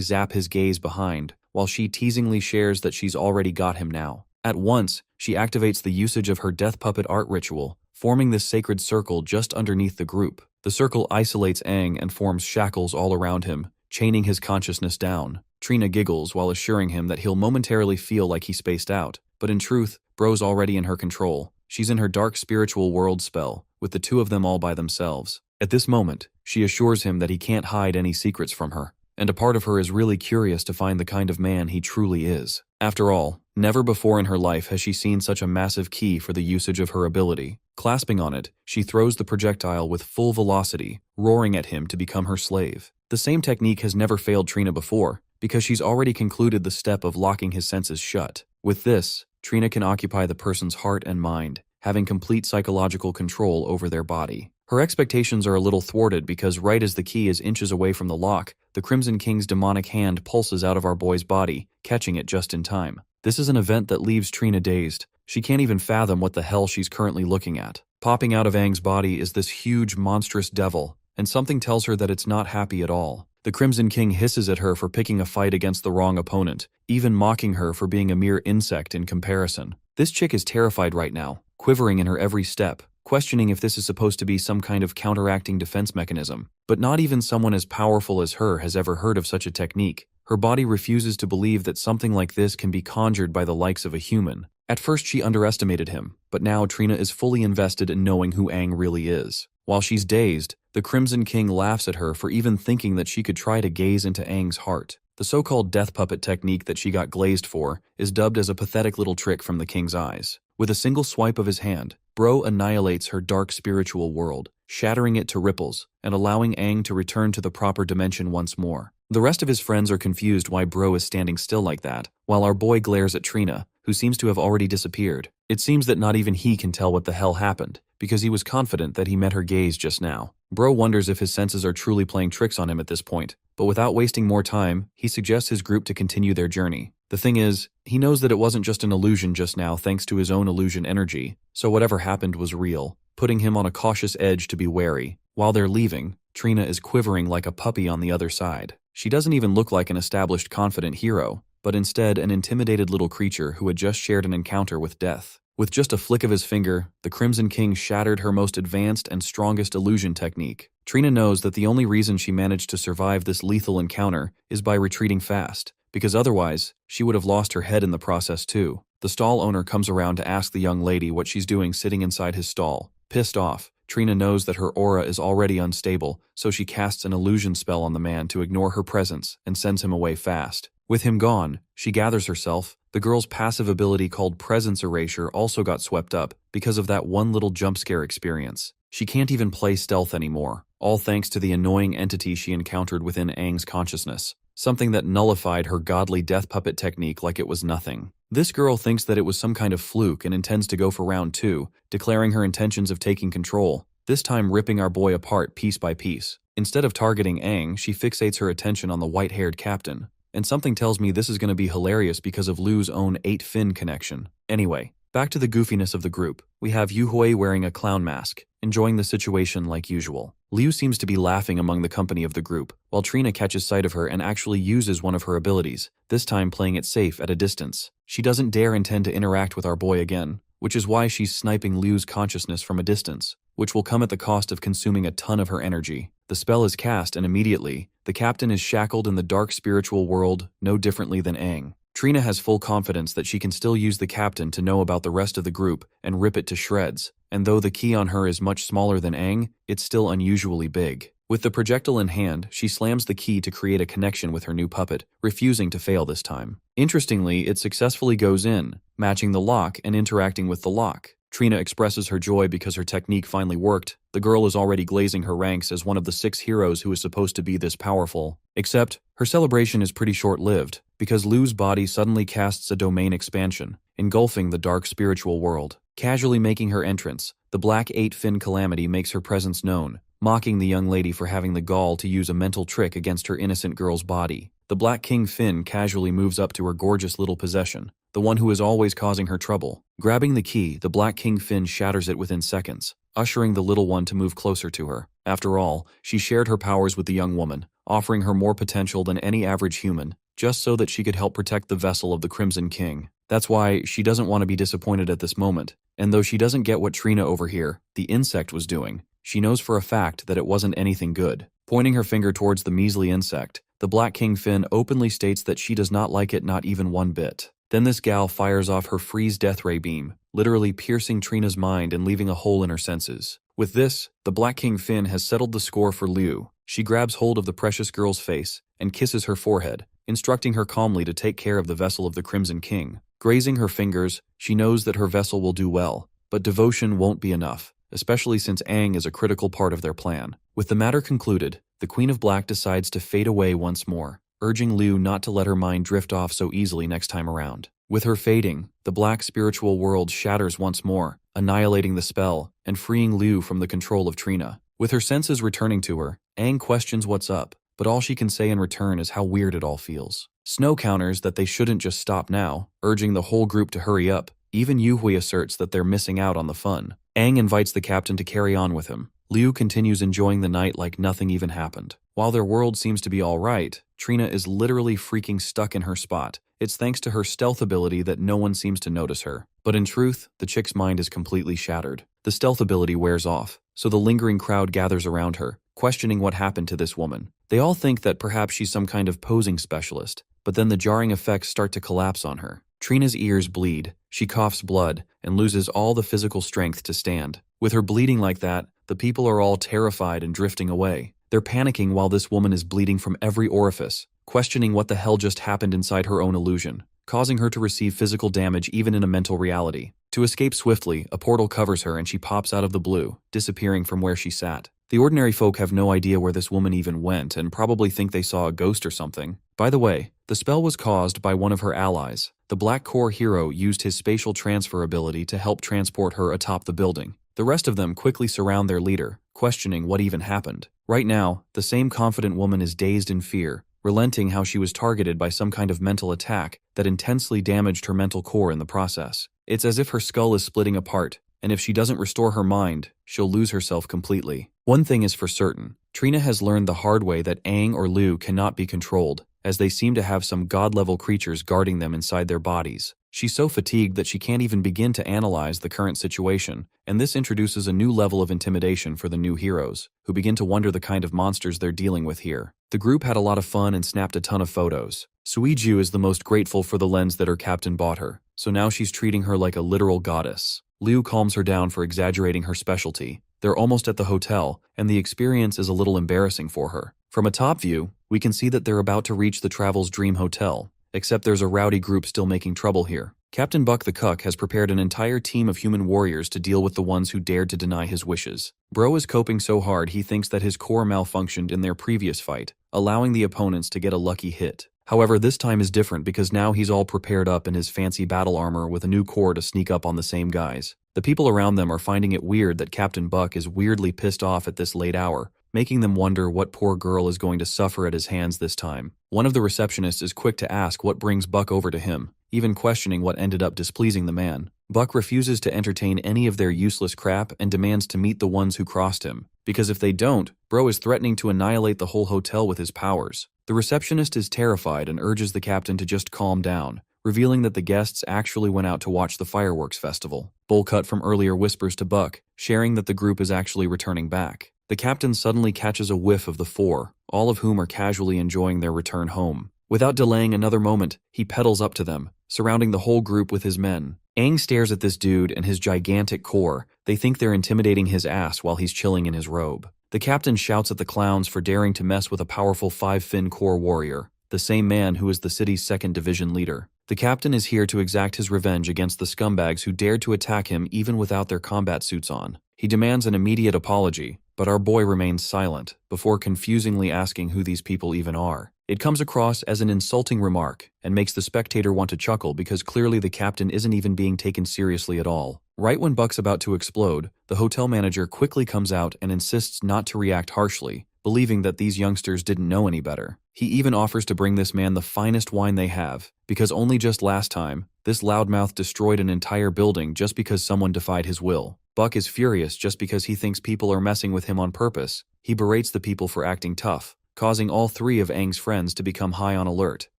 zap his gaze behind, while she teasingly shares that she's already got him now. At once, she activates the usage of her death puppet art ritual, forming this sacred circle just underneath the group. The circle isolates Aang and forms shackles all around him, chaining his consciousness down. Trina giggles while assuring him that he'll momentarily feel like he spaced out, but in truth, Bro's already in her control. She's in her dark spiritual world spell, with the two of them all by themselves. At this moment, she assures him that he can't hide any secrets from her, and a part of her is really curious to find the kind of man he truly is. After all, never before in her life has she seen such a massive key for the usage of her ability. Clasping on it, she throws the projectile with full velocity, roaring at him to become her slave. The same technique has never failed Trina before, because she's already concluded the step of locking his senses shut. With this, Trina can occupy the person's heart and mind, having complete psychological control over their body. Her expectations are a little thwarted because right as the key is inches away from the lock, the Crimson King's demonic hand pulses out of our boy's body, catching it just in time. This is an event that leaves Trina dazed. She can't even fathom what the hell she's currently looking at. Popping out of Aang's body is this huge, monstrous devil, and something tells her that it's not happy at all. The Crimson King hisses at her for picking a fight against the wrong opponent, even mocking her for being a mere insect in comparison. This chick is terrified right now, quivering in her every step, questioning if this is supposed to be some kind of counteracting defense mechanism. But not even someone as powerful as her has ever heard of such a technique. Her body refuses to believe that something like this can be conjured by the likes of a human. At first she underestimated him, but now Trina is fully invested in knowing who Aang really is. While she's dazed, the Crimson King laughs at her for even thinking that she could try to gaze into Aang's heart. The so-called death puppet technique that she got glazed for is dubbed as a pathetic little trick from the king's eyes. With a single swipe of his hand, Bro annihilates her dark spiritual world, shattering it to ripples and allowing Aang to return to the proper dimension once more. The rest of his friends are confused why Bro is standing still like that, while our boy glares at Trina, who seems to have already disappeared. It seems that not even he can tell what the hell happened, because he was confident that he met her gaze just now. Bro wonders if his senses are truly playing tricks on him at this point, but without wasting more time, he suggests his group to continue their journey. The thing is, he knows that it wasn't just an illusion just now thanks to his own illusion energy, so whatever happened was real, putting him on a cautious edge to be wary. While they're leaving, Trina is quivering like a puppy on the other side. She doesn't even look like an established confident hero, but instead an intimidated little creature who had just shared an encounter with death. With just a flick of his finger, the Crimson King shattered her most advanced and strongest illusion technique. Trina knows that the only reason she managed to survive this lethal encounter is by retreating fast, because otherwise, she would have lost her head in the process too. The stall owner comes around to ask the young lady what she's doing sitting inside his stall. Pissed off, Trina knows that her aura is already unstable, so she casts an illusion spell on the man to ignore her presence and sends him away fast. With him gone, she gathers herself. The girl's passive ability called Presence Erasure also got swept up because of that one little jump scare experience. She can't even play stealth anymore, all thanks to the annoying entity she encountered within Aang's consciousness, something that nullified her godly death puppet technique like it was nothing. This girl thinks that it was some kind of fluke and intends to go for round 2, declaring her intentions of taking control, this time ripping our boy apart piece by piece. Instead of targeting Aang, she fixates her attention on the white-haired captain. And something tells me this is going to be hilarious because of Liu's own 8-fin connection. Anyway, back to the goofiness of the group. We have Yuhui wearing a clown mask, enjoying the situation like usual. Liu seems to be laughing among the company of the group, while Trina catches sight of her and actually uses one of her abilities, this time playing it safe at a distance. She doesn't dare intend to interact with our boy again, which is why she's sniping Liu's consciousness from a distance, which will come at the cost of consuming a ton of her energy. The spell is cast and immediately, the captain is shackled in the dark spiritual world no differently than Aang. Trina has full confidence that she can still use the captain to know about the rest of the group and rip it to shreds, and though the key on her is much smaller than Aang, it's still unusually big. With the projectile in hand, she slams the key to create a connection with her new puppet, refusing to fail this time. Interestingly, it successfully goes in, matching the lock and interacting with the lock. Trina expresses her joy because her technique finally worked. The girl is already glazing her ranks as one of the 6 heroes who is supposed to be this powerful. Except, her celebration is pretty short-lived, because Liu's body suddenly casts a domain expansion, engulfing the dark spiritual world. Casually making her entrance, the black 8-fin calamity makes her presence known, mocking the young lady for having the gall to use a mental trick against her innocent girl's body. The Black King Finn casually moves up to her gorgeous little possession, the one who is always causing her trouble. Grabbing the key, the Black King Finn shatters it within seconds, ushering the little one to move closer to her. After all, she shared her powers with the young woman, offering her more potential than any average human, just so that she could help protect the vessel of the Crimson King. That's why she doesn't want to be disappointed at this moment, and though she doesn't get what Trina over here, the insect, was doing, she knows for a fact that it wasn't anything good. Pointing her finger towards the measly insect, the Black King Finn openly states that she does not like it, not even one bit. Then this gal fires off her freeze death ray beam, literally piercing Trina's mind and leaving a hole in her senses. With this, the Black King Finn has settled the score for Liu. She grabs hold of the precious girl's face and kisses her forehead, instructing her calmly to take care of the vessel of the Crimson King. Grazing her fingers, she knows that her vessel will do well, but devotion won't be enough, especially since Aang is a critical part of their plan. With the matter concluded, the Queen of Black decides to fade away once more, urging Liu not to let her mind drift off so easily next time around. With her fading, the black spiritual world shatters once more, annihilating the spell and freeing Liu from the control of Trina. With her senses returning to her, Aang questions what's up, but all she can say in return is how weird it all feels. Snow counters that they shouldn't just stop now, urging the whole group to hurry up. Even Yuhui asserts that they're missing out on the fun. Aang invites the captain to carry on with him. Liu continues enjoying the night like nothing even happened. While their world seems to be alright, Trina is literally freaking stuck in her spot. It's thanks to her stealth ability that no one seems to notice her. But in truth, the chick's mind is completely shattered. The stealth ability wears off, so the lingering crowd gathers around her, questioning what happened to this woman. They all think that perhaps she's some kind of posing specialist, but then the jarring effects start to collapse on her. Trina's ears bleed, she coughs blood, and loses all the physical strength to stand. With her bleeding like that, the people are all terrified and drifting away. They're panicking while this woman is bleeding from every orifice, questioning what the hell just happened inside her own illusion, causing her to receive physical damage even in a mental reality. To escape swiftly, a portal covers her and she pops out of the blue, disappearing from where she sat. The ordinary folk have no idea where this woman even went and probably think they saw a ghost or something. By the way, the spell was caused by one of her allies. The Black Core hero used his spatial transfer ability to help transport her atop the building. The rest of them quickly surround their leader, questioning what even happened. Right now, the same confident woman is dazed in fear, relenting how she was targeted by some kind of mental attack that intensely damaged her mental core in the process. It's as if her skull is splitting apart, and if she doesn't restore her mind, she'll lose herself completely. One thing is for certain, Trina has learned the hard way that Aang or Liu cannot be controlled, as they seem to have some god-level creatures guarding them inside their bodies. She's so fatigued that she can't even begin to analyze the current situation, and this introduces a new level of intimidation for the new heroes, who begin to wonder the kind of monsters they're dealing with here. The group had a lot of fun and snapped a ton of photos. Suiju is the most grateful for the lens that her captain bought her, so now she's treating her like a literal goddess. Liu calms her down for exaggerating her specialty. They're almost at the hotel, and the experience is a little embarrassing for her. From a top view, we can see that they're about to reach the Travel's Dream Hotel, except there's a rowdy group still making trouble here. Captain Buck the Cuck has prepared an entire team of human warriors to deal with the ones who dared to deny his wishes. Bro is coping so hard he thinks that his core malfunctioned in their previous fight, allowing the opponents to get a lucky hit. However, this time is different because now he's all prepared up in his fancy battle armor with a new core to sneak up on the same guys. The people around them are finding it weird that Captain Buck is weirdly pissed off at this late hour, making them wonder what poor girl is going to suffer at his hands this time. One of the receptionists is quick to ask what brings Buck over to him, even questioning what ended up displeasing the man. Buck refuses to entertain any of their useless crap and demands to meet the ones who crossed him, because if they don't, Bro is threatening to annihilate the whole hotel with his powers. The receptionist is terrified and urges the captain to just calm down, revealing that the guests actually went out to watch the fireworks festival. Bull cut from earlier whispers to Buck, sharing that the group is actually returning back. The captain suddenly catches a whiff of the four, all of whom are casually enjoying their return home. Without delaying another moment, he pedals up to them, surrounding the whole group with his men. Aang stares at this dude and his gigantic core. They think they're intimidating his ass while he's chilling in his robe. The captain shouts at the clowns for daring to mess with a powerful 5-fin core warrior, the same man who is the city's 2nd Division leader. The captain is here to exact his revenge against the scumbags who dared to attack him even without their combat suits on. He demands an immediate apology, but our boy remains silent, before confusingly asking who these people even are. It comes across as an insulting remark, and makes the spectator want to chuckle because clearly the captain isn't even being taken seriously at all. Right when Buck's about to explode, the hotel manager quickly comes out and insists not to react harshly, believing that these youngsters didn't know any better. He even offers to bring this man the finest wine they have, because only just last time, this loudmouth destroyed an entire building just because someone defied his will. Buck is furious just because he thinks people are messing with him on purpose. He berates the people for acting tough, causing all 3 of Aang's friends to become high on alert.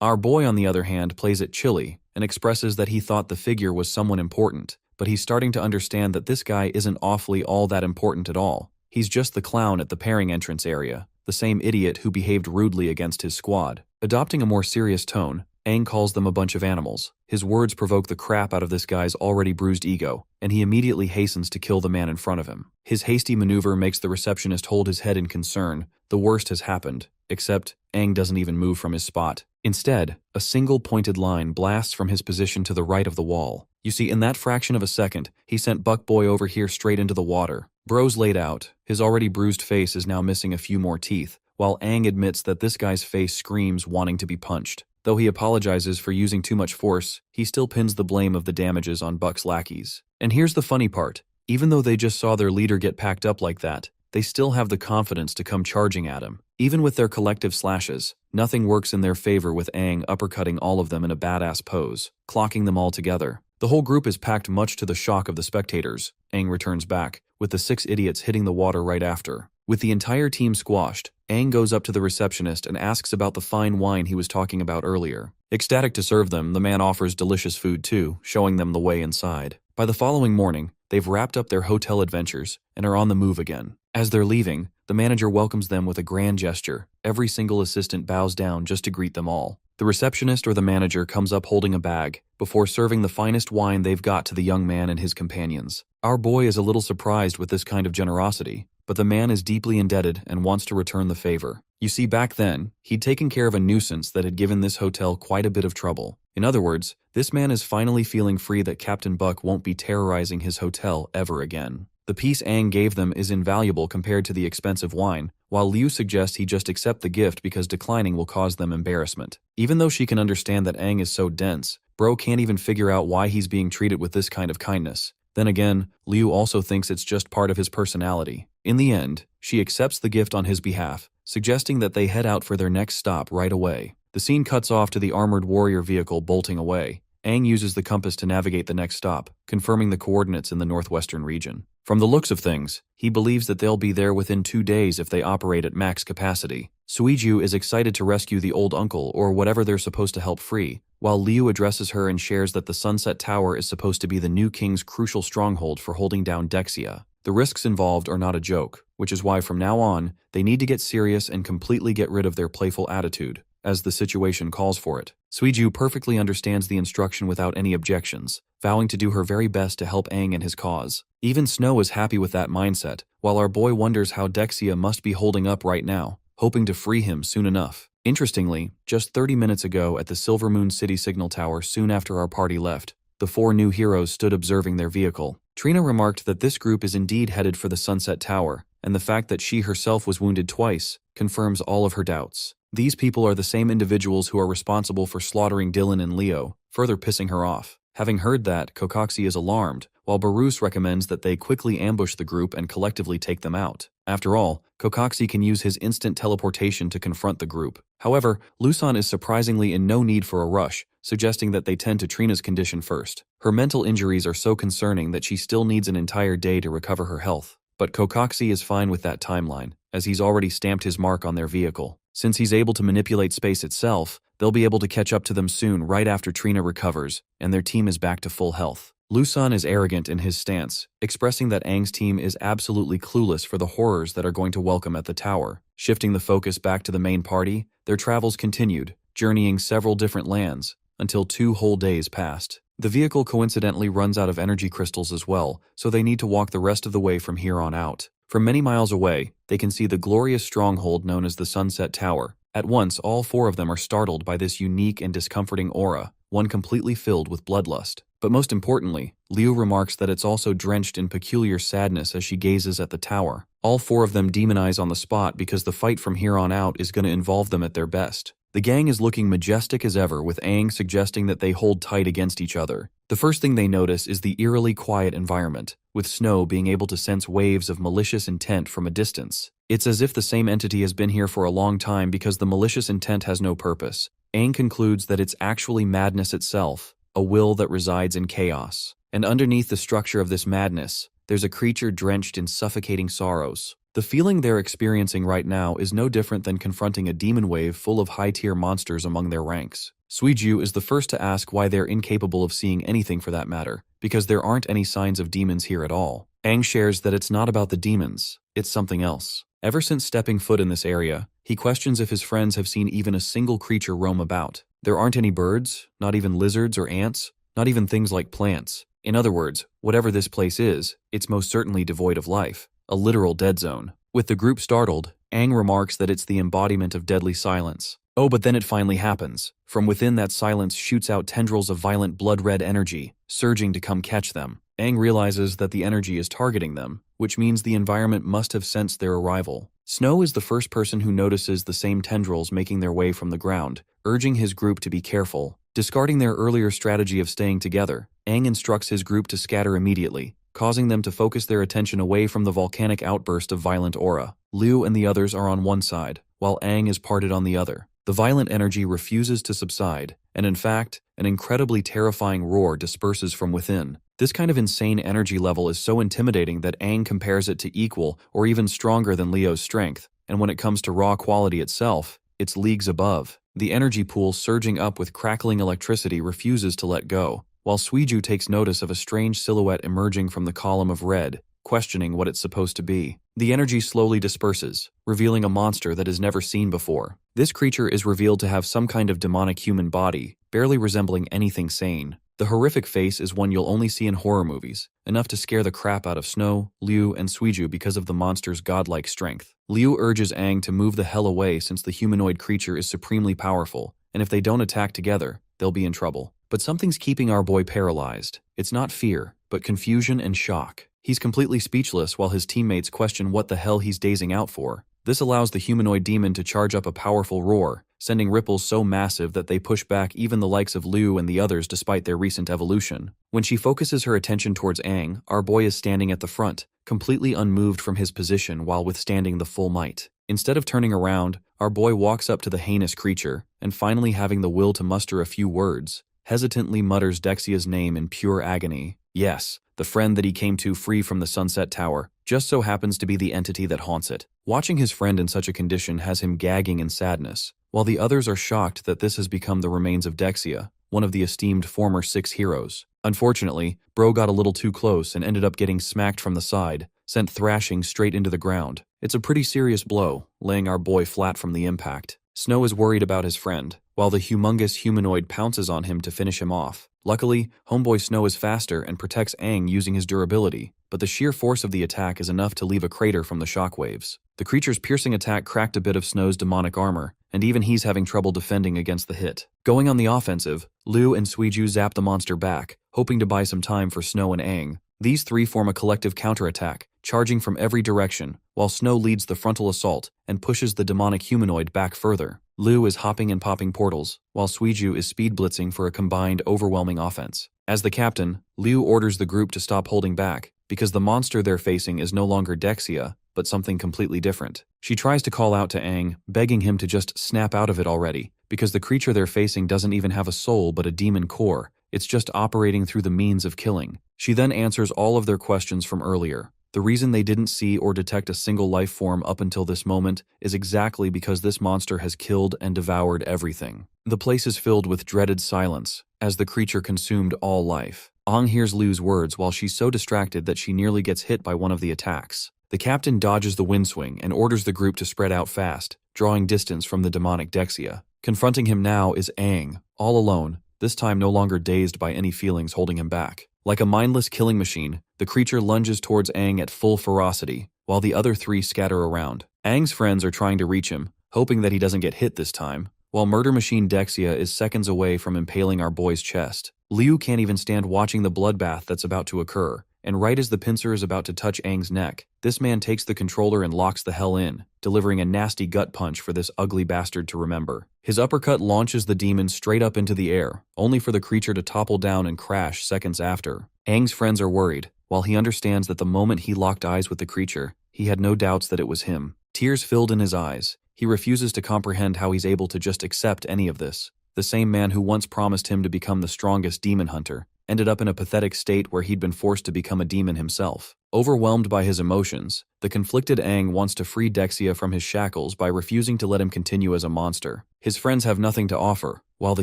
Our boy, on the other hand, plays it chilly and expresses that he thought the figure was someone important, but he's starting to understand that this guy isn't awfully all that important at all. He's just the clown at the pairing entrance area, the same idiot who behaved rudely against his squad. Adopting a more serious tone, Aang calls them a bunch of animals. His words provoke the crap out of this guy's already bruised ego, and he immediately hastens to kill the man in front of him. His hasty maneuver makes the receptionist hold his head in concern. The worst has happened, except Aang doesn't even move from his spot. Instead, a single pointed line blasts from his position to the right of the wall. You see, in that fraction of a second, he sent Buckboy over here straight into the water. Bro's laid out. His already bruised face is now missing a few more teeth, while Aang admits that this guy's face screams wanting to be punched. Though he apologizes for using too much force, he still pins the blame of the damages on Buck's lackeys. And here's the funny part. Even though they just saw their leader get packed up like that, they still have the confidence to come charging at him. Even with their collective slashes, nothing works in their favor with Aang uppercutting all of them in a badass pose, clocking them all together. The whole group is packed much to the shock of the spectators. Aang returns back, with the 6 idiots hitting the water right after. With the entire team squashed, Aang goes up to the receptionist and asks about the fine wine he was talking about earlier. Ecstatic to serve them, the man offers delicious food too, showing them the way inside. By the following morning, they've wrapped up their hotel adventures and are on the move again. As they're leaving, the manager welcomes them with a grand gesture. Every single assistant bows down just to greet them all. The receptionist or the manager comes up holding a bag, before serving the finest wine they've got to the young man and his companions. Our boy is a little surprised with this kind of generosity, but the man is deeply indebted and wants to return the favor. You see, back then, he'd taken care of a nuisance that had given this hotel quite a bit of trouble. In other words, this man is finally feeling free that Captain Buck won't be terrorizing his hotel ever again. The piece Aang gave them is invaluable compared to the expensive wine, while Liu suggests he just accept the gift because declining will cause them embarrassment. Even though she can understand that Aang is so dense, Bro can't even figure out why he's being treated with this kind of kindness. Then again, Liu also thinks it's just part of his personality. In the end, she accepts the gift on his behalf, suggesting that they head out for their next stop right away. The scene cuts off to the armored warrior vehicle bolting away. Aang uses the compass to navigate the next stop, confirming the coordinates in the northwestern region. From the looks of things, he believes that they'll be there within 2 days if they operate at max capacity. Suiju is excited to rescue the old uncle or whatever they're supposed to help free, while Liu addresses her and shares that the Sunset Tower is supposed to be the new king's crucial stronghold for holding down Dexia. The risks involved are not a joke, which is why from now on, they need to get serious and completely get rid of their playful attitude, as the situation calls for it. Suiju perfectly understands the instruction without any objections, vowing to do her very best to help Aang and his cause. Even Snow is happy with that mindset, while our boy wonders how Dexia must be holding up right now, hoping to free him soon enough. Interestingly, just 30 minutes ago at the Silver Moon City Signal Tower soon after our party left, the 4 new heroes stood observing their vehicle. Trina remarked that this group is indeed headed for the Sunset Tower, and the fact that she herself was wounded twice confirms all of her doubts. These people are the same individuals who are responsible for slaughtering Dylan and Leo, further pissing her off. Having heard that, Kokoxi is alarmed, while Barus recommends that they quickly ambush the group and collectively take them out. After all, Kokoxi can use his instant teleportation to confront the group. However, Lusan is surprisingly in no need for a rush, suggesting that they tend to Trina's condition first. Her mental injuries are so concerning that she still needs an entire day to recover her health. But Kokoxi is fine with that timeline, as he's already stamped his mark on their vehicle. Since he's able to manipulate space itself, they'll be able to catch up to them soon right after Trina recovers, and their team is back to full health. Lusan is arrogant in his stance, expressing that Aang's team is absolutely clueless for the horrors that are going to welcome at the tower. Shifting the focus back to the main party, their travels continued, journeying several different lands, until 2 whole days passed. The vehicle coincidentally runs out of energy crystals as well, so they need to walk the rest of the way from here on out. From many miles away, they can see the glorious stronghold known as the Sunset Tower. At once, all 4 of them are startled by this unique and discomforting aura, one completely filled with bloodlust. But most importantly, Liu remarks that it's also drenched in peculiar sadness as she gazes at the tower. All 4 of them demonize on the spot because the fight from here on out is going to involve them at their best. The gang is looking majestic as ever, with Aang suggesting that they hold tight against each other. The first thing they notice is the eerily quiet environment, with Snow being able to sense waves of malicious intent from a distance. It's as if the same entity has been here for a long time because the malicious intent has no purpose. Aang concludes that it's actually madness itself, a will that resides in chaos. And underneath the structure of this madness, there's a creature drenched in suffocating sorrows. The feeling they're experiencing right now is no different than confronting a demon wave full of high-tier monsters among their ranks. Suiju is the first to ask why they're incapable of seeing anything for that matter, because there aren't any signs of demons here at all. Aang shares that it's not about the demons, it's something else. Ever since stepping foot in this area, he questions if his friends have seen even a single creature roam about. There aren't any birds, not even lizards or ants, not even things like plants. In other words, whatever this place is, it's most certainly devoid of life. A literal dead zone. With the group startled, Aang remarks that it's the embodiment of deadly silence. Oh, but then it finally happens. From within that silence shoots out tendrils of violent blood-red energy, surging to come catch them. Aang realizes that the energy is targeting them, which means the environment must have sensed their arrival. Snow is the first person who notices the same tendrils making their way from the ground, urging his group to be careful. Discarding their earlier strategy of staying together, Aang instructs his group to scatter immediately, causing them to focus their attention away from the volcanic outburst of violent aura. Liu and the others are on one side, while Aang is parted on the other. The violent energy refuses to subside, and in fact, an incredibly terrifying roar disperses from within. This kind of insane energy level is so intimidating that Aang compares it to equal or even stronger than Liu's strength, and when it comes to raw quality itself, it's leagues above. The energy pool surging up with crackling electricity refuses to let go, while Suiju takes notice of a strange silhouette emerging from the column of red, questioning what it's supposed to be. The energy slowly disperses, revealing a monster that is never seen before. This creature is revealed to have some kind of demonic human body, barely resembling anything sane. The horrific face is one you'll only see in horror movies, enough to scare the crap out of Snow, Liu, and Suiju because of the monster's godlike strength. Liu urges Aang to move the hell away since the humanoid creature is supremely powerful, and if they don't attack together, they'll be in trouble. But something's keeping our boy paralyzed. It's not fear, but confusion and shock. He's completely speechless while his teammates question what the hell he's dazing out for. This allows the humanoid demon to charge up a powerful roar, sending ripples so massive that they push back even the likes of Liu and the others despite their recent evolution. When she focuses her attention towards Aang, our boy is standing at the front, completely unmoved from his position while withstanding the full might. Instead of turning around, our boy walks up to the heinous creature, and finally having the will to muster a few words, hesitantly mutters Dexia's name in pure agony. Yes, the friend that he came to free from the Sunset Tower just so happens to be the entity that haunts it. Watching his friend in such a condition has him gagging in sadness, while the others are shocked that this has become the remains of Dexia, one of the esteemed former 6 heroes. Unfortunately, Bro got a little too close and ended up getting smacked from the side, sent thrashing straight into the ground. It's a pretty serious blow, laying our boy flat from the impact. Snow is worried about his friend, while the humongous humanoid pounces on him to finish him off. Luckily, homeboy Snow is faster and protects Aang using his durability, but the sheer force of the attack is enough to leave a crater from the shockwaves. The creature's piercing attack cracked a bit of Snow's demonic armor, and even he's having trouble defending against the hit. Going on the offensive, Liu and Suiju zap the monster back, hoping to buy some time for Snow and Aang. These three form a collective counterattack, charging from every direction, while Snow leads the frontal assault and pushes the demonic humanoid back further. Liu is hopping and popping portals, while Suiju is speed blitzing for a combined overwhelming offense. As the captain, Liu orders the group to stop holding back, because the monster they're facing is no longer Dexia, but something completely different. She tries to call out to Aang, begging him to just snap out of it already, because the creature they're facing doesn't even have a soul but a demon core. It's just operating through the means of killing. She then answers all of their questions from earlier. The reason they didn't see or detect a single life form up until this moment is exactly because this monster has killed and devoured everything. The place is filled with dreaded silence, as the creature consumed all life. Aang hears Liu's words while she's so distracted that she nearly gets hit by one of the attacks. The captain dodges the windswing and orders the group to spread out fast, drawing distance from the demonic Dexia. Confronting him now is Aang, all alone, this time no longer dazed by any feelings holding him back. Like a mindless killing machine, the creature lunges towards Aang at full ferocity, while the other three scatter around. Aang's friends are trying to reach him, hoping that he doesn't get hit this time, while murder machine Dexia is seconds away from impaling our boy's chest. Liu can't even stand watching the bloodbath that's about to occur, and right as the pincer is about to touch Aang's neck, this man takes the controller and locks the hell in, delivering a nasty gut punch for this ugly bastard to remember. His uppercut launches the demon straight up into the air, only for the creature to topple down and crash seconds after. Aang's friends are worried, while he understands that the moment he locked eyes with the creature, he had no doubts that it was him. Tears filled in his eyes. He refuses to comprehend how he's able to just accept any of this. The same man who once promised him to become the strongest demon hunter ended up in a pathetic state where he'd been forced to become a demon himself. Overwhelmed by his emotions, the conflicted Aang wants to free Dexia from his shackles by refusing to let him continue as a monster. His friends have nothing to offer, while the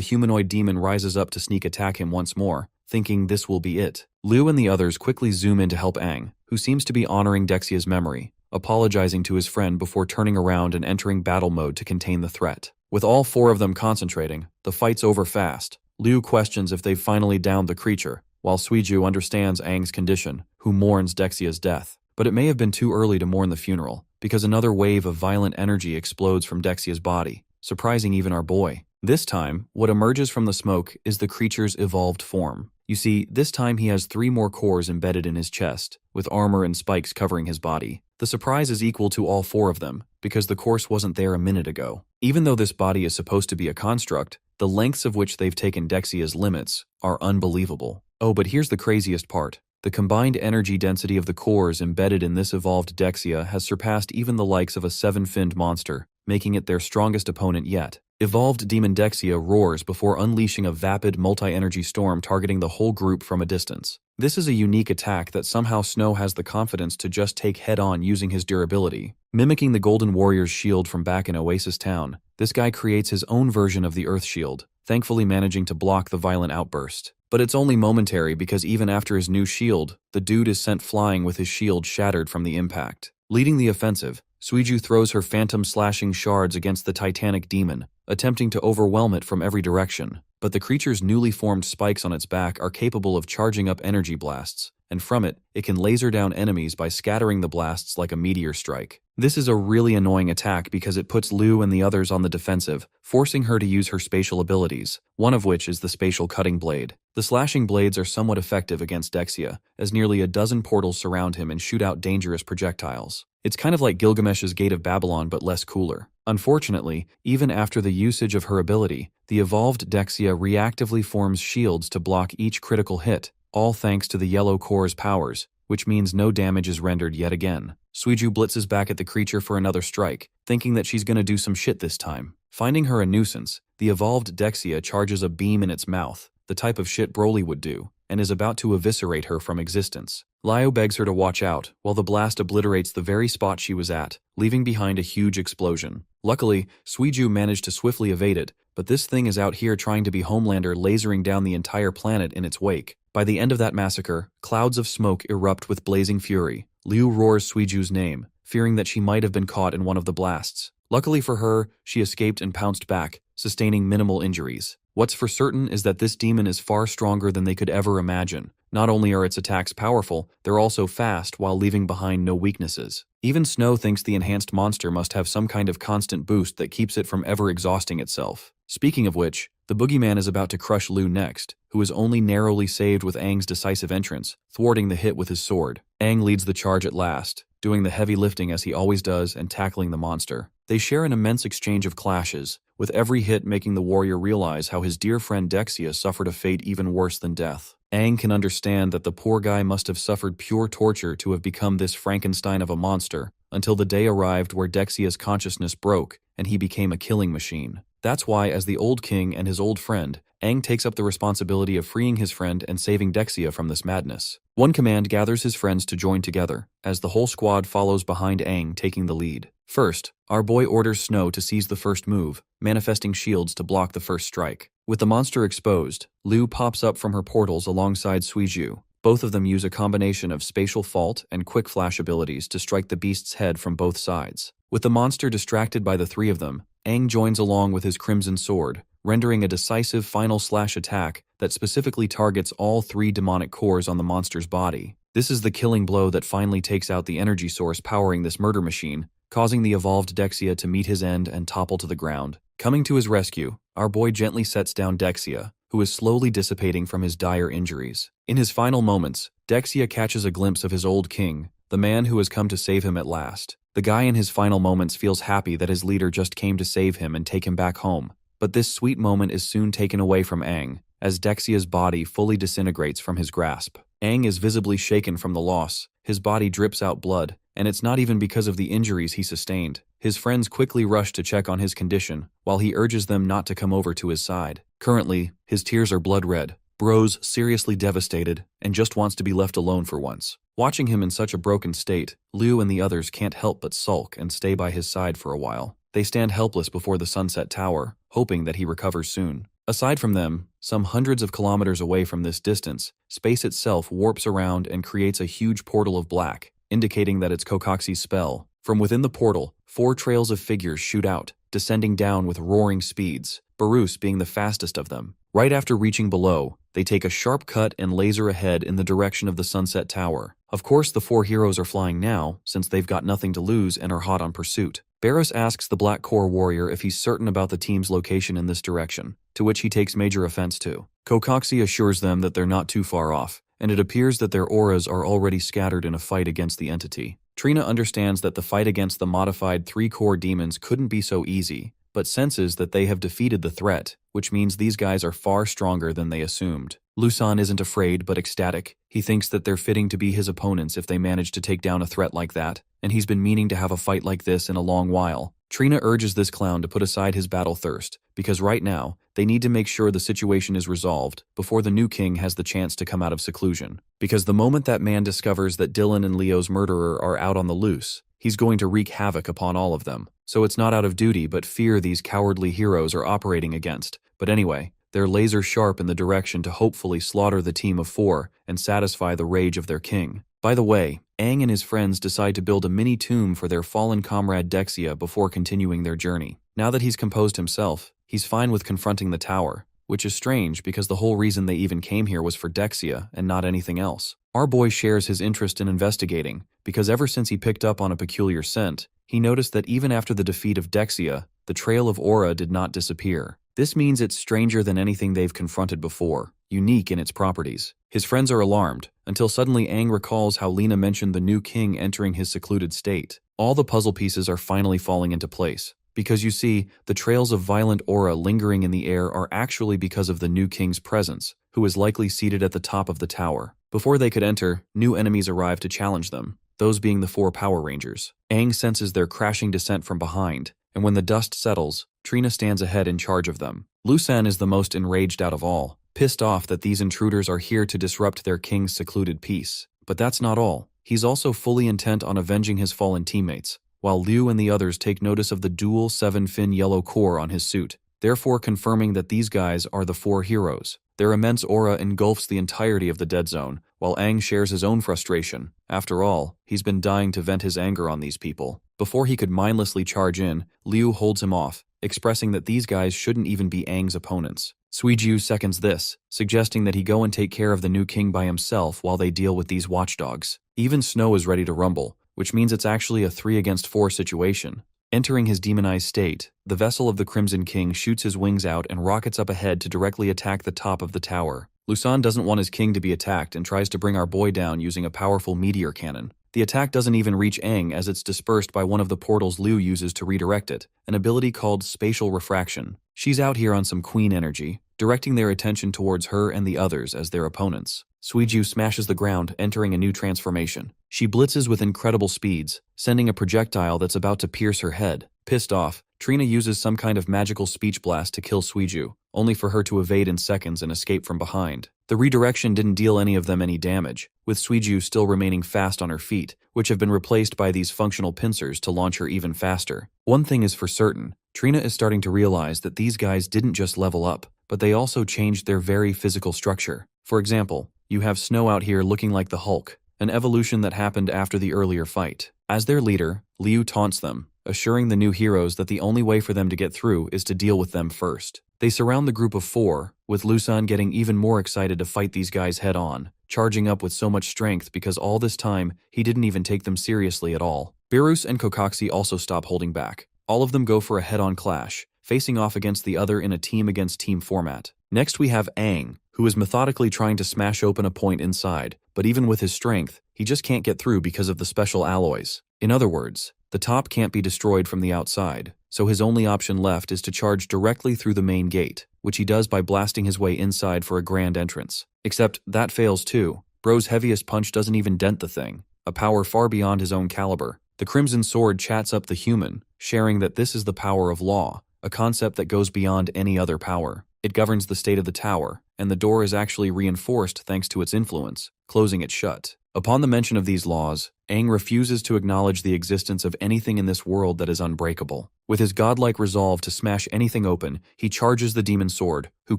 humanoid demon rises up to sneak attack him once more, thinking this will be it. Liu and the others quickly zoom in to help Aang, who seems to be honoring Dexia's memory. apologizing to his friend before turning around and entering battle mode to contain the threat. With all four of them concentrating, the fight's over fast. Liu questions if they've finally downed the creature, while Suiju understands Aang's condition, who mourns Dexia's death. But it may have been too early to mourn the funeral, because another wave of violent energy explodes from Dexia's body, surprising even our boy. This time, what emerges from the smoke is the creature's evolved form. You see, this time he has 3 more cores embedded in his chest, with armor and spikes covering his body. The surprise is equal to all 4 of them, because the course wasn't there a minute ago. Even though this body is supposed to be a construct, the lengths of which they've taken Dexia's limits are unbelievable. Oh, but here's the craziest part. The combined energy density of the cores embedded in this evolved Dexia has surpassed even the likes of a 7-finned monster, making it their strongest opponent yet. Evolved Demon Dexia roars before unleashing a vapid multi-energy storm targeting the whole group from a distance. This is a unique attack that somehow Snow has the confidence to just take head-on using his durability. Mimicking the Golden Warrior's shield from back in Oasis Town, this guy creates his own version of the Earth Shield, thankfully managing to block the violent outburst. But it's only momentary because even after his new shield, the dude is sent flying with his shield shattered from the impact. Leading the offensive, Suiju throws her phantom slashing shards against the titanic demon, attempting to overwhelm it from every direction. But the creature's newly formed spikes on its back are capable of charging up energy blasts, and from it can laser down enemies by scattering the blasts like a meteor strike. This is a really annoying attack because it puts Liu and the others on the defensive, forcing her to use her spatial abilities, one of which is the spatial cutting blade. The slashing blades are somewhat effective against Dexia, as nearly a dozen portals surround him and shoot out dangerous projectiles. It's kind of like Gilgamesh's Gate of Babylon but less cooler. Unfortunately, even after the usage of her ability, the evolved Dexia reactively forms shields to block each critical hit, all thanks to the yellow core's powers, which means no damage is rendered yet again. Suiju blitzes back at the creature for another strike, thinking that she's gonna do some shit this time. Finding her a nuisance, the evolved Dexia charges a beam in its mouth, the type of shit Broly would do, and is about to eviscerate her from existence. Liu begs her to watch out, while the blast obliterates the very spot she was at, leaving behind a huge explosion. Luckily, Suiju managed to swiftly evade it, but this thing is out here trying to be Homelander, lasering down the entire planet in its wake. By the end of that massacre, clouds of smoke erupt with blazing fury. Liu roars Suiju's name, fearing that she might have been caught in one of the blasts. Luckily for her, she escaped and pounced back, sustaining minimal injuries. What's for certain is that this demon is far stronger than they could ever imagine. Not only are its attacks powerful, they're also fast while leaving behind no weaknesses. Even Snow thinks the enhanced monster must have some kind of constant boost that keeps it from ever exhausting itself. Speaking of which, the boogeyman is about to crush Liu next, who is only narrowly saved with Aang's decisive entrance, thwarting the hit with his sword. Aang leads the charge at last, doing the heavy lifting as he always does and tackling the monster. They share an immense exchange of clashes, with every hit making the warrior realize how his dear friend Dexia suffered a fate even worse than death. Aang can understand that the poor guy must have suffered pure torture to have become this Frankenstein of a monster, until the day arrived where Dexia's consciousness broke and he became a killing machine. That's why, as the old king and his old friend, Aang takes up the responsibility of freeing his friend and saving Dexia from this madness. One command gathers his friends to join together, as the whole squad follows behind Aang, taking the lead. First, our boy orders Snow to seize the first move, manifesting shields to block the first strike. With the monster exposed, Liu pops up from her portals alongside Suiju. Both of them use a combination of spatial fault and quick flash abilities to strike the beast's head from both sides. With the monster distracted by the 3 of them, Aang joins along with his Crimson Sword, rendering a decisive final slash attack that specifically targets all 3 demonic cores on the monster's body. This is the killing blow that finally takes out the energy source powering this murder machine, causing the evolved Dexia to meet his end and topple to the ground. Coming to his rescue, our boy gently sets down Dexia, who is slowly dissipating from his dire injuries. In his final moments, Dexia catches a glimpse of his old king, the man who has come to save him at last. The guy in his final moments feels happy that his leader just came to save him and take him back home. But this sweet moment is soon taken away from Aang, as Dexia's body fully disintegrates from his grasp. Aang is visibly shaken from the loss, his body drips out blood, and it's not even because of the injuries he sustained. His friends quickly rush to check on his condition, while he urges them not to come over to his side. Currently, his tears are blood red. Bro's seriously devastated, and just wants to be left alone for once. Watching him in such a broken state, Liu and the others can't help but sulk and stay by his side for a while. They stand helpless before the Sunset Tower, hoping that he recovers soon. Aside from them, some hundreds of kilometers away from this distance, space itself warps around and creates a huge portal of black, indicating that it's Kokoxi's spell. From within the portal, 4 trails of figures shoot out, descending down with roaring speeds, Barus being the fastest of them. Right after reaching below, they take a sharp cut and laser ahead in the direction of the Sunset Tower. Of course, the 4 heroes are flying now, since they've got nothing to lose and are hot on pursuit. Barus asks the Black Core warrior if he's certain about the team's location in this direction, to which he takes major offense to. Kokoxi assures them that they're not too far off, and it appears that their auras are already scattered in a fight against the entity. Trina understands that the fight against the modified 3-core demons couldn't be so easy, but senses that they have defeated the threat, which means these guys are far stronger than they assumed. Lusan isn't afraid but ecstatic. He thinks that they're fitting to be his opponents if they manage to take down a threat like that, and he's been meaning to have a fight like this in a long while. Trina urges this clown to put aside his battle thirst, because right now, they need to make sure the situation is resolved before the new king has the chance to come out of seclusion. Because the moment that man discovers that Dylan and Leo's murderer are out on the loose, he's going to wreak havoc upon all of them. So it's not out of duty but fear these cowardly heroes are operating against. But anyway, they're laser sharp in the direction to hopefully slaughter the team of 4 and satisfy the rage of their king. By the way, Aang and his friends decide to build a mini tomb for their fallen comrade Dexia before continuing their journey. Now that he's composed himself, he's fine with confronting the tower, which is strange because the whole reason they even came here was for Dexia and not anything else. Our boy shares his interest in investigating, because ever since he picked up on a peculiar scent, he noticed that even after the defeat of Dexia, the trail of aura did not disappear. This means it's stranger than anything they've confronted before, unique in its properties. His friends are alarmed, until suddenly Aang recalls how Lena mentioned the new king entering his secluded state. All the puzzle pieces are finally falling into place, because you see, the trails of violent aura lingering in the air are actually because of the new king's presence, who is likely seated at the top of the tower. Before they could enter, new enemies arrive to challenge them, those being the 4 Power Rangers. Aang senses their crashing descent from behind, and when the dust settles, Trina stands ahead in charge of them. Lusan is the most enraged out of all, pissed off that these intruders are here to disrupt their king's secluded peace. But that's not all. He's also fully intent on avenging his fallen teammates, while Liu and the others take notice of the dual 7-fin yellow core on his suit, therefore confirming that these guys are the 4 heroes. Their immense aura engulfs the entirety of the dead zone, while Aang shares his own frustration. After all, he's been dying to vent his anger on these people. Before he could mindlessly charge in, Liu holds him off, expressing that these guys shouldn't even be Aang's opponents. Suiju seconds this, suggesting that he go and take care of the new king by himself while they deal with these watchdogs. Even Snow is ready to rumble, which means it's actually a 3 against 4 situation. Entering his demonized state, the vessel of the Crimson King shoots his wings out and rockets up ahead to directly attack the top of the tower. Lusan doesn't want his king to be attacked and tries to bring our boy down using a powerful meteor cannon. The attack doesn't even reach Aang as it's dispersed by one of the portals Liu uses to redirect it, an ability called spatial refraction. She's out here on some queen energy, directing their attention towards her and the others as their opponents. Suiju smashes the ground, entering a new transformation. She blitzes with incredible speeds, sending a projectile that's about to pierce her head. Pissed off, Trina uses some kind of magical speech blast to kill Suiju, only for her to evade in seconds and escape from behind. The redirection didn't deal any of them any damage, with Suiju still remaining fast on her feet, which have been replaced by these functional pincers to launch her even faster. One thing is for certain, Trina is starting to realize that these guys didn't just level up, but they also changed their very physical structure. For example, you have Snow out here looking like the Hulk, an evolution that happened after the earlier fight. As their leader, Liu taunts them, assuring the new heroes that the only way for them to get through is to deal with them first. They surround the group of 4, with Lusan getting even more excited to fight these guys head on, charging up with so much strength because all this time, he didn't even take them seriously at all. Beerus and Kokoxi also stop holding back. All of them go for a head-on clash, facing off against the other in a team-against-team format. Next we have Aang, who is methodically trying to smash open a point inside, but even with his strength, he just can't get through because of the special alloys. In other words, the top can't be destroyed from the outside, so his only option left is to charge directly through the main gate, which he does by blasting his way inside for a grand entrance. Except that fails too. Bro's heaviest punch doesn't even dent the thing, a power far beyond his own caliber. The Crimson Sword chats up the human, sharing that this is the power of law, a concept that goes beyond any other power. It governs the state of the tower, and the door is actually reinforced thanks to its influence, closing it shut. Upon the mention of these laws, Aang refuses to acknowledge the existence of anything in this world that is unbreakable. With his godlike resolve to smash anything open, he charges the demon sword, who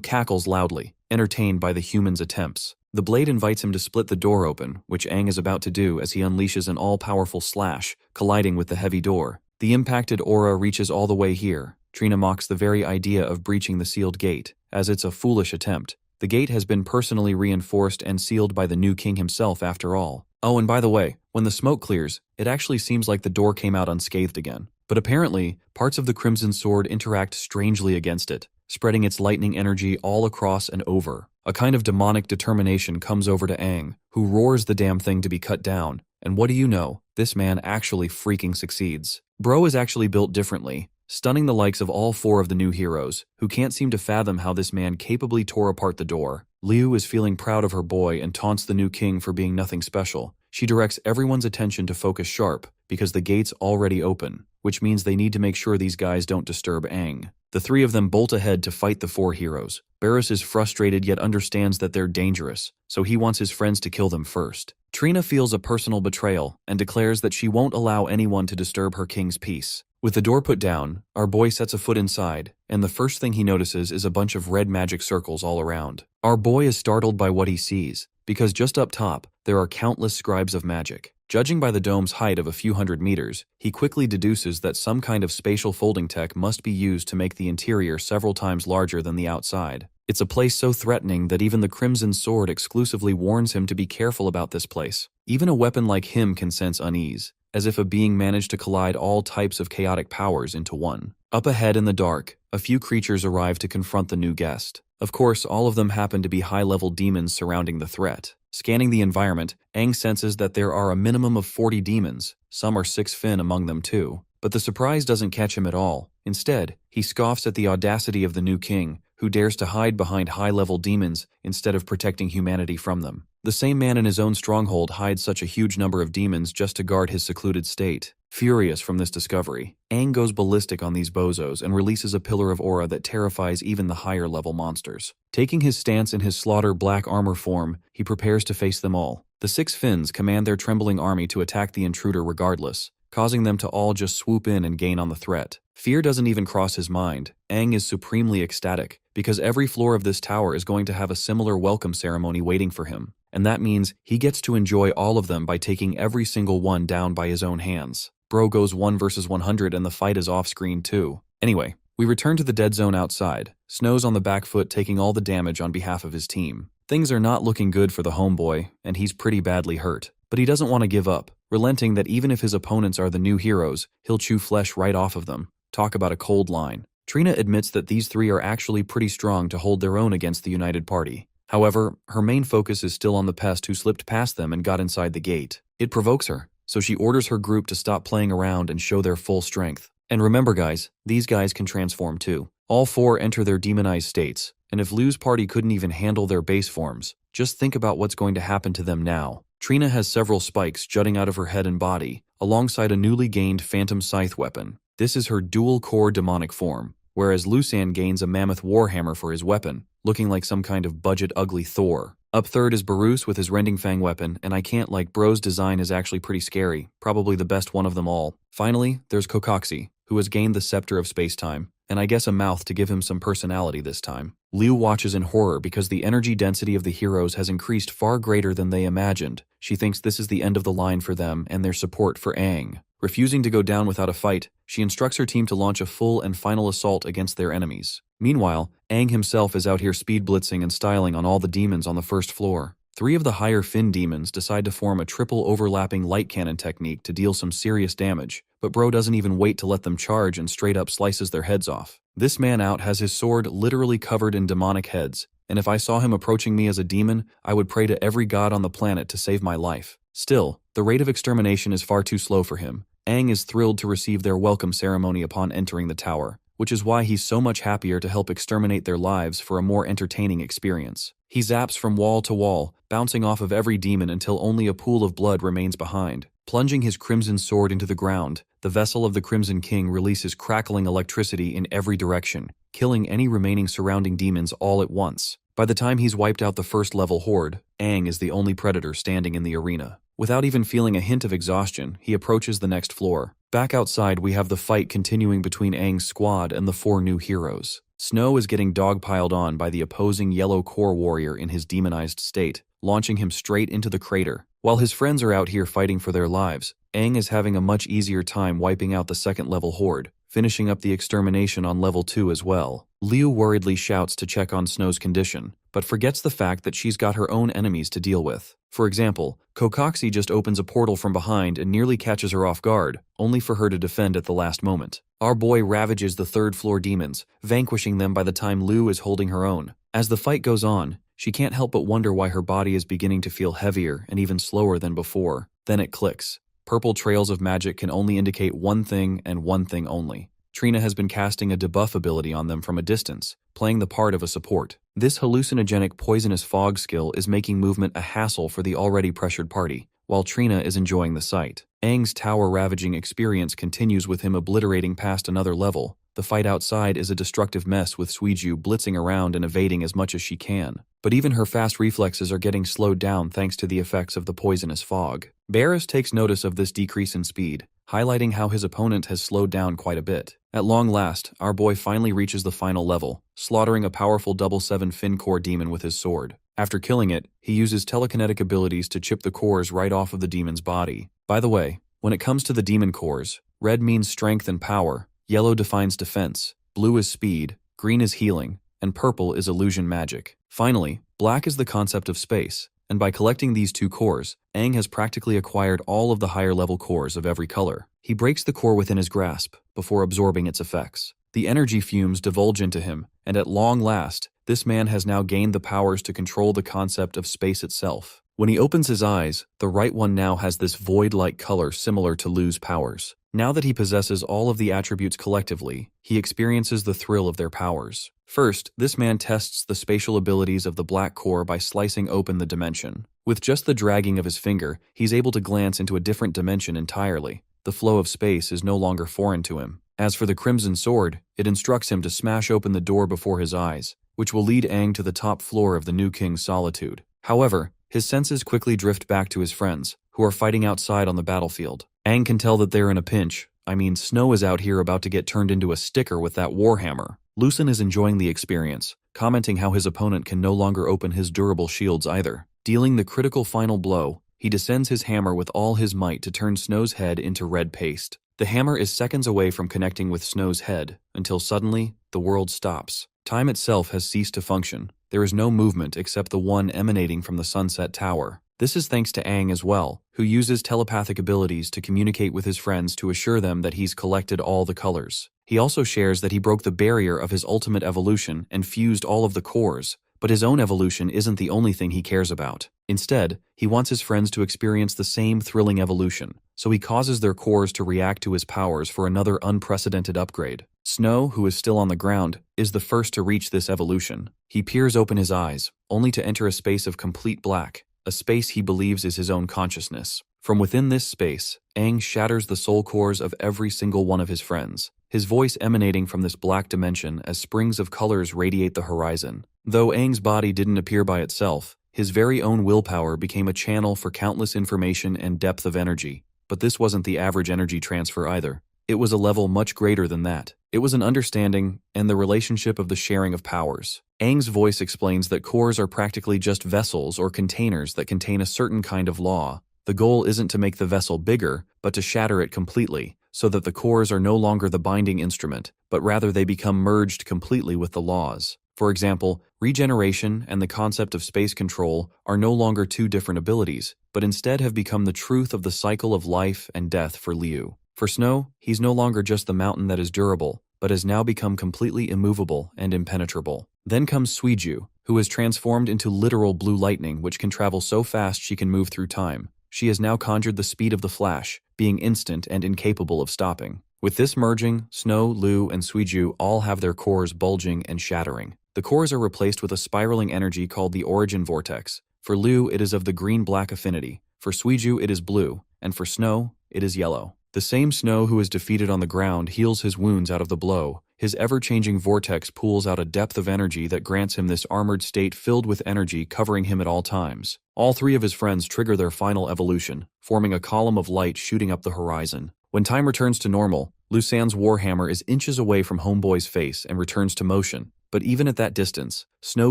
cackles loudly, entertained by the human's attempts. The blade invites him to split the door open, which Aang is about to do as he unleashes an all-powerful slash, colliding with the heavy door. The impacted aura reaches all the way here. Trina mocks the very idea of breaching the sealed gate, as it's a foolish attempt. The gate has been personally reinforced and sealed by the new king himself after all. Oh, and by the way, when the smoke clears, it actually seems like the door came out unscathed again. But apparently, parts of the Crimson Sword interact strangely against it, spreading its lightning energy all across and over. A kind of demonic determination comes over to Aang, who roars the damn thing to be cut down. And what do you know? This man actually freaking succeeds. Bro is actually built differently, stunning the likes of all four of the new heroes, who can't seem to fathom how this man capably tore apart the door. Liu is feeling proud of her boy and taunts the new king for being nothing special. She directs everyone's attention to focus sharp, because the gate's already open, which means they need to make sure these guys don't disturb Aang. The three of them bolt ahead to fight the four heroes. Barris is frustrated yet understands that they're dangerous, so he wants his friends to kill them first. Trina feels a personal betrayal and declares that she won't allow anyone to disturb her king's peace. With the door put down, our boy sets a foot inside, and the first thing he notices is a bunch of red magic circles all around. Our boy is startled by what he sees, because just up top, there are countless scribes of magic. Judging by the dome's height of a few hundred meters, he quickly deduces that some kind of spatial folding tech must be used to make the interior several times larger than the outside. It's a place so threatening that even the Crimson Sword exclusively warns him to be careful about this place. Even a weapon like him can sense unease, as if a being managed to collide all types of chaotic powers into one. Up ahead in the dark, a few creatures arrive to confront the new guest. Of course, all of them happen to be high-level demons surrounding the threat. Scanning the environment, Aang senses that there are a minimum of 40 demons. Some are 6 fin among them too. But the surprise doesn't catch him at all. Instead, he scoffs at the audacity of the new king, who dares to hide behind high-level demons instead of protecting humanity from them. The same man in his own stronghold hides such a huge number of demons just to guard his secluded state. Furious from this discovery, Aang goes ballistic on these bozos and releases a pillar of aura that terrifies even the higher-level monsters. Taking his stance in his slaughter black armor form, he prepares to face them all. The 6 Finns command their trembling army to attack the intruder regardless, causing them to all just swoop in and gain on the threat. Fear doesn't even cross his mind. Aang is supremely ecstatic, because every floor of this tower is going to have a similar welcome ceremony waiting for him. And that means he gets to enjoy all of them by taking every single one down by his own hands. Bro goes 1 versus 100 and the fight is off-screen too. Anyway, we return to the dead zone outside. Snow's on the back foot taking all the damage on behalf of his team. Things are not looking good for the homeboy, and he's pretty badly hurt. But he doesn't want to give up, relenting that even if his opponents are the new heroes, he'll chew flesh right off of them. Talk about a cold line. Trina admits that these three are actually pretty strong to hold their own against the United Party. However, her main focus is still on the pest who slipped past them and got inside the gate. It provokes her, so she orders her group to stop playing around and show their full strength. And remember guys, these guys can transform too. All 4 enter their demonized states, and if Liu's party couldn't even handle their base forms, just think about what's going to happen to them now. Trina has several spikes jutting out of her head and body, alongside a newly gained Phantom Scythe weapon. This is her dual-core demonic form, whereas Lusan gains a mammoth warhammer for his weapon, looking like some kind of budget ugly Thor. Up third is Barus with his Rending Fang weapon, and I can't like Bro's design is actually pretty scary, probably the best one of them all. Finally, there's Kokoxi, who has gained the Scepter of Space-Time, and I guess a mouth to give him some personality this time. Liu watches in horror because the energy density of the heroes has increased far greater than they imagined. She thinks this is the end of the line for them and their support for Aang. Refusing to go down without a fight, she instructs her team to launch a full and final assault against their enemies. Meanwhile, Aang himself is out here speed blitzing and styling on all the demons on the first floor. 3 of the higher fin demons decide to form a triple overlapping light cannon technique to deal some serious damage, but Bro doesn't even wait to let them charge and straight up slices their heads off. This man out has his sword literally covered in demonic heads, and if I saw him approaching me as a demon, I would pray to every god on the planet to save my life. Still, the rate of extermination is far too slow for him. Aang is thrilled to receive their welcome ceremony upon entering the tower, which is why he's so much happier to help exterminate their lives for a more entertaining experience. He zaps from wall to wall, bouncing off of every demon until only a pool of blood remains behind. Plunging his crimson sword into the ground, the vessel of the Crimson King releases crackling electricity in every direction, killing any remaining surrounding demons all at once. By the time he's wiped out the first level horde, Aang is the only predator standing in the arena. Without even feeling a hint of exhaustion, he approaches the next floor. Back outside, we have the fight continuing between Aang's squad and the 4 new heroes. Snow is getting dogpiled on by the opposing yellow core warrior in his demonized state, launching him straight into the crater. While his friends are out here fighting for their lives, Aang is having a much easier time wiping out the second-level horde, finishing up the extermination on level 2 as well. Liu worriedly shouts to check on Snow's condition, but forgets the fact that she's got her own enemies to deal with. For example, Kokoxi just opens a portal from behind and nearly catches her off guard, only for her to defend at the last moment. Our boy ravages the third-floor demons, vanquishing them by the time Liu is holding her own. As the fight goes on, she can't help but wonder why her body is beginning to feel heavier and even slower than before. Then it clicks. Purple trails of magic can only indicate one thing and one thing only. Trina has been casting a debuff ability on them from a distance, playing the part of a support. This hallucinogenic poisonous fog skill is making movement a hassle for the already pressured party, while Trina is enjoying the sight. Aang's tower-ravaging experience continues with him obliterating past another level. The fight outside is a destructive mess with Suiju blitzing around and evading as much as she can. But even her fast reflexes are getting slowed down thanks to the effects of the poisonous fog. Barris takes notice of this decrease in speed, highlighting how his opponent has slowed down quite a bit. At long last, our boy finally reaches the final level, slaughtering a powerful double 7 fin core demon with his sword. After killing it, he uses telekinetic abilities to chip the cores right off of the demon's body. By the way, when it comes to the demon cores, red means strength and power, yellow defines defense, blue is speed, green is healing, and purple is illusion magic. Finally, black is the concept of space, and by collecting these two cores, Aang has practically acquired all of the higher-level cores of every color. He breaks the core within his grasp, before absorbing its effects. The energy fumes divulge into him, and at long last, this man has now gained the powers to control the concept of space itself. When he opens his eyes, the right one now has this void-like color similar to Lu's powers. Now that he possesses all of the attributes collectively, he experiences the thrill of their powers. First, this man tests the spatial abilities of the black core by slicing open the dimension. With just the dragging of his finger, he's able to glance into a different dimension entirely. The flow of space is no longer foreign to him. As for the Crimson Sword, it instructs him to smash open the door before his eyes, which will lead Aang to the top floor of the new king's solitude. However, his senses quickly drift back to his friends, who are fighting outside on the battlefield. Aang can tell that they're in a pinch. I mean, Snow is out here about to get turned into a sticker with that warhammer. Lucen is enjoying the experience, commenting how his opponent can no longer open his durable shields either. Dealing the critical final blow, he descends his hammer with all his might to turn Snow's head into red paste. The hammer is seconds away from connecting with Snow's head, until suddenly, the world stops. Time itself has ceased to function. There is no movement except the one emanating from the Sunset Tower. This is thanks to Aang as well, who uses telepathic abilities to communicate with his friends to assure them that he's collected all the colors. He also shares that he broke the barrier of his ultimate evolution and fused all of the cores, but his own evolution isn't the only thing he cares about. Instead, he wants his friends to experience the same thrilling evolution, so he causes their cores to react to his powers for another unprecedented upgrade. Snow, who is still on the ground, is the first to reach this evolution. He peers open his eyes, only to enter a space of complete black, a space he believes is his own consciousness. From within this space, Aang shatters the soul cores of every single one of his friends, his voice emanating from this black dimension as springs of colors radiate the horizon. Though Aang's body didn't appear by itself, his very own willpower became a channel for countless information and depth of energy. But this wasn't the average energy transfer either. It was a level much greater than that. It was an understanding and the relationship of the sharing of powers. Aang's voice explains that cores are practically just vessels or containers that contain a certain kind of law. The goal isn't to make the vessel bigger, but to shatter it completely, so that the cores are no longer the binding instrument, but rather they become merged completely with the laws. For example, regeneration and the concept of space control are no longer two different abilities, but instead have become the truth of the cycle of life and death for Liu. For Snow, he's no longer just the mountain that is durable, but has now become completely immovable and impenetrable. Then comes Suiju, who is transformed into literal blue lightning which can travel so fast she can move through time. She has now conjured the speed of the Flash, being instant and incapable of stopping. With this merging, Snow, Liu, and Suiju all have their cores bulging and shattering. The cores are replaced with a spiraling energy called the Origin Vortex. For Liu, it is of the green-black affinity. For Suiju, it is blue, and for Snow, it is yellow. The same Snow who is defeated on the ground heals his wounds out of the blow. His ever-changing vortex pools out a depth of energy that grants him this armored state filled with energy covering him at all times. All three of his friends trigger their final evolution, forming a column of light shooting up the horizon. When time returns to normal, Lusan's warhammer is inches away from Homeboy's face and returns to motion, but even at that distance, Snow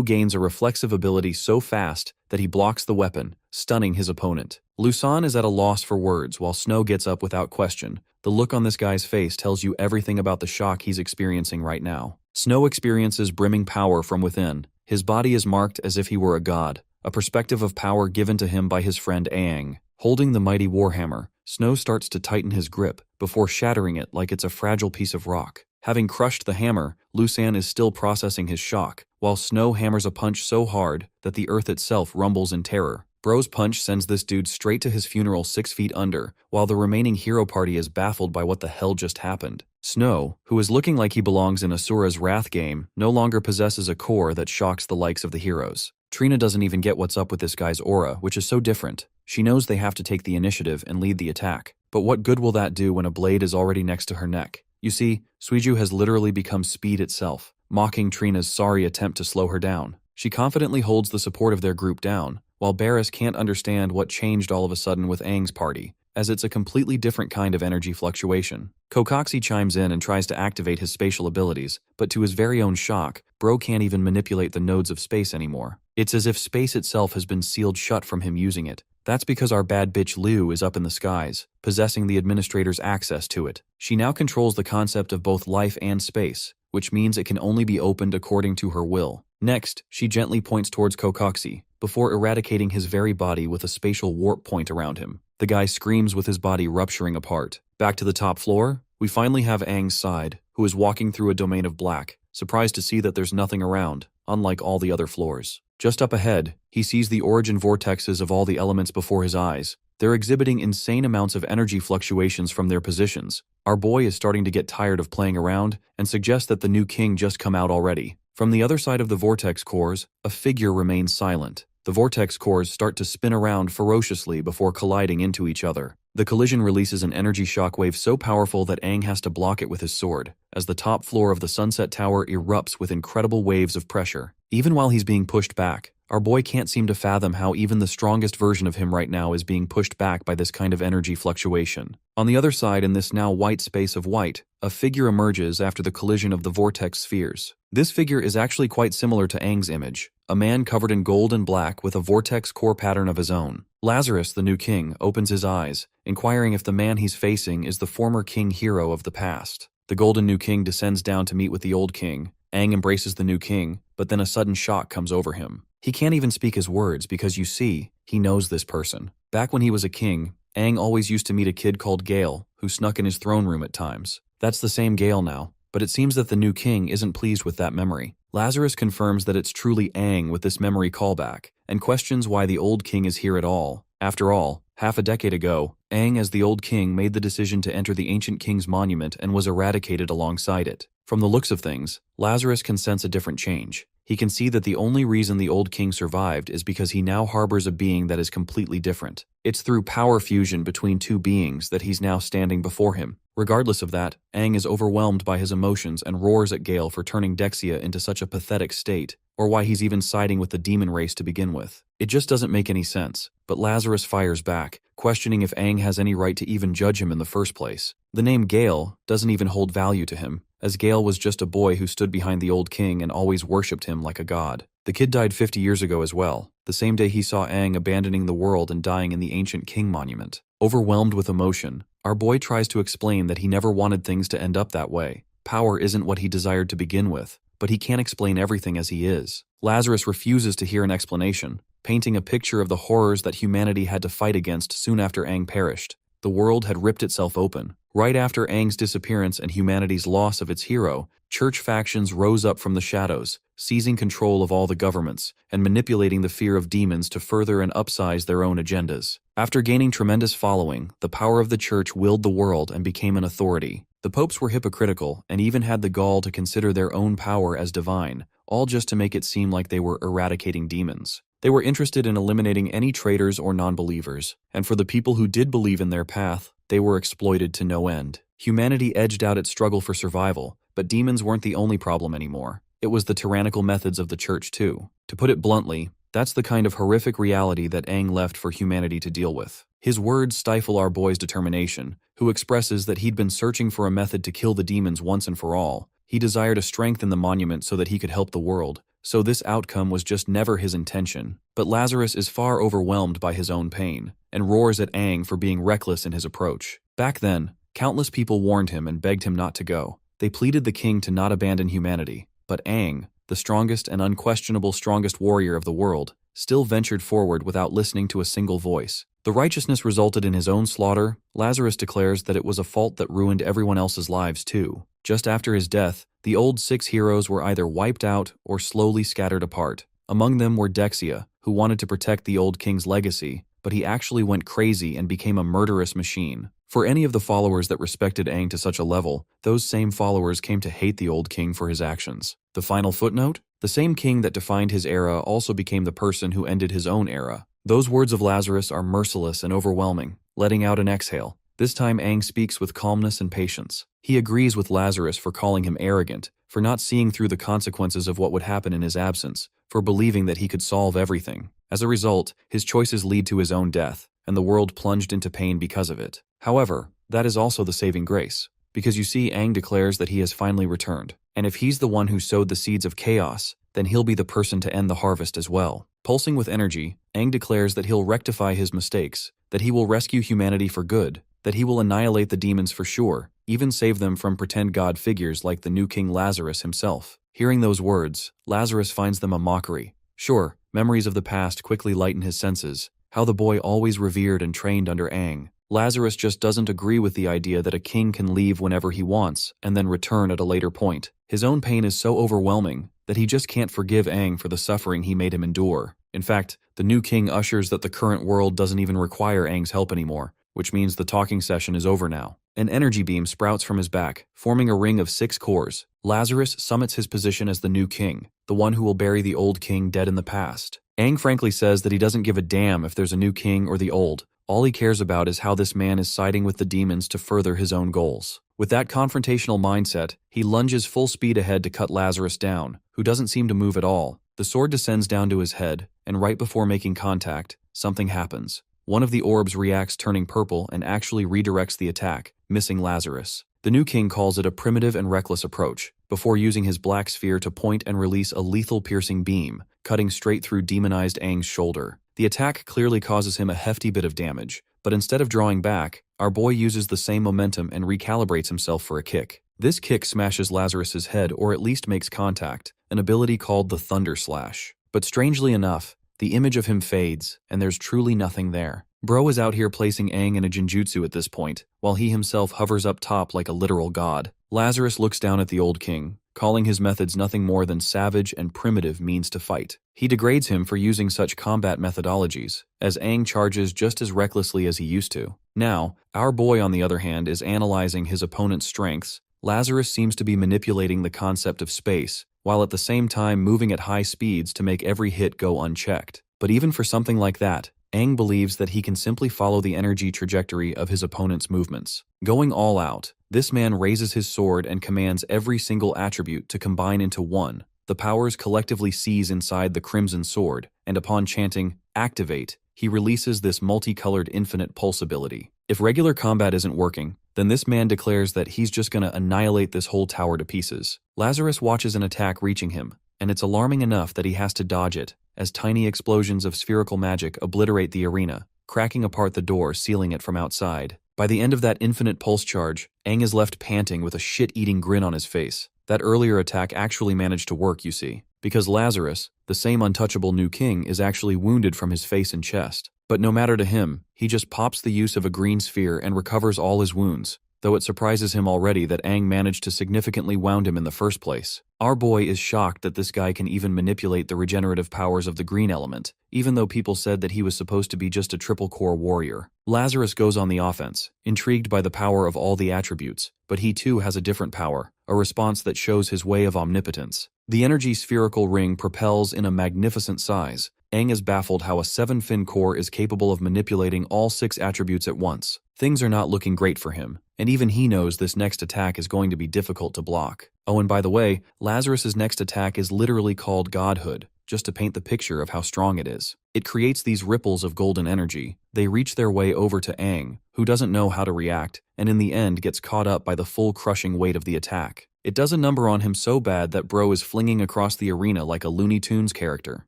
gains a reflexive ability so fast that he blocks the weapon, stunning his opponent. Lusan is at a loss for words while Snow gets up without question. The look on this guy's face tells you everything about the shock he's experiencing right now. Snow experiences brimming power from within. His body is marked as if he were a god, a perspective of power given to him by his friend Aang. Holding the mighty warhammer, Snow starts to tighten his grip before shattering it like it's a fragile piece of rock. Having crushed the hammer, Lusan is still processing his shock, while Snow hammers a punch so hard that the earth itself rumbles in terror. Bro's punch sends this dude straight to his funeral 6 feet under, while the remaining hero party is baffled by what the hell just happened. Snow, who is looking like he belongs in Asura's Wrath game, no longer possesses a core that shocks the likes of the heroes. Trina doesn't even get what's up with this guy's aura, which is so different. She knows they have to take the initiative and lead the attack. But what good will that do when a blade is already next to her neck? You see, Suiju has literally become speed itself, mocking Trina's sorry attempt to slow her down. She confidently holds the support of their group down, while Barris can't understand what changed all of a sudden with Aang's party, as it's a completely different kind of energy fluctuation. Kokoxi chimes in and tries to activate his spatial abilities, but to his very own shock, Bro can't even manipulate the nodes of space anymore. It's as if space itself has been sealed shut from him using it. That's because our bad bitch Liu is up in the skies, possessing the administrator's access to it. She now controls the concept of both life and space, which means it can only be opened according to her will. Next, she gently points towards Kokoxi, before eradicating his very body with a spatial warp point around him. The guy screams with his body rupturing apart. Back to the top floor, we finally have Aang's side, who is walking through a domain of black, surprised to see that there's nothing around, unlike all the other floors. Just up ahead, he sees the origin vortexes of all the elements before his eyes. They're exhibiting insane amounts of energy fluctuations from their positions. Our boy is starting to get tired of playing around and suggests that the new king just come out already. From the other side of the vortex cores, a figure remains silent. The vortex cores start to spin around ferociously before colliding into each other. The collision releases an energy shockwave so powerful that Aang has to block it with his sword, as the top floor of the Sunset Tower erupts with incredible waves of pressure. Even while he's being pushed back, our boy can't seem to fathom how even the strongest version of him right now is being pushed back by this kind of energy fluctuation. On the other side, in this now white space of white, a figure emerges after the collision of the vortex spheres. This figure is actually quite similar to Aang's image, a man covered in gold and black with a vortex core pattern of his own. Lazarus, the new king, opens his eyes, inquiring if the man he's facing is the former king hero of the past. The golden new king descends down to meet with the old king. Aang embraces the new king, but then a sudden shock comes over him. He can't even speak his words because, you see, he knows this person. Back when he was a king, Aang always used to meet a kid called Gale, who snuck in his throne room at times. That's the same Gale now, but it seems that the new king isn't pleased with that memory. Lazarus confirms that it's truly Aang with this memory callback, and questions why the old king is here at all. After all, half a decade ago, Aang as the old king made the decision to enter the ancient king's monument and was eradicated alongside it. From the looks of things, Lazarus can sense a different change. He can see that the only reason the old king survived is because he now harbors a being that is completely different. It's through power fusion between two beings that he's now standing before him. Regardless of that, Aang is overwhelmed by his emotions and roars at Gale for turning Dexia into such a pathetic state, or why he's even siding with the demon race to begin with. It just doesn't make any sense, but Lazarus fires back, questioning if Aang has any right to even judge him in the first place. The name Gale doesn't even hold value to him, as Gale was just a boy who stood behind the old king and always worshipped him like a god. The kid died 50 years ago as well, the same day he saw Aang abandoning the world and dying in the ancient king monument. Overwhelmed with emotion, our boy tries to explain that he never wanted things to end up that way. Power isn't what he desired to begin with, but he can't explain everything as he is. Lazarus refuses to hear an explanation, painting a picture of the horrors that humanity had to fight against soon after Aang perished. The world had ripped itself open. Right after Aang's disappearance and humanity's loss of its hero, church factions rose up from the shadows, seizing control of all the governments and manipulating the fear of demons to further and upsize their own agendas. After gaining tremendous following, the power of the church willed the world and became an authority. The popes were hypocritical and even had the gall to consider their own power as divine, all just to make it seem like they were eradicating demons. They were interested in eliminating any traitors or non-believers, and for the people who did believe in their path, they were exploited to no end. Humanity edged out its struggle for survival, but demons weren't the only problem anymore. It was the tyrannical methods of the church too. To put it bluntly, that's the kind of horrific reality that Aang left for humanity to deal with. His words stifle our boy's determination, who expresses that he'd been searching for a method to kill the demons once and for all. He desired to strengthen the monument so that he could help the world, so this outcome was just never his intention. But Lazarus is far overwhelmed by his own pain, and roars at Aang for being reckless in his approach. Back then, countless people warned him and begged him not to go. They pleaded the king to not abandon humanity, but Aang, the strongest and unquestionable strongest warrior of the world, still ventured forward without listening to a single voice. The righteousness resulted in his own slaughter. Lazarus declares that it was a fault that ruined everyone else's lives too. Just after his death, the old 6 heroes were either wiped out or slowly scattered apart. Among them were Dexia, who wanted to protect the old king's legacy, but he actually went crazy and became a murderous machine. For any of the followers that respected Aang to such a level, those same followers came to hate the old king for his actions. The final footnote? The same king that defined his era also became the person who ended his own era. Those words of Lazarus are merciless and overwhelming, letting out an exhale. This time Aang speaks with calmness and patience. He agrees with Lazarus for calling him arrogant, for not seeing through the consequences of what would happen in his absence, for believing that he could solve everything. As a result, his choices lead to his own death, and the world plunged into pain because of it. However, that is also the saving grace, because you see, Aang declares that he has finally returned, and if he's the one who sowed the seeds of chaos, then he'll be the person to end the harvest as well. Pulsing with energy, Aang declares that he'll rectify his mistakes, that he will rescue humanity for good, that he will annihilate the demons for sure, even save them from pretend god figures like the new King Lazarus himself. Hearing those words, Lazarus finds them a mockery. Sure, memories of the past quickly lighten his senses, how the boy always revered and trained under Aang. Lazarus just doesn't agree with the idea that a king can leave whenever he wants and then return at a later point. His own pain is so overwhelming that he just can't forgive Aang for the suffering he made him endure. In fact, the new king ushers that the current world doesn't even require Aang's help anymore, which means the talking session is over now. An energy beam sprouts from his back, forming a ring of 6 cores. Lazarus summits his position as the new king, the one who will bury the old king dead in the past. Aang frankly says that he doesn't give a damn if there's a new king or the old. All he cares about is how this man is siding with the demons to further his own goals. With that confrontational mindset, he lunges full speed ahead to cut Lazarus down, who doesn't seem to move at all. The sword descends down to his head, and right before making contact, something happens. One of the orbs reacts, turning purple, and actually redirects the attack, missing Lazarus. The new king calls it a primitive and reckless approach, before using his black sphere to point and release a lethal piercing beam, cutting straight through demonized Aang's shoulder. The attack clearly causes him a hefty bit of damage, but instead of drawing back, our boy uses the same momentum and recalibrates himself for a kick. This kick smashes Lazarus's head, or at least makes contact, an ability called the Thunder Slash. But strangely enough, the image of him fades, and there's truly nothing there. Bro is out here placing Aang in a genjutsu at this point, while he himself hovers up top like a literal god. Lazarus looks down at the old king, calling his methods nothing more than savage and primitive means to fight. He degrades him for using such combat methodologies, as Aang charges just as recklessly as he used to. Now, our boy on the other hand is analyzing his opponent's strengths. Lazarus seems to be manipulating the concept of space, while at the same time moving at high speeds to make every hit go unchecked. But even for something like that, Aang believes that he can simply follow the energy trajectory of his opponent's movements. Going all out, this man raises his sword and commands every single attribute to combine into one. The powers collectively seize inside the Crimson Sword, and upon chanting, "Activate," he releases this multicolored infinite pulse ability. If regular combat isn't working, then this man declares that he's just gonna annihilate this whole tower to pieces. Lazarus watches an attack reaching him, and it's alarming enough that he has to dodge it, as tiny explosions of spherical magic obliterate the arena, cracking apart the door, sealing it from outside. By the end of that infinite pulse charge, Aang is left panting with a shit-eating grin on his face. That earlier attack actually managed to work, you see, because Lazarus, the same untouchable new king, is actually wounded from his face and chest. But no matter to him, he just pops the use of a green sphere and recovers all his wounds, though it surprises him already that Aang managed to significantly wound him in the first place. Our boy is shocked that this guy can even manipulate the regenerative powers of the green element, even though people said that he was supposed to be just a triple-core warrior. Lazarus goes on the offense, intrigued by the power of all the attributes, but he too has a different power, a response that shows his way of omnipotence. The energy spherical ring propels in a magnificent size. Aang is baffled how a 7-fin core is capable of manipulating all 6 attributes at once. Things are not looking great for him, and even he knows this next attack is going to be difficult to block. Oh, and by the way, Lazarus's next attack is literally called Godhood, just to paint the picture of how strong it is. It creates these ripples of golden energy. They reach their way over to Aang, who doesn't know how to react, and in the end gets caught up by the full crushing weight of the attack. It does a number on him so bad that bro is flinging across the arena like a Looney Tunes character.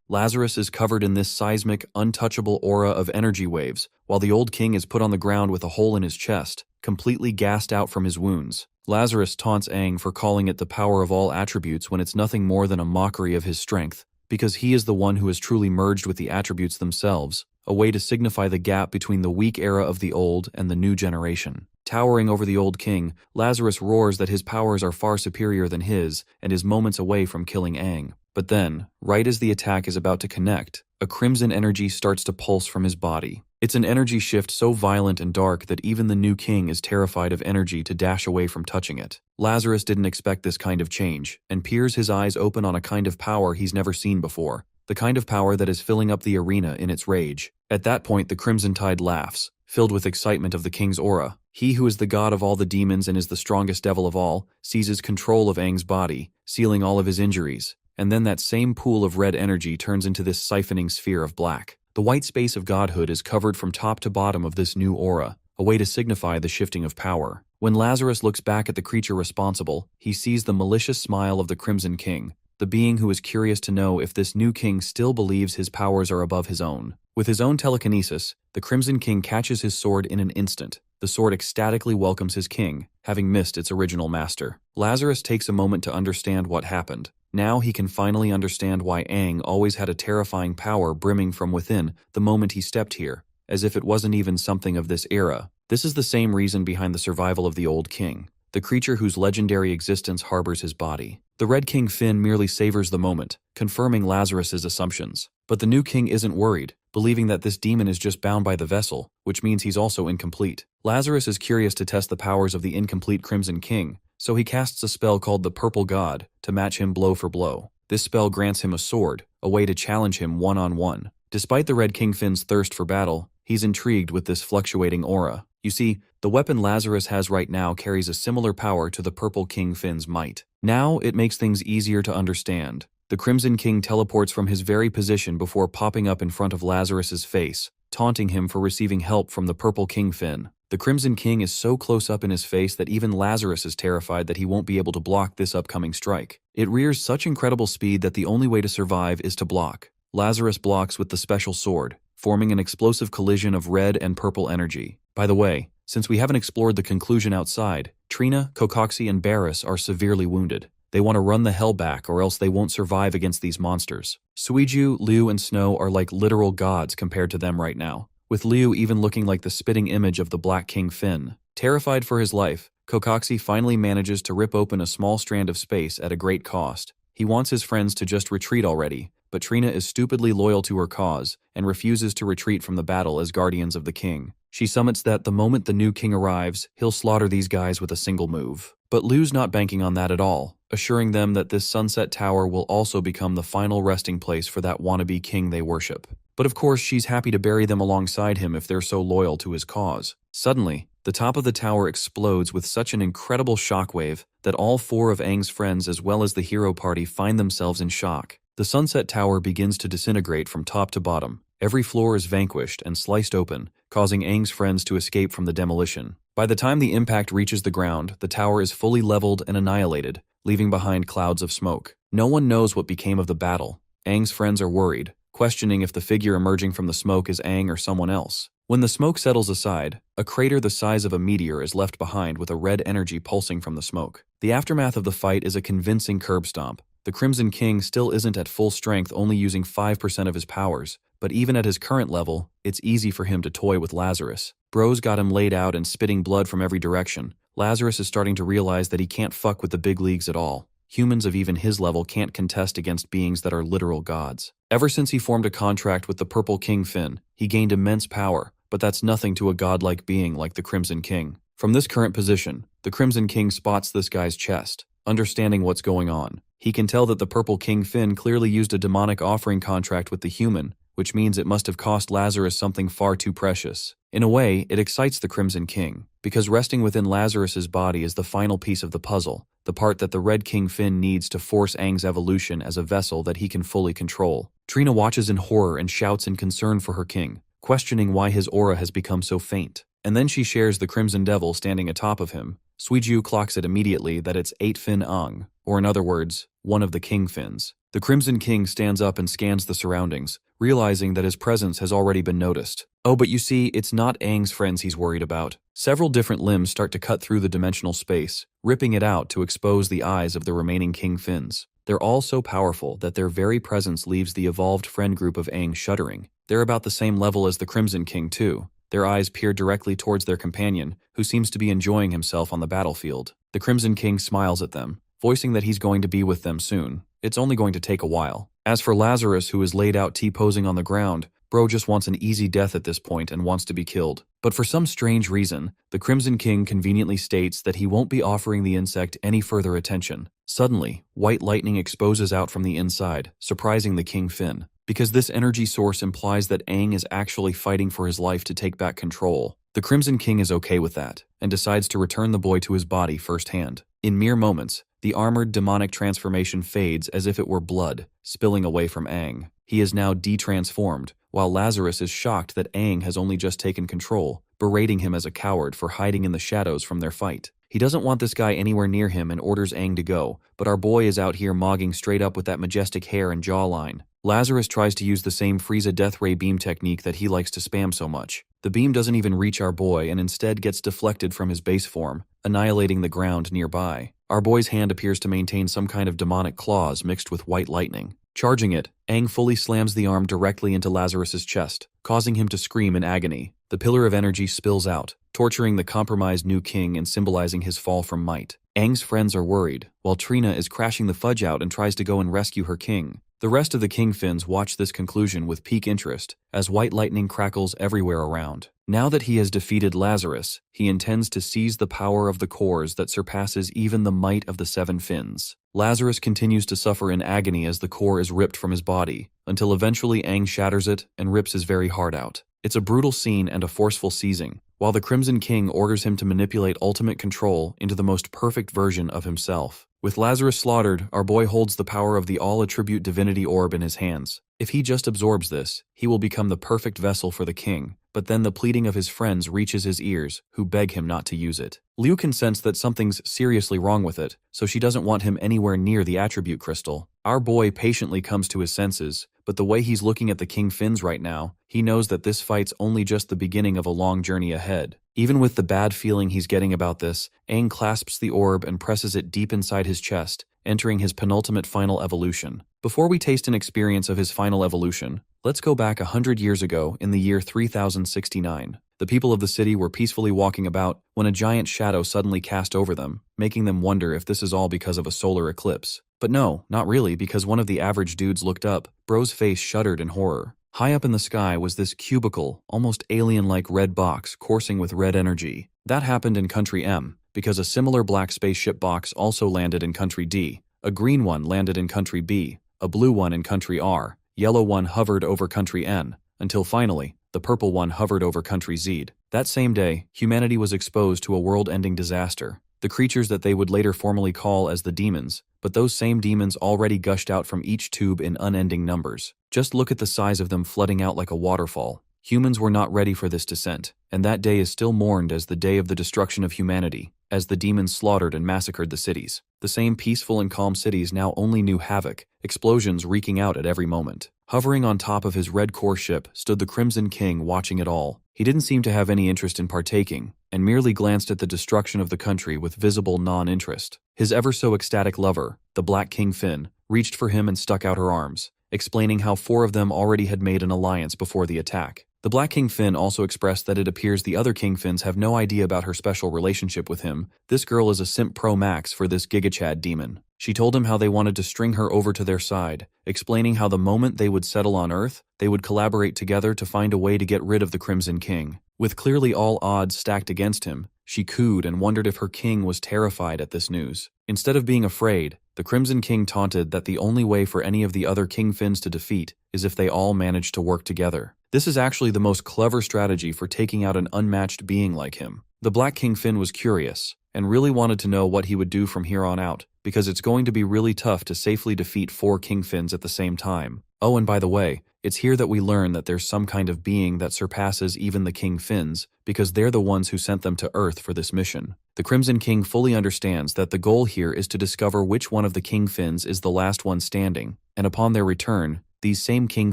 Lazarus is covered in this seismic, untouchable aura of energy waves, while the old king is put on the ground with a hole in his chest, completely gassed out from his wounds. Lazarus taunts Aang for calling it the power of all attributes when it's nothing more than a mockery of his strength, because he is the one who has truly merged with the attributes themselves, a way to signify the gap between the weak era of the old and the new generation. Towering over the old king, Lazarus roars that his powers are far superior than his and is moments away from killing Aang. But then, right as the attack is about to connect, a crimson energy starts to pulse from his body. It's an energy shift so violent and dark that even the new king is terrified of energy to dash away from touching it. Lazarus didn't expect this kind of change, and peers his eyes open on a kind of power he's never seen before, the kind of power that is filling up the arena in its rage. At that point, the Crimson Tide laughs, filled with excitement of the king's aura. He who is the god of all the demons and is the strongest devil of all, seizes control of Aang's body, sealing all of his injuries, and then that same pool of red energy turns into this siphoning sphere of black. The white space of godhood is covered from top to bottom of this new aura, a way to signify the shifting of power. When Lazarus looks back at the creature responsible, he sees the malicious smile of the Crimson King, the being who is curious to know if this new king still believes his powers are above his own. With his own telekinesis, the Crimson King catches his sword in an instant. The sword ecstatically welcomes his king, having missed its original master. Lazarus takes a moment to understand what happened. Now he can finally understand why Aang always had a terrifying power brimming from within the moment he stepped here, as if it wasn't even something of this era. This is the same reason behind the survival of the old king, the creature whose legendary existence harbors his body. The Red King Finn merely savors the moment, confirming Lazarus's assumptions. But the new king isn't worried, believing that this demon is just bound by the vessel, which means he's also incomplete. Lazarus is curious to test the powers of the incomplete Crimson King, so he casts a spell called the Purple God to match him blow for blow. This spell grants him a sword, a way to challenge him one-on-one. Despite the Red King Finn's thirst for battle, he's intrigued with this fluctuating aura. You see, the weapon Lazarus has right now carries a similar power to the Purple King Finn's might. Now it makes things easier to understand. The Crimson King teleports from his very position before popping up in front of Lazarus's face, taunting him for receiving help from the Purple King Finn. The Crimson King is so close up in his face that even Lazarus is terrified that he won't be able to block this upcoming strike. It rears such incredible speed that the only way to survive is to block. Lazarus blocks with the special sword, forming an explosive collision of red and purple energy. By the way, since we haven't explored the conclusion outside, Trina, Kokoxi, and Barris are severely wounded. They want to run the hell back or else they won't survive against these monsters. Suiju, Liu, and Snow are like literal gods compared to them right now, with Liu even looking like the spitting image of the Black King Finn. Terrified for his life, Kokoxi finally manages to rip open a small strand of space at a great cost. He wants his friends to just retreat already, but Trina is stupidly loyal to her cause and refuses to retreat from the battle as guardians of the king. She summons that the moment the new king arrives, he'll slaughter these guys with a single move. But Liu's not banking on that at all, assuring them that this Sunset Tower will also become the final resting place for that wannabe king they worship. But of course, she's happy to bury them alongside him if they're so loyal to his cause. Suddenly, the top of the tower explodes with such an incredible shockwave that all four of Aang's friends as well as the hero party find themselves in shock. The Sunset Tower begins to disintegrate from top to bottom. Every floor is vanquished and sliced open, causing Aang's friends to escape from the demolition. By the time the impact reaches the ground, the tower is fully leveled and annihilated, leaving behind clouds of smoke. No one knows what became of the battle. Aang's friends are worried, questioning if the figure emerging from the smoke is Aang or someone else. When the smoke settles aside, a crater the size of a meteor is left behind with a red energy pulsing from the smoke. The aftermath of the fight is a convincing curb stomp. The Crimson King still isn't at full strength, only using 5% of his powers, but even at his current level, it's easy for him to toy with Lazarus. Bro's got him laid out and spitting blood from every direction. Lazarus is starting to realize that he can't fuck with the big leagues at all. Humans of even his level can't contest against beings that are literal gods. Ever since he formed a contract with the Purple King Finn, he gained immense power, but that's nothing to a godlike being like the Crimson King. From this current position, the Crimson King spots this guy's chest, understanding what's going on. He can tell that the Purple King Finn clearly used a demonic offering contract with the human, which means it must have cost Lazarus something far too precious. In a way, it excites the Crimson King, because resting within Lazarus's body is the final piece of the puzzle, the part that the Red King Finn needs to force Aang's evolution as a vessel that he can fully control. Trina watches in horror and shouts in concern for her king, questioning why his aura has become so faint. And then she shares the Crimson Devil standing atop of him. Suiju clocks it immediately that it's 8 Fin Aang, or in other words, one of the King Fins. The Crimson King stands up and scans the surroundings, realizing that his presence has already been noticed. Oh, but you see, it's not Aang's friends he's worried about. Several different limbs start to cut through the dimensional space, ripping it out to expose the eyes of the remaining King Fins. They're all so powerful that their very presence leaves the evolved friend group of Aang shuddering. They're about the same level as the Crimson King too. Their eyes peer directly towards their companion, who seems to be enjoying himself on the battlefield. The Crimson King smiles at them, voicing that he's going to be with them soon. It's only going to take a while. As for Lazarus, who is laid out T-posing on the ground, bro just wants an easy death at this point and wants to be killed. But for some strange reason, the Crimson King conveniently states that he won't be offering the insect any further attention. Suddenly, white lightning exposes out from the inside, surprising the King Finn. Because this energy source implies that Aang is actually fighting for his life to take back control. The Crimson King is okay with that, and decides to return the boy to his body firsthand. In mere moments, the armored demonic transformation fades as if it were blood, spilling away from Aang. He is now de-transformed, while Lazarus is shocked that Aang has only just taken control, berating him as a coward for hiding in the shadows from their fight. He doesn't want this guy anywhere near him and orders Aang to go, but our boy is out here mogging straight up with that majestic hair and jawline. Lazarus tries to use the same Frieza Death Ray beam technique that he likes to spam so much. The beam doesn't even reach our boy and instead gets deflected from his base form, annihilating the ground nearby. Our boy's hand appears to maintain some kind of demonic claws mixed with white lightning. Charging it, Aang fully slams the arm directly into Lazarus's chest, causing him to scream in agony. The pillar of energy spills out, torturing the compromised new king and symbolizing his fall from might. Aang's friends are worried, while Trina is crashing the fudge out and tries to go and rescue her king. The rest of the King Fins watch this conclusion with peak interest, as white lightning crackles everywhere around. Now that he has defeated Lazarus, he intends to seize the power of the cores that surpasses even the might of the 7 Fins. Lazarus continues to suffer in agony as the core is ripped from his body, until eventually Aang shatters it and rips his very heart out. It's a brutal scene and a forceful seizing, while the Crimson King orders him to manipulate ultimate control into the most perfect version of himself. With Lazarus slaughtered, our boy holds the power of the all-attribute divinity orb in his hands. If he just absorbs this, he will become the perfect vessel for the king, but then the pleading of his friends reaches his ears, who beg him not to use it. Liu can sense that something's seriously wrong with it, so she doesn't want him anywhere near the attribute crystal. Our boy patiently comes to his senses, but the way he's looking at the King Fins right now, he knows that this fight's only just the beginning of a long journey ahead. Even with the bad feeling he's getting about this, Aang clasps the orb and presses it deep inside his chest, entering his penultimate final evolution. Before we taste an experience of his final evolution, let's go back 100 years ago in the year 3069. The people of the city were peacefully walking about when a giant shadow suddenly cast over them, making them wonder if this is all because of a solar eclipse. But no, not really, because one of the average dudes looked up. Bro's face shuddered in horror. High up in the sky was this cubical, almost alien-like red box coursing with red energy. That happened in Country M, because a similar black spaceship box also landed in Country D. A green one landed in Country B, a blue one in Country R, yellow one hovered over Country N, until finally, the purple one hovered over Country Z. That same day, humanity was exposed to a world-ending disaster. The creatures that they would later formally call as the demons, but those same demons already gushed out from each tube in unending numbers. Just look at the size of them flooding out like a waterfall. Humans were not ready for this descent, and that day is still mourned as the day of the destruction of humanity, as the demons slaughtered and massacred the cities. The same peaceful and calm cities now only knew havoc, explosions wreaking out at every moment. Hovering on top of his red core ship stood the Crimson King watching it all. He didn't seem to have any interest in partaking, and merely glanced at the destruction of the country with visible non-interest. His ever-so-ecstatic lover, the Black King Finn, reached for him and stuck out her arms, explaining how 4 of them already had made an alliance before the attack. The Black King Finn also expressed that it appears the other King Finns have no idea about her special relationship with him. This girl is a simp pro max for this Gigachad demon. She told him how they wanted to string her over to their side, explaining how the moment they would settle on Earth, they would collaborate together to find a way to get rid of the Crimson King. With clearly all odds stacked against him, she cooed and wondered if her king was terrified at this news. Instead of being afraid, The Crimson King taunted that the only way for any of the other King Finns to defeat is if they all manage to work together. This is actually the most clever strategy for taking out an unmatched being like him. The Black King Finn was curious, and really wanted to know what he would do from here on out, because it's going to be really tough to safely defeat 4 King Finns at the same time. Oh, and by the way, it's here that we learn that there's some kind of being that surpasses even the King Finns, because they're the ones who sent them to Earth for this mission. The Crimson King fully understands that the goal here is to discover which one of the King Finns is the last one standing, and upon their return, these same King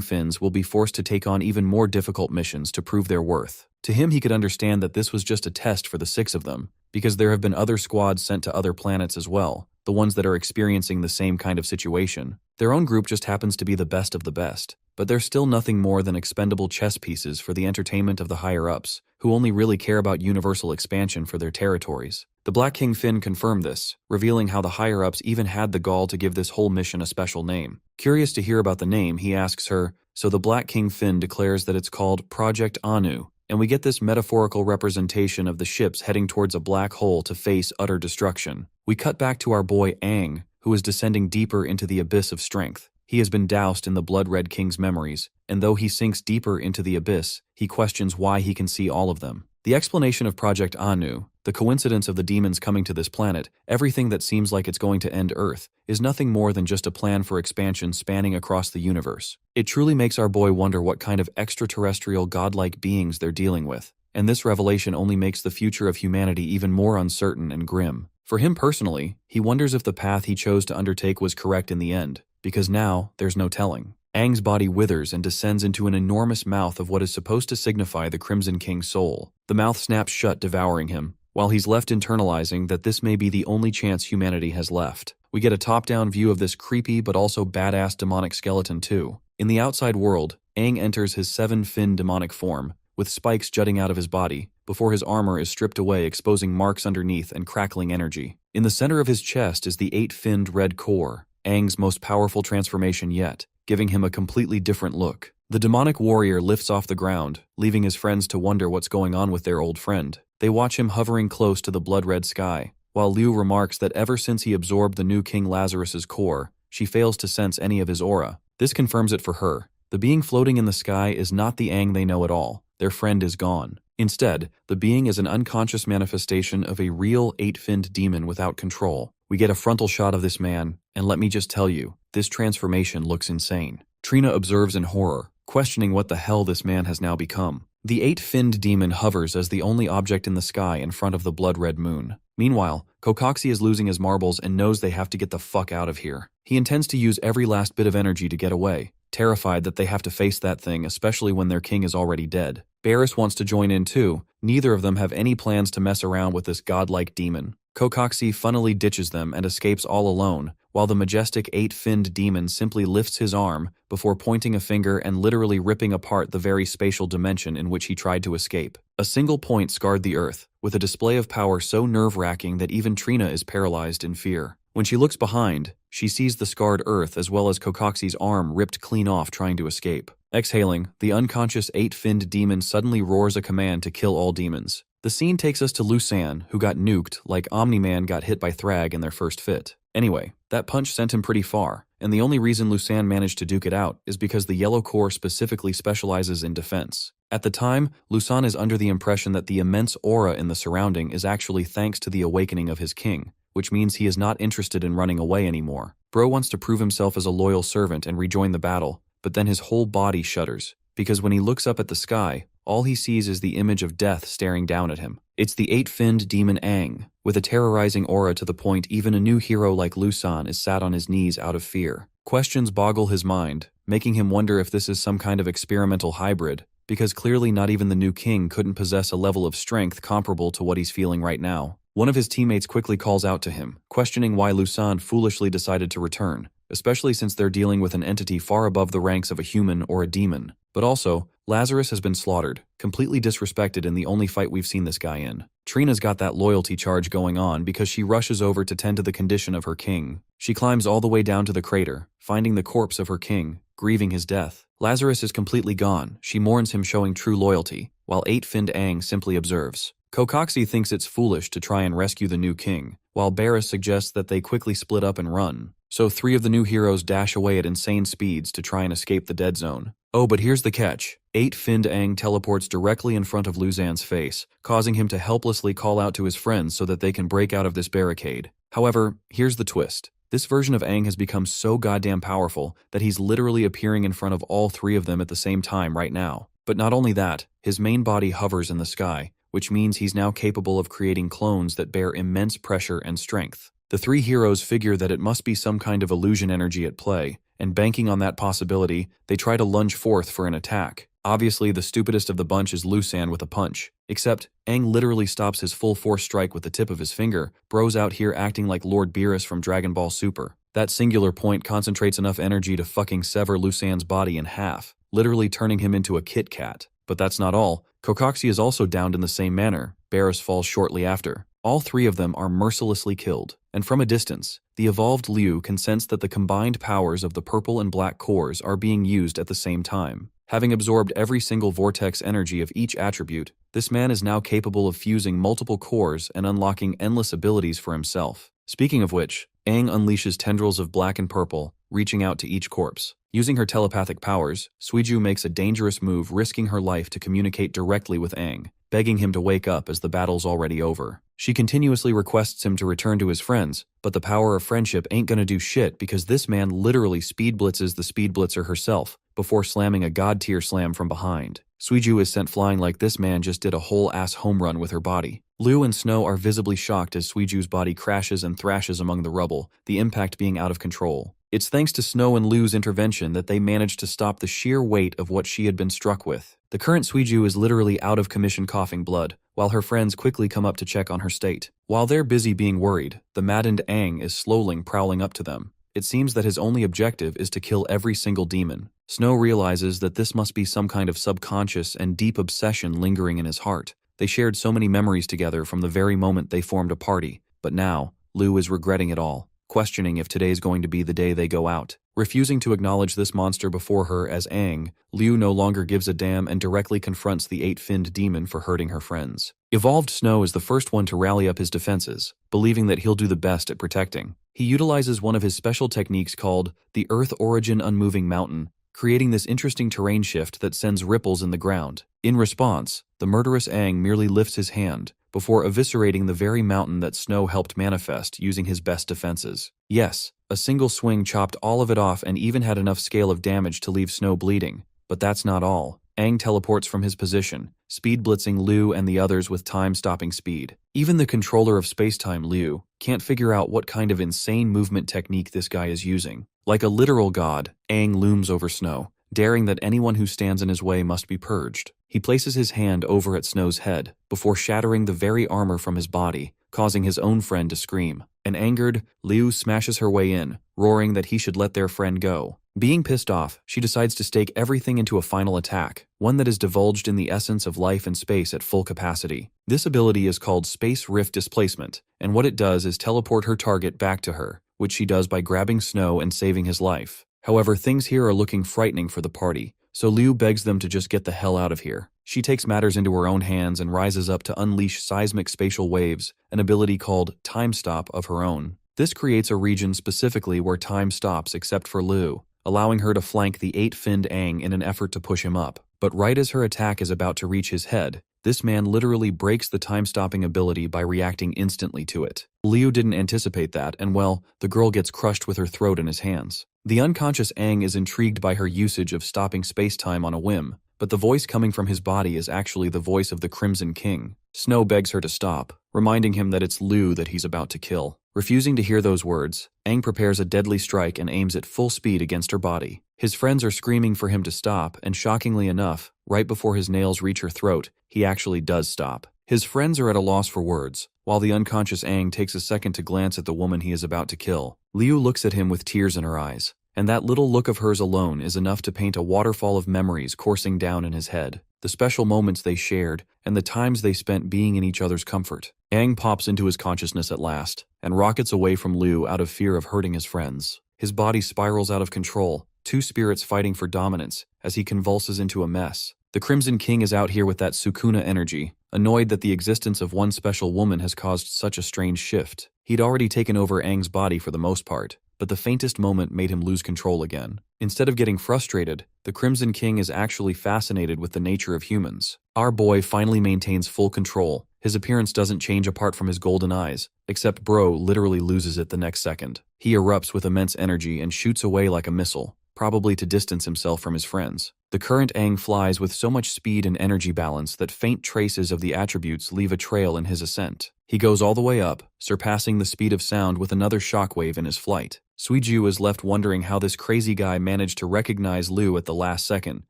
Finns will be forced to take on even more difficult missions to prove their worth. To him, he could understand that this was just a test for the 6 of them, because there have been other squads sent to other planets as well, the ones that are experiencing the same kind of situation. Their own group just happens to be the best of the best, but they're still nothing more than expendable chess pieces for the entertainment of the higher-ups, who only really care about universal expansion for their territories. The Black King Finn confirmed this, revealing how the higher-ups even had the gall to give this whole mission a special name. Curious to hear about the name, he asks her, so the Black King Finn declares that it's called Project Anu, and we get this metaphorical representation of the ships heading towards a black hole to face utter destruction. We cut back to our boy Aang, who is descending deeper into the abyss of strength. He has been doused in the Blood-Red King's memories, and though he sinks deeper into the abyss, he questions why he can see all of them. The explanation of Project Anu, the coincidence of the demons coming to this planet, everything that seems like it's going to end Earth, is nothing more than just a plan for expansion spanning across the universe. It truly makes our boy wonder what kind of extraterrestrial godlike beings they're dealing with, and this revelation only makes the future of humanity even more uncertain and grim. For him personally, he wonders if the path he chose to undertake was correct in the end, because now there's no telling. Aang's body withers and descends into an enormous mouth of what is supposed to signify the Crimson King's soul. The mouth snaps shut, devouring him, while he's left internalizing that this may be the only chance humanity has left. We get a top-down view of this creepy but also badass demonic skeleton too. In the outside world, Aang enters his 7-fin demonic form, with spikes jutting out of his body, before his armor is stripped away, exposing marks underneath and crackling energy. In the center of his chest is the 8-finned red core, Aang's most powerful transformation yet, giving him a completely different look. The demonic warrior lifts off the ground, leaving his friends to wonder what's going on with their old friend. They watch him hovering close to the blood-red sky, while Liu remarks that ever since he absorbed the new King Lazarus's core, she fails to sense any of his aura. This confirms it for her. The being floating in the sky is not the Aang they know at all. Their friend is gone. Instead, the being is an unconscious manifestation of a real 8-finned demon without control. We get a frontal shot of this man, and let me just tell you, this transformation looks insane. Trina observes in horror, questioning what the hell this man has now become. The 8-finned demon hovers as the only object in the sky in front of the blood-red moon. Meanwhile, Kokoxi is losing his marbles and knows they have to get the fuck out of here. He intends to use every last bit of energy to get away, terrified that they have to face that thing, especially when their king is already dead. Barris wants to join in too. Neither of them have any plans to mess around with this godlike demon. Kokoxi funnily ditches them and escapes all alone, while the majestic 8-finned demon simply lifts his arm before pointing a finger and literally ripping apart the very spatial dimension in which he tried to escape. A single point scarred the earth, with a display of power so nerve-wracking that even Trina is paralyzed in fear. When she looks behind, she sees the scarred earth as well as Kokoxi's arm ripped clean off trying to escape. Exhaling, the unconscious 8-finned demon suddenly roars a command to kill all demons. The scene takes us to Lusan, who got nuked like Omni-Man got hit by Thrag in their first fit. Anyway, that punch sent him pretty far, and the only reason Lusan managed to duke it out is because the Yellow Corps specifically specializes in defense. At the time, Lusan is under the impression that the immense aura in the surrounding is actually thanks to the awakening of his king, which means he is not interested in running away anymore. Bro wants to prove himself as a loyal servant and rejoin the battle, but then his whole body shudders, because when he looks up at the sky, all he sees is the image of death staring down at him. It's the 8-finned demon Aang, with a terrorizing aura to the point even a new hero like Lusan is sat on his knees out of fear. Questions boggle his mind, making him wonder if this is some kind of experimental hybrid, because clearly not even the new king couldn't possess a level of strength comparable to what he's feeling right now. One of his teammates quickly calls out to him, questioning why Lusan foolishly decided to return, especially since they're dealing with an entity far above the ranks of a human or a demon. But also, Lazarus has been slaughtered, completely disrespected in the only fight we've seen this guy in. Trina's got that loyalty charge going on because she rushes over to tend to the condition of her king. She climbs all the way down to the crater, finding the corpse of her king, grieving his death. Lazarus is completely gone. She mourns him, showing true loyalty, while 8-finned Aang simply observes. Kokoxi thinks it's foolish to try and rescue the new king, while Barris suggests that they quickly split up and run. So 3 of the new heroes dash away at insane speeds to try and escape the dead zone. Oh, but here's the catch. 8-finned Aang teleports directly in front of Luzan's face, causing him to helplessly call out to his friends so that they can break out of this barricade. However, here's the twist. This version of Aang has become so goddamn powerful that he's literally appearing in front of all 3 of them at the same time right now. But not only that, his main body hovers in the sky, which means he's now capable of creating clones that bear immense pressure and strength. The 3 heroes figure that it must be some kind of illusion energy at play, and banking on that possibility, they try to lunge forth for an attack. Obviously, the stupidest of the bunch is Luzan with a punch. Except, Aang literally stops his full force strike with the tip of his finger, bros out here acting like Lord Beerus from Dragon Ball Super. That singular point concentrates enough energy to fucking sever Luzan's body in half, literally turning him into a Kit Kat. But that's not all. Kokoxi is also downed in the same manner. Beerus falls shortly after. All 3 of them are mercilessly killed, and from a distance, the evolved Liu can sense that the combined powers of the purple and black cores are being used at the same time. Having absorbed every single vortex energy of each attribute, this man is now capable of fusing multiple cores and unlocking endless abilities for himself. Speaking of which, Aang unleashes tendrils of black and purple, reaching out to each corpse. Using her telepathic powers, Suiju makes a dangerous move, risking her life to communicate directly with Aang, begging him to wake up as the battle's already over. She continuously requests him to return to his friends, but the power of friendship ain't gonna do shit because this man literally speed blitzes the speed blitzer herself before slamming a god-tier slam from behind. Suiju is sent flying like this man just did a whole-ass home run with her body. Liu and Snow are visibly shocked as Suiju's body crashes and thrashes among the rubble, the impact being out of control. It's thanks to Snow and Liu's intervention that they managed to stop the sheer weight of what she had been struck with. The current Suiju is literally out of commission coughing blood, while her friends quickly come up to check on her state. While they're busy being worried, the maddened Aang is slowly prowling up to them. It seems that his only objective is to kill every single demon. Snow realizes that this must be some kind of subconscious and deep obsession lingering in his heart. They shared so many memories together from the very moment they formed a party, but now, Liu is regretting it all, questioning if today's going to be the day they go out. Refusing to acknowledge this monster before her as Aang, Liu no longer gives a damn and directly confronts the 8-finned demon for hurting her friends. Evolved Snow is the first one to rally up his defenses, believing that he'll do the best at protecting. He utilizes one of his special techniques called the Earth Origin Unmoving Mountain, creating this interesting terrain shift that sends ripples in the ground. In response, the murderous Aang merely lifts his hand, before eviscerating the very mountain that Snow helped manifest using his best defenses. Yes, a single swing chopped all of it off and even had enough scale of damage to leave Snow bleeding. But that's not all. Aang teleports from his position, speed blitzing Liu and the others with time-stopping speed. Even the controller of space-time, Liu, can't figure out what kind of insane movement technique this guy is using. Like a literal god, Aang looms over Snow, daring that anyone who stands in his way must be purged. He places his hand over at Snow's head, before shattering the very armor from his body, causing his own friend to scream. And angered, Liu smashes her way in, roaring that he should let their friend go. Being pissed off, she decides to stake everything into a final attack, one that is divulged in the essence of life and space at full capacity. This ability is called Space Rift Displacement, and what it does is teleport her target back to her, which she does by grabbing Snow and saving his life. However, things here are looking frightening for the party, so Liu begs them to just get the hell out of here. She takes matters into her own hands and rises up to unleash seismic spatial waves, an ability called Time Stop of her own. This creates a region specifically where time stops except for Liu, allowing her to flank the 8-finned Aang in an effort to push him up. But right as her attack is about to reach his head, this man literally breaks the time-stopping ability by reacting instantly to it. Liu didn't anticipate that, and well, the girl gets crushed with her throat in his hands. The unconscious Aang is intrigued by her usage of stopping space-time on a whim, but the voice coming from his body is actually the voice of the Crimson King. Snow begs her to stop, reminding him that it's Liu that he's about to kill. Refusing to hear those words, Aang prepares a deadly strike and aims at full speed against her body. His friends are screaming for him to stop, and shockingly enough, right before his nails reach her throat, he actually does stop. His friends are at a loss for words, while the unconscious Aang takes a second to glance at the woman he is about to kill. Liu looks at him with tears in her eyes, and that little look of hers alone is enough to paint a waterfall of memories coursing down in his head. The special moments they shared, and the times they spent being in each other's comfort. Aang pops into his consciousness at last, and rockets away from Liu out of fear of hurting his friends. His body spirals out of control, two spirits fighting for dominance, as he convulses into a mess. The Crimson King is out here with that Sukuna energy, annoyed that the existence of one special woman has caused such a strange shift. He'd already taken over Aang's body for the most part, but the faintest moment made him lose control again. Instead of getting frustrated, the Crimson King is actually fascinated with the nature of humans. Our boy finally maintains full control. His appearance doesn't change apart from his golden eyes, except bro literally loses it the next second. He erupts with immense energy and shoots away like a missile, probably to distance himself from his friends. The current Aang flies with so much speed and energy balance that faint traces of the attributes leave a trail in his ascent. He goes all the way up, surpassing the speed of sound with another shockwave in his flight. Suiju is left wondering how this crazy guy managed to recognize Lu at the last second,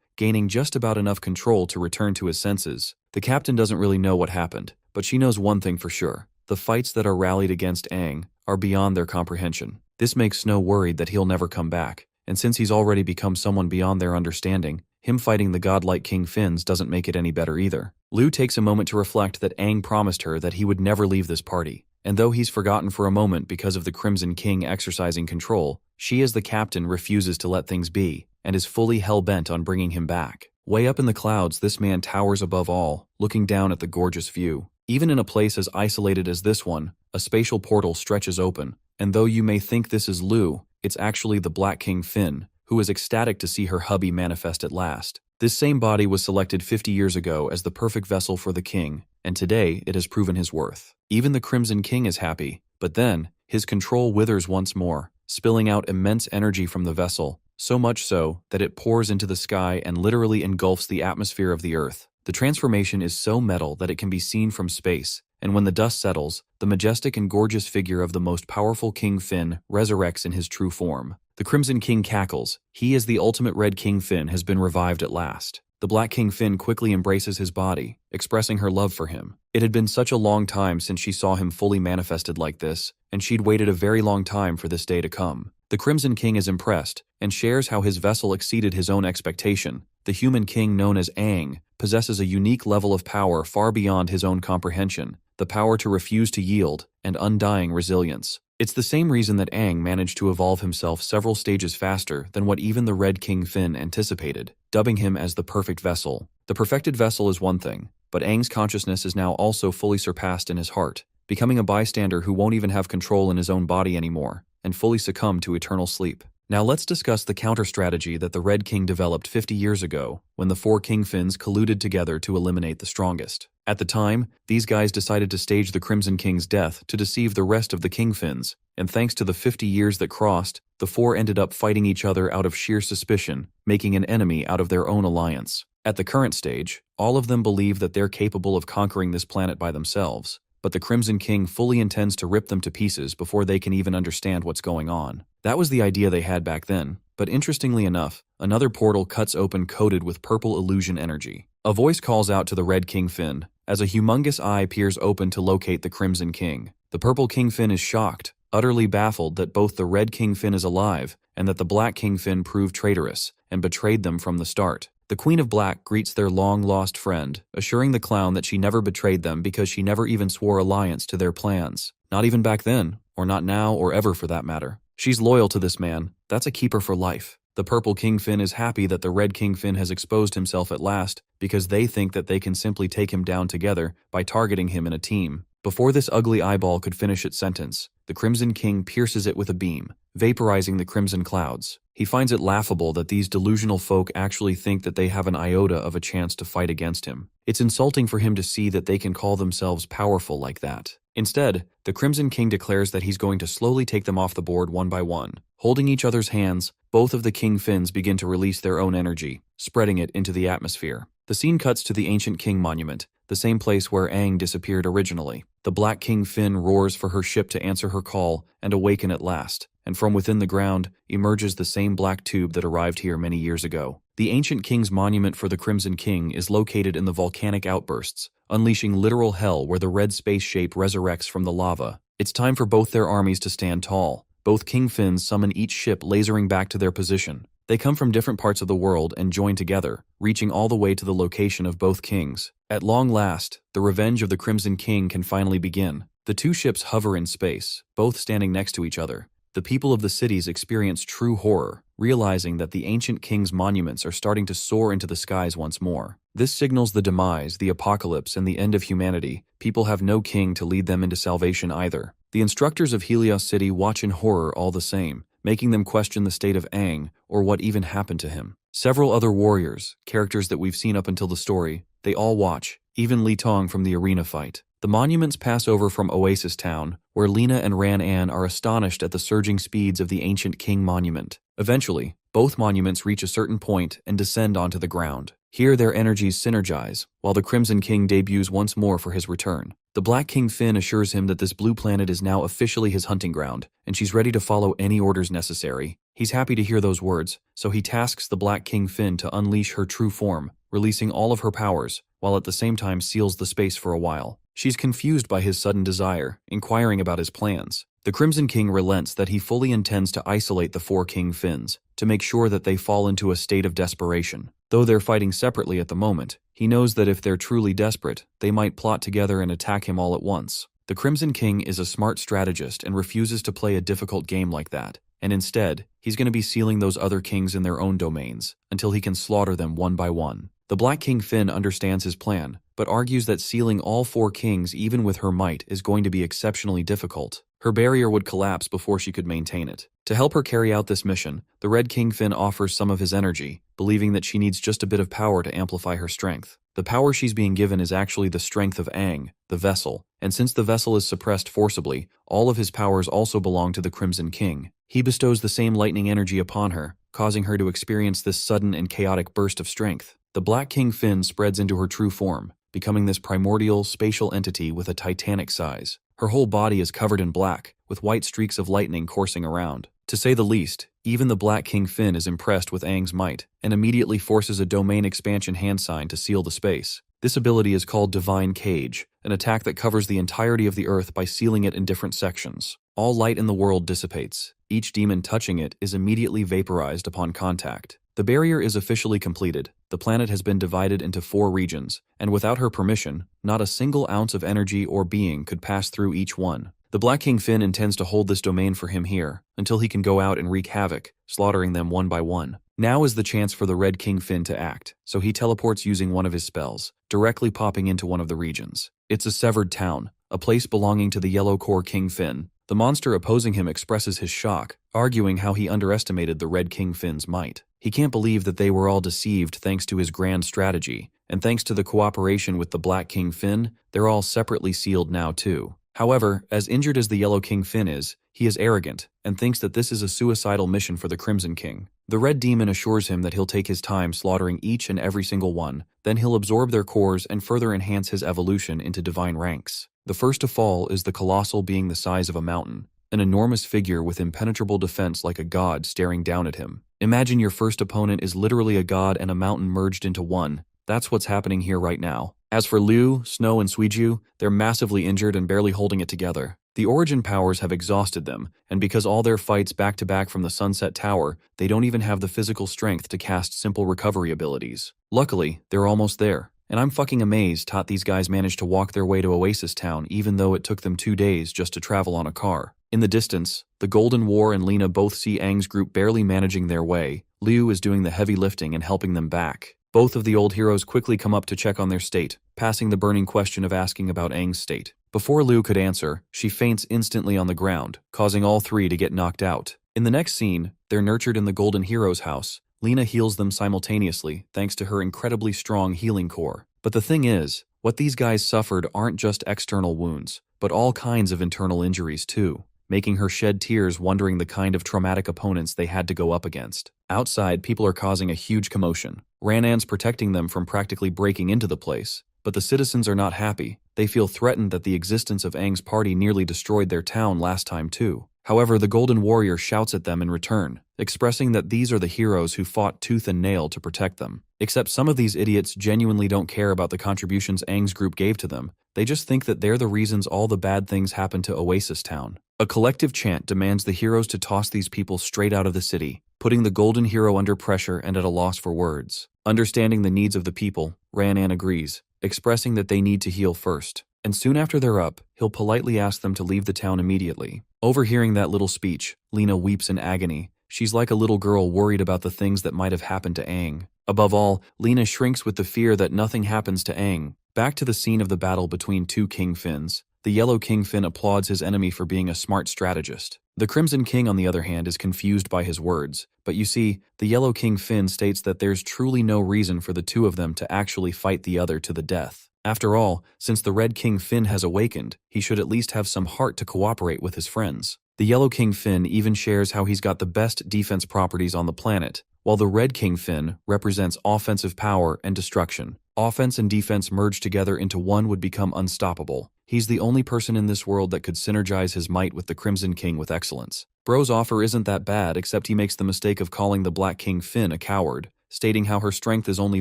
gaining just about enough control to return to his senses. The captain doesn't really know what happened, but she knows one thing for sure. The fights that are rallied against Aang are beyond their comprehension. This makes Snow worried that he'll never come back, and since he's already become someone beyond their understanding, him fighting the godlike King Finns doesn't make it any better either. Lu takes a moment to reflect that Aang promised her that he would never leave this party, and though he's forgotten for a moment because of the Crimson King exercising control, she as the captain refuses to let things be, and is fully hell-bent on bringing him back. Way up in the clouds, this man towers above all, looking down at the gorgeous view. Even in a place as isolated as this one, a spatial portal stretches open, and though you may think this is Lu, it's actually the Black King Finn, who is ecstatic to see her hubby manifest at last. This same body was selected 50 years ago as the perfect vessel for the king, and today it has proven his worth. Even the Crimson King is happy, but then, his control withers once more, spilling out immense energy from the vessel, so much so that it pours into the sky and literally engulfs the atmosphere of the earth. The transformation is so metal that it can be seen from space, and when the dust settles, the majestic and gorgeous figure of the most powerful King Finn resurrects in his true form. The Crimson King cackles. He as the ultimate Red King Finn has been revived at last. The Black King Finn quickly embraces his body, expressing her love for him. It had been such a long time since she saw him fully manifested like this, and she'd waited a very long time for this day to come. The Crimson King is impressed, and shares how his vessel exceeded his own expectation. The human king known as Aang possesses a unique level of power far beyond his own comprehension, the power to refuse to yield, and undying resilience. It's the same reason that Aang managed to evolve himself several stages faster than what even the Red King Finn anticipated, dubbing him as the perfect vessel. The perfected vessel is one thing, but Aang's consciousness is now also fully surpassed in his heart, becoming a bystander who won't even have control in his own body anymore, and fully succumb to eternal sleep. Now let's discuss the counter-strategy that the Red King developed 50 years ago when the 4 King Finns colluded together to eliminate the strongest. At the time, these guys decided to stage the Crimson King's death to deceive the rest of the King Finns, and thanks to the 50 years that crossed, the 4 ended up fighting each other out of sheer suspicion, making an enemy out of their own alliance. At the current stage, all of them believe that they're capable of conquering this planet by themselves, but the Crimson King fully intends to rip them to pieces before they can even understand what's going on. That was the idea they had back then, but interestingly enough, another portal cuts open coated with purple illusion energy. A voice calls out to the Red King Finn, as a humongous eye peers open to locate the Crimson King. The Purple King Finn is shocked, utterly baffled that both the Red King Finn is alive and that the Black King Finn proved traitorous and betrayed them from the start. The Queen of Black greets their long-lost friend, assuring the clown that she never betrayed them because she never even swore alliance to their plans. Not even back then, or not now or ever for that matter. She's loyal to this man. That's a keeper for life. The Purple King Finn is happy that the Red King Finn has exposed himself at last because they think that they can simply take him down together by targeting him in a team. Before this ugly eyeball could finish its sentence, the Crimson King pierces it with a beam, vaporizing the crimson clouds. He finds it laughable that these delusional folk actually think that they have an iota of a chance to fight against him. It's insulting for him to see that they can call themselves powerful like that. Instead, the Crimson King declares that he's going to slowly take them off the board one by one. Holding each other's hands, both of the King Finns begin to release their own energy, spreading it into the atmosphere. The scene cuts to the ancient King Monument, the same place where Aang disappeared originally. The Black King Finn roars for her ship to answer her call and awaken at last, and from within the ground emerges the same black tube that arrived here many years ago. The ancient King's monument for the Crimson King is located in the volcanic outbursts, unleashing literal hell where the red space shape resurrects from the lava. It's time for both their armies to stand tall. Both King Finns summon each ship lasering back to their position. They come from different parts of the world and join together, reaching all the way to the location of both kings. At long last, the revenge of the Crimson King can finally begin. The two ships hover in space, both standing next to each other. The people of the cities experience true horror, realizing that the ancient king's monuments are starting to soar into the skies once more. This signals the demise, the apocalypse, and the end of humanity. People have no king to lead them into salvation either. The instructors of Helios City watch in horror all the same, making them question the state of Aang or what even happened to him. Several other warriors, characters that we've seen up until the story, they all watch, even Li Tong from the arena fight. The monuments pass over from Oasis Town, where Lena and Ran-An are astonished at the surging speeds of the ancient king monument. Eventually, both monuments reach a certain point and descend onto the ground. Here their energies synergize, while the Crimson King debuts once more for his return. The Black King Finn assures him that this blue planet is now officially his hunting ground, and she's ready to follow any orders necessary. He's happy to hear those words, so he tasks the Black King Finn to unleash her true form, releasing all of her powers, while at the same time seals the space for a while. She's confused by his sudden desire, inquiring about his plans. The Crimson King relents that he fully intends to isolate the four King Finns, to make sure that they fall into a state of desperation. Though they're fighting separately at the moment, he knows that if they're truly desperate, they might plot together and attack him all at once. The Crimson King is a smart strategist and refuses to play a difficult game like that, and instead, he's going to be sealing those other kings in their own domains, until he can slaughter them one by one. The Black King Finn understands his plan, but argues that sealing all four kings even with her might is going to be exceptionally difficult. Her barrier would collapse before she could maintain it. To help her carry out this mission, the Red King Finn offers some of his energy, believing that she needs just a bit of power to amplify her strength. The power she's being given is actually the strength of Aang, the vessel, and since the vessel is suppressed forcibly, all of his powers also belong to the Crimson King. He bestows the same lightning energy upon her, causing her to experience this sudden and chaotic burst of strength. The Black King Finn spreads into her true form, becoming this primordial, spatial entity with a titanic size. Her whole body is covered in black, with white streaks of lightning coursing around. To say the least, even the Black King Finn is impressed with Aang's might, and immediately forces a domain expansion hand sign to seal the space. This ability is called Divine Cage, an attack that covers the entirety of the earth by sealing it in different sections. All light in the world dissipates. Each demon touching it is immediately vaporized upon contact. The barrier is officially completed. The planet has been divided into 4 regions, and without her permission, not a single ounce of energy or being could pass through each one. The Black King Finn intends to hold this domain for him here, until he can go out and wreak havoc, slaughtering them one by one. Now is the chance for the Red King Finn to act, so he teleports using one of his spells, directly popping into one of the regions. It's a severed town, a place belonging to the Yellow Core King Finn. The monster opposing him expresses his shock, arguing how he underestimated the Red King Finn's might. He can't believe that they were all deceived thanks to his grand strategy, and thanks to the cooperation with the Black King Finn, they're all separately sealed now too. However, as injured as the Yellow King Finn is, he is arrogant, and thinks that this is a suicidal mission for the Crimson King. The Red Demon assures him that he'll take his time slaughtering each and every single one, then he'll absorb their cores and further enhance his evolution into divine ranks. The first to fall is the colossal being the size of a mountain, an enormous figure with impenetrable defense like a god staring down at him. Imagine your first opponent is literally a god and a mountain merged into one. That's what's happening here right now. As for Liu, Snow, and Suiju, they're massively injured and barely holding it together. The origin powers have exhausted them, and because all their fights back-to-back from the Sunset Tower, they don't even have the physical strength to cast simple recovery abilities. Luckily, they're almost there, and I'm fucking amazed these guys managed to walk their way to Oasis Town even though it took them 2 days just to travel on a car. In the distance, the Golden War and Lena both see Aang's group barely managing their way. Liu is doing the heavy lifting and helping them back. Both of the old heroes quickly come up to check on their state, passing the burning question of asking about Aang's state. Before Liu could answer, she faints instantly on the ground, causing all 3 to get knocked out. In the next scene, they're nurtured in the Golden Hero's house. Lena heals them simultaneously, thanks to her incredibly strong healing core. But the thing is, what these guys suffered aren't just external wounds, but all kinds of internal injuries too, making her shed tears wondering the kind of traumatic opponents they had to go up against. Outside, people are causing a huge commotion. Ran-An's protecting them from practically breaking into the place, but the citizens are not happy. They feel threatened that the existence of Aang's party nearly destroyed their town last time too. However, the Golden Warrior shouts at them in return, expressing that these are the heroes who fought tooth and nail to protect them. Except some of these idiots genuinely don't care about the contributions Aang's group gave to them. They just think that they're the reasons all the bad things happened to Oasis Town. A collective chant demands the heroes to toss these people straight out of the city, putting the Golden Hero under pressure and at a loss for words. Understanding the needs of the people, Ran-An agrees, expressing that they need to heal first. And soon after they're up, he'll politely ask them to leave the town immediately. Overhearing that little speech, Lena weeps in agony. She's like a little girl worried about the things that might have happened to Aang. Above all, Lena shrinks with the fear that nothing happens to Aang. Back to the scene of the battle between 2 King Finns. The Yellow King Fin applauds his enemy for being a smart strategist. The Crimson King, on the other hand, is confused by his words, but you see, the Yellow King Fin states that there's truly no reason for the two of them to actually fight the other to the death. After all, since the Red King Fin has awakened, he should at least have some heart to cooperate with his friends. The Yellow King Fin even shares how he's got the best defense properties on the planet, while the Red King Fin represents offensive power and destruction. Offense and defense merged together into one would become unstoppable. He's the only person in this world that could synergize his might with the Crimson King with excellence. Bro's offer isn't that bad, except he makes the mistake of calling the Black King Fin a coward, stating how her strength is only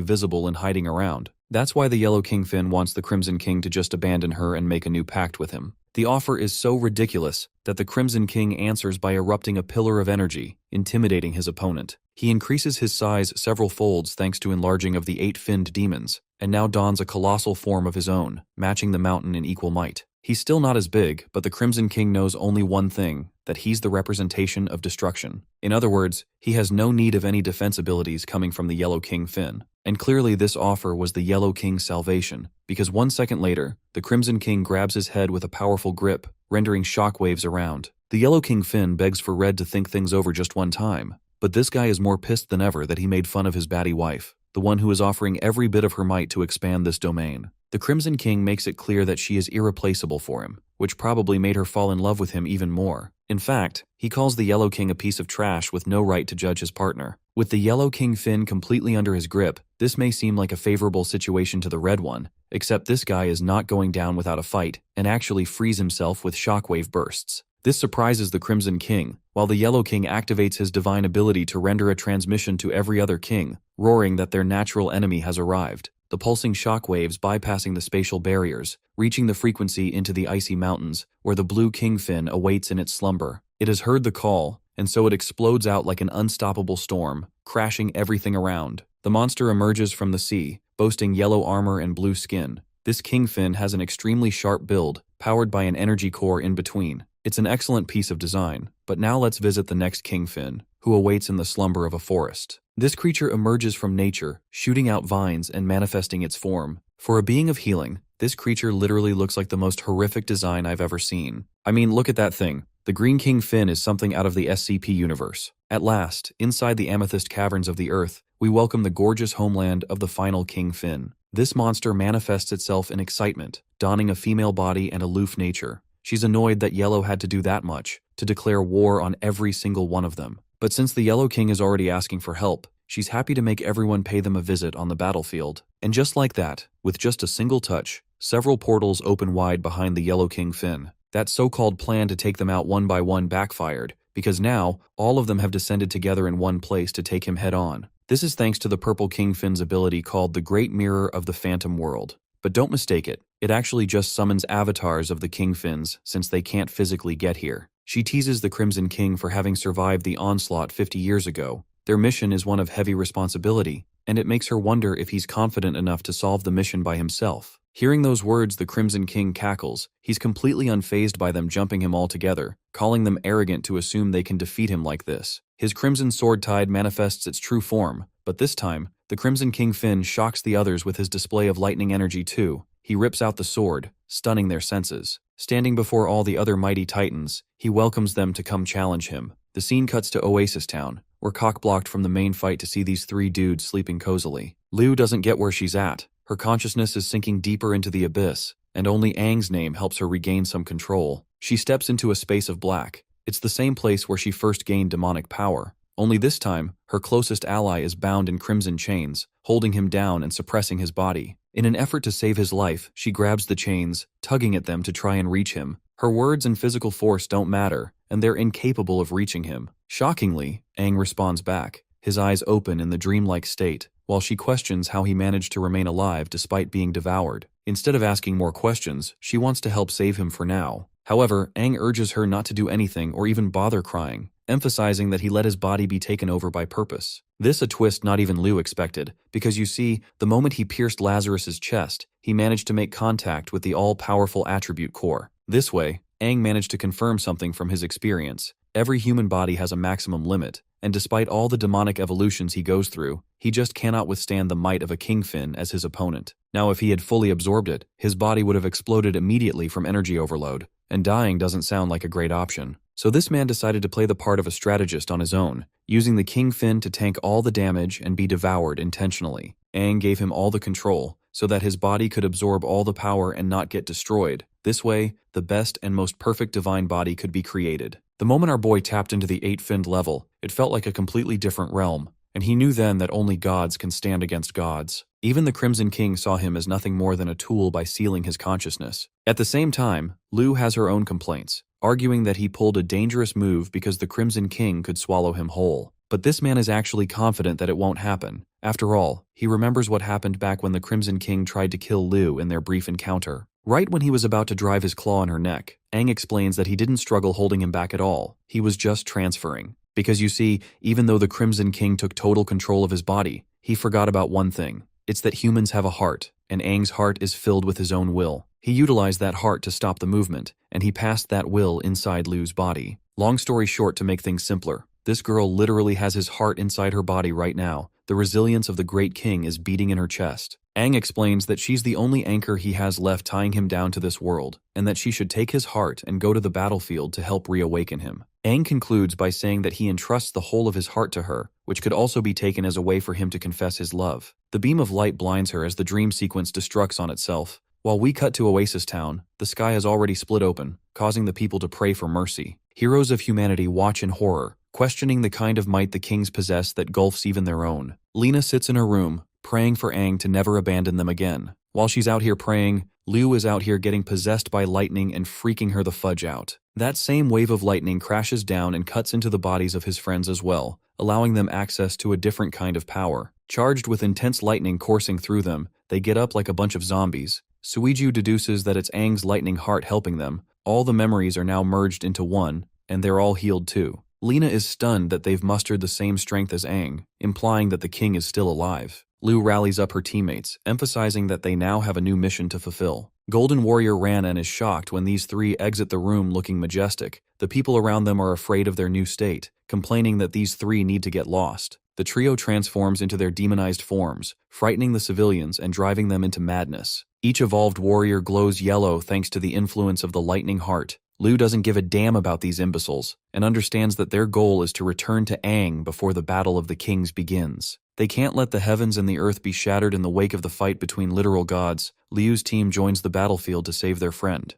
visible in hiding around. That's why the Yellow King Fin wants the Crimson King to just abandon her and make a new pact with him. The offer is so ridiculous that the Crimson King answers by erupting a pillar of energy, intimidating his opponent. He increases his size several folds thanks to enlarging of the 8-finned demons, and now dons a colossal form of his own, matching the mountain in equal might. He's still not as big, but the Crimson King knows only one thing, that he's the representation of destruction. In other words, he has no need of any defense abilities coming from the Yellow King Fin. And clearly this offer was the Yellow King's salvation, because 1 second later, the Crimson King grabs his head with a powerful grip, rendering shockwaves around. The Yellow King Fin begs for Red to think things over just one time, but this guy is more pissed than ever that he made fun of his baddie wife, the one who is offering every bit of her might to expand this domain. The Crimson King makes it clear that she is irreplaceable for him, which probably made her fall in love with him even more. In fact, he calls the Yellow King a piece of trash with no right to judge his partner. With the Yellow King Fin completely under his grip, this may seem like a favorable situation to the Red one, except this guy is not going down without a fight, and actually frees himself with shockwave bursts. This surprises the Crimson King, while the Yellow King activates his divine ability to render a transmission to every other king, roaring that their natural enemy has arrived. The pulsing shockwaves bypassing the spatial barriers, reaching the frequency into the icy mountains, where the Blue King Fin awaits in its slumber. It has heard the call, and so it explodes out like an unstoppable storm, crashing everything around. The monster emerges from the sea, boasting yellow armor and blue skin. This Kingfin has an extremely sharp build, powered by an energy core in between. It's an excellent piece of design, but now let's visit the next Kingfin, who awaits in the slumber of a forest. This creature emerges from nature, shooting out vines and manifesting its form. For a being of healing, this creature literally looks like the most horrific design I've ever seen. I mean, look at that thing. The Green King Fin is something out of the SCP universe. At last, inside the amethyst caverns of the earth, we welcome the gorgeous homeland of the final King Fin. This monster manifests itself in excitement, donning a female body and aloof nature. She's annoyed that Yellow had to do that much, to declare war on every single one of them. But since the Yellow King is already asking for help, she's happy to make everyone pay them a visit on the battlefield. And just like that, with just a single touch, several portals open wide behind the Yellow King Fin. That so-called plan to take them out one by one backfired, because now, all of them have descended together in one place to take him head-on. This is thanks to the Purple King Fin's ability called the Great Mirror of the Phantom World. But don't mistake it, it actually just summons avatars of the King Fins since they can't physically get here. She teases the Crimson King for having survived the onslaught 50 years ago. Their mission is one of heavy responsibility, and it makes her wonder if he's confident enough to solve the mission by himself. Hearing those words, the Crimson King cackles. He's completely unfazed by them jumping him all together, calling them arrogant to assume they can defeat him like this. His Crimson Sword Tide manifests its true form, but this time, the Crimson King Fin shocks the others with his display of lightning energy too. He rips out the sword, stunning their senses. Standing before all the other mighty titans, he welcomes them to come challenge him. The scene cuts to Oasis Town. We're cock-blocked from the main fight to see these three dudes sleeping cozily. Liu doesn't get where she's at. Her consciousness is sinking deeper into the abyss, and only Aang's name helps her regain some control. She steps into a space of black. It's the same place where she first gained demonic power. Only this time, her closest ally is bound in crimson chains, holding him down and suppressing his body. In an effort to save his life, she grabs the chains, tugging at them to try and reach him. Her words and physical force don't matter, and they're incapable of reaching him. Shockingly, Aang responds back, his eyes open in the dreamlike state, while she questions how he managed to remain alive despite being devoured. Instead of asking more questions, she wants to help save him for now. However, Aang urges her not to do anything or even bother crying, emphasizing that he let his body be taken over by purpose. This a twist not even Liu expected, because you see, the moment he pierced Lazarus's chest, he managed to make contact with the all-powerful attribute core. This way, Aang managed to confirm something from his experience. Every human body has a maximum limit, and despite all the demonic evolutions he goes through, he just cannot withstand the might of a kingfin as his opponent. Now if he had fully absorbed it, his body would have exploded immediately from energy overload, and dying doesn't sound like a great option. So this man decided to play the part of a strategist on his own, using the kingfin to tank all the damage and be devoured intentionally. Aang gave him all the control, so that his body could absorb all the power and not get destroyed. This way, the best and most perfect divine body could be created. The moment our boy tapped into the 8-finned level, it felt like a completely different realm, and he knew then that only gods can stand against gods. Even the Crimson King saw him as nothing more than a tool by sealing his consciousness. At the same time, Lu has her own complaints, arguing that he pulled a dangerous move because the Crimson King could swallow him whole. But this man is actually confident that it won't happen. After all, he remembers what happened back when the Crimson King tried to kill Lu in their brief encounter. Right when he was about to drive his claw in her neck, Aang explains that he didn't struggle holding him back at all. He was just transferring. Because you see, even though the Crimson King took total control of his body, he forgot about one thing. It's that humans have a heart, and Aang's heart is filled with his own will. He utilized that heart to stop the movement, and he passed that will inside Lu's body. Long story short, to make things simpler, this girl literally has his heart inside her body right now. The resilience of the Great King is beating in her chest. Aang explains that she's the only anchor he has left tying him down to this world, and that she should take his heart and go to the battlefield to help reawaken him. Aang concludes by saying that he entrusts the whole of his heart to her, which could also be taken as a way for him to confess his love. The beam of light blinds her as the dream sequence destructs on itself. While we cut to Oasis Town, the sky has already split open, causing the people to pray for mercy. Heroes of humanity watch in horror, questioning the kind of might the kings possess that gulfs even their own. Lena sits in her room, praying for Aang to never abandon them again. While she's out here praying, Lu is out here getting possessed by lightning and freaking her the fudge out. That same wave of lightning crashes down and cuts into the bodies of his friends as well, allowing them access to a different kind of power. Charged with intense lightning coursing through them, they get up like a bunch of zombies. Suiju deduces that it's Aang's lightning heart helping them. All the memories are now merged into one, and they're all healed too. Lena is stunned that they've mustered the same strength as Aang, implying that the king is still alive. Lu rallies up her teammates, emphasizing that they now have a new mission to fulfill. Golden Warrior Ranan is shocked when these three exit the room looking majestic. The people around them are afraid of their new state, complaining that these three need to get lost. The trio transforms into their demonized forms, frightening the civilians and driving them into madness. Each evolved warrior glows yellow thanks to the influence of the lightning heart. Lu doesn't give a damn about these imbeciles, and understands that their goal is to return to Aang before the Battle of the Kings begins. They can't let the heavens and the earth be shattered in the wake of the fight between literal gods. Liu's team joins the battlefield to save their friend.